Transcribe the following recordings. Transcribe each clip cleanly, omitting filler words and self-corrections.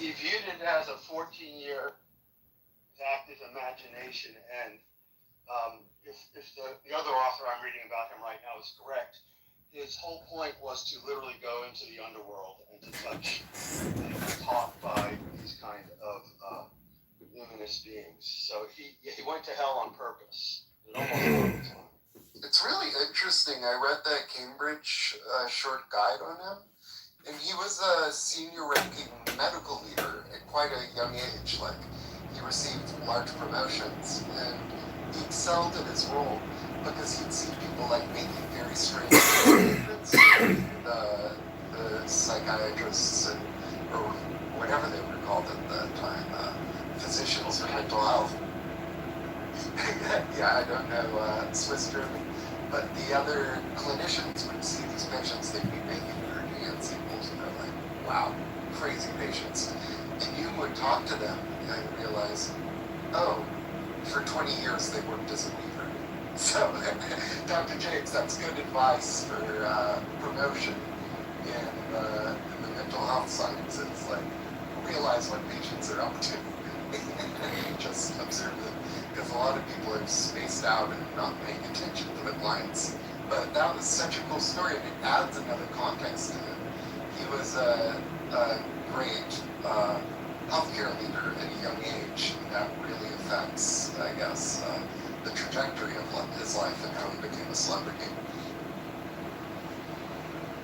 he viewed it as a 14-year active imagination, and if the other author I'm reading about him right now is correct, his whole point was to literally go into the underworld and to touch and be taught by these kind of luminous beings. So he went to hell on purpose. It almost It's really interesting. I read that Cambridge short guide on him, and he was a senior-ranking medical leader at quite a young age. Like, he received large promotions, and he excelled in his role because he'd see people like making very strange statements. The psychiatrists or whatever they were called at that time, physicians for mental health. Yeah, I don't know Swiss German, but the other clinicians would see these patients. They'd be making weird hand symbols, and they're like, "Wow, crazy patients." And you would talk to them and realize, oh, for 20 years they worked as a weaver. So, Dr. James, that's good advice for promotion in the mental health sciences. Like, realize what patients are up to and just observe them. Because a lot of people are spaced out and not paying attention to the clients. But that was such a cool story, and it adds another context to it. He was a great healthcare leader at a young age, and that really affects, I guess, the trajectory of his life and how he became a celebrity.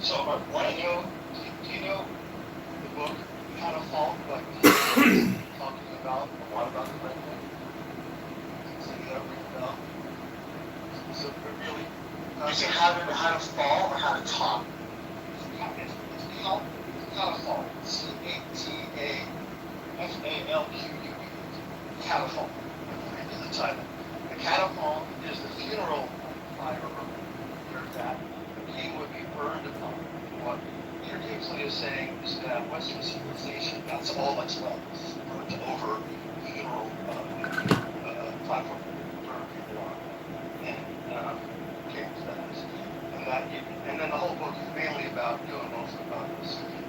So, do you know the book Kind of Fault, like talking about a lot about the red book? So you got to read about. So really, is it how to fall or how to talk? It's catafalque. CATAFALQUE. Catafalque. Is the title. The catafalque is the funeral fire that the king would be burned upon. What Peter Kingsley is saying is that Western civilization, that's all that's left, burnt over funeral platform to burn people on. And James, that is. And then the whole book is mainly about, mostly about the Sufi,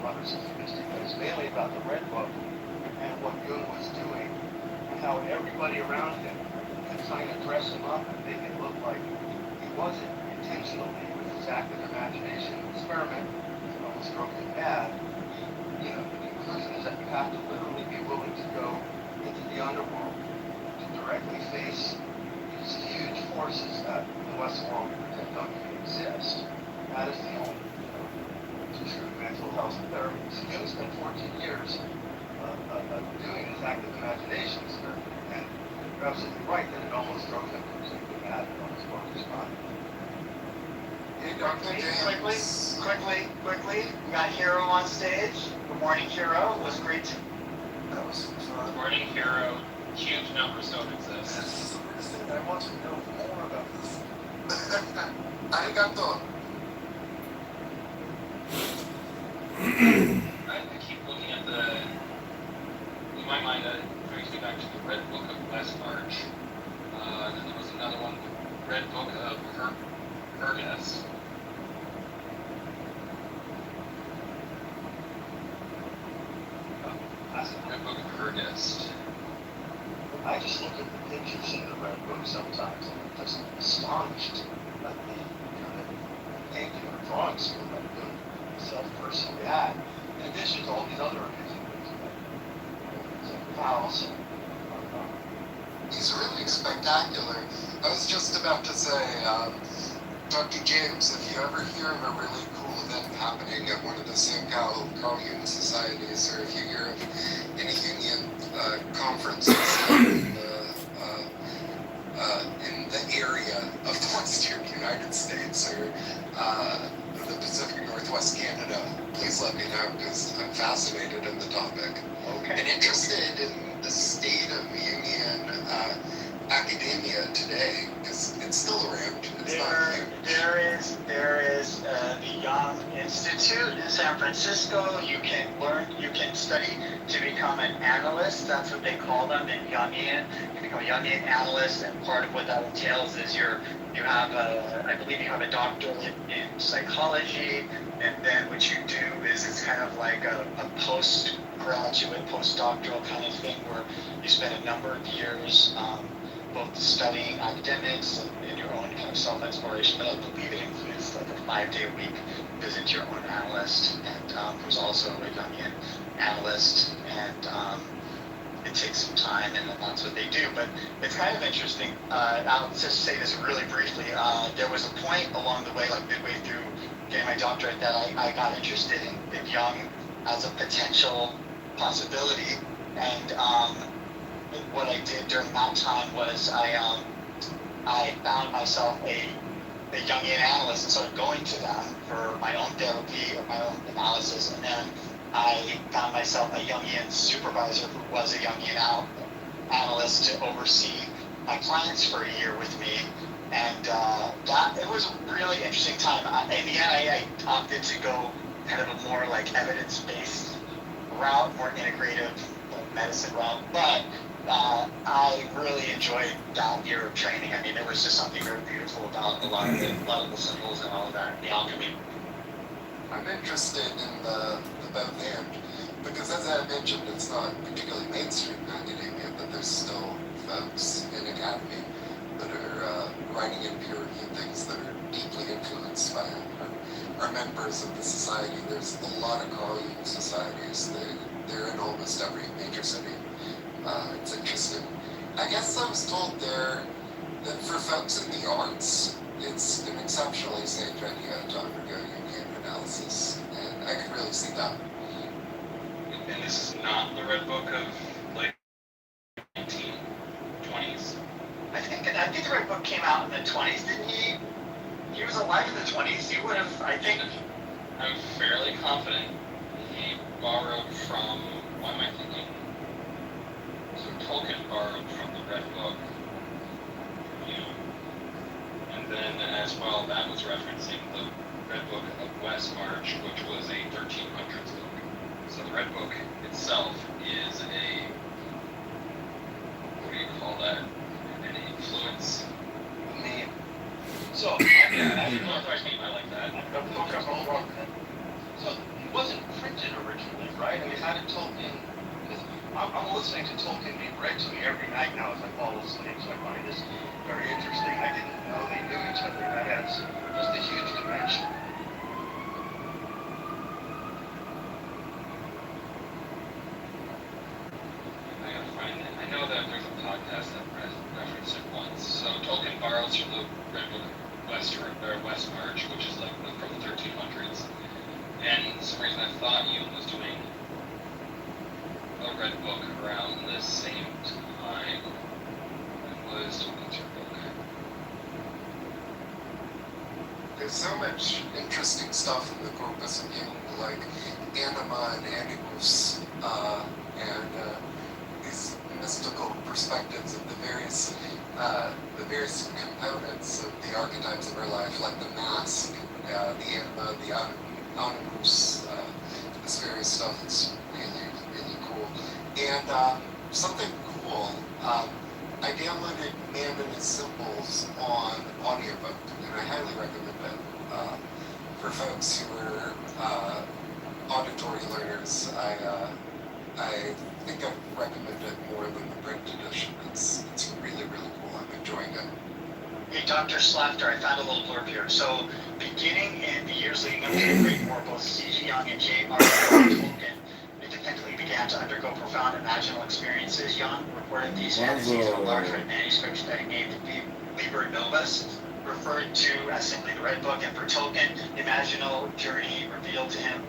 modern Sufi mystery, but it's mainly about the Red Book and what Jung was doing and how everybody around him was trying to dress him up and make it look like he wasn't intentionally, with his active imagination experiment, almost drove him mad. The conclusion is that you have to literally be willing to go into the underworld to directly face these huge forces that the Western world pretend don't even exist. That is the only true mental health therapy. So Jung spent 14 years doing his active imagination experiment, and you're absolutely right that it almost drove him completely mad and almost broke his mind. Hey, Dr. James. Quickly, we got Hero on stage. Good morning, Hero. It was great to... That was fun. Good morning, Hero. Huge numbers don't exist. This is the first thing I want to know more about this. Arigato. I keep looking at in my mind, that brings me back to the Red Book of last March. And then there was another one, the Red Book of Hergest. Red Book of Hergest. I just look at the pictures in the Red Book sometimes, and I'm just astonished at the painting or drawing skill that himself personally had, in addition to all these other amazing things like Faust. He's really spectacular. I was just about to say, Dr. James, if you ever hear of a really cool event happening at one of the SoCal Carl Jung societies, or if you hear of any union conferences in the area of the Western United States or the Pacific Northwest Canada, please let me know, because I'm fascinated in the topic and interested in the state of union academia today? Because it's still around. It's not huge. There is the Young Institute in San Francisco. You can study to become an analyst. That's what they call them in Jungian. You become a Jungian analyst, and part of what that entails is I believe you have a doctorate in psychology, and then what you do is it's kind of like a postgraduate, postdoctoral kind of thing where you spend a number of years both studying academics and your own kind of self-exploration, but I believe it includes like a 5-day-a-week visit to your own analyst, and who's also a Jungian analyst, and it takes some time, and that's what they do. But it's kind of interesting. I'll just say this really briefly. There was a point along the way, like midway through getting my doctorate, that I got interested in Jung as a potential possibility, and what I did during that time was I found myself a Jungian analyst and started going to them for my own therapy or my own analysis, and then I found myself a Jungian supervisor who was a Jungian analyst to oversee my clients for a year with me, and it was a really interesting time. In the end, I opted to go kind of a more like evidence-based route, more integrative medicine route, but I really enjoyed that year of training. I mean, there was just something very beautiful about a lot of the symbols and all of that, the alchemy. I'm interested in the both and, because as I mentioned, it's not particularly mainstream academia, but there's still folks in academy that are writing and peer-reviewing things that are deeply influenced by it, or are members of the society. There's a lot of Carl Jung societies. They're in almost every major city. It's interesting. I guess I was told there that for folks in the arts, it's an exceptionally safe idea to undergo Jungian analysis, and I could really see that. And this is not the Red Book of like 1920s. I think the Red Book came out in the 20s, didn't he? He was alive in the 20s. He would have, I think. I'm fairly confident he borrowed from. Why am I thinking? So Tolkien borrowed from the Red Book, and then as well, that was referencing the Red Book of Westmarch, which was a 1300s book. So the Red Book itself is what do you call that? An influence? Name. So, Yeah, I like that. The book of Homework. So it wasn't printed originally, right? I mean, how did Tolkien? Because I'm listening to Tolkien being read to me every night now as I fall asleep. So I find this very interesting. I didn't know they knew each other. That adds just a huge dimension. I gotta find it. I know that there's a podcast that referenced it once. So Tolkien borrows from the Red Book of Westmarch, which is like from the 1300s. And for some reason I thought Jung was doing a Red Book around the same time. It was Tolkien's Red Book. There's so much interesting stuff in the corpus of Jung, like anima and animus, and these mystical perspectives of the various components of the archetypes of our life, like the mask, the anima, the animus, this various stuff is really, really cool. And something cool, I downloaded Man and His Symbols on audiobook, and I highly recommend it for folks who are auditory learners. I think I'd recommend it more than the print edition. It's really, really cool. I'm enjoying it. Hey, Dr. Slafter, I found a little blurb here. So, beginning in the years leading up to the Great War, both C.G. Jung and J.R.R. Tolkien independently began to undergo profound imaginal experiences. Jung reported these fantasies in a large red manuscript that he named Liber Novus, referred to as simply the Red Book, and for Tolkien, the imaginal journey revealed to him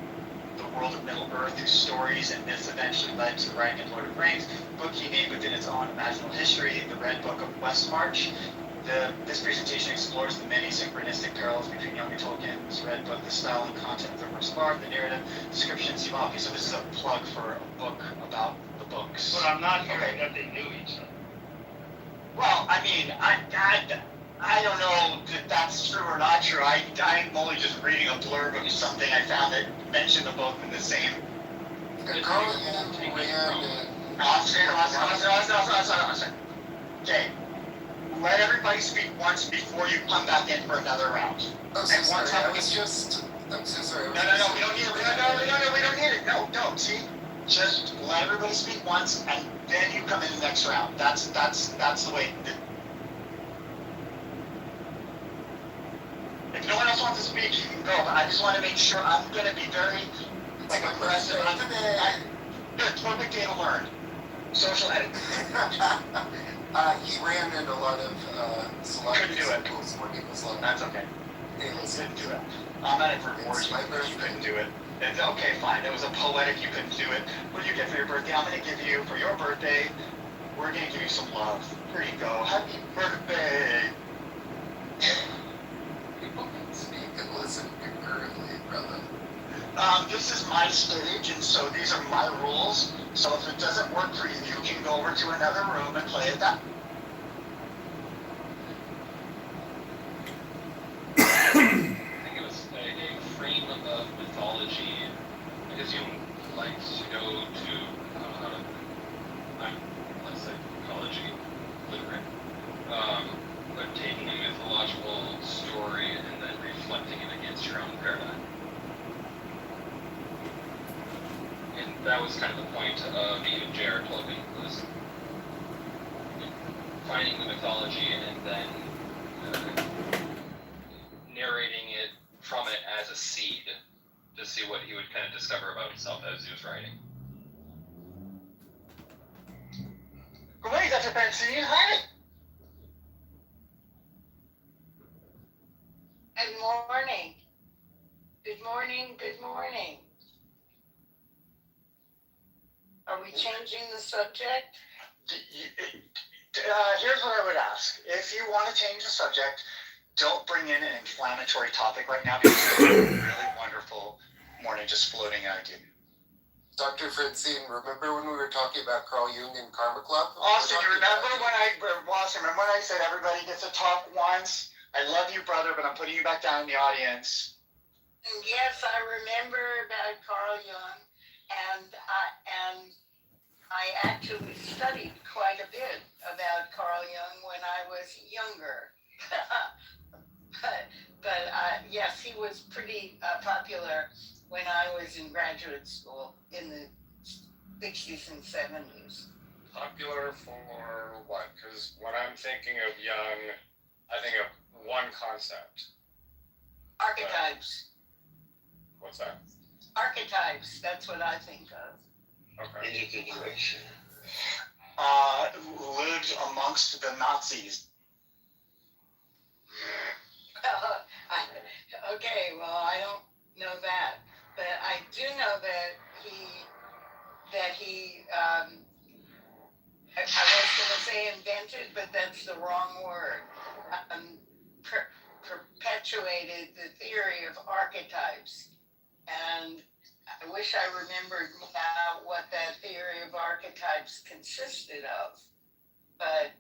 the world of Middle-earth, whose stories and myths eventually led to the writing of Lord of the Rings, a book he named within its own imaginal history, the Red Book of Westmarch. This presentation explores the many synchronistic parallels between Jung and Tolkien's Red Book, the style and content of the works of art, the narrative, description, symbology. So this is a plug for a book about the books. But I'm not hearing that they knew each other. Well, I mean, I don't know if that's true or not true. I'm only just reading a blurb of something I found that mentioned them both in the same. And Carl, you ran in... Austin. Okay, let everybody speak once before you come back in for another round. I'm so And one sorry, time I'm so sorry. No, we don't need it. We don't need it. No, see? Just let everybody speak once, and then you come in the next round. That's the way. If no one else wants to speak, you can go. But I just want to make sure I'm going to be very aggressive. Good, perfect day to learn. Social etiquette. He ran in a lot of celebrity Couldn't do it. circles where he was like, That's okay. hey, listen, Couldn't do it. I'm not in for It's words. my You birthday. couldn't do it. It's okay, fine. It was a poetic. You couldn't do it. What do you get for your birthday? I'm going to give you for your birthday. We're going to give you some love. Here you go. Happy birthday. people can speak and listen concurrently, brother. This is my stage, and so these are my rules. So if it doesn't work for you, you can go over to another room and play it that. I think it was a frame of mythology. I guess you like to go to, I'm less psychology literate, but taking a mythological story and then reflecting it against your own paradigm. And that was kind of the point of even J.R. Tolkien, was finding the mythology and then narrating it from it as a seed to see what he would kind of discover about himself as he was writing. Great, that's a fancy. Hi. Good morning. Good morning. Good morning. Are we changing the subject? Here's what I would ask. If you want to change the subject, don't bring in an inflammatory topic right now because it's a really wonderful morning just floating out of you. Dr. Francine, remember when we were talking about Carl Jung and Karma Club? Austin, you remember when I said everybody gets to talk once? I love you, brother, but I'm putting you back down in the audience. And yes, I remember about Carl Jung, and I actually studied quite a bit about Carl Jung when I was younger. but yes, he was pretty popular when I was in graduate school in the 60s and 70s. Popular for what? Because when I'm thinking of Jung, I think of one concept. Archetypes. What's that? Archetypes, that's what I think of. Okay. Individuation. Lived amongst the Nazis. Okay, well, I don't know that, but I do know that he I was going to say invented, but that's the wrong word, perpetuated the theory of archetypes. And I wish I remembered now what that theory of archetypes consisted of, but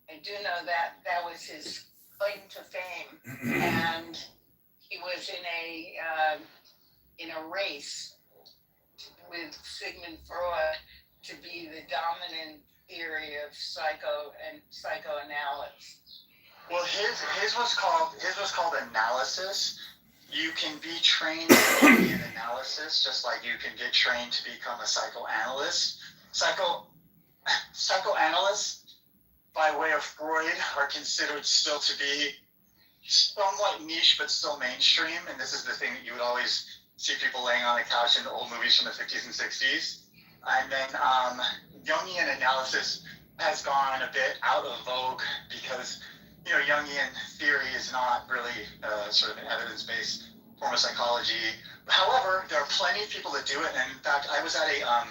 I do know that that was his claim to fame, and he was in a race with Sigmund Freud to be the dominant theory of psychoanalysis. Well, his was called analysis. You can be trained in analysis, just like you can get trained to become a psychoanalyst. Psychoanalysts, by way of Freud, are considered still to be somewhat niche, but still mainstream. And this is the thing that you would always see people laying on the couch in the old movies from the 50s and 60s. And then Jungian analysis has gone a bit out of vogue because, Jungian theory is not really sort of an evidence-based form of psychology. However, there are plenty of people that do it. And in fact, I was at an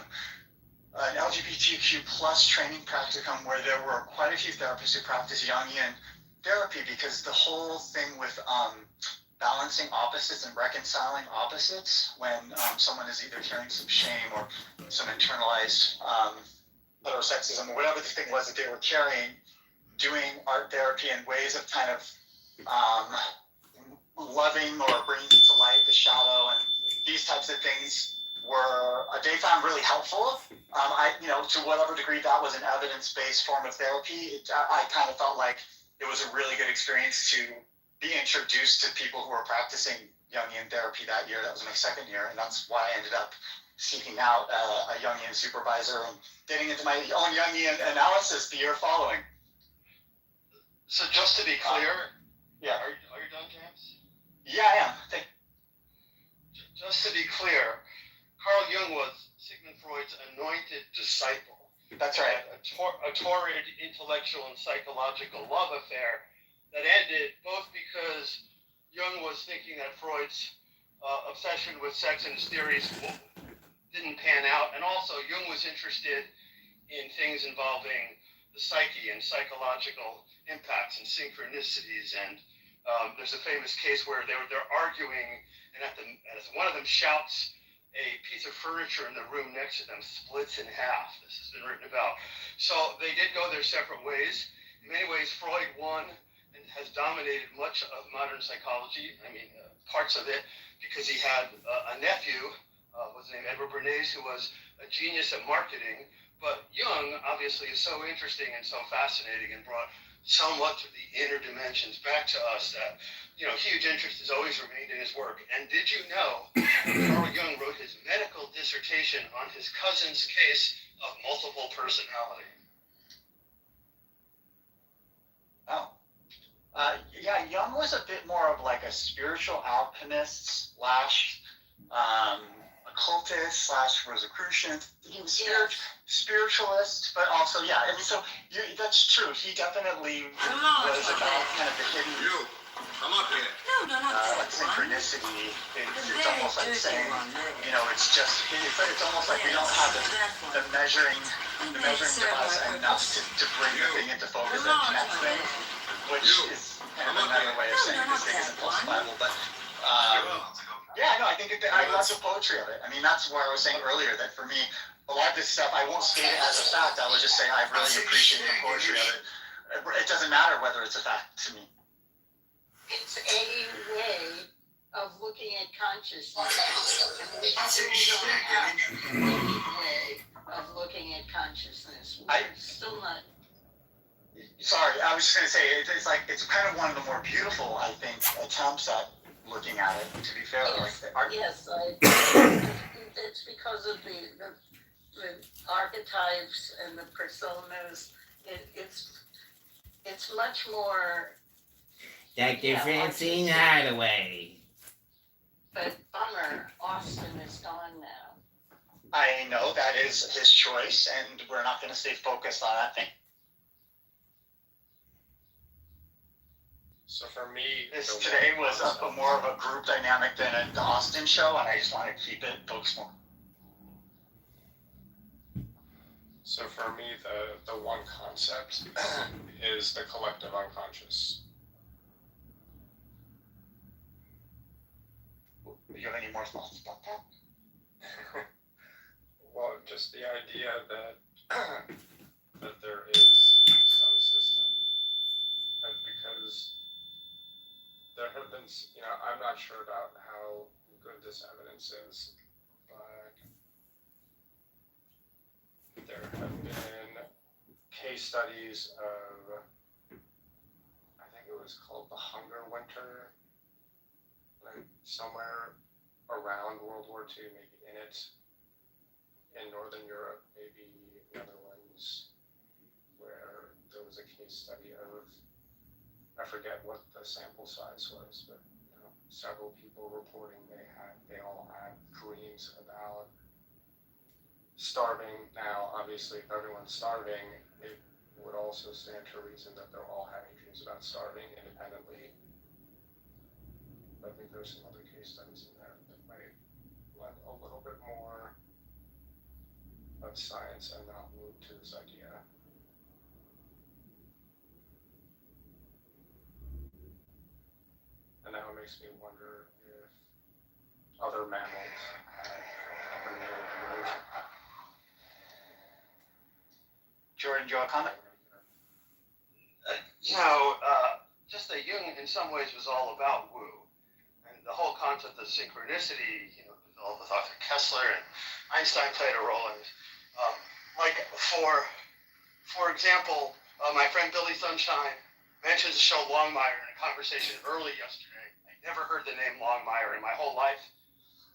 LGBTQ plus training practicum where there were quite a few therapists who practice Jungian therapy, because the whole thing with balancing opposites and reconciling opposites when someone is either carrying some shame or some internalized heterosexism or whatever the thing was that they were carrying, doing art therapy and ways of kind of loving or bringing to light the shadow and these types of things they found really helpful. To whatever degree that was an evidence-based form of therapy, I kind of felt like it was a really good experience to be introduced to people who were practicing Jungian therapy that year. That was my second year, and that's why I ended up seeking out a Jungian supervisor and getting into my own Jungian analysis the year following. So just to be clear, Yeah. are you done, James? Yeah, I am. Just to be clear, Carl Jung was Sigmund Freud's anointed disciple. That's right. A torrid intellectual and psychological love affair that ended both because Jung was thinking that Freud's obsession with sex and his theories didn't pan out, and also Jung was interested in things involving the psyche and psychological impacts and synchronicities. And there's a famous case where they're arguing, and as one of them shouts, a piece of furniture in the room next to them splits in half. This has been written about. So they did go their separate ways. In many ways, Freud won and has dominated much of modern psychology. I mean, parts of it, because he had a nephew, was named Edward Bernays, who was a genius at marketing. But Jung, obviously, is so interesting and so fascinating and brought so much of the inner dimensions back to us that, huge interest has always remained in his work. And did you know Carl Jung wrote his medical dissertation on his cousin's case of multiple personality? Oh. Yeah, Jung was a bit more of like a spiritual alchemist slash occultist slash Rosicrucian. He was spiritualist, but also, that's true. He definitely was about kind of the hidden. Come up here. No, not that like synchronicity. It's almost like saying, it's almost like we don't have the measuring device enough to bring the thing into focus and connect things, which is kind of another way of saying this thing isn't falsifiable. But I think I love the poetry of it. I mean, that's where I was saying earlier that for me, a lot of this stuff, I won't state it as a fact. I will just say I really appreciate the poetry of it. It doesn't matter whether it's a fact to me. It's a way of looking at consciousness. And we still don't have a way of looking at consciousness. We're still not. Sorry, I was just going to say, it's kind of one of the more beautiful, I think, attempts at looking at it, to be fair. Yes, it's because of the archetypes and the personas. It's much more. Dr. Francine Hardaway. But bummer, Austin is gone now. I know that is his choice, and we're not going to stay focused on that thing. So for me, Today was more of a group dynamic than an Austin show, and I just want to keep it focused more. So for me, the one concept is the collective unconscious. Do you have any more thoughts about that? Well, just the idea that that there is some system, and because there have been, I'm not sure about how good this evidence is, but there have been case studies of, I think it was called the Hunger Winter, like somewhere around World War II, maybe in Northern Europe, maybe Netherlands, where there was a case study of, I forget what the sample size was, but several people reporting they all had dreams about starving. Now, obviously, if everyone's starving, it would also stand to reason that they're all having dreams about starving independently. But I think there's some other case studies in there that might lend a little bit more of science and not move to this idea. And now it makes me wonder if other mammals have a neurodelusion. Jordan, do you have a comment? just that Jung in some ways was all about woo. And the whole concept of synchronicity, developed with Arthur Kessler, and Einstein played a role in it. For example, my friend Billy Sunshine mentioned the show Longmire in a conversation early yesterday. I never heard the name Longmire in my whole life.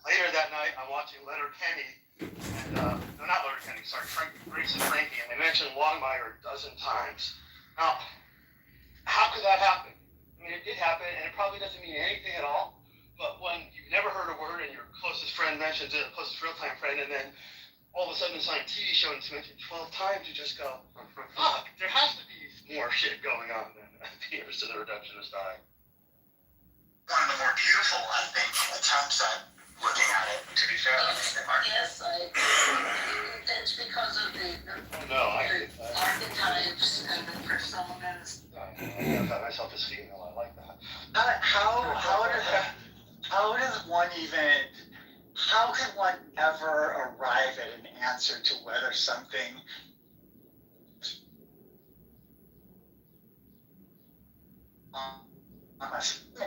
Later that night, I'm watching Leonard Kenny, and no, not Leonard Kenny, sorry, Grace and Frankie, and they mentioned Longmire a dozen times. Now, how could that happen? I mean, it did happen, and it probably doesn't mean anything at all. But when you've never heard a word and your closest friend mentions it, closest real-time friend, and then all of a sudden it's on a TV show and it's mentioned 12 times, you just go, fuck, there has to be more shit going on than the Heroes to the Reductionist Eye. One of the more beautiful, I think, attempts at looking at it, to be fair. Yes, it's because of the archetypes and the personas. I got myself as female, I like that. How could one ever arrive at an answer to whether something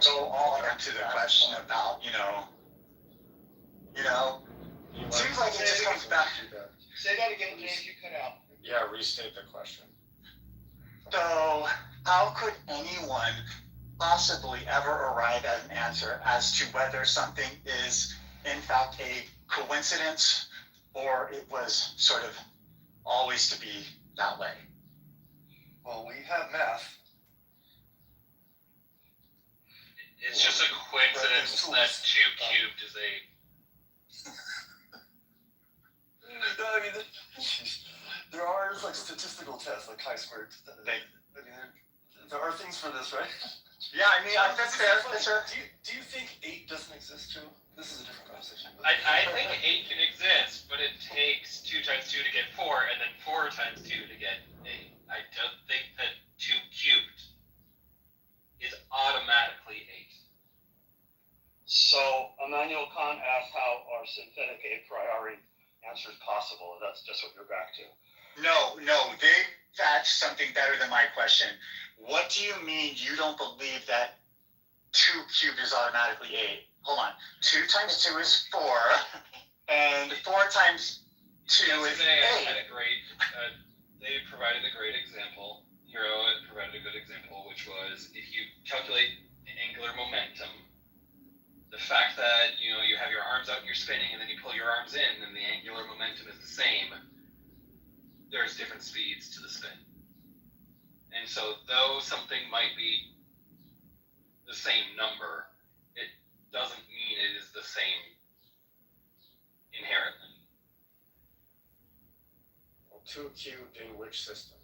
go all into the question about, seems like it just comes back. Say that again, James, you cut out. Yeah, restate the question. So, how could anyone possibly ever arrive at an answer as to whether something is, in fact, a coincidence or it was sort of always to be that way? Well, we have math. It's just a coincidence that 2 cubed is 8. I mean, there are statistical tests like chi-squared. There are things for this, right? Yeah, I mean, that's fair. That's fair. Do you think 8 doesn't exist too? This is a different conversation. I think 8 can exist, but it takes 2 times 2 to get 4, and then 4 times 2 to get 8. I don't think that 2 cubed is automatically 8. So Immanuel Kant asked how are synthetic a priori answers possible. That's just what you're back to. No, they fetched something better than my question. What do you mean you don't believe that 2 cubed is automatically 8? Hold on. 2 times 2 is 4, and 4 times 2 is 8. They provided a great example. Hero provided a good example, which was if you calculate angular momentum, the fact that you have your arms out and you're spinning, and then you pull your arms in, and the angular momentum is the same. There's different speeds to the spin, and so though something might be the same number, it doesn't mean it is the same inherently. Well, 2 cubed in which system?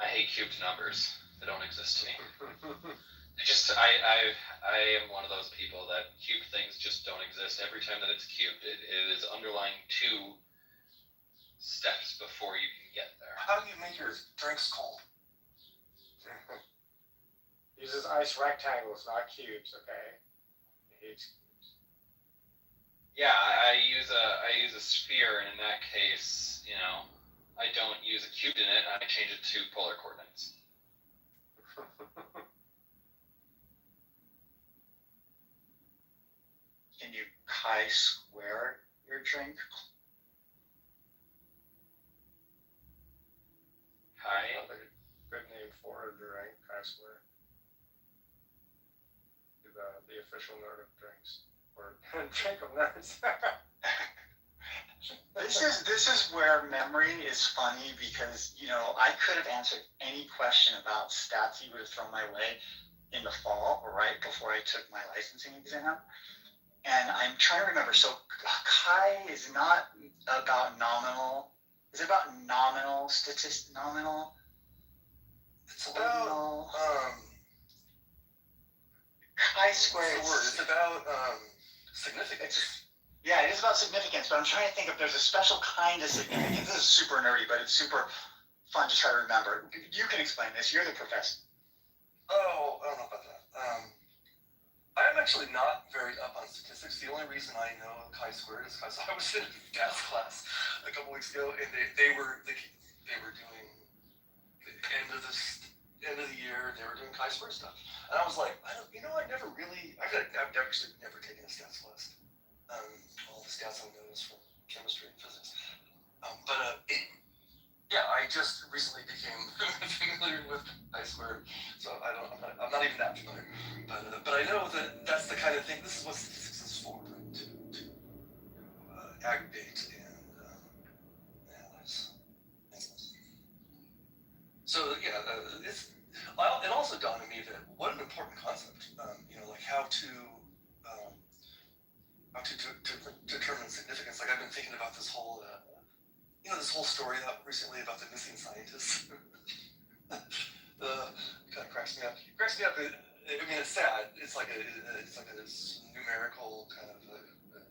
I hate cubed numbers. They don't exist to me. I am one of those people that cubed things just don't exist. Every time that it's cubed, it is underlying 2 steps before you can get there. How do you make your drinks cold? Uses ice rectangles, not cubes, okay? He hates cubes. Yeah, I use a sphere, and in that case, I don't use a cube in it. I change it to polar coordinates. Can you chi-square your drink? Chi? Another good name for a drink, chi-square. The official nerd of drinks. Or drink of nerds. This is where memory is funny because, I could have answered any question about stats you would have thrown my way in the fall, right before I took my licensing exam. And I'm trying to remember. So chi is not about nominal. Is it about nominal statistics? Nominal? It's about chi-squared. It's about significance. Yeah, it is about significance, but I'm trying to think if there's a special kind of significance. This is super nerdy, but it's super fun to try to remember. You can explain this. You're the professor. Oh, I don't know about that. I'm actually not very up on statistics. The only reason I know chi-squared is because I was in math class a couple weeks ago, and they were doing the end of this end of the year, they were doing chi-square stuff. And I was like, I've actually never taken a stats class. All the stats I know is from chemistry and physics. Yeah, I just recently became familiar with chi-square, so I'm not even that familiar. But I know that that's the kind of thing. This is what statistics is for, right? To aggregate and analyze. So yeah, it also dawned on me that what an important concept. Like how to determine significance. Like I've been thinking about this whole story out recently about the missing scientists. Kind of cracks me up. I mean, it's sad. It's like a numerical kind of.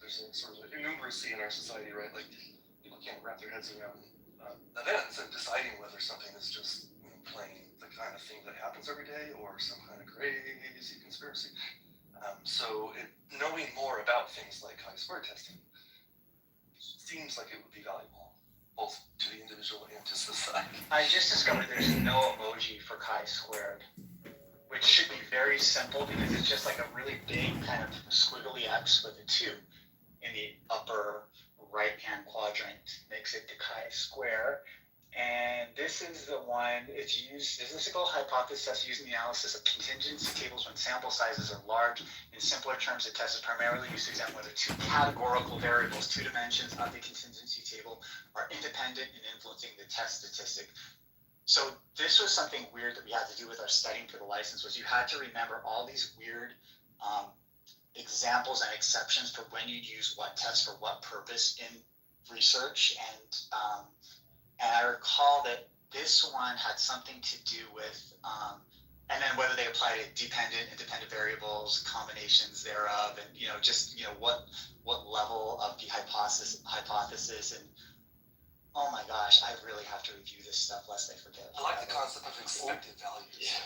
There's a sort of numeracy in our society, right? Like people can't wrap their heads around events and deciding whether something is just plain the kind of thing that happens every day or some kind of crazy conspiracy. So knowing more about things like chi-square testing seems like it would be valuable, both to the individual and to society. I just discovered there's no emoji for chi-squared, which should be very simple because it's just like a really big kind of squiggly X with a 2 in the upper right-hand quadrant. Makes it the chi-square. And this is the one, it's used, statistical hypothesis test using the analysis of contingency tables when sample sizes are large. In simpler terms, the test is primarily used to examine whether 2 categorical variables, 2 dimensions of the contingency table, are independent in influencing the test statistic. So this was something weird that we had to do with our studying for the license, was you had to remember all these weird examples and exceptions for when you'd use what test for what purpose in research. And I recall that this one had something to do with, and then whether they applied to dependent, independent variables, combinations thereof, and what level of the hypothesis, and oh my gosh, I really have to review this stuff lest I forget. I like the concept of expected values. Yeah.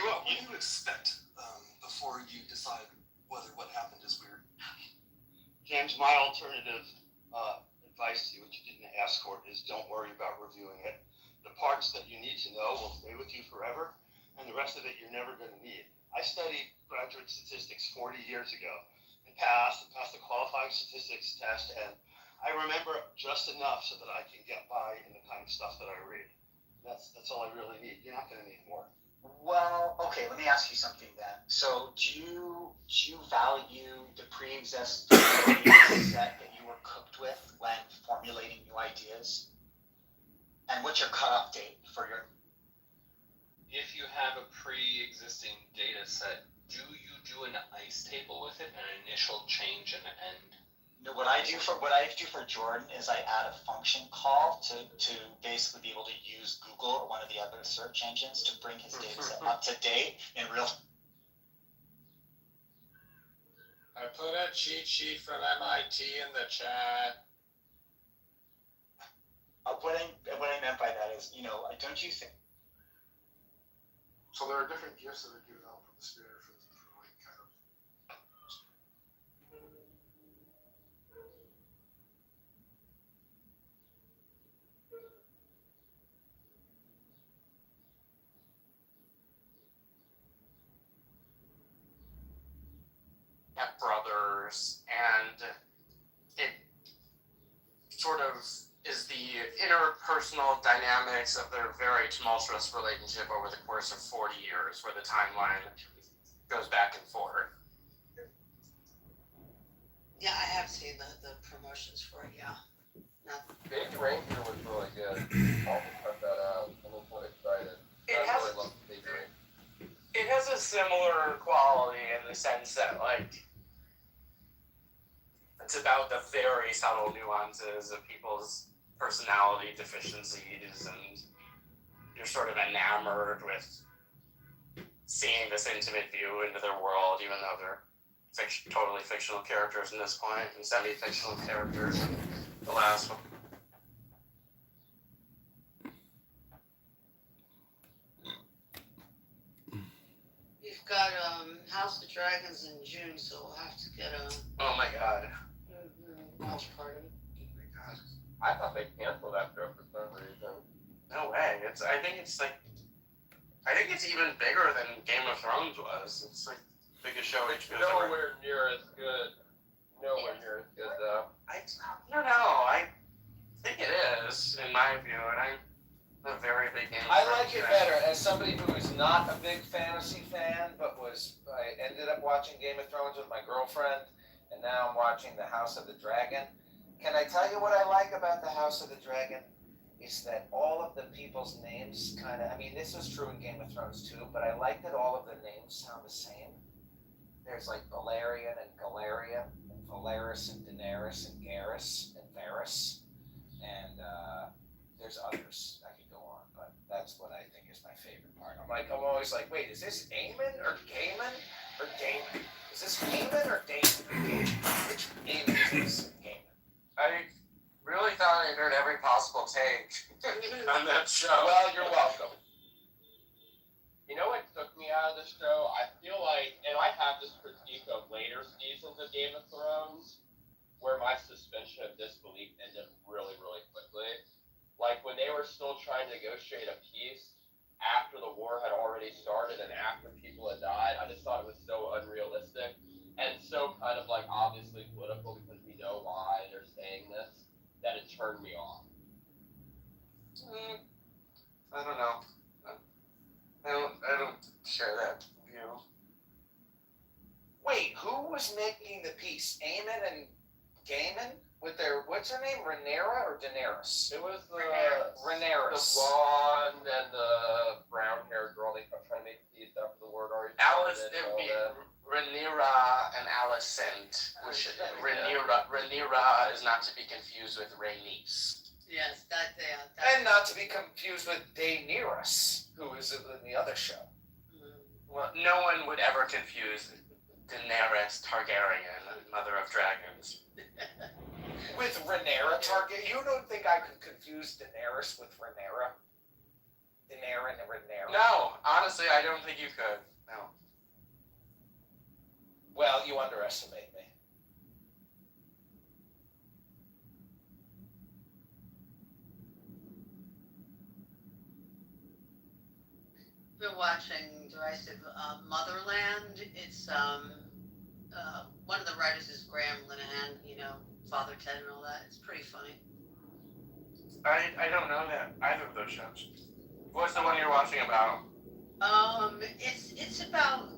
What do you expect before you decide whether what happened is weird? James, my alternative advice to you, which you didn't ask for, is don't worry about reviewing it. The parts that you need to know will stay with you forever, and the rest of it you're never going to need. I studied graduate statistics 40 years ago and passed the qualifying statistics test, and I remember just enough so that I can get by in the kind of stuff that I read. That's all I really need. You're not going to need more. Well, okay, let me ask you something then. So do you value the pre-existing set that you were cooked with when formulating new ideas? And what's your cutoff date for your... If you have a pre-existing data set, do you do an ICE table with it, an initial change and an end? No, what I do for Jordan is I add a function call to basically be able to use Google or one of the other search engines to bring his data set up to date in real. I put a cheat sheet from MIT in the chat. What I meant by that is, don't you think? So there are different gifts that are given out from the spirit for like kind of. Brothers, and it sort of is the interpersonal dynamics of their very tumultuous relationship over the course of 40 years, where the timeline goes back and forth. Yeah, I have seen the promotions for it, yeah. Baby Ranger was really good. I'll cut that out. I'm a little excited. I really love Baby Ranger. It has a similar quality in the sense that, like, it's about the very subtle nuances of people's personality deficiencies, and you're sort of enamored with seeing this intimate view into their world, even though they're totally fictional characters in this point, and semi-fictional characters in the last one. We've got House of Dragons in June, so we'll have to get a Oh my god. watch party. Oh my god. I thought they canceled that show for some reason. No way. I think think it's even bigger than Game of Thrones was. It's like the biggest show It's HBO's ever. nowhere near as good. Nowhere near as good though. I don't know. I think it is, in my view, and I'm a very big Game of I Thrones like it fan. better as somebody who is not a big fantasy fan, but I ended up watching Game of Thrones with my girlfriend, and now I'm watching The House of the Dragon. Can I tell you what I like about The House of the Dragon? Is that all of the people's names kind of, I mean, this was true in Game of Thrones too, but I like that all of the names sound the same. There's like Valerian and Galerian, and Valeris and Daenerys and Garrus and Varys, and there's others. I could go on, but that's what I think is my favorite part. I'm always like, wait, is this Aemon or Gaiman or Damon? Is this Gaiman or Damon? Which Gaiman is this? Gaiman. I really thought I heard every possible take on that show. Well, you're welcome. You know what took me out of the show? I feel like, and I have this critique of later seasons of Game of Thrones, where my suspension of disbelief ended really, really quickly. Like when they were still trying to negotiate a peace after the war had already started and after people had died, I just thought it was so unrealistic and so kind of like obviously political because we know why they're saying this, that it turned me off. I don't know. I don't share that view. Wait, who was making the peace? Aemon and Gaiman? With their, what's her name? Rhaenyra or Daenerys? It was the Rhaenyra. blonde and the brown-haired girl. They kept trying to make peace after the war had already Alice, started it and would all be that. Rhaenyra and Alicent. Which Rhaenyra is not to be confused with Rhaenys. Yes, that. And not to be confused with Daenerys, who is in the other show. Well, no one would ever confuse Daenerys Targaryen, Mother of Dragons. With Rhaenyra Targaryen? You don't think I could confuse Daenerys with Rhaenyra? Daenerys and Rhaenyra? No, honestly, I don't think you could. No. Well, you underestimate me. Been watching Derisive Motherland. It's one of the writers is Graham Linehan, Father Ted and all that. It's pretty funny. I don't know that either of those shows. What's the one you're watching about? It's about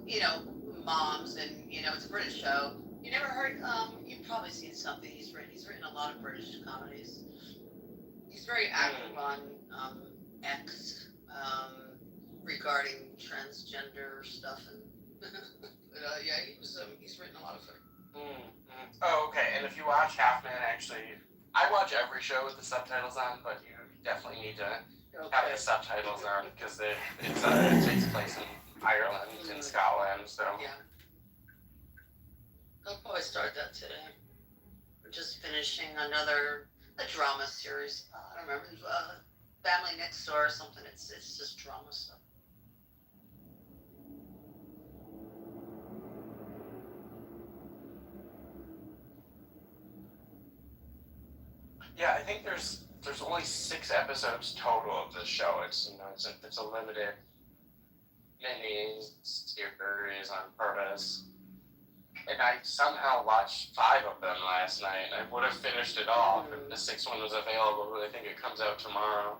moms and it's a British show. You never heard? You've probably seen something he's written. He's written a lot of British comedies. He's very active on X regarding transgender stuff and. But yeah, he's written a lot of it. Oh, okay. And if you watch Half Man, actually, I watch every show with the subtitles on, but you definitely need to have the subtitles on because it takes place in Ireland and Scotland. So yeah, I'll probably start that today. We're just finishing a drama series. I don't remember, Family Next Door or something. It's just drama stuff. yeah, I think there's only 6 episodes total of this show. It's it's a limited mini series on purpose. And I somehow watched 5 of them last night. I would have finished it all if the 6th one was available, but I think it comes out tomorrow.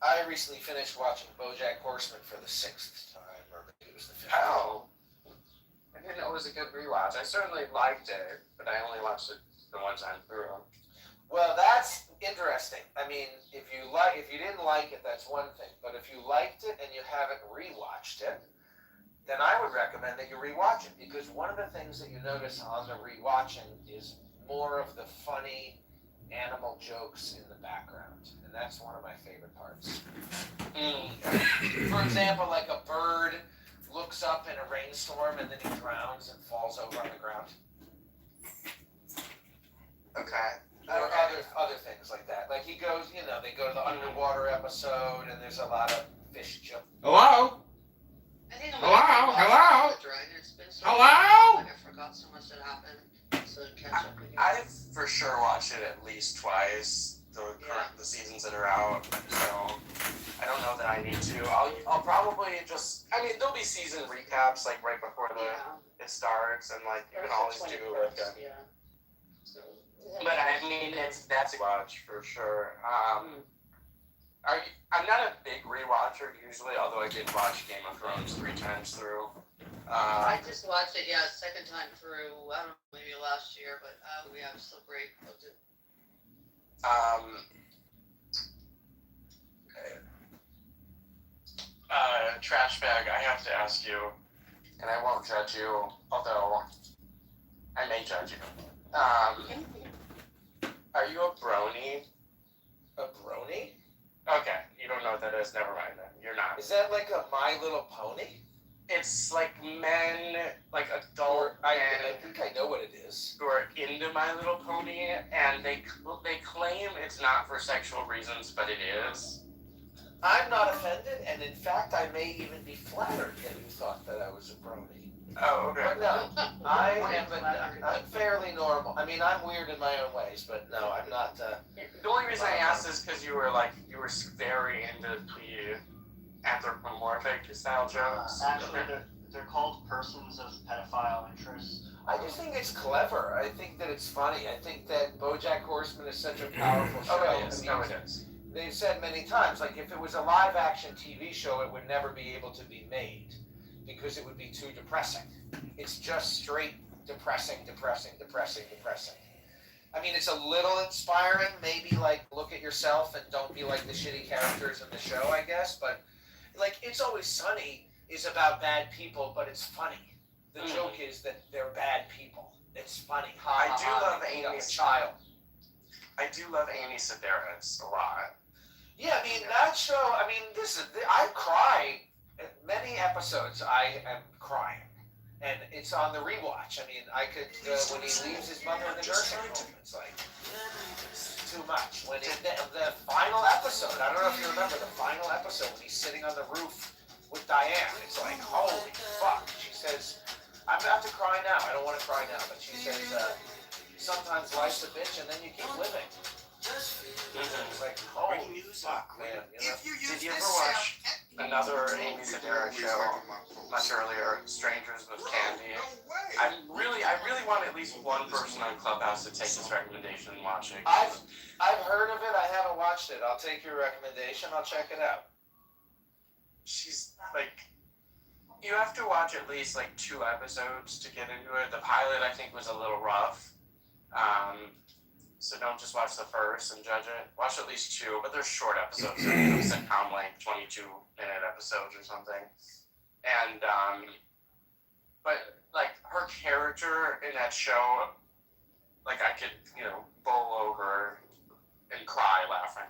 I recently finished watching BoJack Horseman for the 6th time, or maybe it was the 5th. Oh. I didn't know it was a good rewatch. I certainly liked it, but I only watched it the one time through. Well, that's interesting. I mean, if you didn't like it, that's one thing. But if you liked it and you haven't rewatched it, then I would recommend that you rewatch it, because one of the things that you notice on the rewatching is more of the funny animal jokes in the background, and that's one of my favorite parts. For example, like a bird looks up in a rainstorm and then he drowns and falls over on the ground. Okay. Or other things like that. Like he goes, they go to the underwater episode and there's a lot of fish jokes. Hello? I think I'm Hello? gonna watch Hello? The Dragon. It's been So, Hello? like I forgot so much that happened, so to catch up again. I've for sure watched it at least twice. The seasons that are out, so I don't know that I need to. I'll probably just. I mean, there'll be season recaps like right before it starts, and like you can always do like a. Yeah. So, But I mean, that's a watch for sure. I'm not a big rewatcher usually, although I did watch Game of Thrones 3 times through. I just watched it, second time through, I don't know, maybe last year, but it was so great. Loved it. Trash bag, I have to ask you, and I won't judge you, although I may judge you. Are you a brony? A brony? Okay, you don't know what that is. Never mind then. You're not. Is that like a My Little Pony? It's like men, like adult I men think I know what it is. who are into My Little Pony, and they claim it's not for sexual reasons, but it is. I'm not offended, and in fact, I may even be flattered that you thought that I was a brony. Oh, okay. But no, I'm fairly normal. I mean, I'm weird in my own ways, but no, I'm not. The only reason I asked is because you were very into the anthropomorphic style jokes. Actually, they're called persons of pedophile interest. I just think it's clever. I think that it's funny. I think that BoJack Horseman is such a powerful show. Oh, it is. I mean, it is. they've said many times, like if it was a live action TV show, it would never be able to be made because it would be too depressing. It's just straight depressing. I mean, it's a little inspiring, maybe like look at yourself and don't be like the shitty characters in the show, I guess, but like It's Always Sunny is about bad people, but it's funny. The joke is that they're bad people. It's funny. I do love Amy. Amy. A child. I do love Amy Sedaris a lot. Yeah, I mean, that show, I cry. At many episodes, I am crying. And it's on the rewatch. I mean, I could, when he leaves his mother in the nursing home, it's like, too much. When the final episode, I don't know if you remember the final episode when he's sitting on the roof with Diane, it's like, holy fuck. She says, I'm about to cry now. I don't want to cry now, but she says, sometimes life's a bitch and then you keep living. It's like, holy fuck, man. You know? Did you ever watch another Amy Sedaris show much earlier, Strangers with Candy? I really want at least one person on Clubhouse to take this recommendation and watch it. I've heard of it. I haven't watched it. I'll take your recommendation. I'll check it out. She's like, you have to watch at least like 2 episodes to get into it. The pilot I think was a little rough. So don't just watch the first and judge it. Watch at least 2, but they're short episodes. So sitcom length, 22-minute episodes or something. And but like her character in that show, like I could bowl over and cry laughing.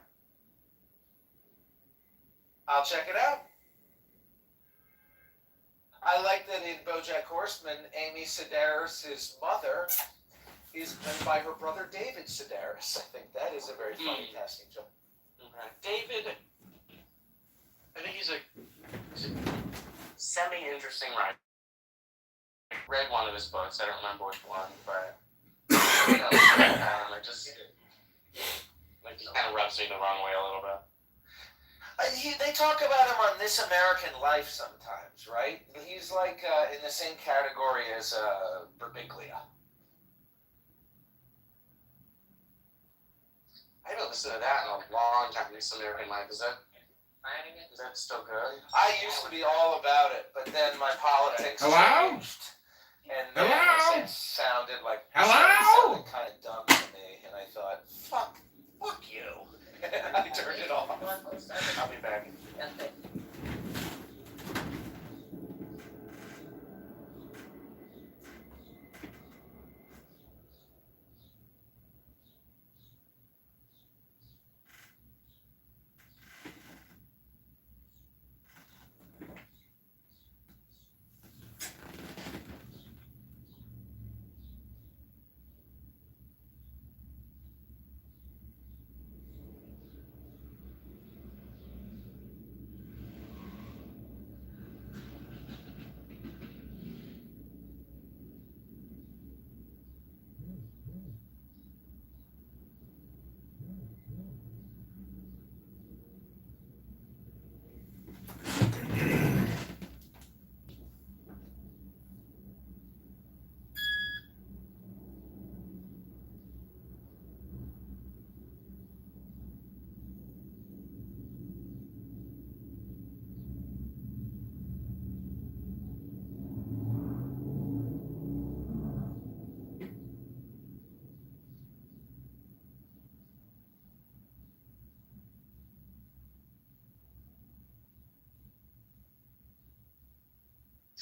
I'll check it out. I like that in BoJack Horseman, Amy Sedaris' mother is played by her brother David Sedaris. I think that is a very funny casting job. Okay. David, I think he's a semi-interesting writer. I read one of his books. I don't remember which one, but I just like he kind of rubs me the wrong way a little bit. They talk about him on This American Life sometimes, right? He's like in the same category as Berbiglia. I haven't listened to that in a long time. This American Life, is that still good? I used to be all about it, but then my politics changed. And then it sounded like it sounded kind of dumb to me, and I thought, fuck you. And I turned it off. I'll be back. Okay.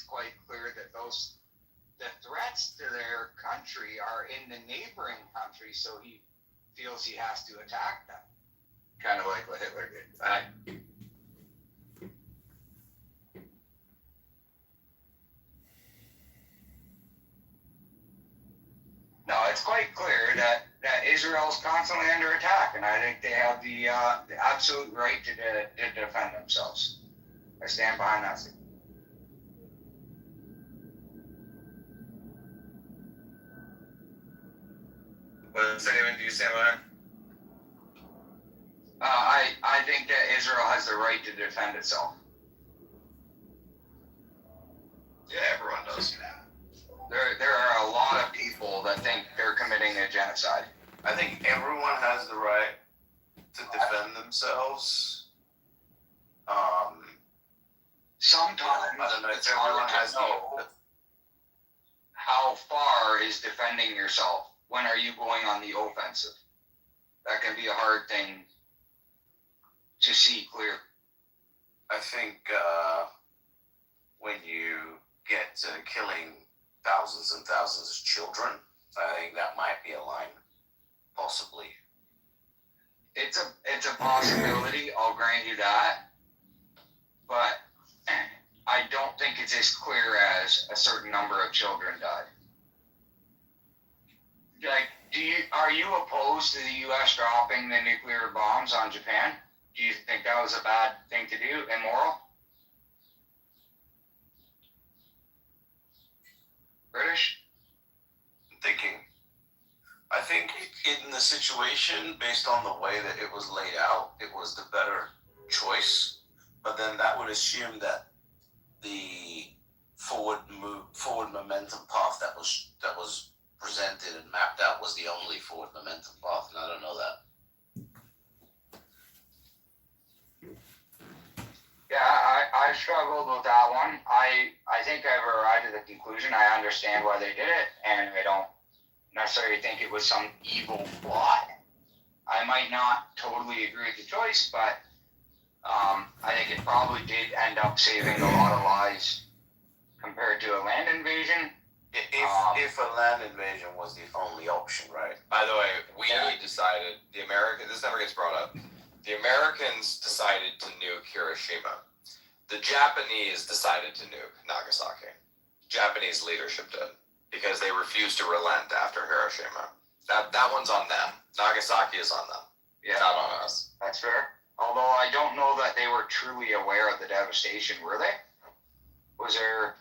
quite clear that the threats to their country are in the neighboring country, so he feels he has to attack them. Kind of like what Hitler did. No, it's quite clear that Israel's constantly under attack, and I think they have the absolute right to defend themselves. I stand behind that statement. What statement do you stand behind? I think that Israel has the right to defend itself. Yeah, everyone does. There are a lot of people that think they're committing a genocide. I think everyone has the right to defend themselves. Sometimes I don't know if it's everyone hard has to know how far is defending yourself. When are you going on the offensive? That can be a hard thing to see clear. I think when you get to killing thousands and thousands of children, I think that might be a line, possibly. It's a possibility, I'll grant you that. But I don't think it's as clear as a certain number of children died. Like, are you opposed to the U.S. dropping the nuclear bombs on Japan? Do you think that was a bad thing to do, immoral? British? Thinking. I think in the situation, based on the way that it was laid out, it was the better choice. But then that would assume that the forward momentum path that was presented and mapped out was the only forward momentum path, and I don't know that. Yeah, I struggled with that one. I think I've arrived at the conclusion. I understand why they did it, and I don't necessarily think it was some evil plot. I might not totally agree with the choice, but I think it probably did end up saving a lot of lives compared to a land invasion. If a land invasion was the only option, right? By the way, we decided, this never gets brought up. The Americans decided to nuke Hiroshima. The Japanese decided to nuke Nagasaki. Japanese leadership did, because they refused to relent after Hiroshima. That one's on them. Nagasaki is on them. Yeah, not on us. That's fair. Although I don't know that they were truly aware of the devastation, were they? Was there...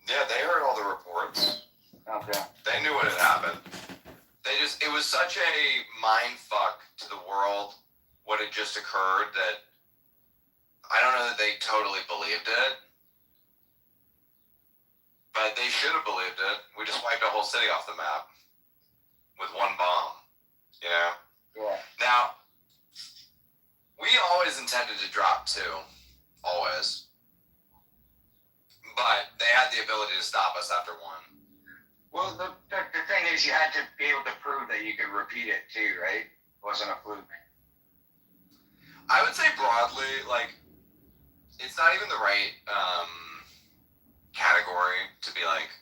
Yeah, they heard all the reports. Okay. They knew what had happened. It was such a mind fuck to the world what had just occurred that I don't know that they totally believed it. But they should have believed it. We just wiped a whole city off the map with one bomb, you know? Yeah. Now, we always intended to drop two. Always. But they had the ability to stop us after one. Well, the thing is, you had to be able to prove that you could repeat it too, right? It wasn't a fluke. I would say broadly, like, it's not even the right category to be like,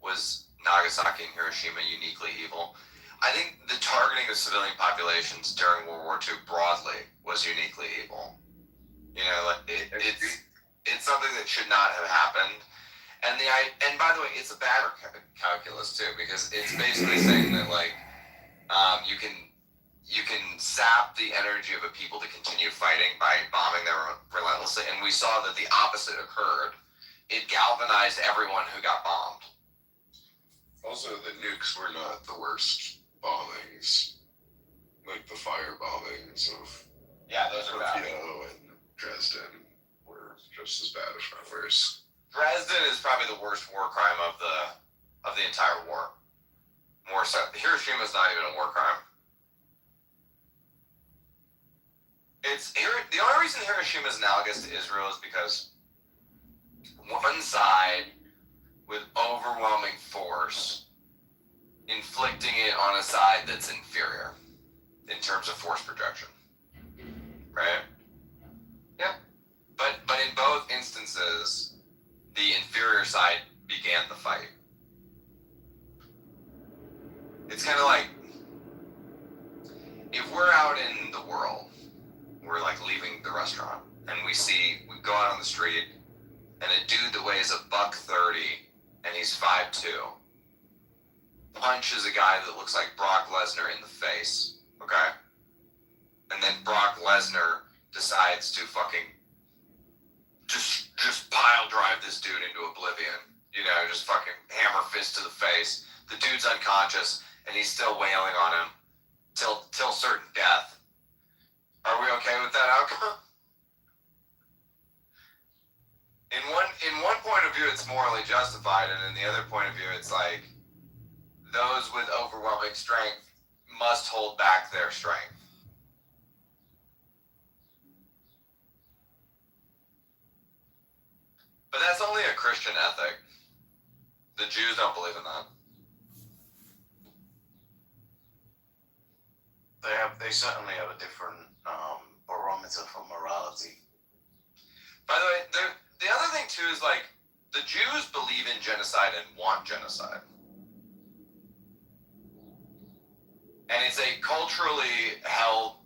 was Nagasaki and Hiroshima uniquely evil? I think the targeting of civilian populations during World War II broadly was uniquely evil. You know, like it's something that should not have happened. And by the way, it's a bad calculus too, because it's basically saying that like you can sap the energy of a people to continue fighting by bombing them relentlessly, and we saw that the opposite occurred. It galvanized everyone who got bombed. Also, the nukes were not the worst bombings. Like the fire bombings of Those are bad. Tokyo and Dresden were just as bad, if not worse. Dresden is probably the worst war crime of the entire war. More so, Hiroshima is not even a war crime. The only reason Hiroshima is analogous to Israel is because one side with overwhelming force inflicting it on a side that's inferior in terms of force projection. Right? Yep. But in both instances, the inferior side began the fight. It's kind of like if we're out in the world, we're like leaving the restaurant, and we go out on the street, and a dude that weighs $130 and he's 5'2" punches a guy that looks like Brock Lesnar in the face, okay? And then Brock Lesnar decides to fucking just pile drive this dude into oblivion. You know, just fucking hammer fist to the face. The dude's unconscious, and he's still wailing on him till certain death. Are we okay with that outcome? In one point of view, it's morally justified, and in the other point of view, it's like those with overwhelming strength must hold back their strength. But that's only a Christian ethic. The Jews don't believe in that. They certainly have a different barometer for morality. By the way, the other thing too is like the Jews believe in genocide and want genocide. And it's a culturally held,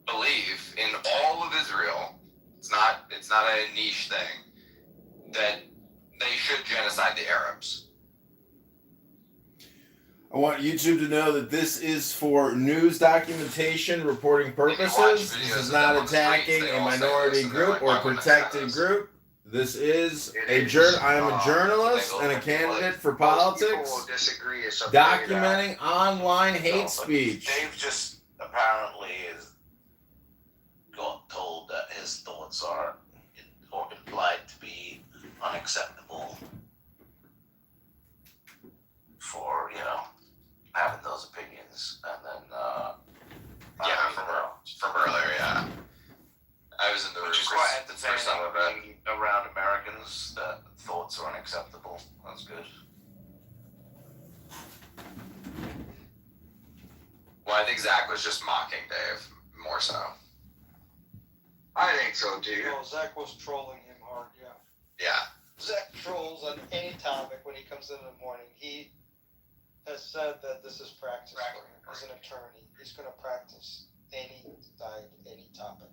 belief in all of Israel. It's not a niche thing that they should genocide the Arabs. I want YouTube to know that this is for news documentation, reporting purposes. This is not attacking a minority group or protected group. This is I am a journalist and a candidate for politics, documenting online hate speech. Dave just apparently got told that his thoughts are or implied to be unacceptable for having those opinions, and then from earlier, yeah. I was in the room which is for quite some of it. entertaining around Americans that thoughts are unacceptable. That's good. Well, I think Zach was just mocking Dave, more so. I think so too. Well, Zach was trolling him hard, yeah. Yeah. Zach trolls on any topic when he comes in the morning. He has said that this is practice for him as an attorney. He's going to practice any side, any topic.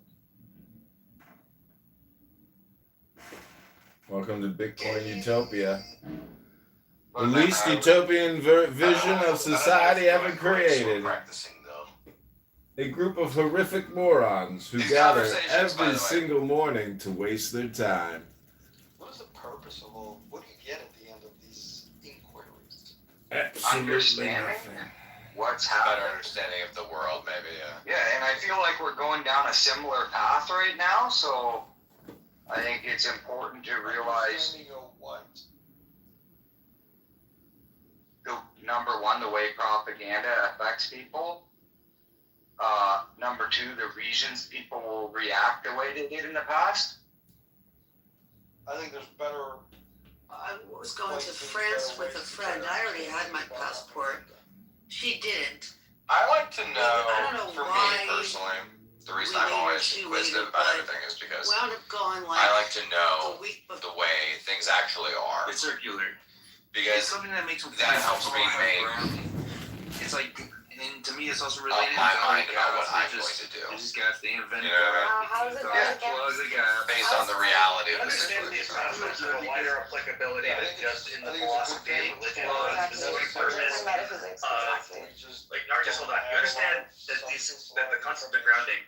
Welcome to Bitcoin Utopia. The least utopian vision of society ever created. A group of horrific morons who gather every single morning to waste their time. What is the purpose of all? What do you get at the end of these inquiries? Absolutely Understanding nothing. what's Better happening. understanding of the world, maybe, yeah. Yeah, and I feel like we're going down a similar path right now, so I think it's important to realize number one, the way propaganda affects people. Number two, the reasons people will react the way they did in the past. I think there's better. I was going to France with a friend. I already had my passport. She didn't. I like to I know, don't know for why me personally, the reason we I'm always waited, inquisitive about everything is because wound up going I like to know the week the way things actually are. It's circular. Because it's something that makes them that helps me make it's like, and to me, it's also up related my to mind about what I'm they going to do. They just got the invented how's it close the gap. Based on the reality of the Understand these situation. concepts have a wider applicability than just in the philosophy and religion of a specific purpose. Like, just hold on. You understand that the concept of grounding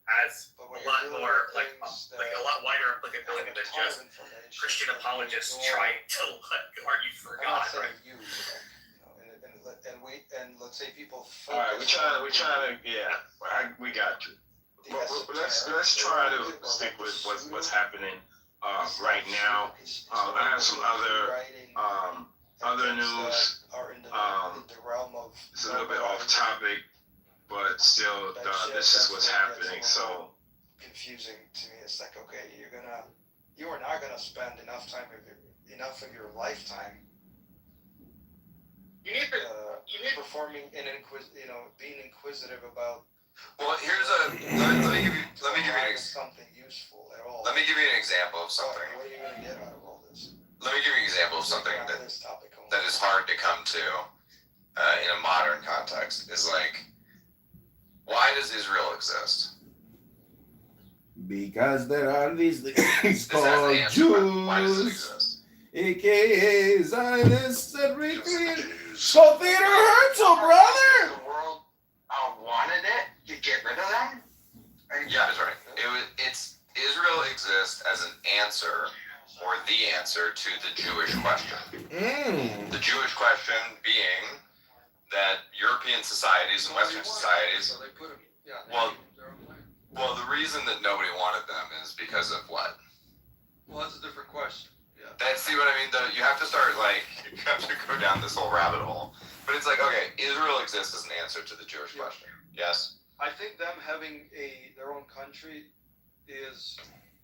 has a lot more, like a lot wider applicability than just Christian apologists trying to argue for God, right? And let's say people. All right, we're trying to, we got you. But let's try to stick with what's happening right now. I have some other news. It's a little bit off topic, but still, this is what's happening. So confusing to me. It's like, okay, you are not gonna spend enough of your lifetime. You need performing being inquisitive about Well, here's let me give you something useful at all. let me give you an example of something. What are you gonna get out of all this? Let me give you an example of something Take it that on this topic only. that is hard to come to in a modern context. Is like, why does Israel exist? Because there are these things That's called the answer. Why does it Jews, exist? aka Zionists and recreate. So Theodore Herzl, brother. The world wanted it to get rid of them. Yeah, that's right. Israel exists as an answer or the answer to the Jewish question. The Jewish question being that European societies and Western societies. So they put them. Yeah. Well, the reason that nobody wanted them is because of what? Well, that's a different question. Yeah. See what I mean? Though you have to start you have to go down this whole rabbit hole. But it's like, okay, Israel exists as an answer to the Jewish question. Yes. I think them having their own country is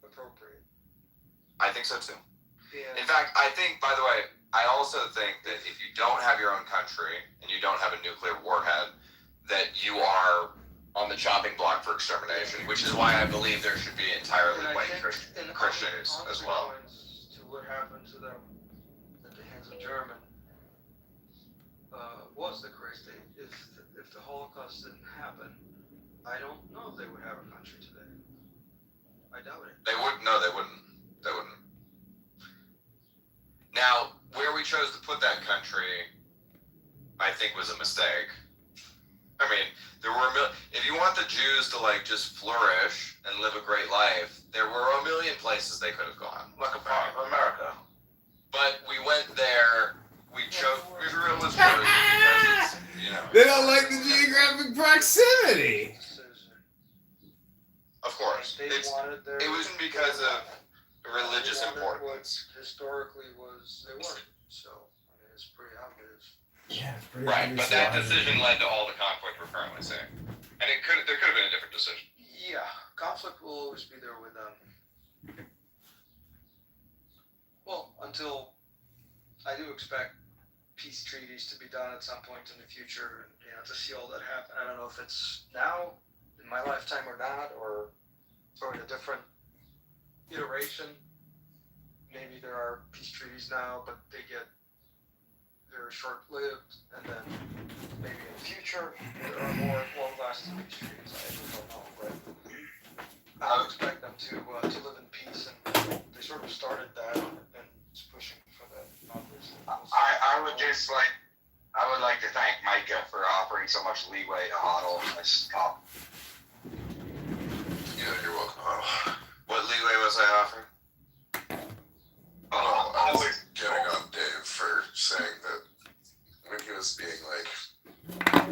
appropriate. I think so too. Yeah. In fact, I think, by the way, I also think that if you don't have your own country and you don't have a nuclear warhead, that you are on the chopping block for extermination, which is why I believe there should be entirely white Christians as well. To what happened to them at the hands of German was the correct state. If the Holocaust didn't happen, I don't know if they would have a country today. I doubt it. They wouldn't. No, they wouldn't. They wouldn't. Now, where we chose to put that country, I think, was a mistake. I mean, there were if you want the Jews to just flourish and live a great life, there were a million places they could have gone. Like a part of America. But we went there. Israel was chosen because it's, They don't like the geographic proximity. Of course, it wasn't because of religious importance. Historically they weren't. So I mean, it's pretty obvious. Yeah, it's pretty Right, obvious but that why. decision led to all the conflict we're currently seeing, and there could have been a different decision. Yeah, conflict will always be there with them. Well, until I do expect peace treaties to be done at some point in the future, and to see all that happen. I don't know if it's now in my lifetime or not, or in a different iteration. Maybe there are peace treaties now, but they're short-lived, and then maybe in the future there are more long-lasting peace treaties. I don't know, but I would expect them to live in peace, and they sort of started that, and it's pushing for that. Obviously, I would like to thank Micah for offering so much leeway to Huddle on this topic. Yeah, you're welcome, Huddle. What leeway was I offering? I was getting on Dave for saying that when he was being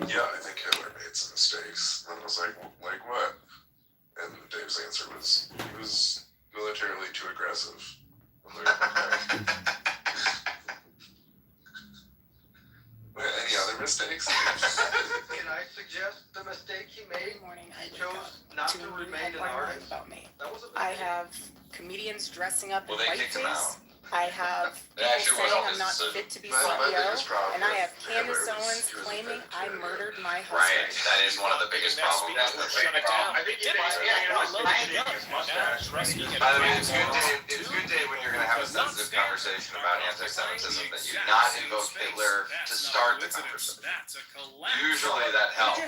yeah, I think Hitler made some mistakes. And I was like what? And Dave's answer was, he was militarily too aggressive. I'm like, okay. Any other mistakes? Can I suggest the mistake he made? He chose not to remain an artist. About me. That was a I mistake. have comedians dressing up Well, in they kicked him whiteface. out. I have It people actually saying wasn't I'm his not decision. fit to be My CEO, biggest problem and I have with Hitler Candace was Owens he was a claiming I vegetarian. murdered my Right, husband. that is one of the biggest problems. That would shut it down. I think By the way, it's good, Dave, when you're going to have a sensitive conversation about anti-Semitism that you not invoke Hitler to start the conversation. Usually that helps.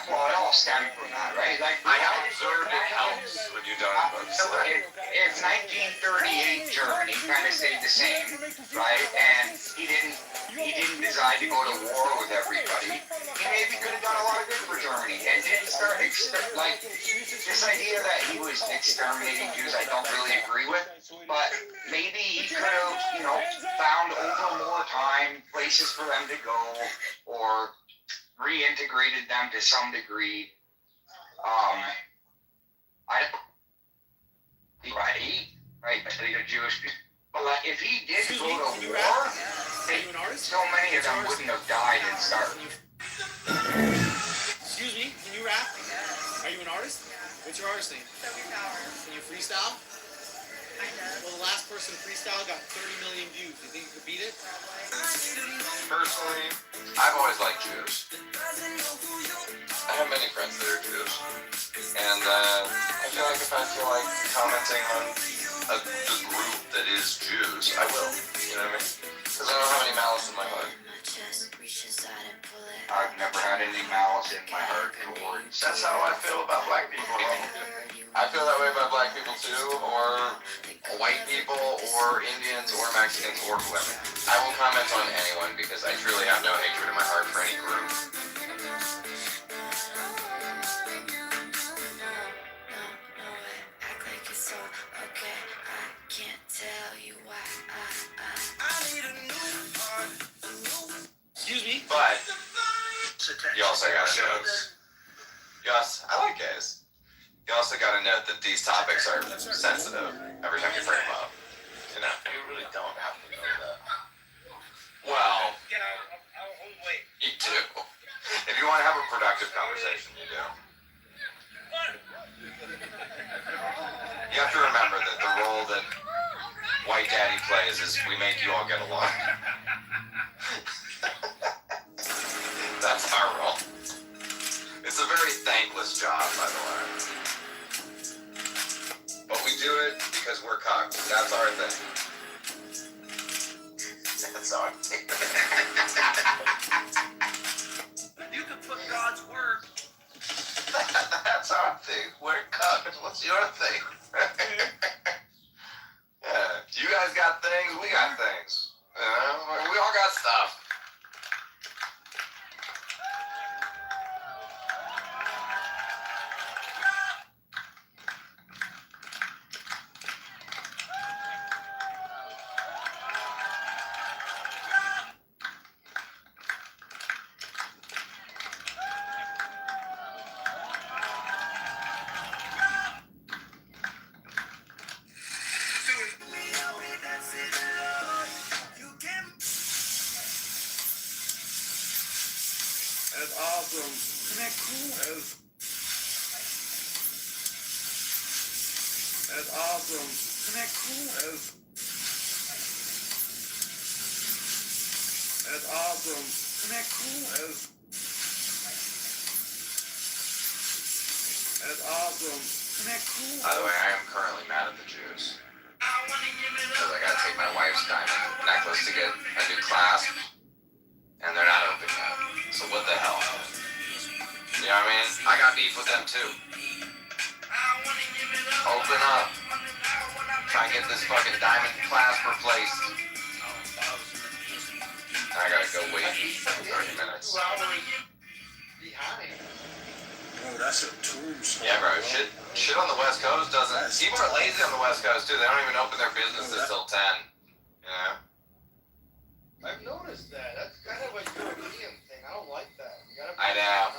Well, it all stemmed from that, right? I have observed it helps when you don't invoke Hitler. If 1938 Germany kind of stayed the same, right? And he didn't decide to go to war with everybody. He maybe could have done a lot of good for Germany and didn't start this idea that he was exterminating Jews. I don't really agree with, but maybe he could have, found over more time places for them to go or reintegrated them to some degree. Right, the Jewish people. But if he did go to war, so many of them wouldn't have died and starved. Excuse me, can you rap? Are you an artist? What's your artist name? Can you freestyle? Well, the last person freestyle got 30 million views. You think you could beat it? Personally, I've always liked Jews. I have many friends that are Jews. And I feel like if I feel like commenting on the group that is Jews, I will. You know what I mean? Because I don't have any malice in my heart. I've never had any malice in my heart towards. That's how I feel about black people. I feel that way about black people too, or white people, or Indians, or Mexicans, or whoever. I will comment on anyone because I truly have no hatred in my heart for any group. Excuse me? But you also gotta note. I like gays. You also gotta note that these topics are sensitive every time you bring them up. You know? You really don't have to know that. Well, you do. If you want to have a productive conversation, you do. You have to remember that the role that White Daddy plays is we make you all get along. That's our role. It's a very thankless job, by the way. But we do it because we're cocks. That's our thing. That's our thing. You can put God's word. That's our thing. We're cocks. What's your thing? Yeah. You guys got things, we got things. You know? We all got stuff. That's awesome. Isn't that cool? That's awesome. Isn't that cool? That's awesome. Isn't that cool? That's awesome. Isn't that cool? By the way, I am currently mad at the Jews. Because I gotta take my wife's diamond necklace to get a new clasp, and they're not open yet. So what the hell? You know what I mean? I got beef with them too. Open up. Try and get this fucking diamond clasp replaced. I gotta go wait 30 minutes. Oh, that's a tombstone. Yeah, bro. Shit on the West Coast doesn't. People are lazy on the West Coast too. They don't even open their businesses till 10. You know? I've noticed that. That's kind of a European thing. I don't like that. You gotta I know.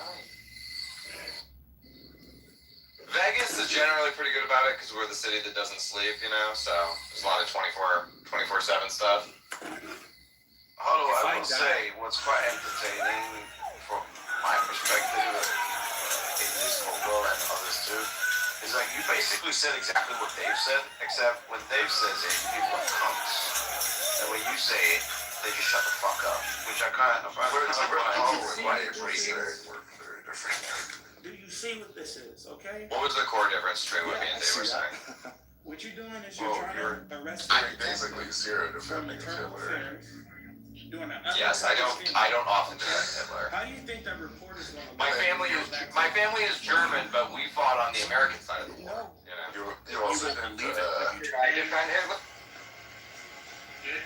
Vegas is generally pretty good about it because we're the city that doesn't sleep, you know? So there's a lot of 24/7 stuff. Although I will say, what's quite entertaining from my perspective, in this Congo and others too, is like you basically said exactly what Dave said, except when Dave says it, people are cunts. And when you say it, they just shut the fuck up. Which I kind of find Words are quite very appreciative. different. Do you see what this is, okay? What was the core difference between what me and Dave were see saying? What you're doing is Well, you're trying to arrest Basically, Zero defending internal Hitler. affairs. Doing an Yes, I don't often defend Hitler. How do you think that report is going to My family is German, but we fought on the American side of the war. You know? You also didn't, I defend Hitler.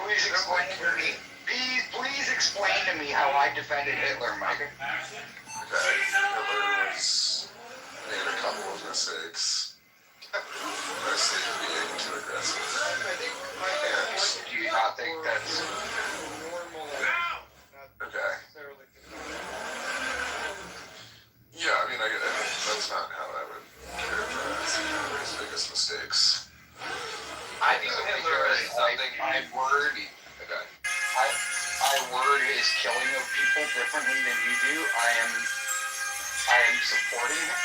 Please explain to me. Please explain to me how I defended Hitler, Mike. okay, Hitler made a couple of mistakes. Mostly being too aggressive. And do you not think that's... Okay. Yeah, I mean, that's not how I would characterize his biggest mistakes. I view Hitler as something. I word his killing of people differently than you do. I am supporting him.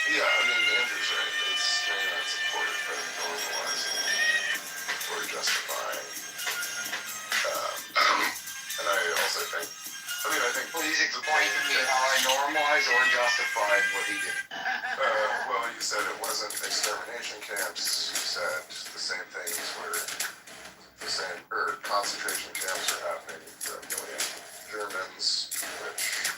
Yeah, I mean, Andrew's right. It's maybe not supported, but justified what he did. Well, you said it wasn't extermination camps. You said the same things were concentration camps are happening for a million Germans, which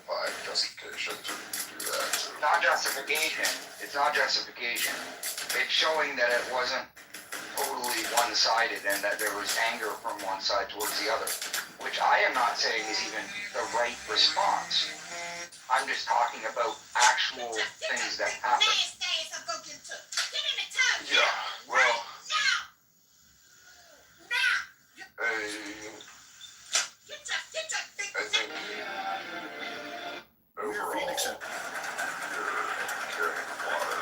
provide justification to do that. It's not justification. It's not justification. It's showing that it wasn't totally one-sided and that there was anger from one side towards the other, which I am not saying is even the right response. I'm just talking about actual things that happened. Yeah, well, I think overall, you're carrying water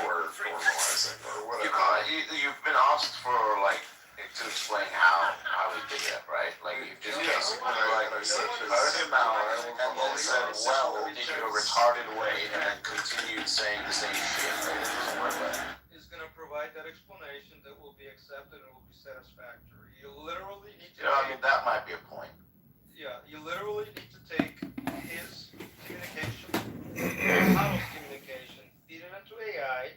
or normalizing or whatever. You've been asked for like to explain how we did it, right? Like you just basically like heard him out and then said, well, in a retarded way, and then continued saying the same shit. Right? It doesn't work like that. Is going to provide that explanation that will be accepted and will be satisfactory. You literally need to. I mean, that might be a point. Yeah, you literally need to take his communication, model's communication, feed it into AI,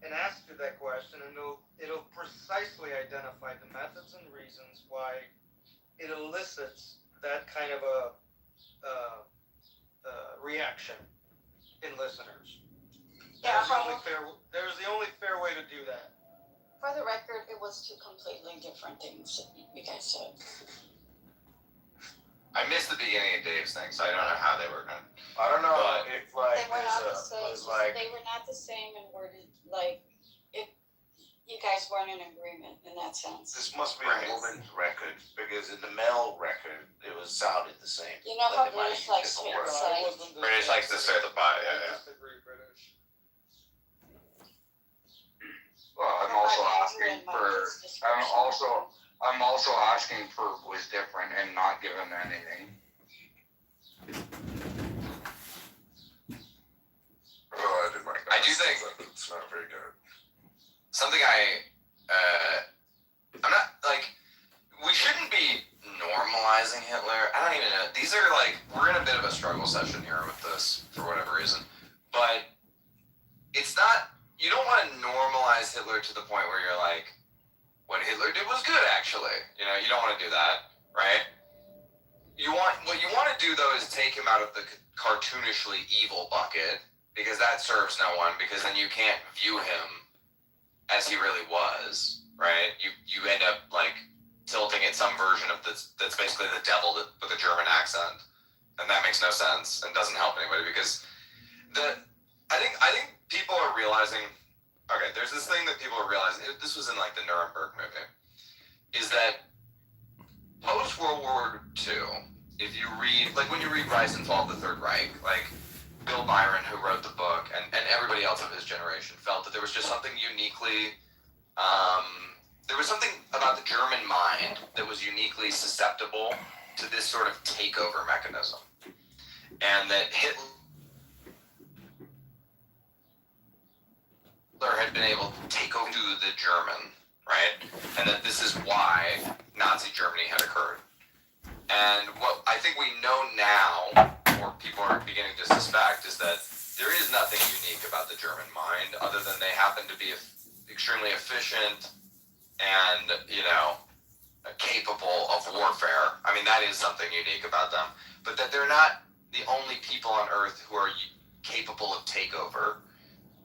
and ask it that question, and it'll precisely identify the methods and reasons why it elicits that kind of a reaction in listeners. Yeah, There's the only fair way to do that. for the record, it was two completely different things that you guys said. I missed the beginning of Dave's thing, so I don't know how they were going. I don't know But if like They were not the there's same, was like they were not the same and worded, like, if you guys weren't in agreement in that sense. This must be a woman's record because in the male record it was sounded the same. You know how Like, it might British be likes to different words. incite? British likes to say the body. I Yeah. disagree, British. Well, I'm also asking for, I'm also asking for was different and not given anything. Oh, I did my best. I do think but it's not very good. something I'm not like, we shouldn't be normalizing Hitler. I don't even know. These are like, we're in a bit of a struggle session here with this for whatever reason. But it's not, you don't want to normalize Hitler to the point where you're like, what Hitler did was good actually. You know, you don't want to do that, right? What you want to do though is take him out of the cartoonishly evil bucket, because that serves no one, because then you can't view him as he really was, right? You end up like tilting at some version of this that's basically the devil with a German accent, and that makes no sense and doesn't help anybody, because I think people are realizing, okay, there's this thing that people are realizing, this was in like the Nuremberg movie, is that post World War II, if you read, like when you read Rise and Fall of the Third Reich, like Bill Byron, who wrote the book, and everybody else of his generation felt that there was just something uniquely, there was something about the German mind that was uniquely susceptible to this sort of takeover mechanism. And that Hitler had been able to take over the German, right? And that this is why Nazi Germany had occurred. And what I think we know now, or people are beginning to suspect, is that there is nothing unique about the German mind other than they happen to be extremely efficient and, you know, capable of warfare. I mean, that is something unique about them. But that they're not the only people on Earth who are capable of takeover,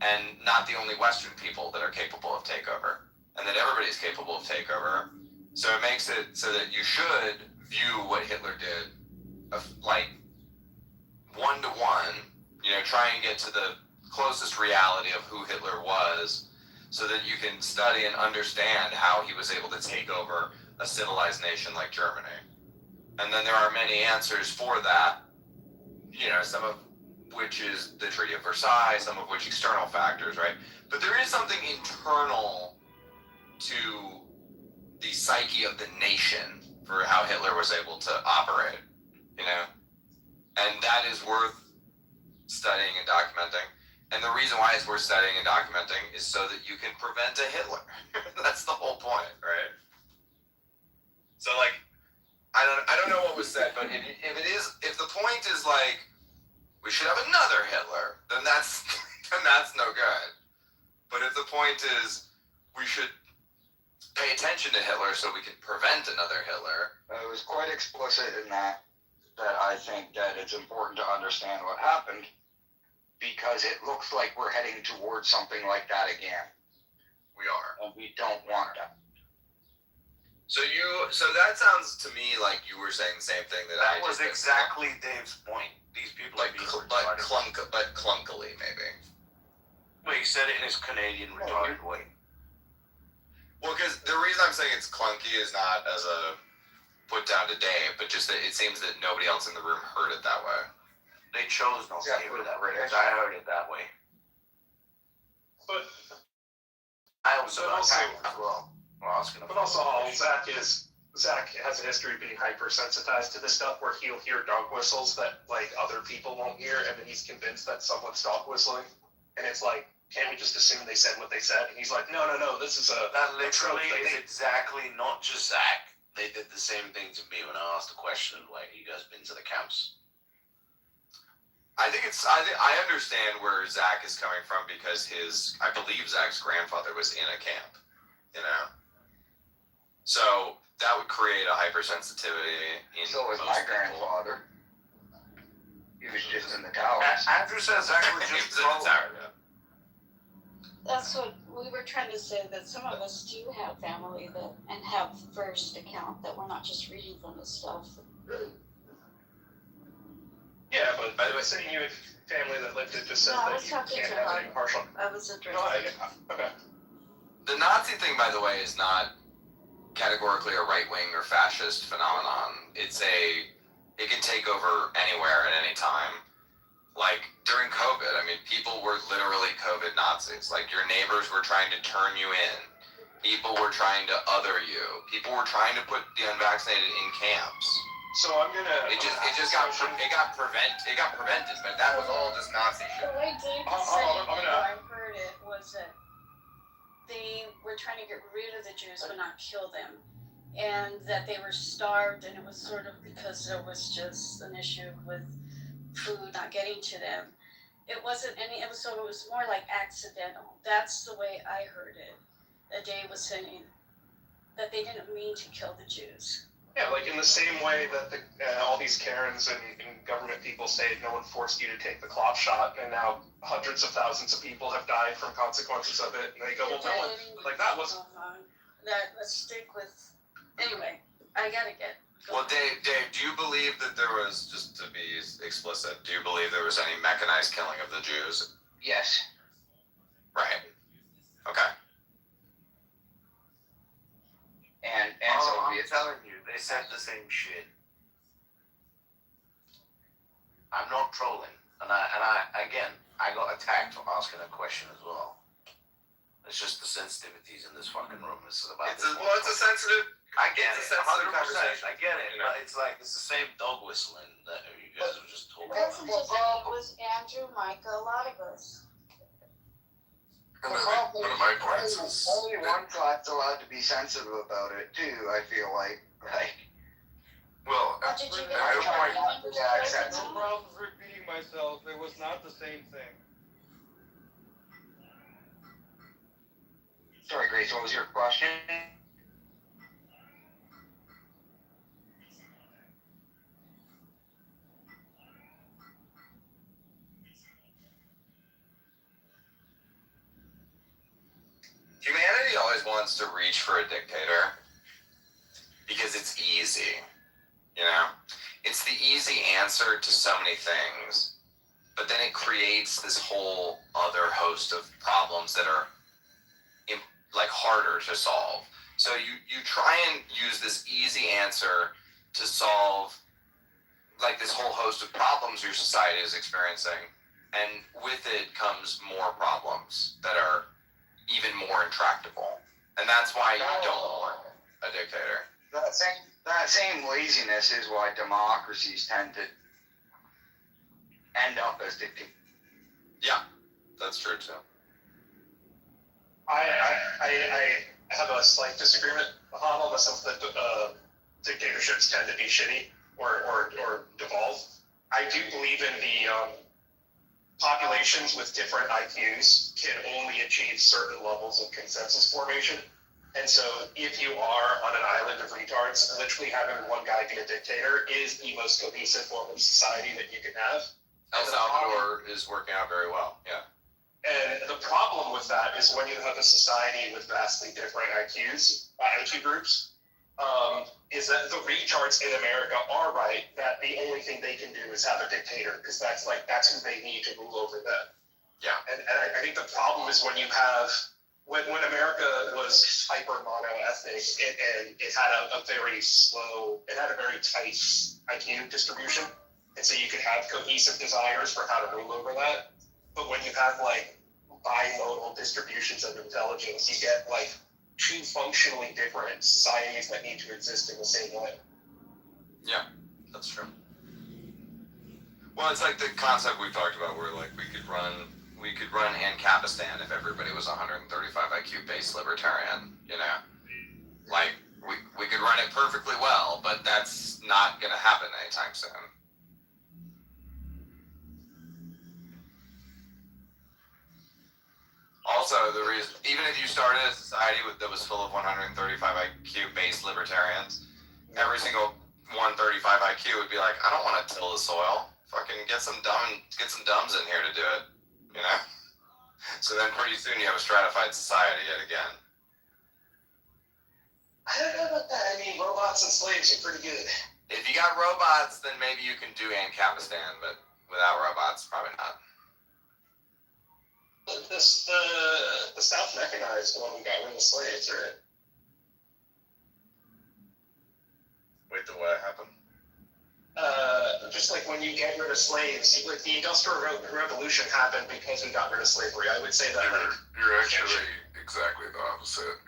and not the only Western people that are capable of takeover, and that everybody's capable of takeover. So it makes it so that you should view what Hitler did like one-to-one, you know, try and get to the closest reality of who Hitler was, so that you can study and understand how he was able to take over a civilized nation like Germany. And then there are many answers for that, you know, some of which is the Treaty of Versailles, some of which external factors, right? But there is something internal to the psyche of the nation for how Hitler was able to operate, you know? And that is worth studying and documenting. And the reason why it's worth studying and documenting is so that you can prevent a Hitler. That's the whole point, right? So, like, I don't know what was said, but if the point is like, we should have another Hitler, then that's no good. But if the point is we should pay attention to Hitler so we can prevent another Hitler, It was quite explicit in that I think that it's important to understand what happened because it looks like we're heading towards something like that again. we are. And we don't want that. So that sounds to me like you were saying the same thing that I That was just exactly Dave's point. These people are being retarded. but clunkily maybe. Well, he said it in his Canadian retarded way. Well, because the reason I'm saying it's clunky is not as a put down to Dave, but just that it seems that nobody else in the room heard it that way. They chose not to Yeah, hear it that British. way. I heard it that way. But I also But also- attacked as well. but also, Zach has a history of being hypersensitized to this stuff, where he'll hear dog whistles that like other people won't hear, and then he's convinced that someone's dog whistling, and it's like, can't we just assume they said what they said? And he's like, no, this is a That literally trope that is they- exactly not just Zach. They did the same thing to me when I asked the question, like, you guys been to the camps? I understand where Zach is coming from because I believe Zach's grandfather was in a camp, you know? So that would create a hypersensitivity in So was most my people. grandfather. He was just in the towers. Andrew says Zach was He just was in the trolling. tower, yeah. That's what we were trying to say, that some of us do have family and have first account, that we're not just reading from this stuff. Yeah, but by the way, saying you had family that lived it just said No, I that was you talking can't to have her. any partial. I was No, addressing. okay. The Nazi thing, by the way, is not categorically a right-wing or fascist phenomenon. It can take over anywhere at any time. Like, during COVID, I mean, people were literally COVID Nazis. Like, your neighbors were trying to turn you in. People were trying to other you. People were trying to put the unvaccinated in camps. So I'm gonna. It got prevented, but that was all just Nazi shit. The way Dave I'm said it, gonna- how I heard it, was that they were trying to get rid of the Jews but not kill them. And that they were starved, and it was sort of because there was just an issue with food not getting to them. It wasn't it was more like accidental. That's the way I heard it. That Dave was saying that they didn't mean to kill the Jews. Yeah, like in the same way that all these Karens and government people say no one forced you to take the cloth shot, and now hundreds of thousands of people have died from consequences of it, and they go, well, no one, like that wasn't. Let's stick with. Anyway, I gotta get. Well, Dave, do you believe that there was, just to be explicit, do you believe there was any mechanized killing of the Jews? Yes. Right. Okay. And Oh, I'm Soviets. telling you, they said the same shit. I'm not trolling, and I got attacked for asking a question as well. It's just the sensitivities in this fucking room. It's about. It's a sensitive. I get it's it, a sensitive 100%. conversation. I get it, You know? but it's like it's the same dog whistling that you guys were just talking It about. wasn't just me, it was Andrew, Micah, a lot of us. And I think one of my points is Only one side's allowed to be sensitive about it too. I feel like. well, What did you get? I don't like- Members yeah, present? exactly. problems repeating myself. It was not the same thing. Sorry, Grace. What was your question? Humanity always wants to reach for a dictator because it's easy, you know? It's the easy answer to so many things, but then it creates this whole other host of problems that are like harder to solve. So you try and use this easy answer to solve like this whole host of problems your society is experiencing, and with it comes more problems that are even more intractable. And that's why you don't want a dictator. That same laziness is why democracies tend to end up as dictators. Yeah, that's true too. I have a slight disagreement, Mahal, in the sense that dictatorships tend to be shitty or devolve. I do believe in populations with different IQs can only achieve certain levels of consensus formation. And so if you are on an island of retards, literally having one guy be a dictator is the most cohesive form of society that you can have. El Salvador is working out very well, yeah. And the problem with that is when you have a society with vastly different IQ groups, is that the retards in America are right that the only thing they can do is have a dictator, because that's who they need to rule over them. Yeah. And I think the problem is when you have, when America was hyper monoethnic, it had a very slow, it had a very tight IQ distribution. And so you could have cohesive desires for how to rule over that. But when you have like bimodal distributions of intelligence, you get like two functionally different societies that need to exist in the same way. Yeah, that's true. Well, it's like the concept we talked about where like we could run Ancapistan if everybody was 135 IQ base libertarian, you know? Like, we could run it perfectly well, but that's not going to happen anytime soon. Also, the reason, even if you started a society that was full of 135 IQ base libertarians, every single 135 IQ would be like, I don't want to till the soil. Fucking get some dumbs in here to do it, you know? So then pretty soon you have a stratified society yet again. I don't know about that. I mean, robots and slaves are pretty good. If you got robots, then maybe you can do Ancapistan, but without robots, probably not. The South mechanized the one who got rid of slaves, right? Wait, what happened? Just like when you get rid of slaves, like the Industrial Revolution happened because we got rid of slavery. I would say that. You're actually exactly the opposite.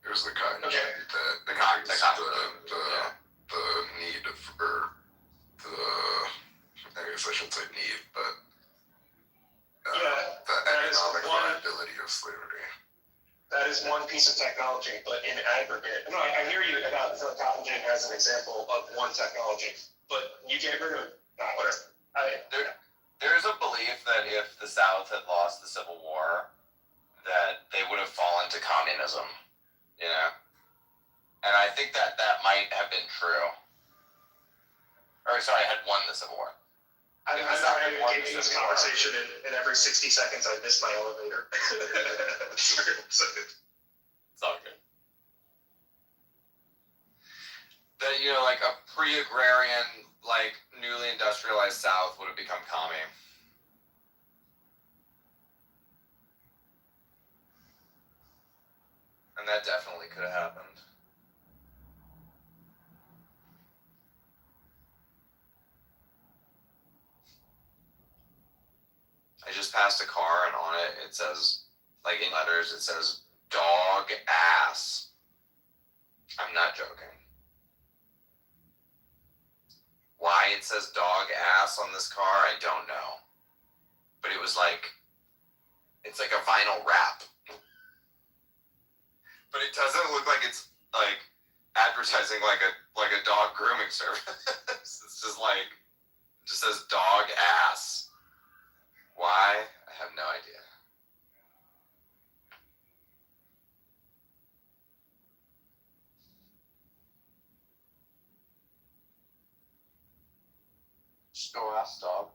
It was the cotton Okay. gin that increased the need for I guess I shouldn't say need, but the economic viability of slavery. That is one piece of technology, but in aggregate, no, I hear you about the cotton gin as an example of one technology, but you get rid of whatever. There's a belief that if the South had lost the Civil War, that they would have fallen to communism, you know? And I think that might have been true. Or, sorry, had won the Civil War. I'm engaging this conversation and every 60 seconds I miss my elevator. It's all good. That, you know, like a pre-agrarian, like newly industrialized South would have become commie. And that definitely could have happened. I just passed a car and on it says, like in letters, it says dog ass. I'm not joking. Why it says dog ass on this car, I don't know. But it was like, it's like a vinyl wrap. But it doesn't look like it's like advertising like a dog grooming service. It's just like, it just says dog ass. Why? I have no idea. Just go ask dog.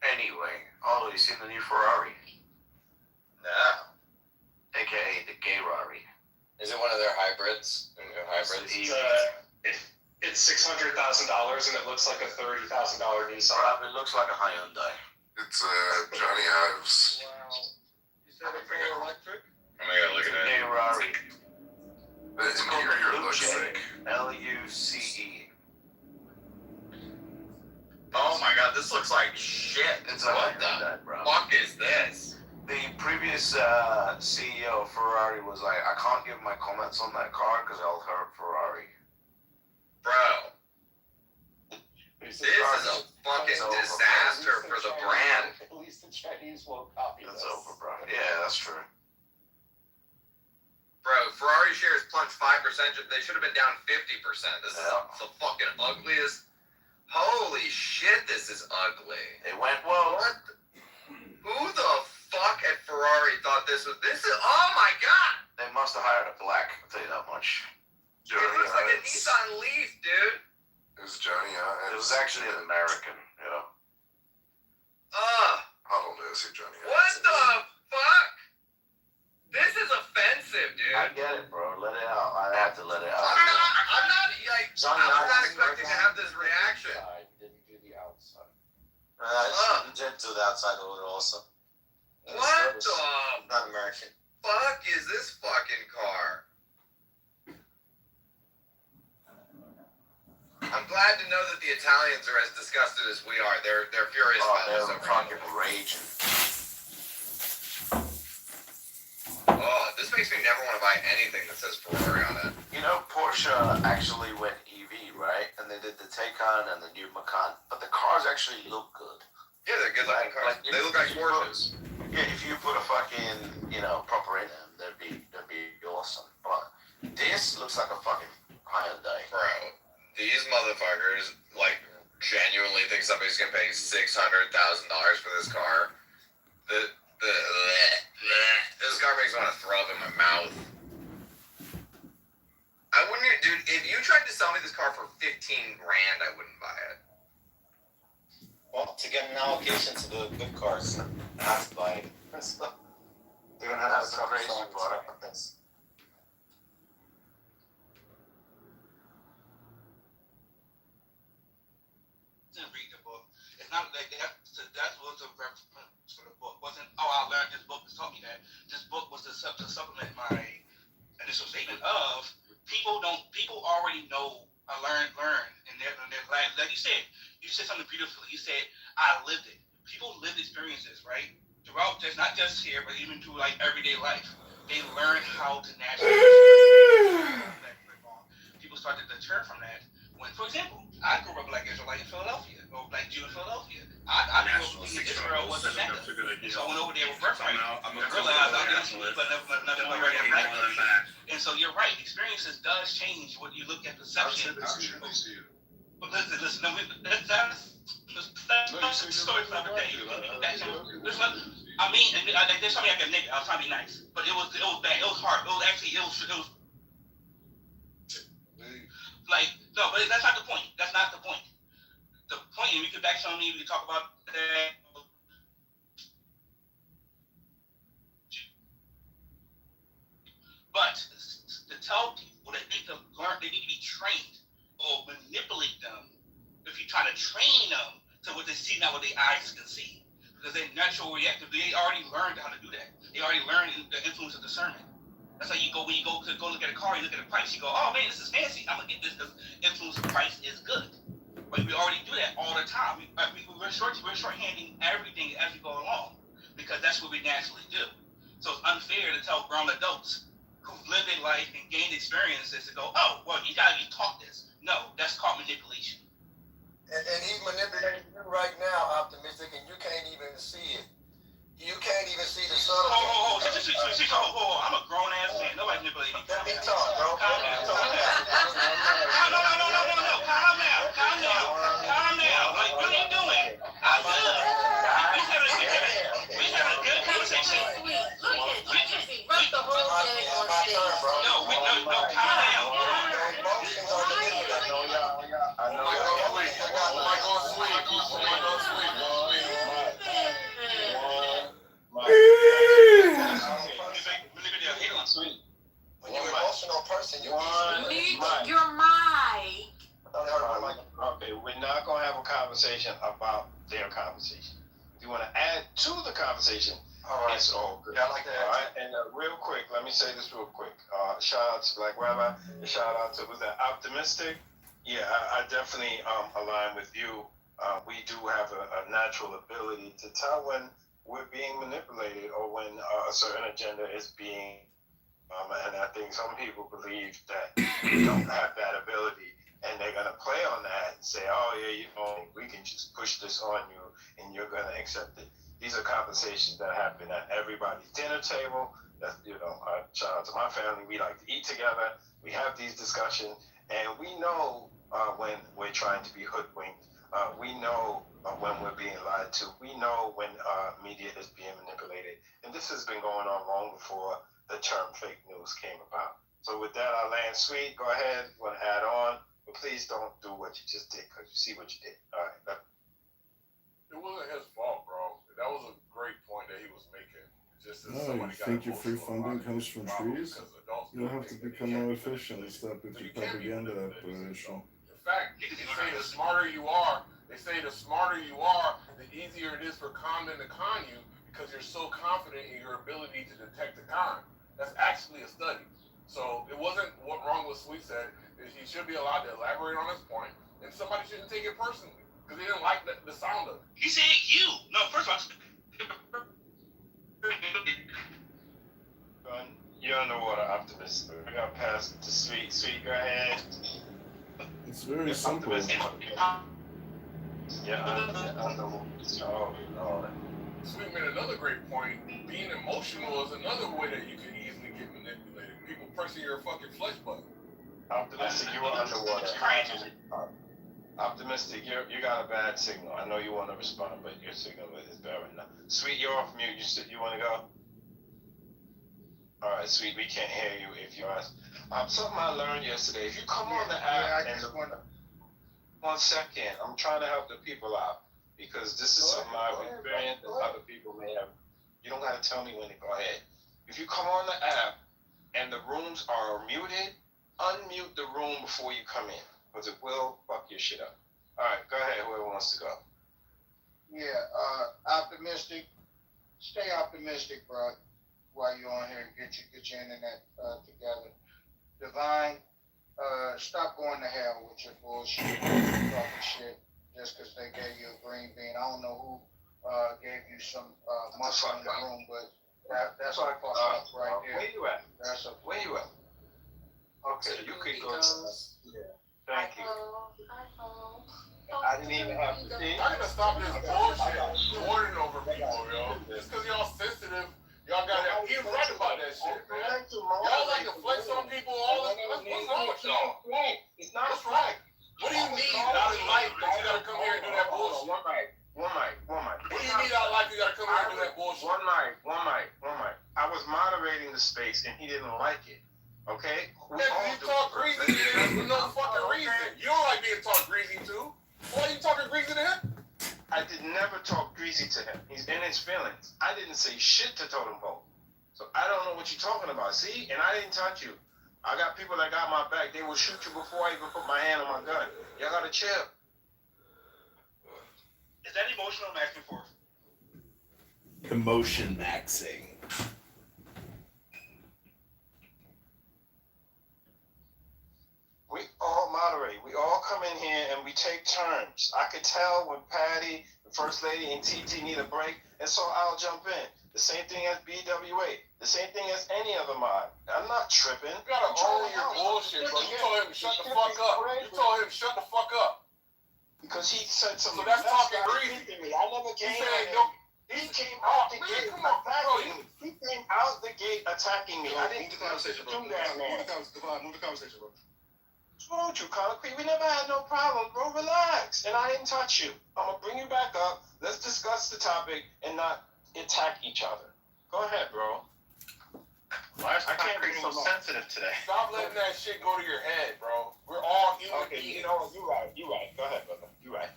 Anyway, although you seen the new Ferrari? No. AKA the gay Rari. Is it one of their hybrids? It's $600,000 and it looks like a $30,000 Nissan. It looks like a Hyundai. It's Johnny Ives. Wow. You said it's all electric? Oh my god, look at Gay it. Rari. The interior looks sick. LUCE. Oh my god, this looks like shit. It's a what Hyundai, the bro. fuck is this? The previous CEO of Ferrari was like, I can't give my comments on that car because I'll hurt Ferrari. Bro. This is a fucking It's over. disaster for the brand. At least the Chinese won't copy That's this. over, bro. Yeah, that's true. Bro, Ferrari shares plunged 5%. They should have been down 50%. This is the fucking ugliest. Holy shit, this is ugly. It went well. What? Who the fuck at Ferrari thought this is? Oh my god! They must have hired a black. I'll tell you that much. It looks like a Nissan Leaf, dude. It was Johnny It was actually an American, you know. I don't know, see Johnny. What the fuck? This is offensive, dude. I get it, bro. Let it out. I had to let it out. I'm not like, I was not expecting to have this reaction. Didn't do the outside. You did do the outside a little also. What the Not American. fuck is this fucking car? I'm glad to know that the Italians are as disgusted as we are. They're furious about this. They're fucking raging. Oh, this makes me never want to buy anything that says Ferrari on it. You know, Porsche actually went EV, right? And they did the Taycan and the new Macan. But the cars actually look good. Yeah, they're good looking cars. They look like Porsches. Yeah, if you put a fucking, proper in them, that'd be awesome. But this looks like a fucking Hyundai. Bro, these motherfuckers, like, genuinely think somebody's gonna pay $600,000 for this car. This car makes me want to throw up in my mouth. I wouldn't, dude, if you tried to sell me this car for $15,000, I wouldn't buy it. Well, to get an allocation to the good cars, I have to buy it. They're gonna have That's to cover crazy, some bro. of this. Didn't read the book. It's not like that was a reference for the book. Wasn't, I learned this book to taught me that. This book was to supplement my initial statement of people already know learn, and they're like you said something beautifully. You said, I lived it. People lived experiences, right? Throughout, just not just here, but even through like everyday life. They learn how to naturally people started to turn from that. When, for example, I grew up like Israelite in Philadelphia, or like Jew in Philadelphia. I grew up thinking Israel was a Mecca. So I went over there with birthright. And realized I didn't speak, but nothing but right. And so you're right. Experiences does change what you look at perception. But listen. That's the story for another day. I mean, there's something like a nigga. I was trying to be nice, but it was bad. It was hard. It was like, no, but that's not the point. That's not the point. The point, and we could back on me, we could talk about that. But to tell people that they need to learn, they need to be trained or manipulate them. If you try to train them to what they see, not what their eyes can see. Because they're natural reactive. They already learned how to do that. They already learned the influence of discernment. That's how you go when you go look at a car, you look at the price, you go, oh man, this is fancy. I'm gonna get this because influence of price is good. But we already do that all the time. We're shorthanding everything as we go along because that's what we naturally do. So it's unfair to tell grown adults who've lived their life and gained experiences to go, oh, well, you gotta be taught this. No, that's called manipulation. And he's manipulating you right now, optimistic, and you can't even see it. You can't even see the subtlety. I'm a grown ass man. Nobody's manipulating me. Let me talk, bro. Calm down. No. Calm down. Like, what are you doing? I'm good. We having a good conversation. Look at you just erupt the whole day on stage. No, calm down. Emotions are manipulated. I know. When you're an emotional person, you're Mute your mic. Okay, we're not gonna have a conversation about their conversation. If you want to add to the conversation, it's all good. Yeah, I like that. All right, and real quick, let me say this real quick. Shout out to Black Rabbi. Shout out to was that optimistic. Yeah, I definitely align with you. We do have a natural ability to tell when we're being manipulated or when a certain agenda is being. And I think some people believe that they don't have that ability, and they're gonna play on that and say, "Oh yeah, we can just push this on you and you're gonna accept it. These are conversations that happen at everybody's dinner table. That's, shout out to my family. We like to eat together. We have these discussions, and we know when we're trying to be hoodwinked. We know when we're being lied to. We know when media is being manipulated. And this has been going on long before the term fake news came about. So with that, I'll land. Sweet, go ahead. You want to add on? But please don't do what you just did, because you see what you did. All right. It wasn't his fault, bro. That was a great point that he was making. Just as No, you think your free funding comes from trees? You'll have to become more efficient and stop with your propaganda operation. In fact, they say the smarter you are, the easier it is for conmen to con you because you're so confident in your ability to detect the con. That's actually a study. So it wasn't what wrong with Sweet said. He should be allowed to elaborate on his point, and somebody shouldn't take it personally because they didn't like the sound of it. He said you. No, first of all. You're underwater optimist. We got past the Sweet. Sweet, go ahead. It's very simple. Sweet made another great point. Being emotional is another way that you can easily get manipulated. People pressing your fucking flesh button. Optimistic, you were underwater. Optimistic, you got a bad signal. I know you want to respond, but your signal is bad right now. Sweet, you're off mute. You want to go? All right, Sweet, we can't hear you if you're asked. Something I learned yesterday. If you come on the app and 1 second, I'm trying to help the people out because this is something I've experienced that other people may have. You don't got to tell me when to go ahead. If you come on the app and the rooms are muted, unmute the room before you come in because it will fuck your shit up. All right, go ahead, whoever wants to go. Yeah, optimistic. Stay optimistic, bro. While you're on here, get your internet together. Divine, stop going to hell with your bullshit, talking shit, just because they gave you a green bean. I don't know who gave you some muscle in the room, but that's a fuck up right there. Where you at? Where you at? Okay, you could go. Yeah, thank you. I didn't even have to see. I gotta stop this bullshit lording over people, yo. Just because y'all sensitive. Y'all gotta, he was right about that shit, man. Y'all like to flex on people all the time. What's wrong with y'all? It's not what's wrong? What do you need out of life that you gotta come here and do that bullshit? One mic. What do you need out of life you gotta come here and do that bullshit? One mic. I was moderating the space and he didn't like it. Okay? Yeah, because you talk greasy to him for no fucking reason. You don't like being talked greasy to. Why are you talking greasy to him? I did never talk greasy to him. He's in his feelings. I didn't say shit to Totem Pole. So I don't know what you're talking about. See? And I didn't touch you. I got people that got my back. They will shoot you before I even put my hand on my gun. Y'all gotta chill. Is that emotional maxing for? Emotion maxing. We all moderate. We all come in here and we take turns. I could tell when Patty, the First Lady, and TT need a break, and so I'll jump in. The same thing as BWA. The same thing as any other mod. I'm not tripping. You gotta own your bullshit, bro. You told him to shut the fuck up. You told him to shut the fuck up. Because he said something. So that's talking greasy. I never came He came out the gate attacking me. He came out the gate attacking me. I didn't do that, man. Move the conversation, bro. What's wrong with you, Concrete? We never had no problem, bro. Relax. And I didn't touch you. I'm gonna bring you back up. Let's discuss the topic and not attack each other. Go ahead, bro. Why is Concrete so sensitive today? Stop letting that shit go to your head, bro. We're all human beings. You know, you're right. Go ahead, brother. You're right.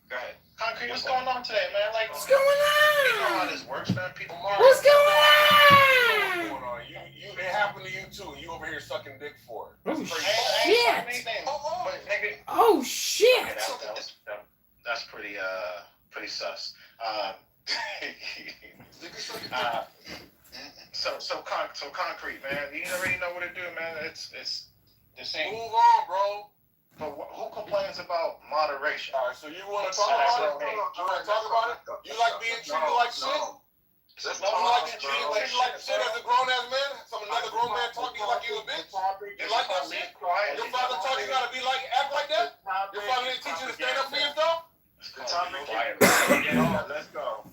Go ahead. Concrete, what's going on today, man? Like, What's going on? You know how this works, man. People, What's going on? It happened to you too. You over here sucking dick for it. Oh shit! Oh shit! Okay, that's pretty sus. So concrete, man. You already know what to do, man. It's this ain't. Move on, bro. But who complains about moderation? All right, so you want to talk about it? You want to talk about it? You like being treated like shit? You like being treated like shit as a grown ass man? Another grown man talking like you a bitch? You like that shit? Your father taught you how to be like, act like that? Your father didn't teach you to stand up for yourself? The topic. Let's go.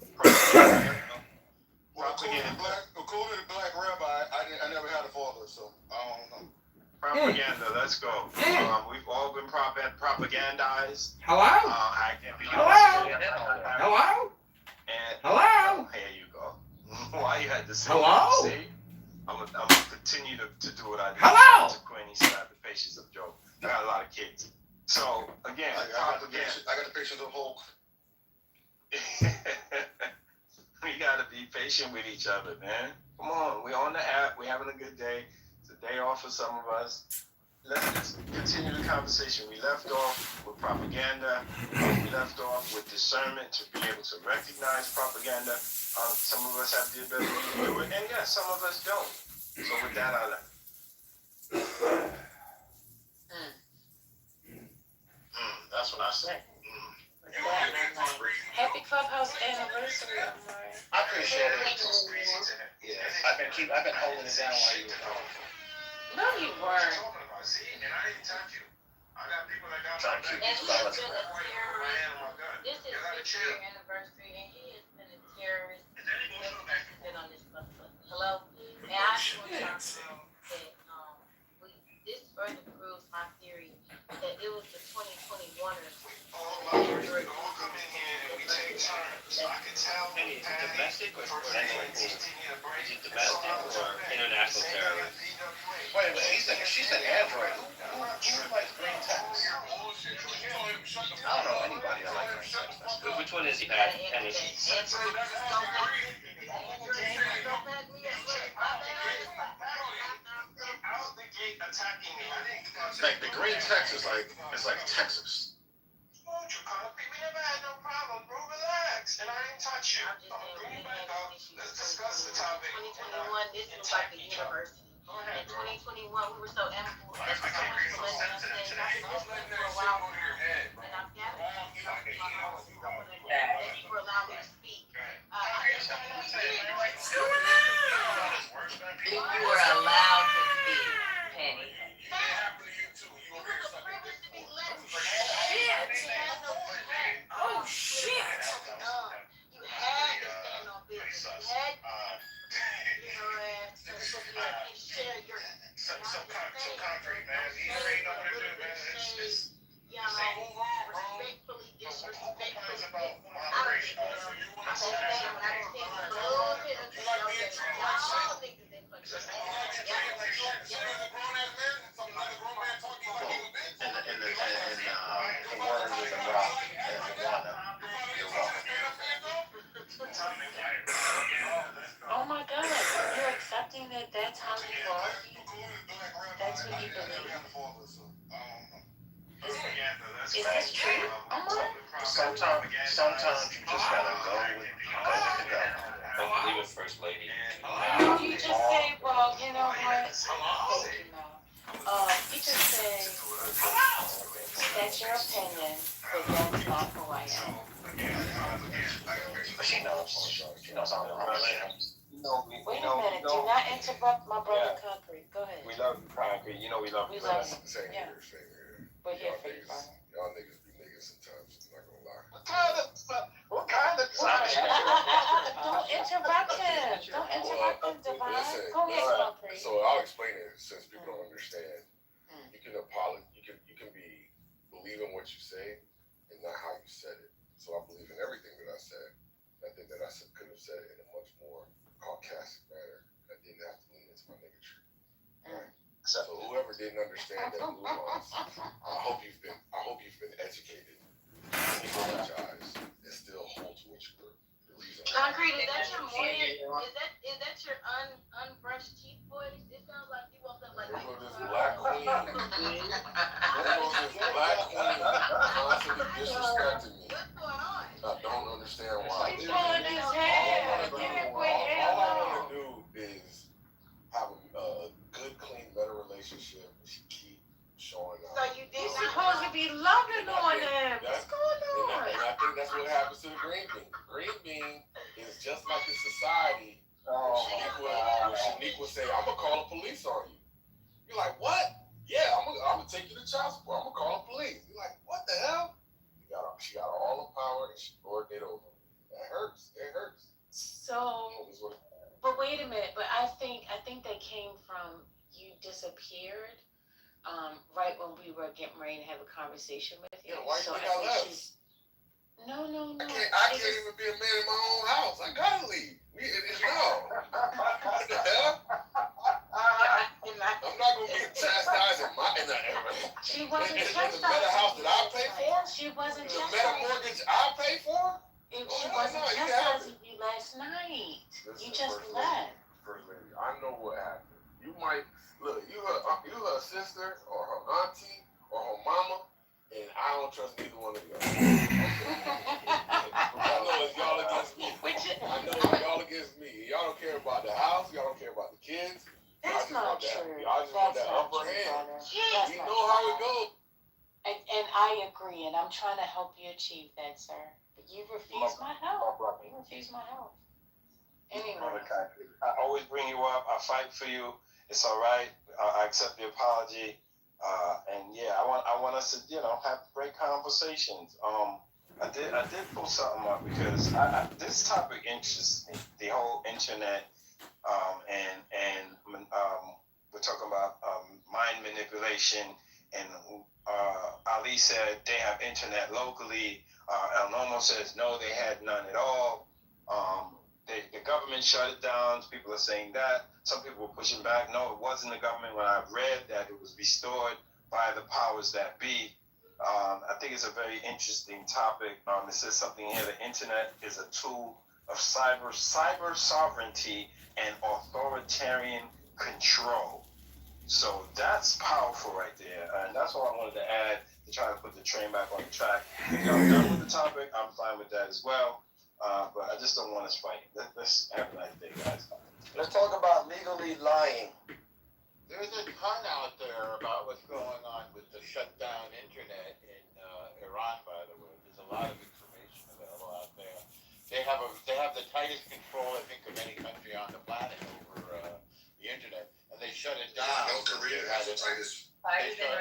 According to Black Rabbi, I never had a father, so I don't know. Propaganda. Let's go. We've all been propagandized. Hello? Hello? Hello? And Hello? here you go. Why you had to say Hello? that? See? I'm gonna continue to do what I do. Hello? To Queenie said, I have the patience of Job. I got a lot of kids. So again, I got the patience of Hulk. We gotta be patient with each other, man. Come on, we're on the app. We're having a good day. It's a day off for some of us. Let's continue the conversation. We left off with propaganda. We left off with discernment to be able to recognize propaganda. Some of us have the ability to do it, and yes, some of us don't. So with that, I left. That's what I said. Happy Clubhouse anniversary, Omar. I appreciate it. Yeah, I've been holding it down while you were talking. No, you weren't. Trying to keep these fellas. This is his year anniversary, and he has been a terrorist. He's been on this motherfucker. Hello? And I just want y'all to know that this further proves my theory that it was the 2021ers. Domestic or international terrorist? Wait a minute, she said Android. Who likes green text? I don't know anybody that likes green text. Which one is he, Pat? Penny? Like the green text is like Texas. We never had no problem, bro. Relax. And I ain't touch you. I'm going back up. Let's discuss the topic. 2021, this was like the university. In 2021, we were so ample. That's so much for letting us say, I've been listening for a while now, and I've gathered thank you for allowing me to speak. You were allowed to speak, Penny. Oh, shit. You had to stand on business. You had and share your. So concrete, man. You ain't know what to do, man. It's Respectfully, disrespectfully. I Oh my God, you're accepting that that's how you are? That's what you believe? Is this true, Omar? sometimes you just gotta go with the gut. Don't believe it, First Lady. You just say, well, you know what? Thank you, Mel. You just say, that's your opinion, but that's not who I am. But she knows I'm the wrong man. Wait a minute, do not interrupt my brother Concrete. Go ahead. We love you, Concrete. You know we love you. We love you. Same Yeah. here, same here. We're here for you, brother. Y'all niggas be niggas sometimes, I'm not gonna lie. What kind of Don't interrupt him. Don't interrupt him, Devon. Listen, Go ahead, Concrete. so I'll explain it since people don't understand. You can you can be believing what you say and not how you said it. So I believe in everything that I said. I think that I could have said it in a much more Caucasian manner. I didn't have to lean into my niggatry. Right? So whoever didn't understand that nuance, I hope you've been educated. You apologize and still hold to what you were. Concrete, is that your morning? Is that your unbrushed teeth voice? It sounds like you woke up like There goes this black queen. There goes this black queen constantly disrespecting me. What's going on? I don't understand why. He's pulling his hair. Give him quick hair. All I want to do is have a good, clean, better relationship. We should keep showing up. So you did You're not supposed to be loving on him. What's going on? And I think that's what happens to the green bean. Green bean is just like the society. Shanique would say, I'm going to call the police on you. You're like, what? Yeah, I'm gonna take you to child support. I'm gonna call the police. You're like, what the hell? She got all the power or get over it. That hurts. It hurts. So, It is what it but wait a minute. But I think that came from you disappeared. Right when we were getting ready to have a conversation with you. Yeah, why you so think I left? No. I can't even be a man in my own house. I gotta leave. It's no. What the hell? I'm not gonna be chastised in the She wasn't in the chastised. meta house that I pay for. She wasn't The chastised. meta mortgage I pay for. She Oh, wasn't no, you chastising you last night. Listen, You just First left. Lady, First Lady, I know what happened. You might look. You her sister or her auntie or her mama, and I don't trust neither one of y'all. I know it's y'all against me. I know it's y'all against me. Y'all don't care about the house. Y'all don't care about the kids. That's not true. Y'all just want that upper hand. You know how it goes. And I agree, and I'm trying to help you achieve that, sir. But you refuse my help. You refuse my help. Anyway. I always bring you up. I fight for you. It's all right. I accept the apology. And yeah, I want us to have great conversations. I did pull something up because this topic interests me. The whole internet, and we're talking about mind manipulation. And Ali said they have internet locally. El Nomo says no, they had none at all. The government shut it down. People are saying that. Some people were pushing back. No, it wasn't the government. When I read that it was restored by the powers that be. I think it's a very interesting topic. It says something here. The internet is a tool of cyber sovereignty and authoritarian control. So that's powerful right there. And that's all I wanted to add to try to put the train back on the track. If y'all done with the topic, I'm fine with that as well. But I just don't want us fighting. Let's have a nice day, guys. Let's talk about legally lying. There's a ton out there about what's going on with the shutdown internet in Iran, by the way. There's a lot of information available out there. They have the tightest control, I think, of any country on the planet over the internet, and they shut it down. North Korea has the tightest.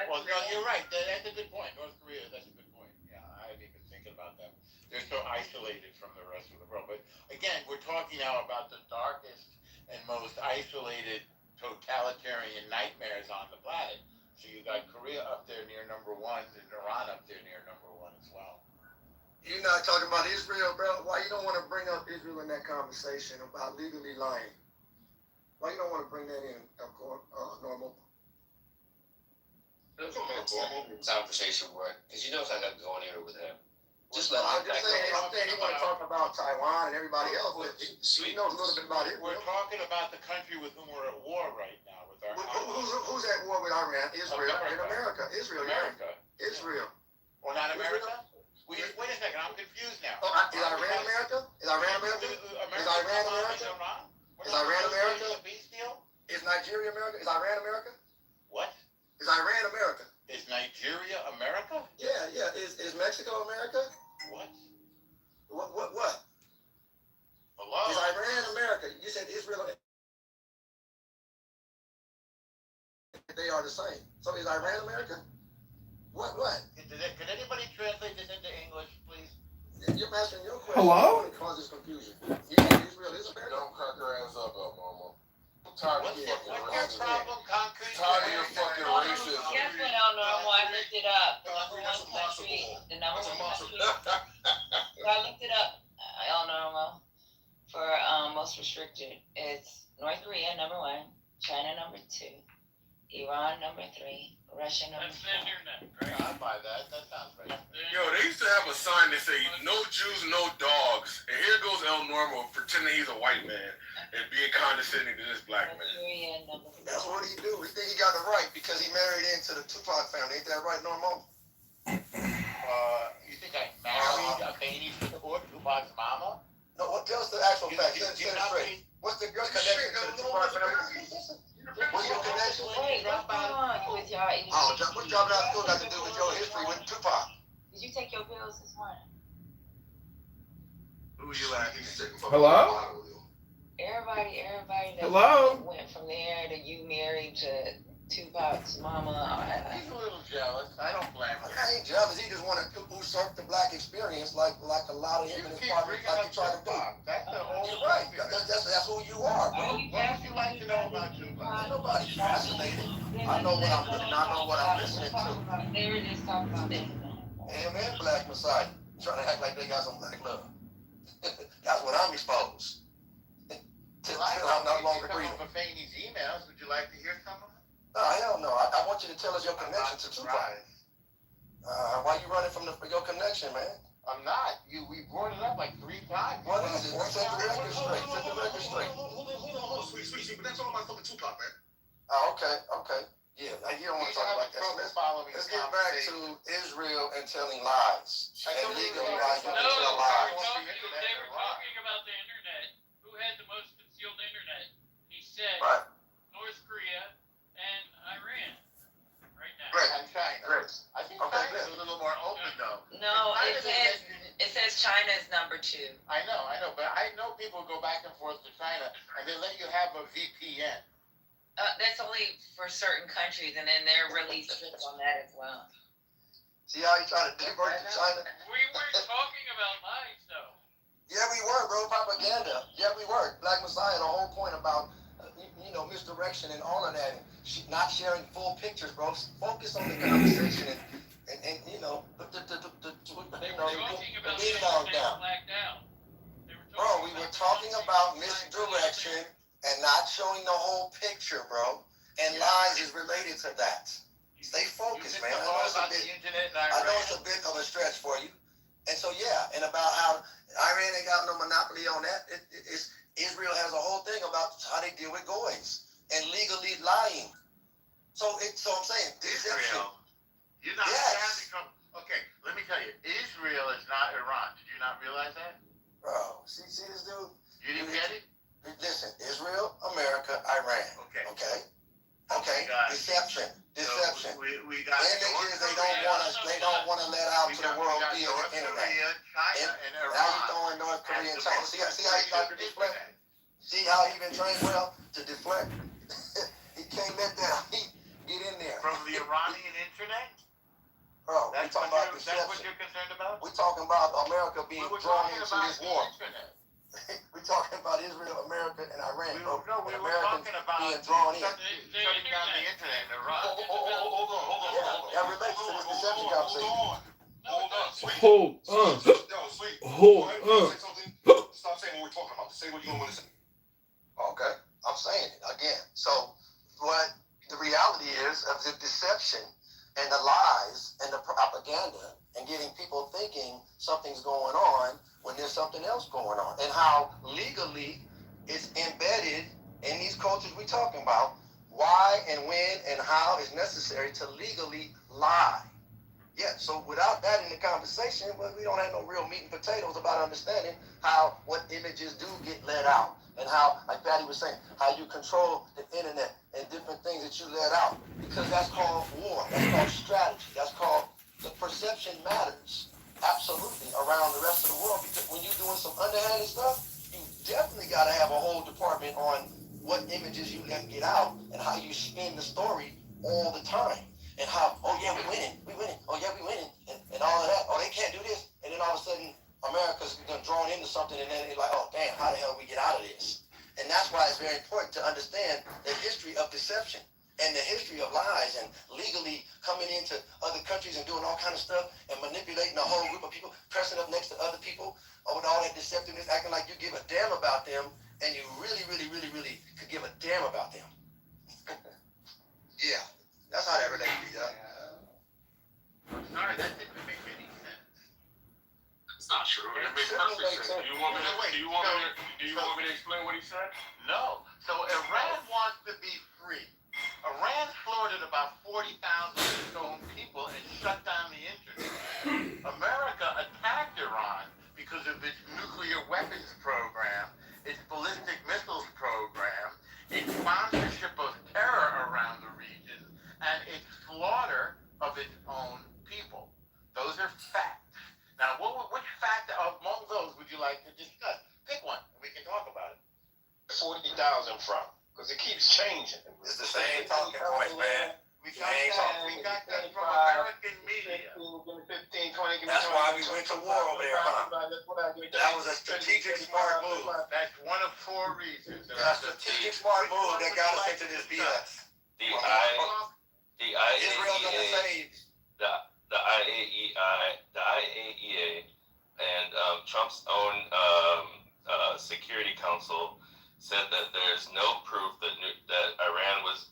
Well, no, you're right. That's a good point. North Korea, that's a good point. Yeah, I didn't even think about them. They're so isolated from the rest of the world. But again, we're talking now about the darkest and most isolated totalitarian nightmares on the planet. So you got Korea up there near number one, and Iran up there near number one as well. You're not talking about Israel, bro. Why you don't want to bring up Israel in that conversation about legally lying? Why you don't want to bring that in, Normal? It's a normal conversation, because you know it's not going to go anywhere with him. I'm saying you want to talk about Taiwan and everybody else. He knows a little bit about it. We're talking about the country with whom we're at war right now. With our who's at war with Iran? Israel and America. Israel. Well, not America? Wait a second, I'm confused now. Is Iran America? Is Iran America? Is Iran America? Is Iran America? Is Nigeria America? Is Iran America? What? Is Iran America? Is Nigeria America? Yeah. Is Mexico America? What? What? Hello? Is Iran America? You said Israel. They are the same. So is Iran America? What? Can anybody translate this into English, please? You're asking your question. Hello? It causes confusion. You think Israel is America? Don't crack your ass up, Momo. I'm tired of your fucking What's your problem, concrete? Tired of your fucking racism. Guess what, El Normo? I looked it up. The number one country. So I looked it up, El Normo, for most restricted. It's North Korea, number 1, China, number 2, Iran, number 3, Russia, number 4. I buy that. That sounds right. Yo, they used to have a sign that say, no Jews, no dogs. And here goes El Normo pretending he's a white man and being condescending to this black man. That's what he do. He think he got it right because he married into the Tupac family. Ain't that right, Normo? You think I married a baby for Tupac's mama? No, what tells the actual fact? What's the girl's connection to the Tupac family? What's your connection? Wait, what's going on with your what job out of school got to do with your history with Tupac? Did you take your pills this morning? Who you at? Hello? Everybody that Hello? went from there to you married to Tupac's mama. He's a little jealous. I don't blame him. I ain't ain't jealous. He just want to usurp the black experience, like a lot of him and his partners like to try to do. That's the whole. You're right. That's who you are, bro. What would you like to know about Tupac? Ain't nobody fascinated. I know what I'm listening to. They were just talking about this. Him and Black Messiah trying to act like they got some black love. That's what I'm exposed. Till I'm no longer breathing. Some of Feeney's emails. Would you like to hear some of them? No, hell no. I want you to tell us your connection to Tupac. Why you running from your connection, man? I'm not. We brought it up like 3 times. What is it? Set the record straight. Set the record straight. Hold on, sweet, but that's all about fucking Tupac, man. Oh, okay. Yeah, you don't want to talk about that. Let's get back to Israel and telling lies. And legally lies. No, they were talking about the internet. Who had the most concealed internet? He said North Korea and Iran right now. And China. I think China's a little more open though. No, it says China is number 2. I know, but I know people go back and forth to China and they let you have a VPN. That's only for certain countries, and then they're really strict on that as well. See how you trying to divert to China? We were talking about lies, though. Yeah, we were, bro. Propaganda. Yeah, we were. Black Messiah, the whole point about, misdirection and all of that, and not sharing full pictures, bro. Focus on the conversation and put the beat dog down. Bro, we were talking about misdirection and not showing the whole picture, bro. And lies is related to that. Stay focused, man. I know it's a bit of a stretch for you. And so, and about how Iran ain't got no monopoly on that. Israel has a whole thing about how they deal with goys and legally lying. So I'm saying, Israel. You're not okay, let me tell you, Israel is not Iran. Did you not realize that? Bro, see this dude? You didn't get it? Listen, Israel, America, Iran. Okay. Deception. We got images they don't want to let out to the world via the internet. China and Iran. Now you throwing North Korea and China. See how he like to deflect? See how he been trained well to deflect? He can't let that heat get in there. From the Iranian internet? Bro, we talking about deception. That's what you're concerned about? We talking about America being drawn into this war. We talking about Israel, America, and Iran, bro. We were Americans talking about being drawn in. shutting down the internet in Iran. Hold on. That relates to this deception conversation. Hold on, sweet. Hold on. Stop saying what we're talking about. Say what you want to say. Okay, I'm saying it again. So, what the reality is of the deception and the lies and the propaganda and getting people thinking something's going on when there's something else going on, and how legally it's embedded in these cultures we're talking about, why and when and how is necessary to legally lie. Yeah, so without that in the conversation, well, we don't have no real meat and potatoes about understanding how what images do get let out, and how, like Patty was saying, how you control the internet and different things that you let out, because that's called war, that's called strategy, that's called the perception matters. Absolutely, around the rest of the world, because when you're doing some underhanded stuff, you definitely got to have a whole department on what images you let get out and how you spin the story all the time. And how, oh yeah, we winning, oh yeah, we winning, and all of that. Oh, they can't do this. And then all of a sudden, America's drawn into something, and then they're like, oh damn, how the hell we get out of this? And that's why it's very important to understand the history of deception and the history of lies and legally coming into other countries and doing all kind of stuff and manipulating a whole group of people, pressing up next to other people with all that deceptiveness, acting like you give a damn about them, and you really, really, really, really could give a damn about them. Yeah, that's how that relates to you. Sorry, that didn't make any sense. It's not true. It makes perfect sense. Do you want me to explain what he said? No. So Iran wants to be free. Iran slaughtered about 40,000 of its own people and shut down the internet. America attacked Iran because of its nuclear weapons program, its ballistic missiles program, its sponsorship of terror around the region, and its slaughter of its own people. Those are facts. Now, which fact among those would you like to discuss? Pick one, and we can talk about it. 40,000 from? Because it keeps changing. It's the same talking points, man. We got that from American media. 15, 20, That's why we went to war over there, huh? That was a strategic smart move. That's one of 4 reasons. That's a strategic smart move that got us into this BS. The Israel gonna IAEA, say the IAEA, and Trump's own Security Council said that there's no proof that Iran was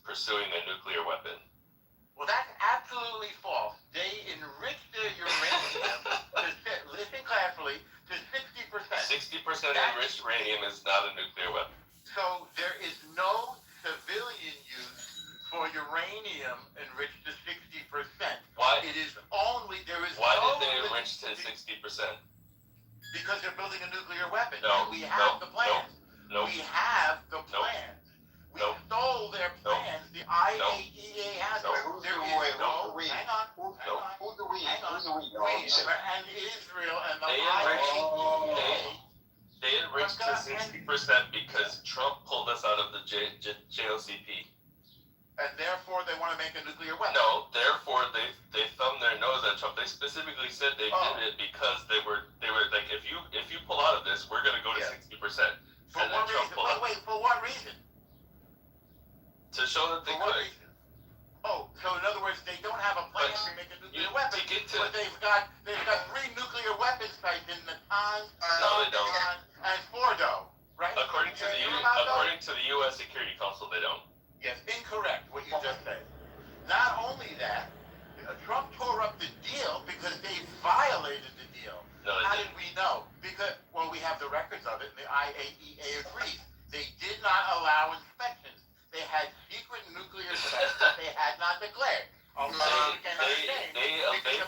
pursuing a nuclear weapon. Well, that's absolutely false. They enriched their uranium, listen carefully, to 60%. 60% enriched uranium is not a nuclear weapon. So there is no civilian use for uranium enriched to 60%. Why? It is only, there is Why no... did they enrich to 60%? Because they're building a nuclear weapon. No, We have the plans. No. We have the plans. We stole their plans. The IAEA has them. Hang on. And Israel and the They IAEA. They enriched to 60% because Trump pulled us out of the JOCP. And therefore they want to make a nuclear weapon. No, therefore they thumbed their nose at Trump. They specifically said they did it because they were like, if you pull out of this, we're gonna go to 60%. For what reason? Wait, for what reason? To show that they could. Oh, so in other words, they don't have a plan to make a nuclear weapon. But they've got 3 nuclear weapon sites in Natanz, and Fordo, right? According to the U.S. Security Council, they don't. Yes, incorrect, what you just said. Not only that, Trump tore up the deal because they violated the deal. No, how did we know? Because, well, we have the records of it, and the IAEA agrees. They did not allow inspections. They had secret nuclear sites that they had not declared. They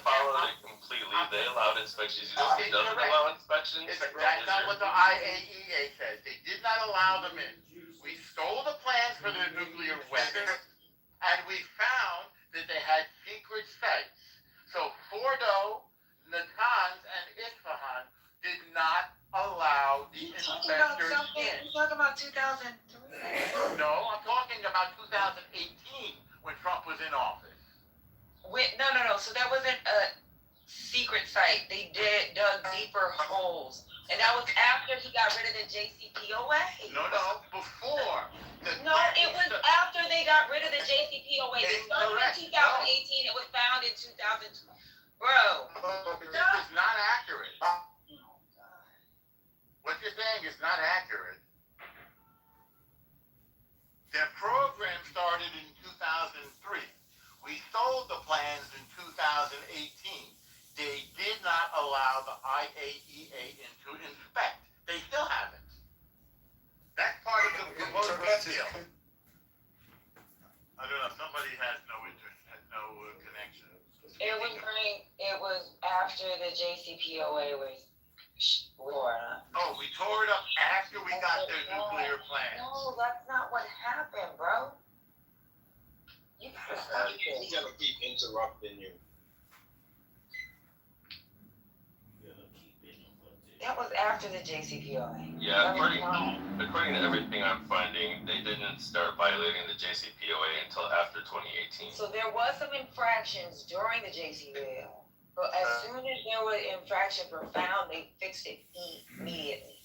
followed it completely. They allowed inspections. You know who doesn't allow inspections? That's not what the IAEA says. They did not allow them in. We stole the plans for their nuclear weapon, and we found that they had secret sites. So Fordo, Natanz, and Isfahan did not allow the inspectors in. You're talking about 2003. No, I'm talking about 2018 when Trump was in office. No. So that wasn't a secret site. They dug deeper holes. And that was after he got rid of the JCPOA. No, before. It was after they got rid of the JCPOA. They started in 2018. It was found in 2000. Bro. This is not accurate. What you're saying is not accurate. Their program started in 2003. We sold the plans in 2018. They did not allow the IAEA in to inspect. They still haven't. That's part of the proposed deal. I don't know. Somebody has no connection. It was after the JCPOA was torn up. Oh, we tore it up after we got their nuclear plans. No, that's not what happened, bro. You gotta stop this. He's gonna keep interrupting you. That was after the JCPOA. Yeah, according to everything I'm finding, they didn't start violating the JCPOA until after 2018. So there was some infractions during the JCPOA, but as soon as there were infractions were found, they fixed it immediately.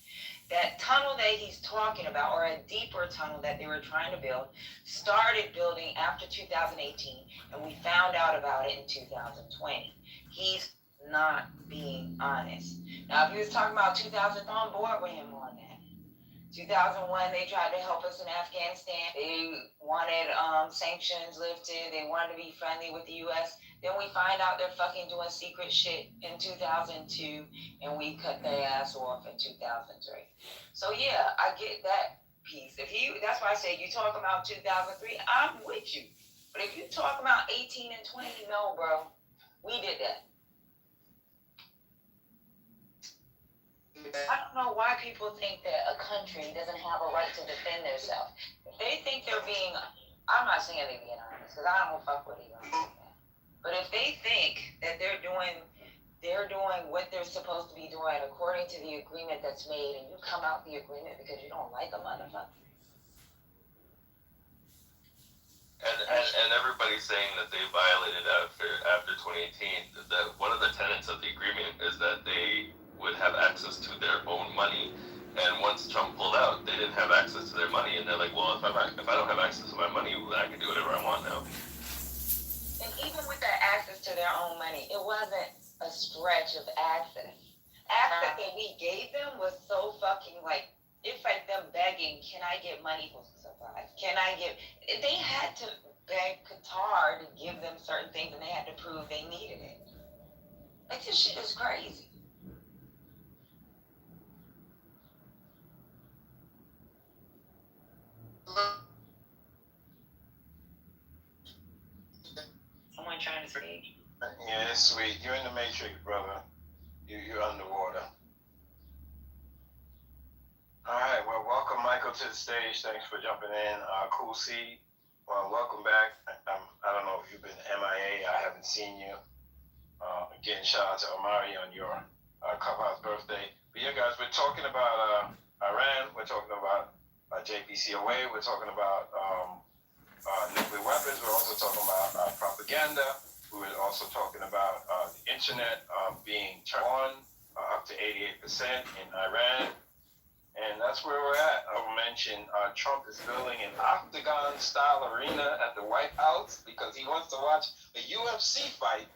That tunnel that he's talking about, or a deeper tunnel that they were trying to build, started building after 2018, and we found out about it in 2020. He's not being honest. Now, if he was talking about 2000, I'm on board with him on that. 2001, they tried to help us in Afghanistan. They wanted sanctions lifted. They wanted to be friendly with the U.S. Then we find out they're fucking doing secret shit in 2002, and we cut their ass off in 2003. So yeah, I get that piece. That's why I say you talk about 2003, I'm with you. But if you talk about 18 and 20, no, bro, we did that. I don't know why people think that a country doesn't have a right to defend themselves. If they think they're being, I'm not saying they're being honest, because I don't fuck with Elon. But if they think that they're doing what they're supposed to be doing according to the agreement that's made, and you come out the agreement because you don't like a motherfucker. And and everybody's saying that they violated after 2018. That one of the tenets of the agreement is that they would have access to their own money. And once Trump pulled out, they didn't have access to their money, and they're like, well, if I don't have access to my money, then I can do whatever I want now. And even with that access to their own money, it wasn't a stretch of access. Access that we gave them was so fucking like, it's like them begging, can I get money for supplies? Can I get, they had to beg Qatar to give them certain things, and they had to prove they needed it. Like, this shit is crazy. Someone trying to speak. Yeah, it's sweet. You're in the Matrix, brother. You're underwater. All right. Well, welcome, Michael, to the stage. Thanks for jumping in. Cool C. Well, welcome back. I don't know if you've been MIA. I haven't seen you. Again, shout out to Omari on your clubhouse birthday. But yeah, guys, we're talking about Iran. We're talking about JPCOA. We're talking about nuclear weapons. We're also talking about propaganda. We were also talking about the internet being turned on up to 88% in Iran. And that's where we're at. I'll mention Trump is building an octagon-style arena at the White House because he wants to watch a UFC fight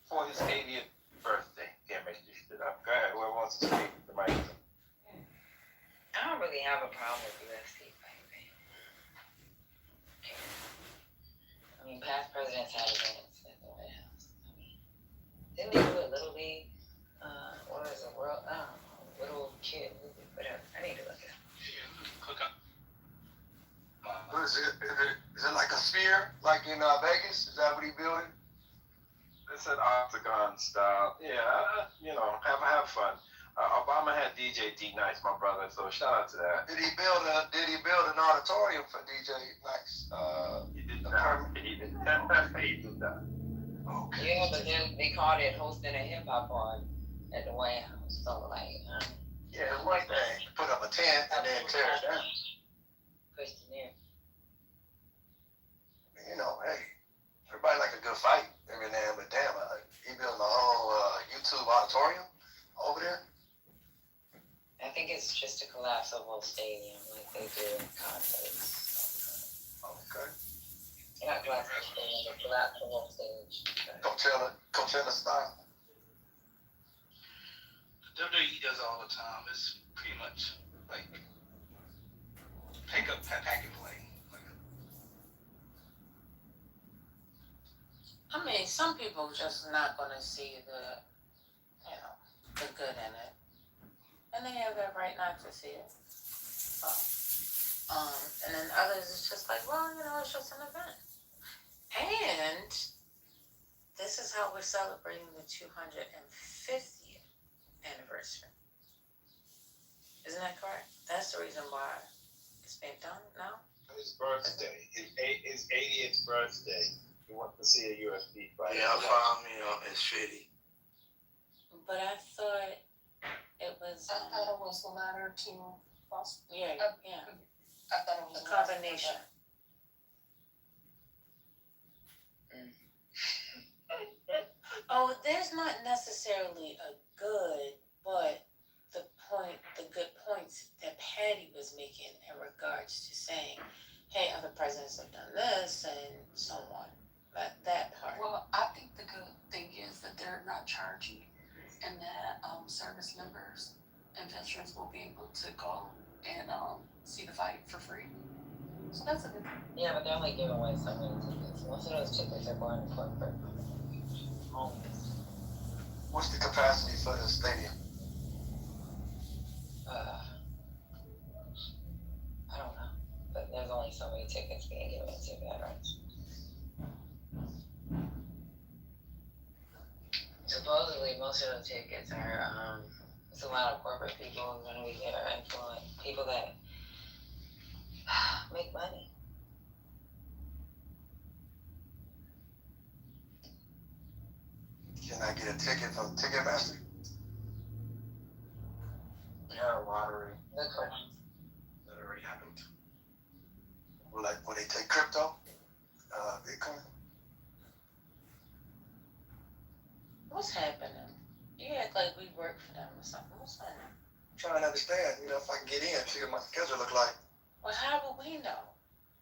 for his 80th birthday. Can't make this shit up. Go ahead. Whoever wants to speak, the mic is up. I don't really have a problem with UFC fighting. I mean, past presidents had events at the White House. I mean, didn't they do a Little League? What is it? World? I don't know. Little kid movie, whatever. I need to look it up. Click up. What is it? Is it like a sphere, like in Vegas? Is that what he building? It's an octagon style. Yeah, have fun. Obama had DJ D Nice, my brother, so shout out to that. Did he build an auditorium for DJ Nice? He did not. He did not. Okay. Yeah, but then they called it hosting a hip hop party at the White House. So like, yeah, one thing. Put up a tent and then tear it down. Questionnaire. You know, hey, everybody like a good fight every now and then, but damn, he building a whole YouTube auditorium over there. I think it's just a collapsible stadium, like they do in concerts. Okay. Not collapsible stadium, but collapsible stage. Coachella style. WWE does it all the time. It's pretty much like pack and play. I mean, some people just not gonna see the good in it, and they have that right not to see it. So, and then others, it's just like, well, it's just an event, and this is how we're celebrating the 250th anniversary. Isn't that correct? That's the reason why it's being done now. His birthday, his 80th birthday. He wants to see a UFC fight. Yeah, I found me it's shitty. But I thought it was. I thought it was the latter two. Yeah. I thought it was a combination. Oh, there's not necessarily a good, but the good points that Patty was making in regards to saying, hey, other presidents have done this and so on. That part. Well, I think the good thing is that they're not charging, and that service members and veterans will be able to go and see the fight for free. So that's a good thing. Yeah, but they're only giving away so many tickets. Most of those tickets are going to corporate homes. What's the capacity for the stadium? I don't know, but there's only so many tickets being given to veterans. Supposedly, most of those tickets are, it's a lot of corporate people who are going to be there, influence people that make money. Can I get a ticket from Ticketmaster? Yeah, lottery. Good question. That already happened. Will they take crypto? What's happening? You act like we work for them or something. What's happening? I'm trying to understand, if I can get in, see what my schedule look like. Well, how would we know?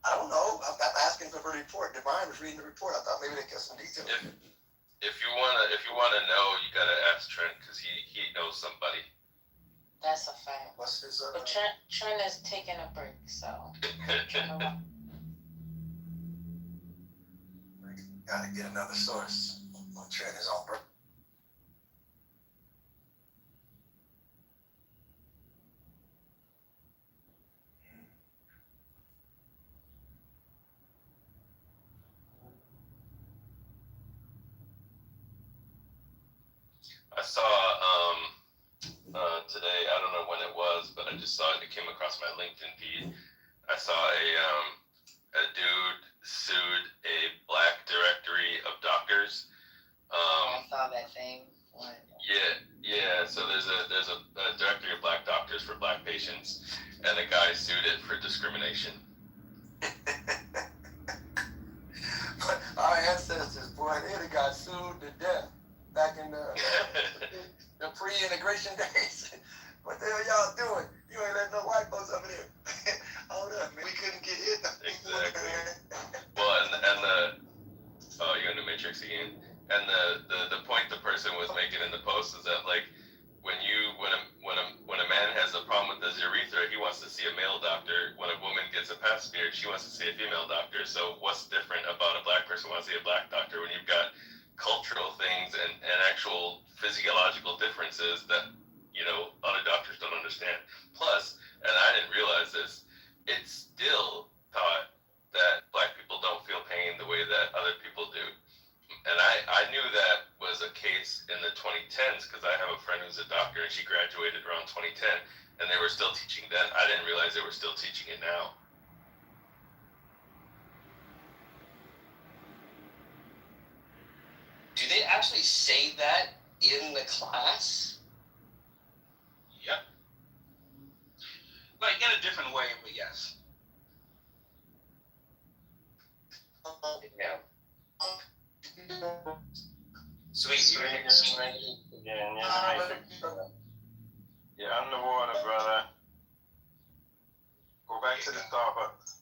I don't know. I'm asking for the report. Divine was reading the report. I thought maybe they get some details. If you wanna know, you gotta ask Trent because he knows somebody. That's a fact. What's his? But Trent is taking a break, so. Gotta get another source. Trent is on break. I saw today, I don't know when it was, but I just saw it. It came across my LinkedIn feed. I saw a dude sued a black directory of doctors. I saw that thing. Yeah. So there's a directory of black doctors for black patients, and the guy sued it for discrimination. Our ancestors, boy, they got sued to death back in the pre-integration days. What the hell y'all doing? You ain't letting no white folks over there. Hold up, man. We couldn't get in. Exactly. Well, and you're in the Matrix again. And the point the person was making in the post is that like when a man has a problem with his urethra, he wants to see a male doctor. When a woman gets a pap smear, she wants to see a female doctor. So what's different about a black person who wants to see a black doctor when you've got cultural things and actual physiological differences that other doctors don't understand. Plus, and I didn't realize this, it's still taught that black people don't feel pain the way that other people do. And I knew that was a case in the 2010s because I have a friend who's a doctor and she graduated around 2010 and they were still teaching then. I didn't realize they were still teaching it now. Do they actually say that in the class? Yep. Like in a different way, but yes. Yeah. Sweet. You're underwater, brother. Go back to the Starbucks.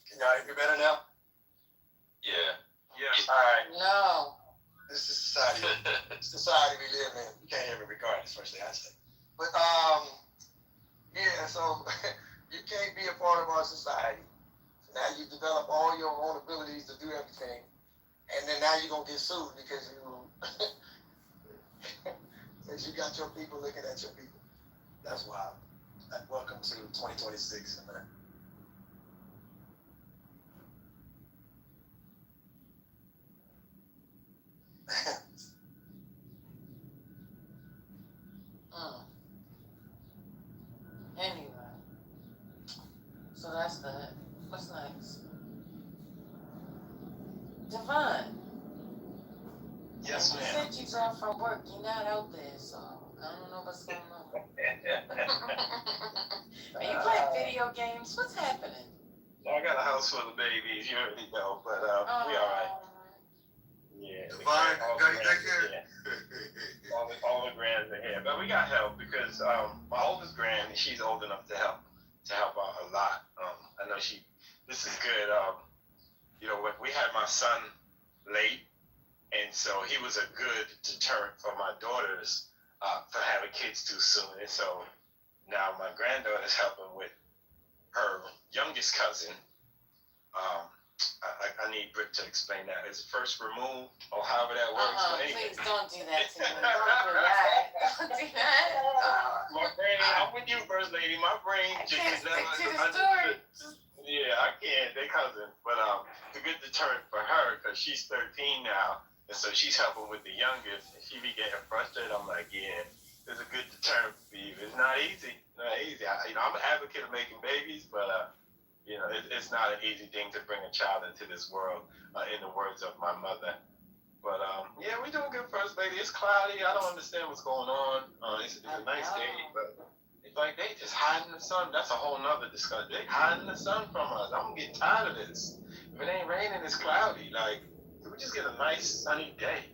Can y'all hear me better now? Yeah. All right. No. This is society. Society we live in. You can't hear me regardless, firstly I say. But yeah, so you can't be a part of our society. So now you develop all your own abilities to do everything. And then now you're gonna get sued because you got your people looking at your people. That's wild. Welcome to 2026. Anyway. So that's that. What's next? Devon. Yes, You ma'am. said you got from work. You're not out there, so I don't know what's going on. Are you playing video games? What's happening? I got a house full of babies, you already know, but we all right. Yeah. Divine, got you back here? All the grands are here, but we got help because my oldest grand, she's old enough to help out a lot. I know this is good. When we had my son late, and so he was a good deterrent for my daughters for having kids too soon. And so now my granddaughter's helping with her youngest cousin. I need Britt to explain that. Is it first removed or however that works? But anyway. Please don't do that to me. Don't do that. Don't do that. My brain, I'm with you, First Lady. My brain just never understood. Yeah, I can't. They cousins. But it's a good deterrent for her because she's 13 now. And so she's helping with the youngest. And she be getting frustrated. I'm like, yeah, is a good deterrent for you. It's not easy. Not easy. I'm an advocate of making babies, but it's not an easy thing to bring a child into this world. In the words of my mother. But yeah, we doing good, First Lady. It's cloudy. I don't understand what's going on. It's a nice day, but it's like they just hiding the sun. That's a whole nother discussion. They hiding the sun from us. I'm getting tired of this. If it ain't raining, it's cloudy. Like, can we just get a nice sunny day?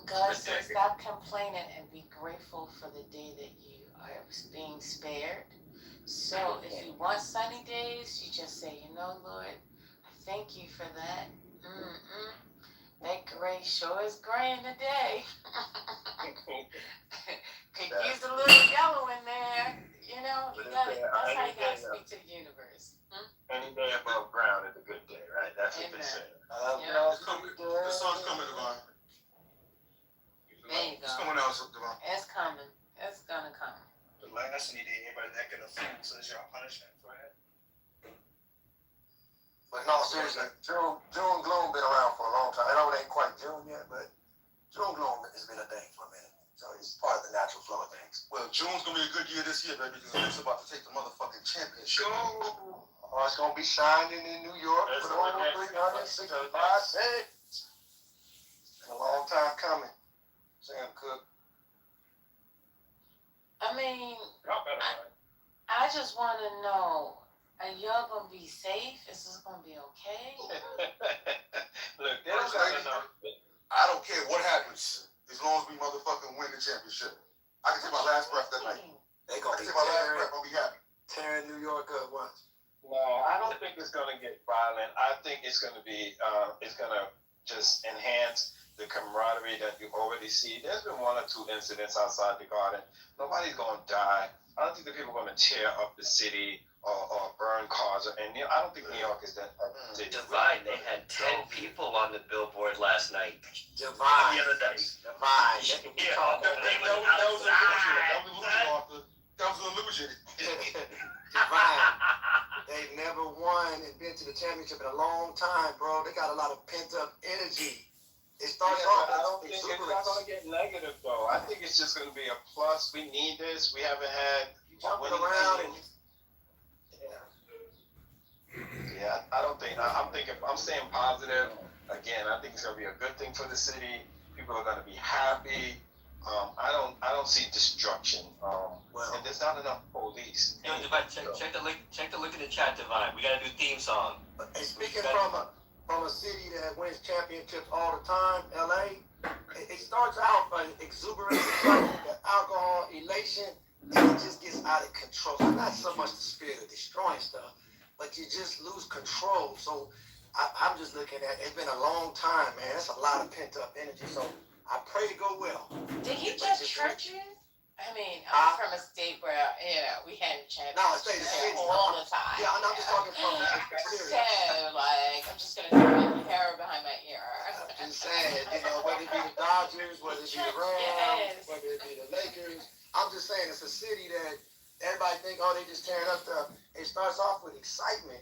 God says, stop complaining and be grateful for the day that you are being spared. So if you want sunny days, you just say, Lord, I thank you for that. That gray sure is gray in the day. Could use a little yellow in there. That's how you gotta speak to the universe. Any day above ground is a good day, right? That's what they say. The sun's coming, Devon. There you go. It's coming out, Devon. It's coming. It's gonna come. The last need anybody that get a food, so it's your punishment for that. But no, seriously, June gloom been around for a long time. I know it ain't quite June yet, but June gloom has been a thing for a minute. So it's part of the natural flow of things. Well, June's gonna be a good year this year, baby, because it's about to take the motherfucking championship. Oh, it's gonna be shining in New York for over 365 days. Been a long time coming. Sam Cooke. I mean, I just want to know, are y'all going to be safe? Is this going to be okay? Look, they don't gotta know. I don't care what happens, as long as we motherfucking win the championship. I can take my last breath that night. They gonna take my last breath, I'll be happy. Tearing New York up once. No, I don't think it's gonna get violent. I think it's gonna be, it's gonna just enhance the camaraderie that you already see. There's been 1 or 2 incidents outside the Garden. Nobody's gonna die. I don't think the people are gonna tear up the city or burn cars. And I don't think New York is that city. Divine, they had 10 people on the billboard last night. Divine. The other day. Divine. That was unlimited. Divine. They've never won and been to the championship in a long time, bro. They got a lot of pent up energy. It starts off. I don't think it's not going to get negative, though. I think it's just going to be a plus. We need this. We haven't had jumping around and yeah. I don't think. I'm staying positive. Again, I think it's going to be a good thing for the city. People are going to be happy. I don't see destruction. And there's not enough police. Divine, check the link in the chat, Divine. We got a new theme song. And speaking from a city that wins championships all the time, LA, it starts out by exuberance, the alcohol, elation, and it just gets out of control. So not so much the spirit of destroying stuff, but you just lose control. So I'm just looking at, it's been a long time, man. That's a lot of pent up energy. So I pray to go well. Did he touch churches? I mean, I'm from a state where, we had championships all the time. Yeah, I'm just talking from So, I'm just going to throw my hair behind my ear. I'm just saying, whether it be the Dodgers, whether it be the Rams, whether it be the Lakers, I'm just saying it's a city that everybody think, they just tearing up stuff. It starts off with excitement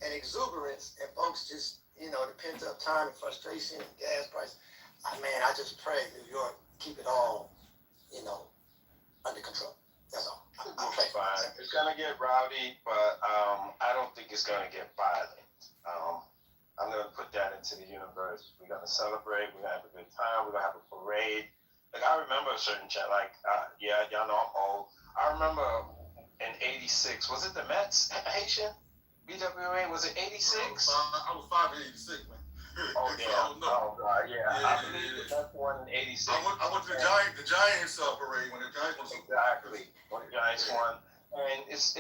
and exuberance, and folks just, the pent up time and frustration and gas price. I just pray New York keep it all, under control. That's all. I pray. Fine. It's gonna get rowdy, but I don't think it's gonna get violent. I'm gonna put that into the universe. We're gonna celebrate. We're gonna have a good time. We're gonna have a parade. Like I remember a certain chat. Y'all know I'm old. I remember in '86. Was it the Mets? Haitian? BWA? Was it '86? I was 5 in '86, man. Oh yeah. Oh God, yeah. I believe that's one in '86. I went to the Giants parade when the Giants won. Exactly. When the Giants won. And it's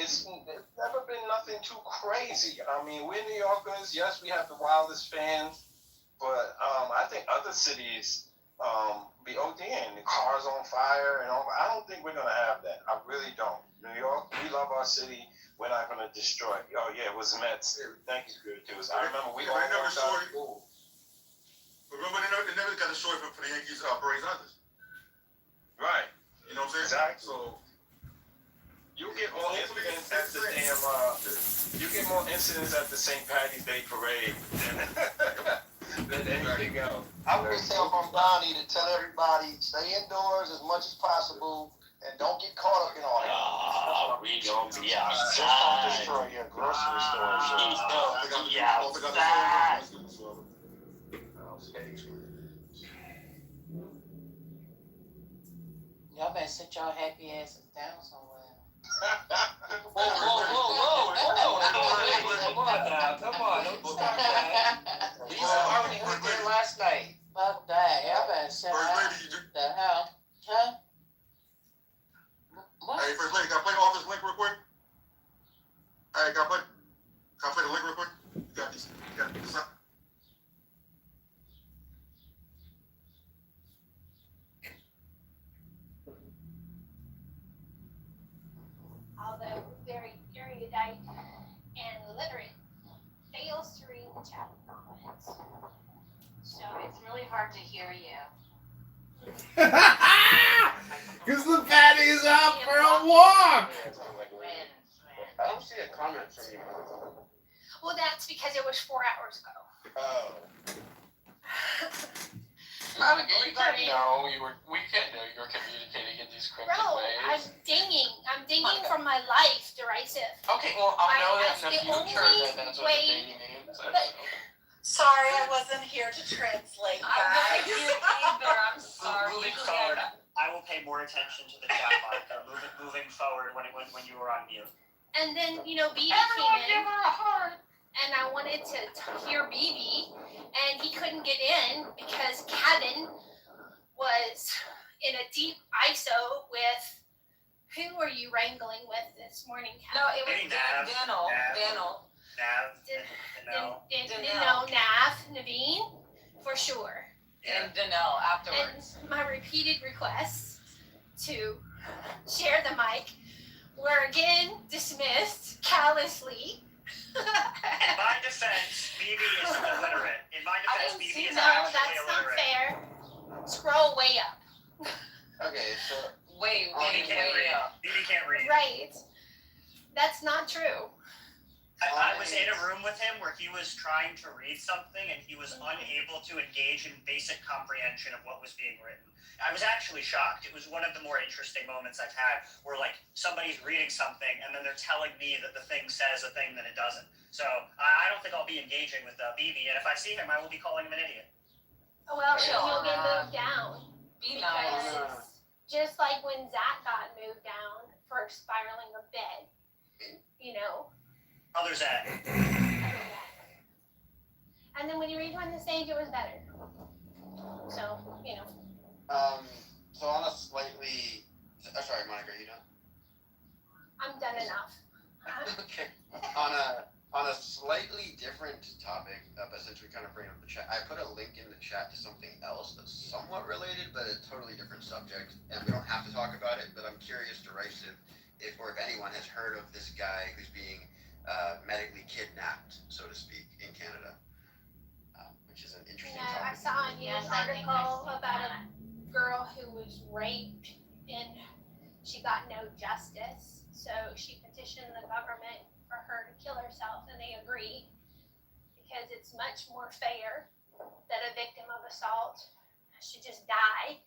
never been nothing too crazy. I mean, we're New Yorkers. Yes, we have the wildest fans, but I think other cities be ODing. The cars on fire and all. I don't think we're gonna have that. I really don't. New York, we love our city. We're not gonna destroy it. Oh yeah, it was Mets. Thank you, Spirit. I remember we all never walked out of school. Remember, they never got a short for the Yankees parades either. Right. You know what I'm saying? Exactly. So you get more incidents at the St. Patty's Day parade than anything else. I would tell from Donnie to tell everybody stay indoors as much as possible. And don't get caught up, We gonna be just don't outside. destroy your grocery store. He's gonna be outside. Y'all better sit your happy asses down somewhere. Whoa. Come on now. Come on. Don't stop that. Lisa already went there last night. Fuck that. Y'all better sit down. The hell? Huh? What? Hey, First Lady, can I play off this link real quick? Hey, can I play the link real quick? You got this up. Although very erudite and literate, fails to read the chat comments. So it's really hard to hear you. Because the fatty is out for a walk. I don't see a comment from you. Well, that's because it was 4 hours ago. Oh. We can know you were communicating in these cryptic Bro, ways. I'm dinging from my life, derisive. Okay, well, I'll know that in the the future only that's what the way- dating means. Sorry, I wasn't here to translate, guys. I'm sorry. Moving forward, I will pay more attention to the chat box. Moving forward when you were on mute. And then, BB Everyone came in, give her a heart. and I wanted to hear BB, and he couldn't get in because Kevin was in a deep ISO with, who are you wrangling with this morning, No, Kevin? it was Daniel. Nav, Naveen, for sure. And Danelle afterwards. And my repeated requests to share the mic were again dismissed callously. In my defense, BB is illiterate. In my defense, BB is No, actually that's not illiterate. fair. Scroll way up. Okay, so Way BB can't read. up. BB can't read. Right. That's not true. I was in a room with him where he was trying to read something and he was unable to engage in basic comprehension of what was being written. I was actually shocked. It was one of the more interesting moments I've had where somebody's reading something and then they're telling me that the thing says a thing that it doesn't. So I don't think I'll be engaging with BB, and if I see him, I will be calling him an idiot. Well, he'll get moved down. Be nice. Because just like when Zach got moved down for spiraling a bed, Other Zach. And then when you rejoined the stage, it was better. So, So on a slightly, sorry, Monica, are you done? I'm done enough. Okay. On a slightly different topic, but since we kind of bring up the chat, I put a link in the chat to something else that's somewhat related, but a totally different subject. And we don't have to talk about it, but I'm curious, Derisive, if anyone has heard of this guy who's being medically kidnapped, so to speak, in Canada, which is an interesting topic. I saw a news article about a girl who was raped and she got no justice. So she petitioned the government for her to kill herself, and they agreed because it's much more fair that a victim of assault should just die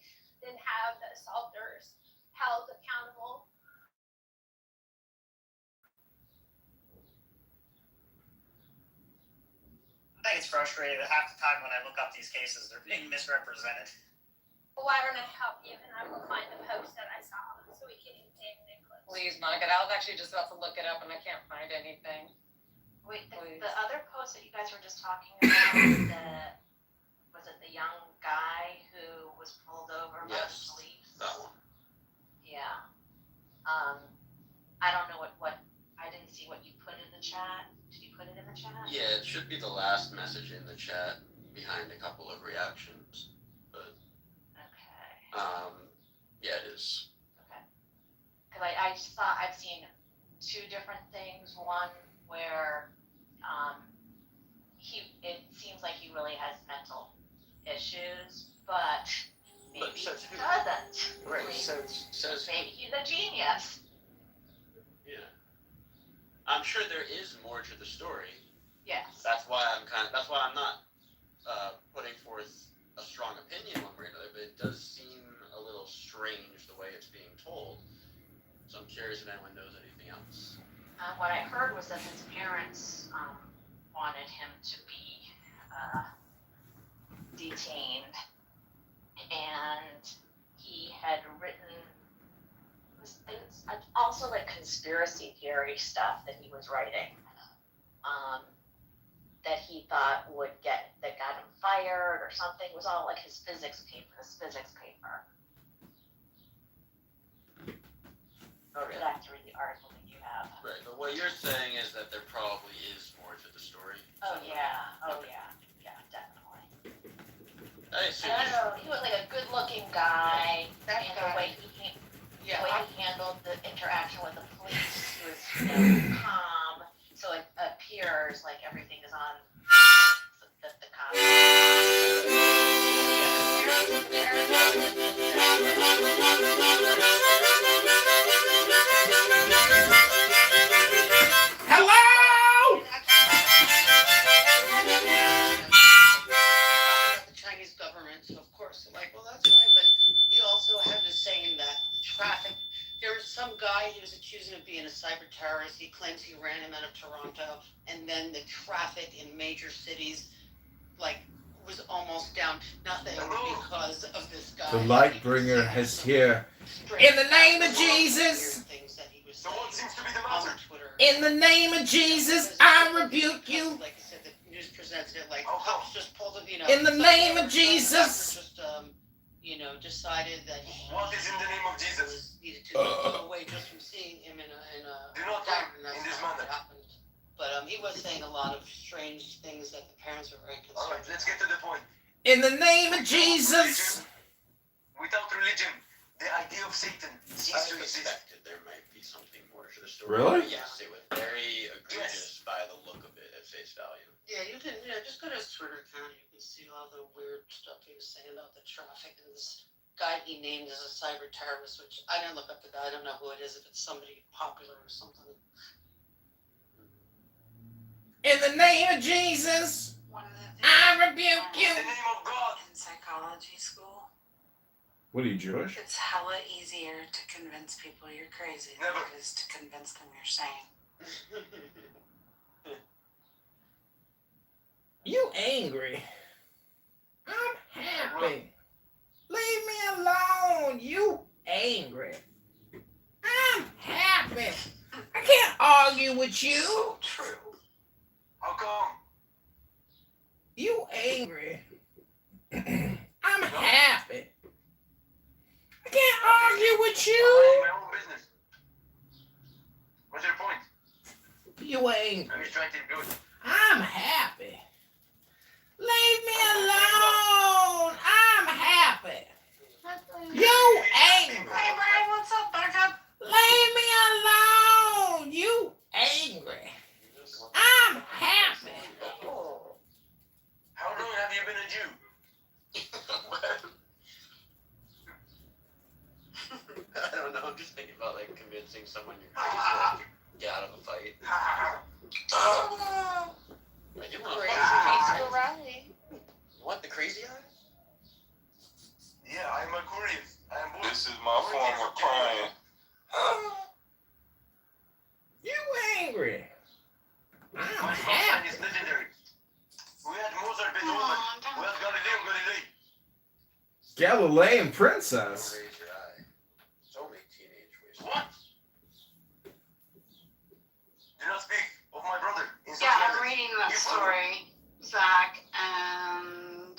than have the assaulters held accountable. I think it's frustrating that half the time when I look up these cases, they're being misrepresented. Why don't I help you, and I will find the post that I saw so we can take Nicholas. Please, Monica. I was actually just about to look it up and I can't find anything. Wait, Please. the other post that you guys were just talking about, was it the young guy who was pulled over by the police? That one. Yeah. I don't know what I didn't see what you put in the chat. Did you put it in the chat? Yeah, it should be the last message in the chat behind a couple of reactions. But yeah, it is. Okay. Because I've seen two different things. One where it seems like he really has mental issues, but maybe he doesn't. Right. Says maybe he's a genius. Yeah. I'm sure there is more to the story. Yes. That's why I'm not putting forth a strong opinion one way or another, but it does seem a little strange the way it's being told. curious if anyone knows anything else. What I heard was that his parents wanted him to be detained, and he had written it's also like conspiracy theory stuff that he was writing, that he thought that got him fired or something. It was all like his physics paper. Okay. But I have to read the article that you have. Right, but what you're saying is that there probably is more to the story. Oh yeah, definitely. I assume. I don't know. He was like a good-looking guy, That and guy. the way he handled the interaction with the police, he was calm. So it appears like everything is on the cops. Hello? The Chinese government, so of course, they're like, well, that's why. But he also had this saying that the traffic. There was some guy he was accusing of being a cyber terrorist. He claims he ran him out of Toronto, and then the traffic in major cities, was almost down to nothing because of this guy. The light bringer has here. In the name of Jesus. So what seems to be the matter? In the name of Jesus, I rebuke you. Like I said, the news presented it like cops just pulled it, In the name of Jesus. Just decided that What is in the name of Jesus? Needed to go away just from seeing him in a Do not tavern. talk in this manner. But he was saying a lot of strange things that the parents were very concerned. Alright, let's get to the point. In the name of Jesus. Without religion, the idea of Satan ceases to exist. Suspected there might be something more to the story. Really? Yes, it was very egregious by the look of it at face value. Yeah, you can just go to his Twitter account. You can see all the weird stuff he was saying about the traffic and this guy he named as a cyber terrorist, which I didn't look up the guy. I don't know who it is, if it's somebody popular or something. In the name of Jesus, I rebuke you. In the name of God. In psychology school, What are you, Jewish? it's hella easier to convince people you're crazy than it is to convince them you're sane. You angry. I'm happy. Leave me alone. You angry. I'm happy. I can't argue with you. So true. How come? You angry. I'm happy. I can't argue with I'm you. minding my own business. What's your point? You angry. I'm just trying to do it. I'm happy. Leave me alone. I'm happy. You angry. Hey, Brian, what's up, buttercup? Leave me alone. You angry. I'm happy. How long have you been a Jew? I don't know, I'm just thinking about convincing someone you're crazy to get out of a fight. You want the crazy eye? Yeah, I'm a curious. This is my form of crying. You angry. I'm My happy. is legendary. We had Mozart, Beethoven. We had Galileo Galilei. Galilean princess. Raise your eye. It's only teenage waste. What? Do not speak of my brother. In such Yeah, I'm matters. reading that You story, Zach, and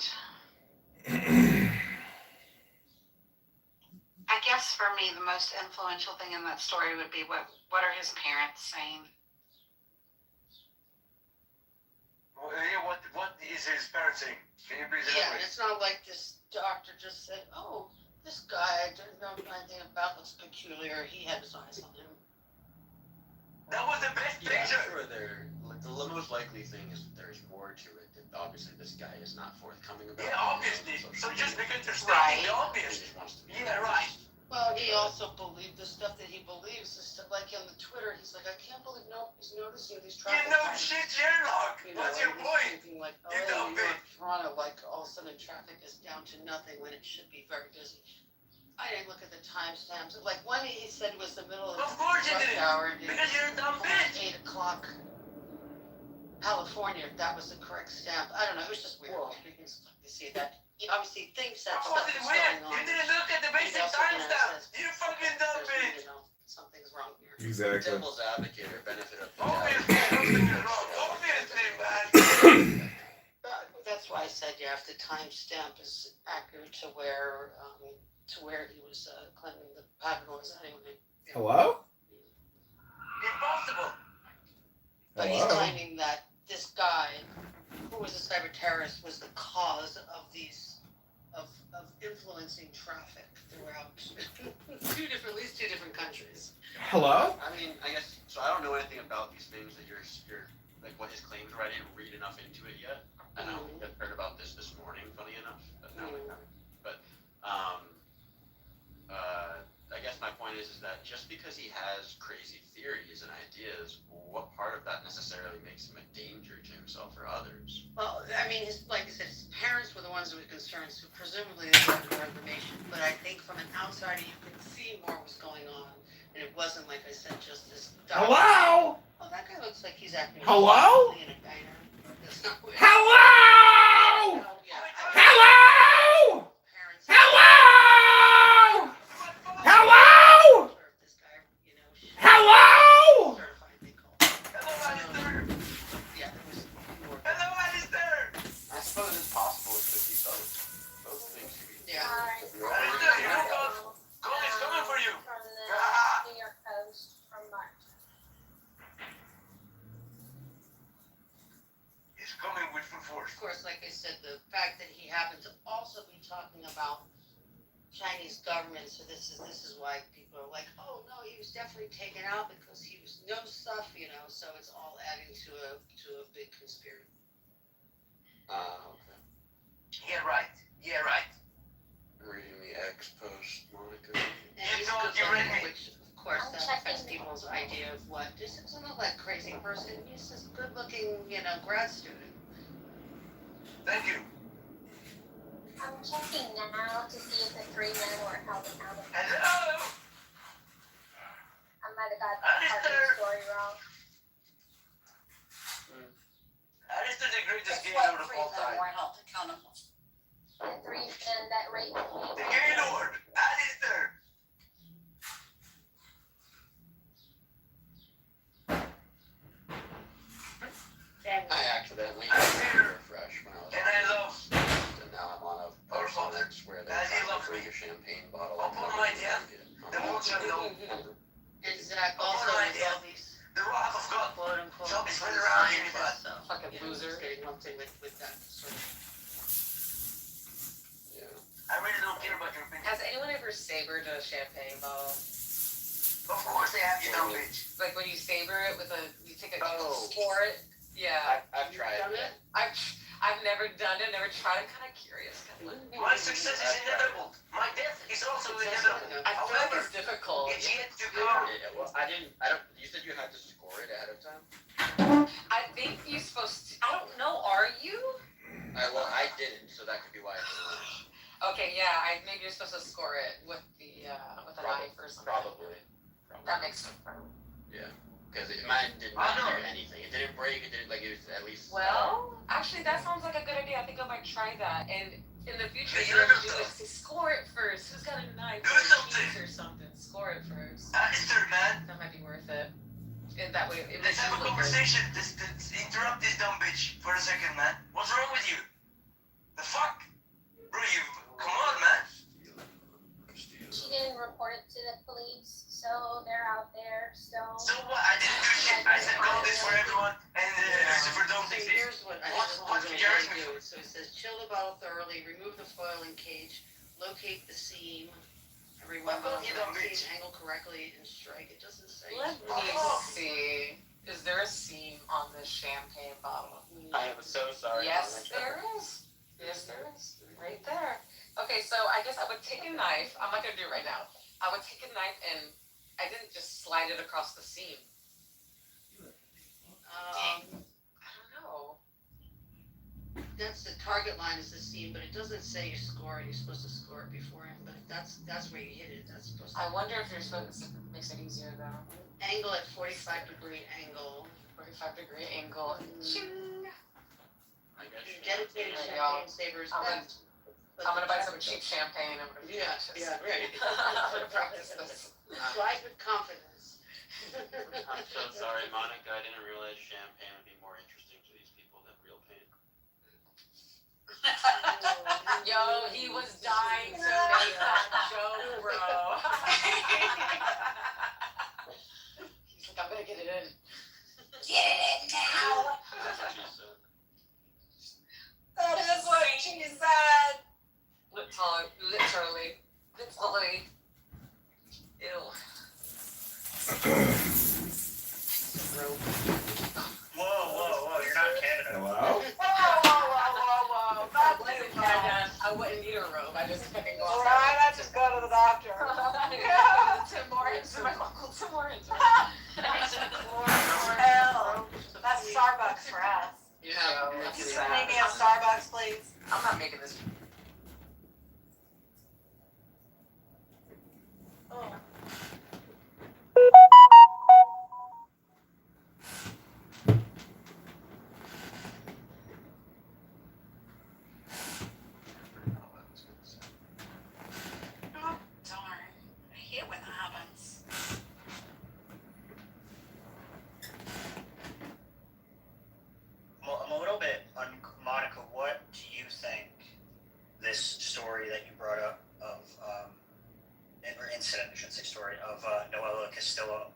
I guess for me the most influential thing in that story would be what are his parents saying? What is his parents saying? Can you please Yeah, elaborate? it's not like this doctor just said, oh, this guy I didn't know anything about looks peculiar. He had his eyes on him. That was the best Yeah, picture. sure. The most likely thing is that there's more to it. That obviously this guy is not forthcoming about. Yeah, obviously. So just because they're Right. stating the obvious. He just wants to be. Yeah, right. Well, he also believed the stuff that he believes. This stuff, like on the Twitter, he's like, I can't believe he's noticing these You traffic know patterns. shit, Sherlock. You know, What's your and he's point? thinking like, oh, You dumb New York, bitch. Toronto, like all of a sudden traffic is down to nothing when it should be very busy. I didn't look at the timestamps. Like one he said was the middle of course you rush didn't, hour. because you're a dumb bitch. 8 o'clock California, if that was the correct stamp. I don't know. It was just weird. You see that. He obviously thinks that That stuff wasn't is weird. going on. You didn't look at the basic timestamp. You fucking dumb bitch. Something's wrong here. Exactly. Devil's advocate or benefit of the Obviously, something is wrong. Obviously, man. That's why I said you have to timestamp is accurate to where he was claiming the pattern was anyway. Hello? Impossible. But he's claiming that this guy, who was a cyber terrorist, was the cause of these of influencing traffic throughout at least two different countries. Hello? I mean, I guess so. I don't know anything about these things that you're like what his claims were. I didn't read enough into it yet. I know I heard about this morning, funny enough. But no, but I guess my point is that just because he has crazy theories and ideas, what part of that necessarily makes him a danger to himself or others? Well, I mean, like I said, his parents were the ones who were concerned, so presumably they had more information. But I think from an outsider, you could see more was going on, and it wasn't, like I said, just this. Hello? Oh, that guy looks like he's acting. Hello? In a banger. Hello? Hello? Hello? Hello? Hello? Hello, Alistair. I suppose it's possible it could be both things could be. Yeah. Alistair, you know, Cole is coming for you. From the New York Post from March. He's coming with full force. Of course, like I said, the fact that he happened to also be talking about Chinese government, so this is why people are like, oh no, he was definitely taken out because he was knows stuff, so it's all adding to a big conspiracy. Okay. Yeah, right. Yeah, right. Reading the X post, Monica. And he's good looking, which of course that affects people's idea of what. This doesn't look like a crazy person. He's just good looking, grad student. Thank you. I'm checking now to see if the 3 men were held accountable. Hello. I might have got part of the story wrong. Alistair the greatest gaylord of all time. Were held accountable. The 3 men that raped me. The gaylord, Alistair. I accidentally refresh when I was And I love. and now I'm on a post on X where they're trying to bring a champagne bottle. Open my dear. The more you know. And Zach also with all these The wrath of God. quote unquote Shall be spread around you, but. fucking loser. Getting lumped in with that sort of. I really don't care about your opinion. Has anyone ever savored a champagne bottle? Of course they have, you dumb bitch. Like when you savor it with you take a, Oh. pour it. Yeah. I've tried Done it? I've never done it, never tried it. Kind of curious. My success is inevitable. My death is also inevitable. I feel like However, it's difficult. it's yet to come. Well, I don't. You said you had to score it ahead of time. I think you're supposed to. I don't know. Are you? Well, I didn't, so that could be why I didn't. Okay. Yeah. Maybe you're supposed to score it with a knife or something. Probably. That makes sense. Yeah. Because mine did not do anything. It didn't break. It didn't it was at least. Well, actually, that sounds like a good idea. I think I might try that. And in the future, Hey, you have to do you is to score it first. Who's got a knife Do or something. keys or something? Score it first. Alistair, man. That might be worth it. And that way, it Let's makes have a you look good. conversation. Let's interrupt this dumb bitch for a second, man. What's wrong with you? The fuck? Bro, come on, man. She didn't report it to the police, so they're out there still. So what? I didn't do shit. I said all this for everyone, and Lucifer don't So think here's what I What's really Jared's do. So it says chill the bottle thoroughly, remove the foil and cage, locate the seam, and rewind the seam, angle correctly, and strike. It doesn't say. Let me see. Is there a seam on this champagne bottle? I am so sorry. Yes, there is. Yes, there is. Right there. Okay, so I guess I would take a knife. I'm not gonna do it right now. I would take a knife and I didn't just slide it across the seam. I don't know. Now that's the target line is the seam, but it doesn't say you score it. You're supposed to score it beforehand, but that's where you hit it. That's supposed to. I wonder if you're supposed to makes it easier though. Angle at 45-degree angle. 45-degree angle. Ching. I guess. Dedicated There you champagne go. savers. I'm gonna buy some cheap champagne. I'm gonna Yeah, right. I'm gonna practice this. Drive with confidence. I'm so sorry, Monica. I didn't realize champagne would be more interesting to these people than real pain. Yo, he was dying to make that joke, bro. He's like, I'm gonna get it in. Get it in now. That is what she said. Literally. Ew. Whoa, you're not Canada. Hello? Whoa. God bless it, Canada. I wouldn't need a robe. I just fucking go outside. Right, I just go to the doctor. Tim Hortons, my Uncle Tim Hortons. Hell, that's Starbucks for us. Yeah. Make me a Starbucks, please. I'm not making this. Oh. Oh, darn. I hate when that happens. Well, I'm a little bit Monica, what do you think this story that you brought up of, or incident, I shouldn't say story, of Noella Castillo,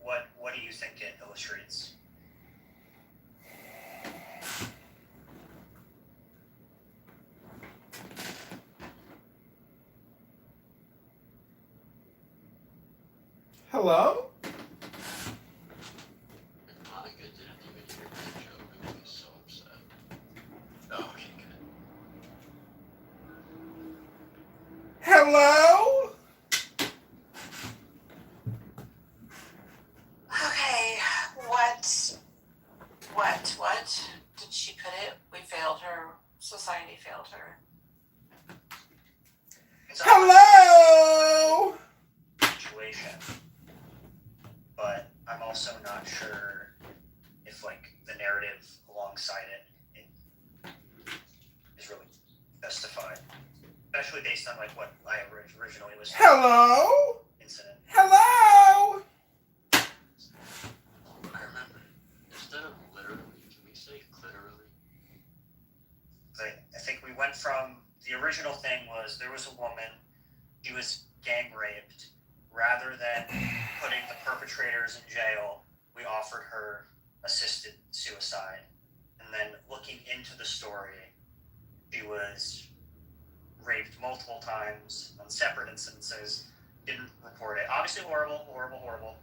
what do you think it illustrates? Hello? Monica didn't even hear that joke and be so upset. Oh, she could. Hello? Okay, what? Did she put it? We failed her. Society failed her. Hello? Situation, but I'm also not sure if like the narrative alongside it is really justified, especially based on like what I originally was. Hello? Incident. Hello? I remember. Instead of literally, can we say clitorally? I think we went from the original thing was there was a woman, she was gang raped. Rather than putting the perpetrators in jail, we offered her assisted suicide. And then looking into the story, she was raped multiple times on separate incidences, didn't report it. Obviously horrible.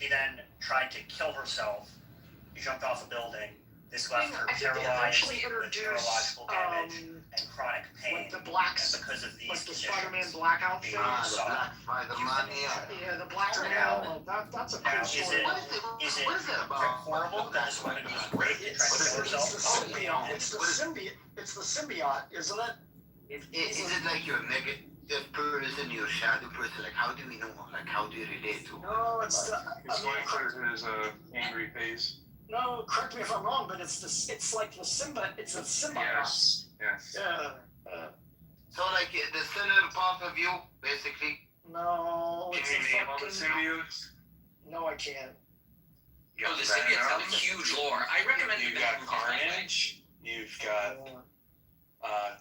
She then tried to kill herself. She jumped off a building. This left her paralyzed with neurological damage and chronic pain. Like the blacks, because of these like the conditions. Spider-Man black outfit. Yeah, the black Spider-Man. That's a cool story. Is it horrible that this woman was raped and tried to kill herself? It's the symbiote, isn't it? Is it like your negative person, your shadow person? Like, how do we know? Like, how do you relate to? No, it's He's going through his angry phase. No, correct me if I'm wrong, but it's like the it's a symbiote. Yes. Yeah. So, like, the center part of you, basically? No, it's Can you name all the symbiotes? No, I can't. Oh, the symbiotes have a huge lore. I recommend you got Carnage. You've got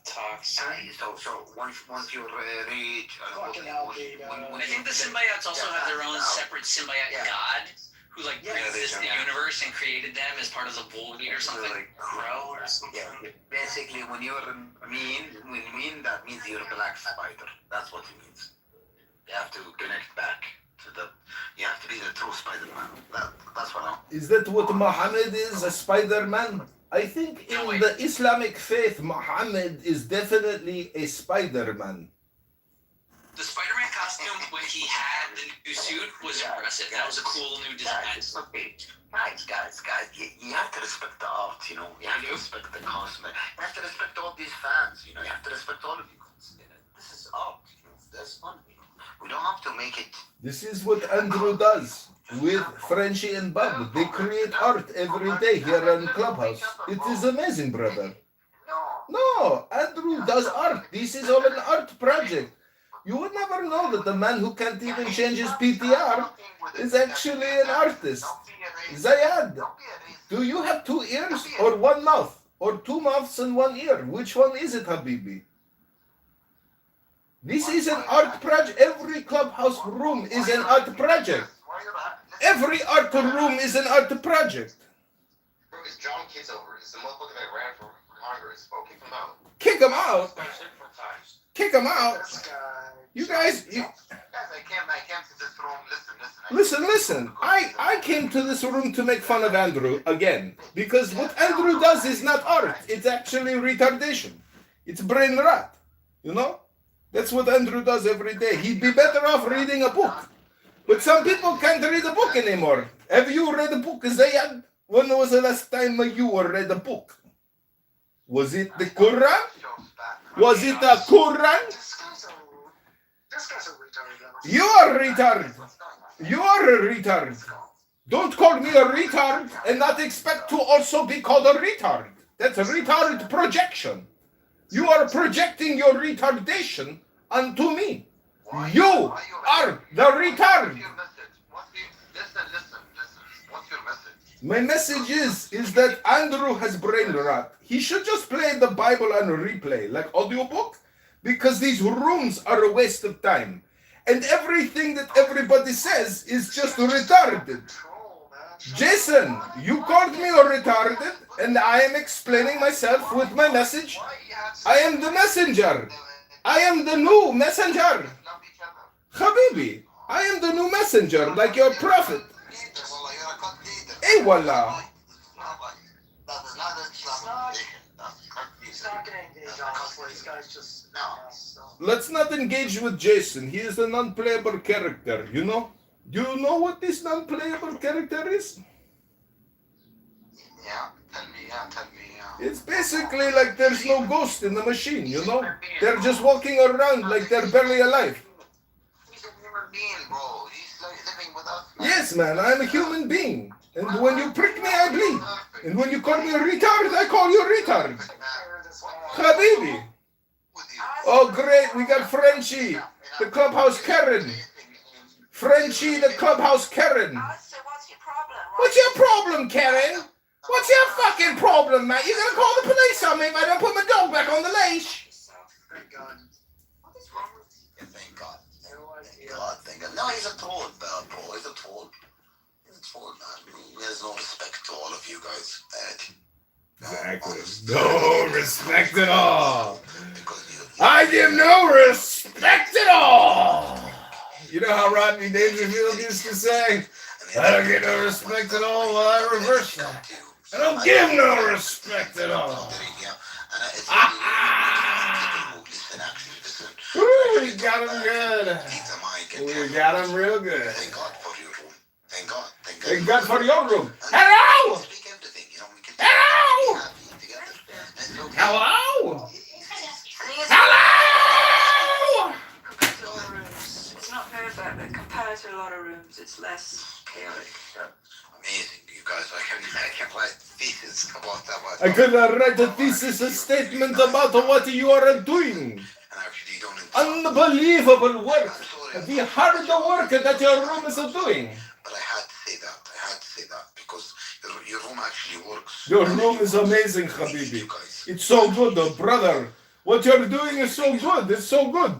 Toxin. So once you reach... I think the symbiotes also have their own separate symbiote god, who like pre-exists the universe and created them as part of the Volbeat or something. Like Crow or something. Yeah. Basically, when you're mean, that means you're a black spider. That's what it means. You have to connect back to you have to be the true Spider-Man. That's what I'm... Is that what Muhammad is, a Spider-Man? I think in the Islamic faith, Muhammad is definitely a Spider-Man. The Spider-Man costume when he had the new suit was impressive. That was a cool new design. Guys, you have to respect the art, you know. You have to respect the cosmic. You have to respect all these fans, you know. You have to respect all of you guys. This is art, you know. That's fun, you know. We don't have to make it. This is what Andrew does with Frenchie and Bob. They create art every day here in Clubhouse. It is amazing, brother. No, Andrew does art. This is all an art project. You would never know that the man who can't even change his PTR is actually an artist. Zayad, do you have 2 ears or 1 mouth? Or 2 mouths and 1 ear? Which one is it, Habibi? This is an art project. Every Clubhouse room is an art project. Every art room is an art project. Bro, it's John Kitover. It's the motherfucker that ran for Congress. Bro, kick him out. Kick him out? Kick him out? You guys... I came to this room. Listen. I came to this room to make fun of Andrew again. Because what Andrew does is not art. It's actually retardation. It's brain rot. You know? That's what Andrew does every day. He'd be better off reading a book. But some people can't read a book anymore. Have you read a book, Zayad? When was the last time you read a book? Was it the Quran? Was it the Quran? This guy's a retard. You are a retard. You are a retard. Don't call me a retard and not expect to also be called a retard. That's a retard projection. You are projecting your retardation onto me. You are the retard. Listen. What's your message? My message is that Andrew has brain rot. He should just play the Bible on replay, like audiobook, because these rooms are a waste of time. And everything that everybody says is just retarded. Jason, you called me a retarded, and I am explaining myself with my message. I am the messenger. I am the new messenger. Habibi, I am the new messenger, like your prophet. Hey, wallah. Let's not engage with Jason. He is a non-playable character, you know? Do you know what this non-playable character is? Tell me. It's basically like there's no ghost in the machine, you know? They're just walking around like they're barely alive. He's a human being, bro. He's like living with us. Yes, man, I'm a human being. And when you prick me, I bleed. And when you call me a retard, I call you a retard. Habibi. Oh, great, we got Frenchie, the Clubhouse Karen. Frenchie, the Clubhouse Karen. What's your problem, Karen? What's your fucking problem, man? You're gonna call the police on me if I don't put my dog back on the leash? Thank God. What is wrong with you? Thank God. Thank God. No, he's a troll, bro. He's a troll. Man. He has no respect to all of you guys. Exactly. No respect at all. I give no respect at all. You know how Rodney Dangerfield used to say, I don't get no respect at all. Well, I reverse that. I don't give no respect at all. Ooh, we got him good. We got him real good. Thank God for your room. Thank God. Thank God for your room. Hello! Hello! Hello! Hello! It's not perfect, but compared to a lot of rooms, it's less chaotic. Amazing, you guys. I can write thesis about that. I could write a thesis, a statement about what you are doing. Unbelievable work. The hard work that your room is doing. But I had to say that because your room actually works. Your room is amazing, Habibi. It's so good, brother. What you're doing is so good. It's so good.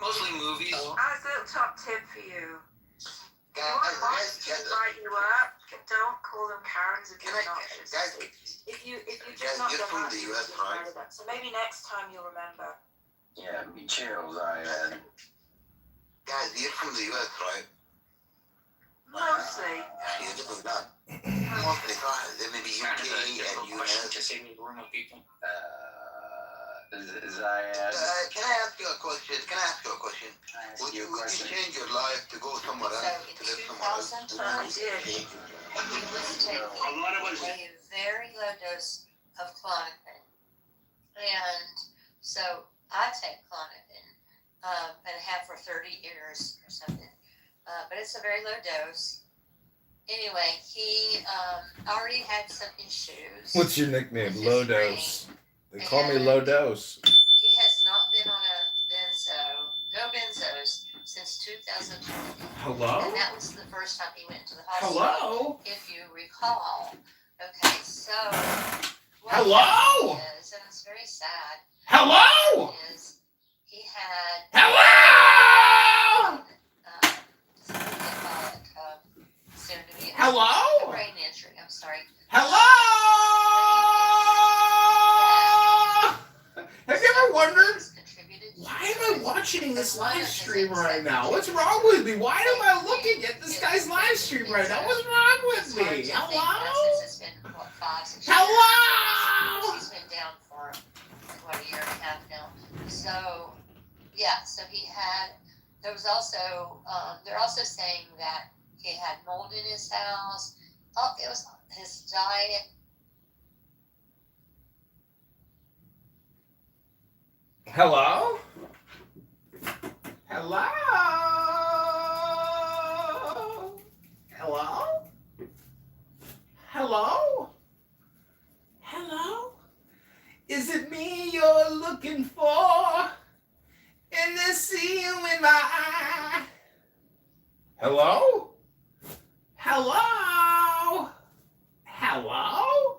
Mostly movies. As a little top tip for you. If you want moms to write you up, don't call them Karens if you're not. If you just not you're from the US, right? So maybe next time you'll remember. Yeah, me chills, man. Guys, you're from the US, right? Mostly. You're different that. Mostly, maybe UK and US. Just in the room of people. Zayas. Can I ask you a question? Would you change your life to go somewhere else? To live somewhere else? I did. He was taking a very low dose of Klonopin. And so I take Klonopin and have for 30 years or something. But it's a very low dose. Anyway, he already had some issues. What's your nickname? Low Dose. They call me Low Dose. He has not been on a no benzos, since 2020. Hello? And that was the first time he went to the hospital. Hello? If you recall. Okay, so. Hello? Is, and it's very sad. Hello? Is he had. Hello? Soon to be. Hello? Brain injury. I'm sorry. Hello? Have you ever wondered, why am I watching this live stream right now? What's wrong with me? Why am I looking at this guy's live stream right now? What's wrong with me? Hello? It's been, 5, 6 years. Hello? He's been down for, a year and a half now. So, yeah, so he had, there was also, they're also saying that he had mold in his house. Oh, it was his diet. Hello? Hello? Hello? Hello? Hello? Is it me you're looking for? And I see you in my eye. Hello? Hello? Hello?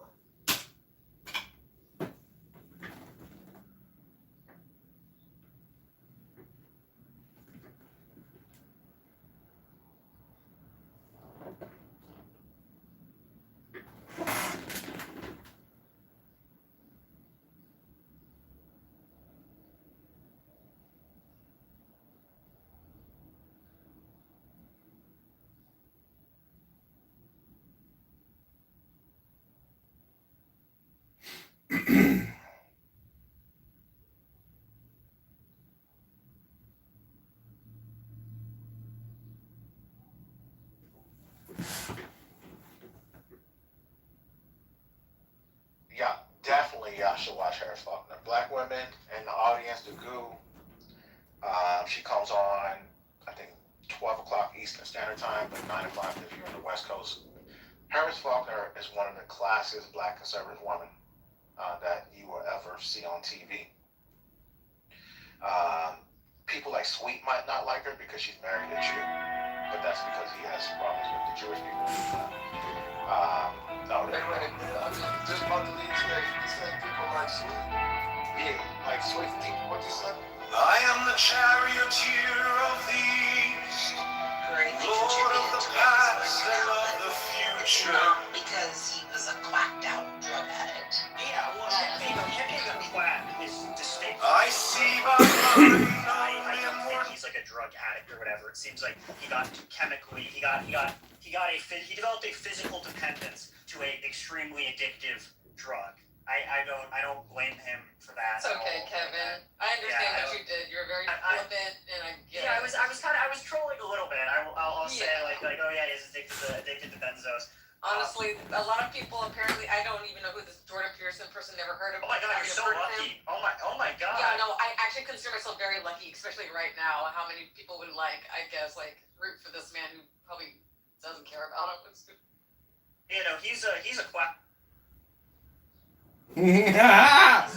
Yeah, definitely y'all should watch Harris Faulkner. Black women in the audience, the goo. She comes on, I think, 12 o'clock Eastern Standard Time, but 9 o'clock if you're on the West Coast. Harris Faulkner is one of the classiest black conservative women that you will ever see on TV. People like Sweet might not like her because she's married a Jew, but that's because he has problems with the Jewish people. Just about to leave today, you said people like Sweet. Yeah, like Sweet. What you said? I am the charioteer of the east, Lord of the past and of the future. Because he was a quacked out drug addict. Yeah, well, being a quack is distinct. I see by I don't think he's like a drug addict or whatever. It seems like he got chemically, he developed a physical dependence to a extremely addictive drug. I don't blame him for that. It's okay, Kevin. I understand what you did. You're very flippant, and I get it. I was trolling a little bit. I'll say like oh yeah, he's addicted to benzos. Honestly, a lot of people apparently, I don't even know who this Jordan Peterson person, never heard of. Oh my god, you're so lucky. Oh my god. Yeah, no, I actually consider myself very lucky, especially right now, how many people would I guess, root for this man who probably doesn't care about him. You know, he's a quack. Monica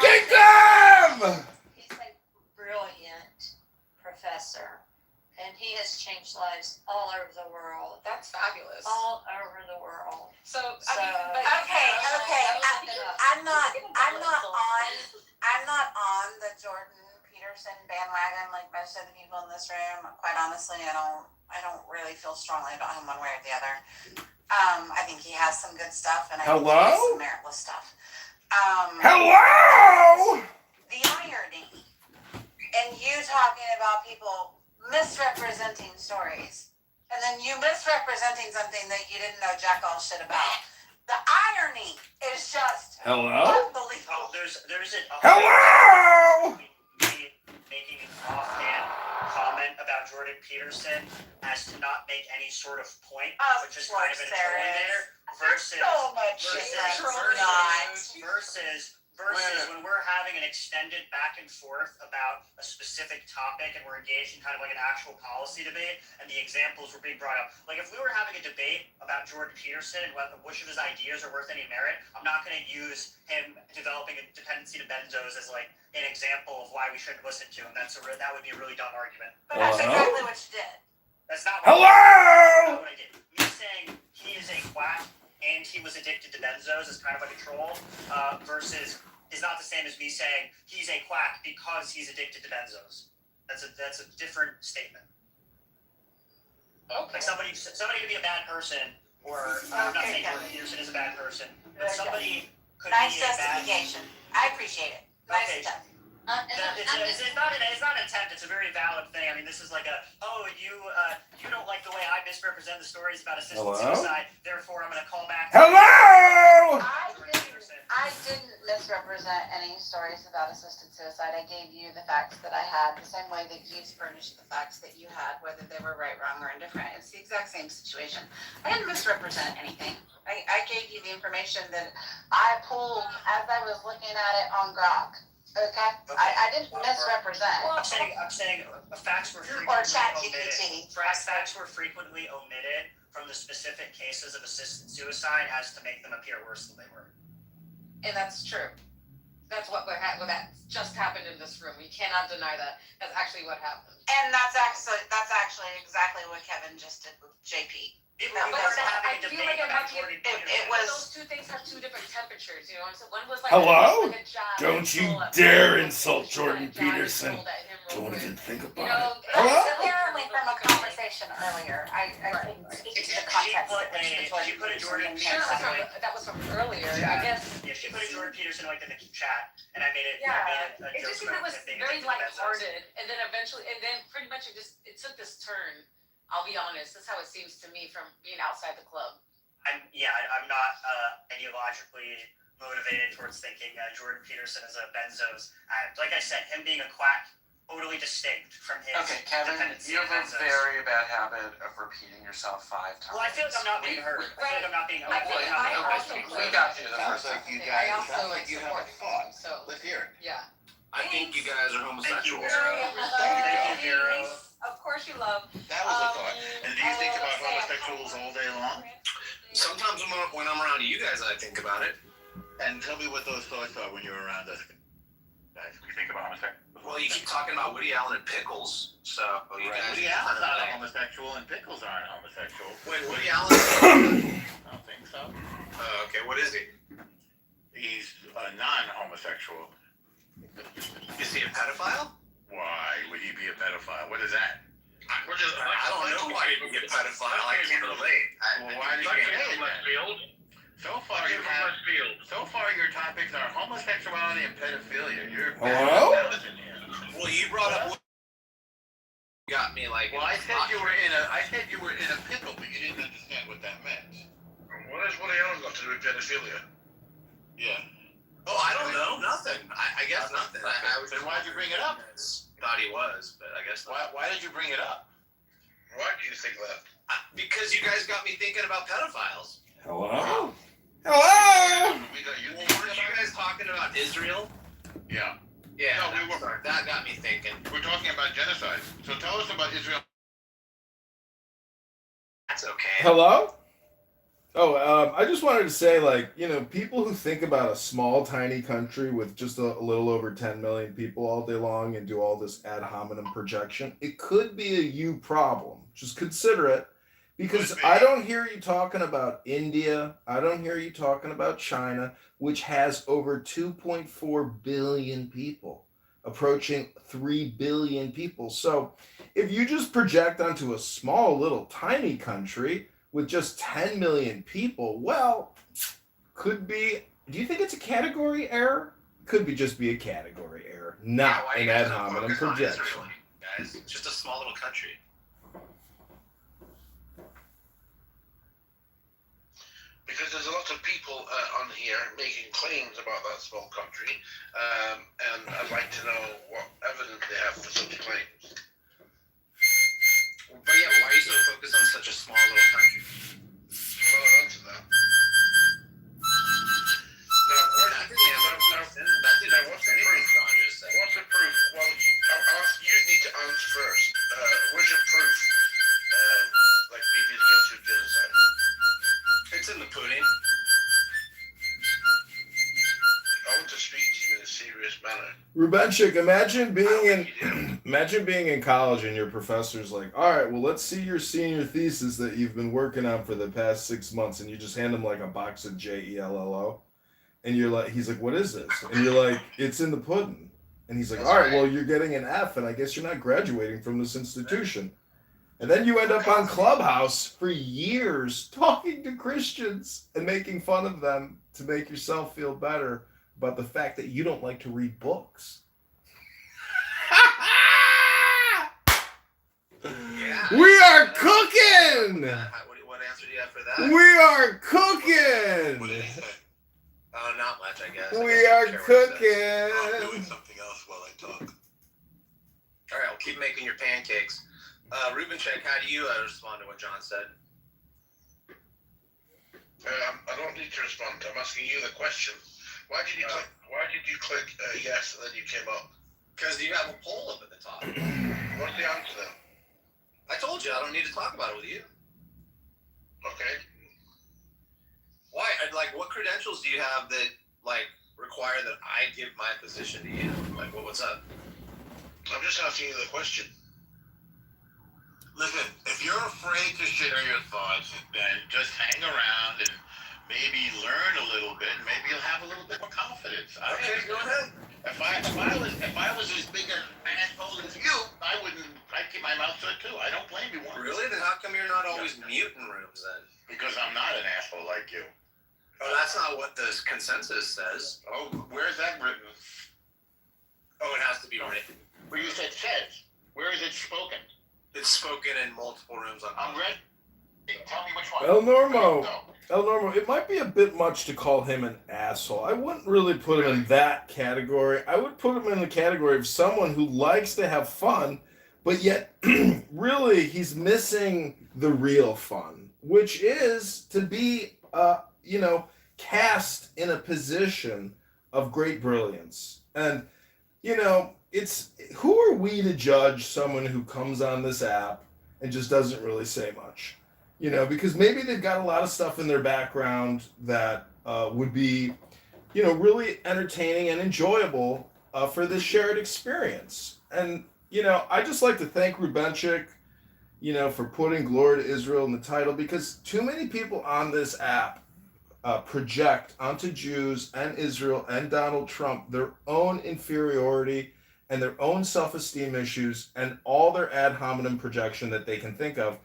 kicked him! He's a brilliant professor, and he has changed lives all over the world. That's fabulous. All over the world. So Okay. I'm not on the Jordan Peterson bandwagon like most of the people in this room. Quite honestly, I don't really feel strongly about him one way or the other. I think he has some good stuff, and I think he has some meritless stuff. Hello? The irony in you talking about people misrepresenting stories, and then you misrepresenting something that you didn't know jack all shit about. The irony is just unbelievable. there's a Hello! me making an offhand comment about Jordan Peterson as to not make any sort of point, but just kind of in a troll there, versus when we're having an extended back and forth about a specific topic and we're engaged in kind of like an actual policy debate and the examples were being brought up. Like if we were having a debate about Jordan Peterson and which of his ideas are worth any merit, I'm not going to use him developing a dependency to benzos as like an example of why we shouldn't listen to him. That would be a really dumb argument. But that's exactly what you did. That's not Hello! what I did. Me saying he is a quack and he was addicted to benzos is kind of like a troll, versus is not the same as me saying he's a quack because he's addicted to benzos. That's a different statement. Okay. Like somebody could be a bad person, or I'm not saying Jordan Peterson is a bad person, but somebody could Nice be a bad. justification. I appreciate it. Nice Okay. stuff. It's not an attempt. It's a very valid thing. I mean, this is like you don't like the way I misrepresent the stories about assisted suicide. Therefore, I'm going to call back. Hello! I didn't misrepresent any stories about assisted suicide. I gave you the facts that I had, the same way that you furnished the facts that you had, whether they were right, wrong, or indifferent. It's the exact same situation. I didn't misrepresent anything. I gave you the information that I pulled as I was looking at it on Grok. Okay? I didn't misrepresent. I'm saying facts were frequently omitted from the specific cases of assisted suicide as to make them appear worse than they were. And that's true. That's what that just happened in this room. We cannot deny that. That's actually what happened. And that's actually exactly what Kevin just did with JP. I feel like those two things have two different temperatures, you know. So one was like Hello? like a jab. Don't you dare insult Jordan Peterson. Don't even think about it. Hello? Apparently from a conversation earlier, I couldn't speak to the context of which She put a Jordan Peterson. That was from earlier, I guess. Yeah, she put a Jordan Peterson like in the chat, and I made it. It just seemed it was very lighthearted, and then eventually, pretty much it took this turn. I'll be honest. That's how it seems to me from being outside the club. I'm not ideologically motivated towards thinking Jordan Peterson is a benzos addict. Like I said, him being a quack, totally distinct from his. Okay, Kevin, you have a very bad habit of repeating yourself 5 times. Well, I feel like I'm not being heard. I feel like I'm not being heard. We got you the first Sounds like time. you guys. Sounds like you have a thought. Let's hear it. Yeah. I think you guys are homosexuals. Thank you, Hero. Of course you love. That was a thought. And do you think about homosexuals all day long? Sometimes when I'm around you guys, I think about it. And tell me what those thoughts are when you're around us. Guys, we think about homosexuals. Well, you keep talking about Woody Allen and Pickles, so you guys. Woody Allen's not a homosexual, and Pickles aren't homosexual. Wait, Woody Allen? I don't think so. Okay, what is he? He's a non-homosexual. Is he a pedophile? Why would he be a pedophile? What is that? I don't know why he would be a pedophile. I can't relate. Well, why did you say that? So far your topics are homosexuality and pedophilia. You're Hello? Well, you brought up. Got me like. Well, I said you were in a pickle, but you didn't understand what that meant. What has Woody Allen got to do with pedophilia? Yeah. Oh, I don't know. Nothing. I guess nothing. Then why'd you bring it up? Thought he was, but I guess not. Why did you bring it up? Why do you think that? Because you guys got me thinking about pedophiles. Hello? Hello? Weren't you guys talking about Israel? Yeah. Yeah. No, we were. That got me thinking. We're talking about genocide. So tell us about Israel. That's okay. Hello? Oh, I just wanted to say, people who think about a small, tiny country with just a little over 10 million people all day long and do all this ad hominem projection, it could be a you problem. Just consider it. Because I don't hear you talking about India. I don't hear you talking about China, which has over 2.4 billion people, approaching 3 billion people. So if you just project onto a small, little, tiny country with just 10 million people, well, could be, do you think it's a category error? Could be just be a category error, not an ad hominem projection. Guys, it's just a small little country. Because there's a lot of people on here making claims about that small country, and I'd like to know what evidence they have for such claims. But yeah, why are you so focused on such a small little country? Well, I'll answer that. Now, what's the proof? What's the proof? Well, you need to answer first. Where's your proof? Like Bibi's guilty of genocide. It's in the pudding. I want to speak to you in a serious manner. Rubenchik, imagine being in college and your professor's like, all right, well, let's see your senior thesis that you've been working on for the past 6 months, and you just hand him like a box of JELLO, and you're like, he's like, what is this? And you're like, it's in the pudding. And he's like, all right, well, you're getting an F, and I guess you're not graduating from this institution. And then you end up on Clubhouse for years talking to Christians and making fun of them to make yourself feel better about the fact that you don't like to read books. Yeah. We are cooking! What answer do you have for that? We are cooking! Oh, not much, I guess. We are cooking! I'm doing something else while I talk. All right, I'll keep making your pancakes. Rubenchik, how do you respond to what John said? I don't need to respond. I'm asking you the question. Why did you click yes and then you came up? Because you have a poll up at the top. What's the answer then? I told you I don't need to talk about it with you. Okay. Why? Like, what credentials do you have that require that I give my position to you? Like, what's up? I'm just asking you the question. Listen, if you're afraid to share your thoughts, then just hang around and maybe learn a little bit, and maybe you'll have a little bit more confidence. Okay, go ahead. If I was as big an asshole as you, I'd keep my mouth shut too. I don't blame you one bit. Really? Then how come you're not always mute in rooms then? Because I'm not an asshole like you. Oh, that's not what the consensus says. Oh, where's that written? Oh, it has to be written. Well, you said says. Where is it spoken? It's spoken in multiple rooms on. I'm ready. Tell me which one. El Normo, it might be a bit much to call him an asshole. I wouldn't really put him in that category. I would put him in the category of someone who likes to have fun, but yet really he's missing the real fun, which is to be, cast in a position of great brilliance. And, it's who are we to judge someone who comes on this app and just doesn't really say much? Because maybe they've got a lot of stuff in their background that would be, really entertaining and enjoyable for this shared experience. And, I just like to thank Rubenchik, for putting Glory to Israel in the title, because too many people on this app project onto Jews and Israel and Donald Trump their own inferiority and their own self-esteem issues and all their ad hominem projection that they can think of,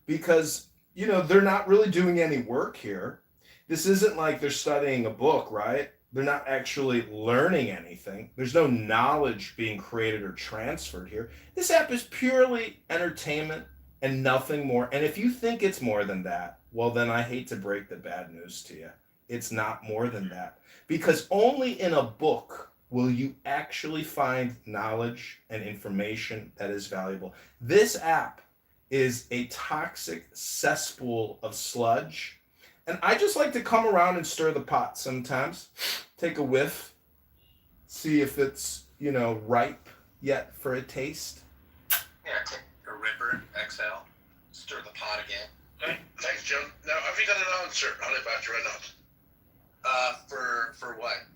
because they're not really doing any work here. This isn't like they're studying a book, right? They're not actually learning anything. There's no knowledge being created or transferred here. This app is purely entertainment and nothing more. And if you think it's more than that, well, then I hate to break the bad news to you. It's not more than that. Because only in a book will you actually find knowledge and information that is valuable. This app is a toxic cesspool of sludge. And I just like to come around and stir the pot sometimes. Take a whiff. See if it's, ripe yet for a taste. Yeah, take a ripper, exhale, stir the pot again. Thanks, John. Now, have you got an answer on it, Badger, or not? For what?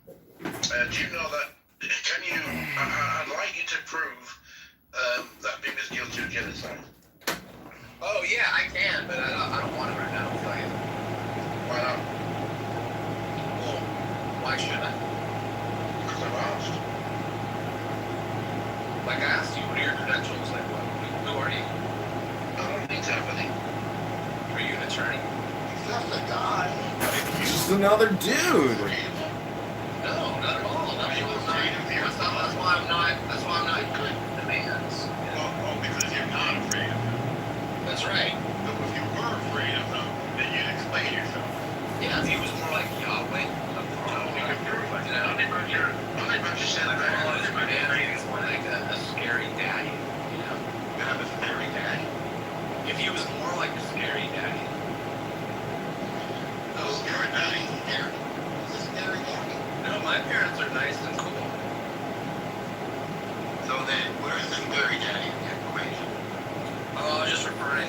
Do you know that? Can you? I'd like you to prove that Bibi's guilty of genocide. Oh yeah, I can, but I don't want it right now. I'll tell you. Why not? Well, why should I? Because I've asked. Like I asked you, what are your credentials? Like what? Who are you? I don't need to have any. Are you an attorney? He's just a guy. He's just another dude. No, not at all. That's why I'm not good demands. Oh, because you're not afraid of him. That's right. But if you were afraid of him, then you'd explain yourself. Yeah, if he was more like Yahweh, of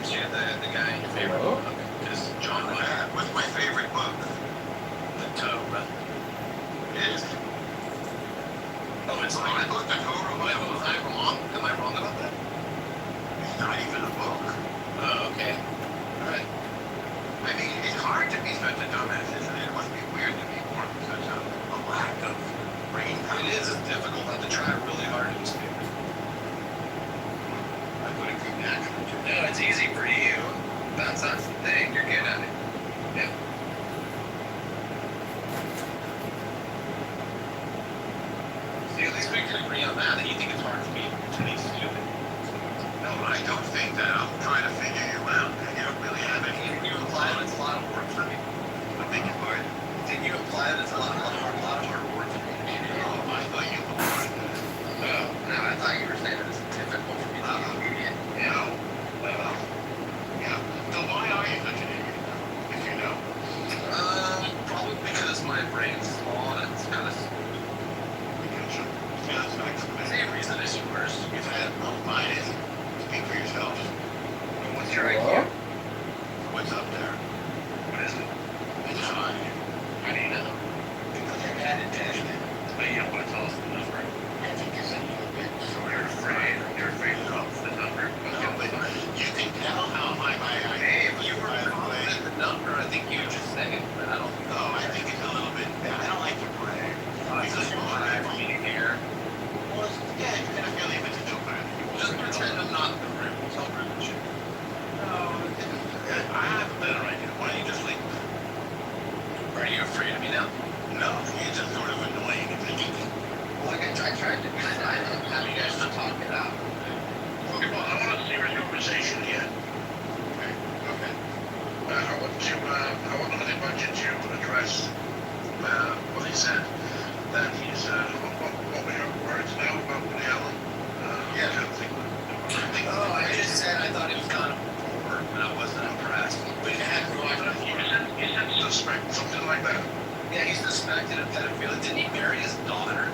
James, you're the guy in your favorite book. Because John Mayer, what's my favorite book? The Torah. It is. Oh, it's not. I thought the Torah was I wrong? Am I wrong about that? It's not even a book. Oh, okay. All right. I mean, it's hard to be such a dumbass, isn't it? It must be weird to be born with such a lack of brain power. It is. It's difficult. I have to try really hard to speak. I put it through natural. No, it's easy for you. That's the thing. You're good at it. Yeah. See, at least we can agree on that. That you think it's hard for me to be stupid. No, I don't think that. I'm trying to figure you out. You don't really have any. You imply that it's a lot of work for me. I beg your pardon. Did you imply that it's a lot of hard work for me? No, I thought you implied that. No, I thought you were saying that it's difficult for me to be an idiot. No. Yeah. So why are you such an idiot, if you know? Probably because my brain's small and it's kind of stupid. Yeah, that's not the same reason as yours. If I had mine isn't. Speak for yourself. What's your IQ? What's up there? What is it? It's high. How do you know? Because I've had it tested. But you don't want to tell us the number. I think it's a little bit. So you're afraid. You're afraid of the number. No, but you can tell how my IQ. Hey, if you were confident in the number, I think you would just say it. But I don't. No, I think it's a little bit. I don't like to brag. Because you want to for me to hear. Well, yeah, you're gonna feel even to feel bad. Just pretend I'm not the room. Tell room and shit. No, I have a better idea. Why don't you just leave? Are you afraid of me now? No, you're just sort of annoying and thinking. Well, I tried to have you guys to talk it out. Okay, well, I want a serious conversation here. Okay. I want the budget to address what he said. That he's, what were your words now about Woody Allen? Yeah. I just said I thought he was kind of poor, and I wasn't impressed. But you said suspect, something like that. Yeah, he suspected of pedophilia. Didn't he marry his daughter?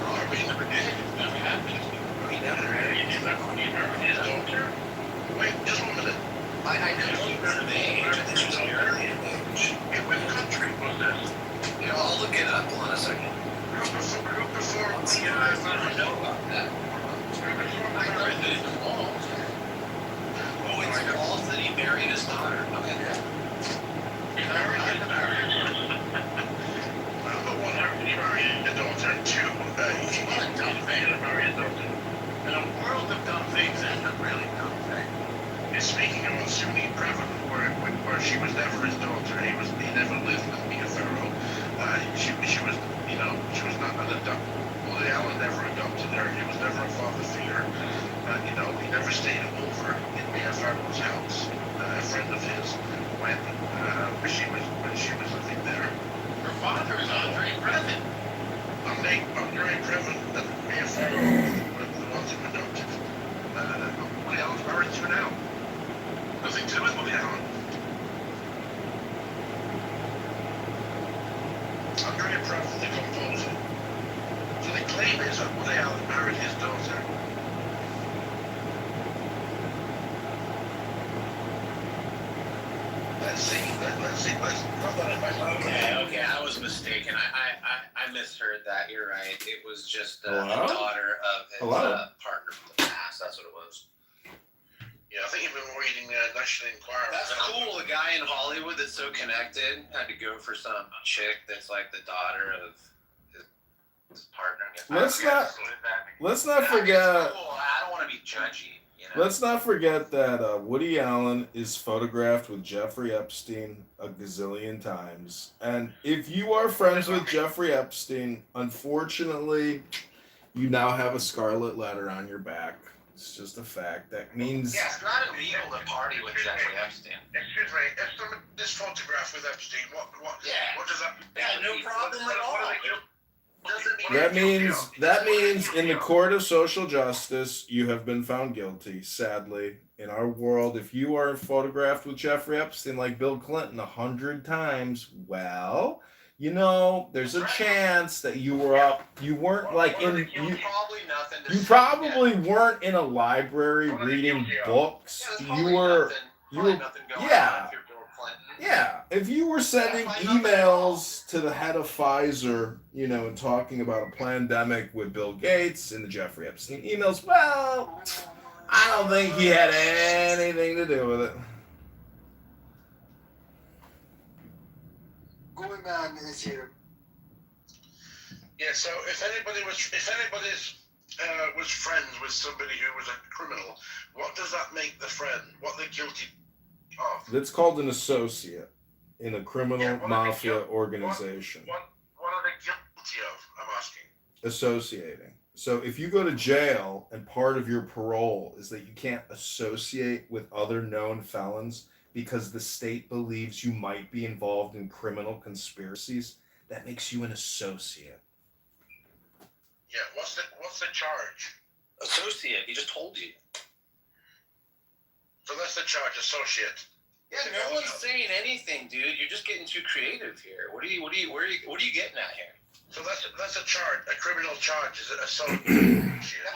Oh, but he never did. It never happened. He never married his daughter? Wait, just 1 minute. I know he was of age. I think he was barely of age. In what country was this? Yeah, I'll look it up. Hold on a second. Who performed the, I don't know about that. I thought that it's false. Oh, it's false that he married his daughter. Okay. He married his daughter. Well, one he married his daughter too. He's not a dumb thing to marry his daughter. In a world of dumb things, that's a really dumb thing. And speaking of Sunni Previn, where she was never his daughter, he never lived with Mia Farrow. She was, she was not an adopted. Woody Allen never adopted her. He was never a father figure. He never stayed over in Mia Farrow's house. A friend of his when she was living there. Her father is Andre Previn. Andre Previn and Mia Farrow were the ones who adopted. Woody Allen's married to now. Nothing to do with Woody Allen. Andrea Previn, the composer. So the claim is that Woody Allen married his daughter. Let's see. Okay, I was mistaken. I misheard that. You're right. It was just the daughter of his partner from the past. That's what it was. Yeah, I think you've been reading National Enquirer. That's cool. The guy in Hollywood that's so connected had to go for some chick that's like the daughter of his partner. Let's not forget. Cool. I don't want to be judgy. Let's not forget that Woody Allen is photographed with Jeffrey Epstein a gazillion times. And if you are friends with Jeffrey Epstein, unfortunately, you now have a scarlet letter on your back. It's just a fact. That means... Yeah, it's not illegal to party with Jeffrey Epstein. Excuse me, if this photograph with Epstein, what does that mean? Yeah, no problem at all. That means in the court of social justice, you have been found guilty. Sadly, in our world, if you are photographed with Jeffrey Epstein like Bill Clinton 100 times, well, there's a chance that you weren't like in you probably weren't in a library reading books. You were Probably nothing going yeah. on if you're Bill Clinton. Yeah, if you were sending emails to the head of Pfizer, you know, and talking about a pandemic with Bill Gates and the Jeffrey Epstein emails, well, I don't think he had anything to do with it. Going on is here. Yeah, so if anybody was friends with somebody who was a criminal, what does that make the friend? What they're guilty of? That's called an associate in a criminal mafia organization. What are they guilty of? I'm asking. Associating. So if you go to jail and part of your parole is that you can't associate with other known felons because the state believes you might be involved in criminal conspiracies, that makes you an associate. Yeah, what's the charge? Associate, he just told you. So that's the charge, associate. Yeah, no one's saying anything, dude. You're just getting too creative here. What are you getting at here? So that's a charge, a criminal charge, is it associate?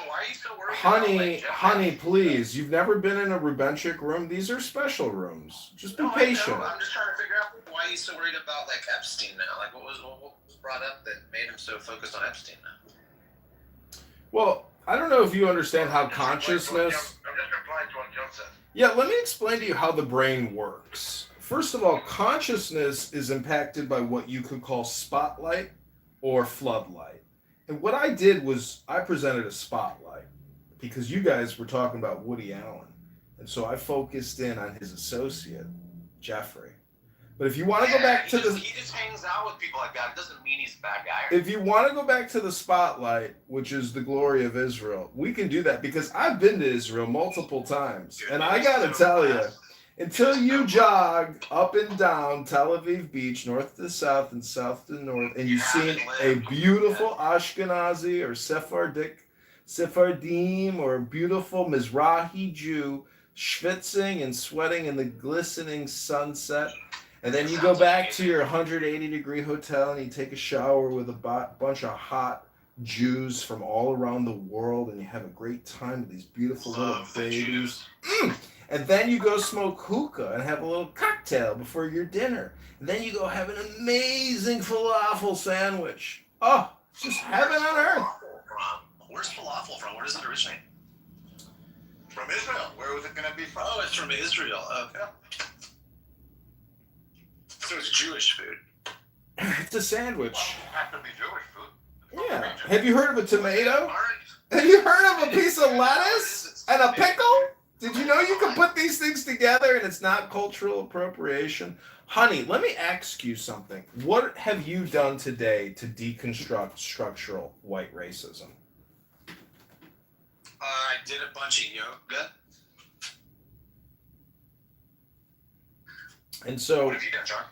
Why are you so worried Honey, please. You've never been in a Rubenchik room? These are special rooms. Just be patient. I'm just trying to figure out why he's so worried about like Epstein now. Like what was brought up that made him so focused on Epstein now? Well, I don't know if you understand how consciousness... I'm just replying to what John said. Yeah, let me explain to you how the brain works. First of all, consciousness is impacted by what you could call spotlight or floodlight. And what I did was I presented a spotlight because you guys were talking about Woody Allen. And so I focused in on his associate, Jeffrey. But if you want to go back to he just hangs out with people like that. It doesn't mean he's a bad guy. If you want to go back to the spotlight, which is the glory of Israel, we can do that because I've been to Israel multiple times. And I got to tell you, until you jog up and down Tel Aviv Beach, north to south and south to north, and you've seen a beautiful Ashkenazi or Sephardim or a beautiful Mizrahi Jew schwitzing and sweating in the glistening sunset, and then you go back to your 180-degree hotel and you take a shower with a bunch of hot Jews from all around the world, and you have a great time with these beautiful little babies. And then you go smoke hookah and have a little cocktail before your dinner. And then you go have an amazing falafel sandwich. Oh, it's just heaven on earth. Where's falafel from? Where does it originate? From Israel. Where was it going to be from? Oh, it's from Israel. Okay. So it's Jewish food. It's a sandwich. Well, it has to be Jewish food. Yeah. Have you heard of a tomato? Have you heard of a piece of lettuce and a pickle? Did you know you can put these things together and it's not cultural appropriation? Honey, let me ask you something. What have you done today to deconstruct structural white racism? I did a bunch of yoga. And so, What have you done, John?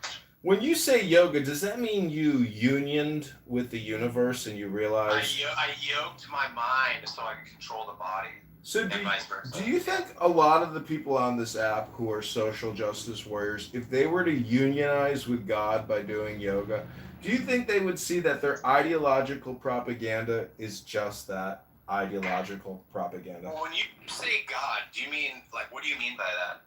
when you say yoga, does that mean you unioned with the universe and you realized... I yoked my mind so I could control the body. So and vice versa. do you think a lot of the people on this app who are social justice warriors, if they were to unionize with God by doing yoga, do you think they would see that their ideological propaganda is just that, ideological propaganda? Well, when you say God, do you mean, like, what do you mean by that?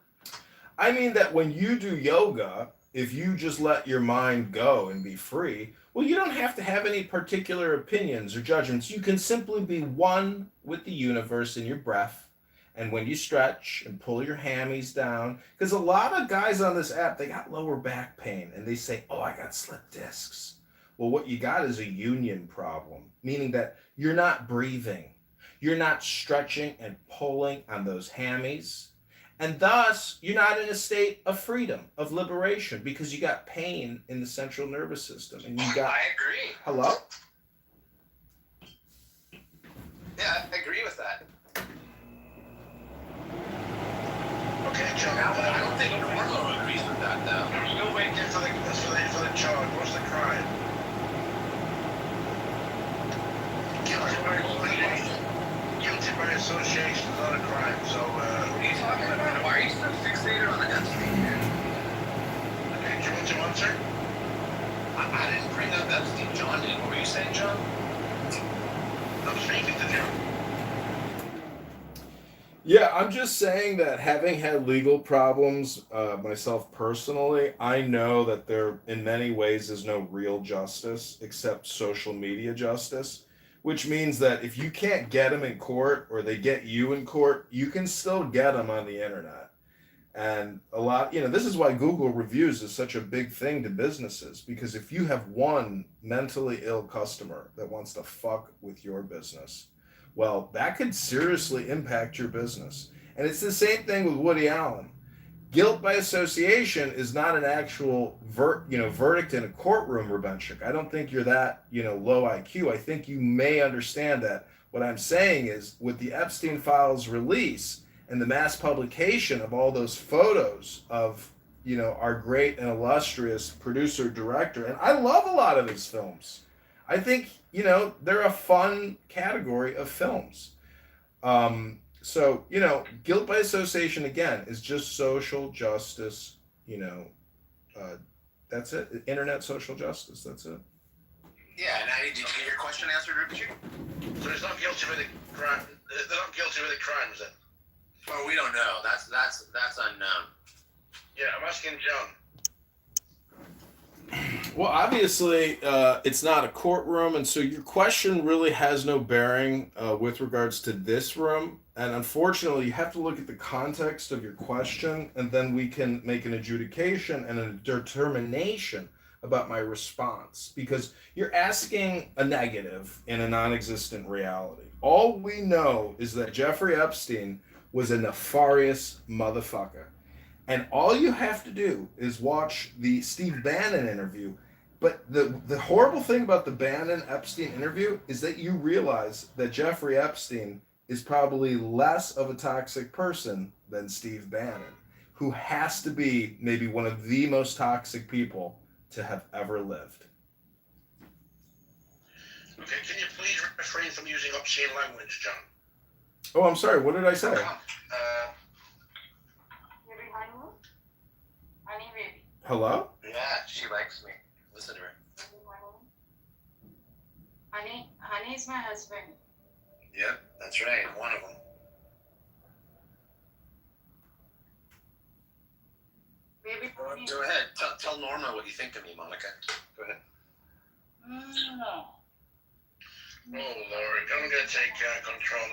I mean that when you do yoga, if you just let your mind go and be free, well, you don't have to have any particular opinions or judgments. You can simply be one with the universe in your breath. And when you stretch and pull your hammies down, because a lot of guys on this app, they got lower back pain and they say, oh, I got slipped discs. Well, what you got is a union problem, meaning that you're not breathing. You're not stretching and pulling on those hammies. And thus, you're not in a state of freedom, of liberation, because you got pain in the central nervous system. And you got... I agree. Hello? Yeah, I agree with that. Okay, John. I don't think Normo agrees with that, though. You're still waiting for the charge. What's the crime? Guilty by association is not a crime, so... What are you talking about? Why are you so fixated on the Epstein here? Okay, do you want to answer? I didn't bring up Epstein. John did. What were you saying, John? I'm speaking to John. Yeah, I'm just saying that having had legal problems myself personally, I know that there, in many ways, is no real justice except social media justice, which means that if you can't get them in court or they get you in court, you can still get them on the internet. And a lot, this is why Google reviews is such a big thing to businesses because if you have one mentally ill customer that wants to fuck with your business, well, that could seriously impact your business. And it's the same thing with Woody Allen. Guilt by association is not an actual verdict in a courtroom, Rubenchik. I don't think you're that, low IQ. I think you may understand that. What I'm saying is with the Epstein files release and the mass publication of all those photos of, our great and illustrious producer director, and I love a lot of his films. I think, they're a fun category of films. So, guilt by association, again, is just social justice, that's it. Internet social justice, that's it. Yeah, and did you get your question answered, Richard? So he's not guilty of any crime. They're not guilty of any crimes then? Well, we don't know. That's unknown. Yeah, I'm asking John. Well, obviously, it's not a courtroom, and so your question really has no bearing with regards to this room. And unfortunately, you have to look at the context of your question, and then we can make an adjudication and a determination about my response. Because you're asking a negative in a non-existent reality. All we know is that Jeffrey Epstein was a nefarious motherfucker. And all you have to do is watch the Steve Bannon interview. But the horrible thing about the Bannon-Epstein interview is that you realize that Jeffrey Epstein is probably less of a toxic person than Steve Bannon, who has to be maybe one of the most toxic people to have ever lived. Okay, can you please refrain from using obscene language, John? Oh, I'm sorry, what did I say? Hello? Yeah, she likes me. Listen to her. Honey is my husband. Yep, that's right. One of them. Baby, Go ahead. Tell Norma what you think of me, Monica. Go ahead. Oh, Lord. I'm going to take control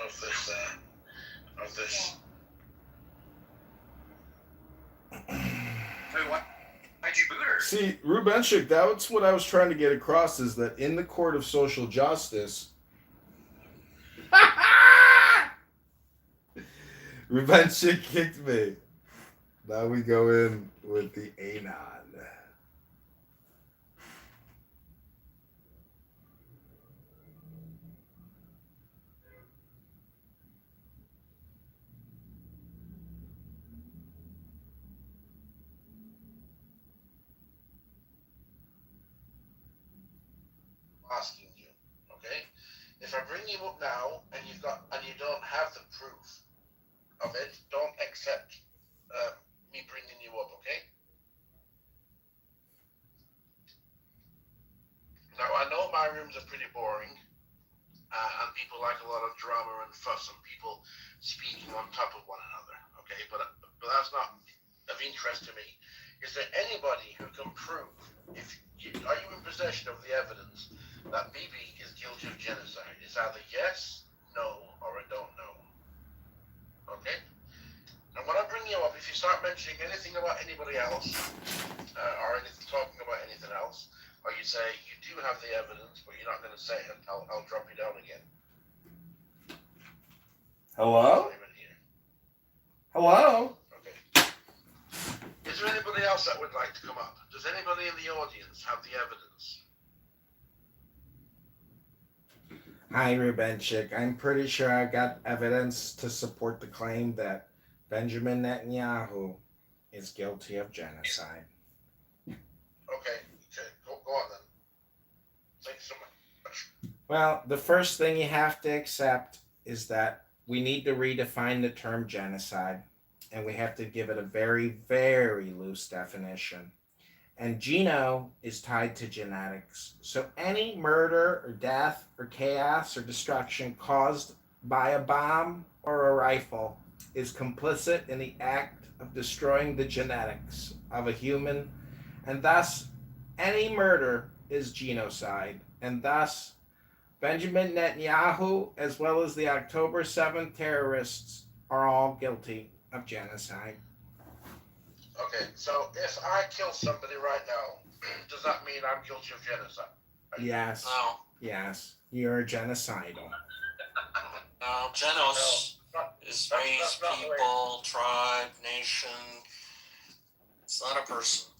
of this. Wait, why'd you boot her? See, Rubenchik, that's what I was trying to get across, is that in the court of social justice, Rubenchik kicked me. Now we go in with the Anon. Asking you, okay? If I bring you up now and you don't have the proof of it, don't accept me bringing you up, okay? Now I know my rooms are pretty boring, and people like a lot of drama and fuss and people speaking on top of one another, okay? But that's not of interest to me. Is there anybody who can prove are you in possession of the evidence that Bibi is guilty of genocide? It's either yes, no, or I don't know. Okay? And when I bring you up, if you start mentioning anything about anybody else, or talking about anything else, or you say you do have the evidence, but you're not going to say it, I'll drop you down again. Hello? Hello? Okay. Is there anybody else that would like to come up? Does anybody in the audience have the evidence? Hi, Rubenchik. I'm pretty sure I got evidence to support the claim that Benjamin Netanyahu is guilty of genocide. Okay, go on then. Thanks so much. Well, the first thing you have to accept is that we need to redefine the term genocide, and we have to give it a very, very loose definition. And geno is tied to genetics. So any murder or death or chaos or destruction caused by a bomb or a rifle is complicit in the act of destroying the genetics of a human, and thus any murder is genocide, and thus Benjamin Netanyahu, as well as the October 7th terrorists, are all guilty of genocide. Okay, so if I kill somebody right now, does that mean I'm guilty of genocide? Yes. No. Yes. You're genocidal. No, genos is race, people, tribe, nation. It's not a person.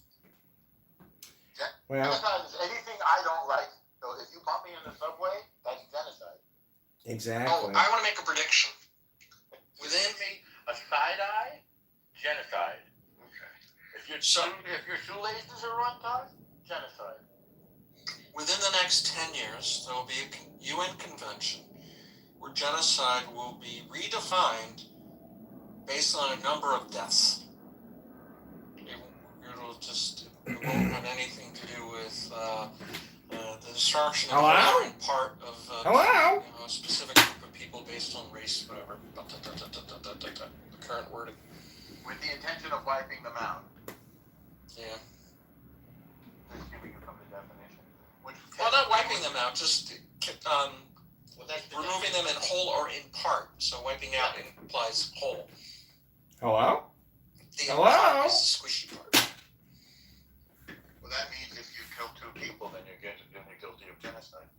Well, genocide is anything I don't like. So if you bump me in the subway, that's genocide. exactly. Oh, I want to make a prediction. Within me, a side eye, genocide. Okay. If your shoelaces are untied, genocide. Within the next 10 years, there will be a UN convention where genocide will be redefined based on a number of deaths. It won't have anything to do with the destruction of Hello? a part of Hello? a specific group of people based on race, whatever. The current wording. With the intention of wiping them out. Yeah. Just giving you some of the definition. Well, not wiping them out, just removing them in whole or in part. So wiping out implies whole. Hello? The Hello? is the squishy part. Well, that means if you kill two people, then you're guilty of genocide.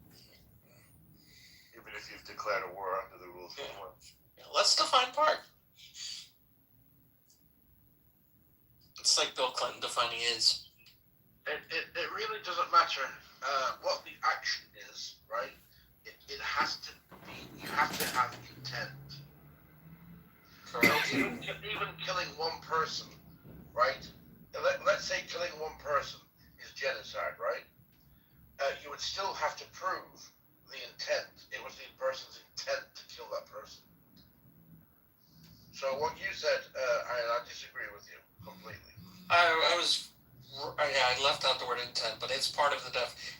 Even if you've declared a war under the rules of war. Yeah, let's define part. It's like Bill Clinton defining AIDS. It really doesn't matter what the action is, right? It has to be, you have to have intent. Correct. So even killing one person, right? Let's say killing one person is genocide, right? You would still have to prove the intent. It was the person's intent to kill that person. So what you said, I disagree with you completely. I left out the word intent, but it's part of the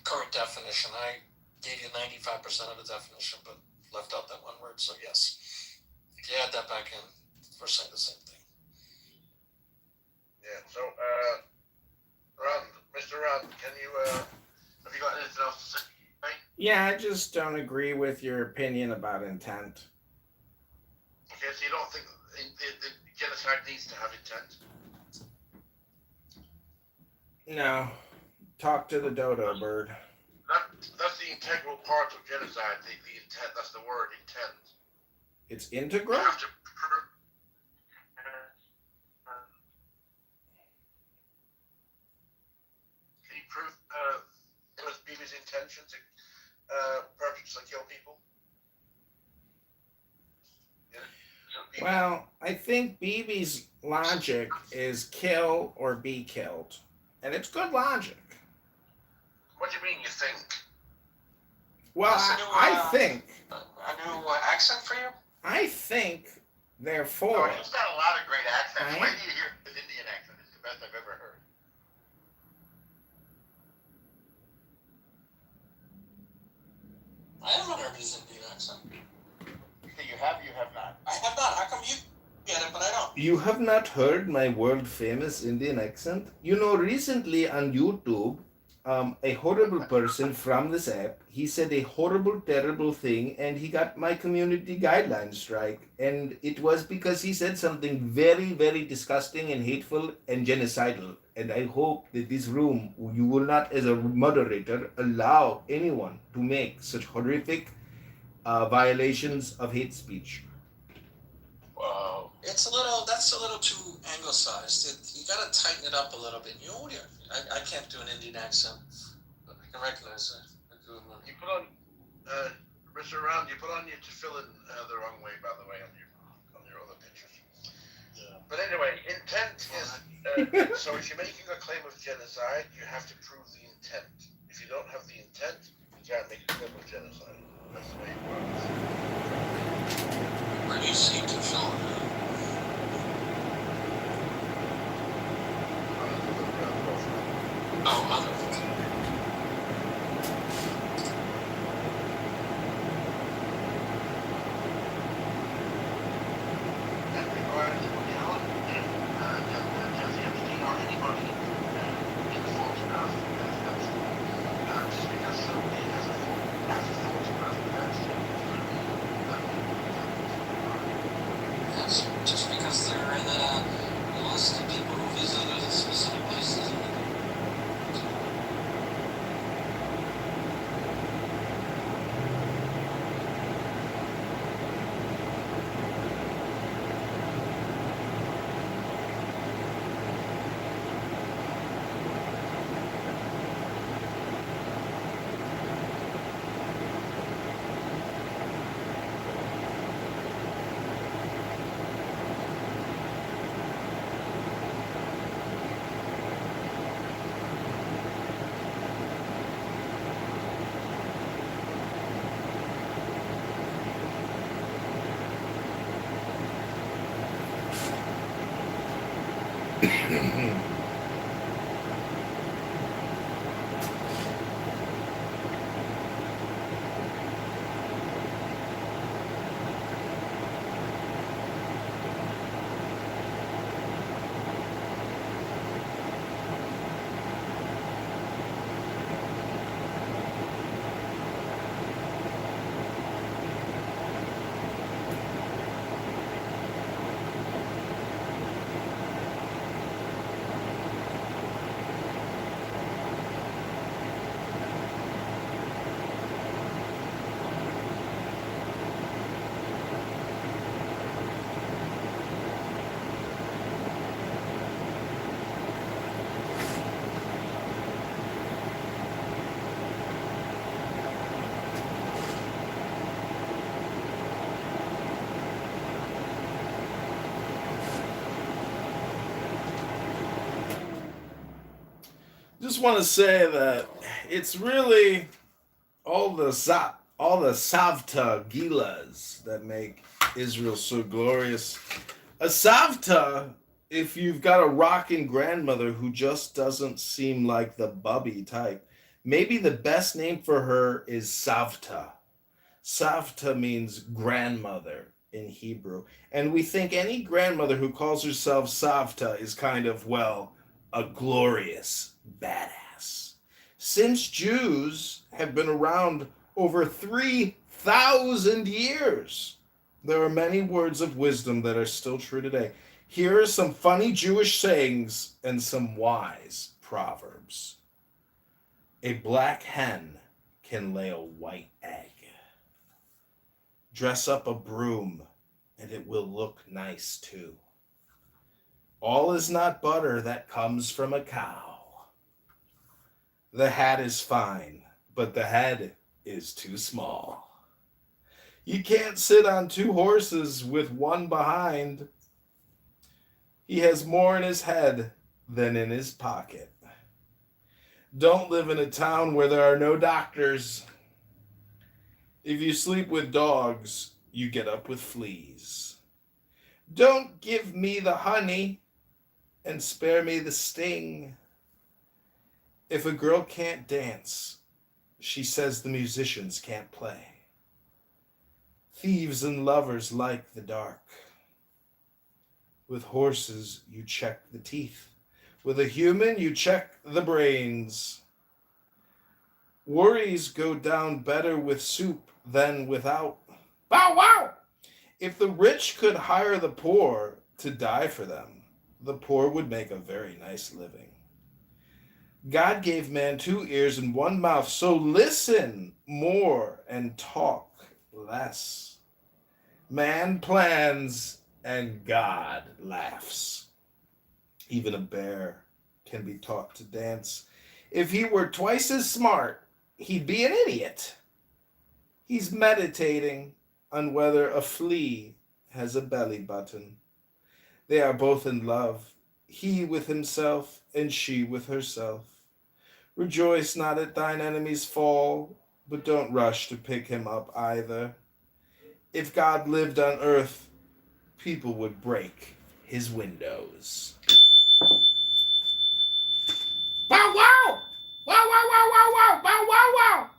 current definition. I gave you 95% of the definition, but left out that one word, so yes. If you add that back in, we're saying the same thing. Yeah, so, Mr. Rand, have you got anything else to say? Yeah, I just don't agree with your opinion about intent. Okay, so you don't think the genocide needs to have intent? No. Talk to the dodo bird. That's the integral part of genocide, the intent, that's the word, intent. It's integral? You have to prove. Can you prove it was Bibi's intention to purposely kill people? Yeah. Well, I think Bibi's logic is kill or be killed. And it's good logic. What do you mean you think? Well, I think. A new accent for you? I think, therefore. He's got a lot of great accents. Wait till you hear his Indian accent. It's the best I've ever heard. I haven't heard his Indian accent. You have not. I have not. How come you get it, but I don't? You have not heard my world-famous Indian accent? You know, recently on YouTube, a horrible person from this app, he said a horrible, terrible thing, and he got my community guideline strike. And it was because he said something very, very disgusting and hateful and genocidal. And I hope that this room, you will not, as a moderator, allow anyone to make such horrific violations of hate speech. Wow. That's a little too anglicized. You gotta tighten it up a little bit. You know, I can't do an Indian accent. But I can recognize it. You put on, Mr. Rand, you put on your tefillin the wrong way, by the way, on your other pictures. Yeah. But anyway, intent is, so if you're making a claim of genocide, you have to prove the intent. If you don't have the intent, you can't make a claim of genocide. That's the way it works. Where do you see tefillin? Oh, other. laws just because they're in the list of people who visited specific places. Just want to say that it's really all the Savta Gilas that make Israel so glorious. A Savta, if you've got a rockin' grandmother who just doesn't seem like the bubby type, maybe the best name for her is Savta. Savta means grandmother in Hebrew. And we think any grandmother who calls herself Savta is kind of, well, a glorious badass. Since Jews have been around over 3,000 years, there are many words of wisdom that are still true today. Here are some funny Jewish sayings and some wise proverbs. A black hen can lay a white egg. Dress up a broom and it will look nice too. All is not butter that comes from a cow. The hat is fine, but the head is too small. You can't sit on two horses with one behind. He has more in his head than in his pocket. Don't live in a town where there are no doctors. If you sleep with dogs, you get up with fleas. Don't give me the honey and spare me the sting. If a girl can't dance, she says the musicians can't play. Thieves and lovers like the dark. With horses, you check the teeth. With a human, you check the brains. Worries go down better with soup than without. Bow wow! If the rich could hire the poor to die for them, the poor would make a very nice living. God gave man 2 ears and 1 mouth, so listen more and talk less. Man plans and God laughs. Even a bear can be taught to dance. If he were twice as smart, he'd be an idiot. He's meditating on whether a flea has a belly button. They are both in love, he with himself and she with herself. Rejoice not at thine enemy's fall, but don't rush to pick him up either. If God lived on earth, people would break his windows. Bow wow! Wow, wow, wow, wow, wow! Bow wow, wow!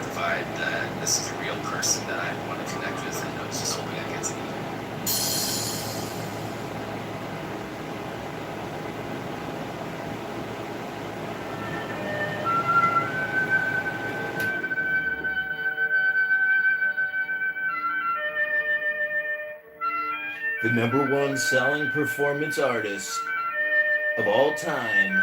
vibe that this is a real person that I want to connect with, and I was just hoping I get to meet. The number one selling performance artist of all time.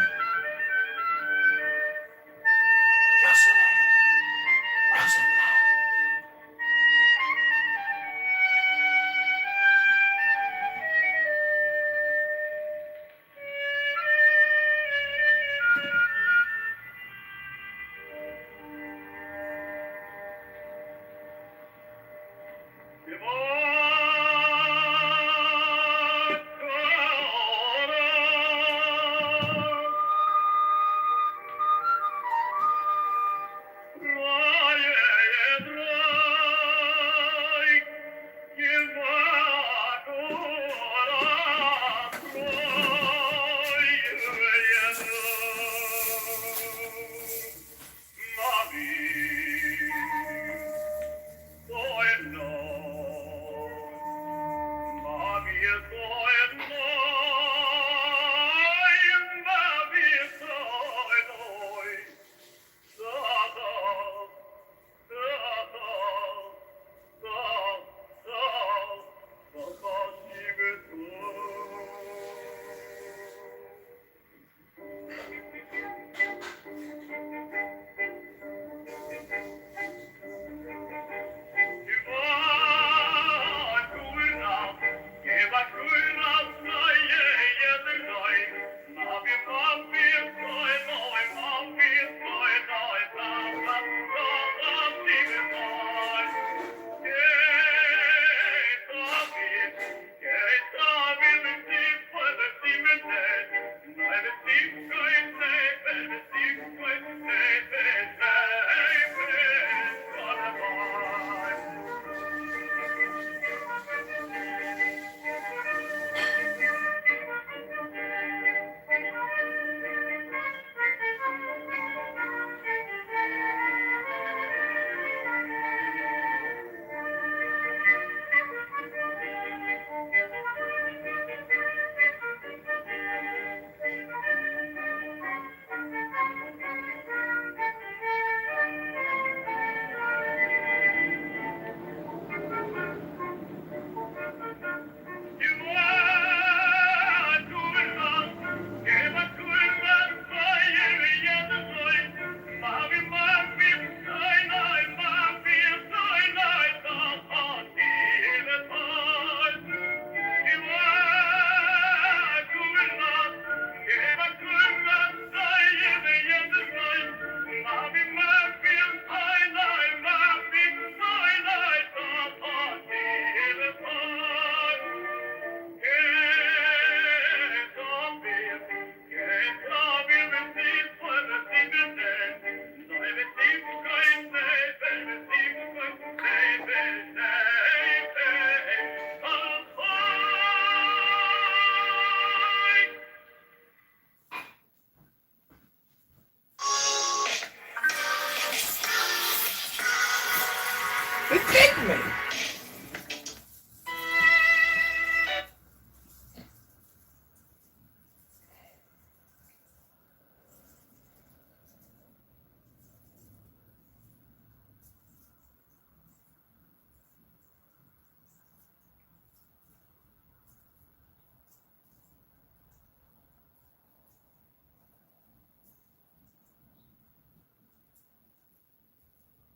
They kicked me.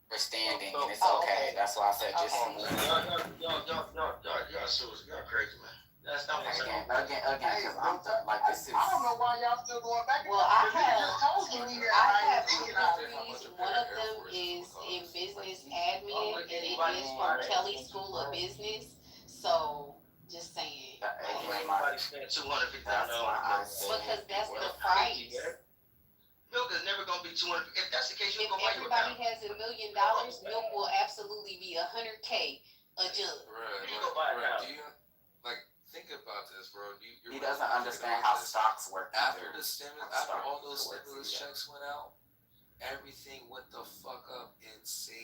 Understanding, and it's okay. That's why I said just. Y'all crazy, man. That's not what I'm saying. Again, because I'm like this is. I don't know why y'all still going back. Well, I have two two degrees. One of them is in business admin, and it is from Kelly School of Business. So, just saying. Everybody spent $250,000. Because that's the price. Milk is never gonna be 200. If that's the case, If everybody has $1 million, milk will absolutely be $100K a jug. Do you think about this, bro? He doesn't understand how stocks work. After all those stimulus checks went out, everything went the fuck up insane.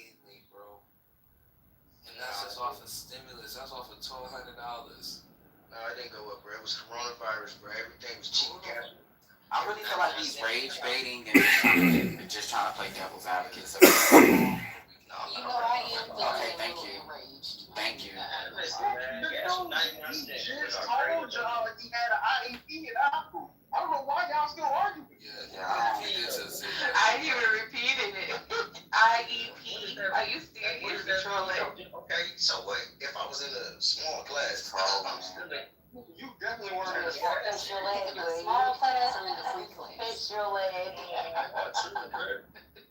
stimulus. That's off of $1,200. No, it didn't go up, bro. It was coronavirus, bro. Everything was cheap gas. I really feel like he's rage baiting and just trying to play devil's advocate. So You know, I am feeling okay, a thank little you. enraged. Thank you. Listen, man, gas was 99 cents. He just told y'all he had an IEP at Apple. I don't know why y'all still arguing. I ain't even repeated it. IEP. Are you serious? Okay, so what? If I was in a small class, you definitely weren't in a small class. Fix your leg, in the small class or in the free class? Fix your leg.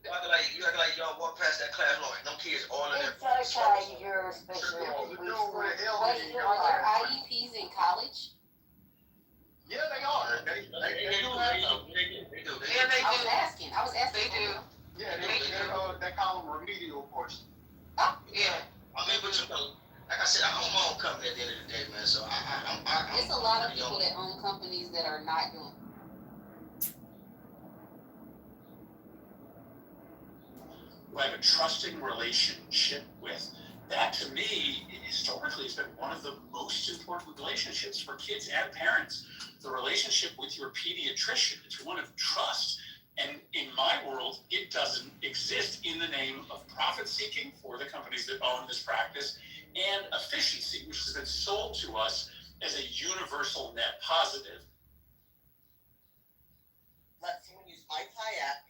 You act like y'all walk past that class like them kids all in there. It's okay, you're a special ed. Wait, are there IEPs in college? Yeah, they are. They do have them. They do. Yeah, they do. I was asking. They do. Yeah, they call them remedial courses. Oh, yeah. I mean, but you know, like I said, I own my own company at the end of the day, man. So It's a lot of people that own companies that are not doing. Who I have a trusting relationship with. That to me, historically, has been one of the most important relationships for kids and parents. The relationship with your pediatrician. It's one of trust. And in my world, it doesn't exist in the name of profit seeking for the companies that own this practice and efficiency, which has been sold to us as a universal net positive. Let someone use my kayak.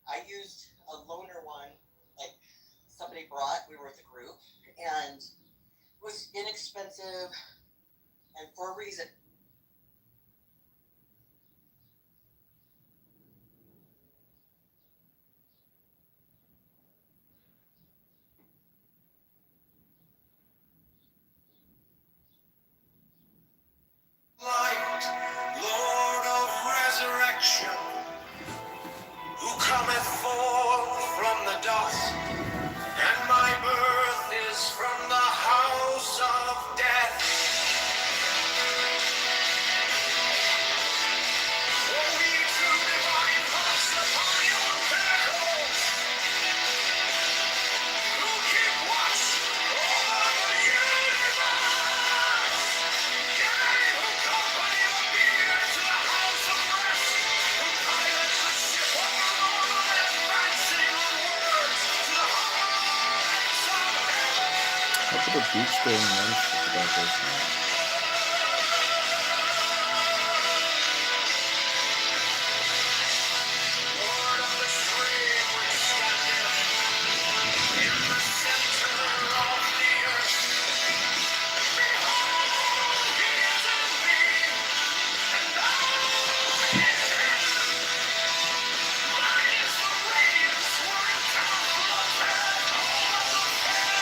I used a loaner one, like somebody brought. We were with a group, and it was inexpensive, and for a reason. Light, Lord of resurrection, who cometh forth from the dust, and my birth is from the house of death. Oh, ye true divine hearts upon your pinnacles, who keep watch over the universe. Yea, who company of beer to the house of rest, who pilots the ship of the Lord, advancing onwards to the heights of heaven. How about the beach going nice about this? Lord of the stream which standeth in the center of the earth. Behold, he is in thee, and thou in him. Mine is the radiance wherein cometh the fair of the fair.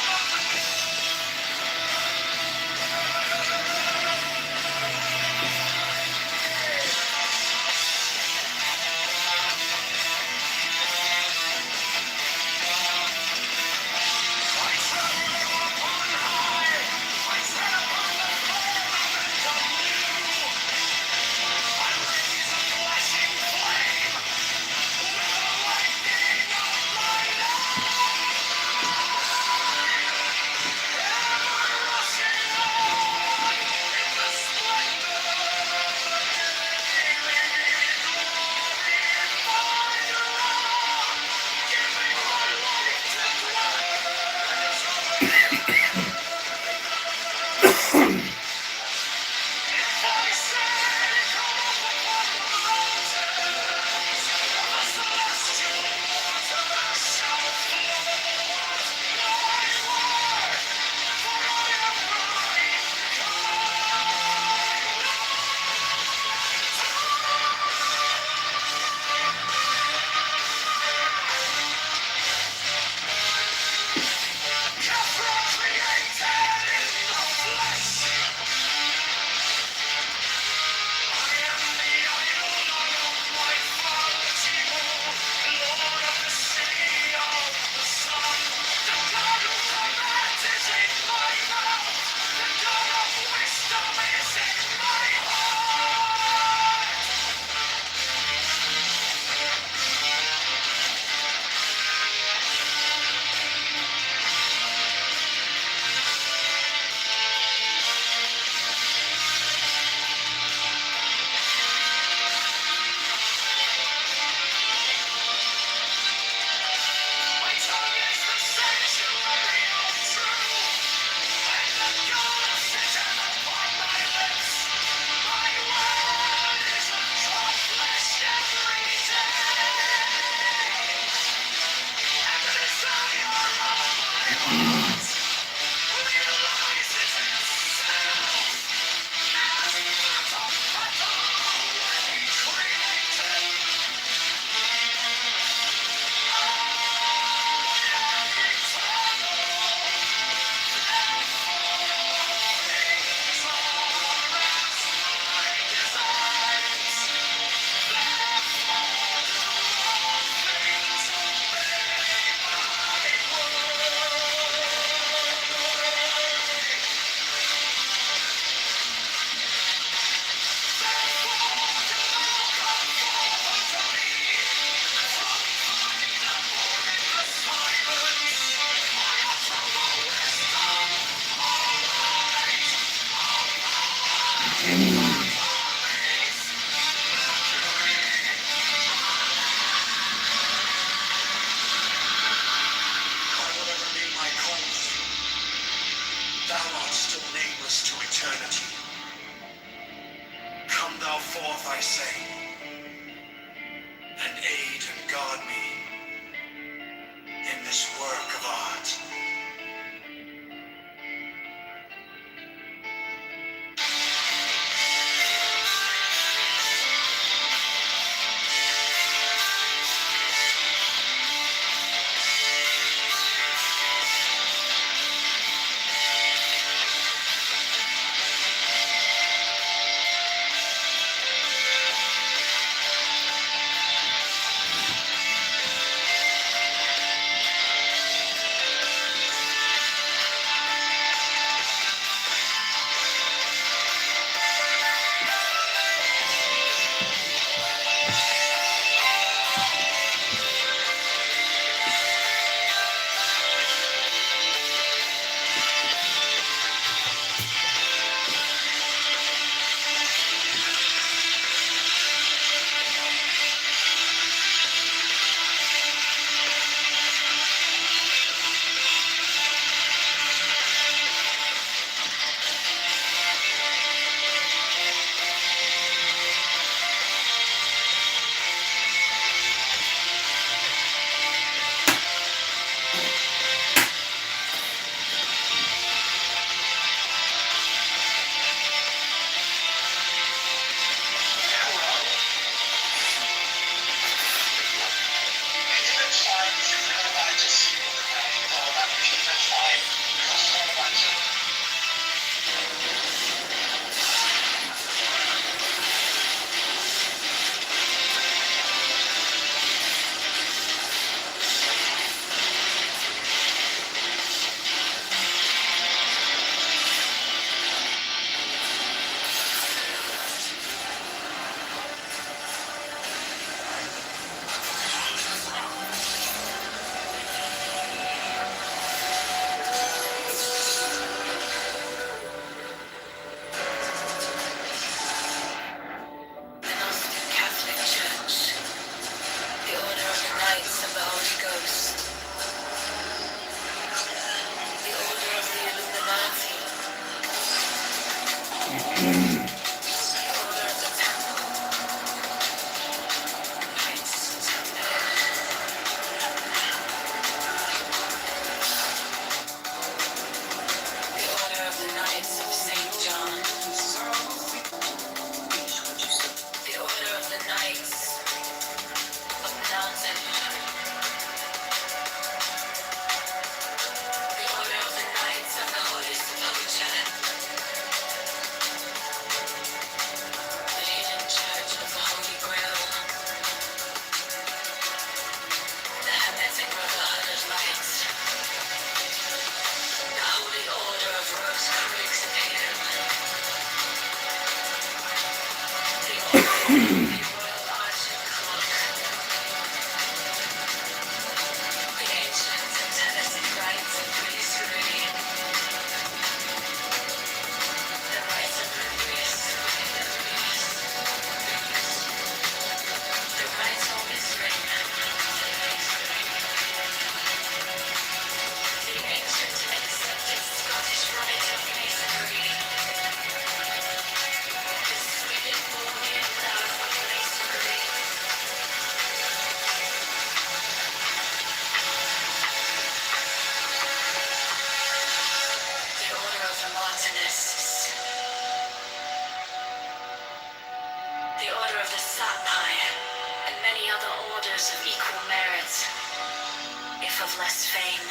life of less fame.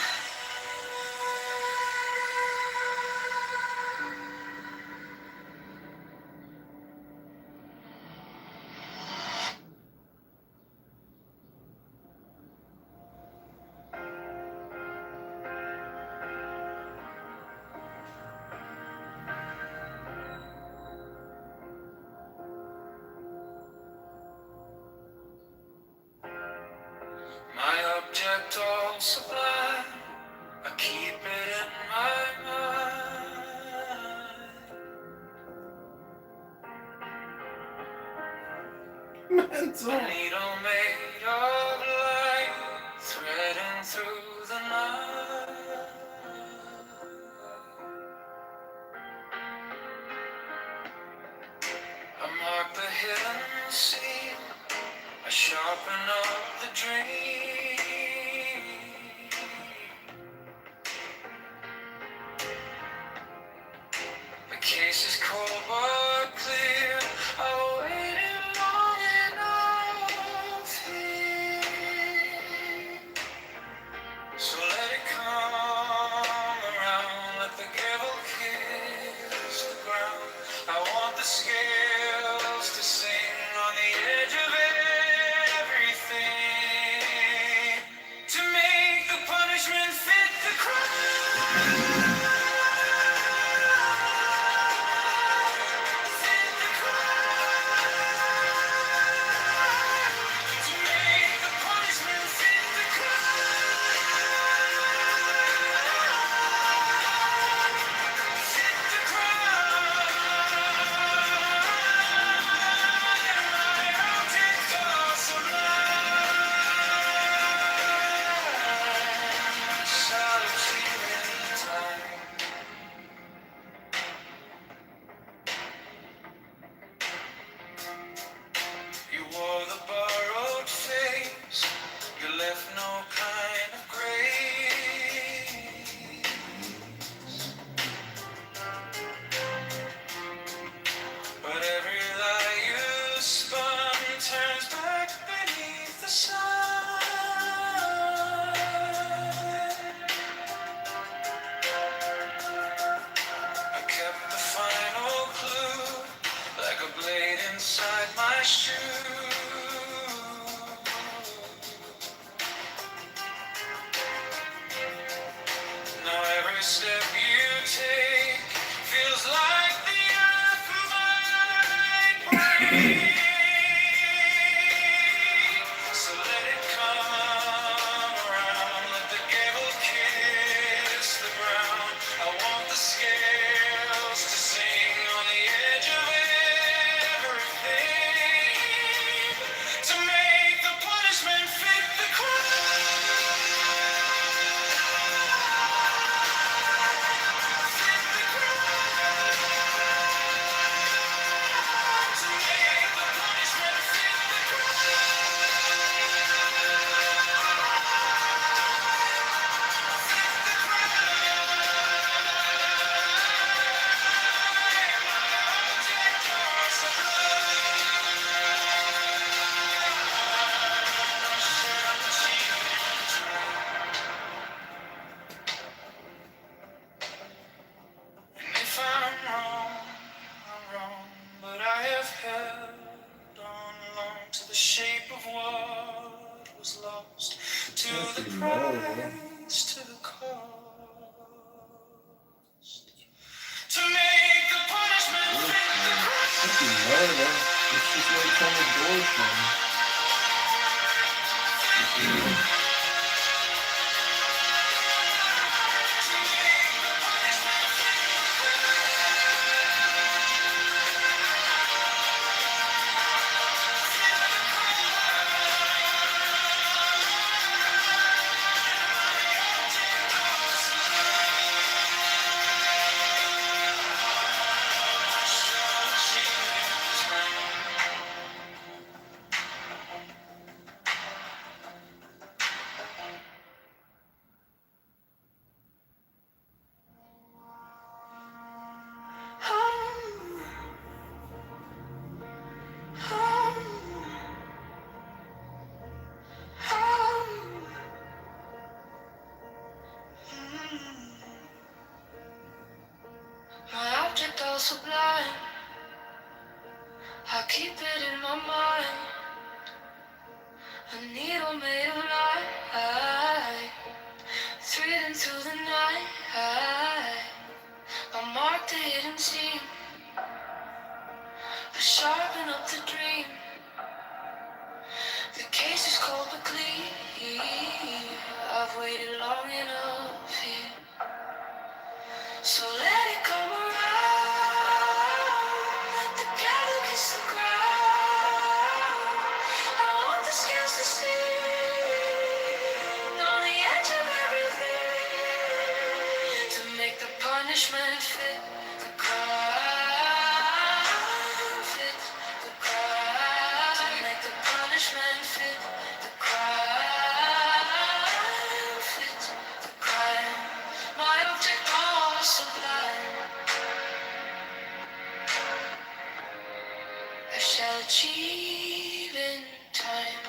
My object all sublime, I keep it in my mind. Mental. A needle made of light, threading through the night. I mark the hidden scene, I sharpen up the dream. The case is cold but clear. I waited long enough here. So let it come around, let the gavel kiss the ground. I want the scales to sing on the edge of everything, to make the punishment fit the crime. You wore the borrowed face, you left no kind of grace. But every lie you spun turns back beneath the sun. I kept the final clue, like a blade inside my shoe. Now every step you take feels like the earth might break. So let it come around, let the gable kiss the ground. I want the scales to sing on the edge of everything, to make the punishment fit the If I'm wrong, but I have held on long to the shape of what was lost, to the price, to the cost, to make the punishment fit the crime. Murder. It's just where it comes doors from. object all sublime. I keep it in my mind. A needle made of light, threading through the night. I mark the hidden seam, I sharpen up the dream. The case is cold but clean. I've waited long enough here, so let it come around. Let the cattle kiss the ground. I want the scales to sing on the edge of everything, to make the punishment fit the crime, fit the crime, to make the punishment fit the crime, fit the crime. My object all sublime. I shall achieve in time.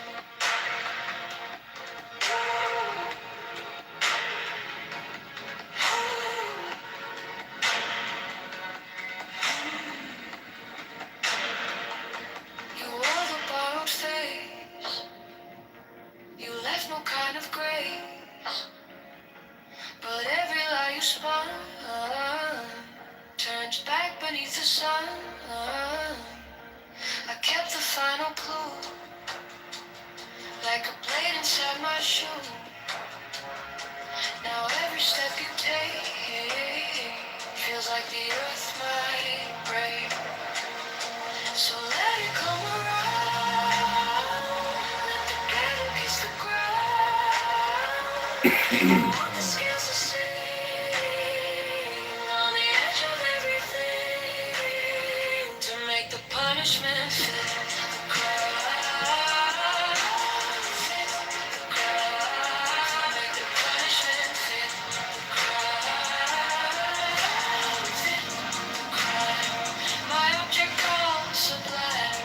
You wore the borrowed face, you left no kind of grace, but every lie you spun turns back beneath the sun. I kept the final clue, like a blade inside my shoe. Now every step you take feels like the earth might break. So let it come around, let the cattle kiss the ground. I want the scales to sing on the edge of everything, to make the punishment fit the crime, fit the crime, make the punishment fit the crime, fit the crime. My object all sublime.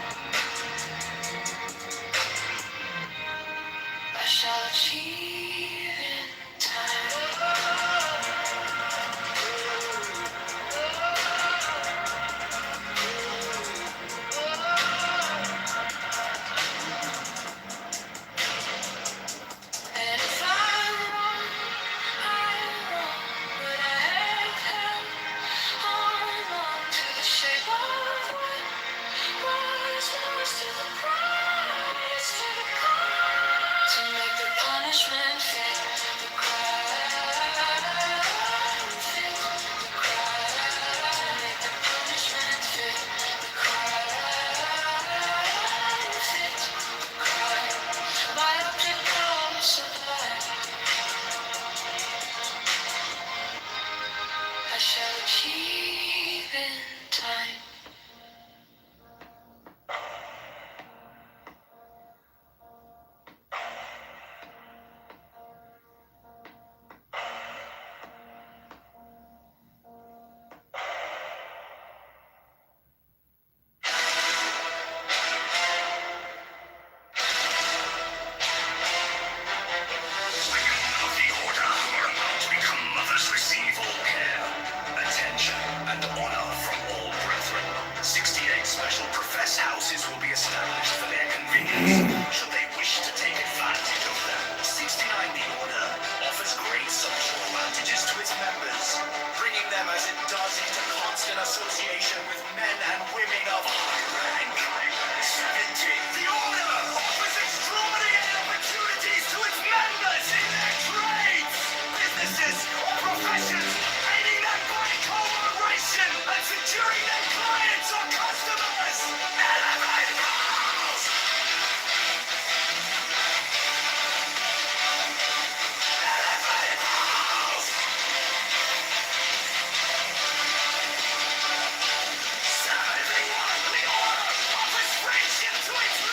I shall achieve in time. And if I'm wrong, but I have held on to the shape of what was lost to the price, to the cost, to make the punishment fit the crime, fit the crime, to make the punishment fit the crime, fit the crime. My object all sublime. I shall achieve in time. To its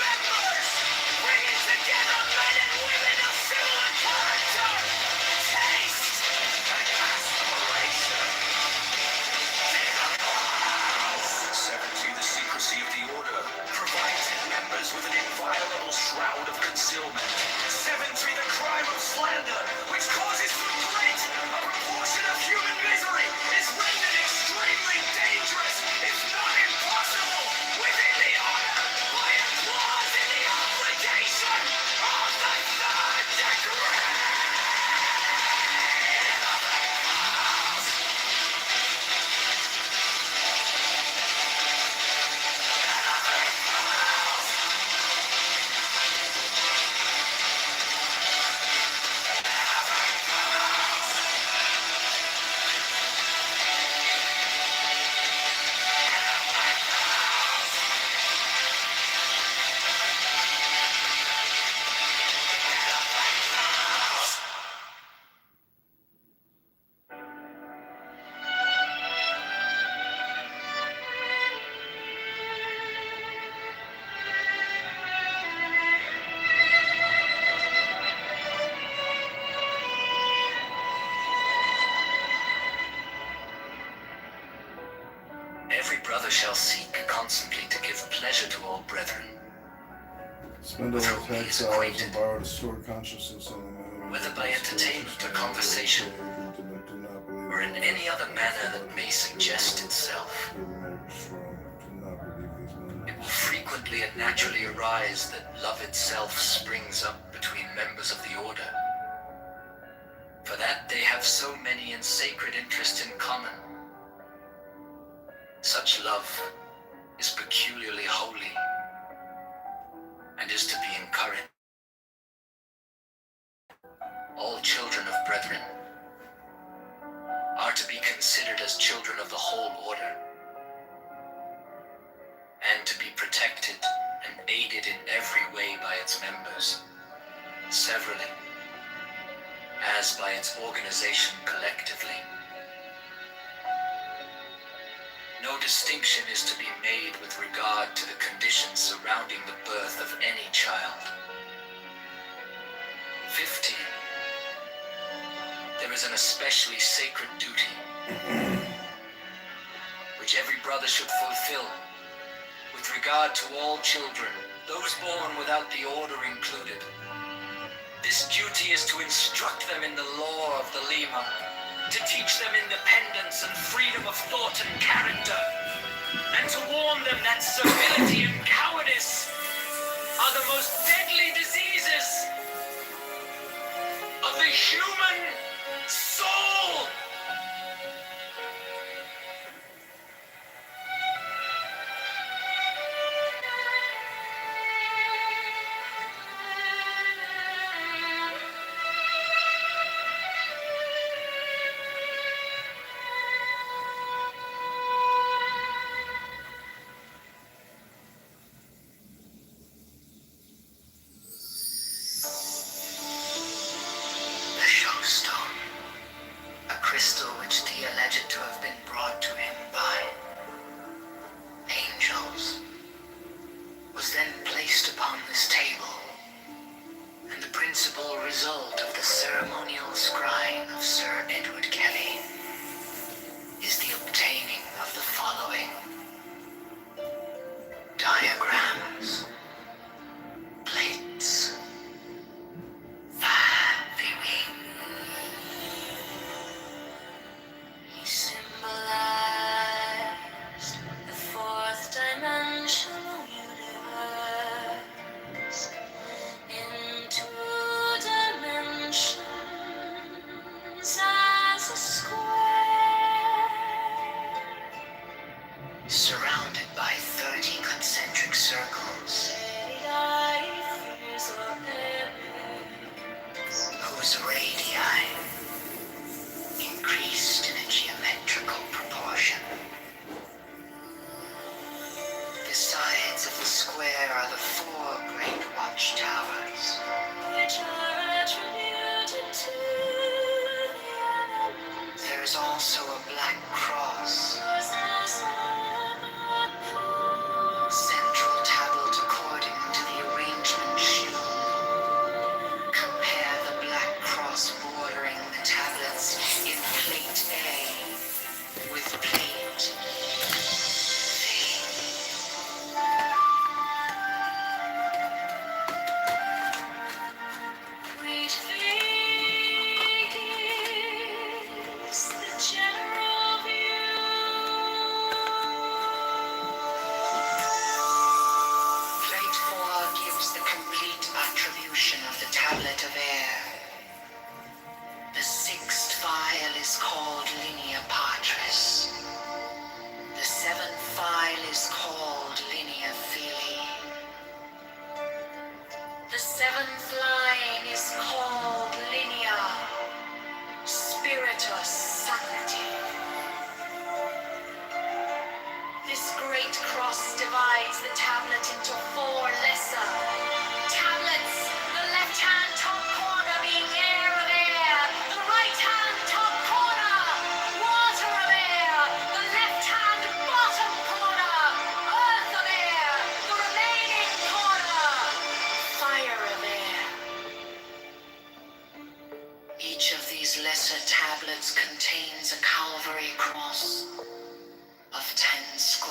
every brother shall seek constantly to give pleasure to all brethren, Spend all tax dollars and borrow to store consciousness on the moon. whether by entertainment or conversation, or in any other manner that may suggest itself. It will frequently and naturally arise that love itself springs up between members of the order. For that they have so many and sacred interests in common. Such love is peculiarly holy and is to be encouraged. All children of brethren are to be considered as children of the whole order, and to be protected and aided in every way by its members, severally, as by its organization collectively. No distinction is to be made with regard to the conditions surrounding the birth of any child. 15. There is an especially sacred duty which every brother should fulfill with regard to all children, those born without the order included. This duty is to instruct them in the law of the Lima, to teach them independence and freedom of thought and character, and to warn them that servility and cowardice are the most deadly diseases of the human soul. The showstone, a crystal which he alleged to have been brought to him by angels, was then placed upon this table, and the principal result of the ceremonial scrying of Sir Edward Kelly is the obtaining of the following diagrams, plates, he symbolized the fourth dimensional universe in 2 dimensions as a square, surrounded by 30 concentric circles, whose radii increased in a geometrical proportion. The sides of the square are the 4 great watchtowers, which are attributed to the elements. There is also a black cross, central tablet according to the arrangement shown. Compare the black cross bordering the tablets in plate A with plate B. Which gives the general view. Plate 4 gives the complete attribution of the tablet of air. The 6th file is called Linea Patris. The 7th file is called Linea Filii. The 7th line is called Linea Spiritus Sancti. This great cross divides the tablet into 4 lesser tablets, the left-hand top corner being air of air, the right-hand top corner water of air, the left-hand bottom corner earth of air, the remaining corner fire of air. Each of these lesser tablets contains a Calvary cross of 10 squares.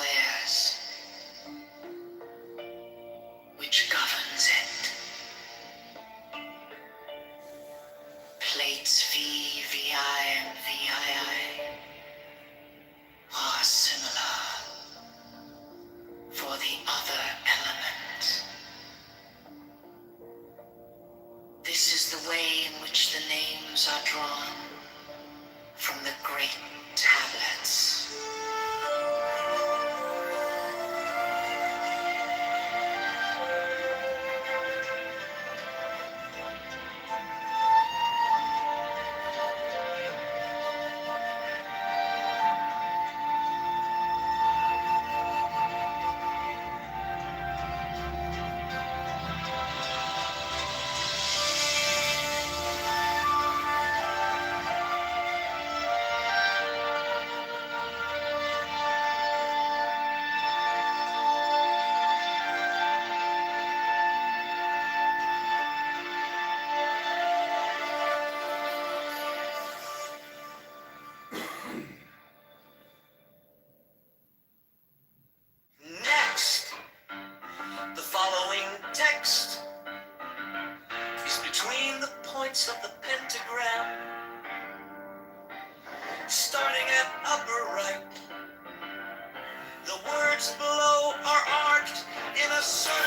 starting at upper right. The words below are arched in a circle.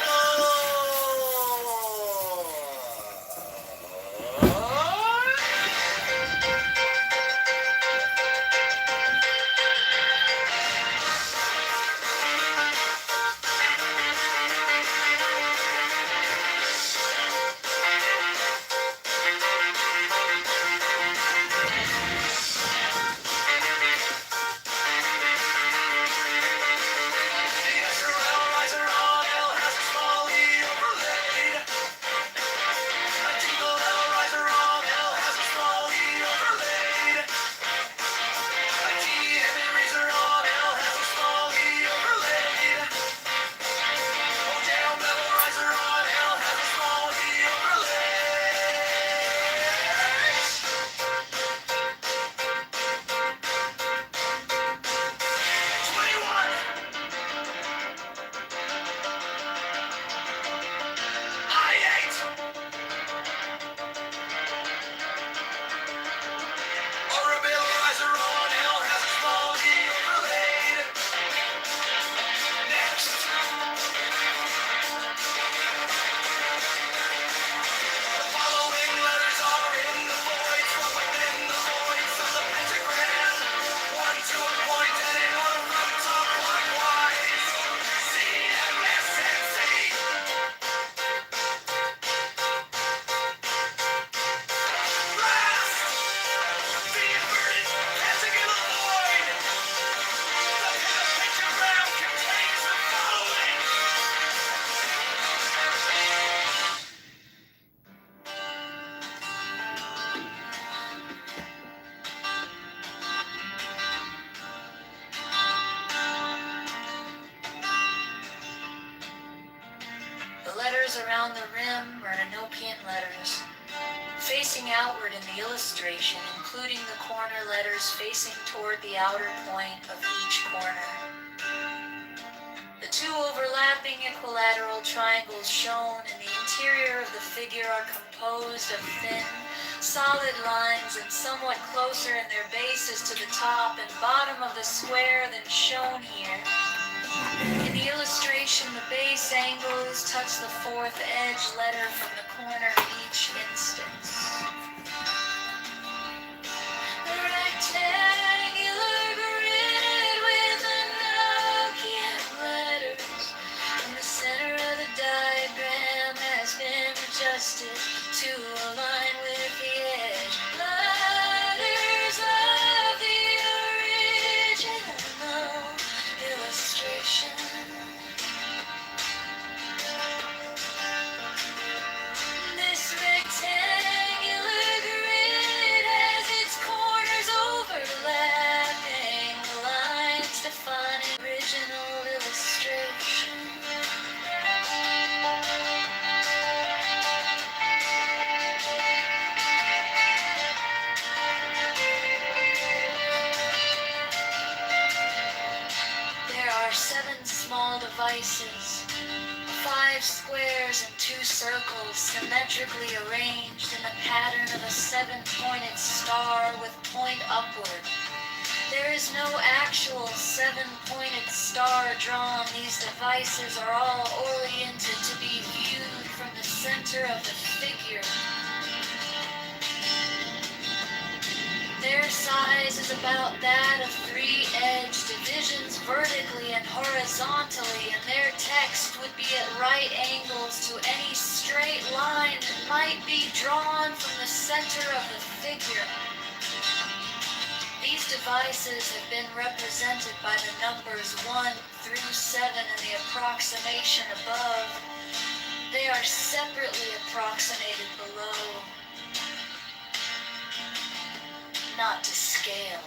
The letters around the rim are Enochian letters, facing outward in the illustration, including the corner letters facing toward the outer point of each corner. The two overlapping equilateral triangles shown in the interior of the figure are composed of thin, solid lines and somewhat closer in their bases to the top and bottom of the square than shown here. In the illustration, the base angles touch the fourth edge letter from the corner in each instance. The rectangular grid with Enochian letters in the center of the diagram has been adjusted to align with the edge letters of the original illustration. This rectangular grid has its corners overlapping the lines defining original illustration. There are 7 small devices, 5 squares and 2 circles symmetrically arranged in the pattern of a 7-pointed star with point upward. There is no actual 7-pointed star drawn. These devices are all oriented to be viewed from the center of the figure. Their size is about that of 3-edge divisions vertically and horizontally, and their text would be at right angles to any straight line that might be drawn from the center of the figure. These devices have been represented by the numbers 1 through 7 in the approximation above. They are separately approximated below. Not to scale.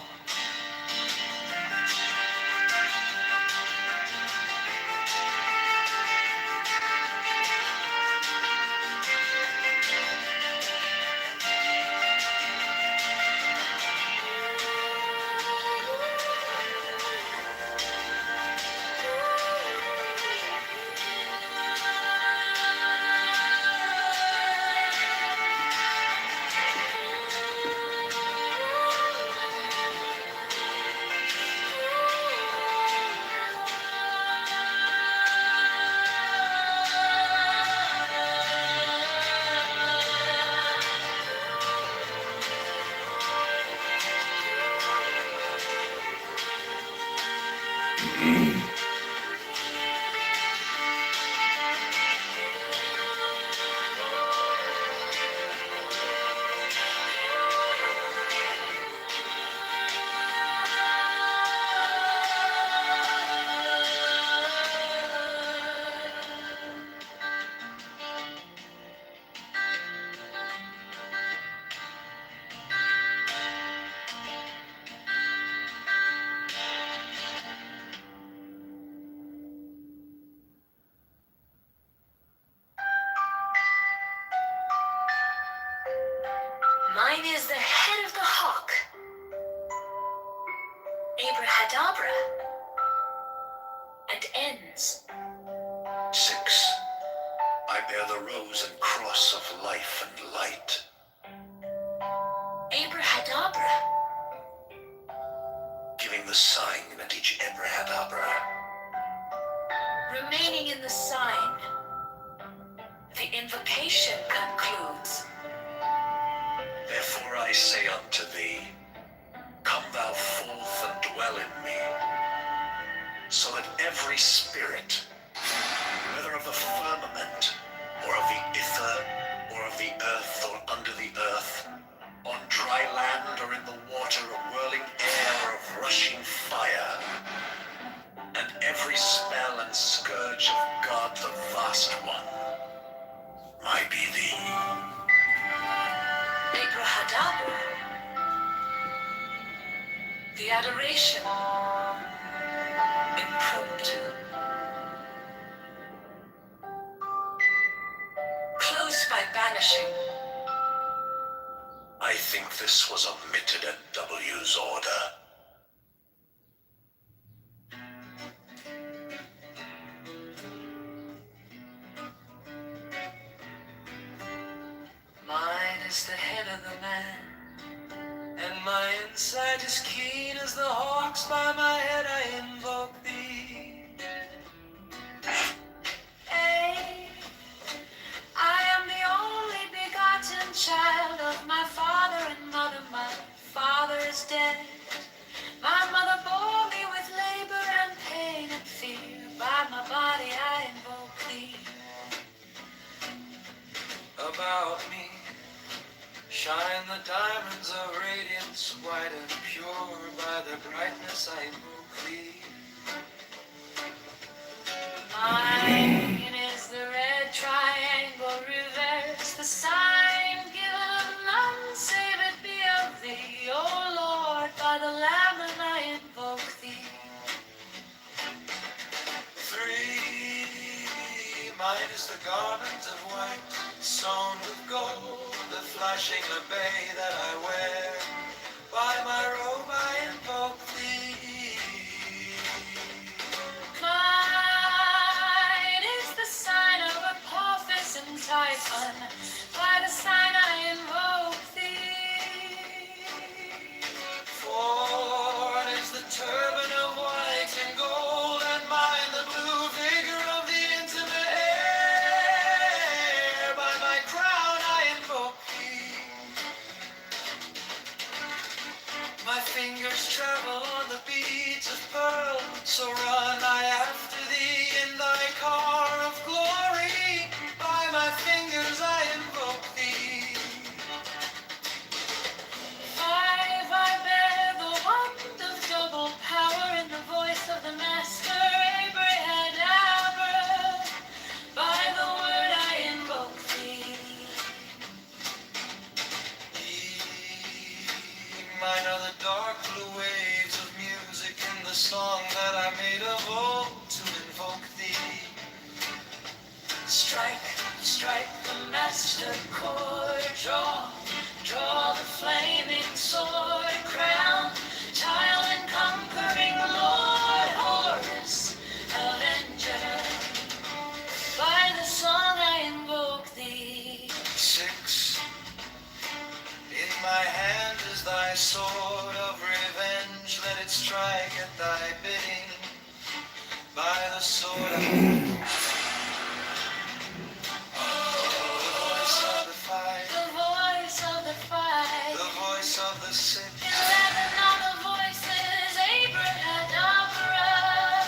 Mine is the head of the hawk. Abrahadabra. And ends. 6. I bear the rose and cross of life and light. Abrahadabra. Giving the sign at each Abrahadabra. Remaining in the sign. The invocation concludes. Therefore I say unto thee, come thou forth and dwell in me, so that every spirit, whether of the firmament, or of the ether, or of the earth, or under the earth, on dry land or in the water, a whirling air of rushing fire, and every spell and scourge of God the Vast One, might be thee. Abrahadabra. The adoration. Impromptu. Close by banishing. I think this was omitted at W's order. Mine is the head of the man, and my insight is keen as the hawk's. By my head I invoke thee. Hey, I am the only begotten child of my father and mother. My father is dead. My mother bore me with labor and pain and fear. By my body I invoke thee. About me shine the diamonds of radiance, white and pure. By their brightness I invoke thee. Mine is the red triangle reverse, the sign given of none save it be of thee. O Lord, by the Lamb and I invoke thee. 3. Mine is the garment of white, sewn with gold, the flashing labay that I wear. By my robe I invoke thee. Mine is the sign of Apophis and Typhon. By the sign I invoke thee. 4 is the turban of white and gold, and mine the blue vigor of the intimate air. By my crown I invoke thee. My fingers travel on the beads of pearl, so run I after thee in thy car of glory. By my fingers I invoke thee. 5 I bear the wand of double power in the voice of the master Abrahadabra. By the word I invoke thee. Mine are the dark blue waves of music in the song that I made of old to invoke thee. Strike, strike the master chord, draw the flaming sword, crown, child and conquering Lord, Horus, avenger. By the song I invoke thee. 6. In my hand is thy sword of revenge, let it strike at thy bidding. By the sword I invoke thee. The voice of the fight, the voice of the 6. 11 are the voices, Abrahadabra.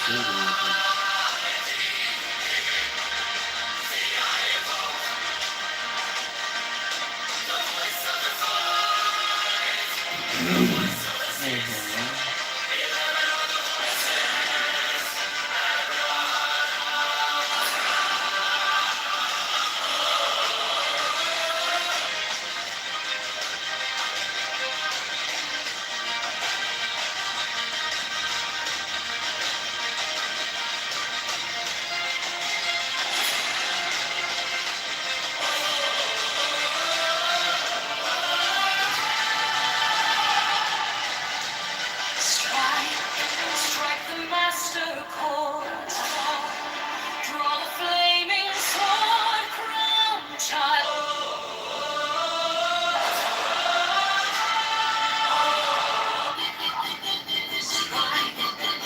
Strike the master chord. Draw the flaming sword, crown child.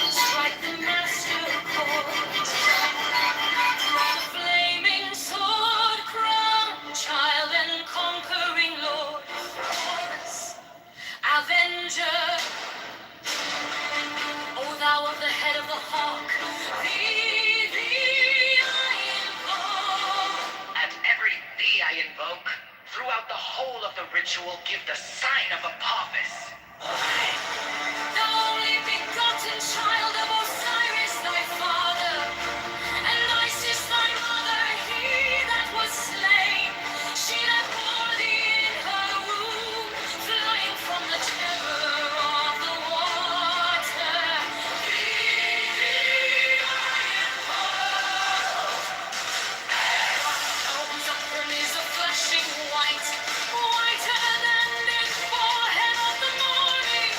Strike the master chord. Draw the flaming sword, crown child and conquering lord. Avenger. O thou of the head of the hawk, thee I invoke. At every thee I invoke, throughout the whole of the ritual give the sign of Apophis. The only begotten child of Osiris thy father, and Isis thy mother, he that was slain, she that bore thee in her womb, flying from the terror of the water. Is a flashing white, whiter than the forehead of the morning.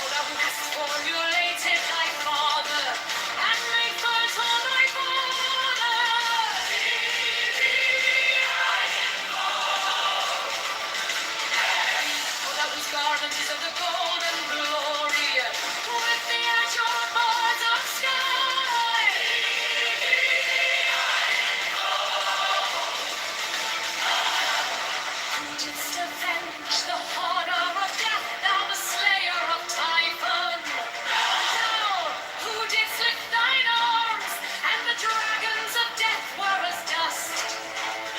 Thou who hast formulated thy father, and made fertile thy father. Thou whose garment is of the golden glory, with the azure birds of sky. Who didst avenge the horror of death, thou the slayer of Typhon? Thou who didst lift thine arms, and the dragons of death were as dust.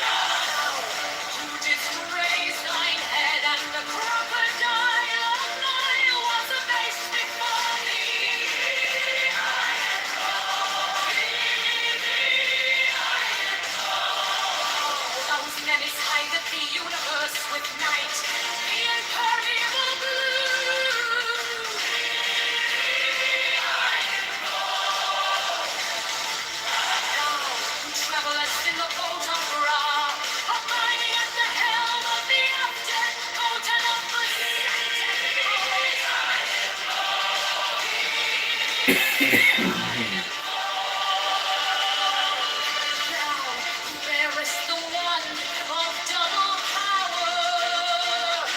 Thou who didst raise thine head, and the crocodile of Nile was abased before thee. Those menace hideth the universe with night, the impermeable blue. Thou who travellest in the boat of Ra, abiding at the helm of the undead boat and of the Thou who bearest the one of double power.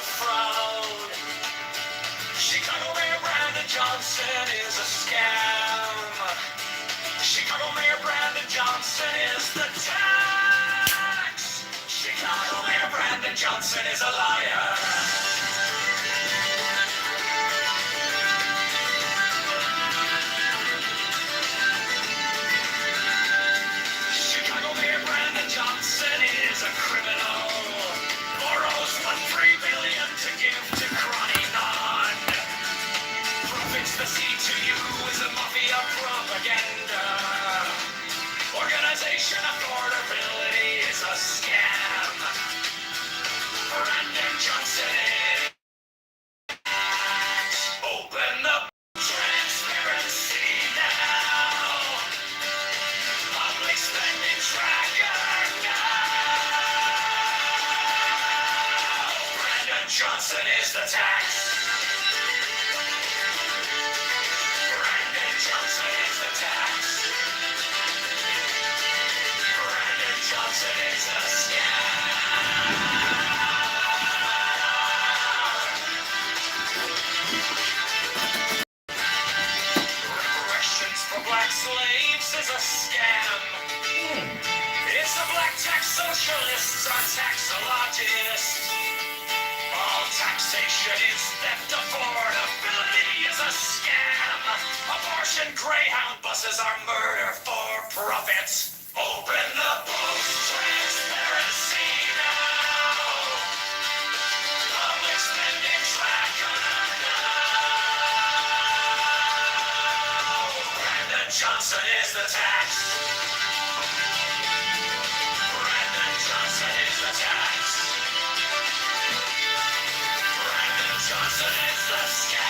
a fraud. Chicago Mayor Brandon Johnson is a scam. Chicago Mayor Brandon Johnson is the tax. Chicago Mayor Brandon Johnson is a liar. Chicago Mayor Brandon Johnson is a criminal. Borrows $1.3 billion to give to Cronny None. Profits the seed to you is a mafia propaganda. Organization affordability is a scam. Brandon Johnson is open the transparency now. Public spending tracker now. Brandon Johnson is the tax. Brandon Johnson is the tax. Brandon Johnson is a scam. Reparations for black slaves is a scam. It's the black tax socialists are taxologists. All taxation is theft. Affordability is a scam. Abortion Greyhound buses are murder for profit. Open the books, transparency now. Public spending tracker now. Brandon Johnson is the tax. Brandon Johnson is the tax. Brandon Johnson is the scam.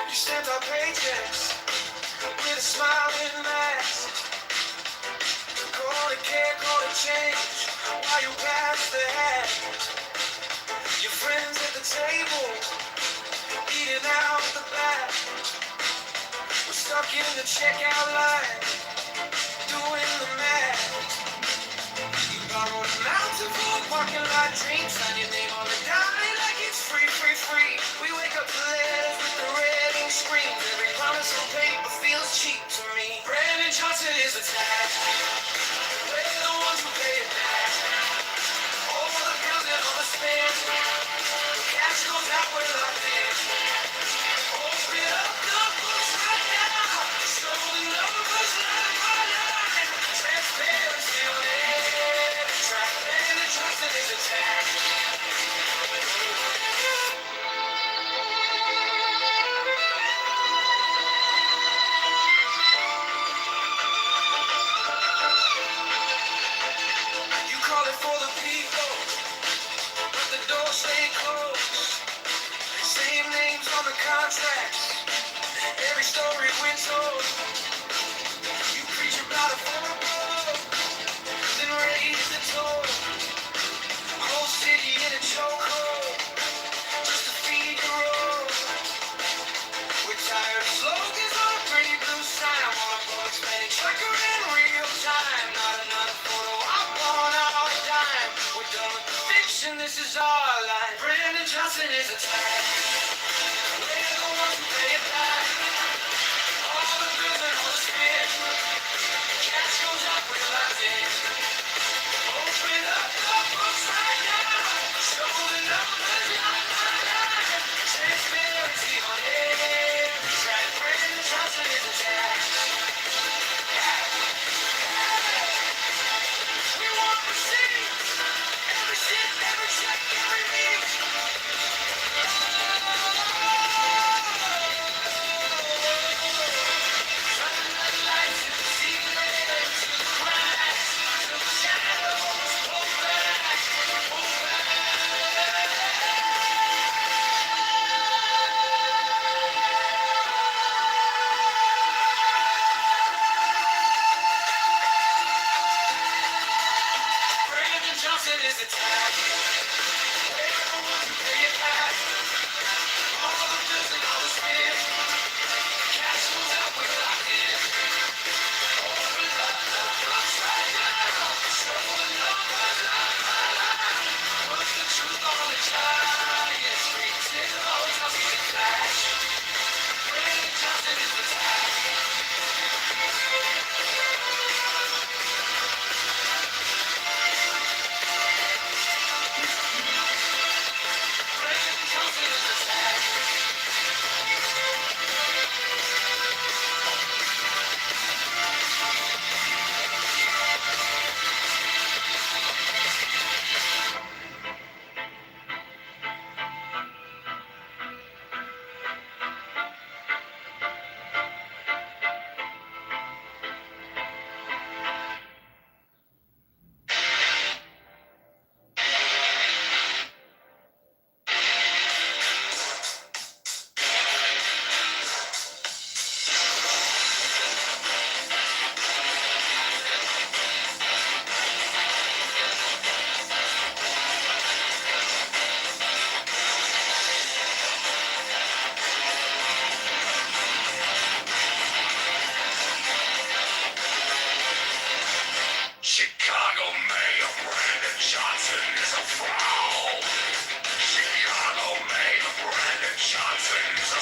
You sent our paychecks with a smiling mask. Call it care, call it change. While you pass the hat, your friends at the table eating out the back. We're stuck in the checkout line, doing the math. You borrowed a mountain full of parking lot dreams, sign your name on the dime like it's free, free, free. We wake up to letters with the red ink screams. Every promise on paper feels cheap to me. Brandon Johnson is a tax. We're the ones who pay it back. All the bills and all the spends. Cash goes out, we're locked in. Open up the books right now. Show the numbers line by line. Transparency on every track. Brandon Johnson is a tax. You call it for the people, but the doors stay closed. Same names on the contracts, every story we're told. You preach about affordable, then raise the toll. Whole city in a chokehold, just to feed your road. We're tired of slogans on a pretty blue sign. I want a public spending tracker in real time. Not another photo op on our dime. We're done with the fiction, this is our line. Brandon Johnson is a tax. We're the ones who pay it back. All the bills and all the spit. Cash goes up, we're locked in. Open up the books right now. Show the numbers line by line. Transparency on every track. Brandon Johnson is a tax. We want receipts. Every cent, every check, every beat.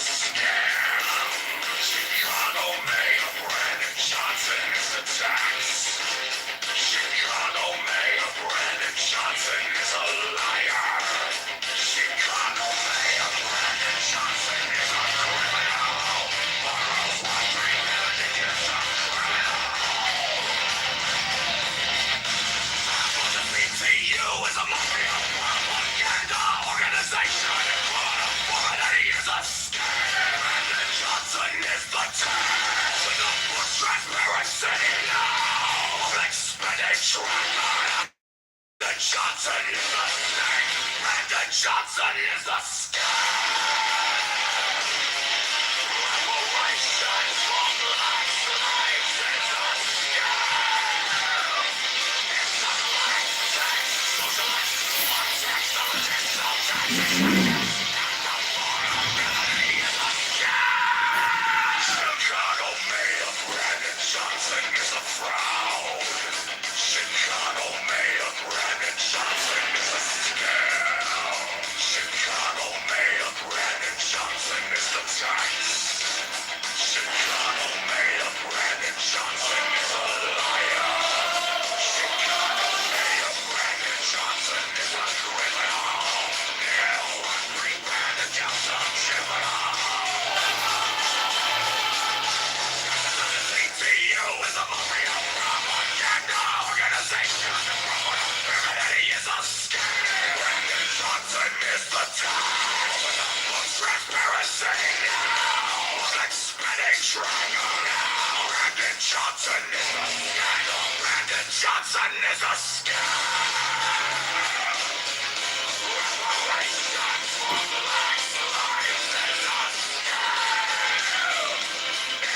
Chicago Mayor Brandon Johnson is the tax. Chicago Mayor Brandon Johnson is a liar. Chicago Mayor Brandon Johnson is a criminal. Boroughs 1-3 million is a criminal. The BTU is a mafia propaganda organization. Quality is a scam. Brandon Johnson is the tax. With the bush transparency now. Expenditure. Brandon Johnson is the snake. Brandon Johnson is the scam. Reparations for black slaves is a scam. It's a black tax. Socialist. One tax. Socialist. No taxes. Affordability is a scam. Chicago Mayor Brandon Johnson is a fraud. Chicago Mayor Brandon Johnson is a scam. Chicago Mayor Brandon Johnson is the tax. Chicago Mayor Brandon Johnson is a liar. Chicago Mayor Brandon Johnson is a criminal. Hell, bring Brandon Johnson criminal. BTU is a mafia propaganda organization. Criminality is a scam. Brandon Johnson is the tax. Transparency now. Expenditure now. Brandon Johnson is a scandal. Brandon Johnson is a scam. Reparations for black lives is a scam.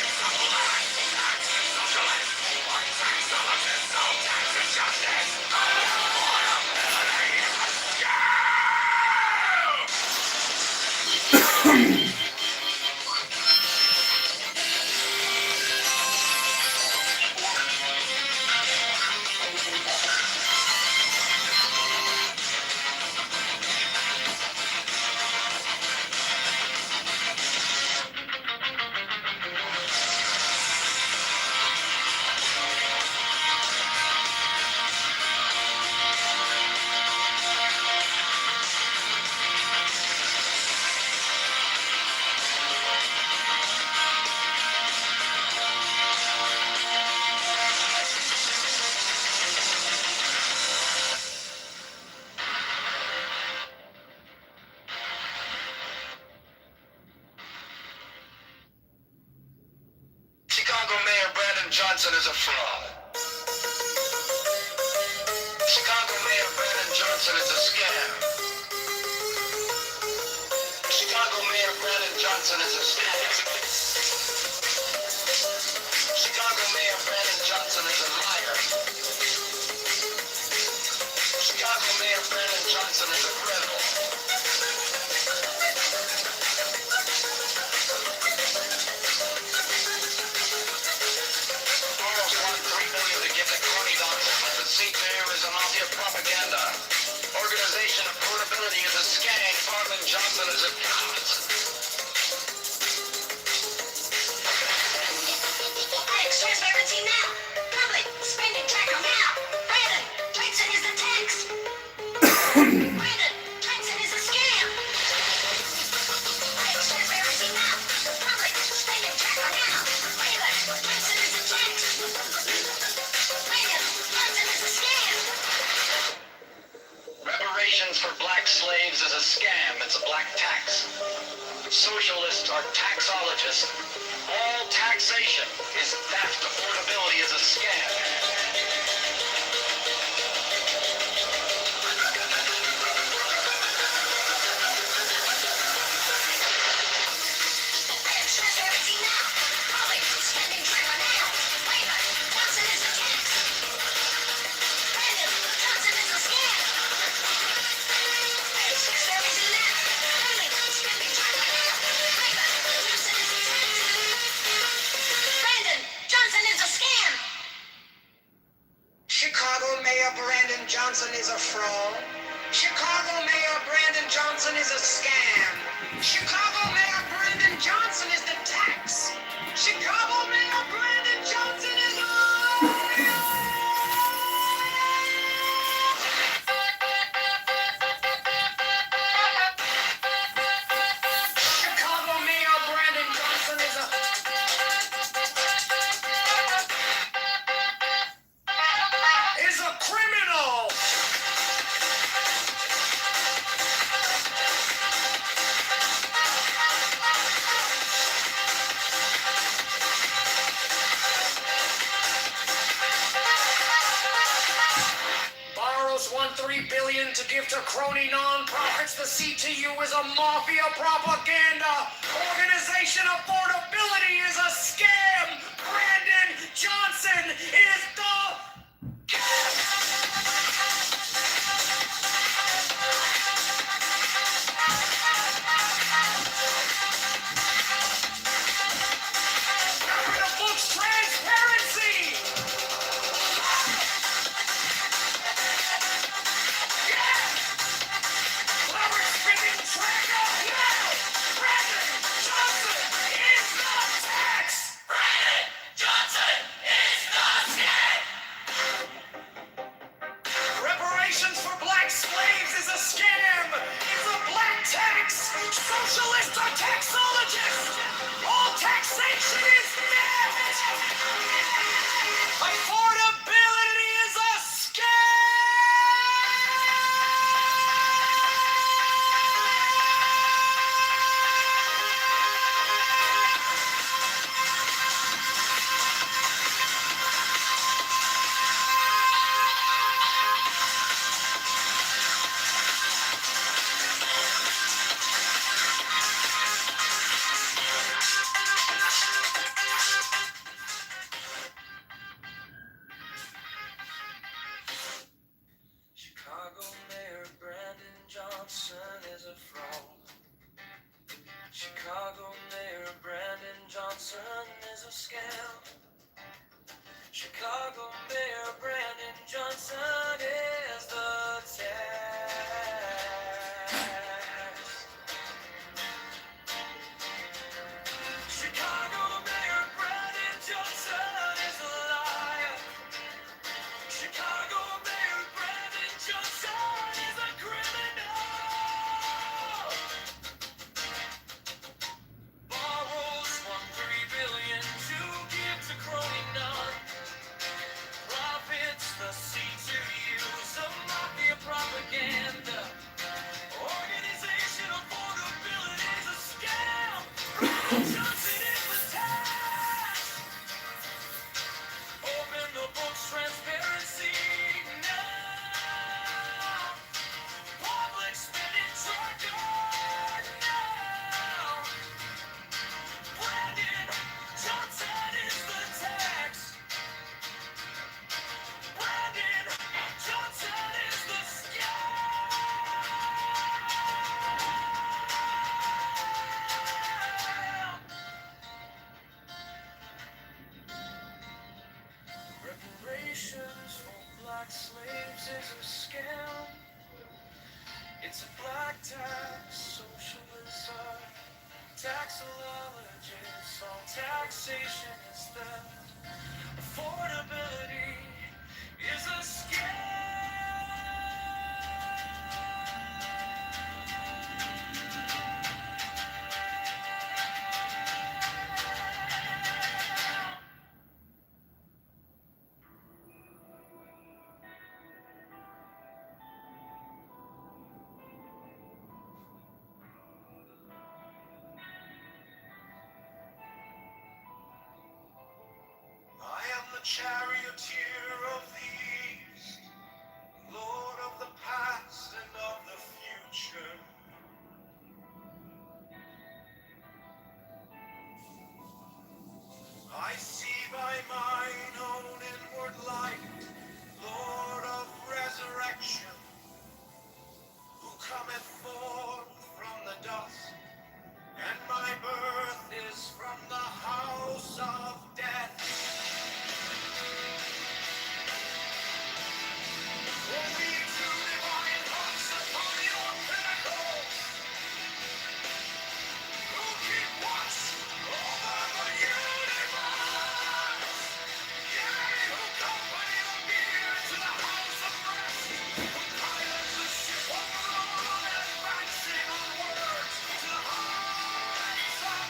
It's a black tax. Socialist. One tax. Socialist. No taxes. Justice. Affordability is a scam. Chicago Mayor Brandon Johnson is a fraud. Chicago Mayor Brandon Johnson is a scam. Chicago Mayor Brandon Johnson is a scam. Chicago Mayor Brandon Johnson is a liar. Chicago Mayor Brandon Johnson is a criminal. Boroughs want $3 million to give to crony doctors, but the C2 is a mafia propaganda. Organization affordability is a scam. Brandon Johnson is a cop. Transparency now. Public spending tracker now. Brandon Johnson is the tax. Brandon Johnson is a scam. Transparency now. Public spending tracker now. Brandon Johnson is the tax. Brandon Johnson is a scam. Reparations for black slaves is a scam. It's a black tax. Socialists are taxologists. All taxation is theft. Affordability is a scam. Transparency now. Public spending tracker now. Brandon Johnson is the tax. Brandon Johnson is a scam. Transparency now. Public spending tracker now. Brandon Johnson is the tax. Brandon Johnson is a scam. to give to crony non-profits. The CTU is a mafia propaganda organization. Affordability is a scam. Brandon Johnson is the government books transparency. Clever spinning tracker. Yeah. Brandon Johnson is the tax. Brandon Johnson is the scam. Reparations for black slaves is a scam. It's a black tax. Socialists are taxologists. All taxation is theft. Affordability is a scam. Chicago Mayor Brandon Johnson is a fraud. Chicago Mayor Brandon Johnson is a scam. Chicago Mayor Brandon Johnson is the tax. Chicago Mayor Brandon Johnson is a liar. Chicago Mayor Brandon Johnson is a criminal. Borrows $1.3 billion to give to crony non-profits. The CTU is a mafia propaganda organization. Affordability is a scam. Brandon Johnson is the tax. Open the books, transparency now. Public spending tracker now. Brandon Johnson is the tax. Brandon Johnson is the scam. Reparations for black slaves is a scam. It's a black tax, socialism, taxologists. All taxation is theft. Affordability is a scam. I am the charioteer of the east, Lord of the past and of the future. I see by mine own inward light, Lord of resurrection, who cometh forth from the dust, and my birth is from the house of death. For we two divine hearts upon your pinnacle, who keep watch over the universe. Yea, who company the beer to the house of rest, who pilots the ship of the Lord, advancing onwards to the heights of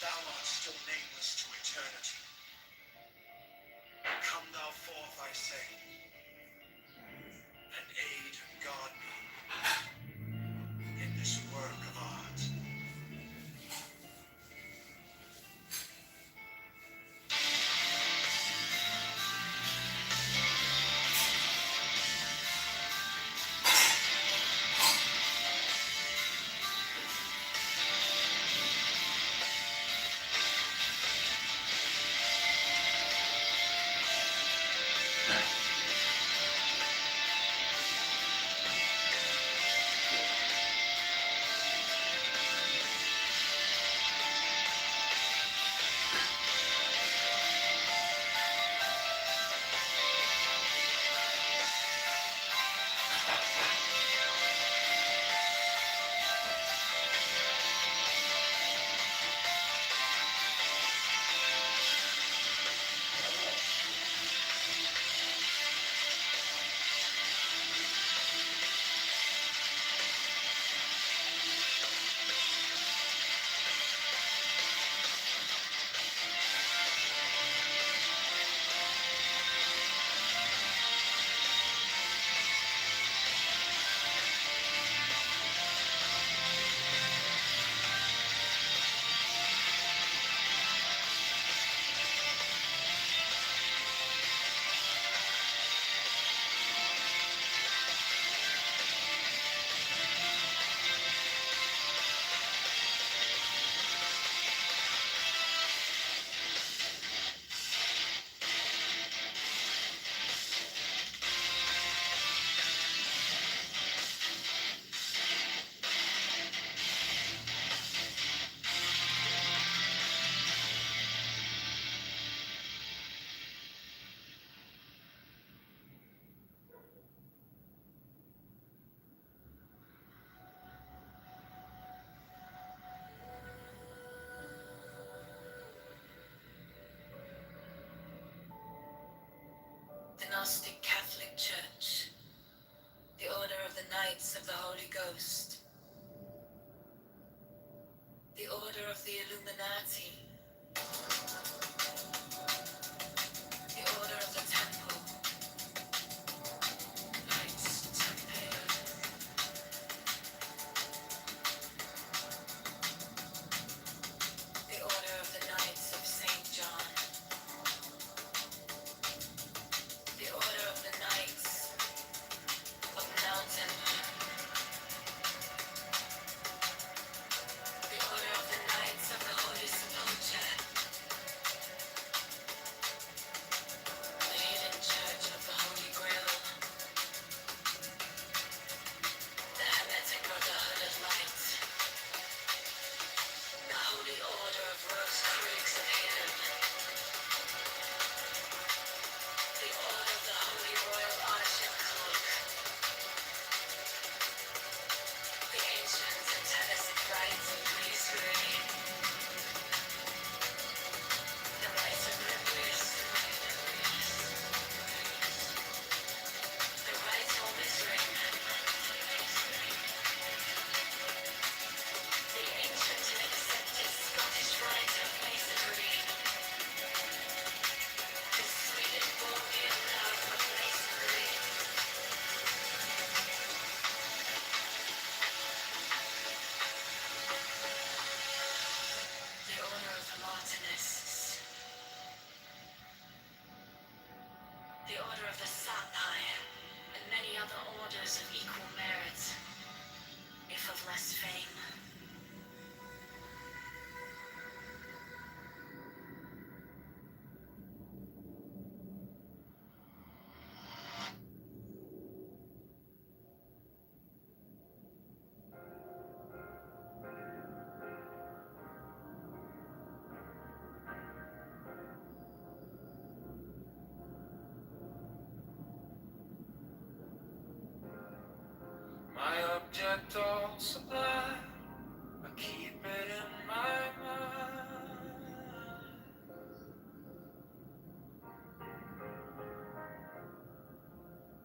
thou art still nameless to eternity. Come thou forth, I say, and aid and guard me in this work of art. The Gnostic Catholic Church, the Order of the Knights of the Holy Ghost, the Order of the Illuminati, the Order of the Temple, Knights Templar, the Order of the Knights of St. John, the Order of the Knights of Mountain, the Order of the Knights of the Holy Sepulchre, the Hidden Church of the Holy Grail, the Hermetic Brotherhood of Light, the Holy Order of Rosicrucians of Hidden, the Order of the Holy Royal Arch and Cloak, the Ancient and Tennessee Rites of Priesthood, the Rites of Rivers, the Rites of Misring, the Ancient and Accepted Scottish Rite of Masonry, the Swedenborgian Love of Masonry, the Order of the Martinists, the Order of the Sapphire, and many other orders of equal merit, if of less fame. My object all supply, I keep it in my mind.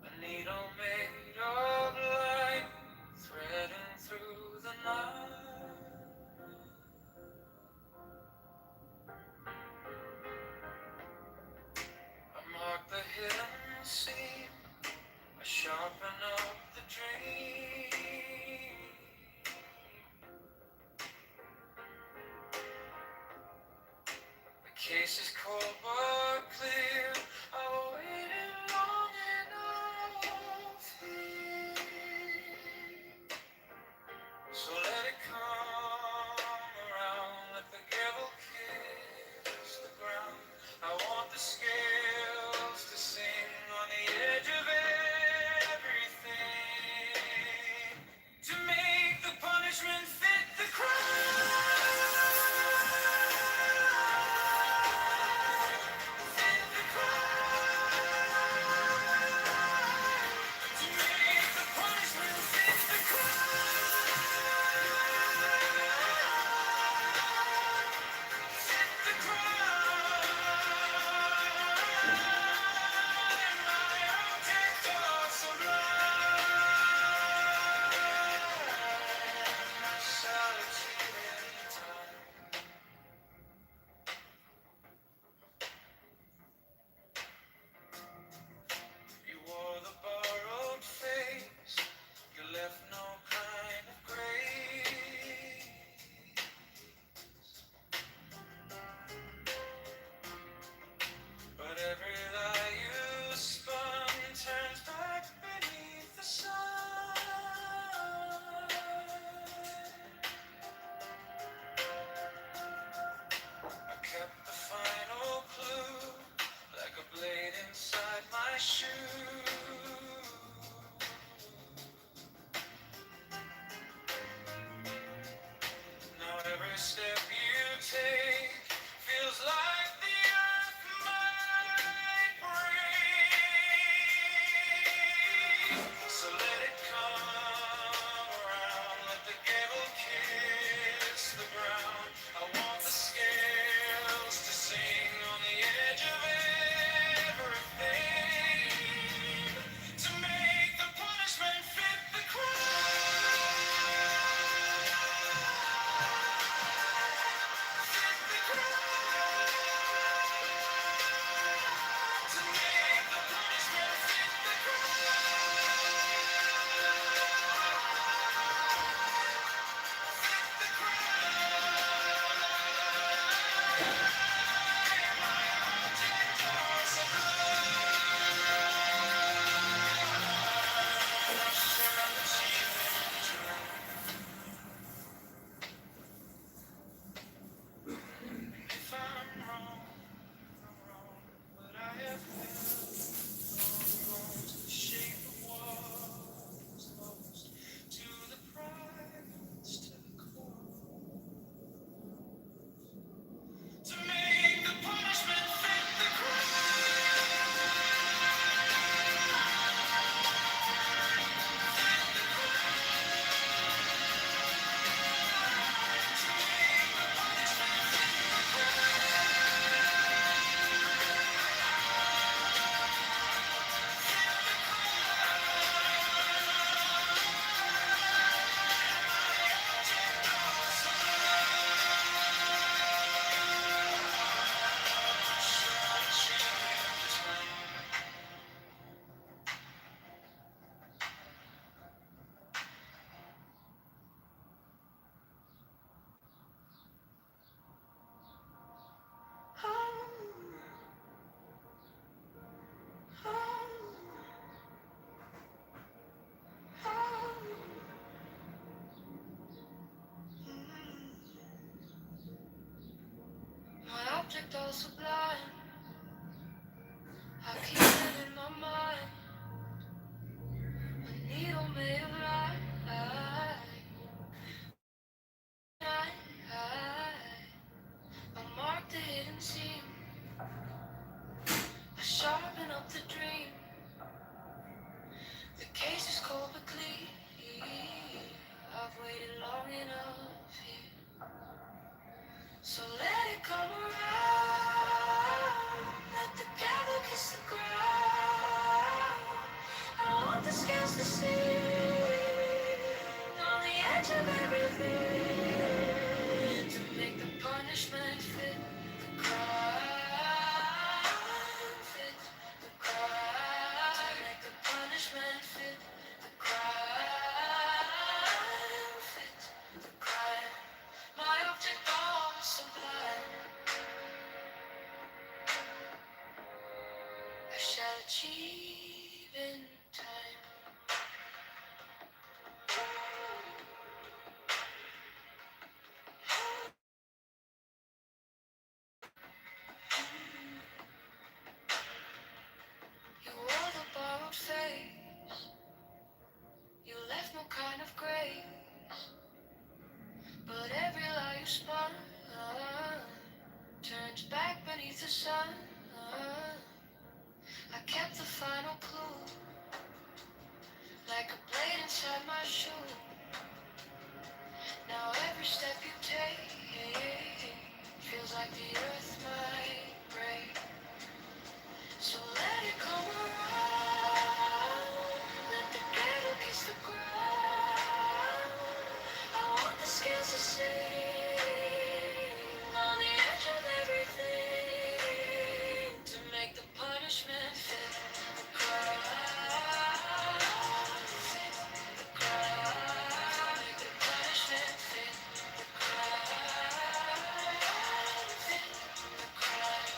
A needle made of light, threading through the night. case is cold but clear. I waited long enough here. So let it come around, let the devil kiss the ground. I want the scales to sing on the edge of everything, to make the punishment fit the crime. Fit the crime. To make the punishment fit the You wore the borrowed face, you left no kind of grace. But every lie you spun turns back beneath the sun. I kept the final clue like a blade inside my shoe. Now every step you take feels like the earth might break. So let it come around, let the gable kiss the ground. I want the scales to sing on the edge of everything, to make the punishment fit the crime. If I'm wrong, I'm wrong, but I have held on to the shape of what's lost, to the prize, to the cause, to make the punishment fit the My object all sublime, I keep it in my mind. A needle made of light. I mark the hidden seam, I sharpen up the dream. The case is cold but clear. I've waited long enough here, so let it come around. Let the devil kiss the ground. I want the scales to sing on the edge of everything, to make the punishment fit the crime. Fit the crime. Make the punishment fit the crime. Fit the crime. My object all sublime. achieve in time. You wore the borrowed face. You left no kind of grace. But every lie you spun turns back beneath the sun. I kept the final clue, like a blade inside my shoe. Now every step you take feels like the earth might break. So let it come around, let the cradle kiss the ground. I want the scales to sing on the edge of everything, to make the punishment fit the crime. Fit the crime. Make the punishment fit the crime. Fit the crime.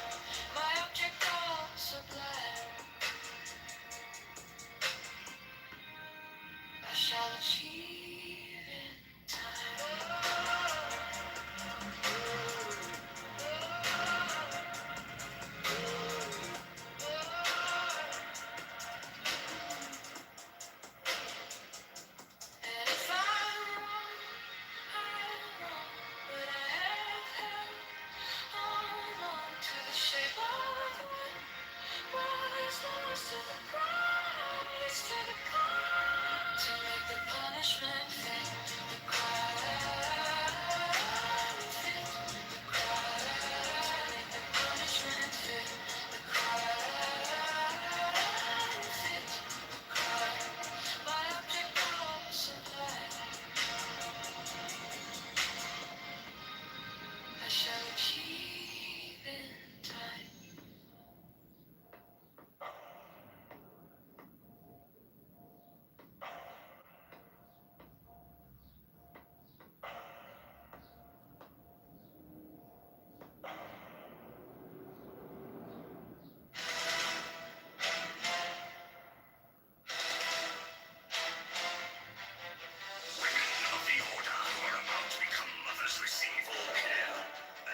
My object all sublime. I shall achieve in time. And if I'm wrong, I'm wrong, but I have held on to the shape of what is lost, to the price, to the climb, to make the punishment fit the crime, fit the crime, make the punishment fit the crime, fit the crime. My object all sublime. I shall achieve in time. Of the Order who are about to become mothers receive all care,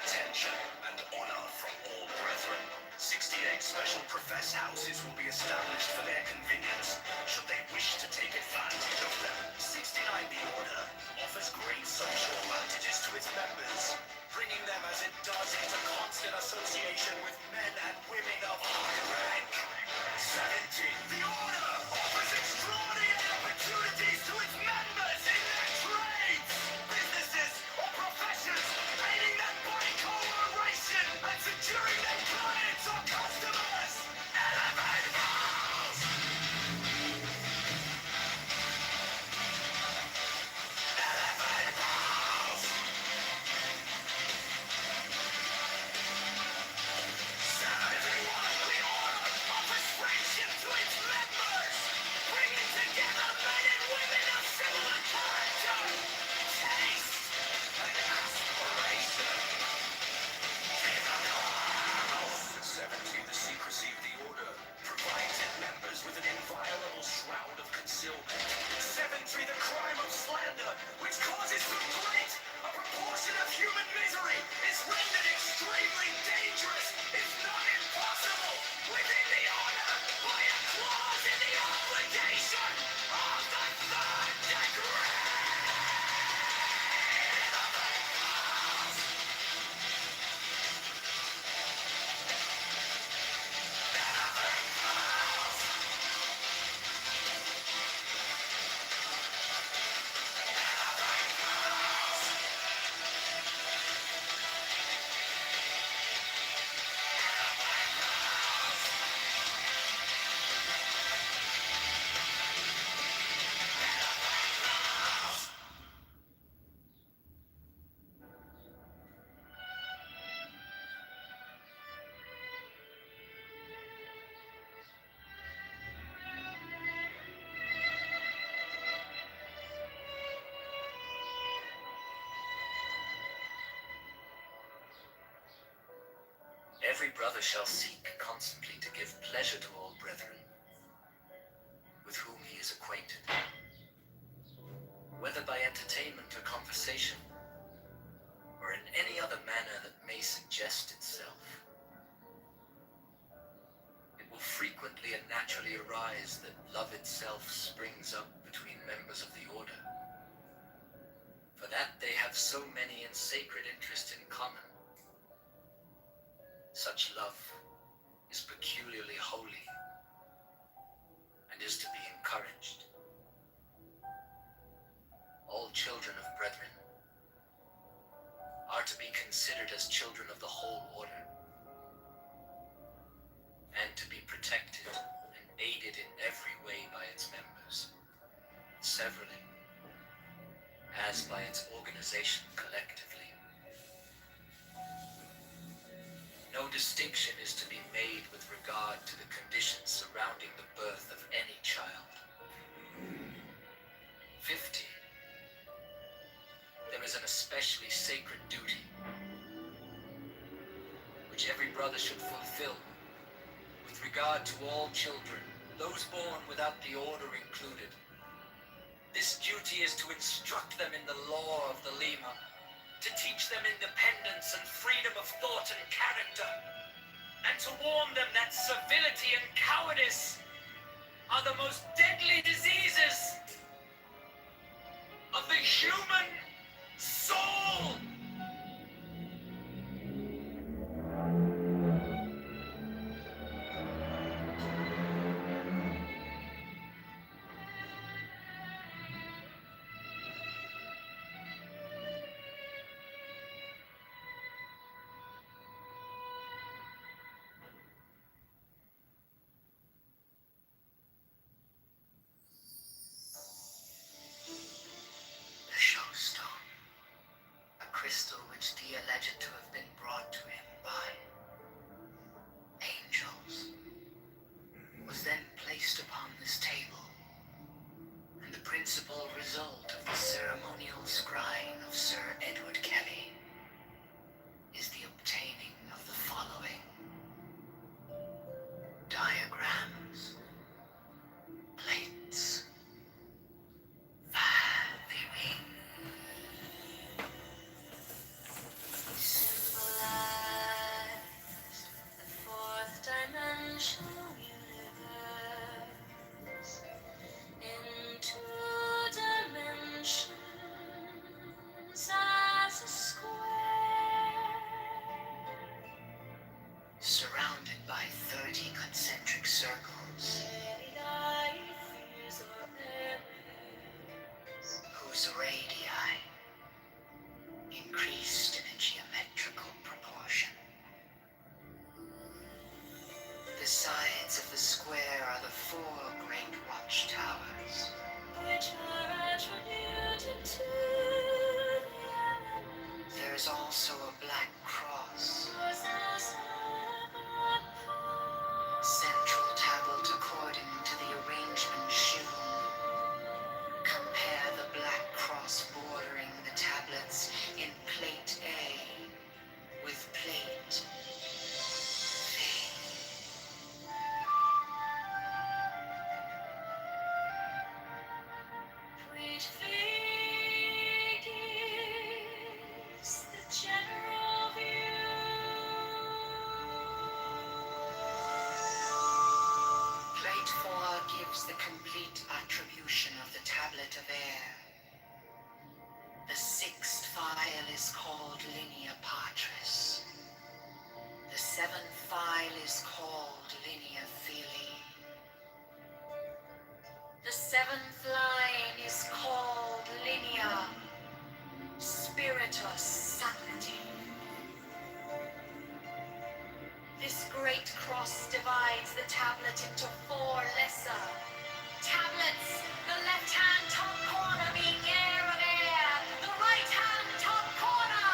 attention, and honor from all brethren. 68 special profess houses will be established for their convenience, should they wish to take advantage of them. 69 The Order offers great social advantages to its members, bringing them as it does into constant association with men and women of high rank. 70 The Order offers extraordinary opportunities to its members in their trades, businesses, or professions, aiding them by cooperation and securing their clients or customers. Elevate rules! Elevate rules! 71 The Order offers friendship to its members! every brother shall seek constantly to give pleasure to all brethren with whom he is acquainted, whether by entertainment or conversation, or in any other manner that may suggest itself. It will frequently and naturally arise that love itself springs up between members of the order, for that they have so many and sacred interests in common. Such love is peculiarly holy and is to be encouraged. All children of brethren are to be considered as children of the whole order, and to be protected and aided in every way by its members, severally, as by its organization collectively. No distinction is to be made with regard to the conditions surrounding the birth of any child. 50. There is an especially sacred duty which every brother should fulfill with regard to all children, those born without the order included. This duty is to instruct them in the law of the Lima, to teach them independence and freedom of thought and character, and to warn them that servility and cowardice are the most deadly diseases of the human soul. The showstone, a crystal which Dee alleged to have been brought to him by angels, was then placed upon this table, and the principal result of the ceremonial scrying of Sir Edward Kelly is the obtaining of the following diagrams, plates, symbolize the fourth dimensional universe in 2 dimensions as a square, surrounded by 30 concentric circles, whose radii increased in a geometrical proportion. The sides of the square are the 4 great watchtowers, which are attributed to the elements. There is also a black cross, central tablet according to the arrangement shewn. Compare the black cross bordering the tablets in plate A with plate V. Plate V gives the general view. Plate 4 gives the complete attribution of the tablet of air. The 6th file is called Linea Patris. The 7th file is called Linea Filii. The 7th line is called Linea Spiritus Sancti. This great cross divides the tablet into 4 lesser tablets, the left-hand top corner being air of air, the right-hand top corner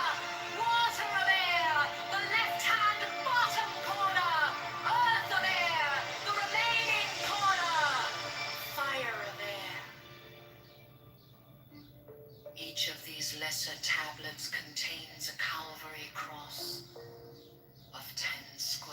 water of air, the left-hand bottom corner earth of air, the remaining corner fire of air. Each of these lesser tablets contains a Calvary cross of 10 squares.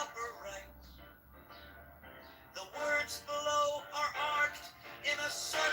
upper right. The words below are arced in a circle.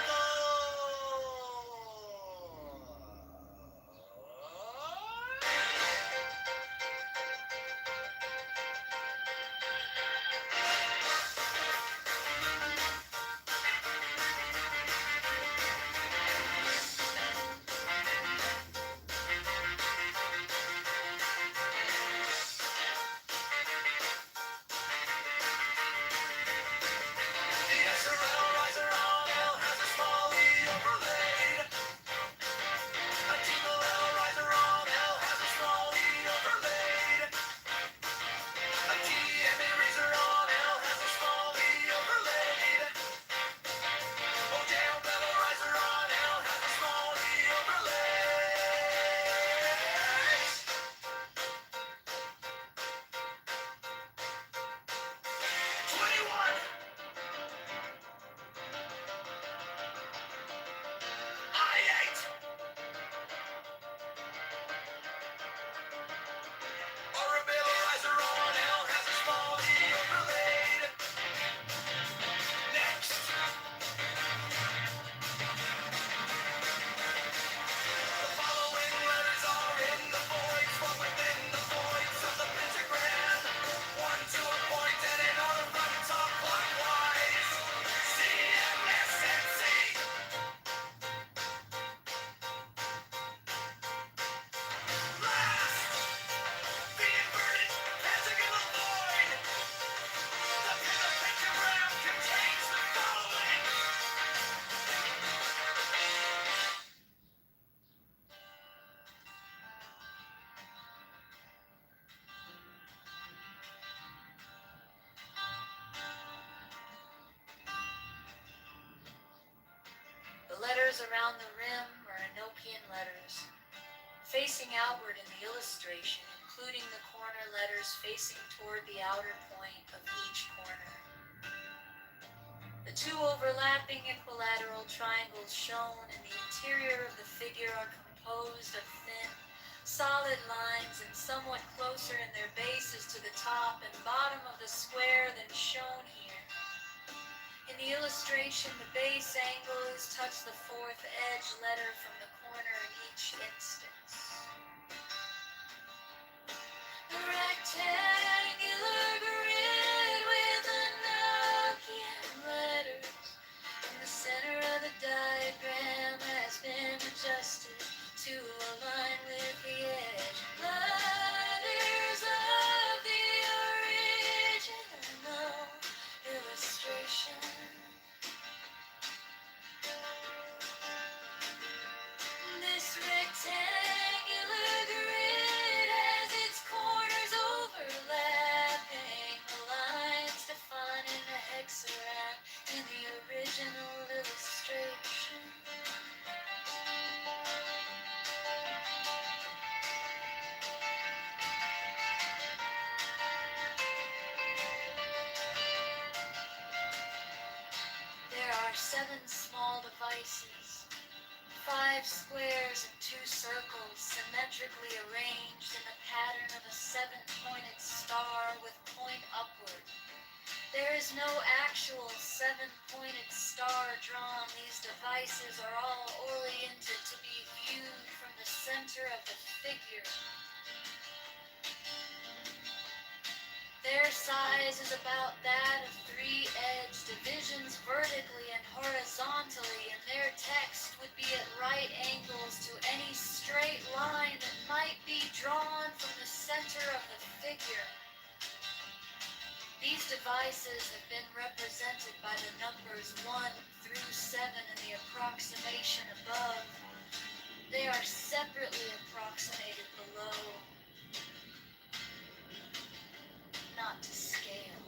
The letters around the rim are Enochian letters, facing outward in the illustration, including the corner letters facing toward the outer point of each corner. The two overlapping equilateral triangles shown in the interior of the figure are composed of thin, solid lines and somewhat closer in their bases to the top and bottom of the square than shown here. In the illustration, the base angle is touch the fourth edge letter from the corner in each instance. The rectangular grid with Enochian letters in the center of the diagram has been adjusted to align with the edge letters of the original illustration. This rectangular grid has its corners overlapping the lines defining the hexagram in the original illustration. There are 7 small devices, 5 squares and 2 circles symmetrically arranged in the pattern of a 7-pointed star with point upward. There is no actual 7-pointed star drawn. These devices are all oriented to be viewed from the center of the figure. Their size is about that of 3-edged divisions vertically and horizontally, and their text would be at right angles to any straight line that might be drawn from the center of the figure. These devices have been represented by the numbers 1 through 7 in the approximation above. They are separately approximated below, not to scale.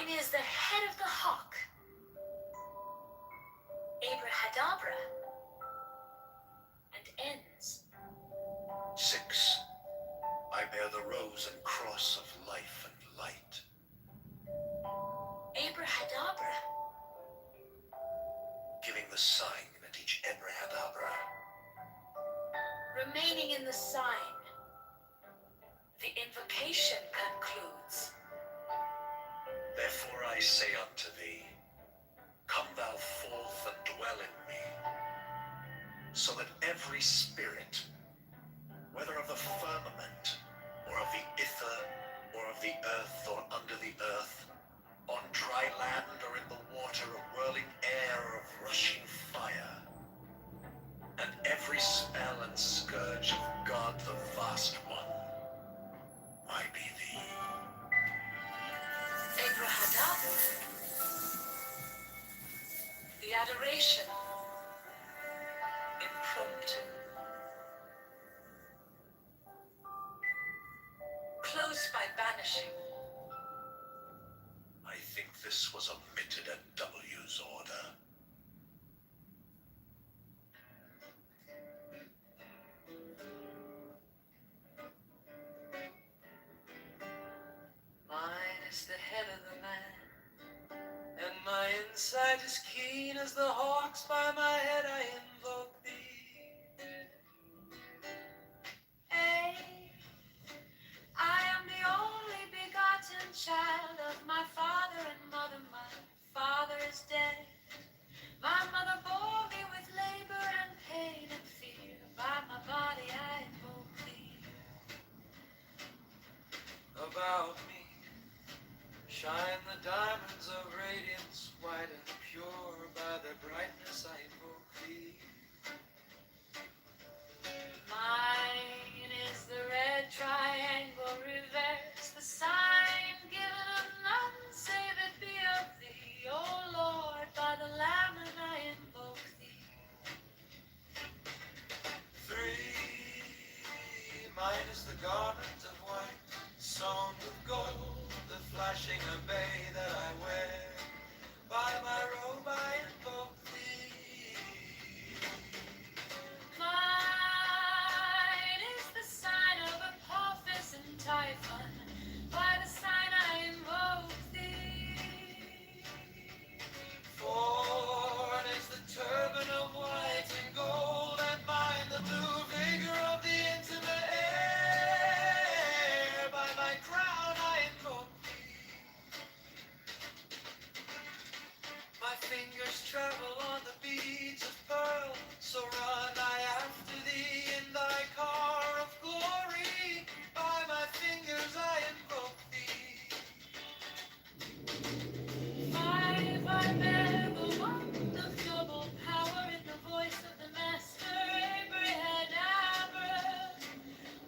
Mine is the head of the hawk. Abrahadabra. And ends. 6. I bear the rose and cross of life and light. Abrahadabra. Giving the sign at each Abrahadabra. Remaining in the sign. The invocation concludes. Therefore I say unto thee, come thou forth and dwell in me, so that every spirit, whether of the firmament, or of the ether, or of the earth, or under the earth, on dry land or in the water, a whirling air of rushing fire, and every spell and scourge of God the Vast One, might be thee. Abrahadabra. The adoration. Impromptu. Close by banishing. I think this was omitted at W's order. Mine is the head of the man, and my insight is keen as the hawks. By my head I invoke thee. Hey, I am the only begotten child of my father and mother. My father is dead. My mother bore me with labor and pain and fear. By my body I invoke thee. About me shine the diamonds of radiance, white and pure. By their brightness I invoke thee. Mine is the red triangle reverse, the sign given of none save it be of thee, O Lord. By the Lamb and I invoke thee. 3. Mine is the garment of white, sewn with gold, the flashing obey that I wear. By my robe I invoke thee. Mine is the sign of Apophis and Typhon. By the sign I invoke thee. 4 is the turban of white and gold, and mine the blue vigor of the intimate air. By my crown I invoke thee. My fingers travel on the beads of pearl, so run I after thee in thy car of glory. By my fingers I invoke thee. 5, I bear the wand of double power in the voice of the Master. Abrahadabra.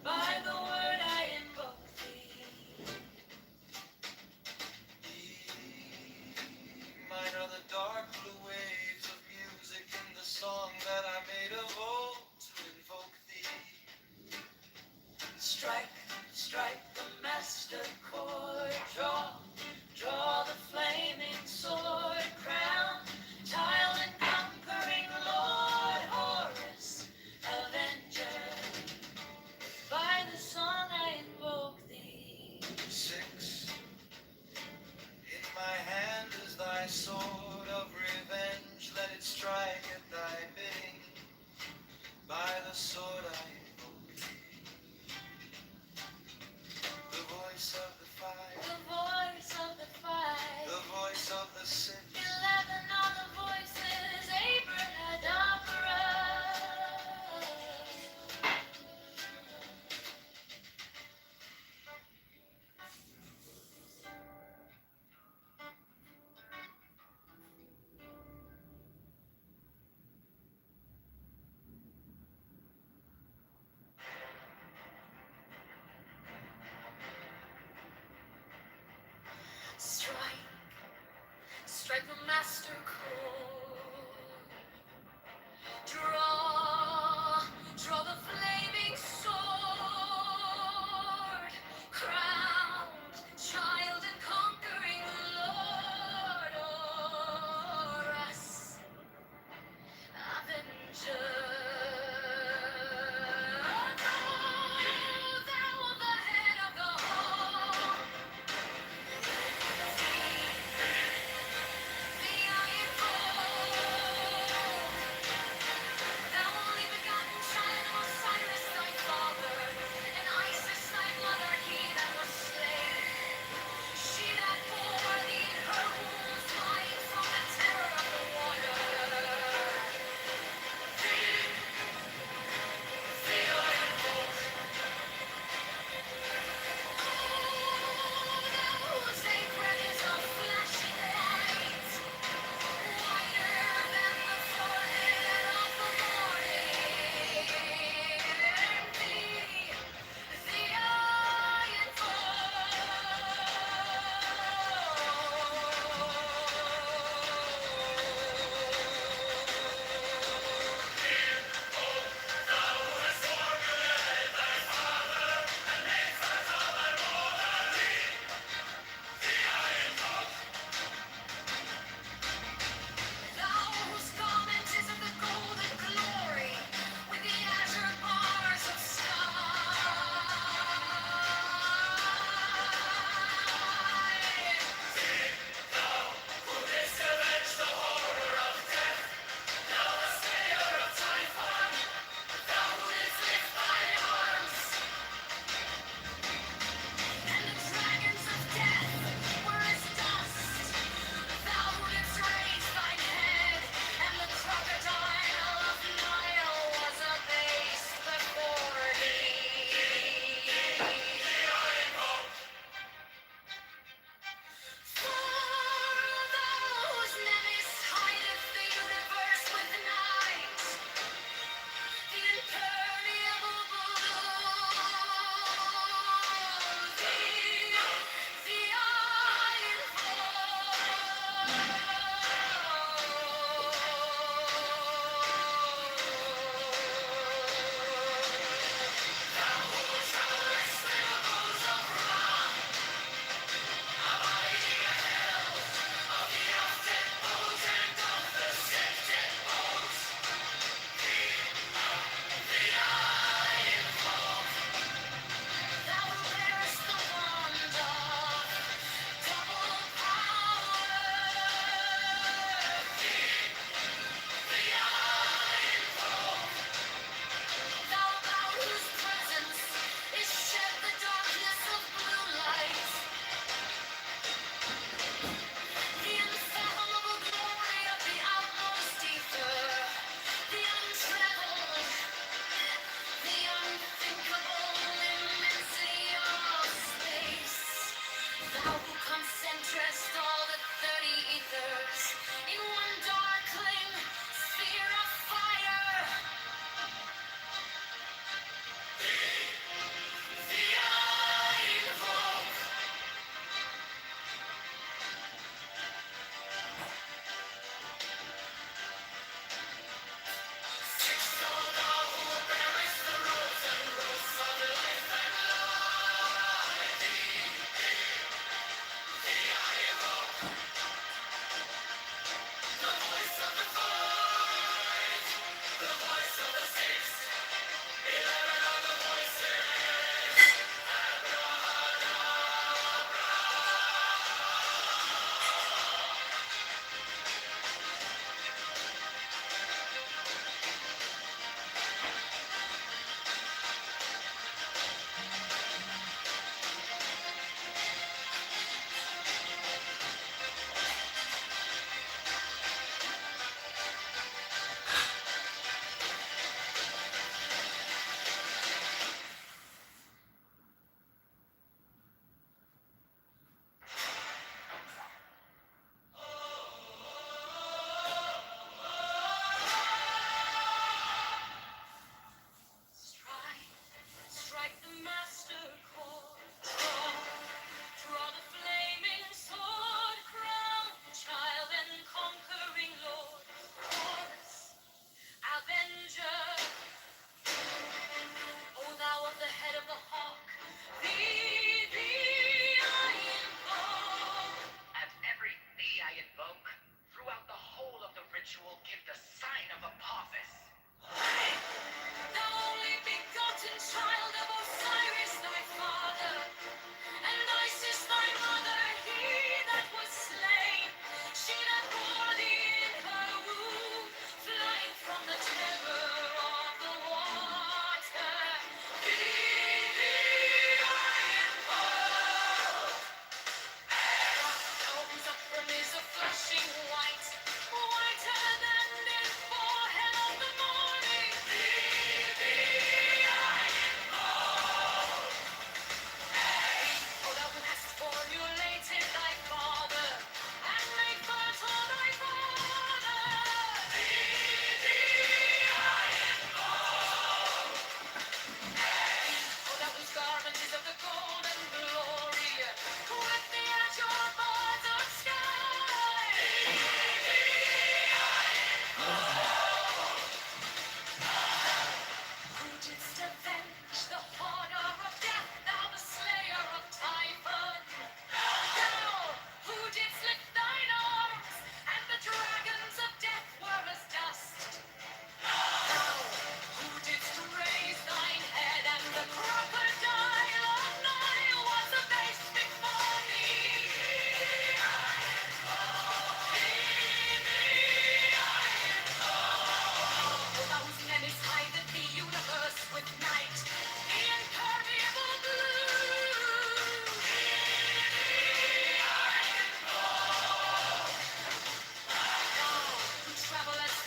By the word I invoke thee. Mine are the dark blue waves of music in the song that I made of old to invoke thee. Strike, strike the master chord. Draw the flaming sword. Crown, child and conquering Lord. Horus, avenger. By the song I invoke thee. 6. In my hand is thy sword of revenge. Let it strike at thy bidding. By the sword I invoke thee. The voice of the five. The voice of the five. The voice of the 6. 11 are the voices. Abrahadabra.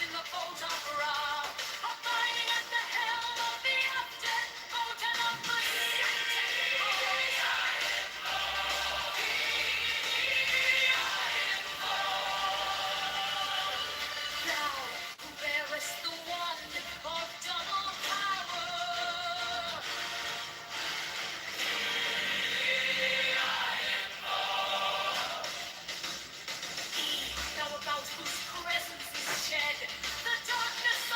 in the boat of Ra, abiding at the helm of the often boaten of the Celtic boys. Thou who bearest the wand of double power, thou about whose presence is shed the darkness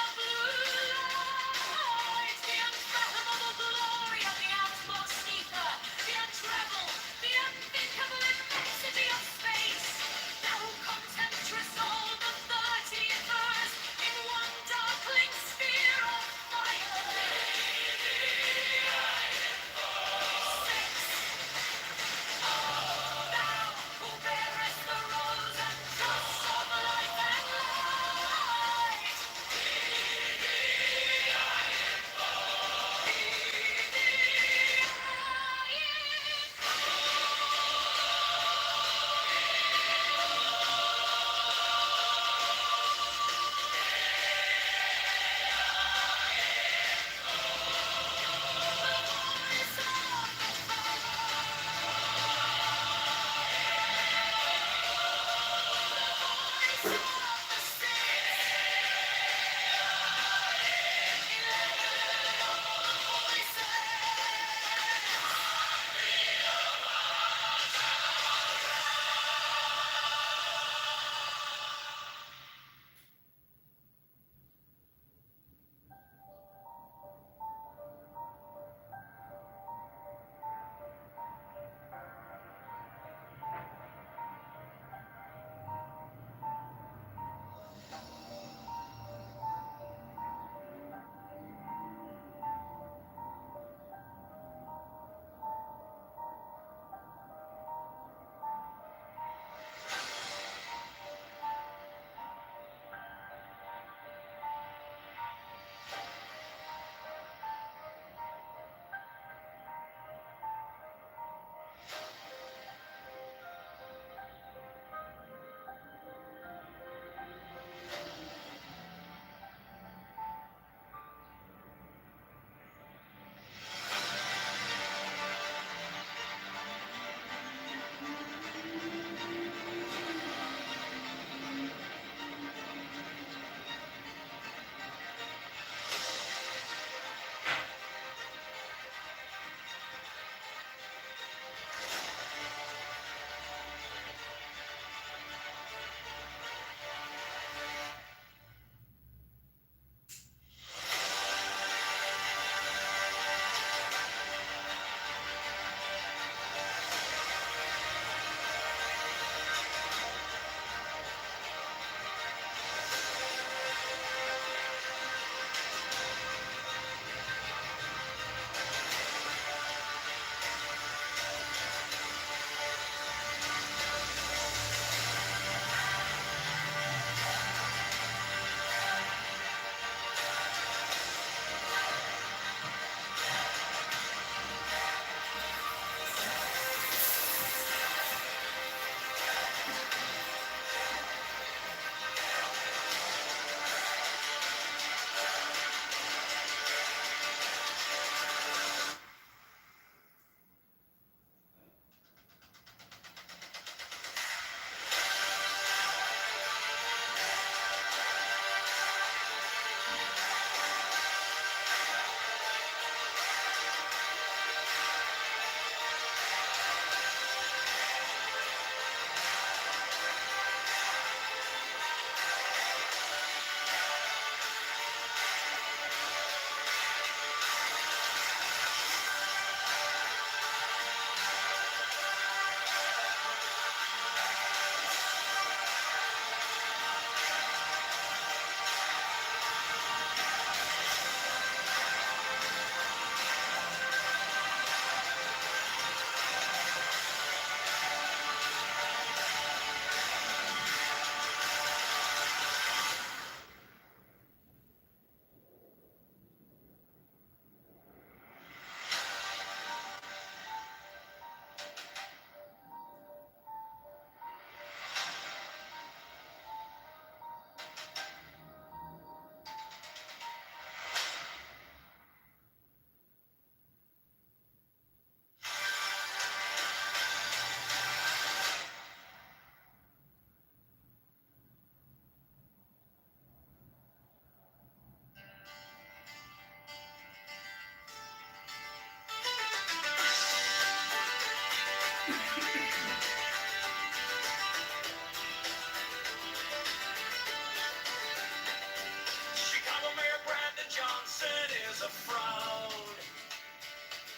a fraud.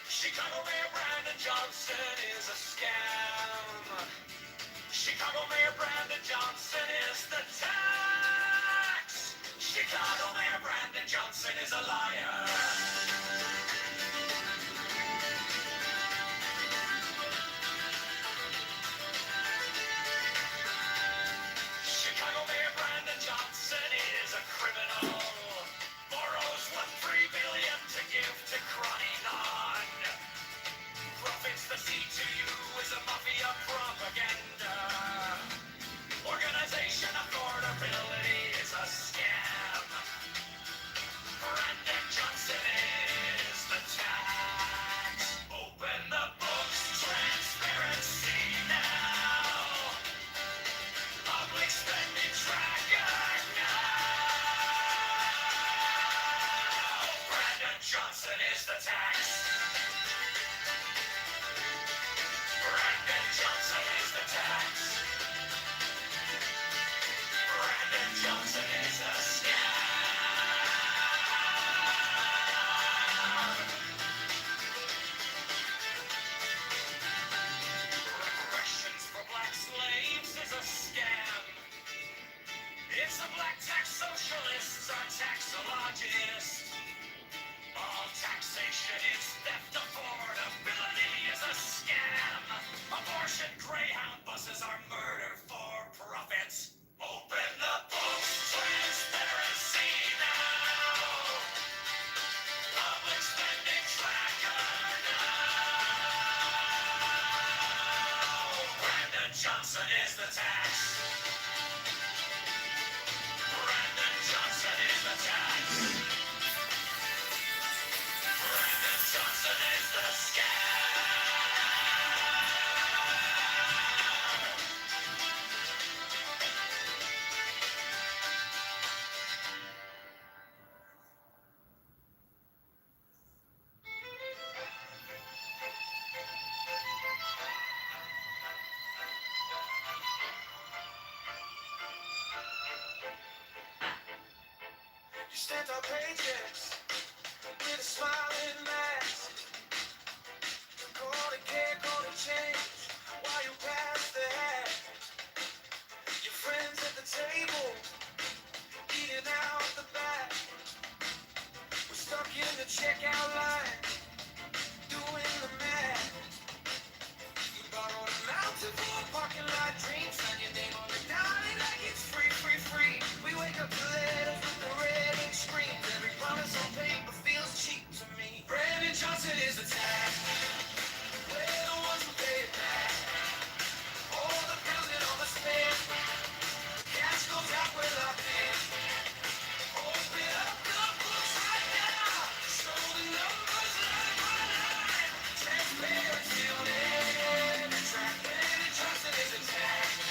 Chicago Mayor Brandon Johnson is a scam. Chicago Mayor Brandon Johnson is the tax. Chicago Mayor Brandon Johnson is a liar. Chicago Mayor Brandon Johnson is a criminal. Borrows $1.3 billion to give to Croninon. Profits the sea to you is a mafia propaganda. Organization affordability is a scam. Brandon Johnson is the tax. Open the books, transparency now. Public spending tracker now. Brandon Johnson is the tax. Brandon Johnson is the tax. Brandon Johnson is a scam. Reparations for black slaves is a scam. It's the black tax socialists are taxologists. All taxation is theft. Affordability is a scam. Abortion Greyhound buses are murder for profits. Open the books, transparency now. Public spending tracker now. Brandon Johnson is the tax. Brandon Johnson is the tax. Brandon Johnson is the scam. You stand on paychecks with a smiling mask. Call it care, call it change while you pass the hat. Your friends at the table eating out the back. We're stuck in the checkout line doing the math. You borrowed a mountain for a parking lot dream. Sign your name on the dolly like it's free, free, free. We wake up to letters with the red ink screams. Every promise on paper feels cheap to me. Brandon Johnson is the tax. We're the ones who pay it back. All the bills and all the spend. Cash goes out, we're locked in. Open up the books right now. Show the numbers line by line. Transparency on every track. Brandon Johnson is a tax.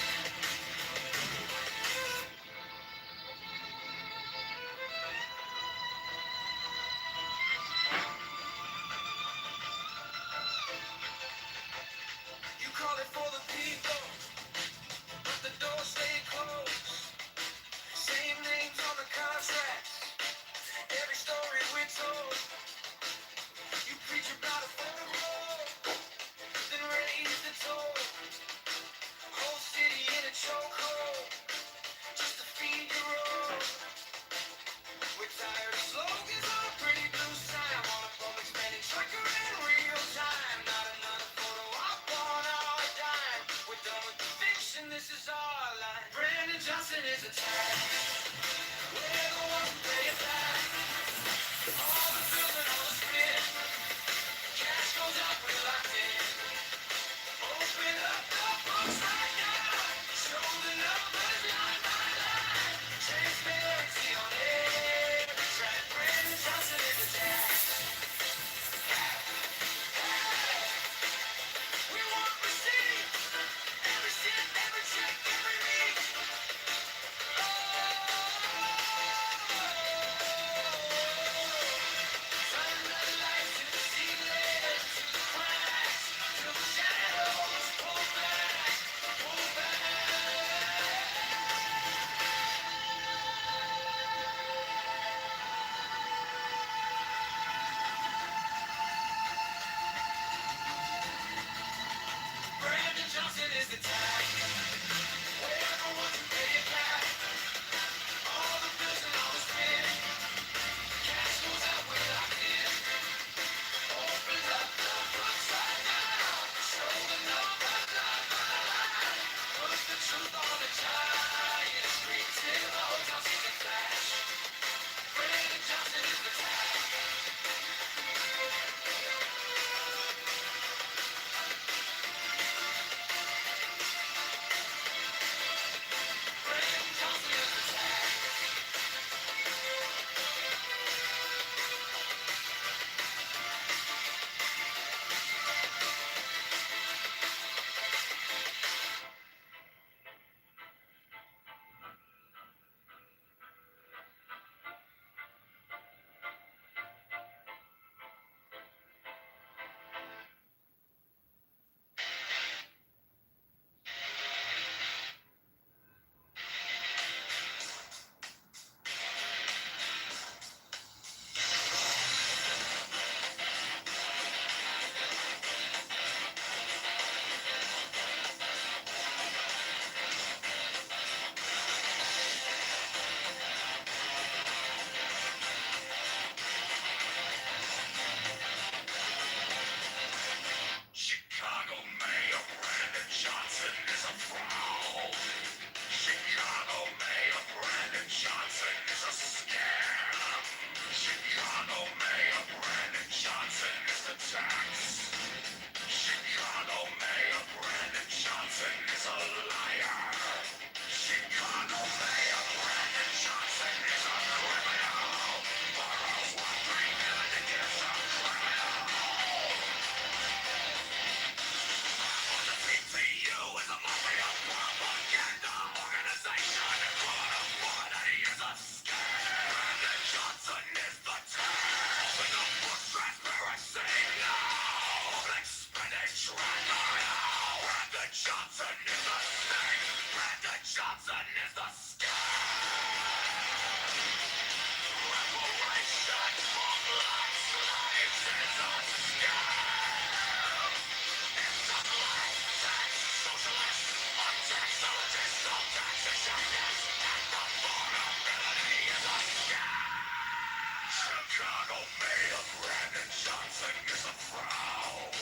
Johnson is a fraud.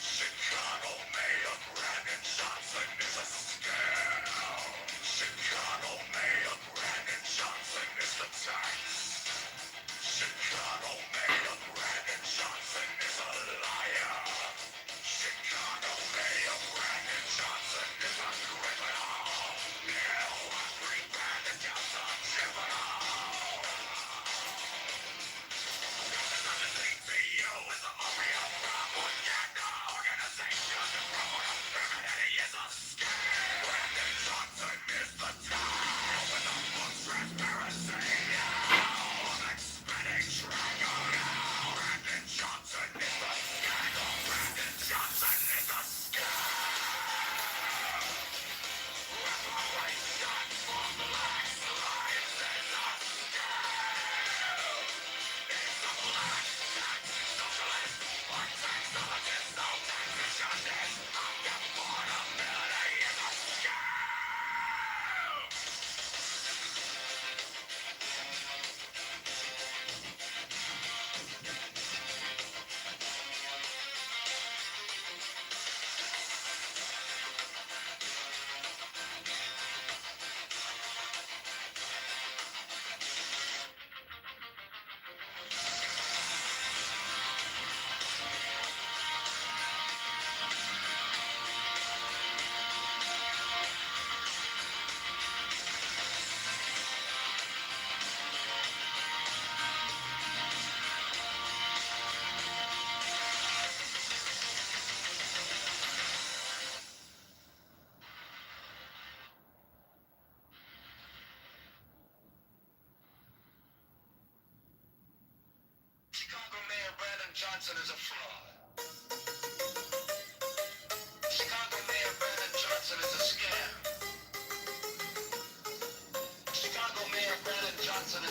Chicago Mayor Brandon Johnson is a scam. Chicago Mayor Brandon Johnson is the tax. Chicago Mayor Brandon Johnson is a liar. Chicago Mayor Brandon Johnson is a criminal. Brandon Johnson, criminal. CTU is a mafia propaganda organization. He is a scam. Brandon Johnson is the town with the most transparency. Spinning dragon. Brandon Johnson is the scandal. Brandon Johnson is the scam. Reparation for black lives is a scam. It's a black tax socialist. Black tax socialist. No taxation is affordability is a scam. Chicago Mayor Brandon Johnson is a fraud. Chicago Mayor Brandon Johnson is a scam. Chicago Mayor Brandon Johnson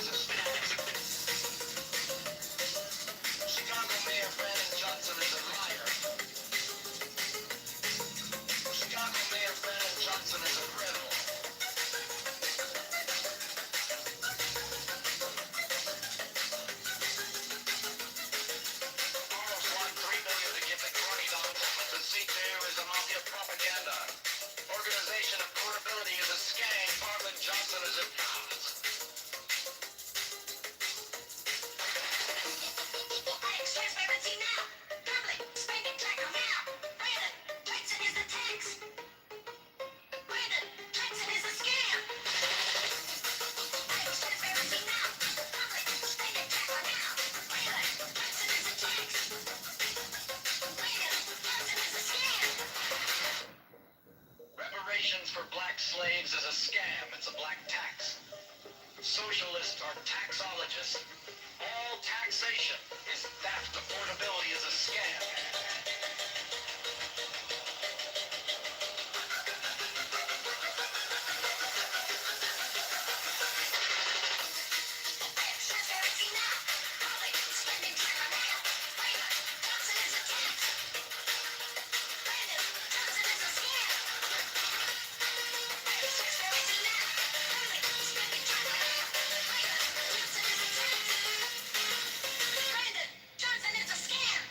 is a scam. Chicago Mayor Brandon Johnson is a liar. Chicago Mayor Brandon Johnson is a criminal. Borrows want $3 million to give the crony doctor, but the CTU is a mafia propaganda. Organization of portability is a scam. Marlon Johnson is a transparency now. Public spending track now. Brandon Johnson is the tax. Brandon Johnson is a scam. Transparency now. Public spending track now. Brandon Johnson is a tax. Brandon Johnson is a scam. Reparations for black slaves is a scam. It's a black tax. Socialists are taxologists. All taxation is theft. Affordability is a scam. Transparency now. Public spending track now. Brandon Johnson is a tax. Brandon Johnson is a scam. Transparency now. Public spending track now. Brandon Johnson is a tax. Brandon Johnson is a scam.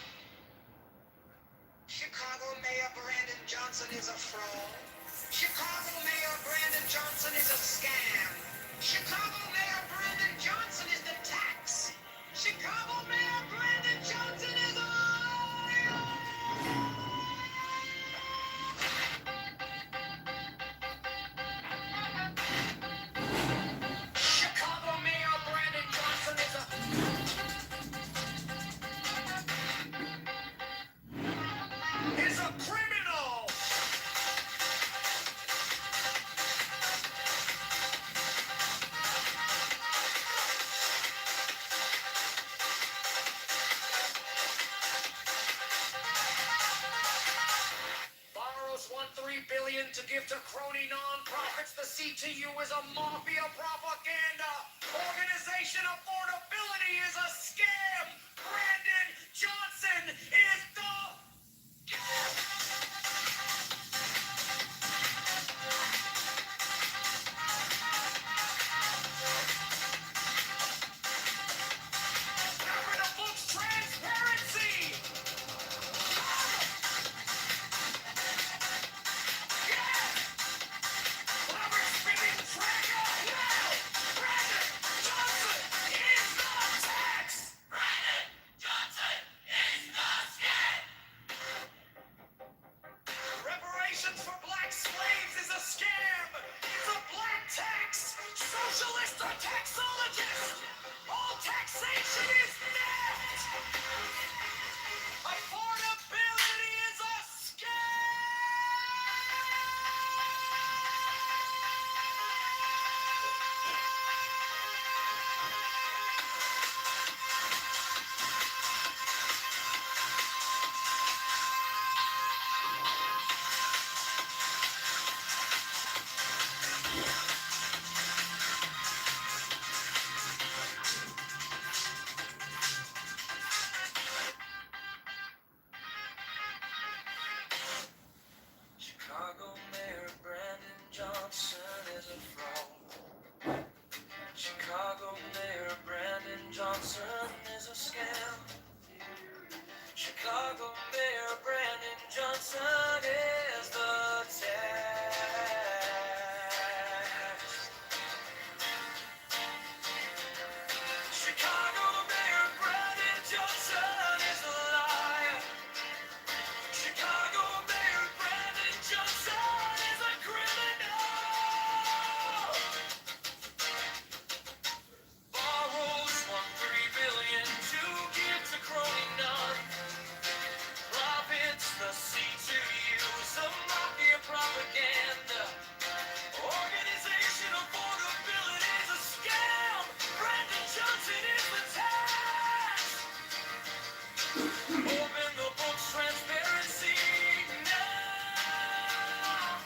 Chicago Mayor Brandon Johnson is a fraud. Chicago Mayor Brandon Johnson is a scam. Chicago Mayor Brandon Johnson is the tax. Chicago Mayor Brandon Johnson is a liar. Chicago Mayor Brandon Johnson is a criminal. Borrows $3 billion to give to crony nonprofits. The CTU is a mafia propaganda. Organization affordability is a scam. Brandon Johnson is the Remember the book's transparency. Affordability is a scam! Chicago Mayor Brandon Johnson is a fraud. Chicago Mayor Brandon Johnson is a scam. Chicago Mayor Brandon Johnson is the tax. Chicago Mayor Brandon Johnson is a liar. Chicago Mayor Brandon Johnson is a criminal. Borrows $1.3 billion to give to crony none. Profits the seat to use of mafia propaganda. Organization affordability is a scam. Brandon Johnson is the tax. Open the books, transparency now.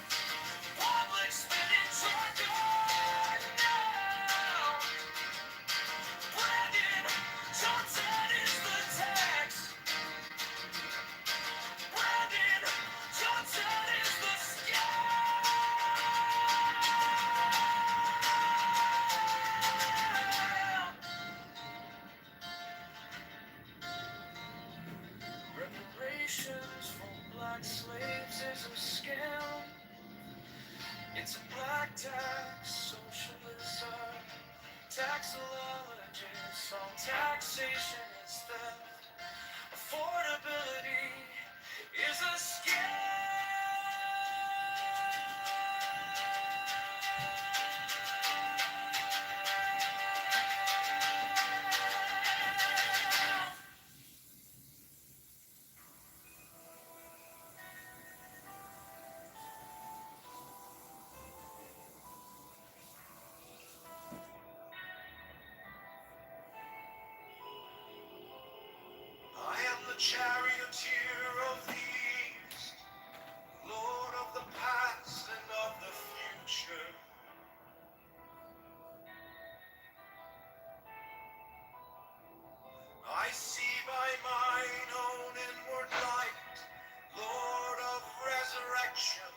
Public spending tracker now. Brandon Johnson is the tax. Brandon Johnson is the scam. Reparations for black slaves is a scam. It's a black tax, socialism, taxologist, all taxation is theft. Affordability is a scam. I am the charioteer of the east, lord of the past and of the future. I see by mine own inward light, Lord of resurrection,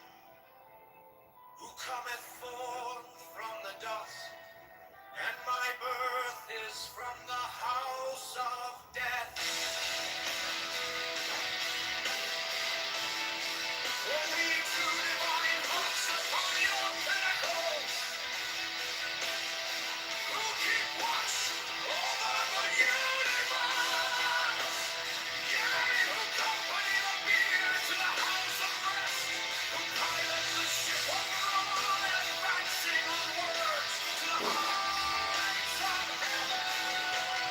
who cometh forth from the dust, and my birth is from the house of death. Only two divine hooks upon your pinnacles, who keep watch over the universe. Yea, who company the beer to the house of rest, who pilot the ship of roll advancing onwards to the heights of heaven.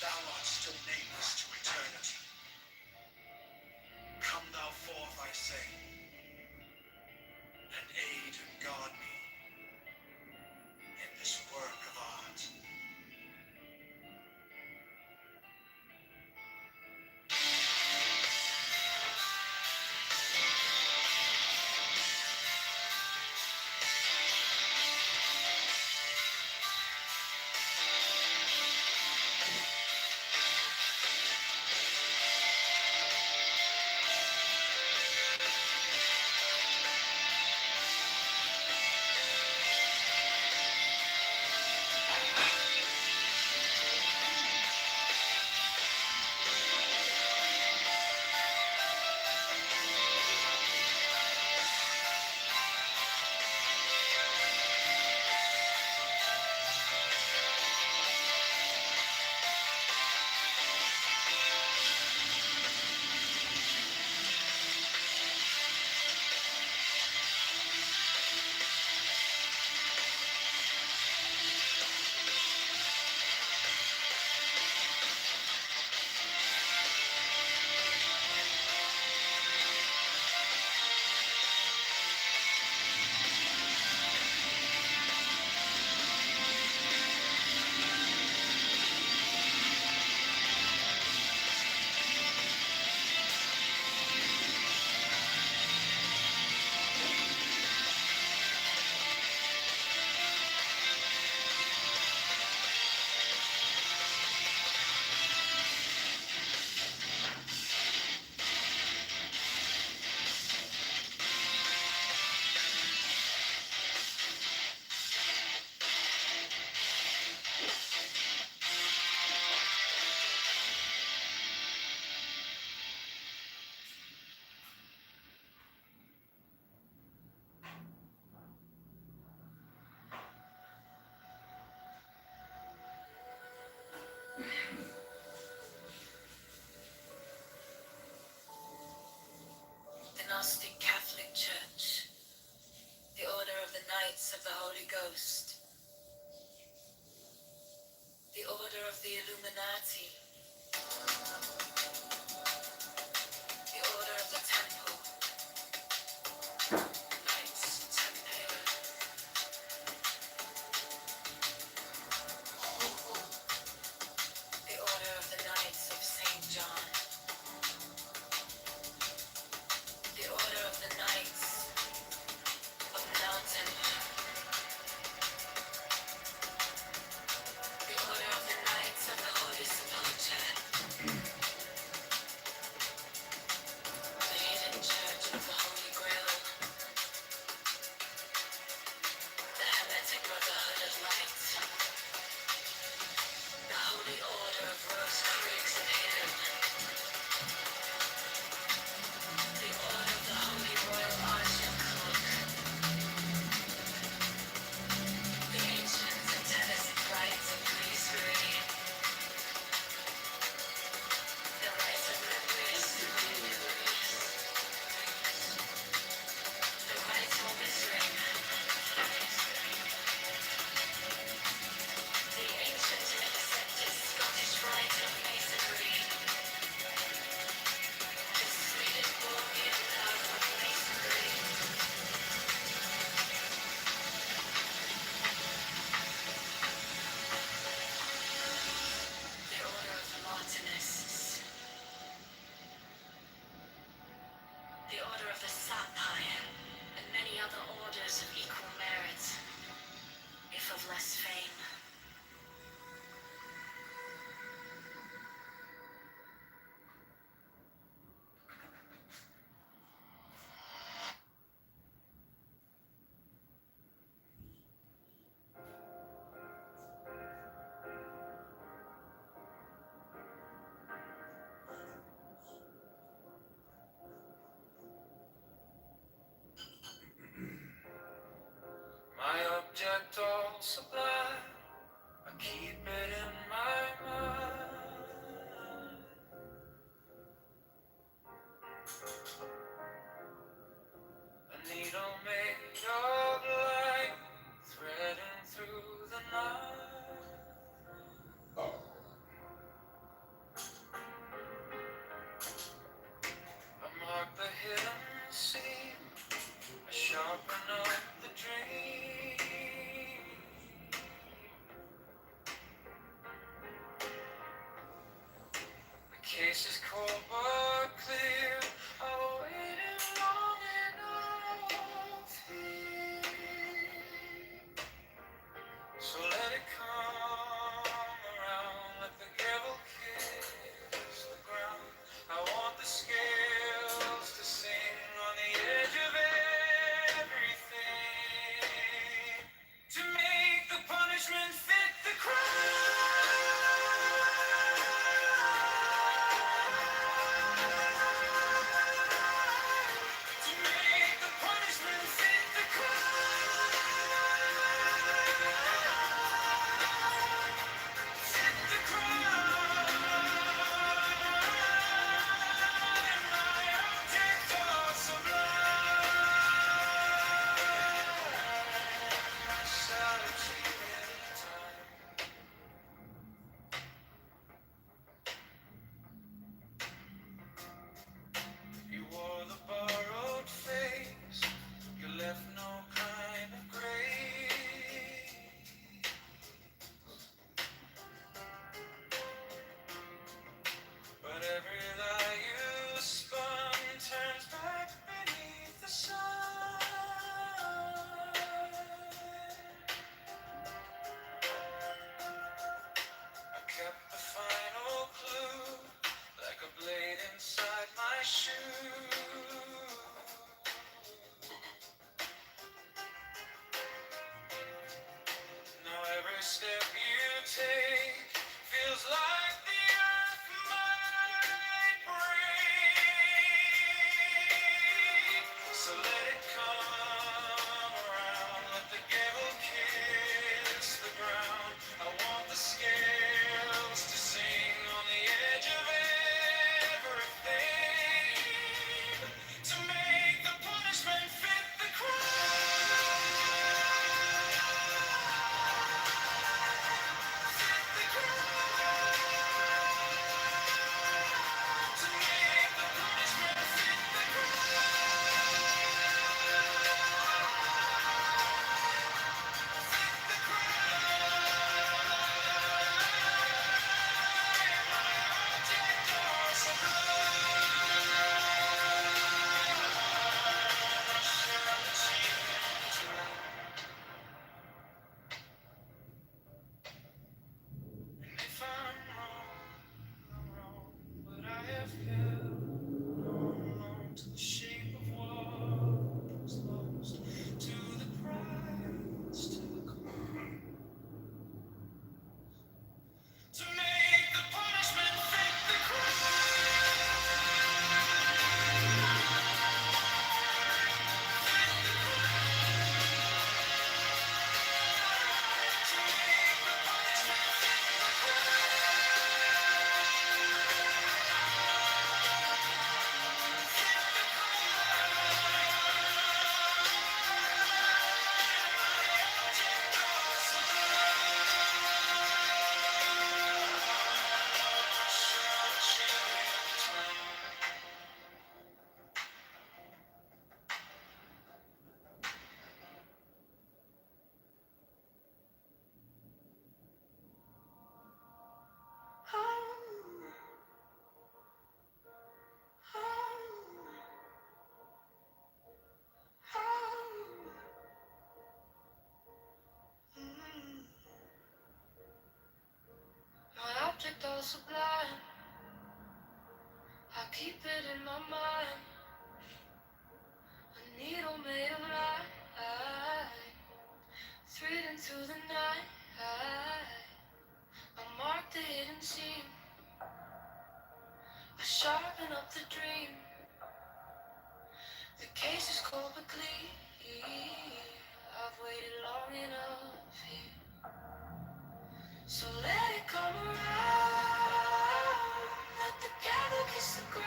Thou art still nameless to eternity. Come thou forth, I say, and aid and guard me in this work of art. The Gnostic Catholic Church, the Order of the Knights of the Holy Ghost, the Order of the Illuminati, the Order of the Temple, Knights Templar, the Order of the Knights of St. John, the Order of the Knights of Mountain, the Order of the Knights of the Holy Sepulchre, the Hidden Church of the Holy Grail, the Hermetic Brotherhood of Light, the Holy Order of Rose Creeks of Hidden, the Order of the Holy Royal Arch of Cloak, the Ancient and Tennessee Rites of Priesthood, the Rites of Rivers, the Rites of Ring, the Ancient and Accepted Scottish Rite of Masonry, the Swedenborgian love of Masonry, the Order of the Martinists, the Order of the Sapphire, and many other orders of equal merit, if of less fame. My object all sublime, I keep it in my mind. A needle made of light, threading through the night. case is cold but clear. I waited long enough here. So let it come around, let the gravel kiss the ground. I want the scales to sing on the edge of everything, to make the punishment fit the crime. To make the punishment fit the crime. Fit the crime. My object or sublime. Solitude in time. You wore the borrowed face, you left no kind of grace. But every lie you spun turns back beneath the sun. I kept the final clue like a blade inside my shoe. Now every step you take feels like the earth might break. So let it come around, let the gavel kiss the ground. I want the scales to sing on the edge of everything, to make the punishment fit the crime. If I'm wrong, but I have held on to the shape of what was lost, to the prize, to the cause, to make the punishment fit the My object all sublime, I keep it in my mind. A needle made of light, threading through the night. I mark the hidden seam, I sharpen up the dream. The case is cold but clear. I've waited long enough here. So let it come around, let the gavel kiss the ground.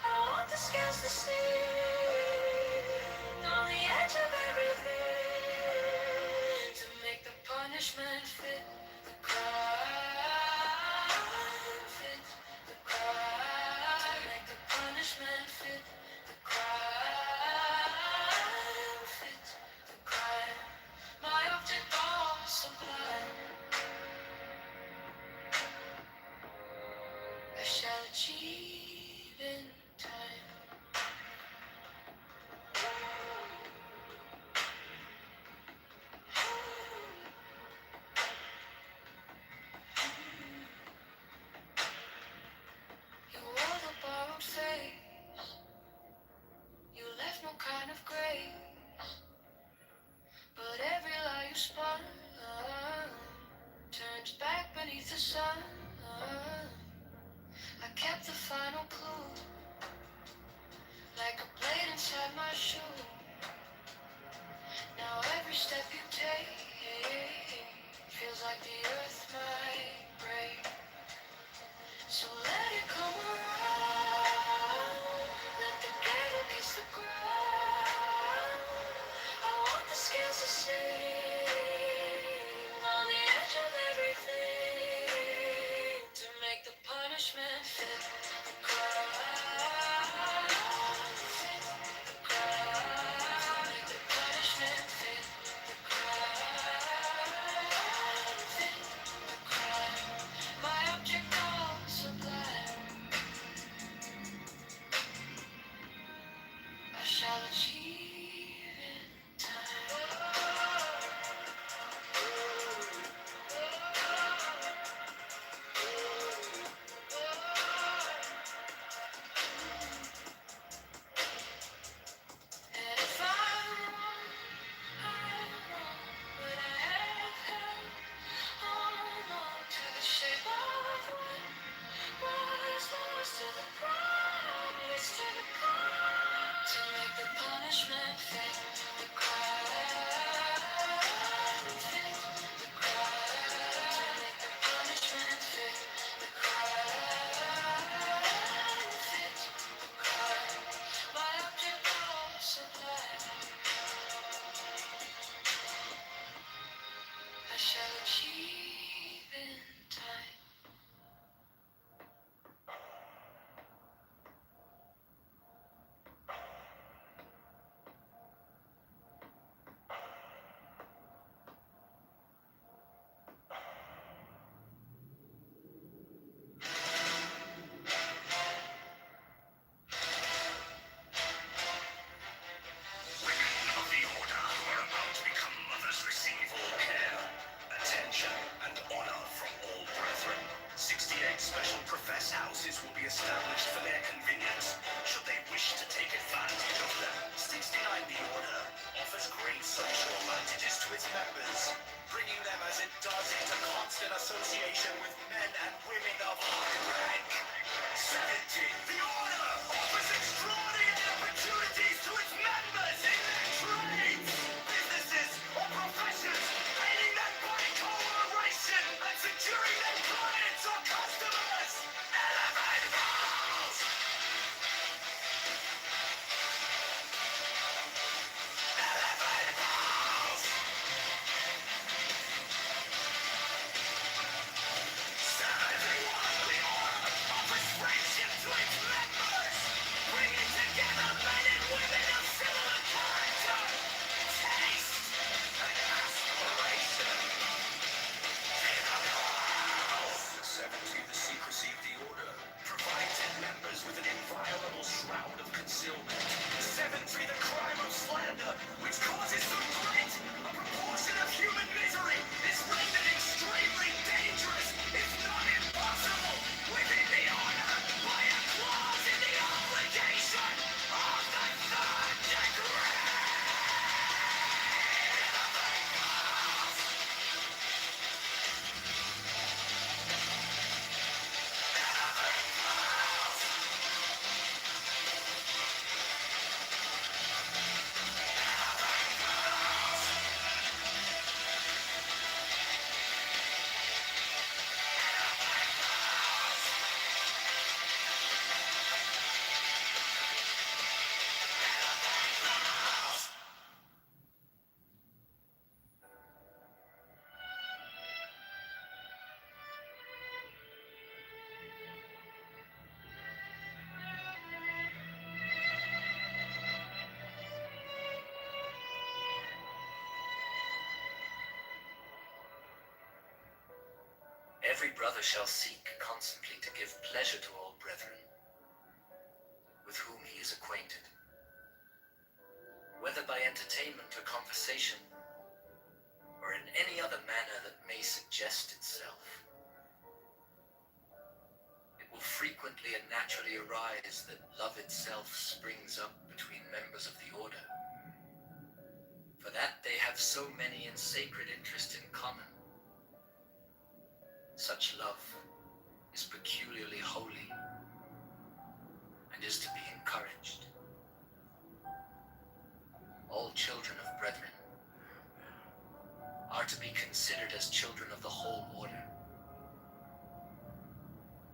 I want the scales to sing on the edge of everything, to make the punishment fit the crime. Fit the crime, make the punishment fit the crime. Fit the crime. My object all sublime. achieve in time? You wore the borrowed face, you left no kind of grace, but every lie you spun turns back beneath the sun. I kept the final clue, like a blade inside my shoe. Now every step you take feels like the earth might break. So let it come around, let the candle kiss the ground. I want the scales to sing on the edge of everything, to make the punishment fit the crowd, fit the crowd, make the punishment fit the crowd, fit the crowd. My object all sublime, I shall achieve in time. And if I'm wrong, I'm wrong, but I have held on to the shape of what was lost to the promise, to the call, to make the punishment fit the crowd, fit the crowd, to make the punishment fit the crowd, fit the crowd. My object all sublime, I shall achieve in time. Women of the Order who are about to become mothers receive all care, attention, and honor from all brethren. 68 special profess houses will be established for their convenience, should they wish to take advantage of them. 69 The Order offers great social advantages to its members, bringing them as it does into constant association with men and women of high rank. 70 The Order offers extraordinary opportunities to its members in their trades, businesses, or professions, aiding them by cooperation and securing their clients or customers. Elevate balls! Elevate balls! 71 The Order offers friendship to its members, bringing together men and women of similar character, taste, and aspiration. 70 The Secrecy of the Order provides its members with an inviolable shroud of concealment. 73 The Crime of Slander, which causes so great a proportion of human misery, is rendered extremely dangerous, if not impossible, within the Order by a clause in the obligation of the third degree. every brother shall seek constantly to give pleasure to all brethren with whom he is acquainted, whether by entertainment or conversation, or in any other manner that may suggest itself. It will frequently and naturally arise that love itself springs up between members of the order, for that they have so many and sacred interests in common. Such love is peculiarly holy and is to be encouraged. All children of brethren are to be considered as children of the whole order,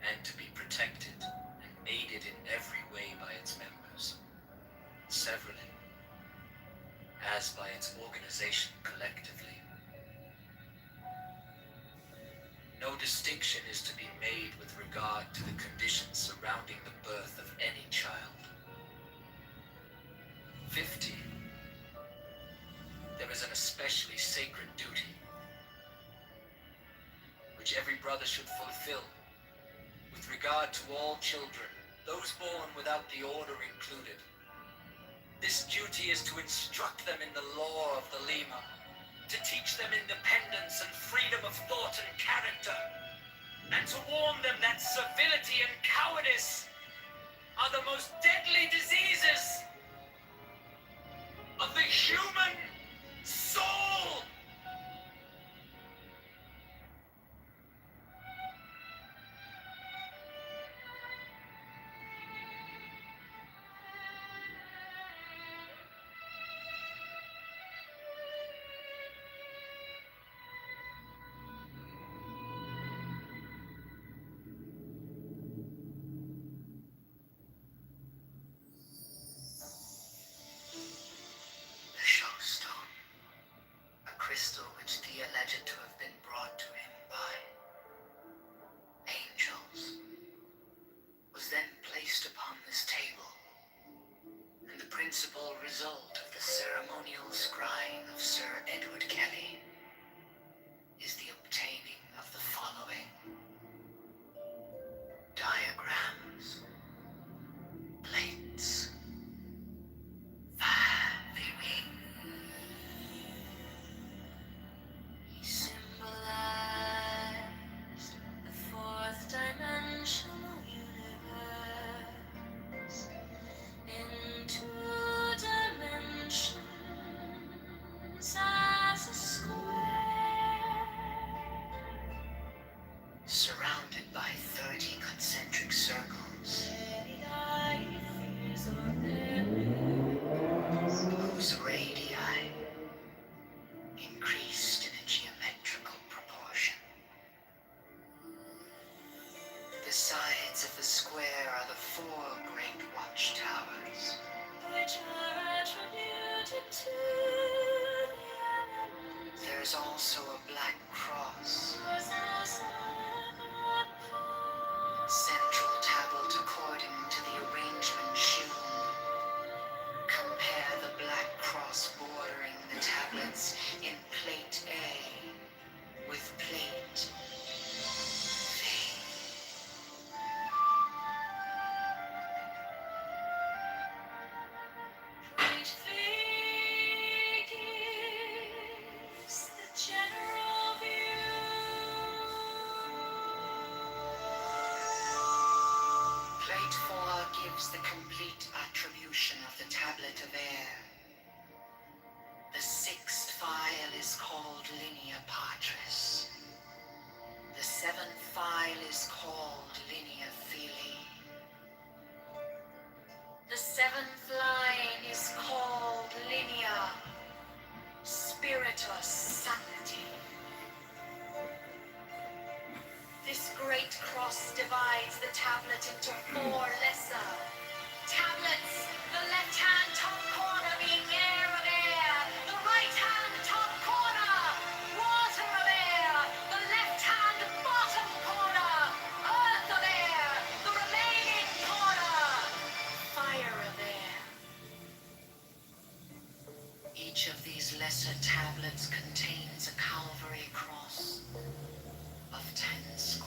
and to be protected and aided in every way by its members, severally, as by its organization collectively. No distinction is to be made with regard to the conditions surrounding the birth of any child. 50. There is an especially sacred duty which every brother should fulfill with regard to all children, those born without the order included. This duty is to instruct them in the law of the Lima, to teach them independence and freedom of thought and character, and to warn them that servility and cowardice are the most deadly diseases of the human soul. The showstone, a crystal which Dee alleged to have been brought to him by angels, was then placed upon this table, and the principal result of the ceremonial scrying of Sir Edward Kelly is the obtaining of the following diagrams, plates, He symbolized the fourth dimensional universe in 2 dimensions as a square. surrounded by 30 concentric circles, whose radii increased in a geometrical proportion. The sides of the square are the 4 great watchtowers, Which are attributed to the elements. There's also a black cross, central tablet according to the arrangement shewn. Compare the black cross bordering the tablets in plate A with plate V. Plate V gives the general view. Plate 4 gives the complete attribution of the tablet of air. The 6th file is called Linea Patris. The 7th file is called Linea Filii. The 7th line is called Linea Spiritus Sancti. This great cross divides the tablet into 4 lesser tablets, the left-hand top corner being air of air, the right-hand top corner water of air, the left-hand bottom corner earth of air, the remaining corner fire of air. Each of these lesser tablets contains a Calvary cross of 10 square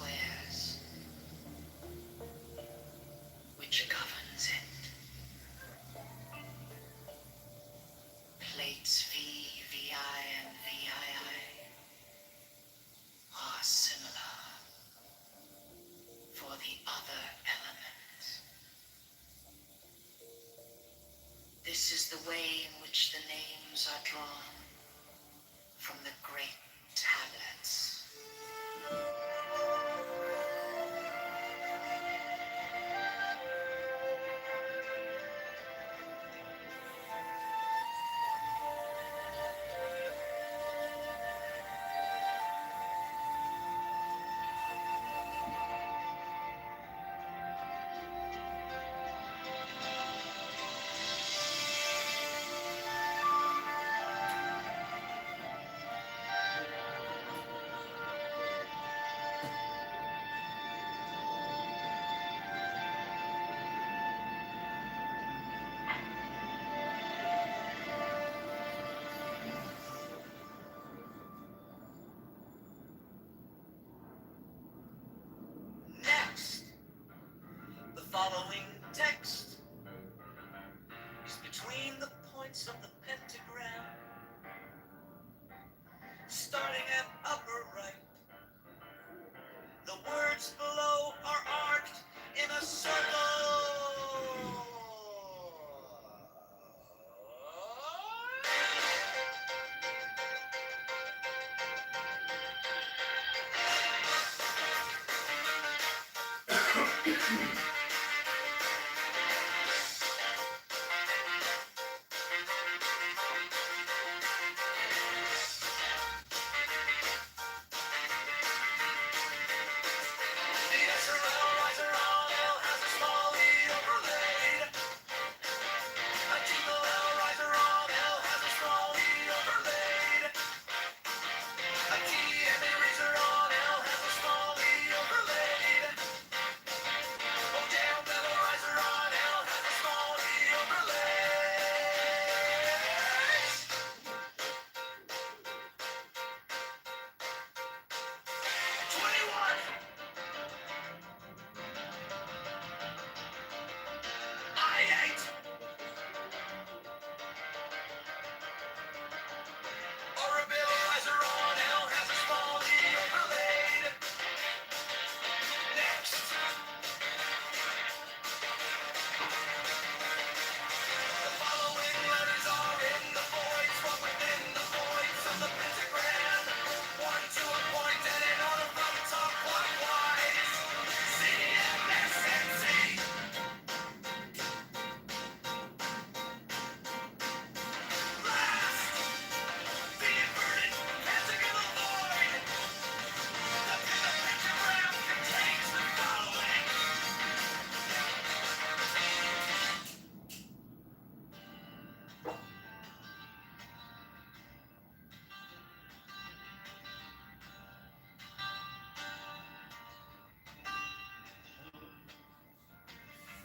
drawn from the great tablets. Next, the following text is between the points of the pentagram, starting at upper right. The words below are arced in a circle.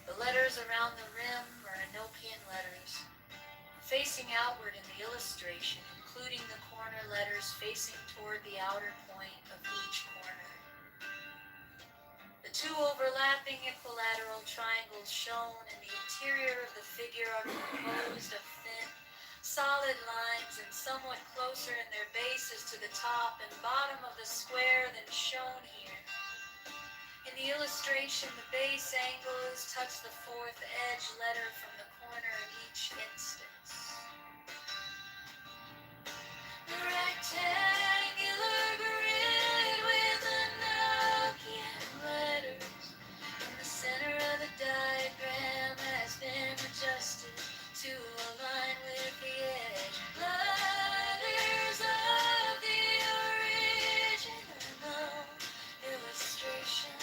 The letters around the rim are Enochian letters, facing outward in the illustration, including the corner letters facing toward the outer point of each corner. The two overlapping equilateral triangles shown in the interior of the figure are composed of thin, solid lines and somewhat closer in their bases to the top and bottom of the square than shown here. In the illustration, the base angles touch the fourth edge letter from the corner of each instance. The rectangular grid with Enochian letters in the center of the diagram has been adjusted to align with the edge letters of the original illustration.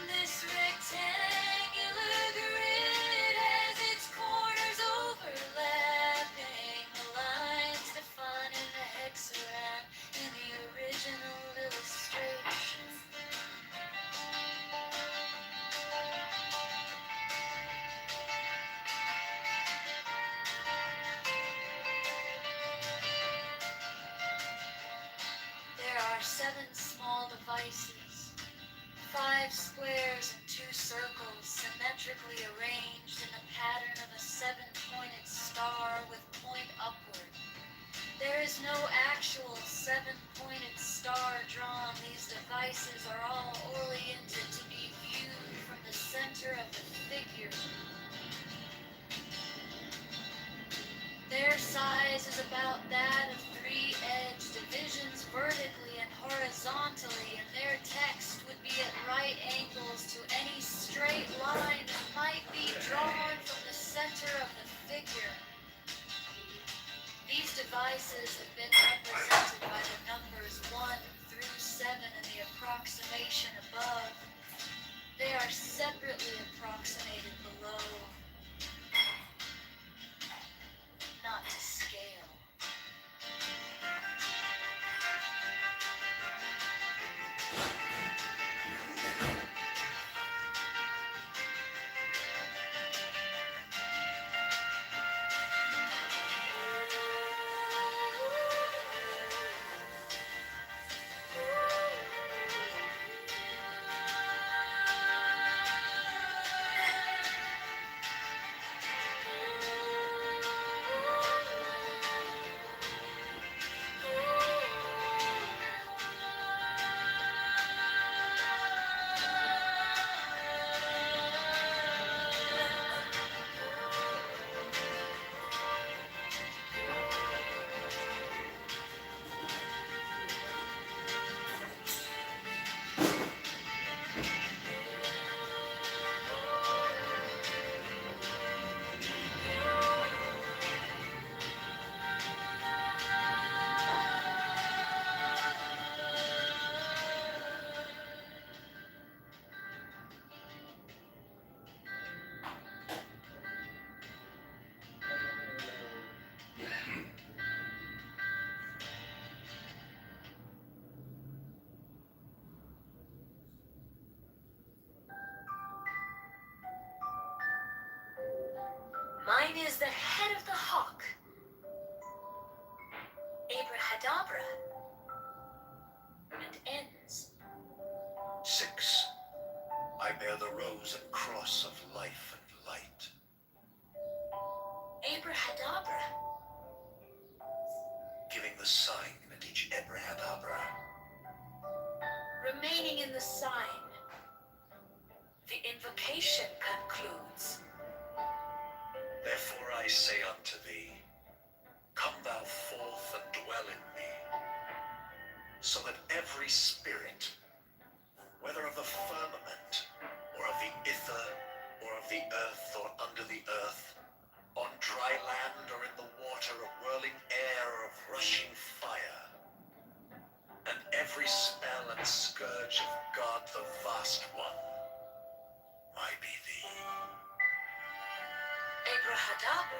This rectangular grid has its corners overlapping, the lines defining the hexagram in the original illustration. There are 7 small devices, 5 squares and 2 circles symmetrically arranged in the pattern of a 7-pointed star with point upward. There is no actual 7-pointed star drawn. These devices are all oriented to be viewed from the center of the figure. Their size is about that of 3-edged divisions vertically and horizontally, and their text would be at right angles to any straight line that might be drawn from the center of the figure. These devices have been represented by the numbers 1 through 7 in the approximation above. They are separately approximated below. Not to scale. Mine is the head of the hawk. Abrahadabra. And ends. 6. I bear the rose and cross of life and light. Abrahadabra. Giving the sign at each Abrahadabra. Remaining in the sign. The invocation concludes. Therefore I say unto thee, come thou forth and dwell in me, so that every spirit, whether of the firmament, or of the ether, or of the earth, or under the earth, on dry land or in the water, of whirling air, of rushing fire, and every spell and scourge of God the Vast One, might be thee. Abrahadabra.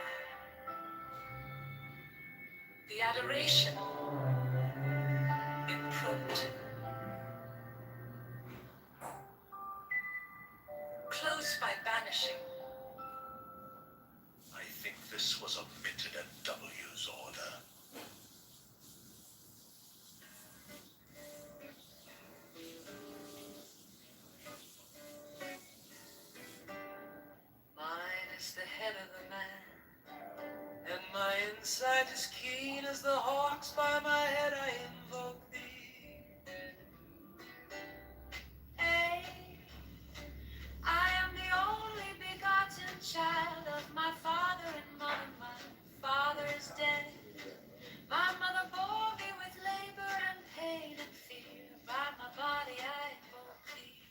The adoration. Impromptu. Close by banishing. I think this was omitted at W's order. Mine is the head of the man, and my insight is keen as the hawk's. By my head I invoke thee. A. I am the only begotten child of my father and mother. My father is dead. My mother bore me with labor and pain and fear. By my body I invoke thee.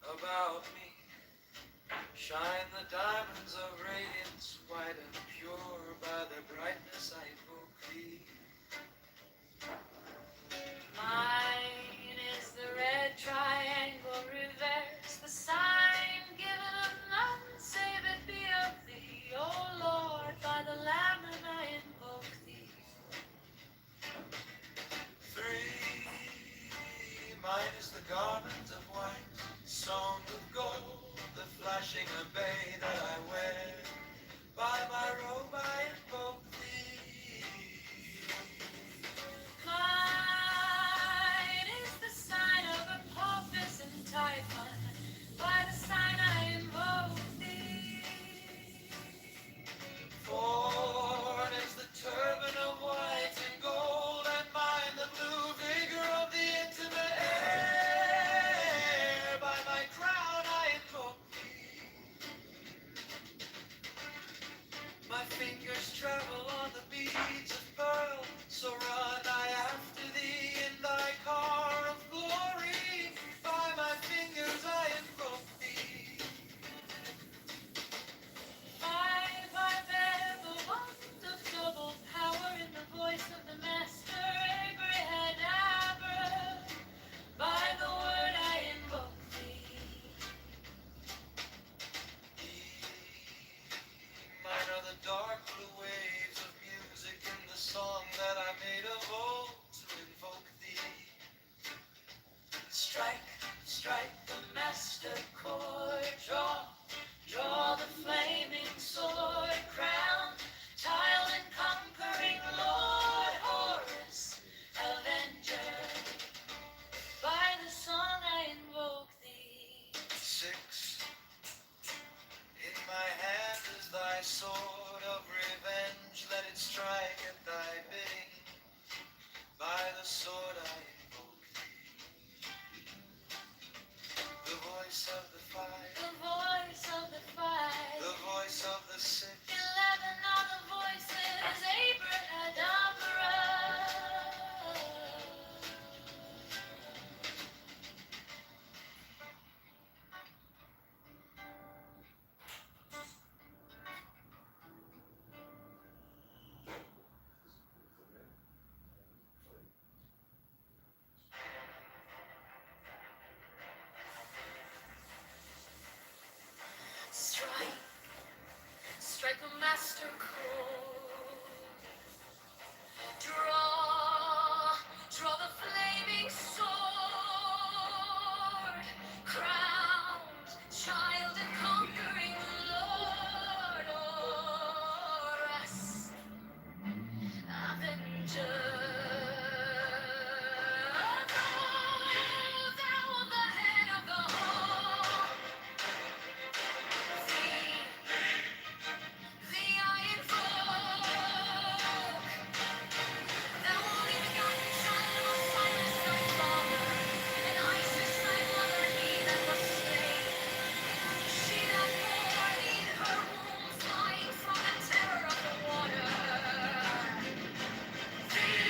About me shine the diamonds of radiance, white and pure. By their brightness I invoke thee. Mine is the red triangle reverse, the sign given of none save it be of thee, O Lord. By the Lamb and I invoke thee. 3. Mine is the garment of white, sewn with gold, the flashing obey that I wear. By my robe I invoke thee. Mine is the sign of Apophis and Typhon. By the sign I invoke thee. 4 is the turban of white and gold, and mine the blue vigor of the intimate air. I beg, by the sword I invoke the voice of the fight, The voice of the fight. the voice of the six, 11 other voices, abracadabra. Strike, strike a master chord. Draw, draw the flaming sword. Crowned, child and conquering lord, or us, avenger. Thou the head of the hall. The iron folk. Thou only begotten child of Osiris thy father, and Isis thy mother, he that was slain. She that bore thee in her womb, flying from the terror of the water. Thee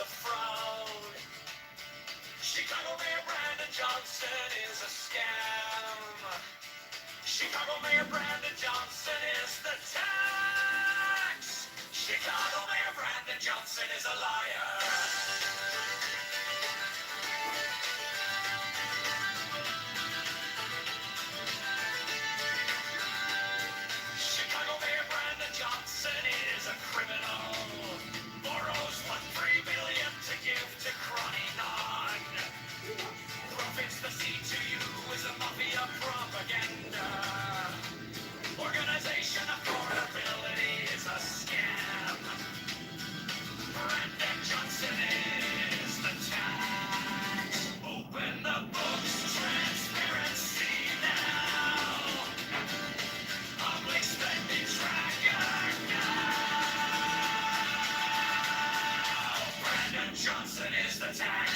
a fraud. Chicago Mayor Brandon Johnson is a scam. Chicago Mayor Brandon Johnson is the tax. Chicago Mayor Brandon Johnson is a liar. Chicago Mayor Brandon Johnson is a criminal. Borrows $1.3 billion to give to Croninon. Profits the C2U is a mafia propaganda. Organization affordability is a scam. Brandon Johnson is the tax. Open the books, transparency now. Public spending tracker now. Brandon Johnson is the tax.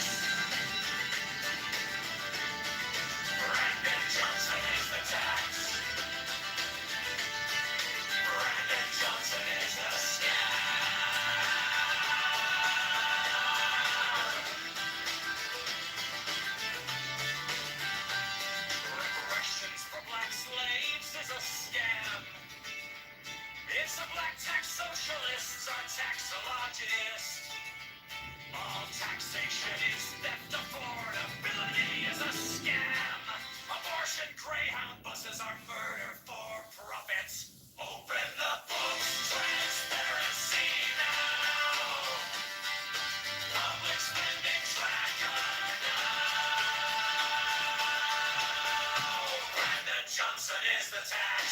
Brandon Johnson is the tax. Brandon Johnson is the Reparations for black slaves is a scam. It's the black tax socialists are taxologists. All taxation is theft. Affordability is a scam. Abortion Greyhound buses are murder for profits. Open the books, transparency now. Public spending tracker now. Brandon Johnson is the tax.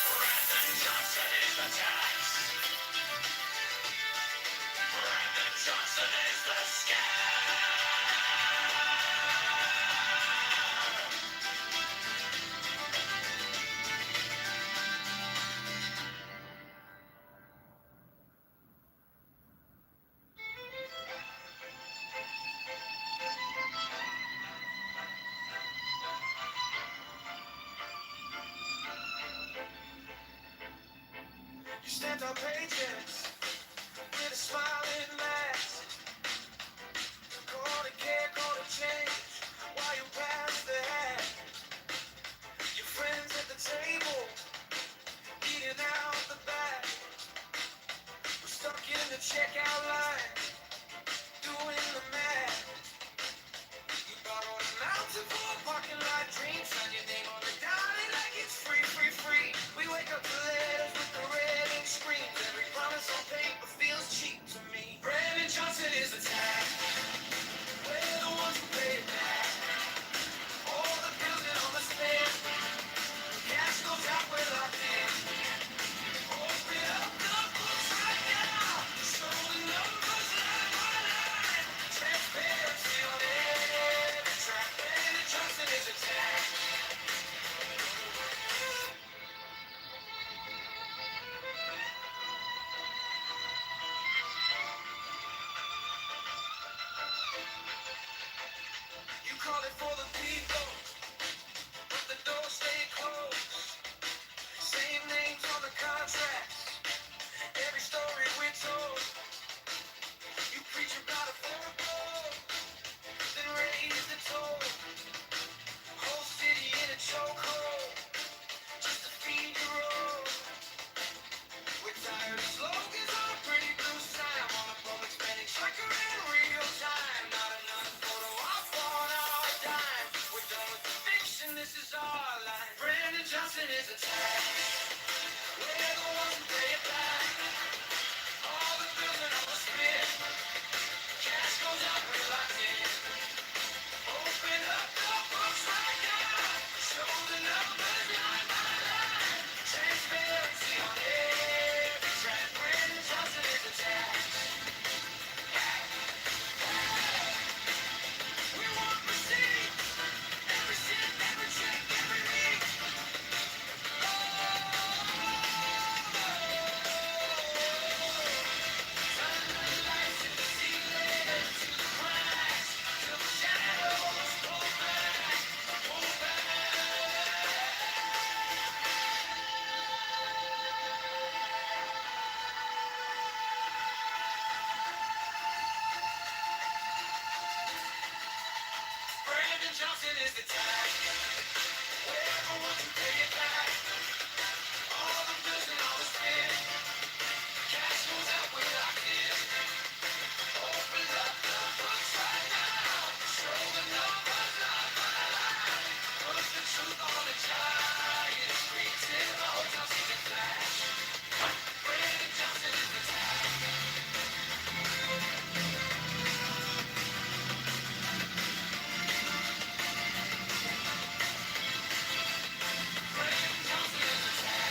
Brandon Johnson is the tax. Brandon Johnson is the scam. You stamped our paychecks with a smiling mask. Call to care, call to change while you pass the hat. Your friends at the table eating out the back. We're stuck in the checkout line doing the math. You borrowed a mountain for a parking lot dream. Sign your name on the dotted like it's free, free, free. We wake up to letters with the red ink screams. Every promise on paper feels cheap to me. Brandon Johnson is the tax. We're the ones who pay it back. All the bills and all the spend. Cash goes out, we're locked in. Open up the books right now. Show the numbers line by line. Transparency on every track. Brandon Johnson is a tax. is the tag. Where no one can pay it back. All the bills and all the spin. Cash goes out when I can. Open up the books right now. Show the numbers line by line. Put the truth on the giant screen till the hotel sees it flash. Brandon Johnson is the tag. Brandon Johnson is the tag.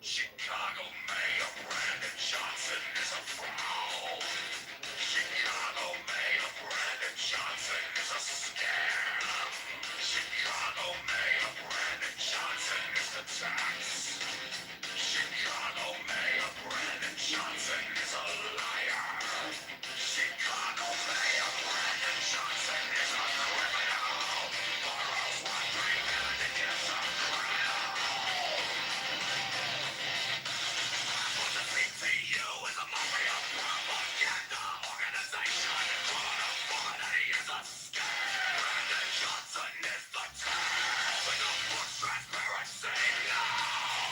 Chicago Mayor Brandon Johnson is a fraud. Chicago Mayor Brandon Johnson is a scam. Chicago Mayor Brandon Johnson is the tax. Chicago Mayor Brandon Johnson is a liar. Chicago Mayor Brandon Johnson is a criminal. Borrows $1.3 million and gives a criminal. The PTU is a mafia propaganda organization. Criminality is a scam. Brandon Johnson is the tag. With no books, transparency, no.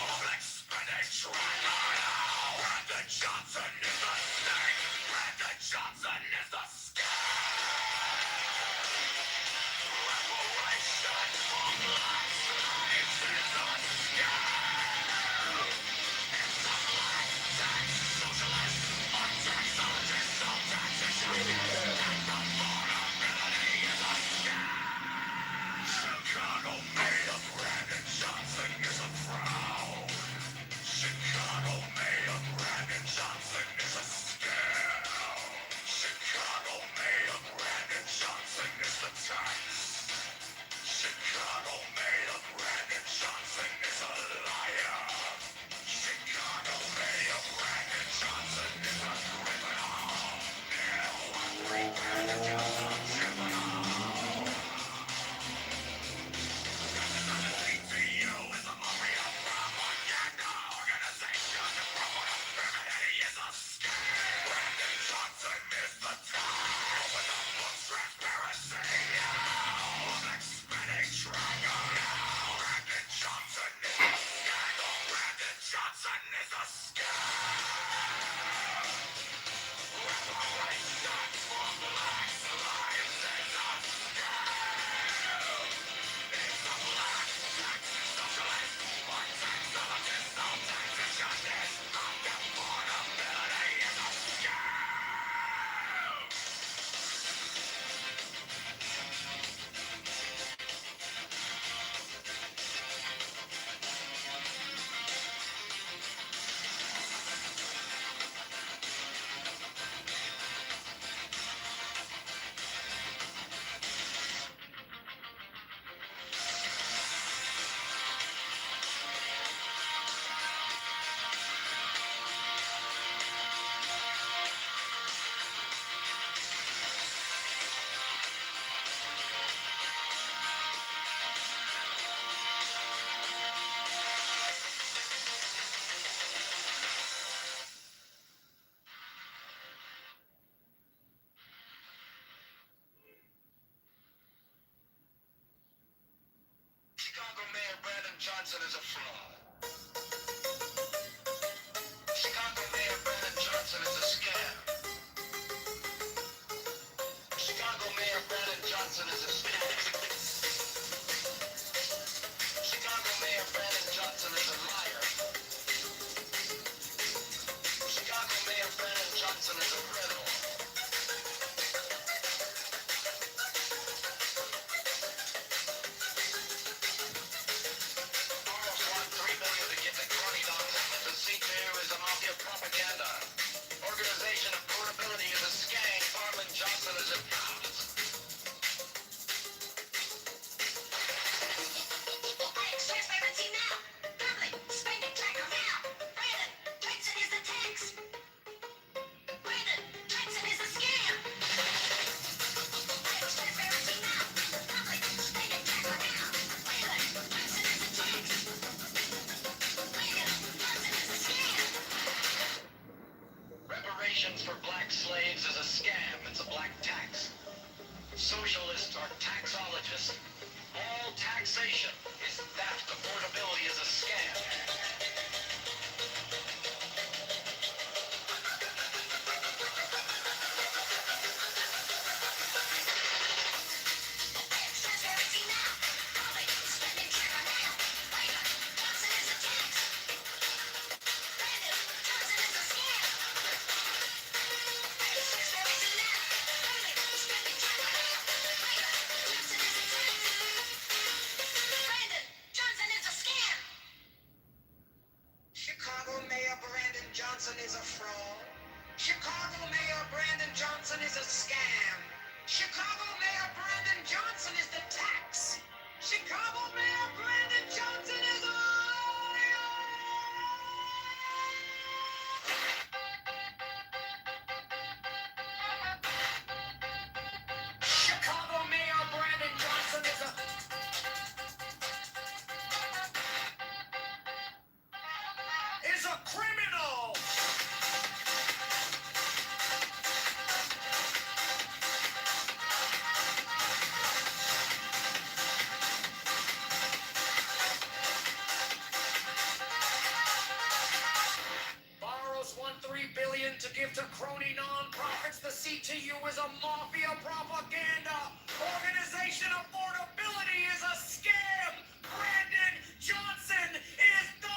Public spending tracker, no. Brandon Johnson is the snake. Brandon Johnson is the scam. Reparation for black slaves is the scam. Chicago Mayor Brandon Johnson is a fraud. Chicago Mayor Brandon Johnson is a scam. Chicago Mayor Brandon Johnson is the tax. Chicago Mayor Brandon Johnson is a liar. Chicago Mayor Brandon Johnson is a criminal. Brandon Johnson, criminal. PTU is a mafia propaganda organization. Criminality is a scam. Brandon Johnson is the tag. With the books, transparency, no. Public spending tracker, no. Brandon Johnson is a scandal. Brandon Johnson is a scam. Reparation for black slaves is a scam. It's a black tax socialist. One tax solidist, no tax justice. Affordability is a scam. Chicago Mayor Brandon Johnson is a fraud. Chicago Mayor Brandon Johnson is a scam. Chicago Mayor Brandon Johnson is a scam. Chicago Mayor Brandon Johnson is a liar. Chicago Just all taxation is theft. Affordability is a scam. Chicago Mayor Brandon Johnson is a fraud. Chicago Mayor Brandon Johnson is a scam. Chicago Mayor Brandon Johnson is the tax. Chicago Mayor Brandon Johnson is a liar. Chicago Mayor Brandon Johnson is a criminal. Borrows $1.3 billion to give to crony nonprofits. The CTU is a mafia propaganda organization. Affordability is a scam. Brandon Johnson is the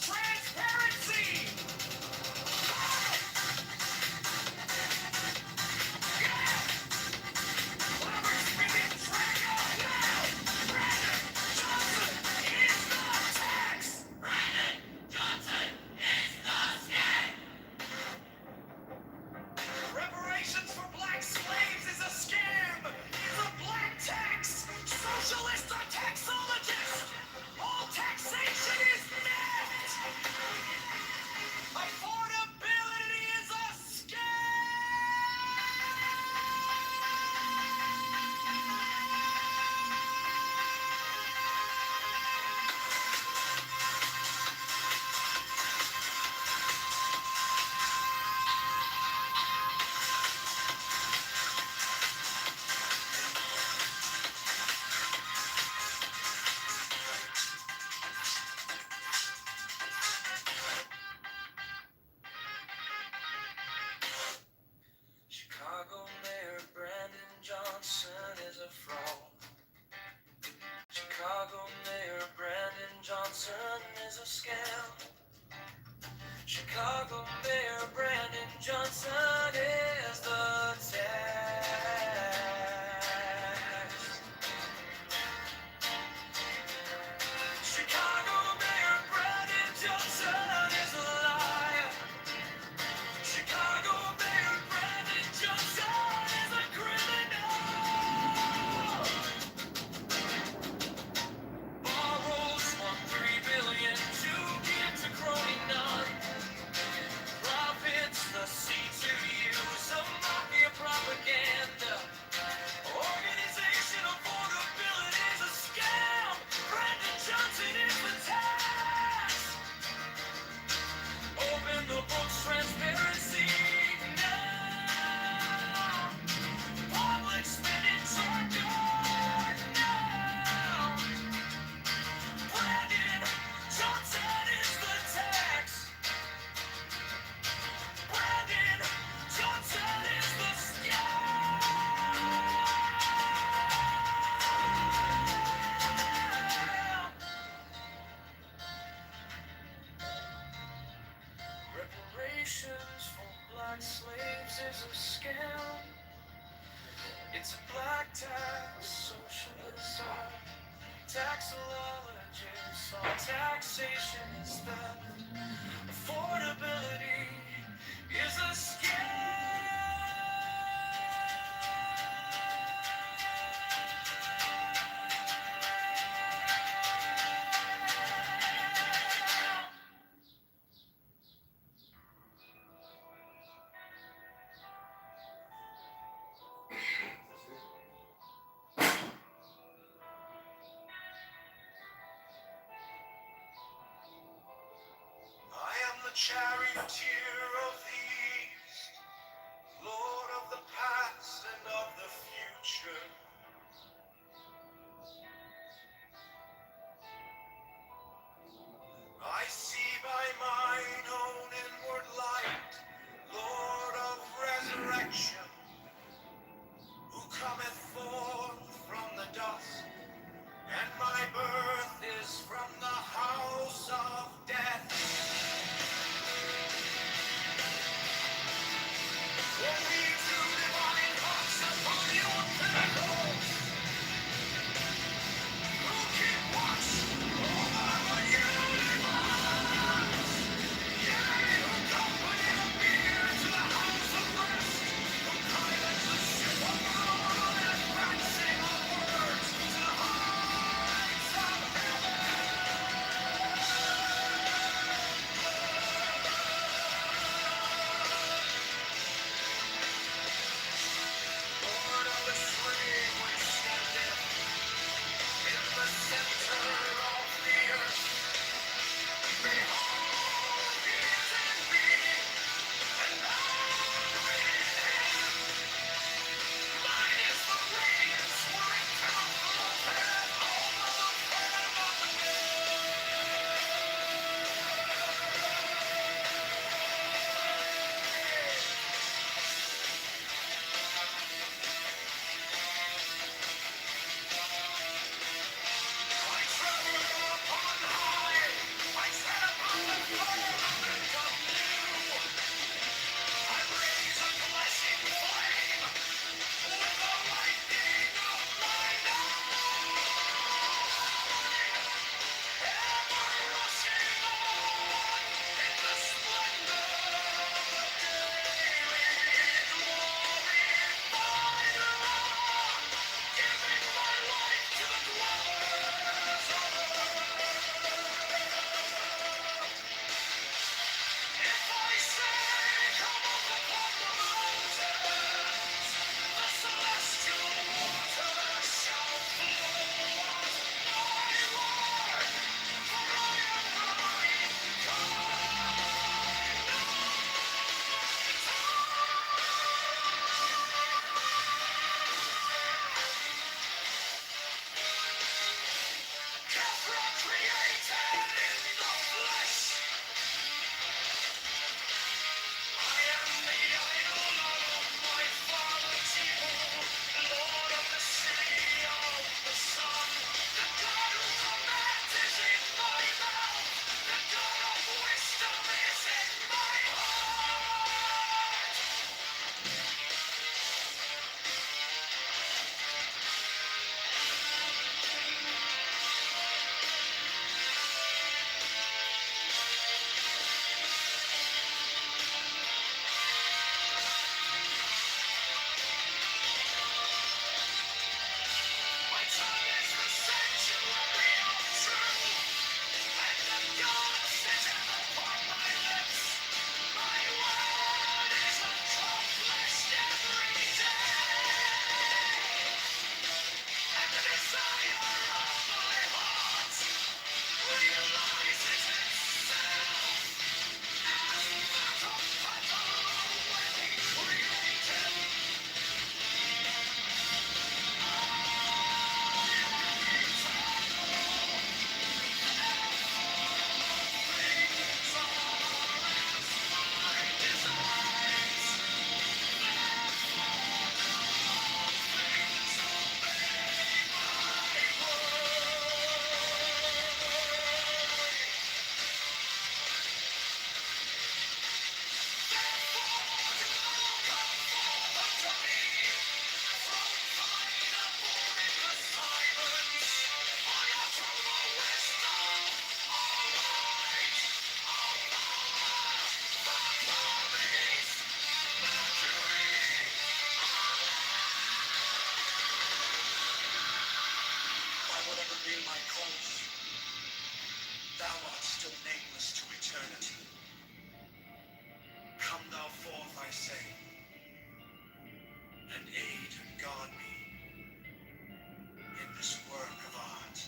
transparency. Reparations for black slaves is a scam. It's a black tax. Socialists are taxologists. All taxation is theft. Affordability is a scam. Chicago Mayor Brandon Johnson is a fraud. Chicago Mayor Brandon Johnson is a scam. Chicago Mayor Brandon Johnson is the tax. Chicago Mayor Brandon Johnson is a liar. Chicago Mayor Brandon Johnson is a criminal. Borrows $1.3 billion to give to crony non-profits. The CTU is a mafia propaganda organization. Affordability is a scam. Brandon Johnson is the tax. Open the books, transparency now. Public spending's are good now. Brandon Johnson is the tax. Brandon Johnson is the scam. Reparations for black slaves is a scam. It's a black tax, socialism, taxologists, all taxation is theft. Affordability is a scam. charioteer of the east, Lord of the past and of the future. I see by mine own inward light, Lord of resurrection, who cometh forth from the dust, and my birth is from the house of death. For we two divine hearts upon your pinnacles, who keep watch over the universe. Yea, who company of beer to the house of rest, who pilots the ship of the Lord, advancing onwards to the heights of Lord of the stream which standeth in the center of the earth. Behold, he is in me, and I in him. Mine is the radiance which cometh over the I travel upon high. I tread upon the firmament of new. I raise a blessing flame with the lightning of my ever rushing on in the splendor of the daily glory. Giving my life to the dwellers of If I say, come up upon the mountains, the celestial waters shall flow out my Lord, for I am going, Kepra created in the flesh. I am the idol of my father Tibu, Lord of the city of the sun. The God who commands is in my mouth. The God of wisdom is in my heart. My tongue is the sanctuary of truth, and the God sitteth upon my lips. My word is accomplished every day, and the desire of my heart realizes itself as that of Pharaoh when he created. Things are as my designs, things obey my word. By whatever be my close, thou art still nameless to eternity. Come thou forth, I say, and aid and guard me in this work of art.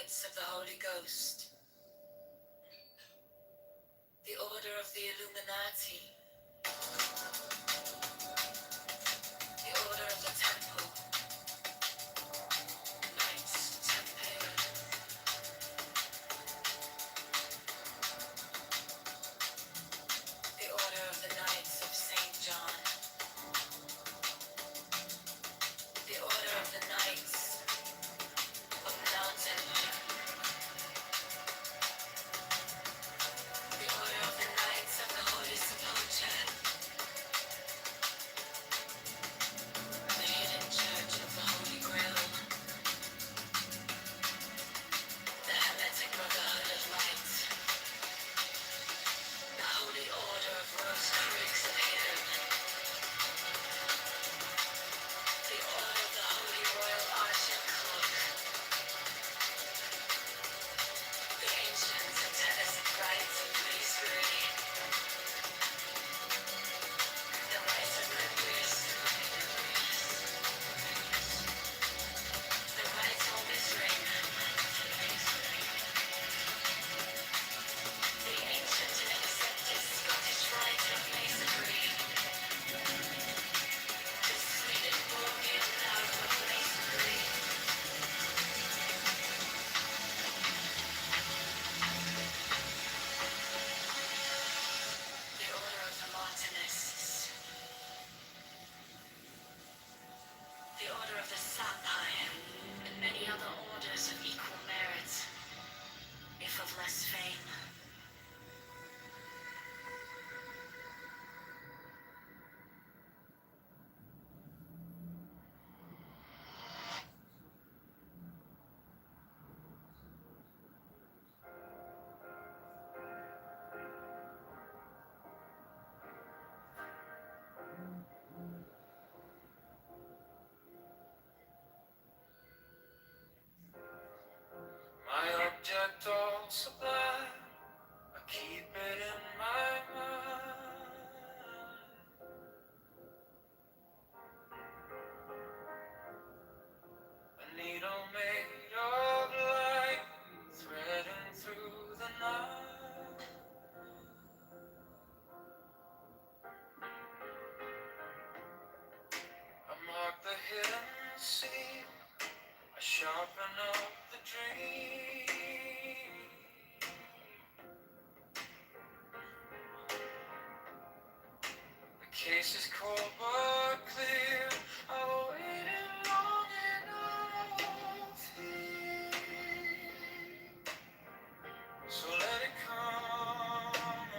Knights of the Holy Ghost, the Order of the Illuminati, the Order of the Temple, Knights Templar, the Order of the Knights of St. John, the Order of the Knights of Mountain, the Order of the Knights of the Holy Sepulchre, the Hidden Church of the Holy Grail, the Hermetic Brotherhood of Light, the Holy Order of Rosicrucians of Hidden, the Order of the Holy Royal Arch and Cloak, the Ancient Satanic Rites of Priesthood, the Rites of Limpius, the Rites of Mizraim, the Ancient and Accepted Scottish Rite of Masonry, the Swedenborgian love of Masonry, the Order of the Martinists, the Order of the Sapphire, and many other orders of equal merit, if of less fame. My object all sublime, I keep it in my mind. A needle made of light, threading through the night. I mark the hidden scene, I sharpen up the dream. The case is cold but clear, I waited long enough here. So let it come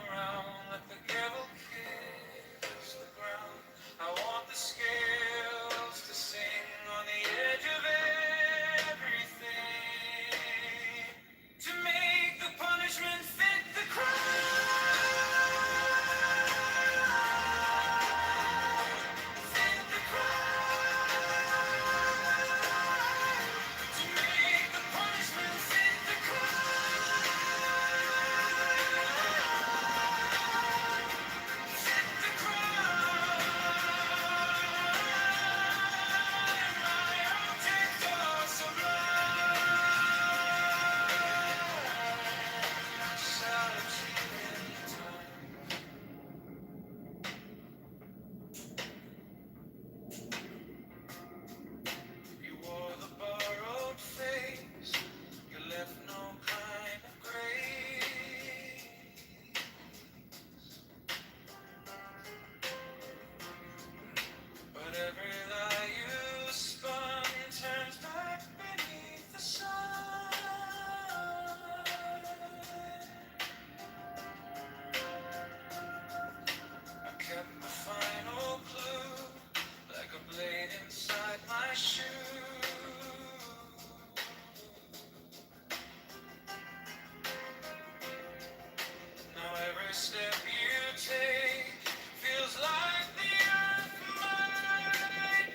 around, let the gavel kiss the ground. I want the scales to sing on the edge of everything, to make the punishment fit the crime. Fit the crime. To make the punishment fit the crime. Fit the crime. My object all sublime. Solitude in time. You wore the borrowed face, you left no kind of grace. But every lie you spun turns back beneath the sun. I kept the final clue, like a blade inside my shoe. Now every step you take feels like the earth might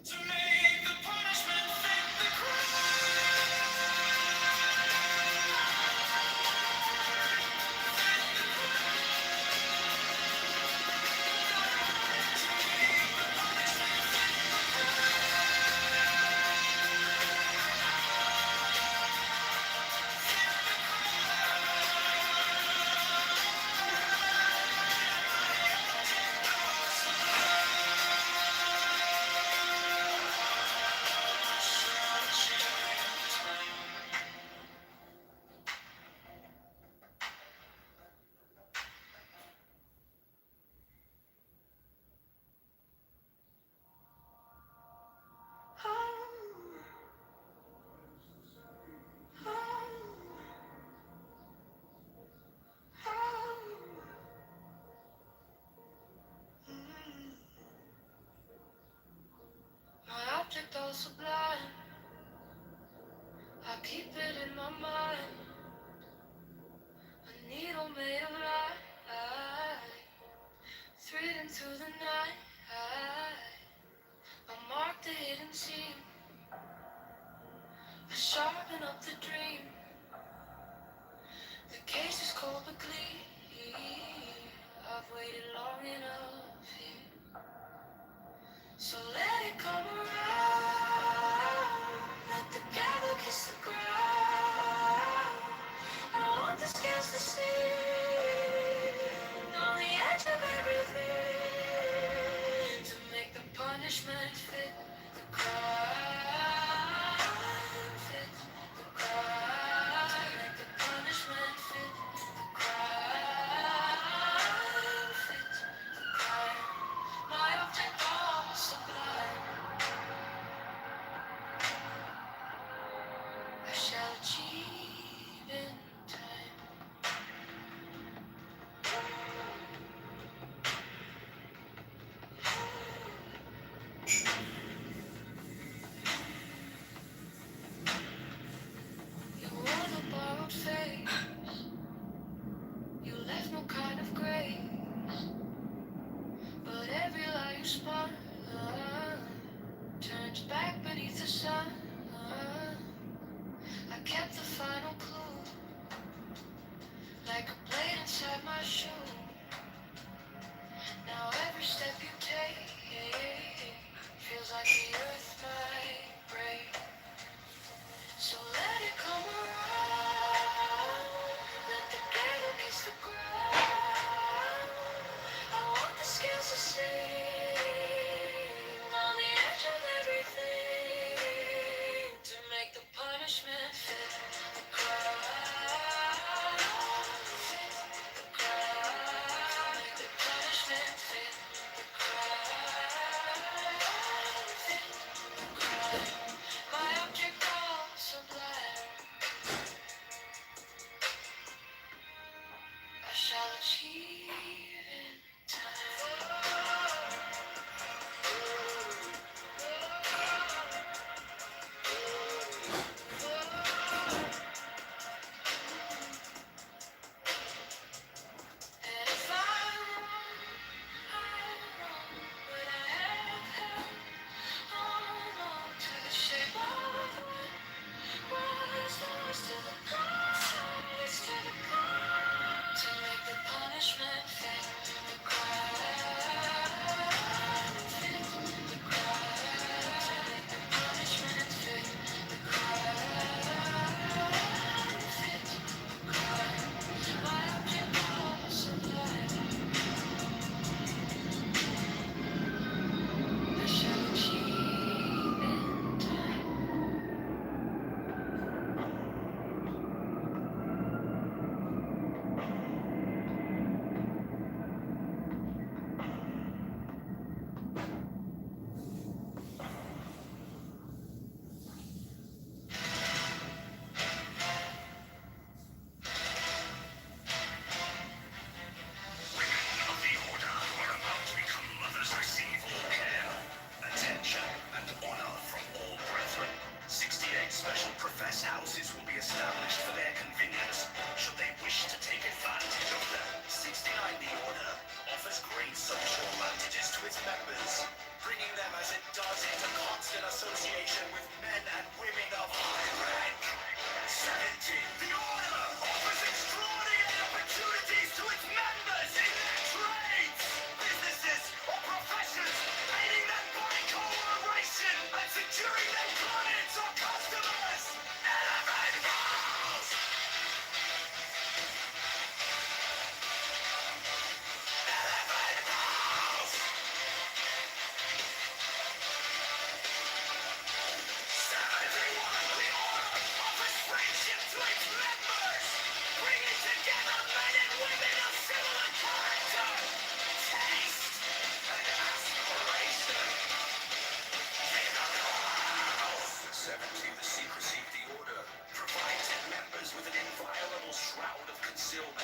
to make the punishment fit the My object all sublime, I keep it in my mind. A needle made of light, threading through the night. I mark the hidden seam, I sharpen up the dream. The case is cold but clean. I've waited long enough here, so let it come around. Let the gavel kiss the ground. I don't want the scales to sing on the edge of everything to make the punishment fit the crime. Fit the crime. Make the punishment fit the crime. Fit the crime. My object all sublime. I shall achieve in time. You wore the borrowed face. You left no kind of grace. But every lie you spun turns back beneath the sun. I kept the final clue, like a blade inside my shoe. Now every step you take feels like the earth might break. So let it come around. Let the gavel kiss the ground. I want the scales to sing on the edge of everything to make the punishment fit the crime. Fit the crime. Make the punishment fit the crime. Fit the crime. My object all sublime. I shall achieve in time. And if I'm wrong, but I have held on to the resurrection with men and women of high rank. 17. The Order offers extraordinary opportunities to its members in their trades, businesses, or professions, aiding them by cooperation and securing their clients or customers. Elevate rules! Elevate rules! 71. The Order offers friendship to its members, bringing together men and women of similar character, taste, and aspiration. 17. The secrecy of the Order provides its members with an inviolable shroud of concealment.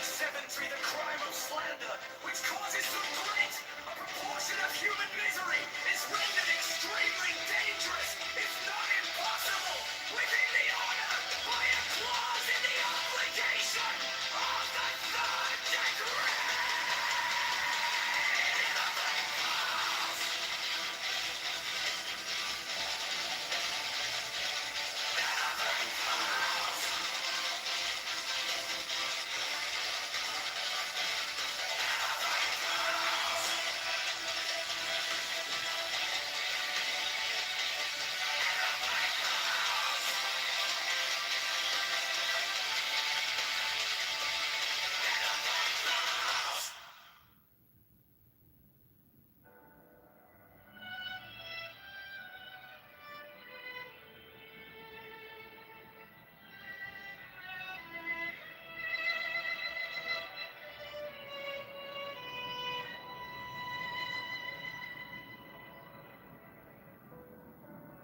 7.3. The crime of slander, which causes so great a proportion of human misery, is rendered extremely dangerous, if not impossible, within the Order by a clause in the obligation of the third degree.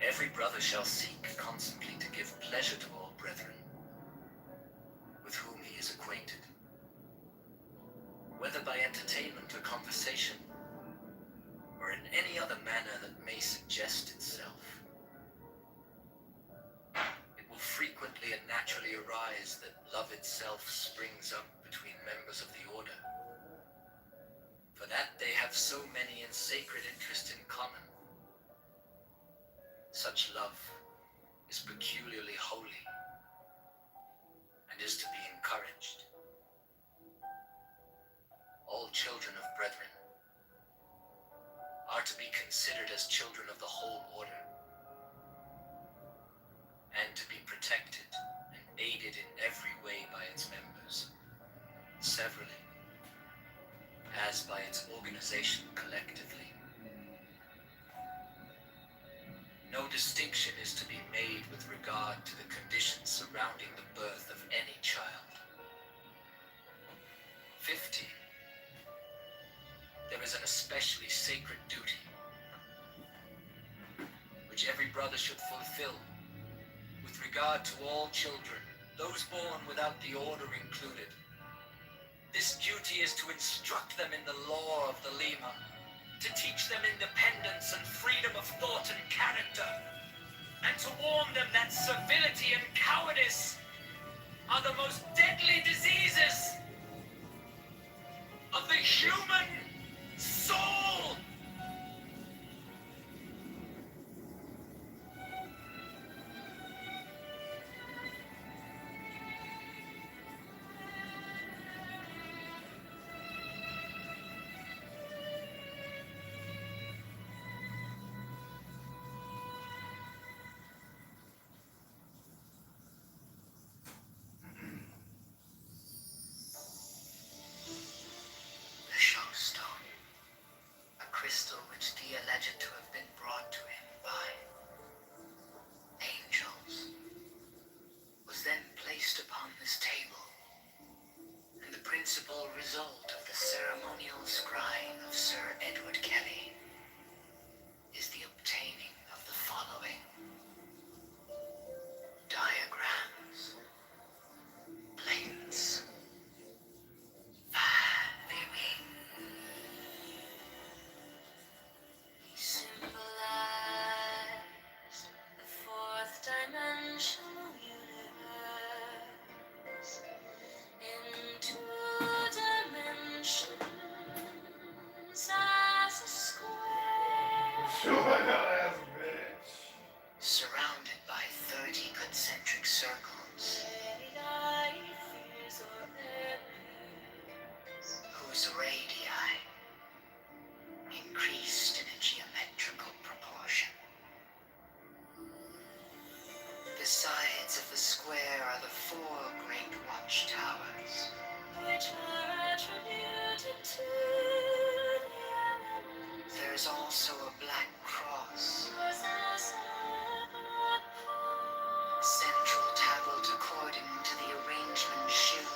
Every brother shall seek constantly to give pleasure to all brethren with whom he is acquainted, whether by entertainment or conversation, or in any other manner that may suggest itself. It will frequently and naturally arise that love itself springs up between members of the Order, for that they have so many and sacred interests in common. Such love is peculiarly holy and is to be encouraged. All children of brethren are to be considered as children of the whole Order, and to be protected and aided in every way by its members, severally, as by its organization collectively. No distinction is to be made with regard to the conditions surrounding the birth of any child. 15. There is an especially sacred duty which every brother should fulfill with regard to all children, those born without the Order included. This duty is to instruct them in the law of the Lima, to teach them independence and freedom of thought and character, and to warn them that servility and cowardice are the most deadly diseases of the human soul. The showstone, a crystal which Dia alleged to have been brought to him by angels, was then placed upon this table, and the principal result of the ceremonial scrying of Sir Edward Kelly is the obtaining of the following diagrams, plates, He symbolized the fourth dimensional universe in 2 dimensions as a square. Shut up, ass bitch. sides of the square are the four great watchtowers, which are attributed to the elements. There is also a black cross, central tablet according to the arrangement shewn.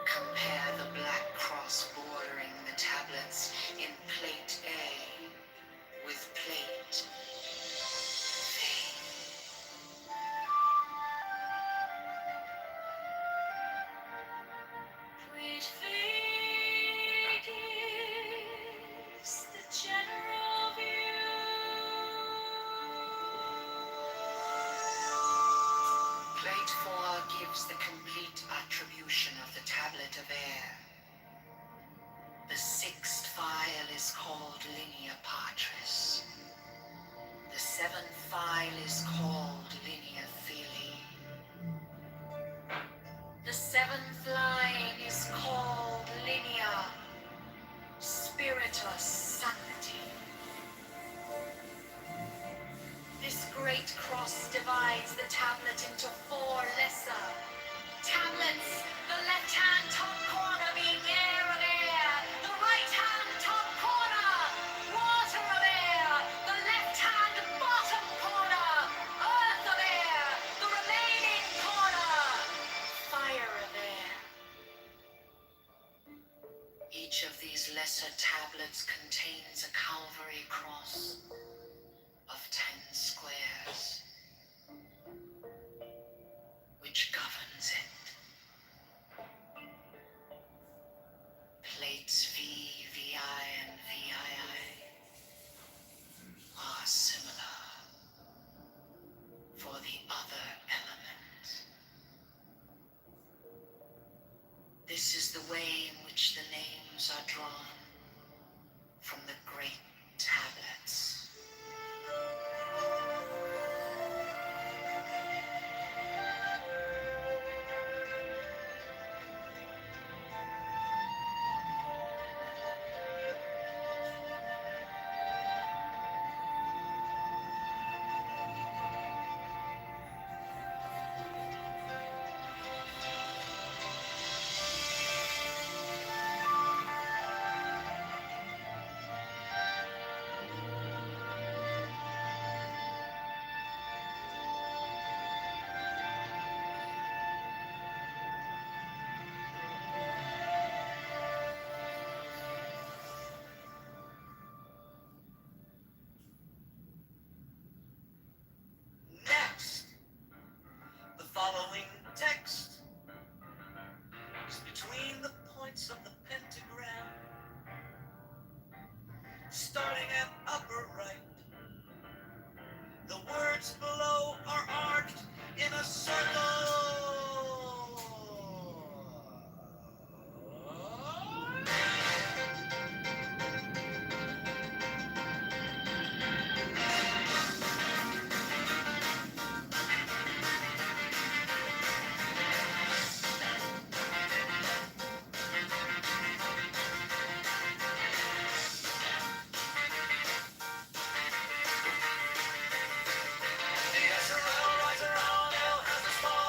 Compare the black cross bordering the tablets in plate A with plate Which gives the general view. Plate 4 gives the complete attribution of the tablet of air. The sixth file is called Linea Patris. The seventh file is called Linea Filii. The seventh line is called Linea Spiritus Sancti. This great cross divides the tablet into four lesser tablets, the left-hand top corner being air of air, the right-hand top corner water of air, the left-hand bottom corner earth of air, the remaining corner fire of air. Each of these lesser tablets contains a Calvary cross of 10 squares, which governs it. Plates V, VI, and VII are similar for the other element. This is the way in which the names are drawn from the great tablets. Next, the following text is between the points of the pentagram, starting at upper right. The words below are arced in a circle. Yes, around, right around, L has a small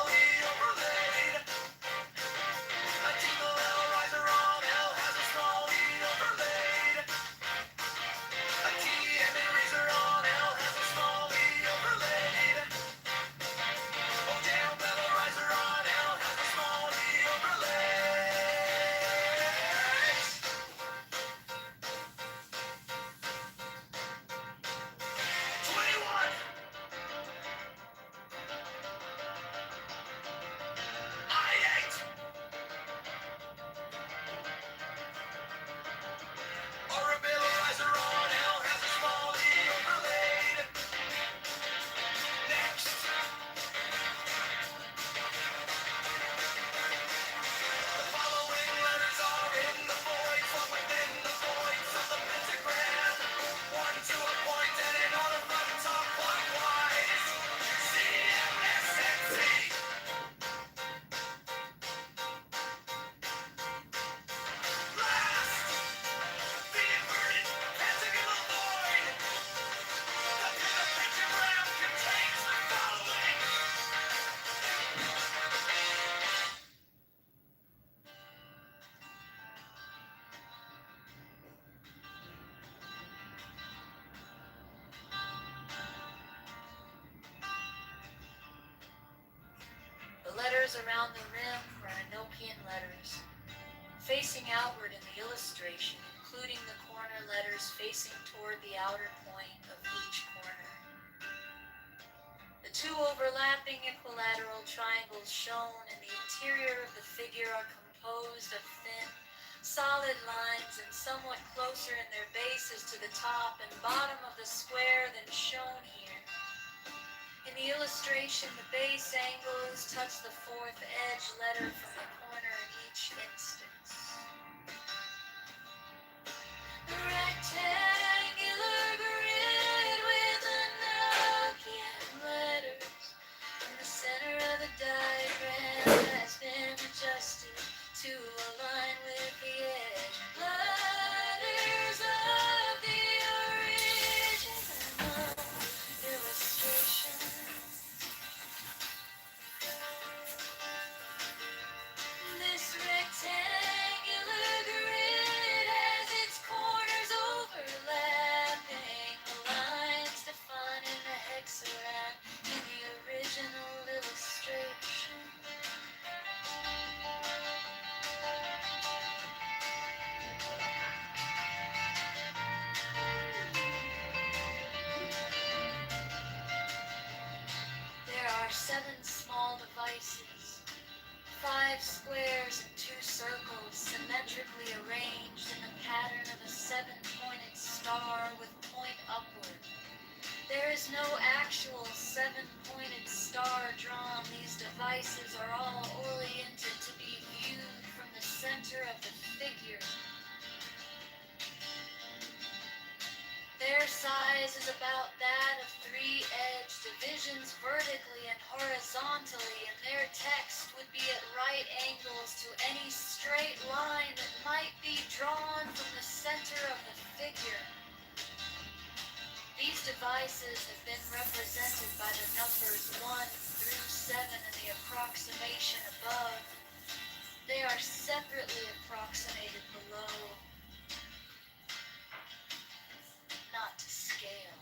letters around the rim are Enochian letters, facing outward in the illustration, including the corner letters facing toward the outer point of each corner. The two overlapping equilateral triangles shown in the interior of the figure are composed of thin, solid lines and somewhat closer in their bases to the top and bottom of the square than shown here. In the illustration, the base angles touch the fourth edge letter from the corner in each instance. The rectangular grid with Enochian letters in the center of the diagram has been adjusted to align with the edge letters of the original illustration. This rectangular grid has its corners overlapping the lines defined in the hexagram in the original illustration. There are 7 small devices, 5 squares and 2 circles symmetrically arranged in the pattern of a 7-pointed star with point upward. There is no actual 7-pointed star drawn. These devices are all oriented to be viewed from the center of the figure. Their size is about that of 3-edged divisions vertically and horizontally, and their text would be at right angles to any straight line that might be drawn from the center of the figure. These devices have been represented by the numbers 1 through 7 in the approximation above. They are separately approximated below. Not to scale.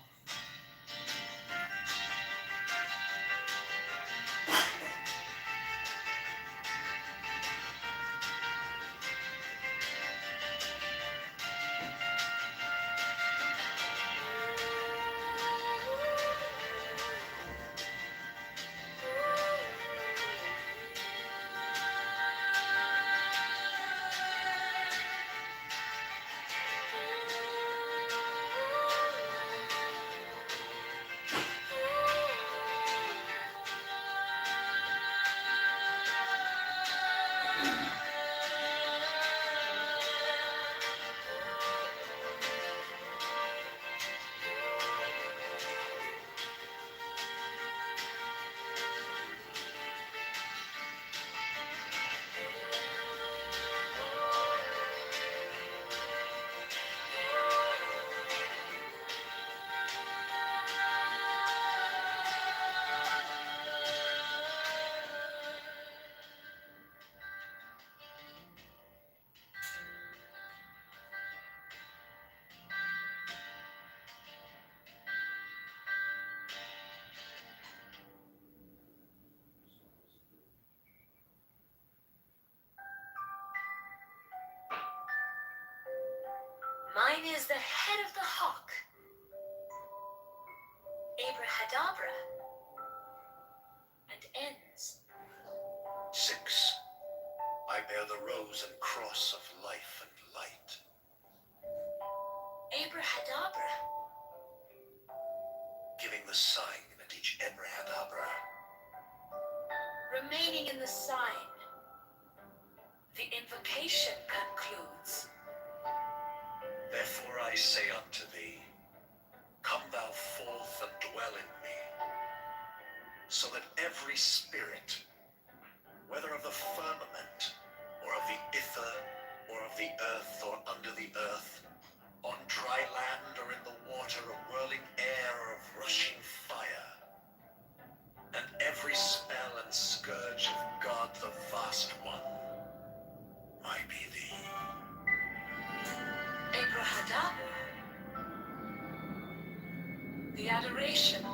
Mine is the head of the hawk, Abrahadabra, and ends. 6. I bear the rose and cross of life and light. Abrahadabra. Giving the sign at each Abrahadabra. Remaining in the sign. The invocation concludes. Therefore I say unto thee, come thou forth and dwell in me, so that every spirit, whether of the firmament, or of the ether, or of the earth, or under the earth, on dry land or in the water, a whirling air or of rushing fire, and every spell and scourge of God the Vast One might be thee. Abrahadabra. The adoration.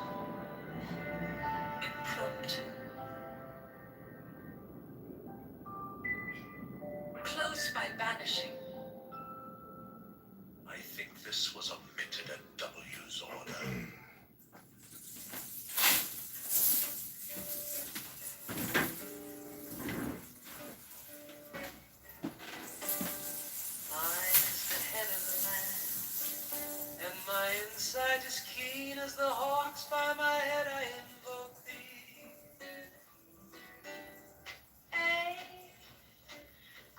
Impromptu. banishing. I think this was omitted at W's order. Mine is the head of the land, and my inside is keen as the hawks. By my head I invoke thee. A.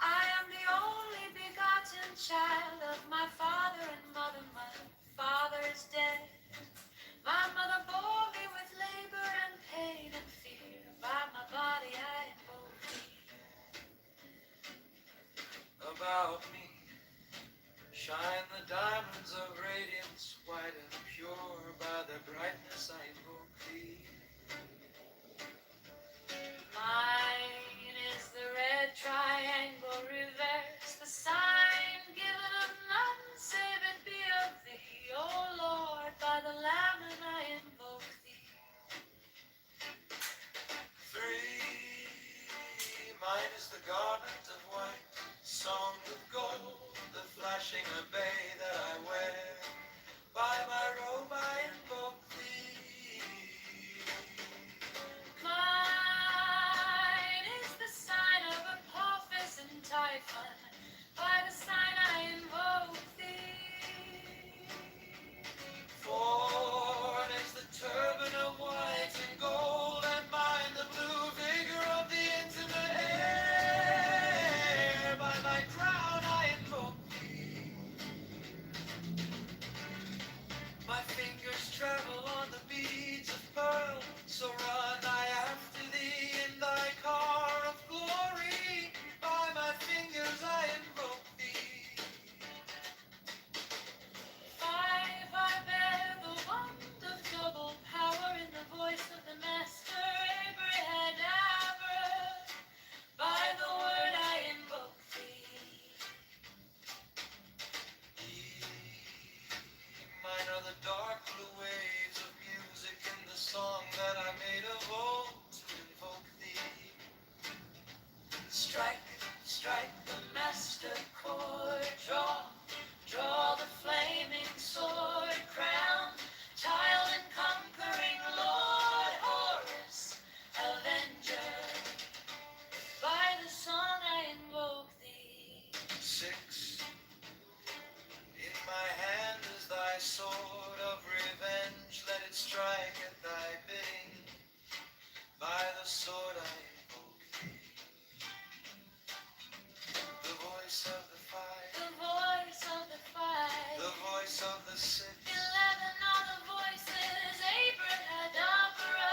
I am the only begotten child of my father and mother. My father is dead. My mother bore me with labor and pain and fear. By my body I invoke thee. About me shine the diamonds of radiance, white and pure. By their brightness I invoke thee. Mine is the red triangle reverse, the sign given of none save it be of thee. O Lord, by the Lamb I invoke thee. 3. Mine is the garment of white, sewn with gold, the flashing obey that I wear. By my robe I invoke thee. Mine is the sign of Apophis and Typhon. By the sign I invoke thee. 4 is the turban of white and gold, and mine the blue vigor of the intimate air. By my crown I invoke thee. My fingers travel on the beads of pearl, so run I after thee in thy car of glory. By my fingers I invoke thee. 5 I bear the wand of double power in the voice of the Master Abrahadabra. By the word I invoke thee. Mine are the dark blue waves of music in the song that I made of old to invoke thee. Strike, strike the master chord, draw the flaming sword crown, child and conquering Lord Horus, Avenger. By the song I invoke thee. 6. In my hand is thy sword of revenge, let it strike at thy bidding. By the sword I invoke thee. The voice of the five, The voice of the five. the voice of the 6. 11 are the voices, Abrahadabra.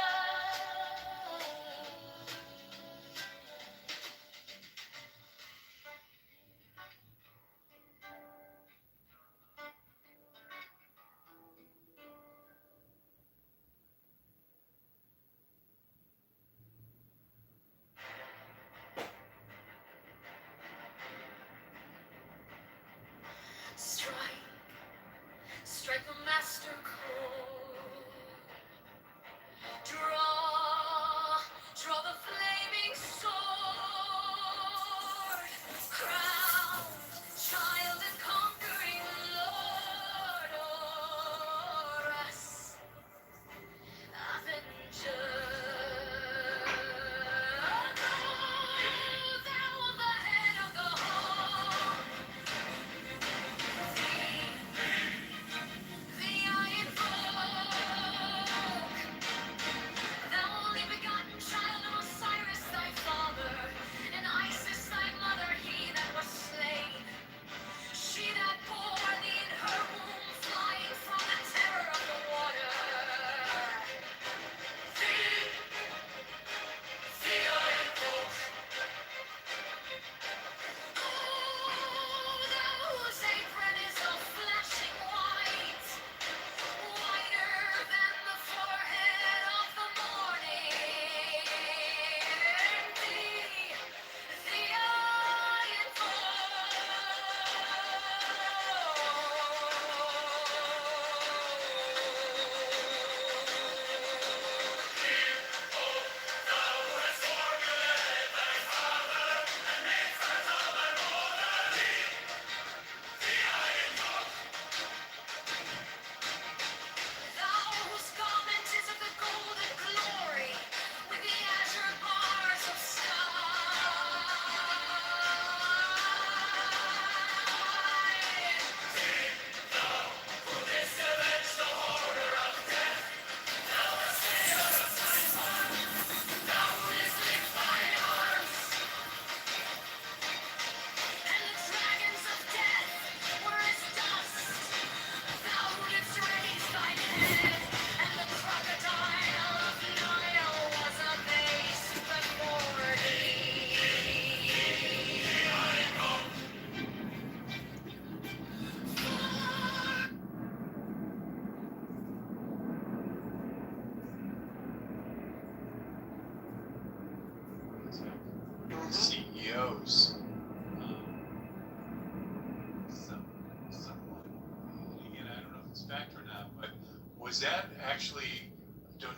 Strike, strike the master chord.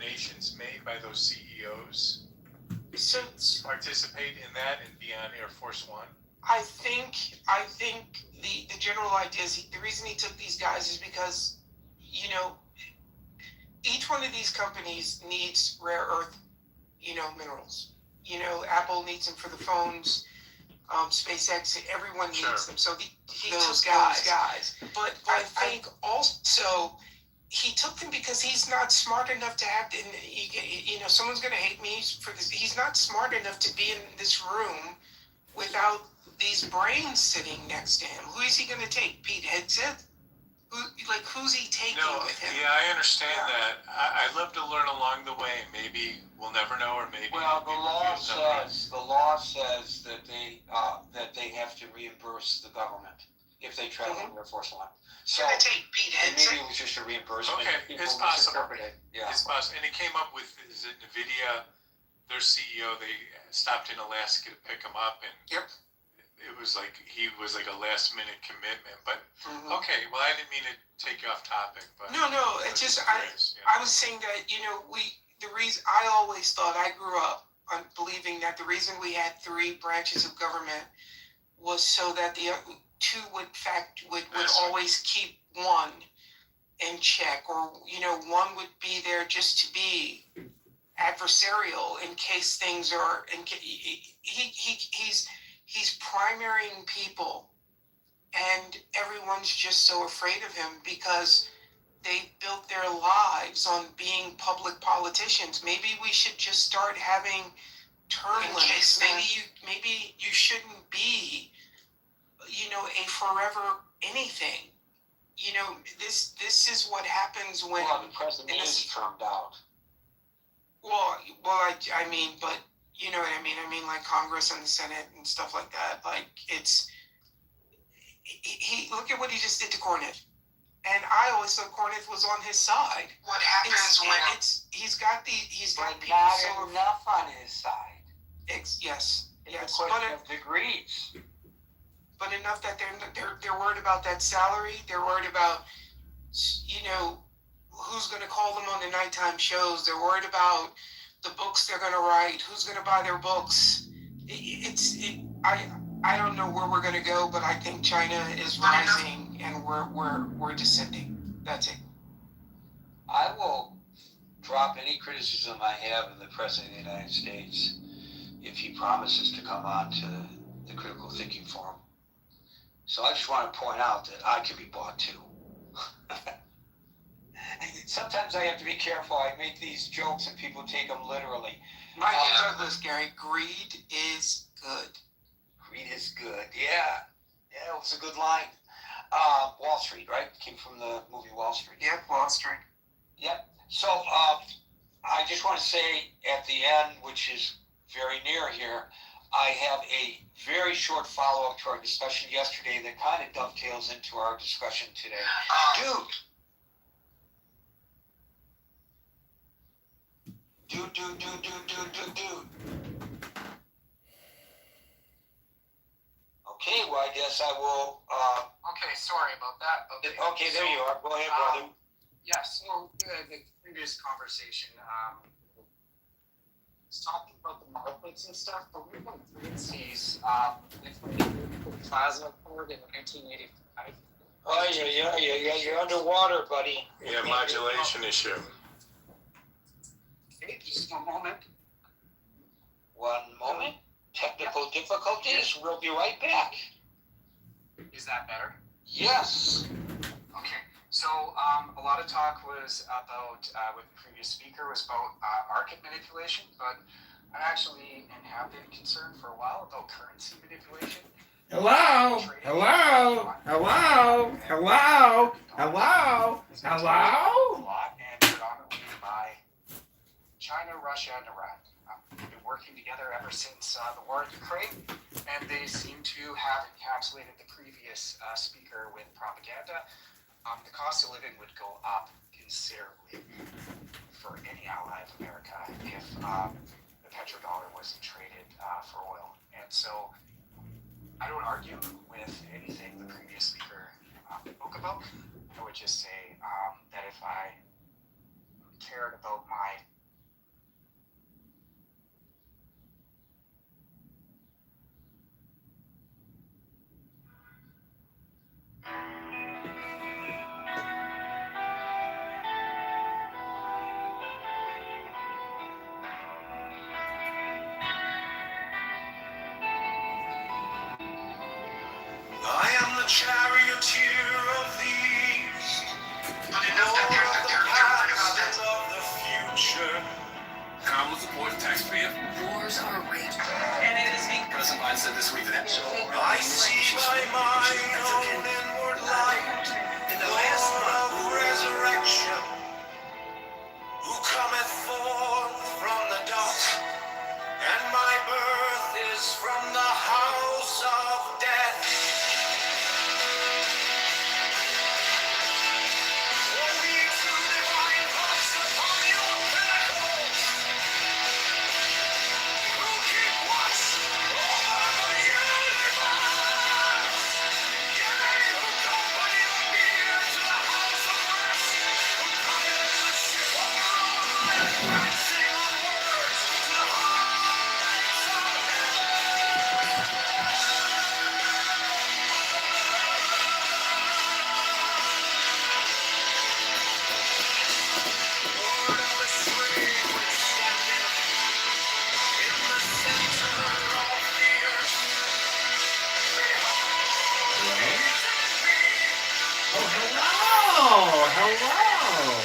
donations made by those CEOs So participate in that and be on Air Force One? I think the general idea is the reason he took these guys is because, you know, each one of these companies needs rare earth, you know, minerals. You know, Apple needs them for the phones. SpaceX, everyone needs them. So he took guys. But I think also he took them because he's not smart enough to have. You know, someone's going to hate me for this. He's not smart enough to be in this room without these brains sitting next to him. Who is he going to take? Pete Hegseth? Who's he taking with him? Yeah, I understand that. I'd love to learn along the way. Maybe we'll never know, or maybe. Well, the law says that they have to reimburse the government if they travel in Air Force One. So maybe it was just a reimbursement. Okay, it's possible. It's possible. And it came up with, is it NVIDIA, their CEO, they stopped in Alaska to pick him up, and it was like, he was like a last minute commitment. But, okay, well, I didn't mean to take you off topic. But No, it's just, I was saying that, you know, the reason, I always thought, I grew up on believing that the reason we had 3 branches of government was so that the two would always keep one in check, or, you know, one would be there just to be adversarial in case things are, he's primarying people, and everyone's just so afraid of him because they built their lives on being public politicians. Maybe we should just start having term limits. Maybe you shouldn't be, you know, a forever anything. You know, this is what happens when. Well, the president is termed out. Well, I mean, but you know what I mean. I mean, like Congress and the Senate and stuff like that. Like he look at what he just did to Cornyn. And I always thought Cornyn was on his side. What happens when he's got not enough on his side. Yes. It's a question of degrees. But enough that they're worried about that salary. They're worried about, you know, who's going to call them on the nighttime shows. They're worried about the books they're going to write. Who's going to buy their books? I don't know where we're going to go, but I think China is rising and we're descending. That's it. I will drop any criticism I have of the President of the United States if he promises to come on to the Critical Thinking Forum. So I just want to point out that I can be bought too. Sometimes I have to be careful. I make these jokes and people take them literally. Mike Douglas, Gary, greed is good. Greed is good. Yeah, it was a good line. Wall Street, right? Came from the movie Wall Street. Yep, Wall Street. Yep. So I just want to say at the end, which is very near here, I have a very short follow-up to our discussion yesterday that kind of dovetails into our discussion today. Dude. Okay, well, I guess I will. Okay, sorry about that. Okay, there you are. Go ahead, brother. Yeah, so the previous conversation was talking about the markets and stuff, but we went through and sees the Plaza Accord in 1985. Oh, yeah, you're underwater, buddy. Yeah, modulation issue. Okay, just one moment. One moment. Technical difficulties. We'll be right back. Is that better? Yes. Okay, so a lot of talk was about, with the previous speaker, was about market manipulation, but I actually have been concerned for a while about currency manipulation. Hello? And predominantly by China, Russia, and Iran. They've been working together ever since the war in Ukraine, and they seem to have encapsulated the previous speaker with propaganda. The cost of living would go up considerably for any ally of America if the petrodollar wasn't traded for oil. And so I don't argue with anything the previous speaker spoke about. I would just say that if I cared about my I am the charioteer of the east, lord of the past and of the future. And I will support the taxpayer. Wars are raging. And it is me. President Biden said this week that I see by my own inward light, Lord of resurrection, who cometh forth from the dust, and my birth is from the house of death. Oh, hello.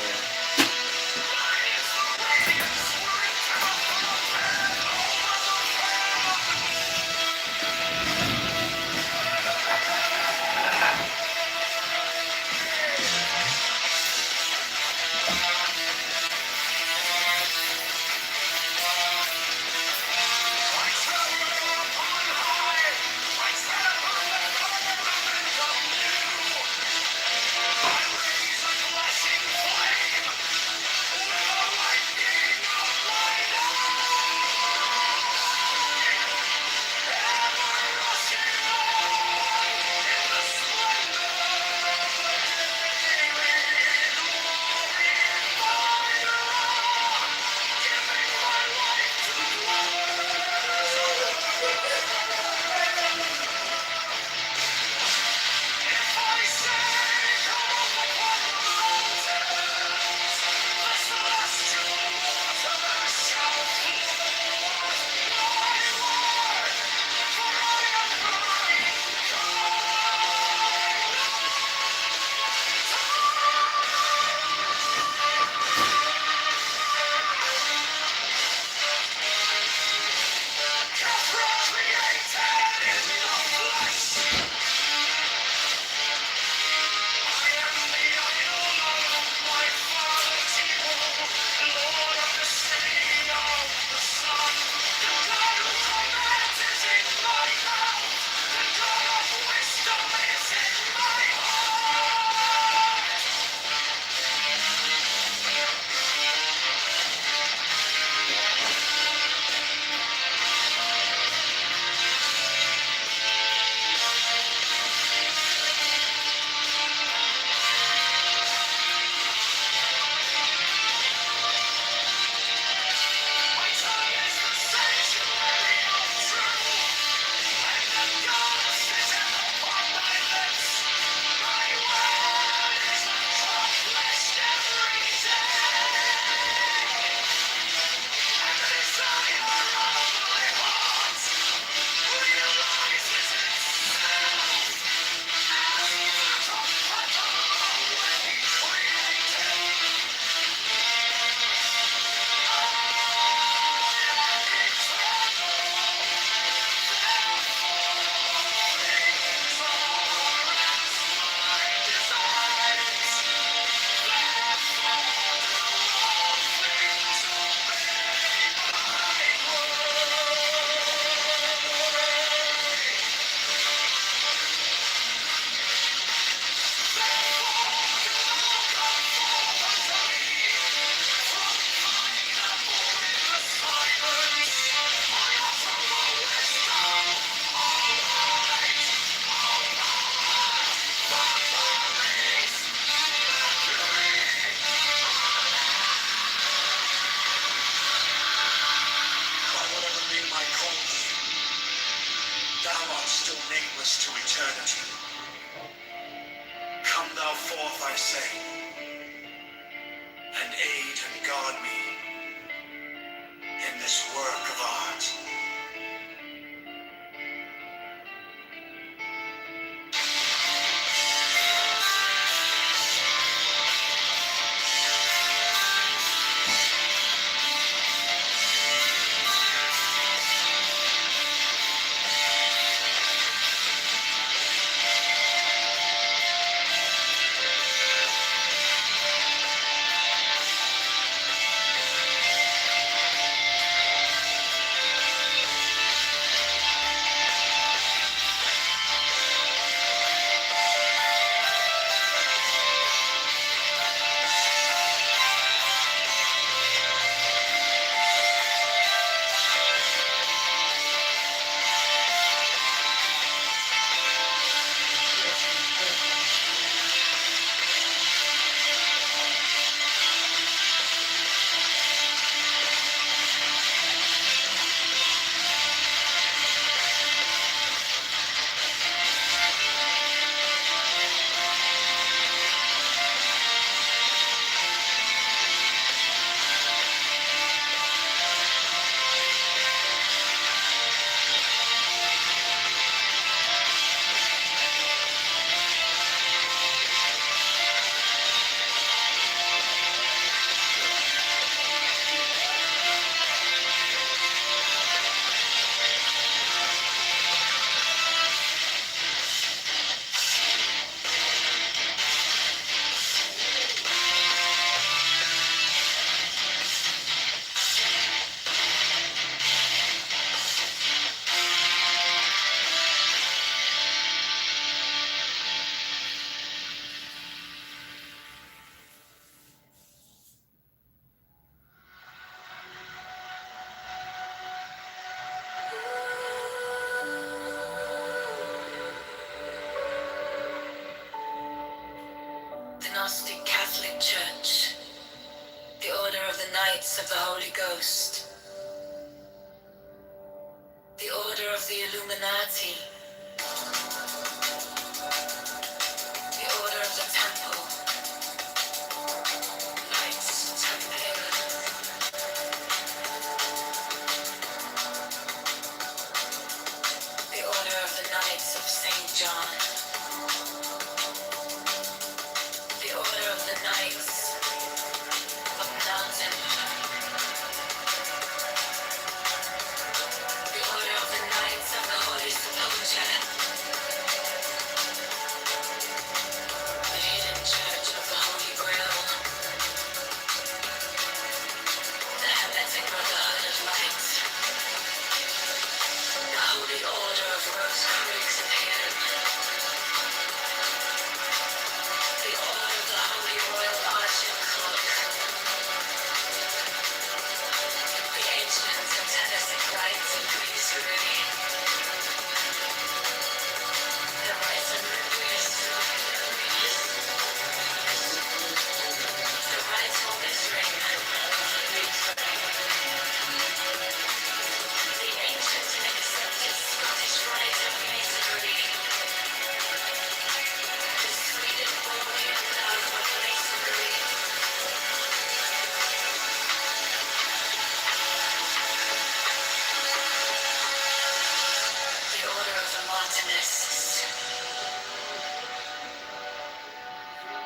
thou art still nameless to eternity. Come thou forth, I say, and aid and guard me in this work of art. The Gnostic Catholic Church, the Order of the Knights of the Holy Ghost, the Order of the Illuminati, the Order of the Temple, Knights Templar, the Order of the Knights of St. John, the Order of the Knights of Mountain, the Order of the Knights of the Holy Sepulchre, the Hidden Church of the Holy Grail, the Hermetic Brotherhood of Light, the Holy Order of Rosicrucians of Heaven, the Order of the Holy Royal Archer Cloak, the Ancient and Tennessee Rites of Priesthood, the Rites of Priesthood, the Rites of Mystery, the ancient and accepted Scottish Rite of Masonry, the sweet and holy love of Masonry, the Order of the Martinists,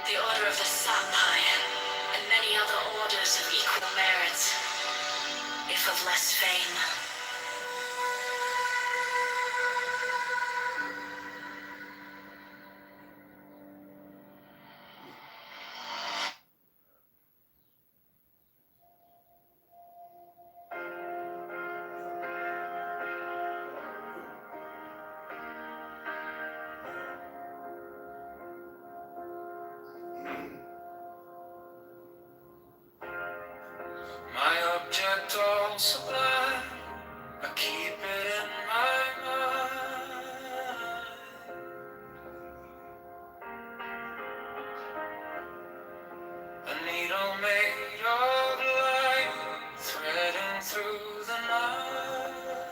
the Order of the Sapphire, and many other orders of equal merit, if of less fame. My object all sublime, I keep it in my mind. A needle made of light, threading through the night.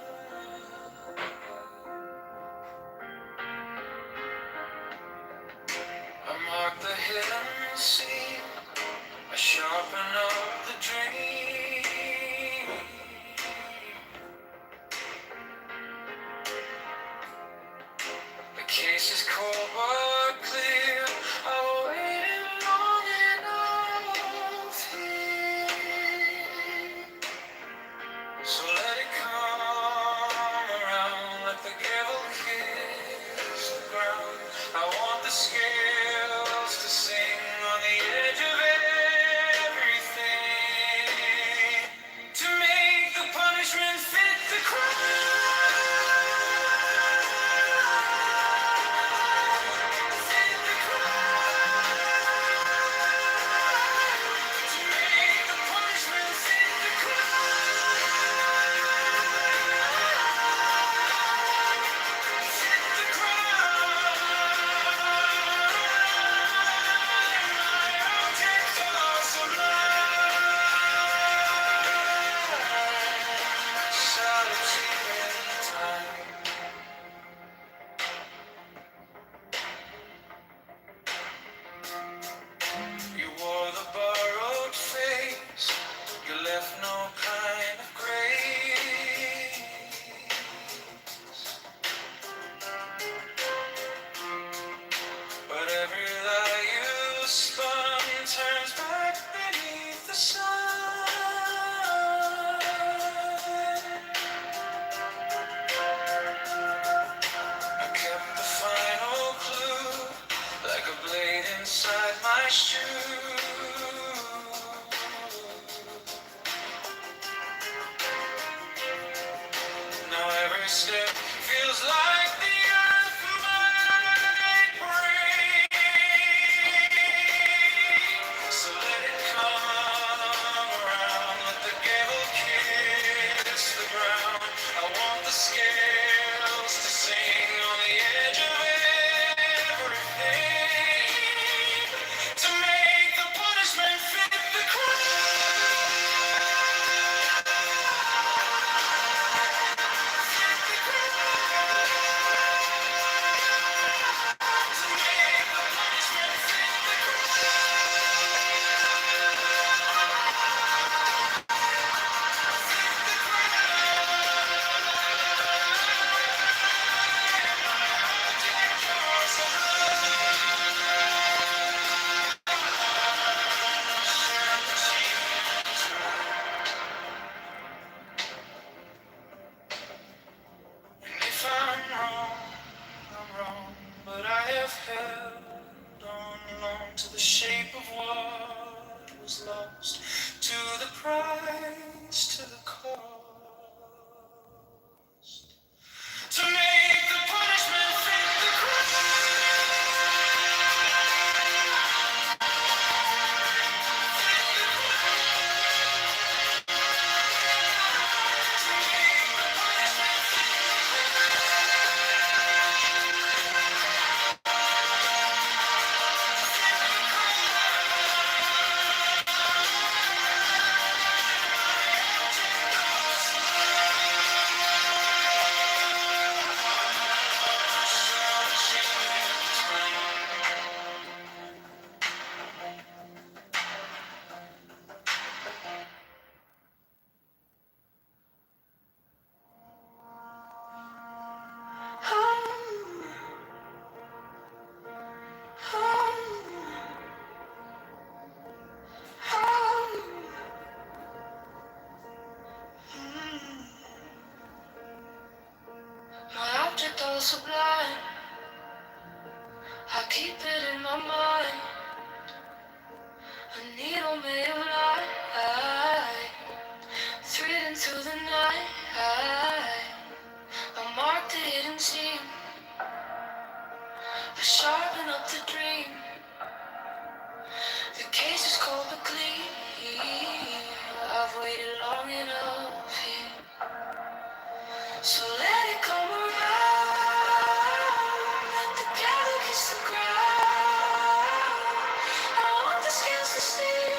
left no kind of grace. But every lie you spun turns back beneath the sun. I kept the final clue like a blade inside my shoe. Now every step feels like the earth might break. So let it come around, let the gable kiss the ground. I want the scales to sing on the edge of everything, to make the punishment fit the If I'm wrong, but I have held on long to the shape of what was lost, to the price, to the cost, to make the punishment fit the my object all sublime. I keep it in my mind. A needle made of light, threading through the night. I mark the hidden seam. I sharpen up the dream. The case is cold but clean. I've waited long enough here, so let it come around. Let the gavel kiss the ground. I want the scales to sing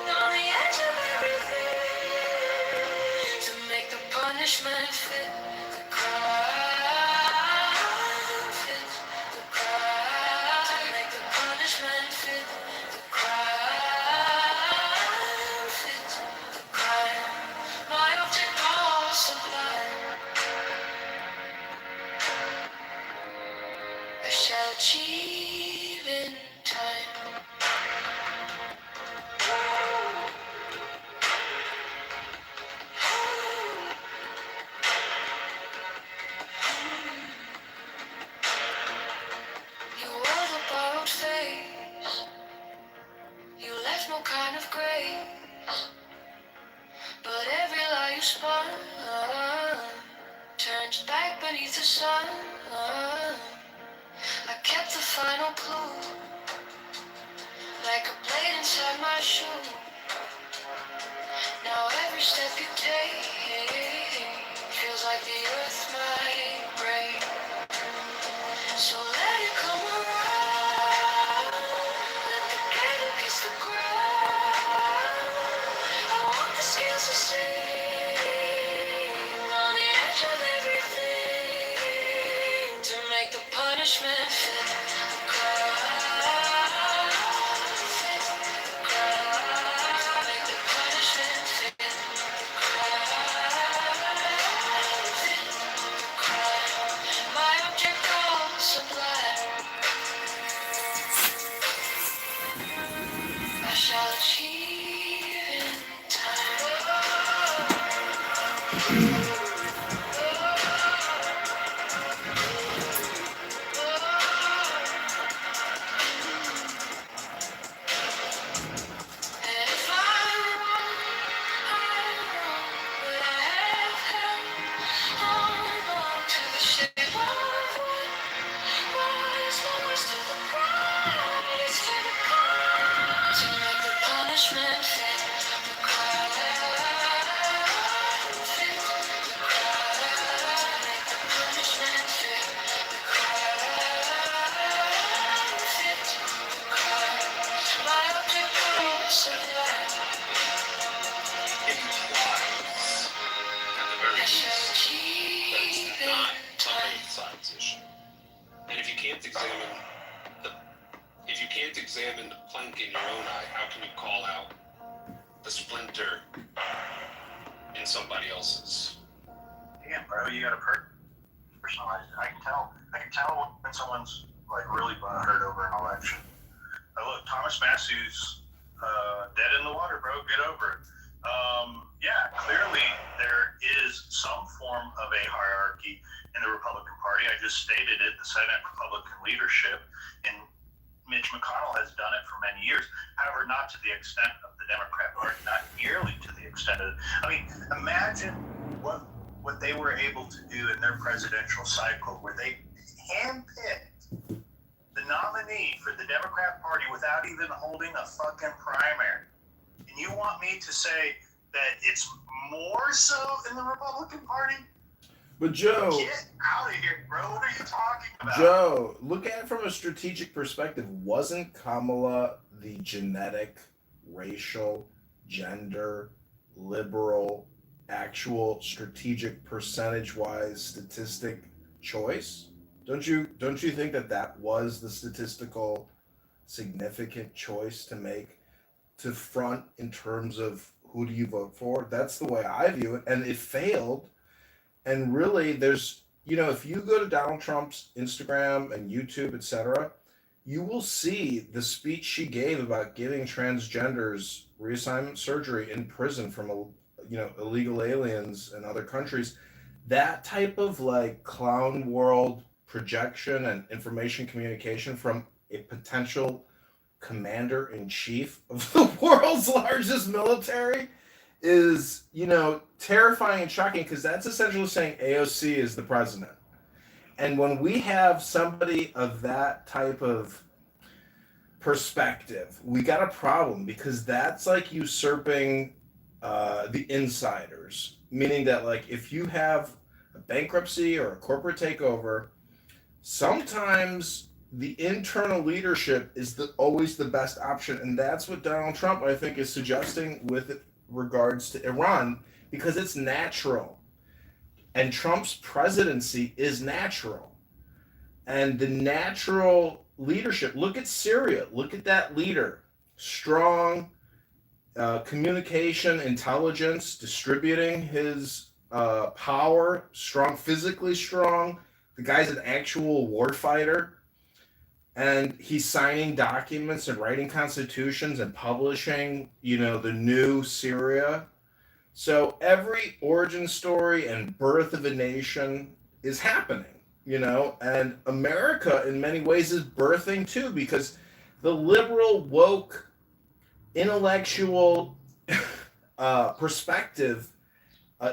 on the edge of everything, to make the punishment fit the crime. Fit the crime. To make the punishment fit the crime. Fit the crime. My object all sublime. I shall achieve in time. You wore the borrowed face. You left no kind of grace. But every lie you spun turns back beneath the sun. I kept the final clue like a blade inside my shoe. Now every step you take feels like the earth might break. So let it come around. Let the candle kiss the ground. I want the scales to sing on the edge of everything, to make the punishment fit the crime. Fit the crime. To make the punishment Examine the plank in your own eye, how can you call out the splinter in somebody else's? Damn, bro, you got to personalize it. I can tell when someone's like really butthurt over an election. Look, Thomas Massey's dead in the water, bro. Get over it. Yeah, clearly there is some form of a hierarchy in the Republican Party. I just stated it. The Senate Republican leadership and Mitch McConnell has done it for many years. However, not to the extent of the Democrat Party, not nearly to the extent of. I mean, imagine what they were able to do in their presidential cycle, where they handpicked the nominee for the Democrat Party without even holding a fucking primary. And you want me to say that it's more so in the Republican Party? But Joe, get out of here, bro. What are you talking about? Joe, look at it from a strategic perspective. Wasn't Kamala the genetic, racial, gender, liberal, actual strategic percentage-wise statistic choice? Don't you think that was the statistical significant choice to make, to front in terms of who do you vote for? That's the way I view it, and it failed. And really, there's, if you go to Donald Trump's Instagram and YouTube, etc., you will see the speech she gave about giving transgenders reassignment surgery in prison from, illegal aliens in other countries. That type of like clown world projection and information communication from a potential commander-in-chief of the world's largest military is, terrifying and shocking, because that's essentially saying AOC is the president. And when we have somebody of that type of perspective, we got a problem, because that's like usurping the insiders, meaning that like if you have a bankruptcy or a corporate takeover, sometimes the internal leadership is always the best option. And that's what Donald Trump, I think, is suggesting with regards to Iran, because it's natural. And Trump's presidency is natural. And the natural leadership, look at Syria, look at that leader, strong communication, intelligence, distributing his power, strong, physically strong. The guy's an actual war fighter. And he's signing documents and writing constitutions and publishing, the new Syria. So every origin story and birth of a nation is happening, and America in many ways is birthing too, because the liberal, woke, intellectual perspective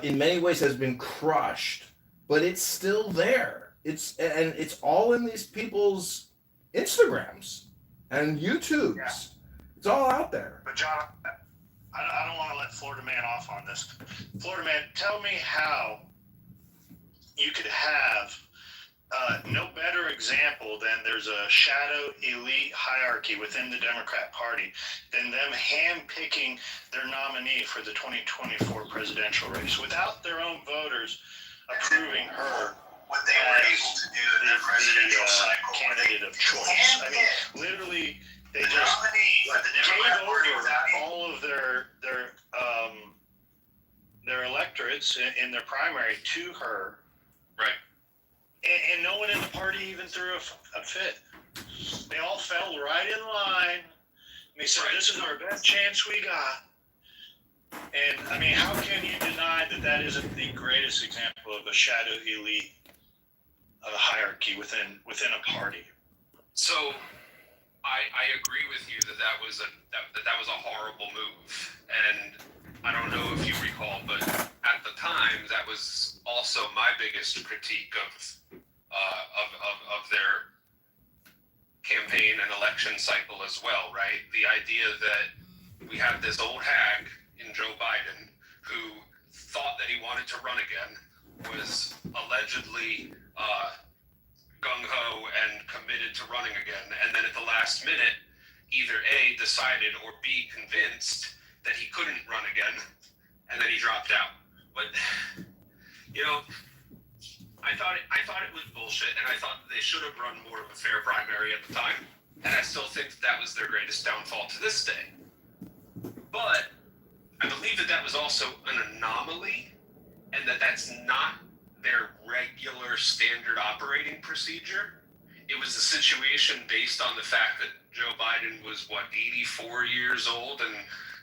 in many ways has been crushed, but it's still there. It's all in these people's Instagrams and YouTubes. Yeah. It's all out there. But John, I don't want to let Florida Man off on this. Florida Man, tell me how you could have no better example than there's a shadow elite hierarchy within the Democrat Party than them handpicking their nominee for the 2024 presidential race without their own voters approving her. What they were able to do in their presidential cycle, candidate of choice. I mean, literally, they just gave over all of their electorates in their primary to her. Right. And no one in the party even threw a fit. They all fell right in line. And they said, "This is our best chance we got." And I mean, how can you deny that that isn't the greatest example of a shadow elite hierarchy within a party? So, I agree with you that that was a horrible move, and I don't know if you recall, but at the time that was also my biggest critique of their campaign and election cycle as well, right? The idea that we had this old hag in Joe Biden who thought that he wanted to run again, was allegedly gung-ho and committed to running again, and then at the last minute either A, decided, or B, convinced that he couldn't run again, and then he dropped out. But, you know, I thought it was bullshit, and I thought that they should have run more of a fair primary at the time, and I still think that was their greatest downfall to this day. But I believe that was also an anomaly, and that's not their regular standard operating procedure. It was a situation based on the fact that Joe Biden was, 84 years old and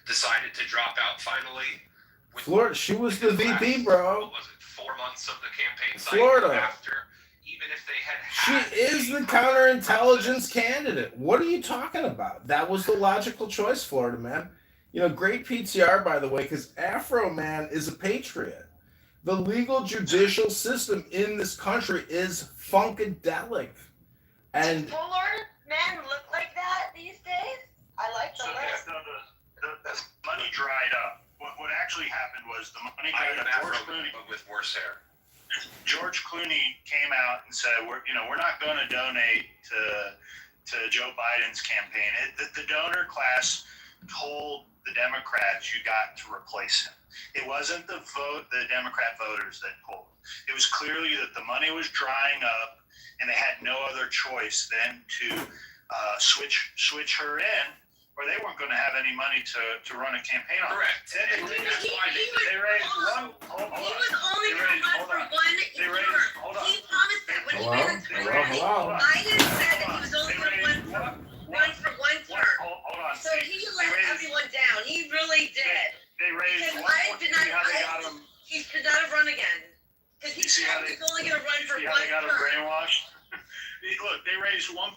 decided to drop out finally. Florida, she was the VP, bro. What was it, 4 months of the campaign Florida. cycle after, even if they had She is the counterintelligence candidate. What are you talking about? That was the logical choice, Florida man. You know, great PTR, by the way, because Afro Man is a patriot. The legal judicial system in this country is funkadelic. And Florida men look like that these days? I like the list. The money dried up. What actually happened was the money dried up. George Clooney, with worse hair. George Clooney came out and said, we're not going to donate to Joe Biden's campaign. The donor class told the Democrats you got to replace him. It wasn't the Democrat voters that pulled. It was clearly that the money was drying up, and they had no other choice than to switch her in, or they weren't going to have any money to run a campaign on. Correct. He was only going to run for one term. He promised that when he ran the Hello. Biden said that he was only going to run for one term. Hold on. So he let everyone down. He really did. They raised he should not have run again. Because he said he was only going to run for one they got him term. brainwashed? Look, they raised $1.5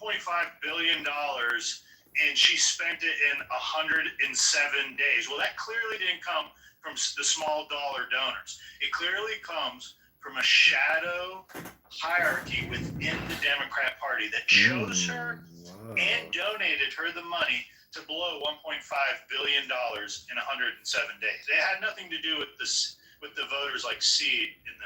billion, and she spent it in 107 days. Well, that clearly didn't come from the small dollar donors. It clearly comes from a shadow hierarchy within the Democrat Party that chose her and donated her the money to blow $1.5 billion in 107 days. It had nothing to do with the voters like C in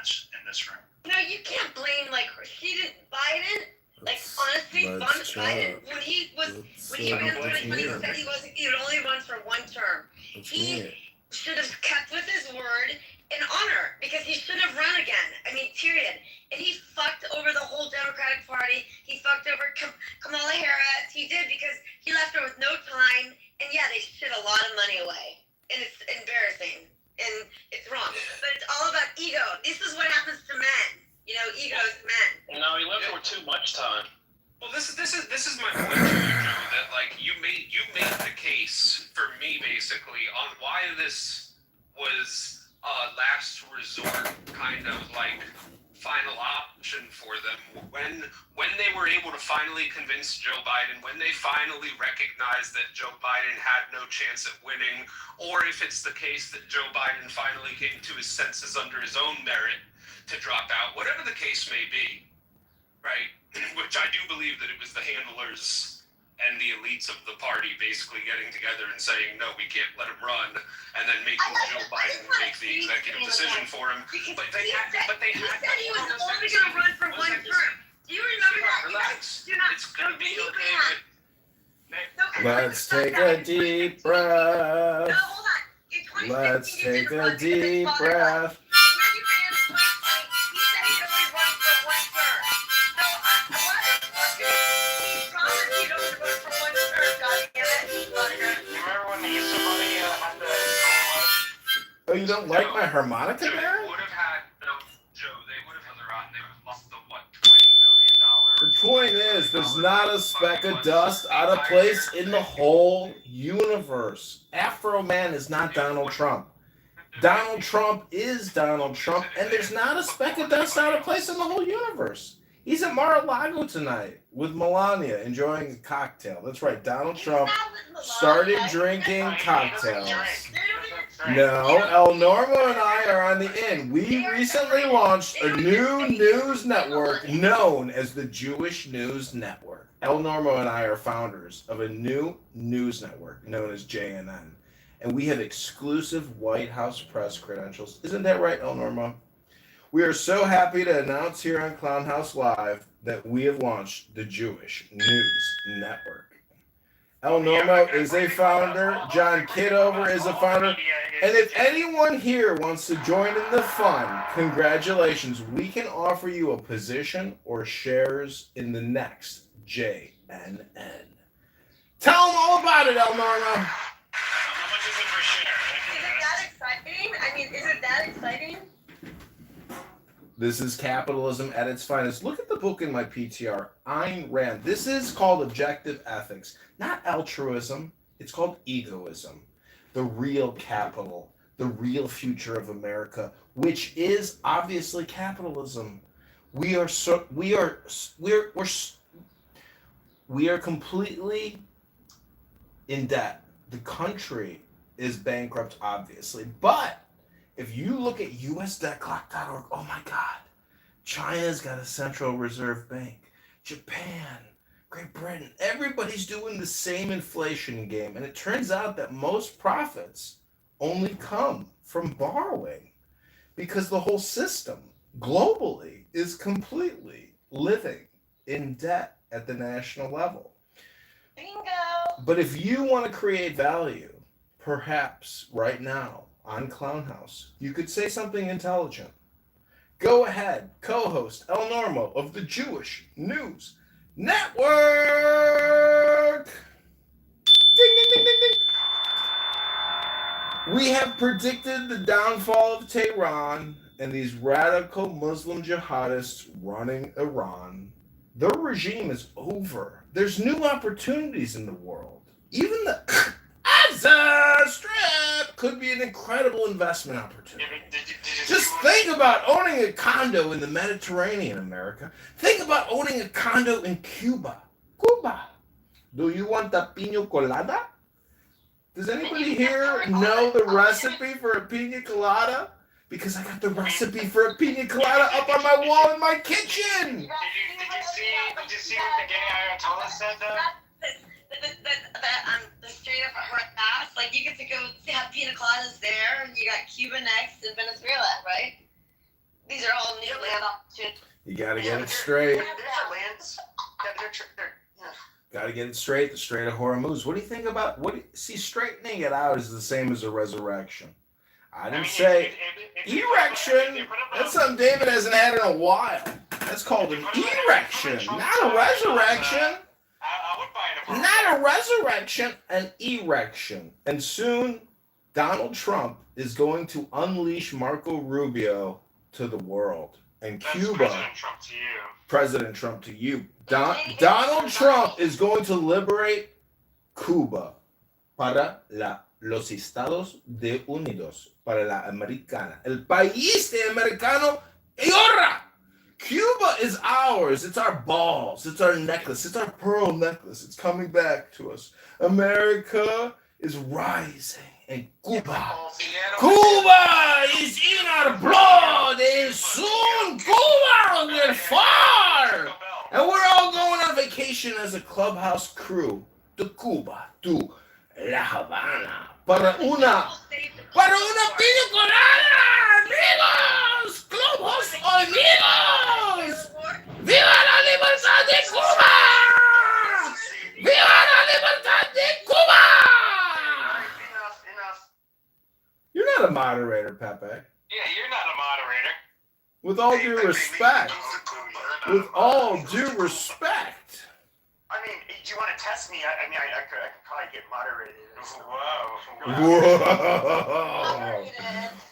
this room. No, you can't blame she didn't. Biden. Honestly, Biden, when he ran in 2020, he said he would only run for one term. He should have kept with his word and honor, because he should have run again. I mean, period. And he fucked over the whole Democratic Party. He fucked over Kamala Harris. He did, because he left her with no time. And yeah, they shit a lot of money away. And it's embarrassing. And it's wrong. But it's all about ego. This is what happens to men. You know, egos men. No, he left her with too much time. Well, this is my point to you, Joe. That you made the case for me basically on why this was last resort kind of final option for them when they were able to finally convince Joe Biden, when they finally recognized that Joe Biden had no chance at winning, or if it's the case that Joe Biden finally came to his senses under his own merit to drop out, whatever the case may be, right? Which I do believe that it was the handlers and the elites of the party basically getting together and saying, no, we can't let him run, and then making Joe Biden make the executive decision for him. But they had he said he was only going to run for one term. Do you remember that? Relax. It's going to be okay. Let's take a deep breath. No, hold on. Let's take a deep breath. Oh, you don't like my harmonica there? They would have had lost the $20 million. The point is, there's not a speck of dust out of place in the whole universe. Afro Man is not Donald Trump. Donald Trump is Donald Trump, and there's not a speck of dust out of place in the whole universe. He's at Mar-a-Lago tonight with Melania enjoying a cocktail. That's right, Donald Trump started drinking cocktails. No, El Normo and I are on the in. We recently launched a new news network known as the Jewish News Network. El Normo and I are founders of a new news network known as JNN. And we have exclusive White House press credentials. Isn't that right, El Normo? We are so happy to announce here on Clown House Live that we have launched the Jewish News Network. El Normo is a founder. John Kitover is a founder. And if anyone here wants to join in the fun, congratulations. We can offer you a position or shares in the next JNN. Tell them all about it, El Normo. How much is it per share? Is it that exciting? I mean, is it that exciting? This is capitalism at its finest. Look at the book in my PTR, Ayn Rand. This is called objective ethics, not altruism. It's called egoism. The real capital, the real future of America, which is obviously capitalism. We are completely in debt. The country is bankrupt, obviously, but if you look at usdebtclock.org, oh my God, China's got a central reserve bank. Japan, Great Britain, everybody's doing the same inflation game. And it turns out that most profits only come from borrowing because the whole system globally is completely living in debt at the national level. Bingo! But if you want to create value, perhaps right now, on Clown House, you could say something intelligent. Go ahead, co-host El Normo of the Jewish News Network. Ding, ding, ding, ding, ding. We have predicted the downfall of Tehran and these radical Muslim jihadists running Iran. Their regime is over. There's new opportunities in the world. Even the Gaza Strip could be an incredible investment opportunity. Just think about owning a condo in the Mediterranean, America. Think about owning a condo in Cuba. Cuba. Do you want a pina colada? Does anybody here know the recipe for a pina colada? Because I got the recipe for a pina colada up on my wall in my kitchen. Did you see what the gay Ayatollah said though? The straight up ass, like you get to go have pina coladas there, and you got Cuba next and Venezuela, right? These are all new land opportunities. You gotta get it straight. There's a lands. Gotta get it straight. The Strait of Hormuz. What do you think about see, straightening it out is the same as a resurrection. I didn't say erection. That's something David hasn't had in a while. That's called an erection, not a resurrection. Not a resurrection, an erection. And soon, Donald Trump is going to unleash Marco Rubio to the world. And Cuba. President Trump to you. President Trump to you. Donald Trump is going to liberate Cuba para los Estados Unidos, para la Americana. El país de americano y ahora. Cuba is ours. It's our balls. It's our necklace. It's our pearl necklace. It's coming back to us. America is rising. And Cuba is in our blood. And soon Cuba will get far. And we're all going on vacation as a clubhouse crew to Cuba, to La Habana. Para una pina colada, amigos. Clubhouse amigos. ¡Viva la libertad de Cuba! ¡Viva la libertad de Cuba! You're not a moderator, Pepe. Yeah, you're not a moderator. With all due respect. With all due respect. I mean, do you want to test me? I could probably get moderated. Whoa.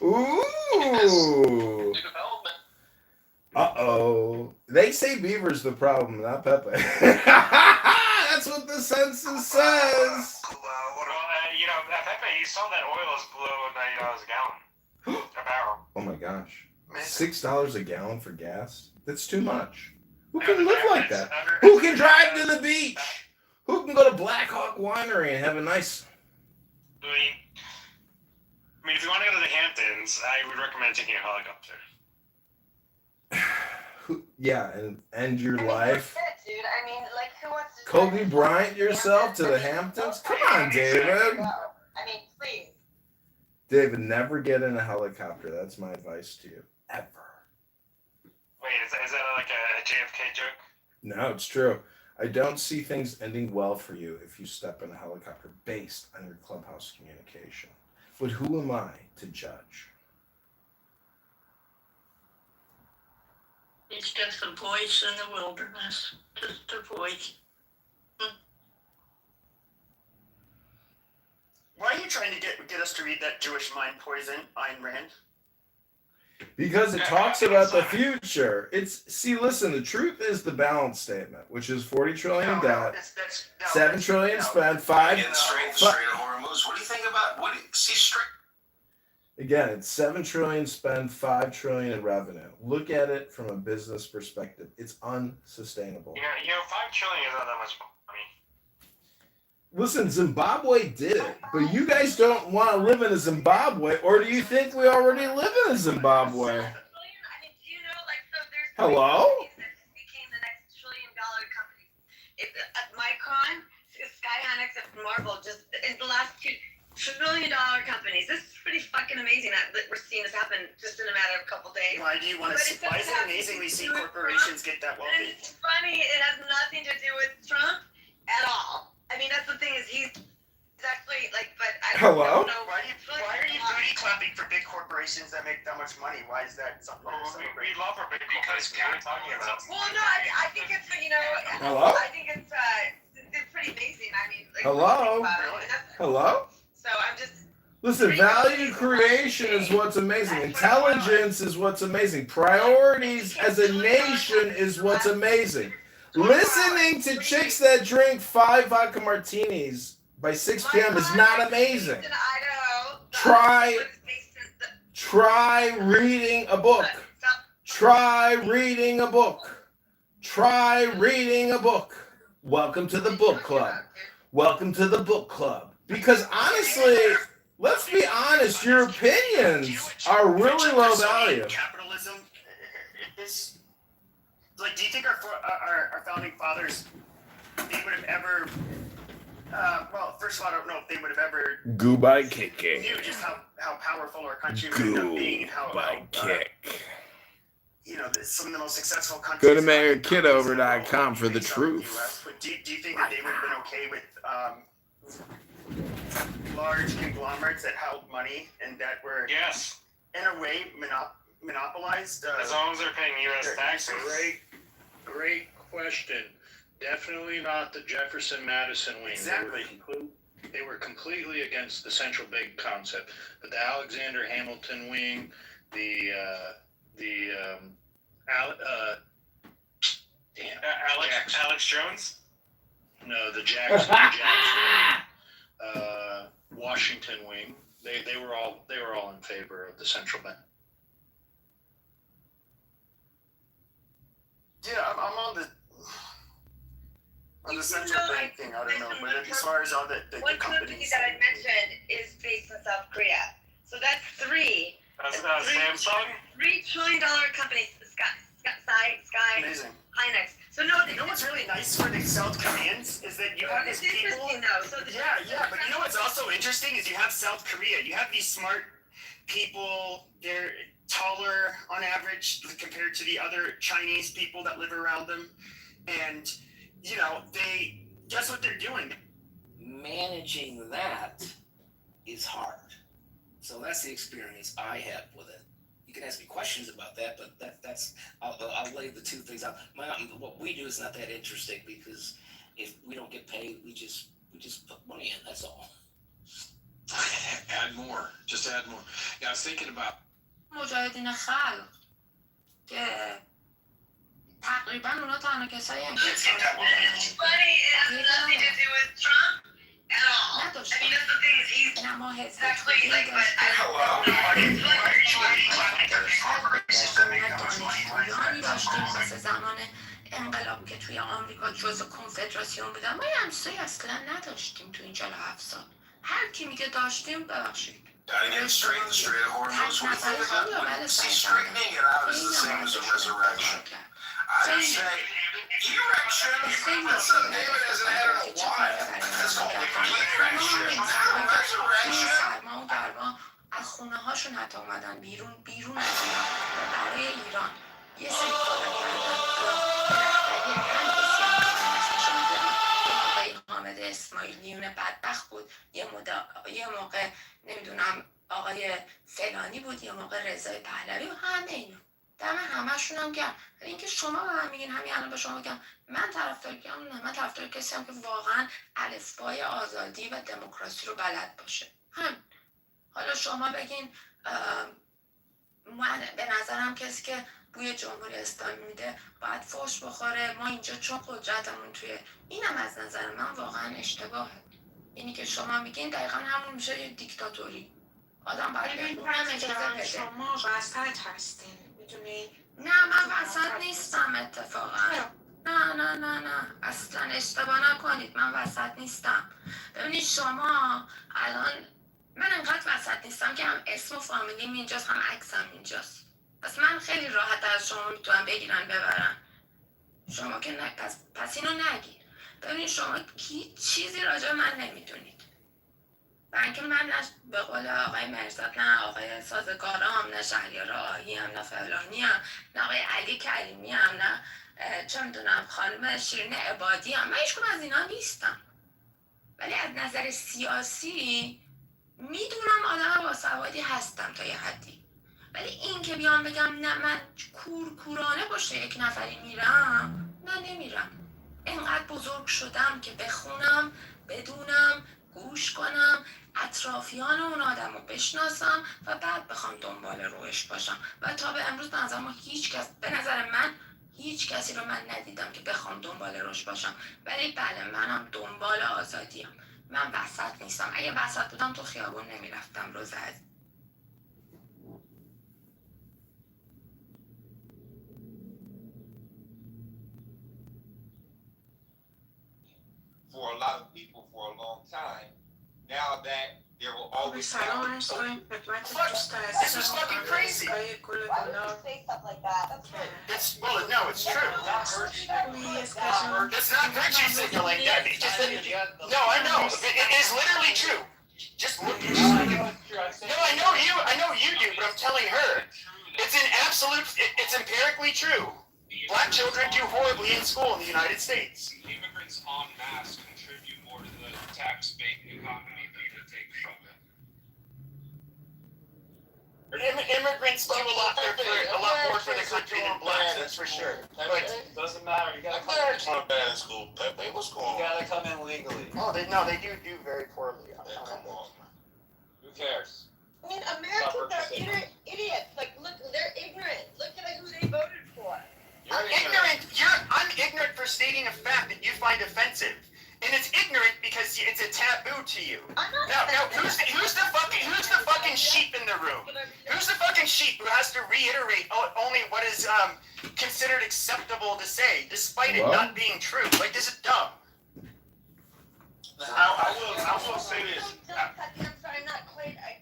Ooh. Uh-oh. They say Beaver's the problem, not Pepe. That's what the census says. Pepe, you saw that oil is below $90 a gallon. Oh my gosh. $6 a gallon for gas? That's too much. Who can live like that? Who can drive to the beach? Who can go to Black Hawk Winery and have a nice... I mean, if you want to go to the Hamptons, I would recommend taking a helicopter. Yeah, and end your life. That's it, dude. I mean, like, who wants to... Kobe Bryant yourself to the Hamptons? Come on, David. I mean, please. David, never get in a helicopter. That's my advice to you. Ever. Wait, is that like a JFK joke? No, it's true. I don't see things ending well for you if you step in a helicopter based on your clubhouse communication. But who am I to judge? It's just a voice in the wilderness. Just a voice. Why are you trying to get us to read that Jewish mind poison, Ayn Rand? Because it talks about the future. Listen, the truth is the balance statement, which is 40 trillion debt, 7 trillion spent, 5... Straight horror moves. What do you think about... Again, it's 7 trillion spend, 5 trillion in revenue. Look at it from a business perspective. It's unsustainable. You know, 5 trillion is not that much money. Listen, Zimbabwe did it, but you guys don't want to live in a Zimbabwe, or do you think we already live in a Zimbabwe? Hello? Became the next $1 trillion company. Micron, Skyhynix, and Marvel, just in the last $2 trillion companies. This is pretty fucking amazing that we're seeing this happen just in a matter of a couple days. Why do you want to see? Why is it amazing we see corporations get that wealthy? It's funny. It has nothing to do with Trump at all. I mean, that's the thing is he's actually like, but I don't know. Why are you booty clapping for big corporations that make that much money? Why is that something? We love our big corporations. What are you talking about? Well, no, I think it's Hello? I think it's pretty amazing. I mean, like, Hello? Hello? So I'm just. Listen, value creation is what's amazing. Intelligence is what's amazing. Priorities as a nation is what's amazing. Listening to chicks that drink 5 vodka martinis by 6 p.m. is not amazing. Try reading a book. Try reading a book. Try reading a book. Welcome to the book club. Welcome to the book club. Because honestly, let's be honest, your opinions are really low value. Capitalism is like. Do you think our founding fathers, they would have ever? Well, first of all, I don't know if they would have ever. Goodbye, KK. Knew just how powerful our country would end up being and how some of the most successful countries. Go to MayorKitover.com for the truth. But do you think that they would have been okay with large conglomerates that held money and that were, in a way, monopolized? As long as they're paying U.S. taxes. Great question. Definitely not the Jefferson-Madison wing. Exactly. They were completely against the central bank concept. But the Alexander Hamilton wing, Alex Jones? No, the Jackson Washington wing. They were all in favor of the central bank. Yeah, I'm on the central bank thing. I don't know, but as far as all the one companies. company that I mentioned is based in South Korea, so that's three. Samsung. $3 trillion company, Sky, Amazing. Hynix. So no, you know what's really nice for the South Koreans is that you have these people. But you know what's also interesting is you have South Korea. You have these smart people. They're taller on average compared to the other Chinese people that live around them, and they guess what they're doing. Managing that is hard. So that's the experience I have with it. You can ask me questions about that, but that's I'll lay the two things out. What we do is not that interesting because if we don't get paid, we just put money in. That's all. Add more. Just add more. Yeah, I was thinking about. مجاهدین خلق که تقریبا اونا تنها کسایی هم که It's funny, it has nothing to do with Trump at all. I mean, that's the thing is he's actually like, but I don't know. انقلاب که توی آمریکا جزء کنفدراسیون بودن، ما یه همچیزی اصلا نداشتیم تو این 47 سال. هر کی میگه داشتیم، ببخشید Gotta get straight of hormones with you. Wouldn't see straightening it out is the same as a resurrection. I would say erection. That's something David hasn't had in a while. That's called a complete erection. Resurrection. سرما و گرما از خونه هاشون حتی اومدن بیرون از ایران برای ایران یه سری کارا کردن رهبری هر کسی هم آقای حامد اسماعیلیون بدبخت بود، یه موقع نمیدونم آقای فلانی بود، یه موقع رضای پهلوی و همه اینا دم همشون هم گرم. اینکه شما به من میگین همین الان به شما بگم من طرفدار کسی هم که واقعا الفبای آزادی و دموکراسی رو بلد باشه. حالا شما بگین من به نظرم کسی که بوی جمهوری اسلامی میده باید فوش بخوره، ما اینجا چون قدرتمون توی اینم از نظر من واقعا اشتباهه. اینی که شما میگین دقیقا همون میشه یه دیکتاتوری. آدم باید به اونم اجازه بده. شما وسط هستین میدونی؟ نه من وسط نیستم اتفاقا. نه اصلا اشتباه نکنید، من وسط نیستم. ببینید شما الان من انقدر وسط نیستم که هم اسم و فامیلیم اینجاست هم عکسم اینجاست. پس من خیلی راحت از شما میتونم بگیرن ببرن. شما که نه پس اینو نگیر. ببینید شما هیچ چیزی راجع من نمیدونید. و اینکه من نه به قول آقای مرزاد نه آقای سازگارام نه شهریار آهی هم نه فلانی هم نه آقای علی کریمی هم نه چه میدونم خانم شیرین عبادی هم، من هیچکدوم از اینا نیستم. ولی از نظر سیاسی میدونم آدم باسوادی هستم تا یه حدی. ولی این که بیام بگم نه من کورکورانه پشت یک نفری میرم، نه نمیرم. اینقدر بزرگ شدم که بخونم، بدونم، گوش کنم، اطرافیان اون آدم رو بشناسم و بعد بخوام دنبال روش باشم. و تا به امروز به نظر من هیچ کسی رو من ندیدم که بخوام دنبال روش باشم. ولی بله منم دنبال آزادیم. من وسط نیستم. اگه وسط بودم تو خیابون نمیرفتم روز از for a lot of people for a long time. Now that there will always سلام عرض کنیم خدمت دوست This is fucking crazy. Why would you say stuff like that? That's rude. It's true. It's not virtue signaling, Debbie. No, I know. It is literally true. Just look at No, I know you do, but I'm telling her. It's empirically true. Black children do horribly in school in the United States. Immigrants en masse contribute more to the tax-based economy than they take from it. Immigrants do a lot more for the country than blacks, that's for sure. But Doesn't matter. You gotta Americans weren't bad in school, Pepe. What's going You on? gotta come in legally. they do very poorly. Come on. Who cares? I mean, Americans are idiots. Like, look, they're ignorant. Look at who they voted for. I'm ignorant for stating a fact that you find offensive. And it's ignorant because it's a taboo to you. Now, who's the fucking sheep in the room? Who's the fucking sheep who has to reiterate only what is considered acceptable to say, despite it not being true? Like, this is dumb. I will say this. I'm sorry, I'm not quite like.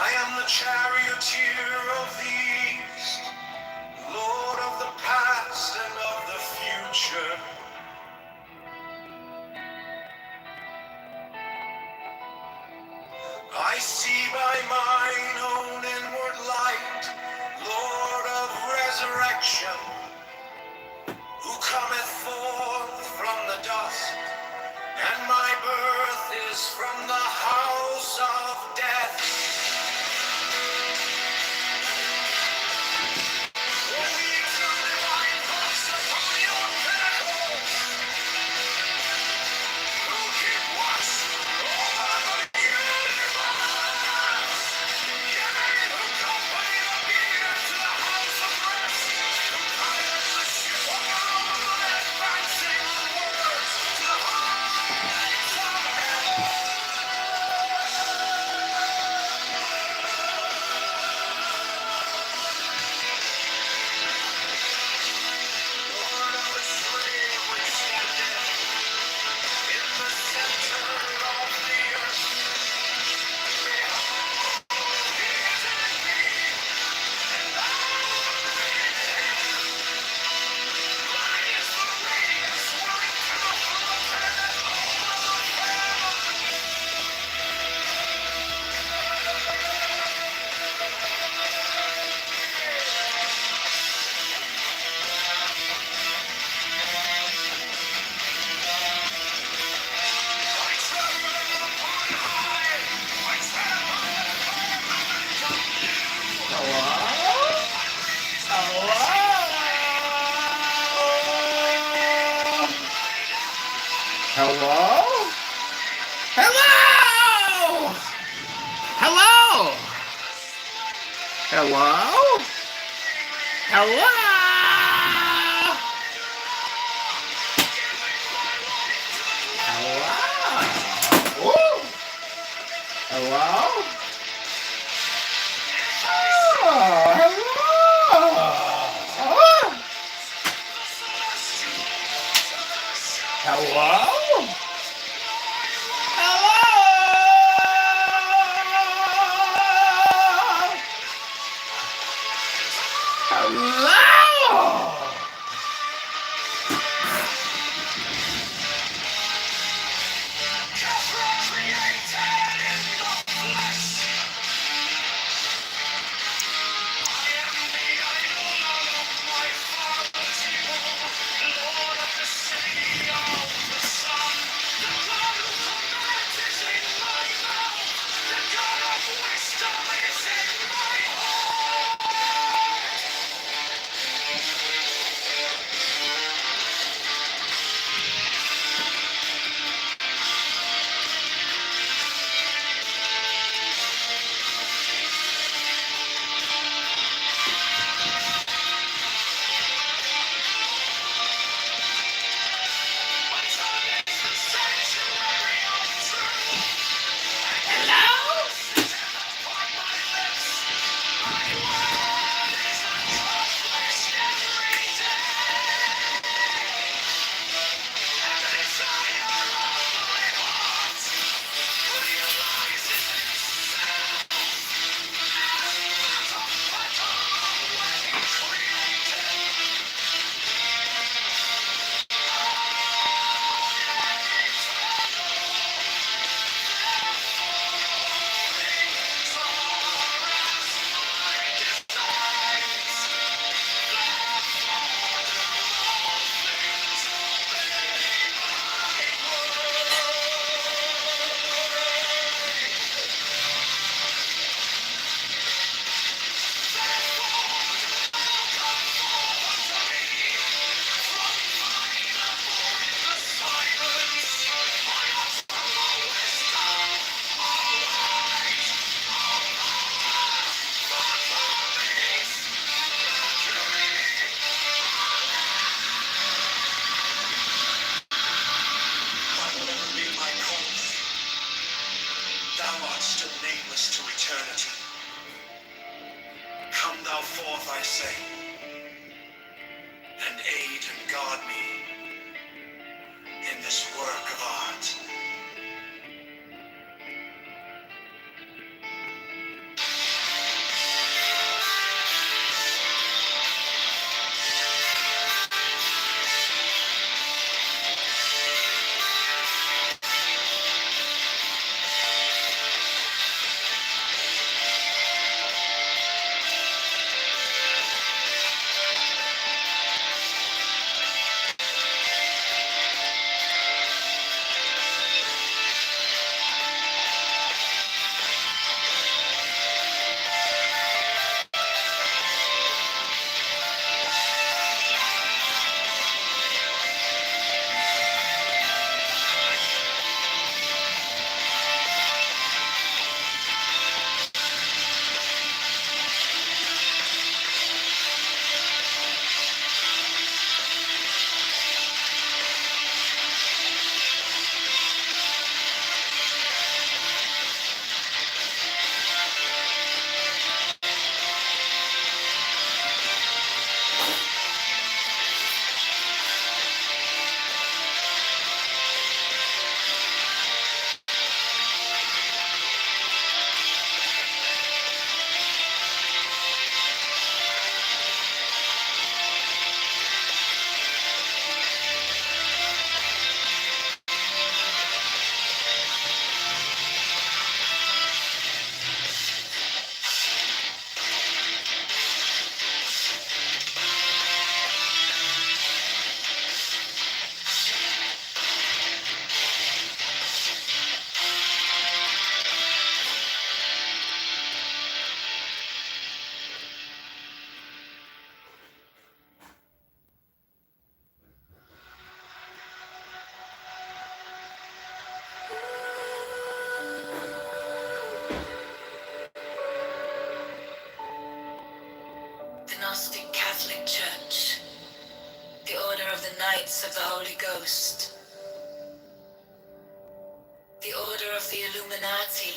I am the charioteer of the east, Lord of the past and of the future. I see by mine own inward light, Lord of resurrection, who cometh forth from the dust, and my birth is from the house of death. Who Hello! Hello! Hello? Hello? Hello? Woo! Hello? Oh, hello? Hello? Hello? Thou art still nameless to eternity. Come thou forth, I say, and aid and guard me in this work of art. Catholic Church, the Order of the Knights of the Holy Ghost, the Order of the Illuminati,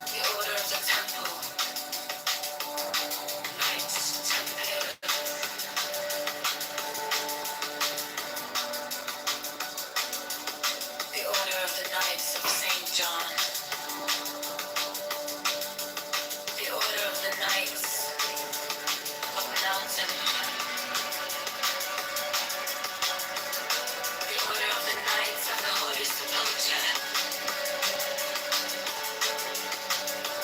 the Order of the Temple, Knights Templar, the Order of the Knights of St. John, the Order of the Knights of Mountain, the Order of the Knights of the Holy Sepulchre,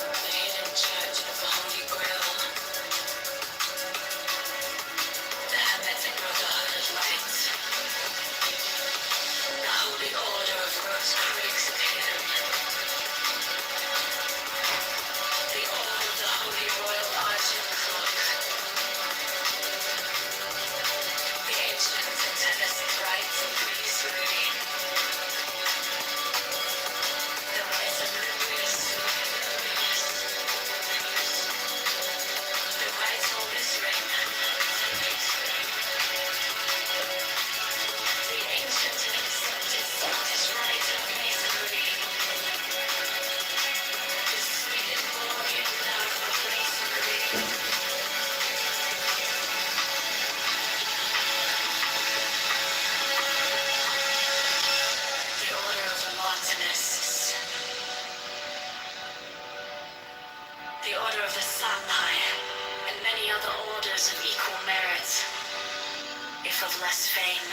the Hidden Church of the Holy Grail, the Hermetic Brotherhood of Light, the Holy Order of Rosicrucian, the Order of the Holy Royal Arch and Cloak, the Ancient Antithesis Rites of Priesthood, the Rise of Luminous, the White Horus Ring, the Ancient and Accepted Scottish Rite of Masonry, the sweet and glorious love of Masonry, the Order of the Martinists, the Order of the Sapphire, and many other orders of equal merit, if of less fame.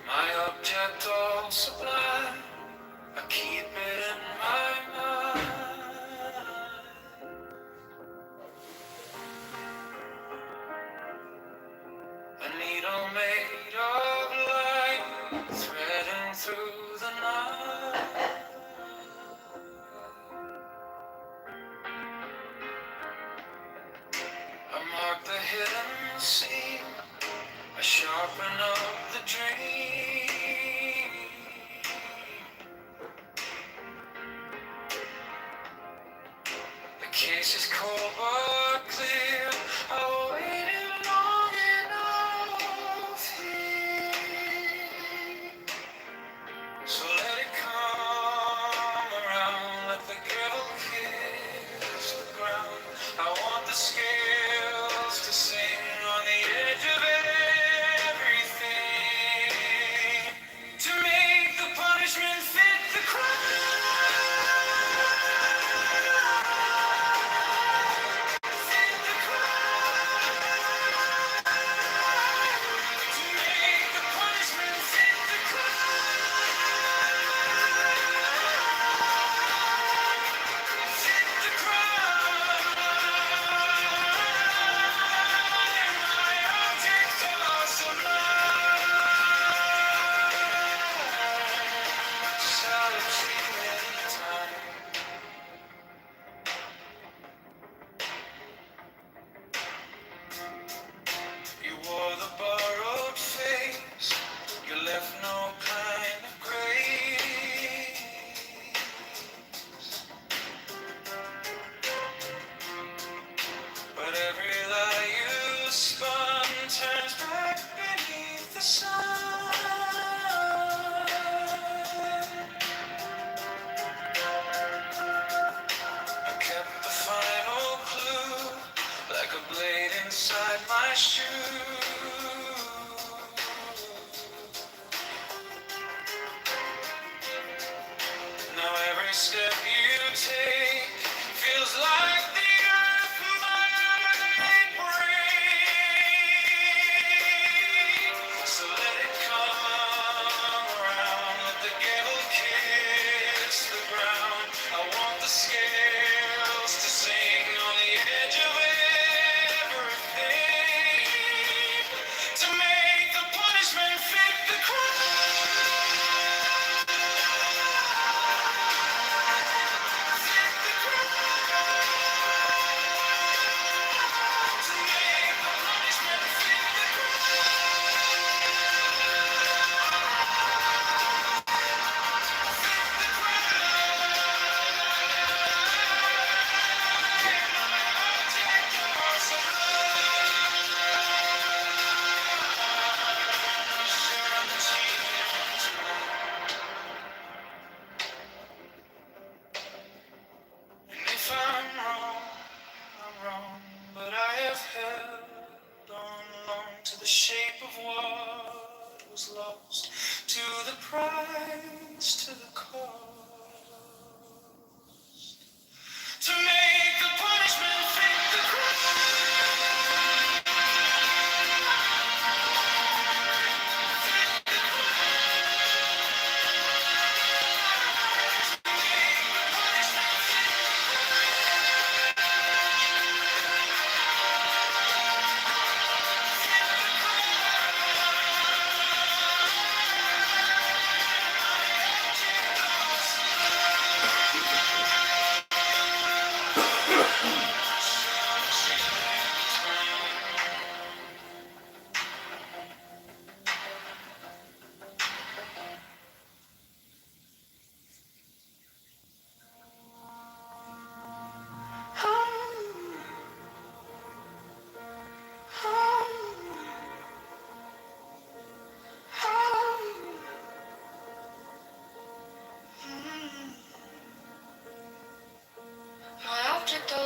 My object all sublime, I keep it in my mind. A needle made of light, threading through the night. I mark the hidden seam, I sharpen up the dream. The case is cold but clear. I waited long enough here. So let it come around, let the gravel kiss the ground. I want the scales to sing on the edge of everything, to make the punishment fit the crime. Fit the crime. To make the punishment fit the crime. Fit the crime. My objects are sublime. Solitude in time. You wore the borrowed face, you left no kind of grace. But every lie you spun turns back beneath the sun. I kept the final clue, like a blade inside my shoe. Now every step you take feels like the earth might break. So let it come around, let the gable kiss the ground. I want the scales to sing on the edge of everything,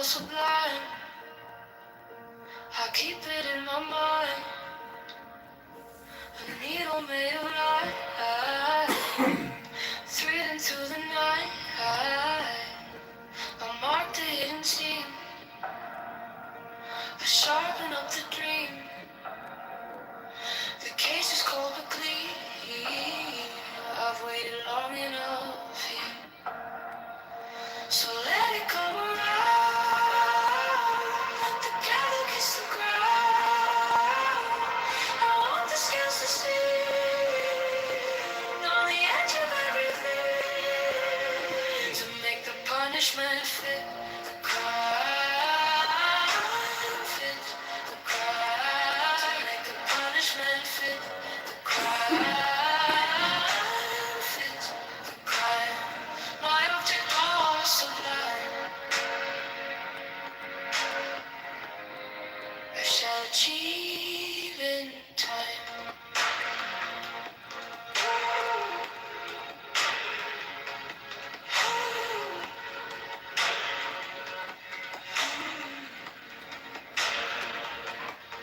sublime. I keep it in my mind. A needle made of light, threading through the night. I marked the hidden seam. I sharpen up the dream. The case is cold but clean. I've waited long enough here, so let it come around. Together kiss the ground. I want the scales to see on the edge of everything, to make the punishment fit the crime. Fit the crime. To make the punishment fit the crime. Fit the crime. My object all sublime. I shall achieve in time.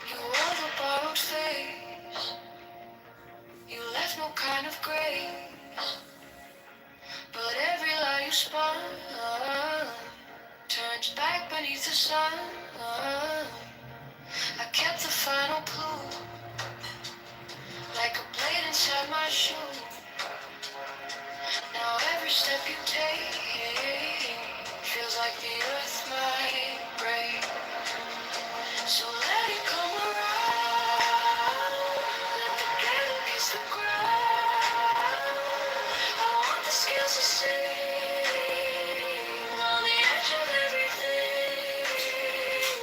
You wore the borrowed face. You left no kind of grace. But every lie you spun turns back beneath the sun. I kept the final clue, like a blade inside my shoe. Now every step you take feels like the earth might break. So let it come around. Let the candle kiss the ground. I want the scales to sing on the edge of everything,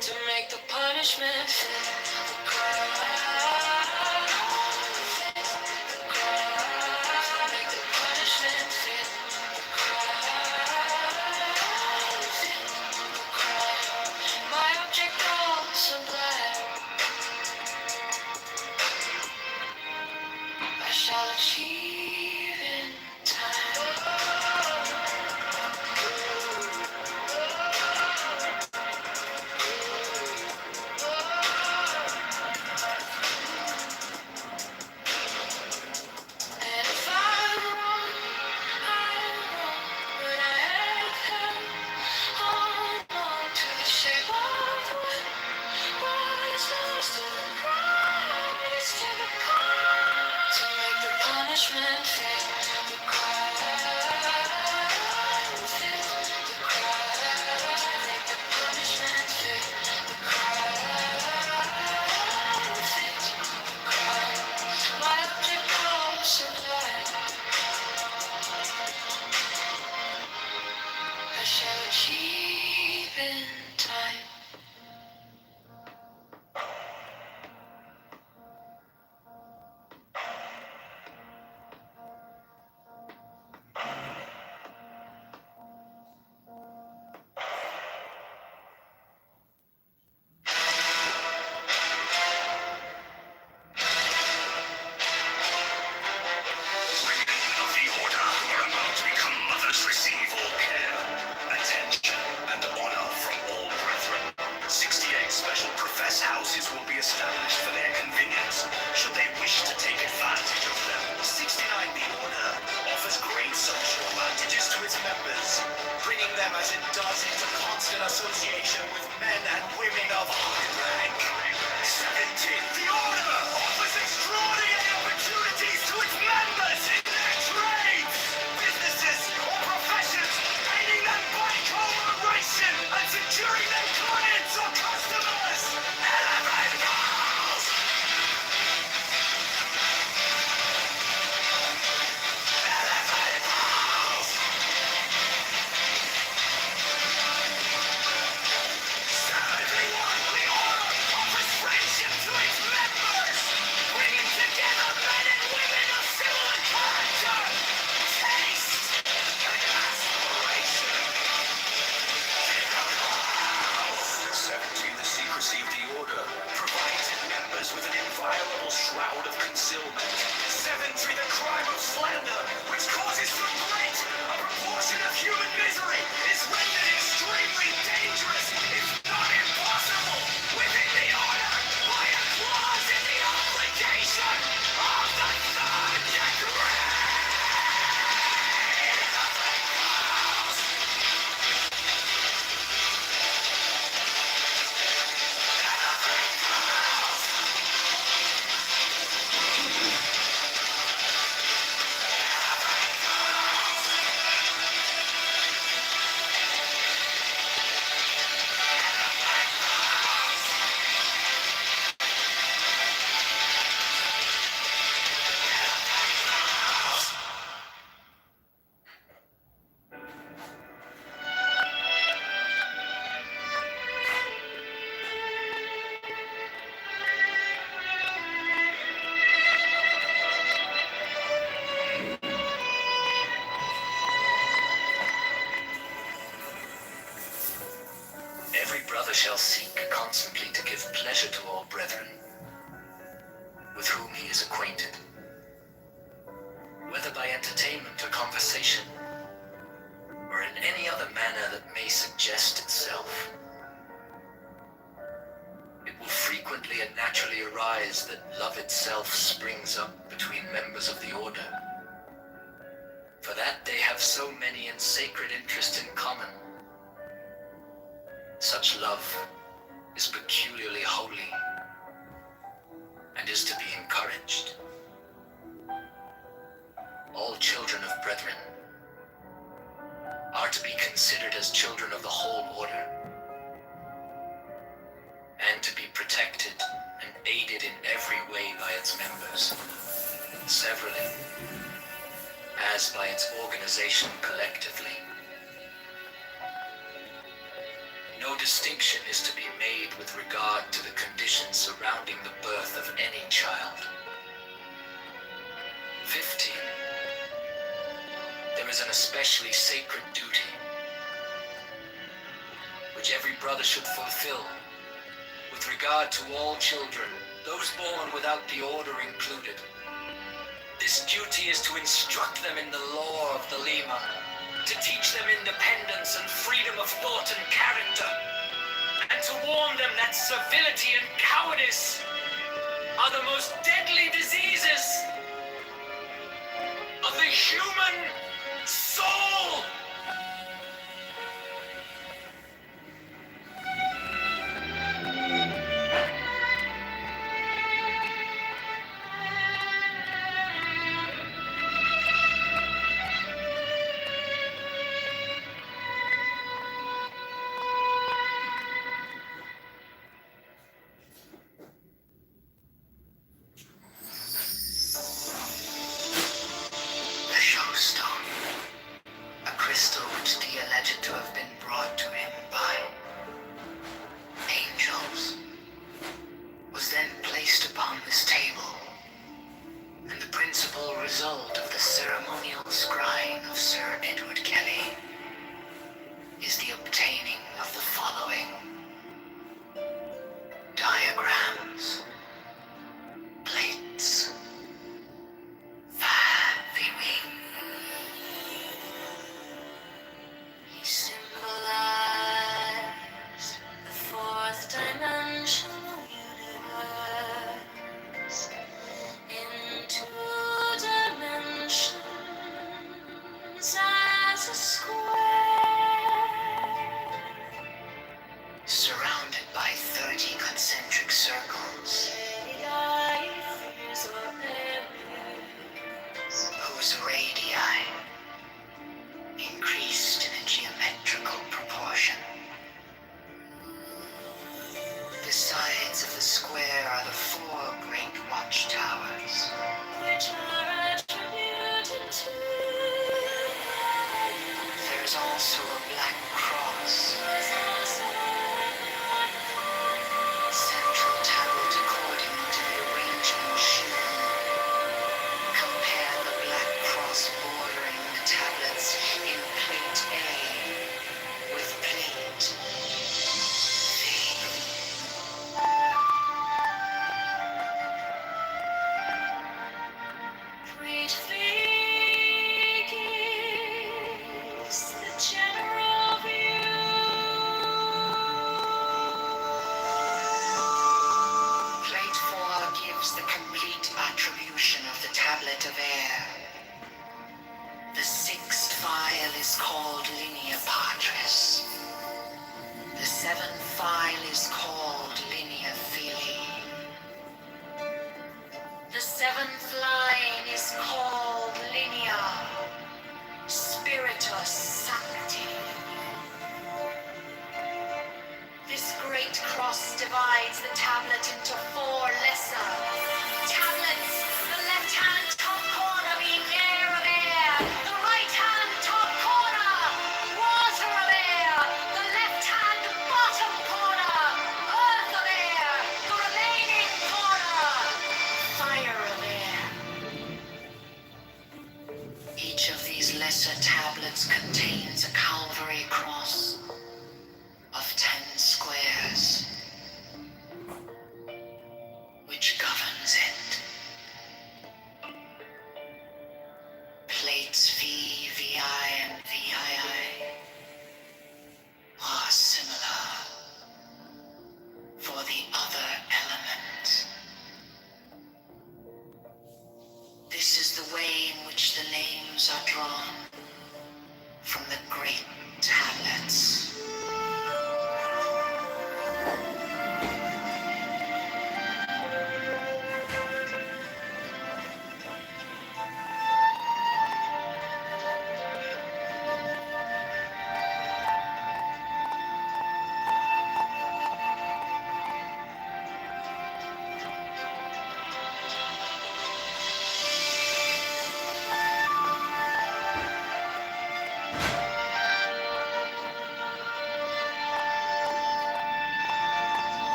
to make the punishment fit the crime. Fit the crime. Make the punishment fit the crime. Fit the crime. My object all sublime. I shall achieve in time. And if I'm wrong, but I have held on to the shape of what was lost to the price to the crime, to make the punishment fit the crime. Fit the crime. Make the punishment fit the crime. Fit the crime. My object all sublime. I shall achieve in time. Of the order are about to become mothers. Receive all care, attention, and honor from all brethren. 68 special profess houses will be established for their convenience, should they wish to take advantage of them. 69 The Order offers great social advantages to its members, bringing them as it does into constant association with men and women of high rank. 70 The Order offers extraordinary opportunities to its members in their trades, businesses, or professions, aiding them by cooperation and securing their clients or customers. Elevate goals! Elevate goals! 71 The Order offers friendship to its members, bringing together men and women of similar character, taste, and aspiration. 70 The secrecy of the order provides its members with an inviolable shroud of concealment. 70 The crime of slander, which causes so great a proportion of human misery, is rendered extremely dangerous every brother shall seek constantly to give pleasure to all brethren, with whom he is acquainted, whether by entertainment or conversation, or in any other manner that may suggest itself. It will frequently and naturally arise that love itself springs up between members of the order, for that they have so many and sacred interests in common. Such love is peculiarly holy, and is to be encouraged. All children of brethren are to be considered as children of the whole order, and to be protected and aided in every way by its members, severally, as by its organization collectively. No distinction is to be made with regard to the conditions surrounding the birth of any child. 15. There is an especially sacred duty, which every brother should fulfill, with regard to all children, those born without the order included. This duty is to instruct them in the law of the Lima, to teach them independence and freedom of thought and character, and to warn them that servility and cowardice are the most deadly diseases of the human soul. The Showstone, a crystal which they alleged to have been brought to him by angels, was then placed upon this table, and the principal result of the ceremonial scrying of Sir Edward Kelly is the obtaining of the following diagrams, plates, he symbolized the fourth dimensional universe in 2 dimensions as a square, surrounded by 30 concentric circles, whose radii increased in a geometrical proportion. The sides of the square are the 4 great watchtowers, which are attributed to. There is also a black cross, central tablet according to the arrangement shown. Compare the black cross bordering the tablets in plate A with plate V. Plate V gives the general view. Plate 4 gives the complete attribution of the tablet of air. The 6th file is called Linea Patris. The 7th file is called Linea Filii. The 7th line is called Linea Spiritus Sancti. This great cross divides the tablet into 4 lesser tablets, the left-hand top corner being air of air, the right-hand top corner water of air, the left-hand bottom corner earth of air, the remaining corner fire of air. Each of these lesser tablets contains a Calvary cross of 10 square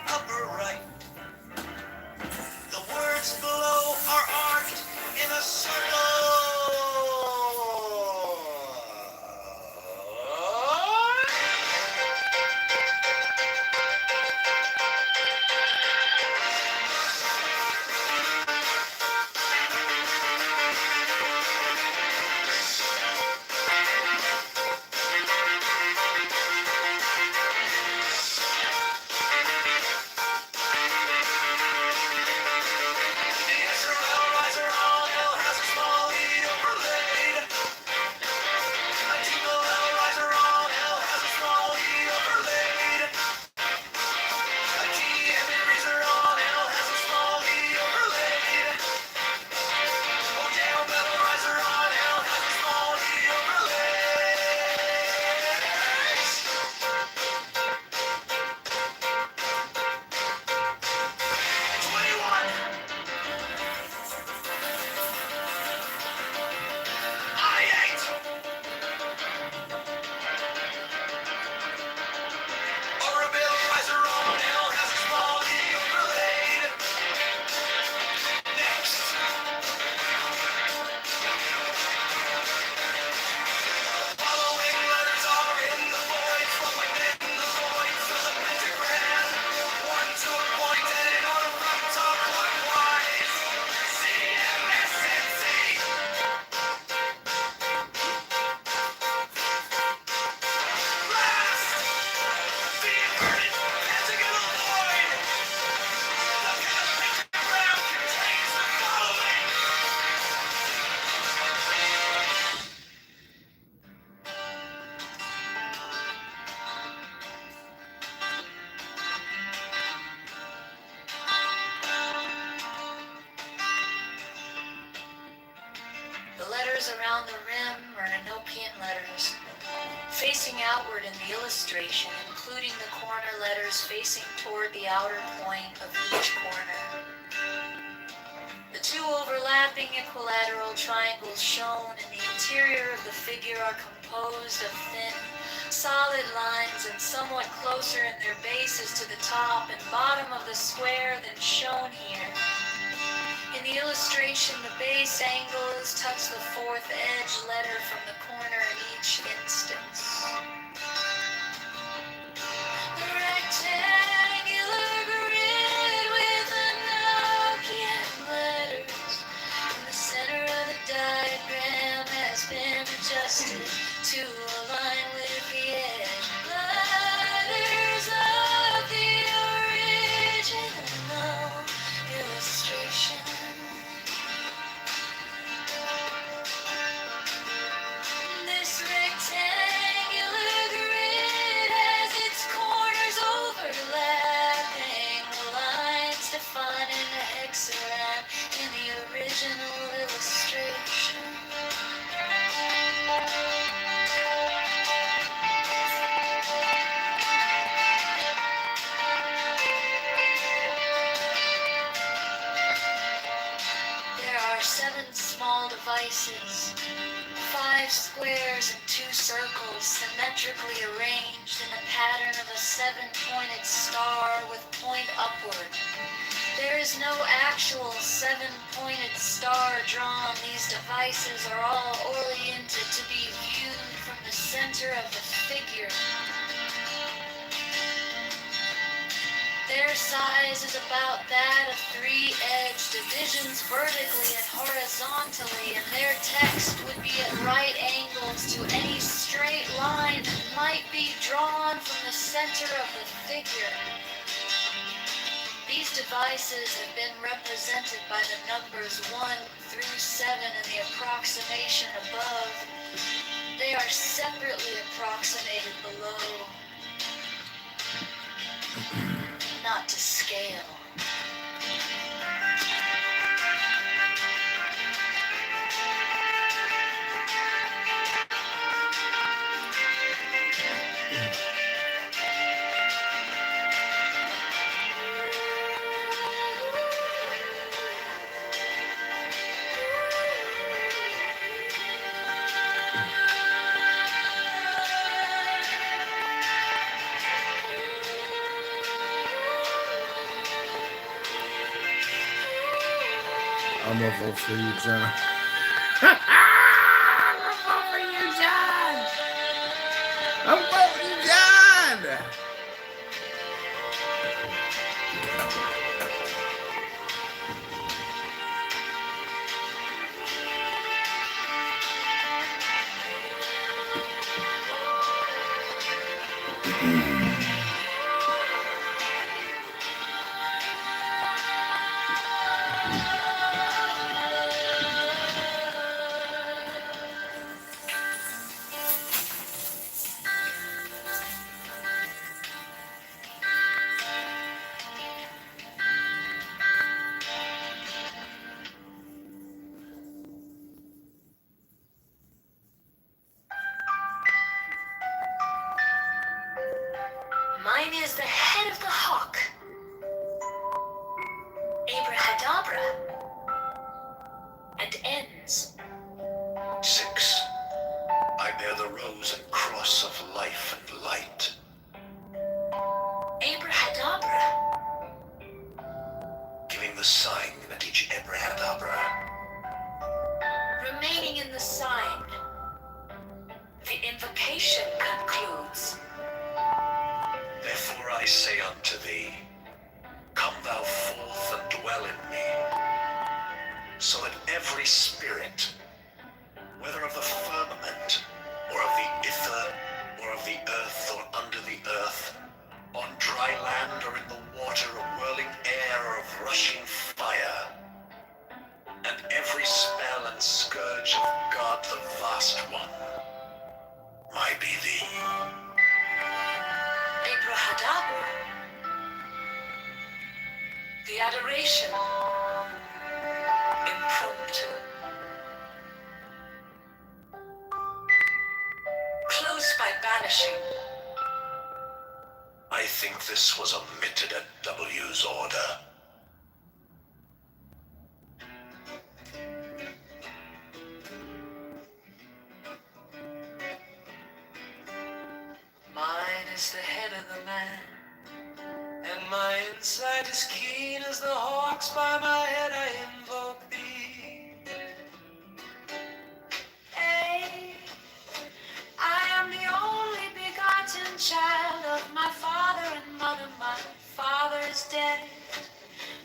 upper right. The words below are arced in a circle. The letters around the rim are Enochian letters, facing outward in the illustration, including the corner letters facing toward the outer point of each corner. The two overlapping equilateral triangles shown in the interior of the figure are composed of thin, solid lines and somewhat closer in their bases to the top and bottom of the square than shown here. In the illustration, the base angles touch the fourth edge letter from the corner in each instance. The rectangular grid with Enochian letters in the center of the diagram has been adjusted to align with the edge letters of the original illustration. This rectangular grid has its corners overlapping the lines defining the hexagram in the original illustration. There are 7 small devices, 5 squares and 2 circles symmetrically arranged in the pattern of a 7-pointed star with point upward. There is no actual 7-pointed star drawn. These devices are all oriented to be viewed from the center of the figure. Their size is about that of 3 edge divisions vertically and horizontally, and their text would be at right angles to any straight line that might be drawn from the center of the figure. These devices have been represented by the numbers 1 through 7 in the approximation above. They are separately approximated below. Not to scale. I'm gonna vote for you, John. I'm gonna vote for you, John. I'm voting John. Mine is the head of the hawk. Abracadabra. And ends. 6. I bear the rose and cross of life and light. Abracadabra. Giving the sign at each abracadabra. Remaining in the sign. The invocation concludes. Therefore I say unto thee, come thou forth and dwell in me, so that every spirit, whether of the firmament, or of the ether, or of the earth, or under the earth, on dry land or in the water, a whirling air or of rushing fire, and every spell and scourge of God the Vast One, might be thee. Abracadabra. The adoration. Impromptu. Close by banishing. I think this was omitted at W's order. Mine is the head of the man, and my insight is keen as the hawks. By my head I invoke thee. Hey, I am the only begotten child of my father and mother. My father is dead.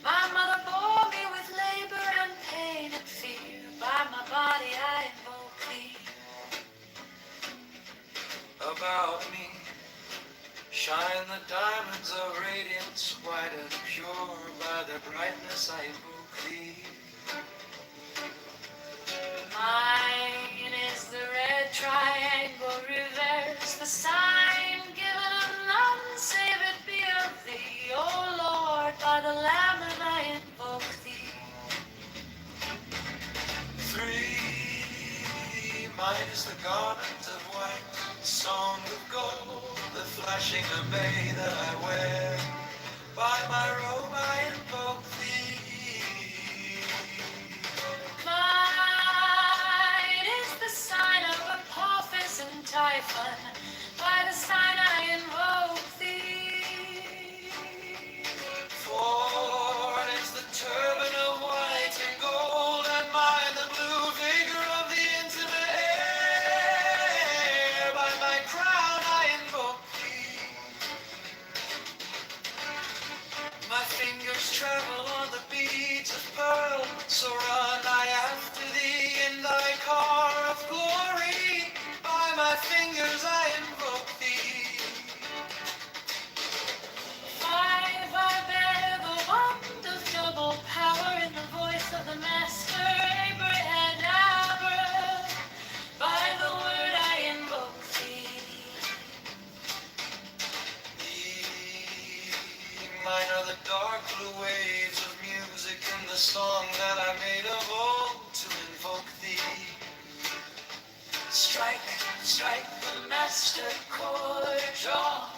My mother bore me with labor and pain and fear. By my body I invoke thee. About me shine the diamonds of radiance, white and pure. By their brightness I invoke thee. Mine is the red triangle reverse, the sign given of none save it be of thee. O Lord, by the Lamb I invoke thee. 3. Mine is the garment of white, sewn with gold, the flashing obey that I wear. By my robe I invoke thee. Mine is the sign of Apophis and Typhon. By the sign I invoke thee. 4 is the turban of white and gold, and mine the blue vigor of the intimate air. By my crown I invoke thee. My fingers travel on the beads of pearl, so run I after thee in thy car of glory. By my fingers I invoke thee. 5, I bear the wand of double power in the voice of the Master. Abracadabra. By the word I invoke thee. Mine are the dark blue waves of music in the song that I made of old to invoke thee. Strike, strike the master chord. Draw,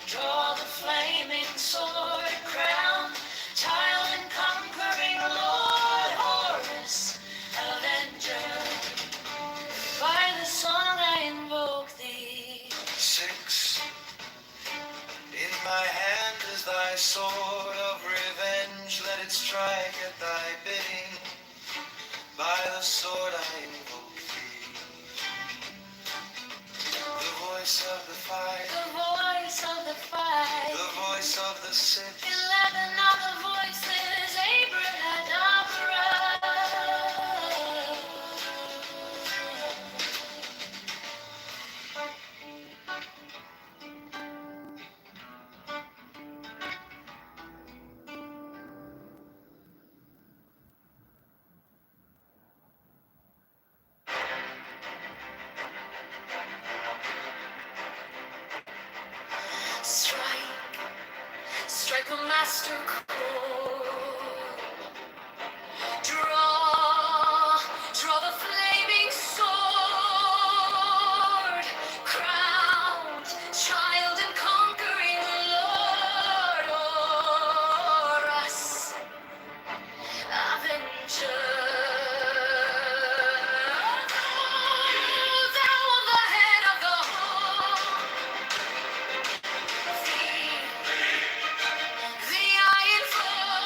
draw the flaming sword. Crown, child and conquering Lord. Horus, avenger. By the song I invoke thee. 6. In my hand is thy sword of revenge. Let it strike at thy bidding. by the sword I invoke thee. The voice of the fight, The voice of the fight. the voice of the six, 11 other voices, abracadabra. Strike, strike a master chord. Draw the flaming sword. Crowned child and conquering lord o'er us, avenger. Thou on the head of the horde. The iron foe.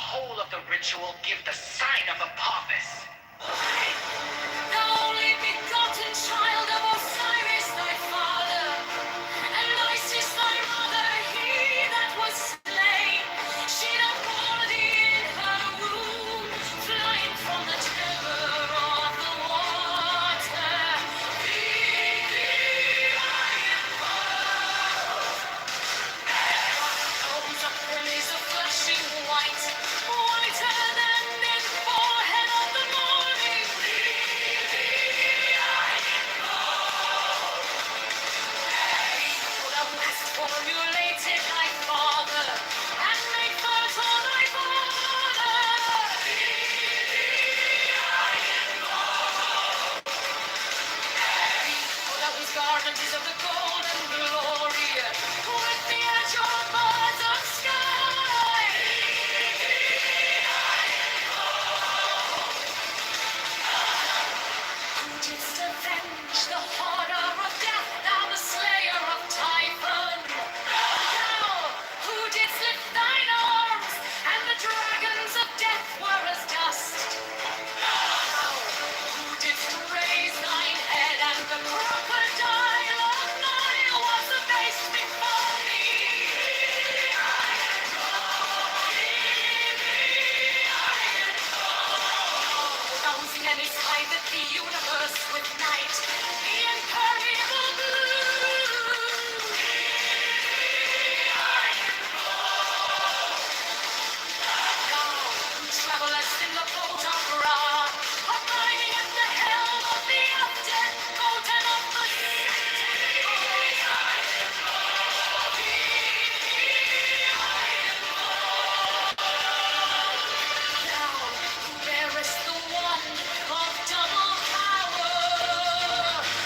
whole of the ritual give the sign of Apophis. The only begotten child of Osiris, thy father, and Isis, thy mother, he that was slain. She that bore thee in her womb, flying from the terror of the water. Thee I invoke. Comes up and is a flashing white, whiter than the forehead of the morning. Thou hast formulated thy father, and made fertile thy father. Thou his garment is of the golden glory, with the azure birds of sky. Who didst avenge the horror of death, thou the slayer of Typhon? Thou who didst lift thine arms, and the dragons of death were as dust. Thou who didst raise thine head, and the crocodile of Nile was abased before thee. Thou whose menace hideth the universe with night, the impermeable blue. Thou who travellest in the boat of Ra, abiding at the helm of the undead boat and of the Thou who bearest the one of double power.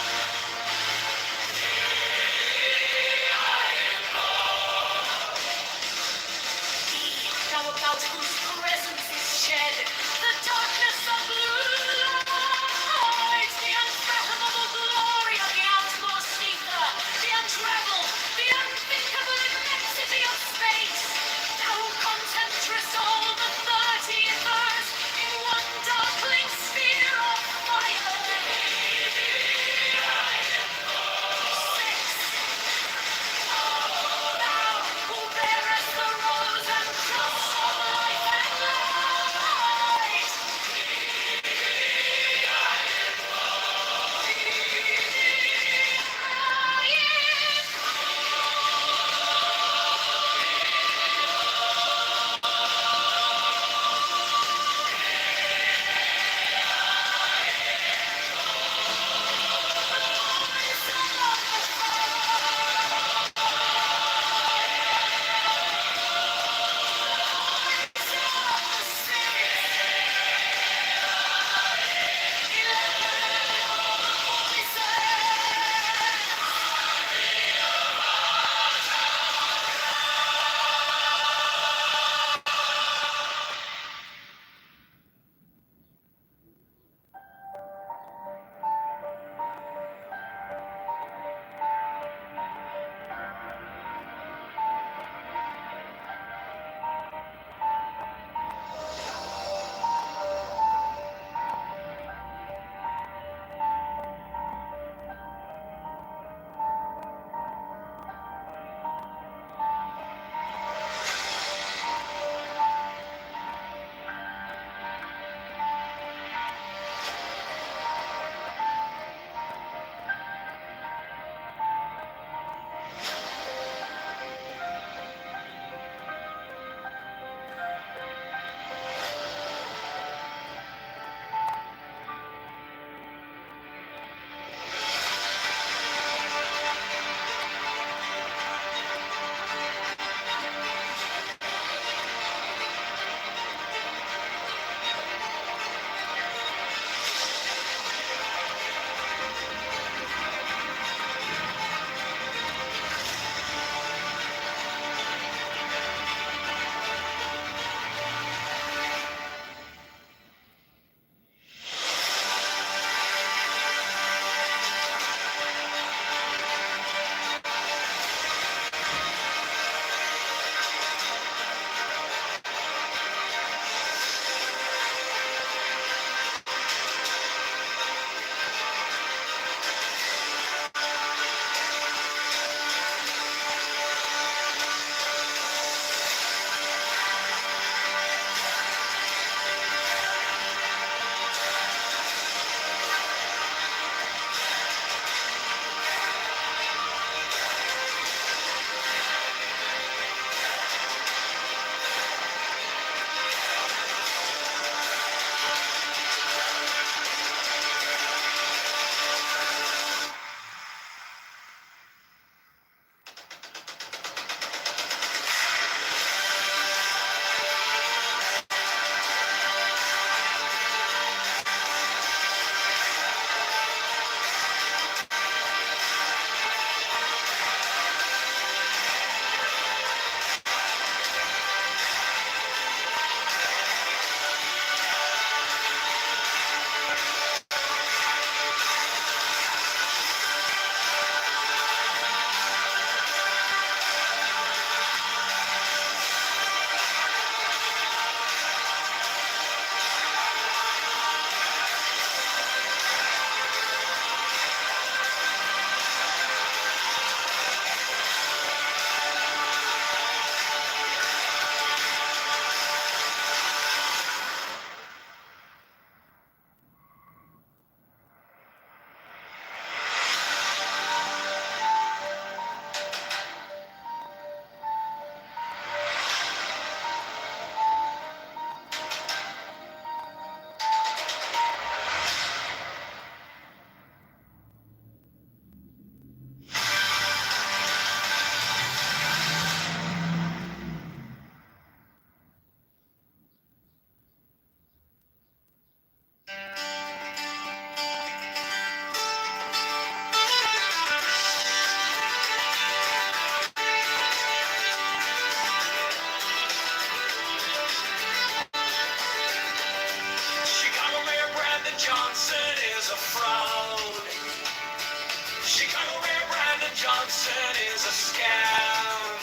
Johnson is a scam.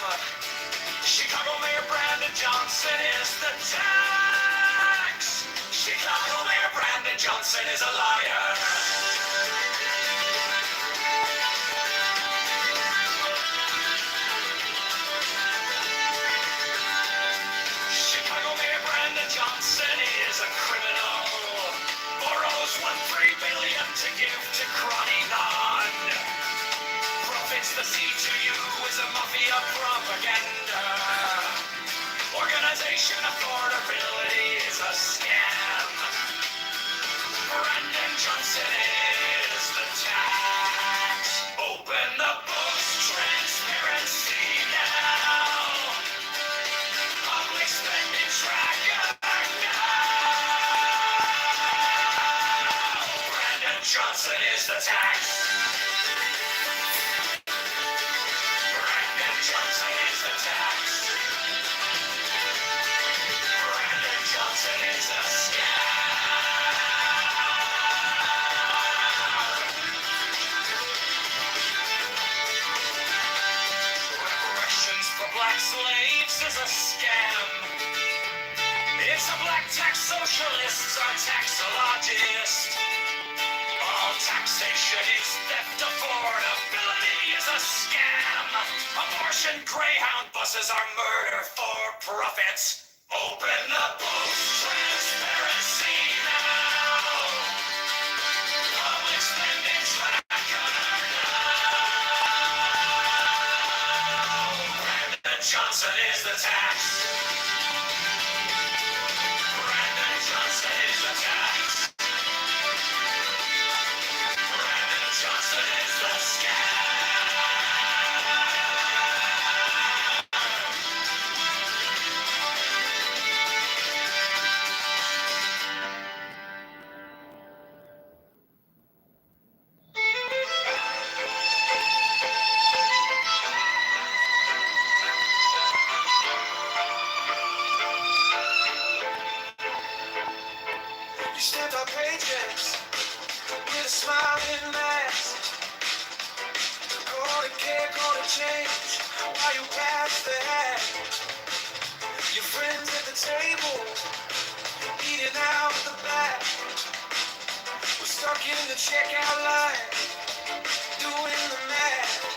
Chicago Mayor Brandon Johnson is the tax. Chicago Mayor Brandon Johnson is a liar. Chicago Mayor Brandon Johnson is a criminal. Borrows $1.3 billion to give to Cronygon. Profits the C2U is a mafia propaganda. Organization affordability is a scam. Brandon Johnson is the tax. Open the books, transparency now. Public spending tracker now. Brandon Johnson is the tax. Brandon Johnson is the tax. Brandon Johnson is a scam. Reparations for black slaves is a scam. It's a black tax socialists are taxologists. All taxation is theft. Affordability is a scam. Abortion Greyhound buses are murder for profits. Open the books, transparency now. Public spending tracker now. Brandon Johnson is the tax. Brandon Johnson is the tax. Brandon Johnson is the scam. You stamped our paychecks with a smiling mask. Call it care, call it change. While you pass the hat, your friends at the table eating out the back. We're stuck in the checkout line, doing the math.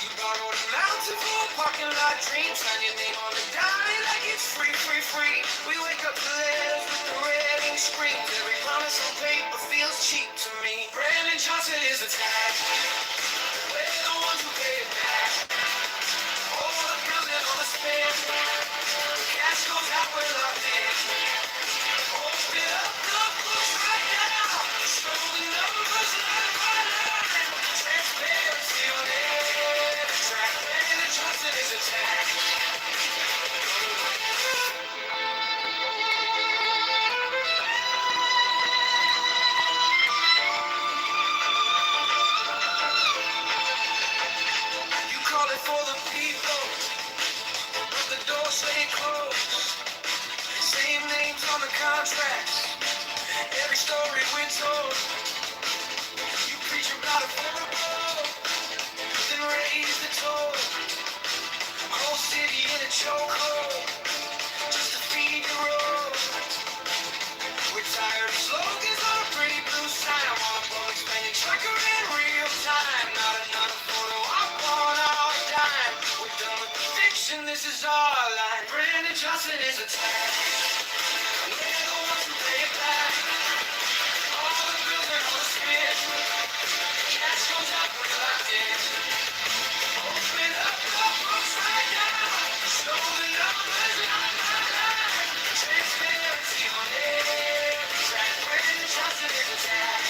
You borrowed a mountain full of parking lot dreams, sign your name on the dime like it's free, free, free. We wake up to letters with the red ink screams. Every promise on paper feels cheap to me. Brandon Johnson is a tax. We're the ones who pay it back. All the bills and all the spend. Cash goes out, we're locked in. Open up the books right now. Show the numbers line by line. Transparency on every track. Brandon Johnson is a tax. You call it for the people, but the doors stay closed. Same names on the contracts, every story we're told. You preach about affordable, then raise the toll. Whole city in a chokehold, just to feed the road. We're tired of slogans on a pretty blue sign. I want a public spending tracker in real time. Not another photo op on our dime. We're done with the fiction, this is our line. Brandon Johnson is a tax. We're the ones who pay it back. All the bills and all the spit. Cash goes out, we're locked in. Open up the books right now. Show the numbers line by line. Transparency on every track. Brandon Johnson is a tax.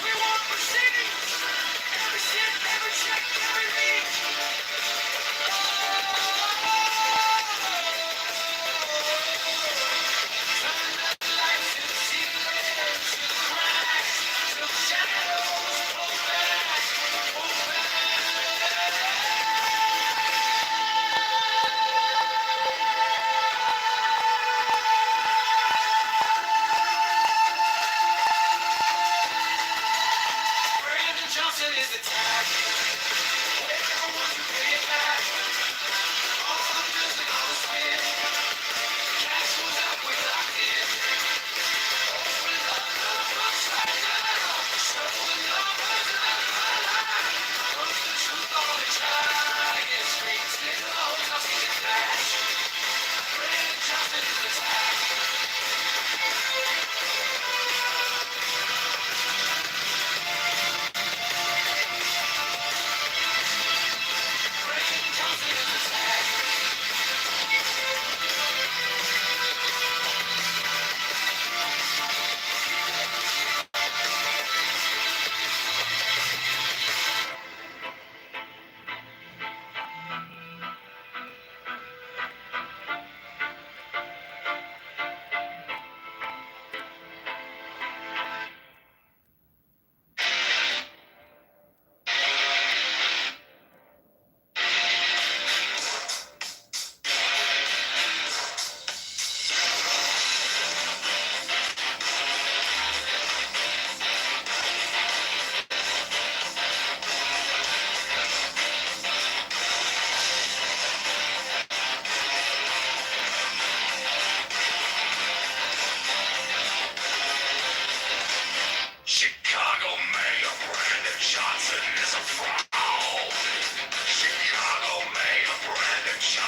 We want receipts. Every cent, every check, every beat.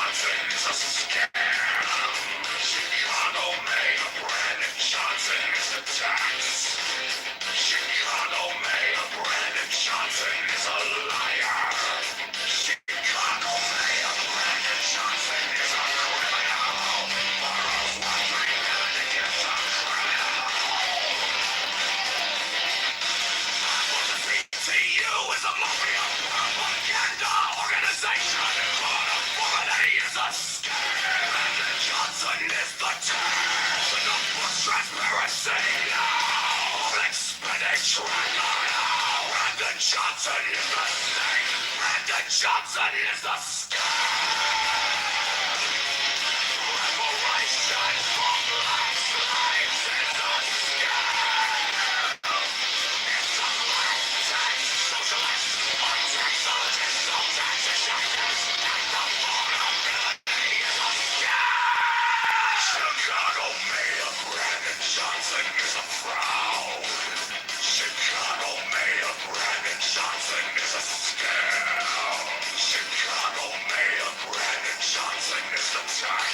Johnson is a scam. Chicago Mayor Brandon Johnson is a tax. Chicago Mayor Brandon Johnson is a liar. Chicago Mayor Brandon Johnson is a criminal. Borough's wondering whether to get a criminal. CTU is a mafia propaganda organization. Vulnerability is a scam. Brandon Johnson is the tax. The book's transparency now. Expenditure now. Brandon Johnson is the snake. Brandon Johnson is the scam. Reparation for black slaves is a scam. It's a black tax socialist, a taxologist, no taxationist, and the vulnerability is a scam. Chicago Mayor Brandon Johnson is a fraud. Chicago Mayor Brandon Johnson is a scam. Chicago Mayor Brandon Johnson is the tax.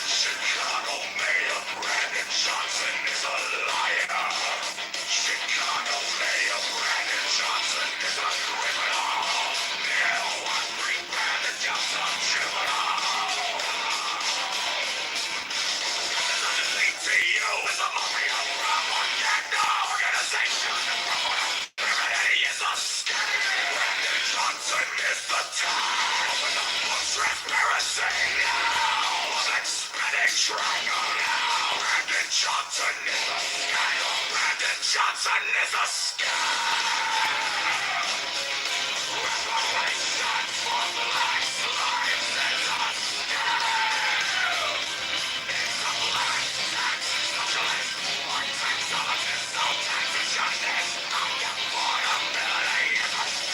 Chicago Mayor Brandon Johnson is a liar. Chicago Mayor Brandon Johnson is a criminal. Everyone Brandon Johnson criminal. CTU is a mafia propaganda organization. Criminality is a scam. Brandon Johnson is the time. Open the book's transparency now. Expenditure now. Brandon Johnson is a scam. Brandon Johnson is a scam. Reparation for black slaves is a scam. It's a black tax socialist, white taxologist, no taxationist. Affordability is a scam.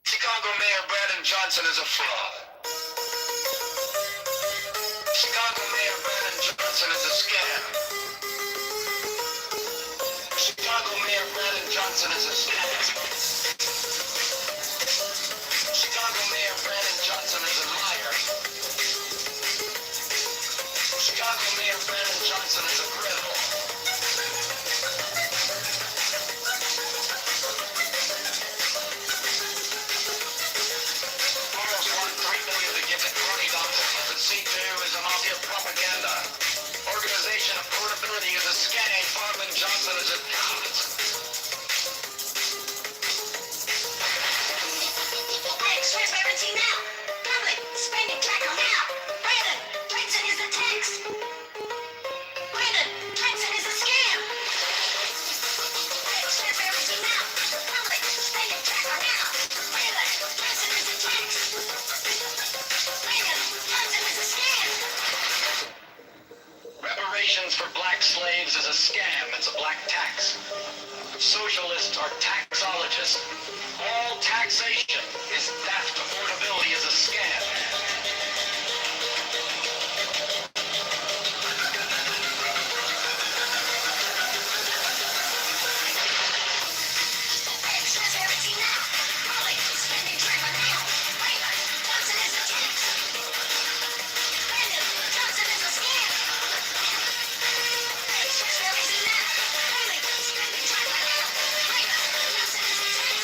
Chicago Mayor Brandon Johnson is a fraud. Chicago Mayor Brandon Johnson is a scam. Chicago Mayor Brandon Johnson is a scam. Chicago Mayor Brandon Johnson is a liar. Chicago Mayor Brandon Johnson is a criminal. Boroughs want $3 million to give to crony doctors. The C2 is a mafia propaganda. Organization affordability is a scam. Farman Johnson is a cop. Quick, transparency now. Public spending tracker now. Brandon Johnson is a tax. Brandon Johnson is a scam. Quick, transparency now. Public spending tracker now. Brandon Johnson is a tax. Brandon Johnson is a scam. Reparations for black slaves is a scam. It's a black tax. Socialists are taxologists. All taxation is theft. Affordability is a scam. Transparency now. Public spending tracker now. Brandon Johnson is a tax. Brandon Johnson is a scam. Transparency now. Public spending tracker now. Brandon Johnson is a tax.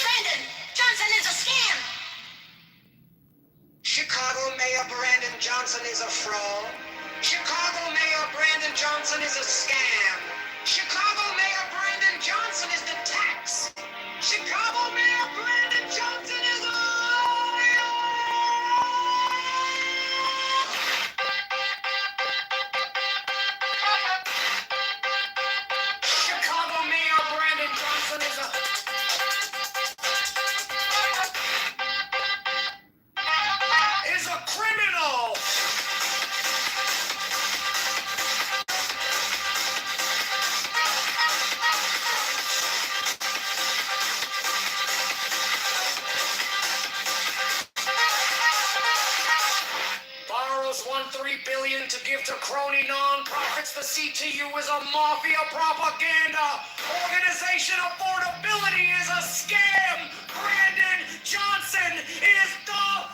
Brandon Johnson is a scam. is a criminal. Borrows $1.3 billion to give to crony non-profits. The CTU is a mafia propaganda organization. Affordability is a scam. Brandon Johnson is the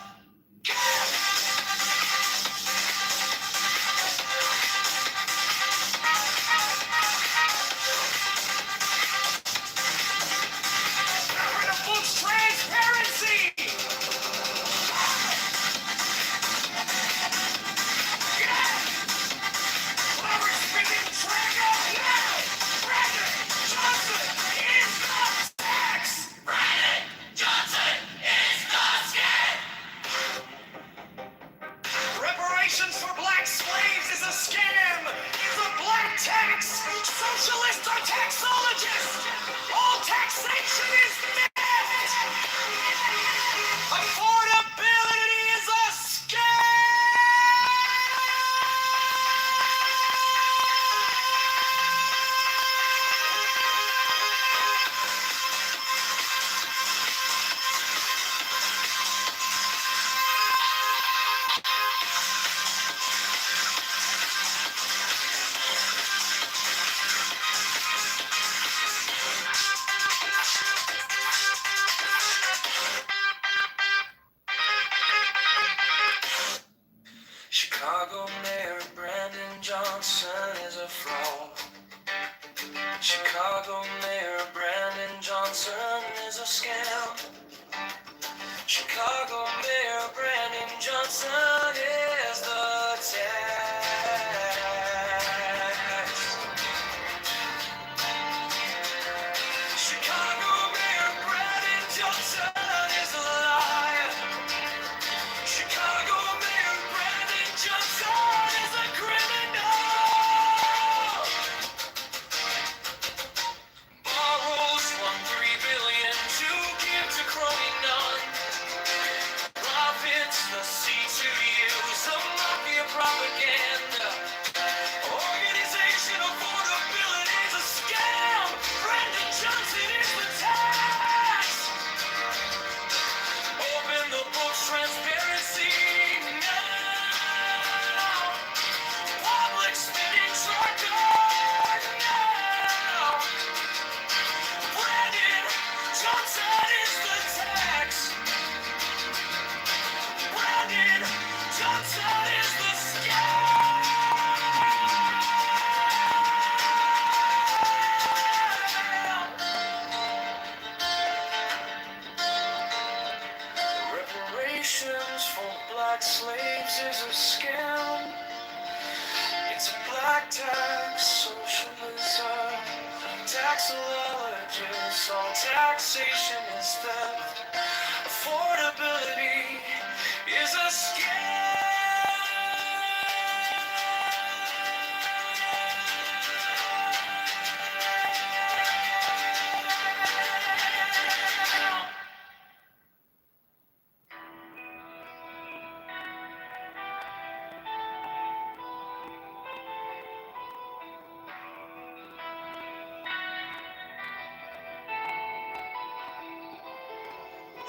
books transparency. Reparations for black slaves is a scam! It's a black tax! Socialists are taxologists! All taxation is theft! Affordability is a scam! Chicago Mayor Brandon Johnson is a fraud. Chicago Mayor Brandon Johnson is a scam. Chicago Mayor Brandon Johnson is the tax. Chicago Mayor Brandon Johnson is a liar. Chicago Mayor Brandon Johnson is a criminal. Borrows $1.3 billion to give to crony non-profits. The C2U is a mafia propaganda organization. Affordability is a scam. Brandon Johnson is the tax. Open the books, transparency now. Public spending tracker now. Brandon Johnson is the tax. Brandon Johnson is the scam. Reparations for black slaves is a scam. It's a black tax, socialism, taxologists, all taxation is theft. Affordability is a scam.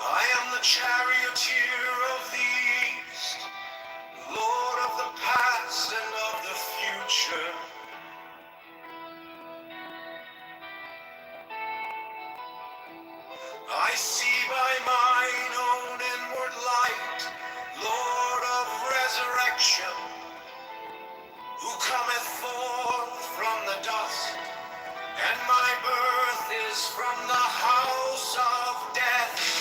I am the charioteer of the east, Lord of the past and of the future. I see by mine own inward light, Lord of resurrection, who cometh forth from the dust, and my birth is from the house of death.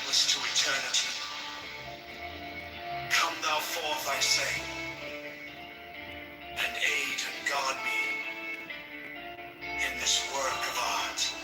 timeless to eternity. Come thou forth, I say, and aid and guard me in this work of art.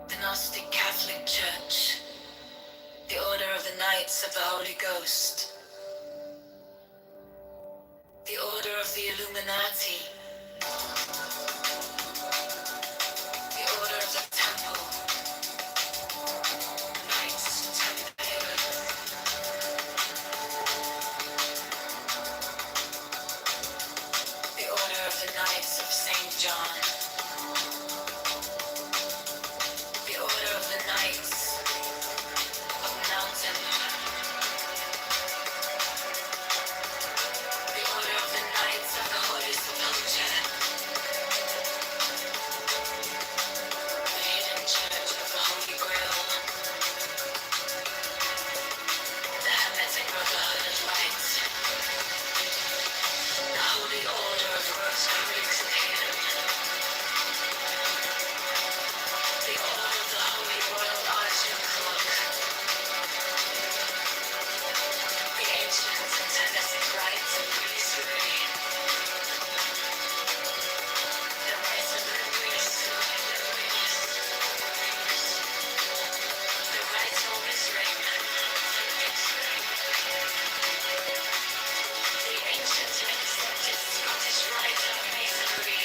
The Gnostic Catholic Church, the Order of the Knights of the Holy Ghost, the Order of the Illuminati, the Order of the Temple, Knights Templar, the Order of the Knights of St. John, the Order of the Knights of Mountain, the Order of the Knights of the Holy Sepulchre, the Hidden Church of the Holy Grail, the Hermetic Brotherhood of Light, the Holy Order of Rosicrucian, the Order of the Holy Royal Archer Club, the Ancient and Tendency Rights of Priesthood, the Rights of the Priesthood, the Rights of Israel, the Ancient and Accepted Scottish Rite of Masonry,